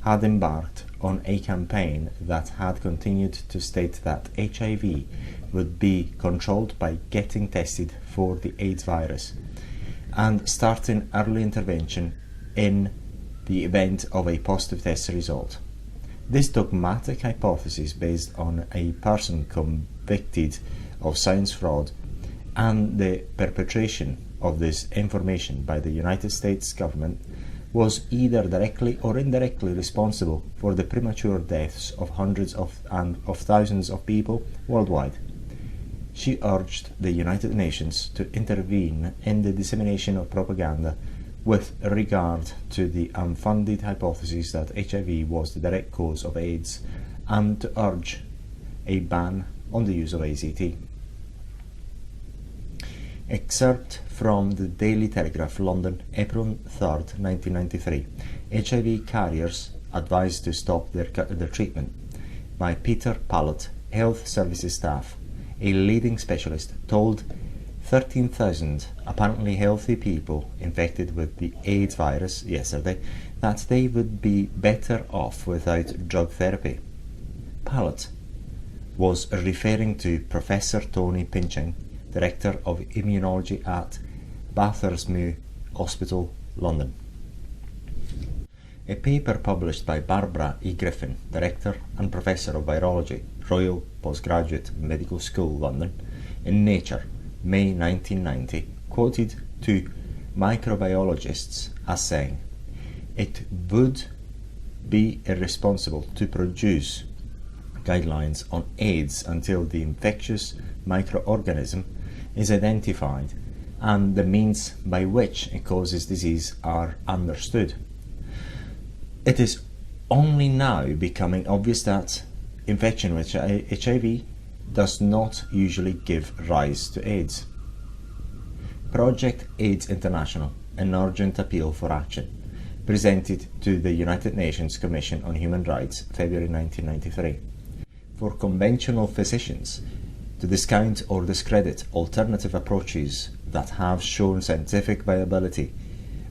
had embarked on a campaign that had continued to state that HIV would be controlled by getting tested for the AIDS virus and starting early intervention in the event of a positive test result. This dogmatic hypothesis, based on a person convicted of science fraud, and the perpetration of this information by the United States government was either directly or indirectly responsible for the premature deaths of hundreds of thousands of people worldwide. She urged the United Nations to intervene in the dissemination of propaganda with regard to the unfounded hypothesis that HIV was the direct cause of AIDS, and to urge a ban on the use of AZT. Excerpt from the Daily Telegraph, London, April 3rd, 1993. HIV carriers advised to stop their treatment, by Peter Pallett, Health Services staff. A leading specialist told 13,000 apparently healthy people infected with the AIDS virus yesterday that they would be better off without drug therapy. Pallett was referring to Professor Tony Pinching, Director of Immunology at Bathurst Hospital, London. A paper published by Barbara E. Griffin, Director and Professor of Virology, Royal Postgraduate Medical School, London, in Nature, May 1990, quoted two microbiologists as saying, "It would be irresponsible to produce guidelines on AIDS until the infectious microorganism is identified and the means by which it causes disease are understood. It is only now becoming obvious that infection with HIV does not usually give rise to AIDS." Project AIDS International, an urgent appeal for action, presented to the United Nations Commission on Human Rights, February 1993. For conventional physicians to discount or discredit alternative approaches that have shown scientific viability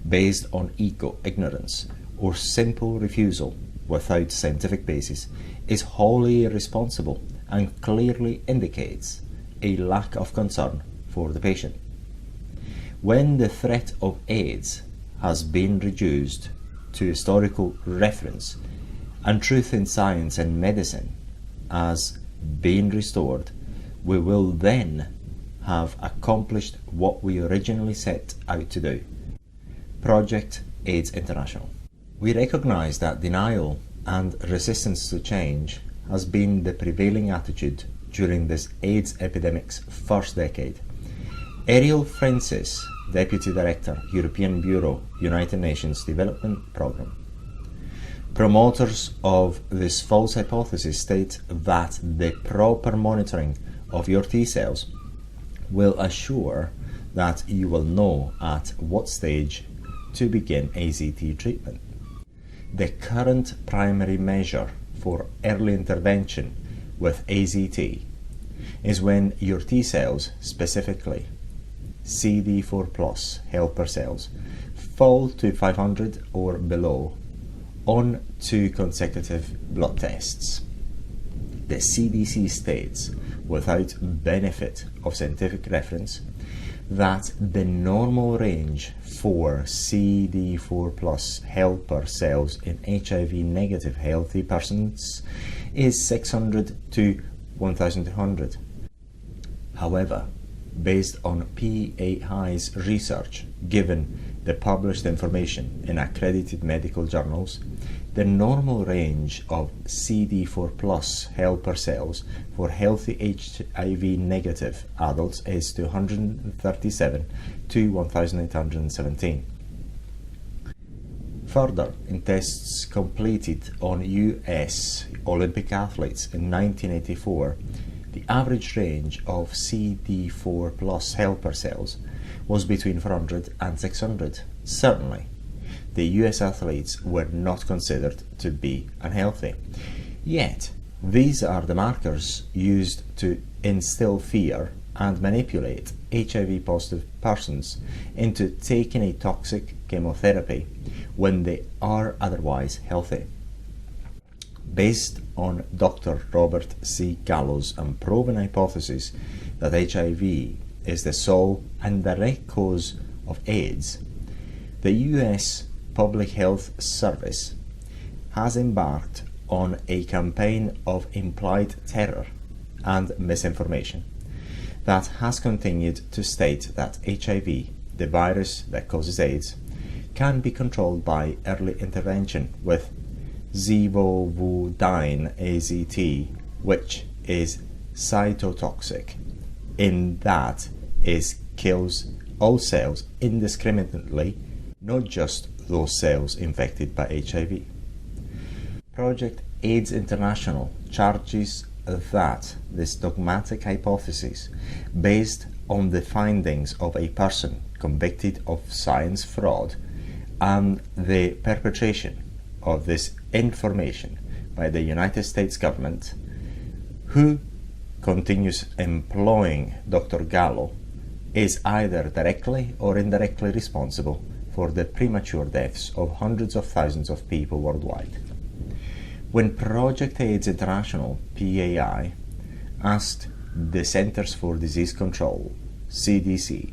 based on eco-ignorance or simple refusal without scientific basis is wholly irresponsible and clearly indicates a lack of concern for the patient. When the threat of AIDS has been reduced to historical reference and truth in science and medicine has been restored, we will then have accomplished what we originally set out to do. Project AIDS International. We recognize that denial and resistance to change has been the prevailing attitude during this AIDS epidemic's first decade. Ariel Francis, Deputy Director, European Bureau, United Nations Development Programme. Promoters of this false hypothesis state that the proper monitoring of your T cells will assure that you will know at what stage to begin AZT treatment. The current primary measure for early intervention with AZT is when your T cells, specifically CD4+ helper cells, fall to 500 or below on 2 consecutive blood tests. The CDC states, without benefit of scientific reference, that the normal range for CD4+ helper cells in HIV-negative healthy persons is 600 to 1200. However, based on PAI's research, given the published information in accredited medical journals, the normal range of CD4+ helper cells for healthy HIV-negative adults is 237 to 1817. Further, in tests completed on US Olympic athletes in 1984, the average range of CD4+ helper cells was between 400 and 600. Certainly, the US athletes were not considered to be unhealthy. Yet, these are the markers used to instill fear and manipulate HIV-positive persons into taking a toxic chemotherapy when they are otherwise healthy. Based on Dr. Robert C. Gallo's unproven hypothesis that HIV is the sole and direct cause of AIDS, the US Public Health Service has embarked on a campaign of implied terror and misinformation that has continued to state that HIV, the virus that causes AIDS, can be controlled by early intervention with zivovudine AZT, which is cytotoxic in that it kills all cells indiscriminately, not just those cells infected by HIV. Project AIDS International charges that this dogmatic hypothesis, based on the findings of a person convicted of science fraud and the perpetration of this information by the United States government, who continues employing Dr. Gallo, is either directly or indirectly responsible for the premature deaths of hundreds of thousands of people worldwide. When Project AIDS International, PAI, asked the Centers for Disease Control, CDC,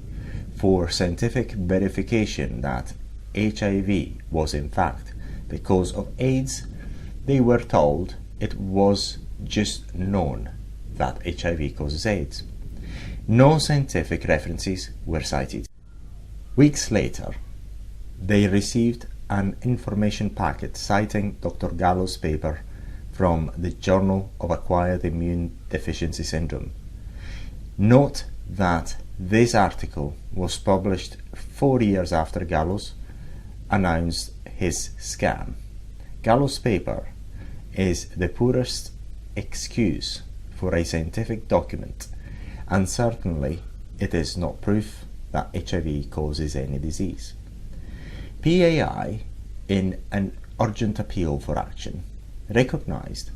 for scientific verification that HIV was in fact the cause of AIDS, they were told it was just known that HIV causes AIDS. No scientific references were cited. Weeks later, they received an information packet citing Dr. Gallo's paper from the Journal of Acquired Immunodeficiency Syndrome. Note that this article was published 4 years after Gallo's announced his scam. Gallo's paper is the poorest excuse for a scientific document, and certainly it is not proof that HIV causes any disease. PAI, in an urgent appeal for action, recognized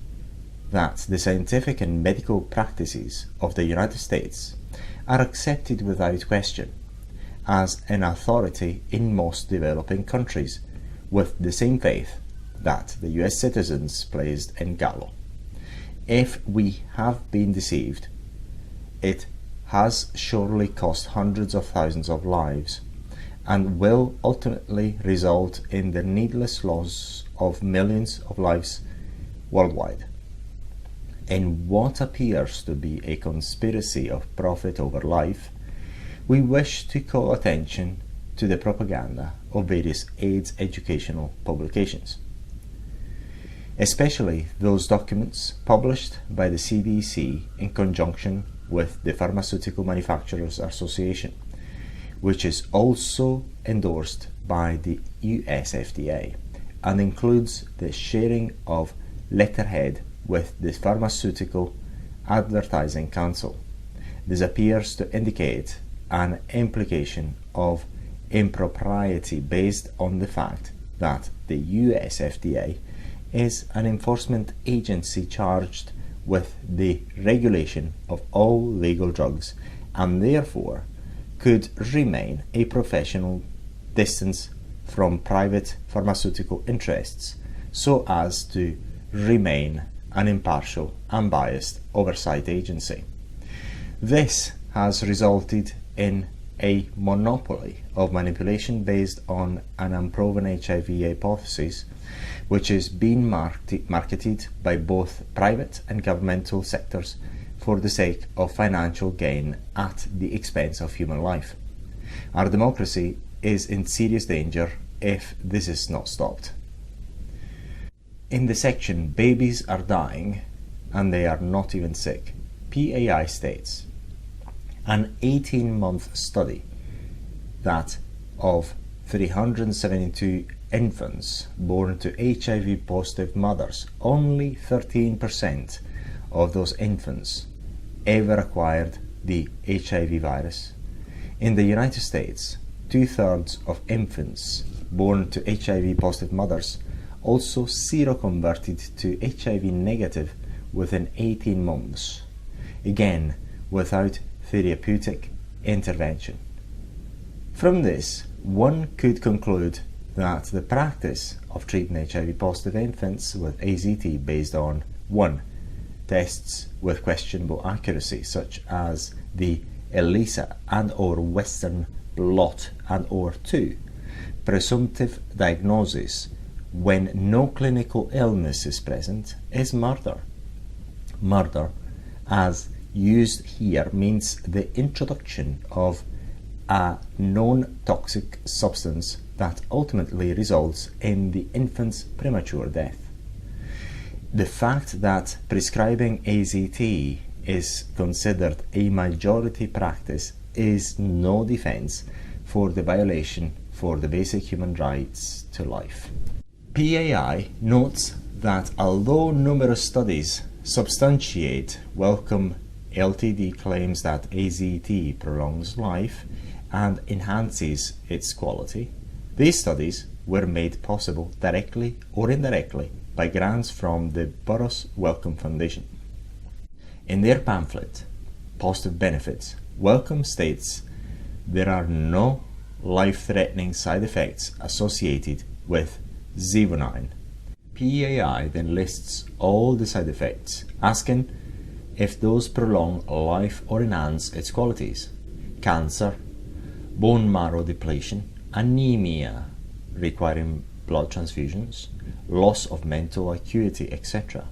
that the scientific and medical practices of the United States are accepted without question as an authority in most developing countries, with the same faith that the US citizens placed in Gallo. If we have been deceived, it has surely cost hundreds of thousands of lives and will ultimately result in the needless loss of millions of lives worldwide. In what appears to be a conspiracy of profit over life, we wish to call attention to the propaganda of various AIDS educational publications, especially those documents published by the CDC in conjunction with the Pharmaceutical Manufacturers Association, which is also endorsed by the US FDA and includes the sharing of letterhead with the Pharmaceutical Advertising Council. This appears to indicate an implication of impropriety based on the fact that the US FDA is an enforcement agency charged with the regulation of all legal drugs and therefore could remain a professional distance from private pharmaceutical interests so as to remain an impartial, unbiased oversight agency. This has resulted in a monopoly of manipulation based on an unproven HIV hypothesis, which is being marketed by both private and governmental sectors for the sake of financial gain at the expense of human life. Our democracy is in serious danger if this is not stopped. In the section "Babies are dying and they are not even sick," PAI states, an 18-month study that of 372 infants born to HIV-positive mothers, only 13% of those infants ever acquired the HIV virus. In the United States, 2/3 of infants born to HIV-positive mothers also seroconverted to HIV negative within 18 months, again without therapeutic intervention. From this, one could conclude that the practice of treating HIV-positive infants with AZT based on 1. Tests with questionable accuracy, such as the ELISA and or Western blot, and or 2. Presumptive diagnosis when no clinical illness is present, is murder. Murder as used here means the introduction of a non-toxic substance that ultimately results in the infant's premature death. The fact that prescribing AZT is considered a majority practice is no defense for the violation for the basic human rights to life. PAI notes that although numerous studies substantiate Wellcome Ltd claims that AZT prolongs life and enhances its quality, these studies were made possible directly or indirectly by grants from the Burroughs Wellcome Foundation. In their pamphlet, Positive Benefits, Wellcome states there are no life-threatening side effects associated with Zevonine. PAI then lists all the side effects, asking if those prolong life or enhance its qualities: cancer, bone marrow depletion, anemia requiring blood transfusions, loss of mental acuity, etc.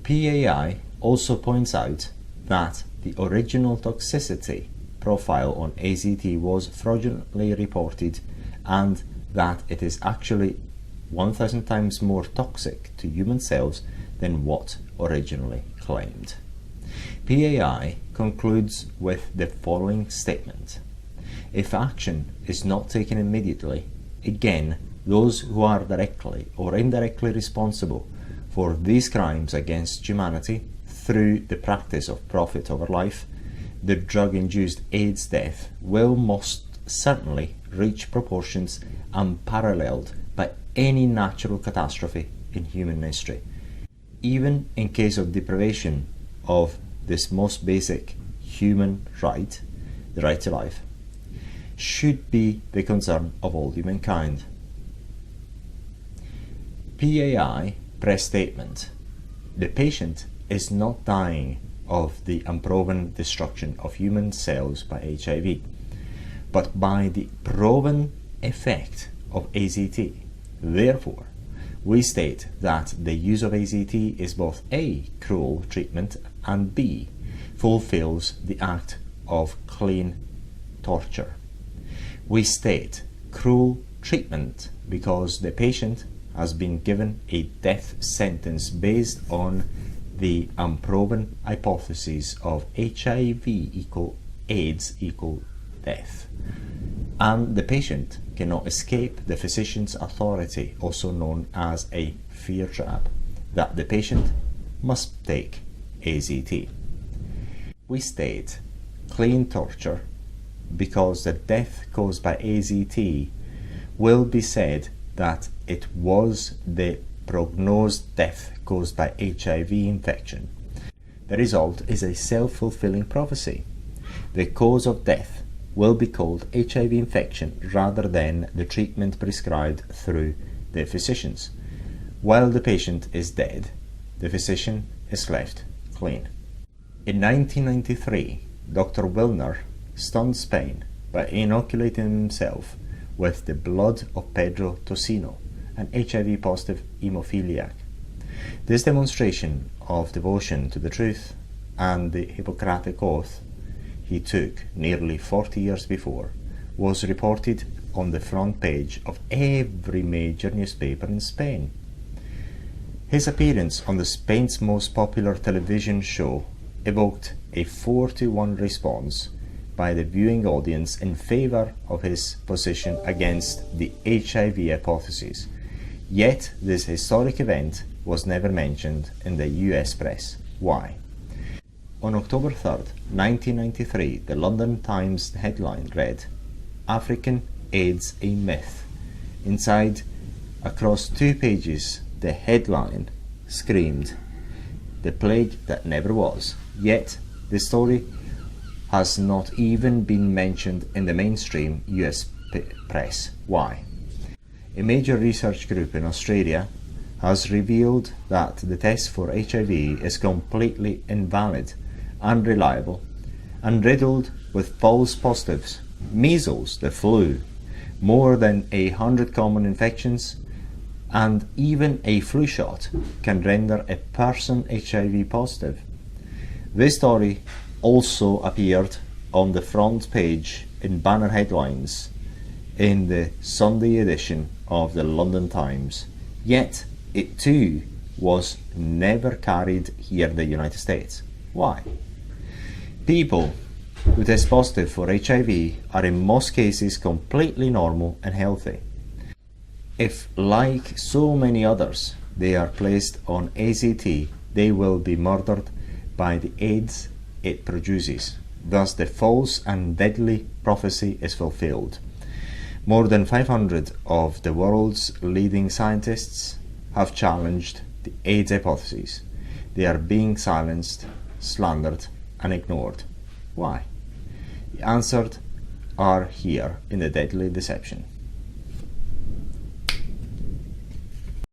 PAI also points out that the original toxicity profile on AZT was fraudulently reported and that it is actually 1,000 times more toxic to human cells than what originally claimed. PAI concludes with the following statement: if action is not taken immediately, again, those who are directly or indirectly responsible for these crimes against humanity through the practice of profit over life, the drug-induced AIDS death will most certainly reach proportions unparalleled by any natural catastrophe in human history. Even in case of deprivation of this most basic human right, the right to life, should be the concern of all humankind. PAI press statement: the patient is not dying of the unproven destruction of human cells by HIV, but by the proven effect of AZT. Therefore, we state that the use of AZT is both A, cruel treatment, and B, fulfills the act of clean torture. We state cruel treatment because the patient has been given a death sentence based on the unproven hypothesis of HIV equal AIDS equal death, and the patient cannot escape the physician's authority, also known as a fear trap, that the patient must take AZT. We state clean torture because the death caused by AZT will be said that it was the prognosed death caused by HIV infection. The result is a self-fulfilling prophecy. The cause of death will be called HIV infection rather than the treatment prescribed through the physicians. While the patient is dead, the physician is left clean. In 1993, Dr. Wilner stunned Spain by inoculating himself with the blood of Pedro Tocino, an HIV-positive hemophiliac. This demonstration of devotion to the truth and the Hippocratic oath he took nearly 40 years before was reported on the front page of every major newspaper in Spain. His appearance on the Spain's most popular television show evoked a 4-1 response by the viewing audience in favor of his position against the HIV hypothesis. Yet this historic event was never mentioned in the US press. Why? On October 3rd, 1993, the London Times headline read, "African AIDS a Myth." Inside, across 2 pages, the headline screamed, "The plague that never was." Yet, the story has not even been mentioned in the mainstream US press. Why? A major research group in Australia has revealed that the test for HIV is completely invalid, unreliable, and riddled with false positives. Measles, the flu, more than 100 common infections, and even a flu shot can render a person HIV positive. This story also appeared on the front page in banner headlines in the Sunday edition of the London Times, yet it too was never carried here in the United States. Why? People who test positive for HIV are in most cases completely normal and healthy. If, like so many others, they are placed on AZT, they will be murdered by the AIDS it produces. Thus the false and deadly prophecy is fulfilled. More than 500 of the world's leading scientists have challenged the AIDS hypotheses. They are being silenced, slandered, and ignored. Why? The answers are here in the deadly deception.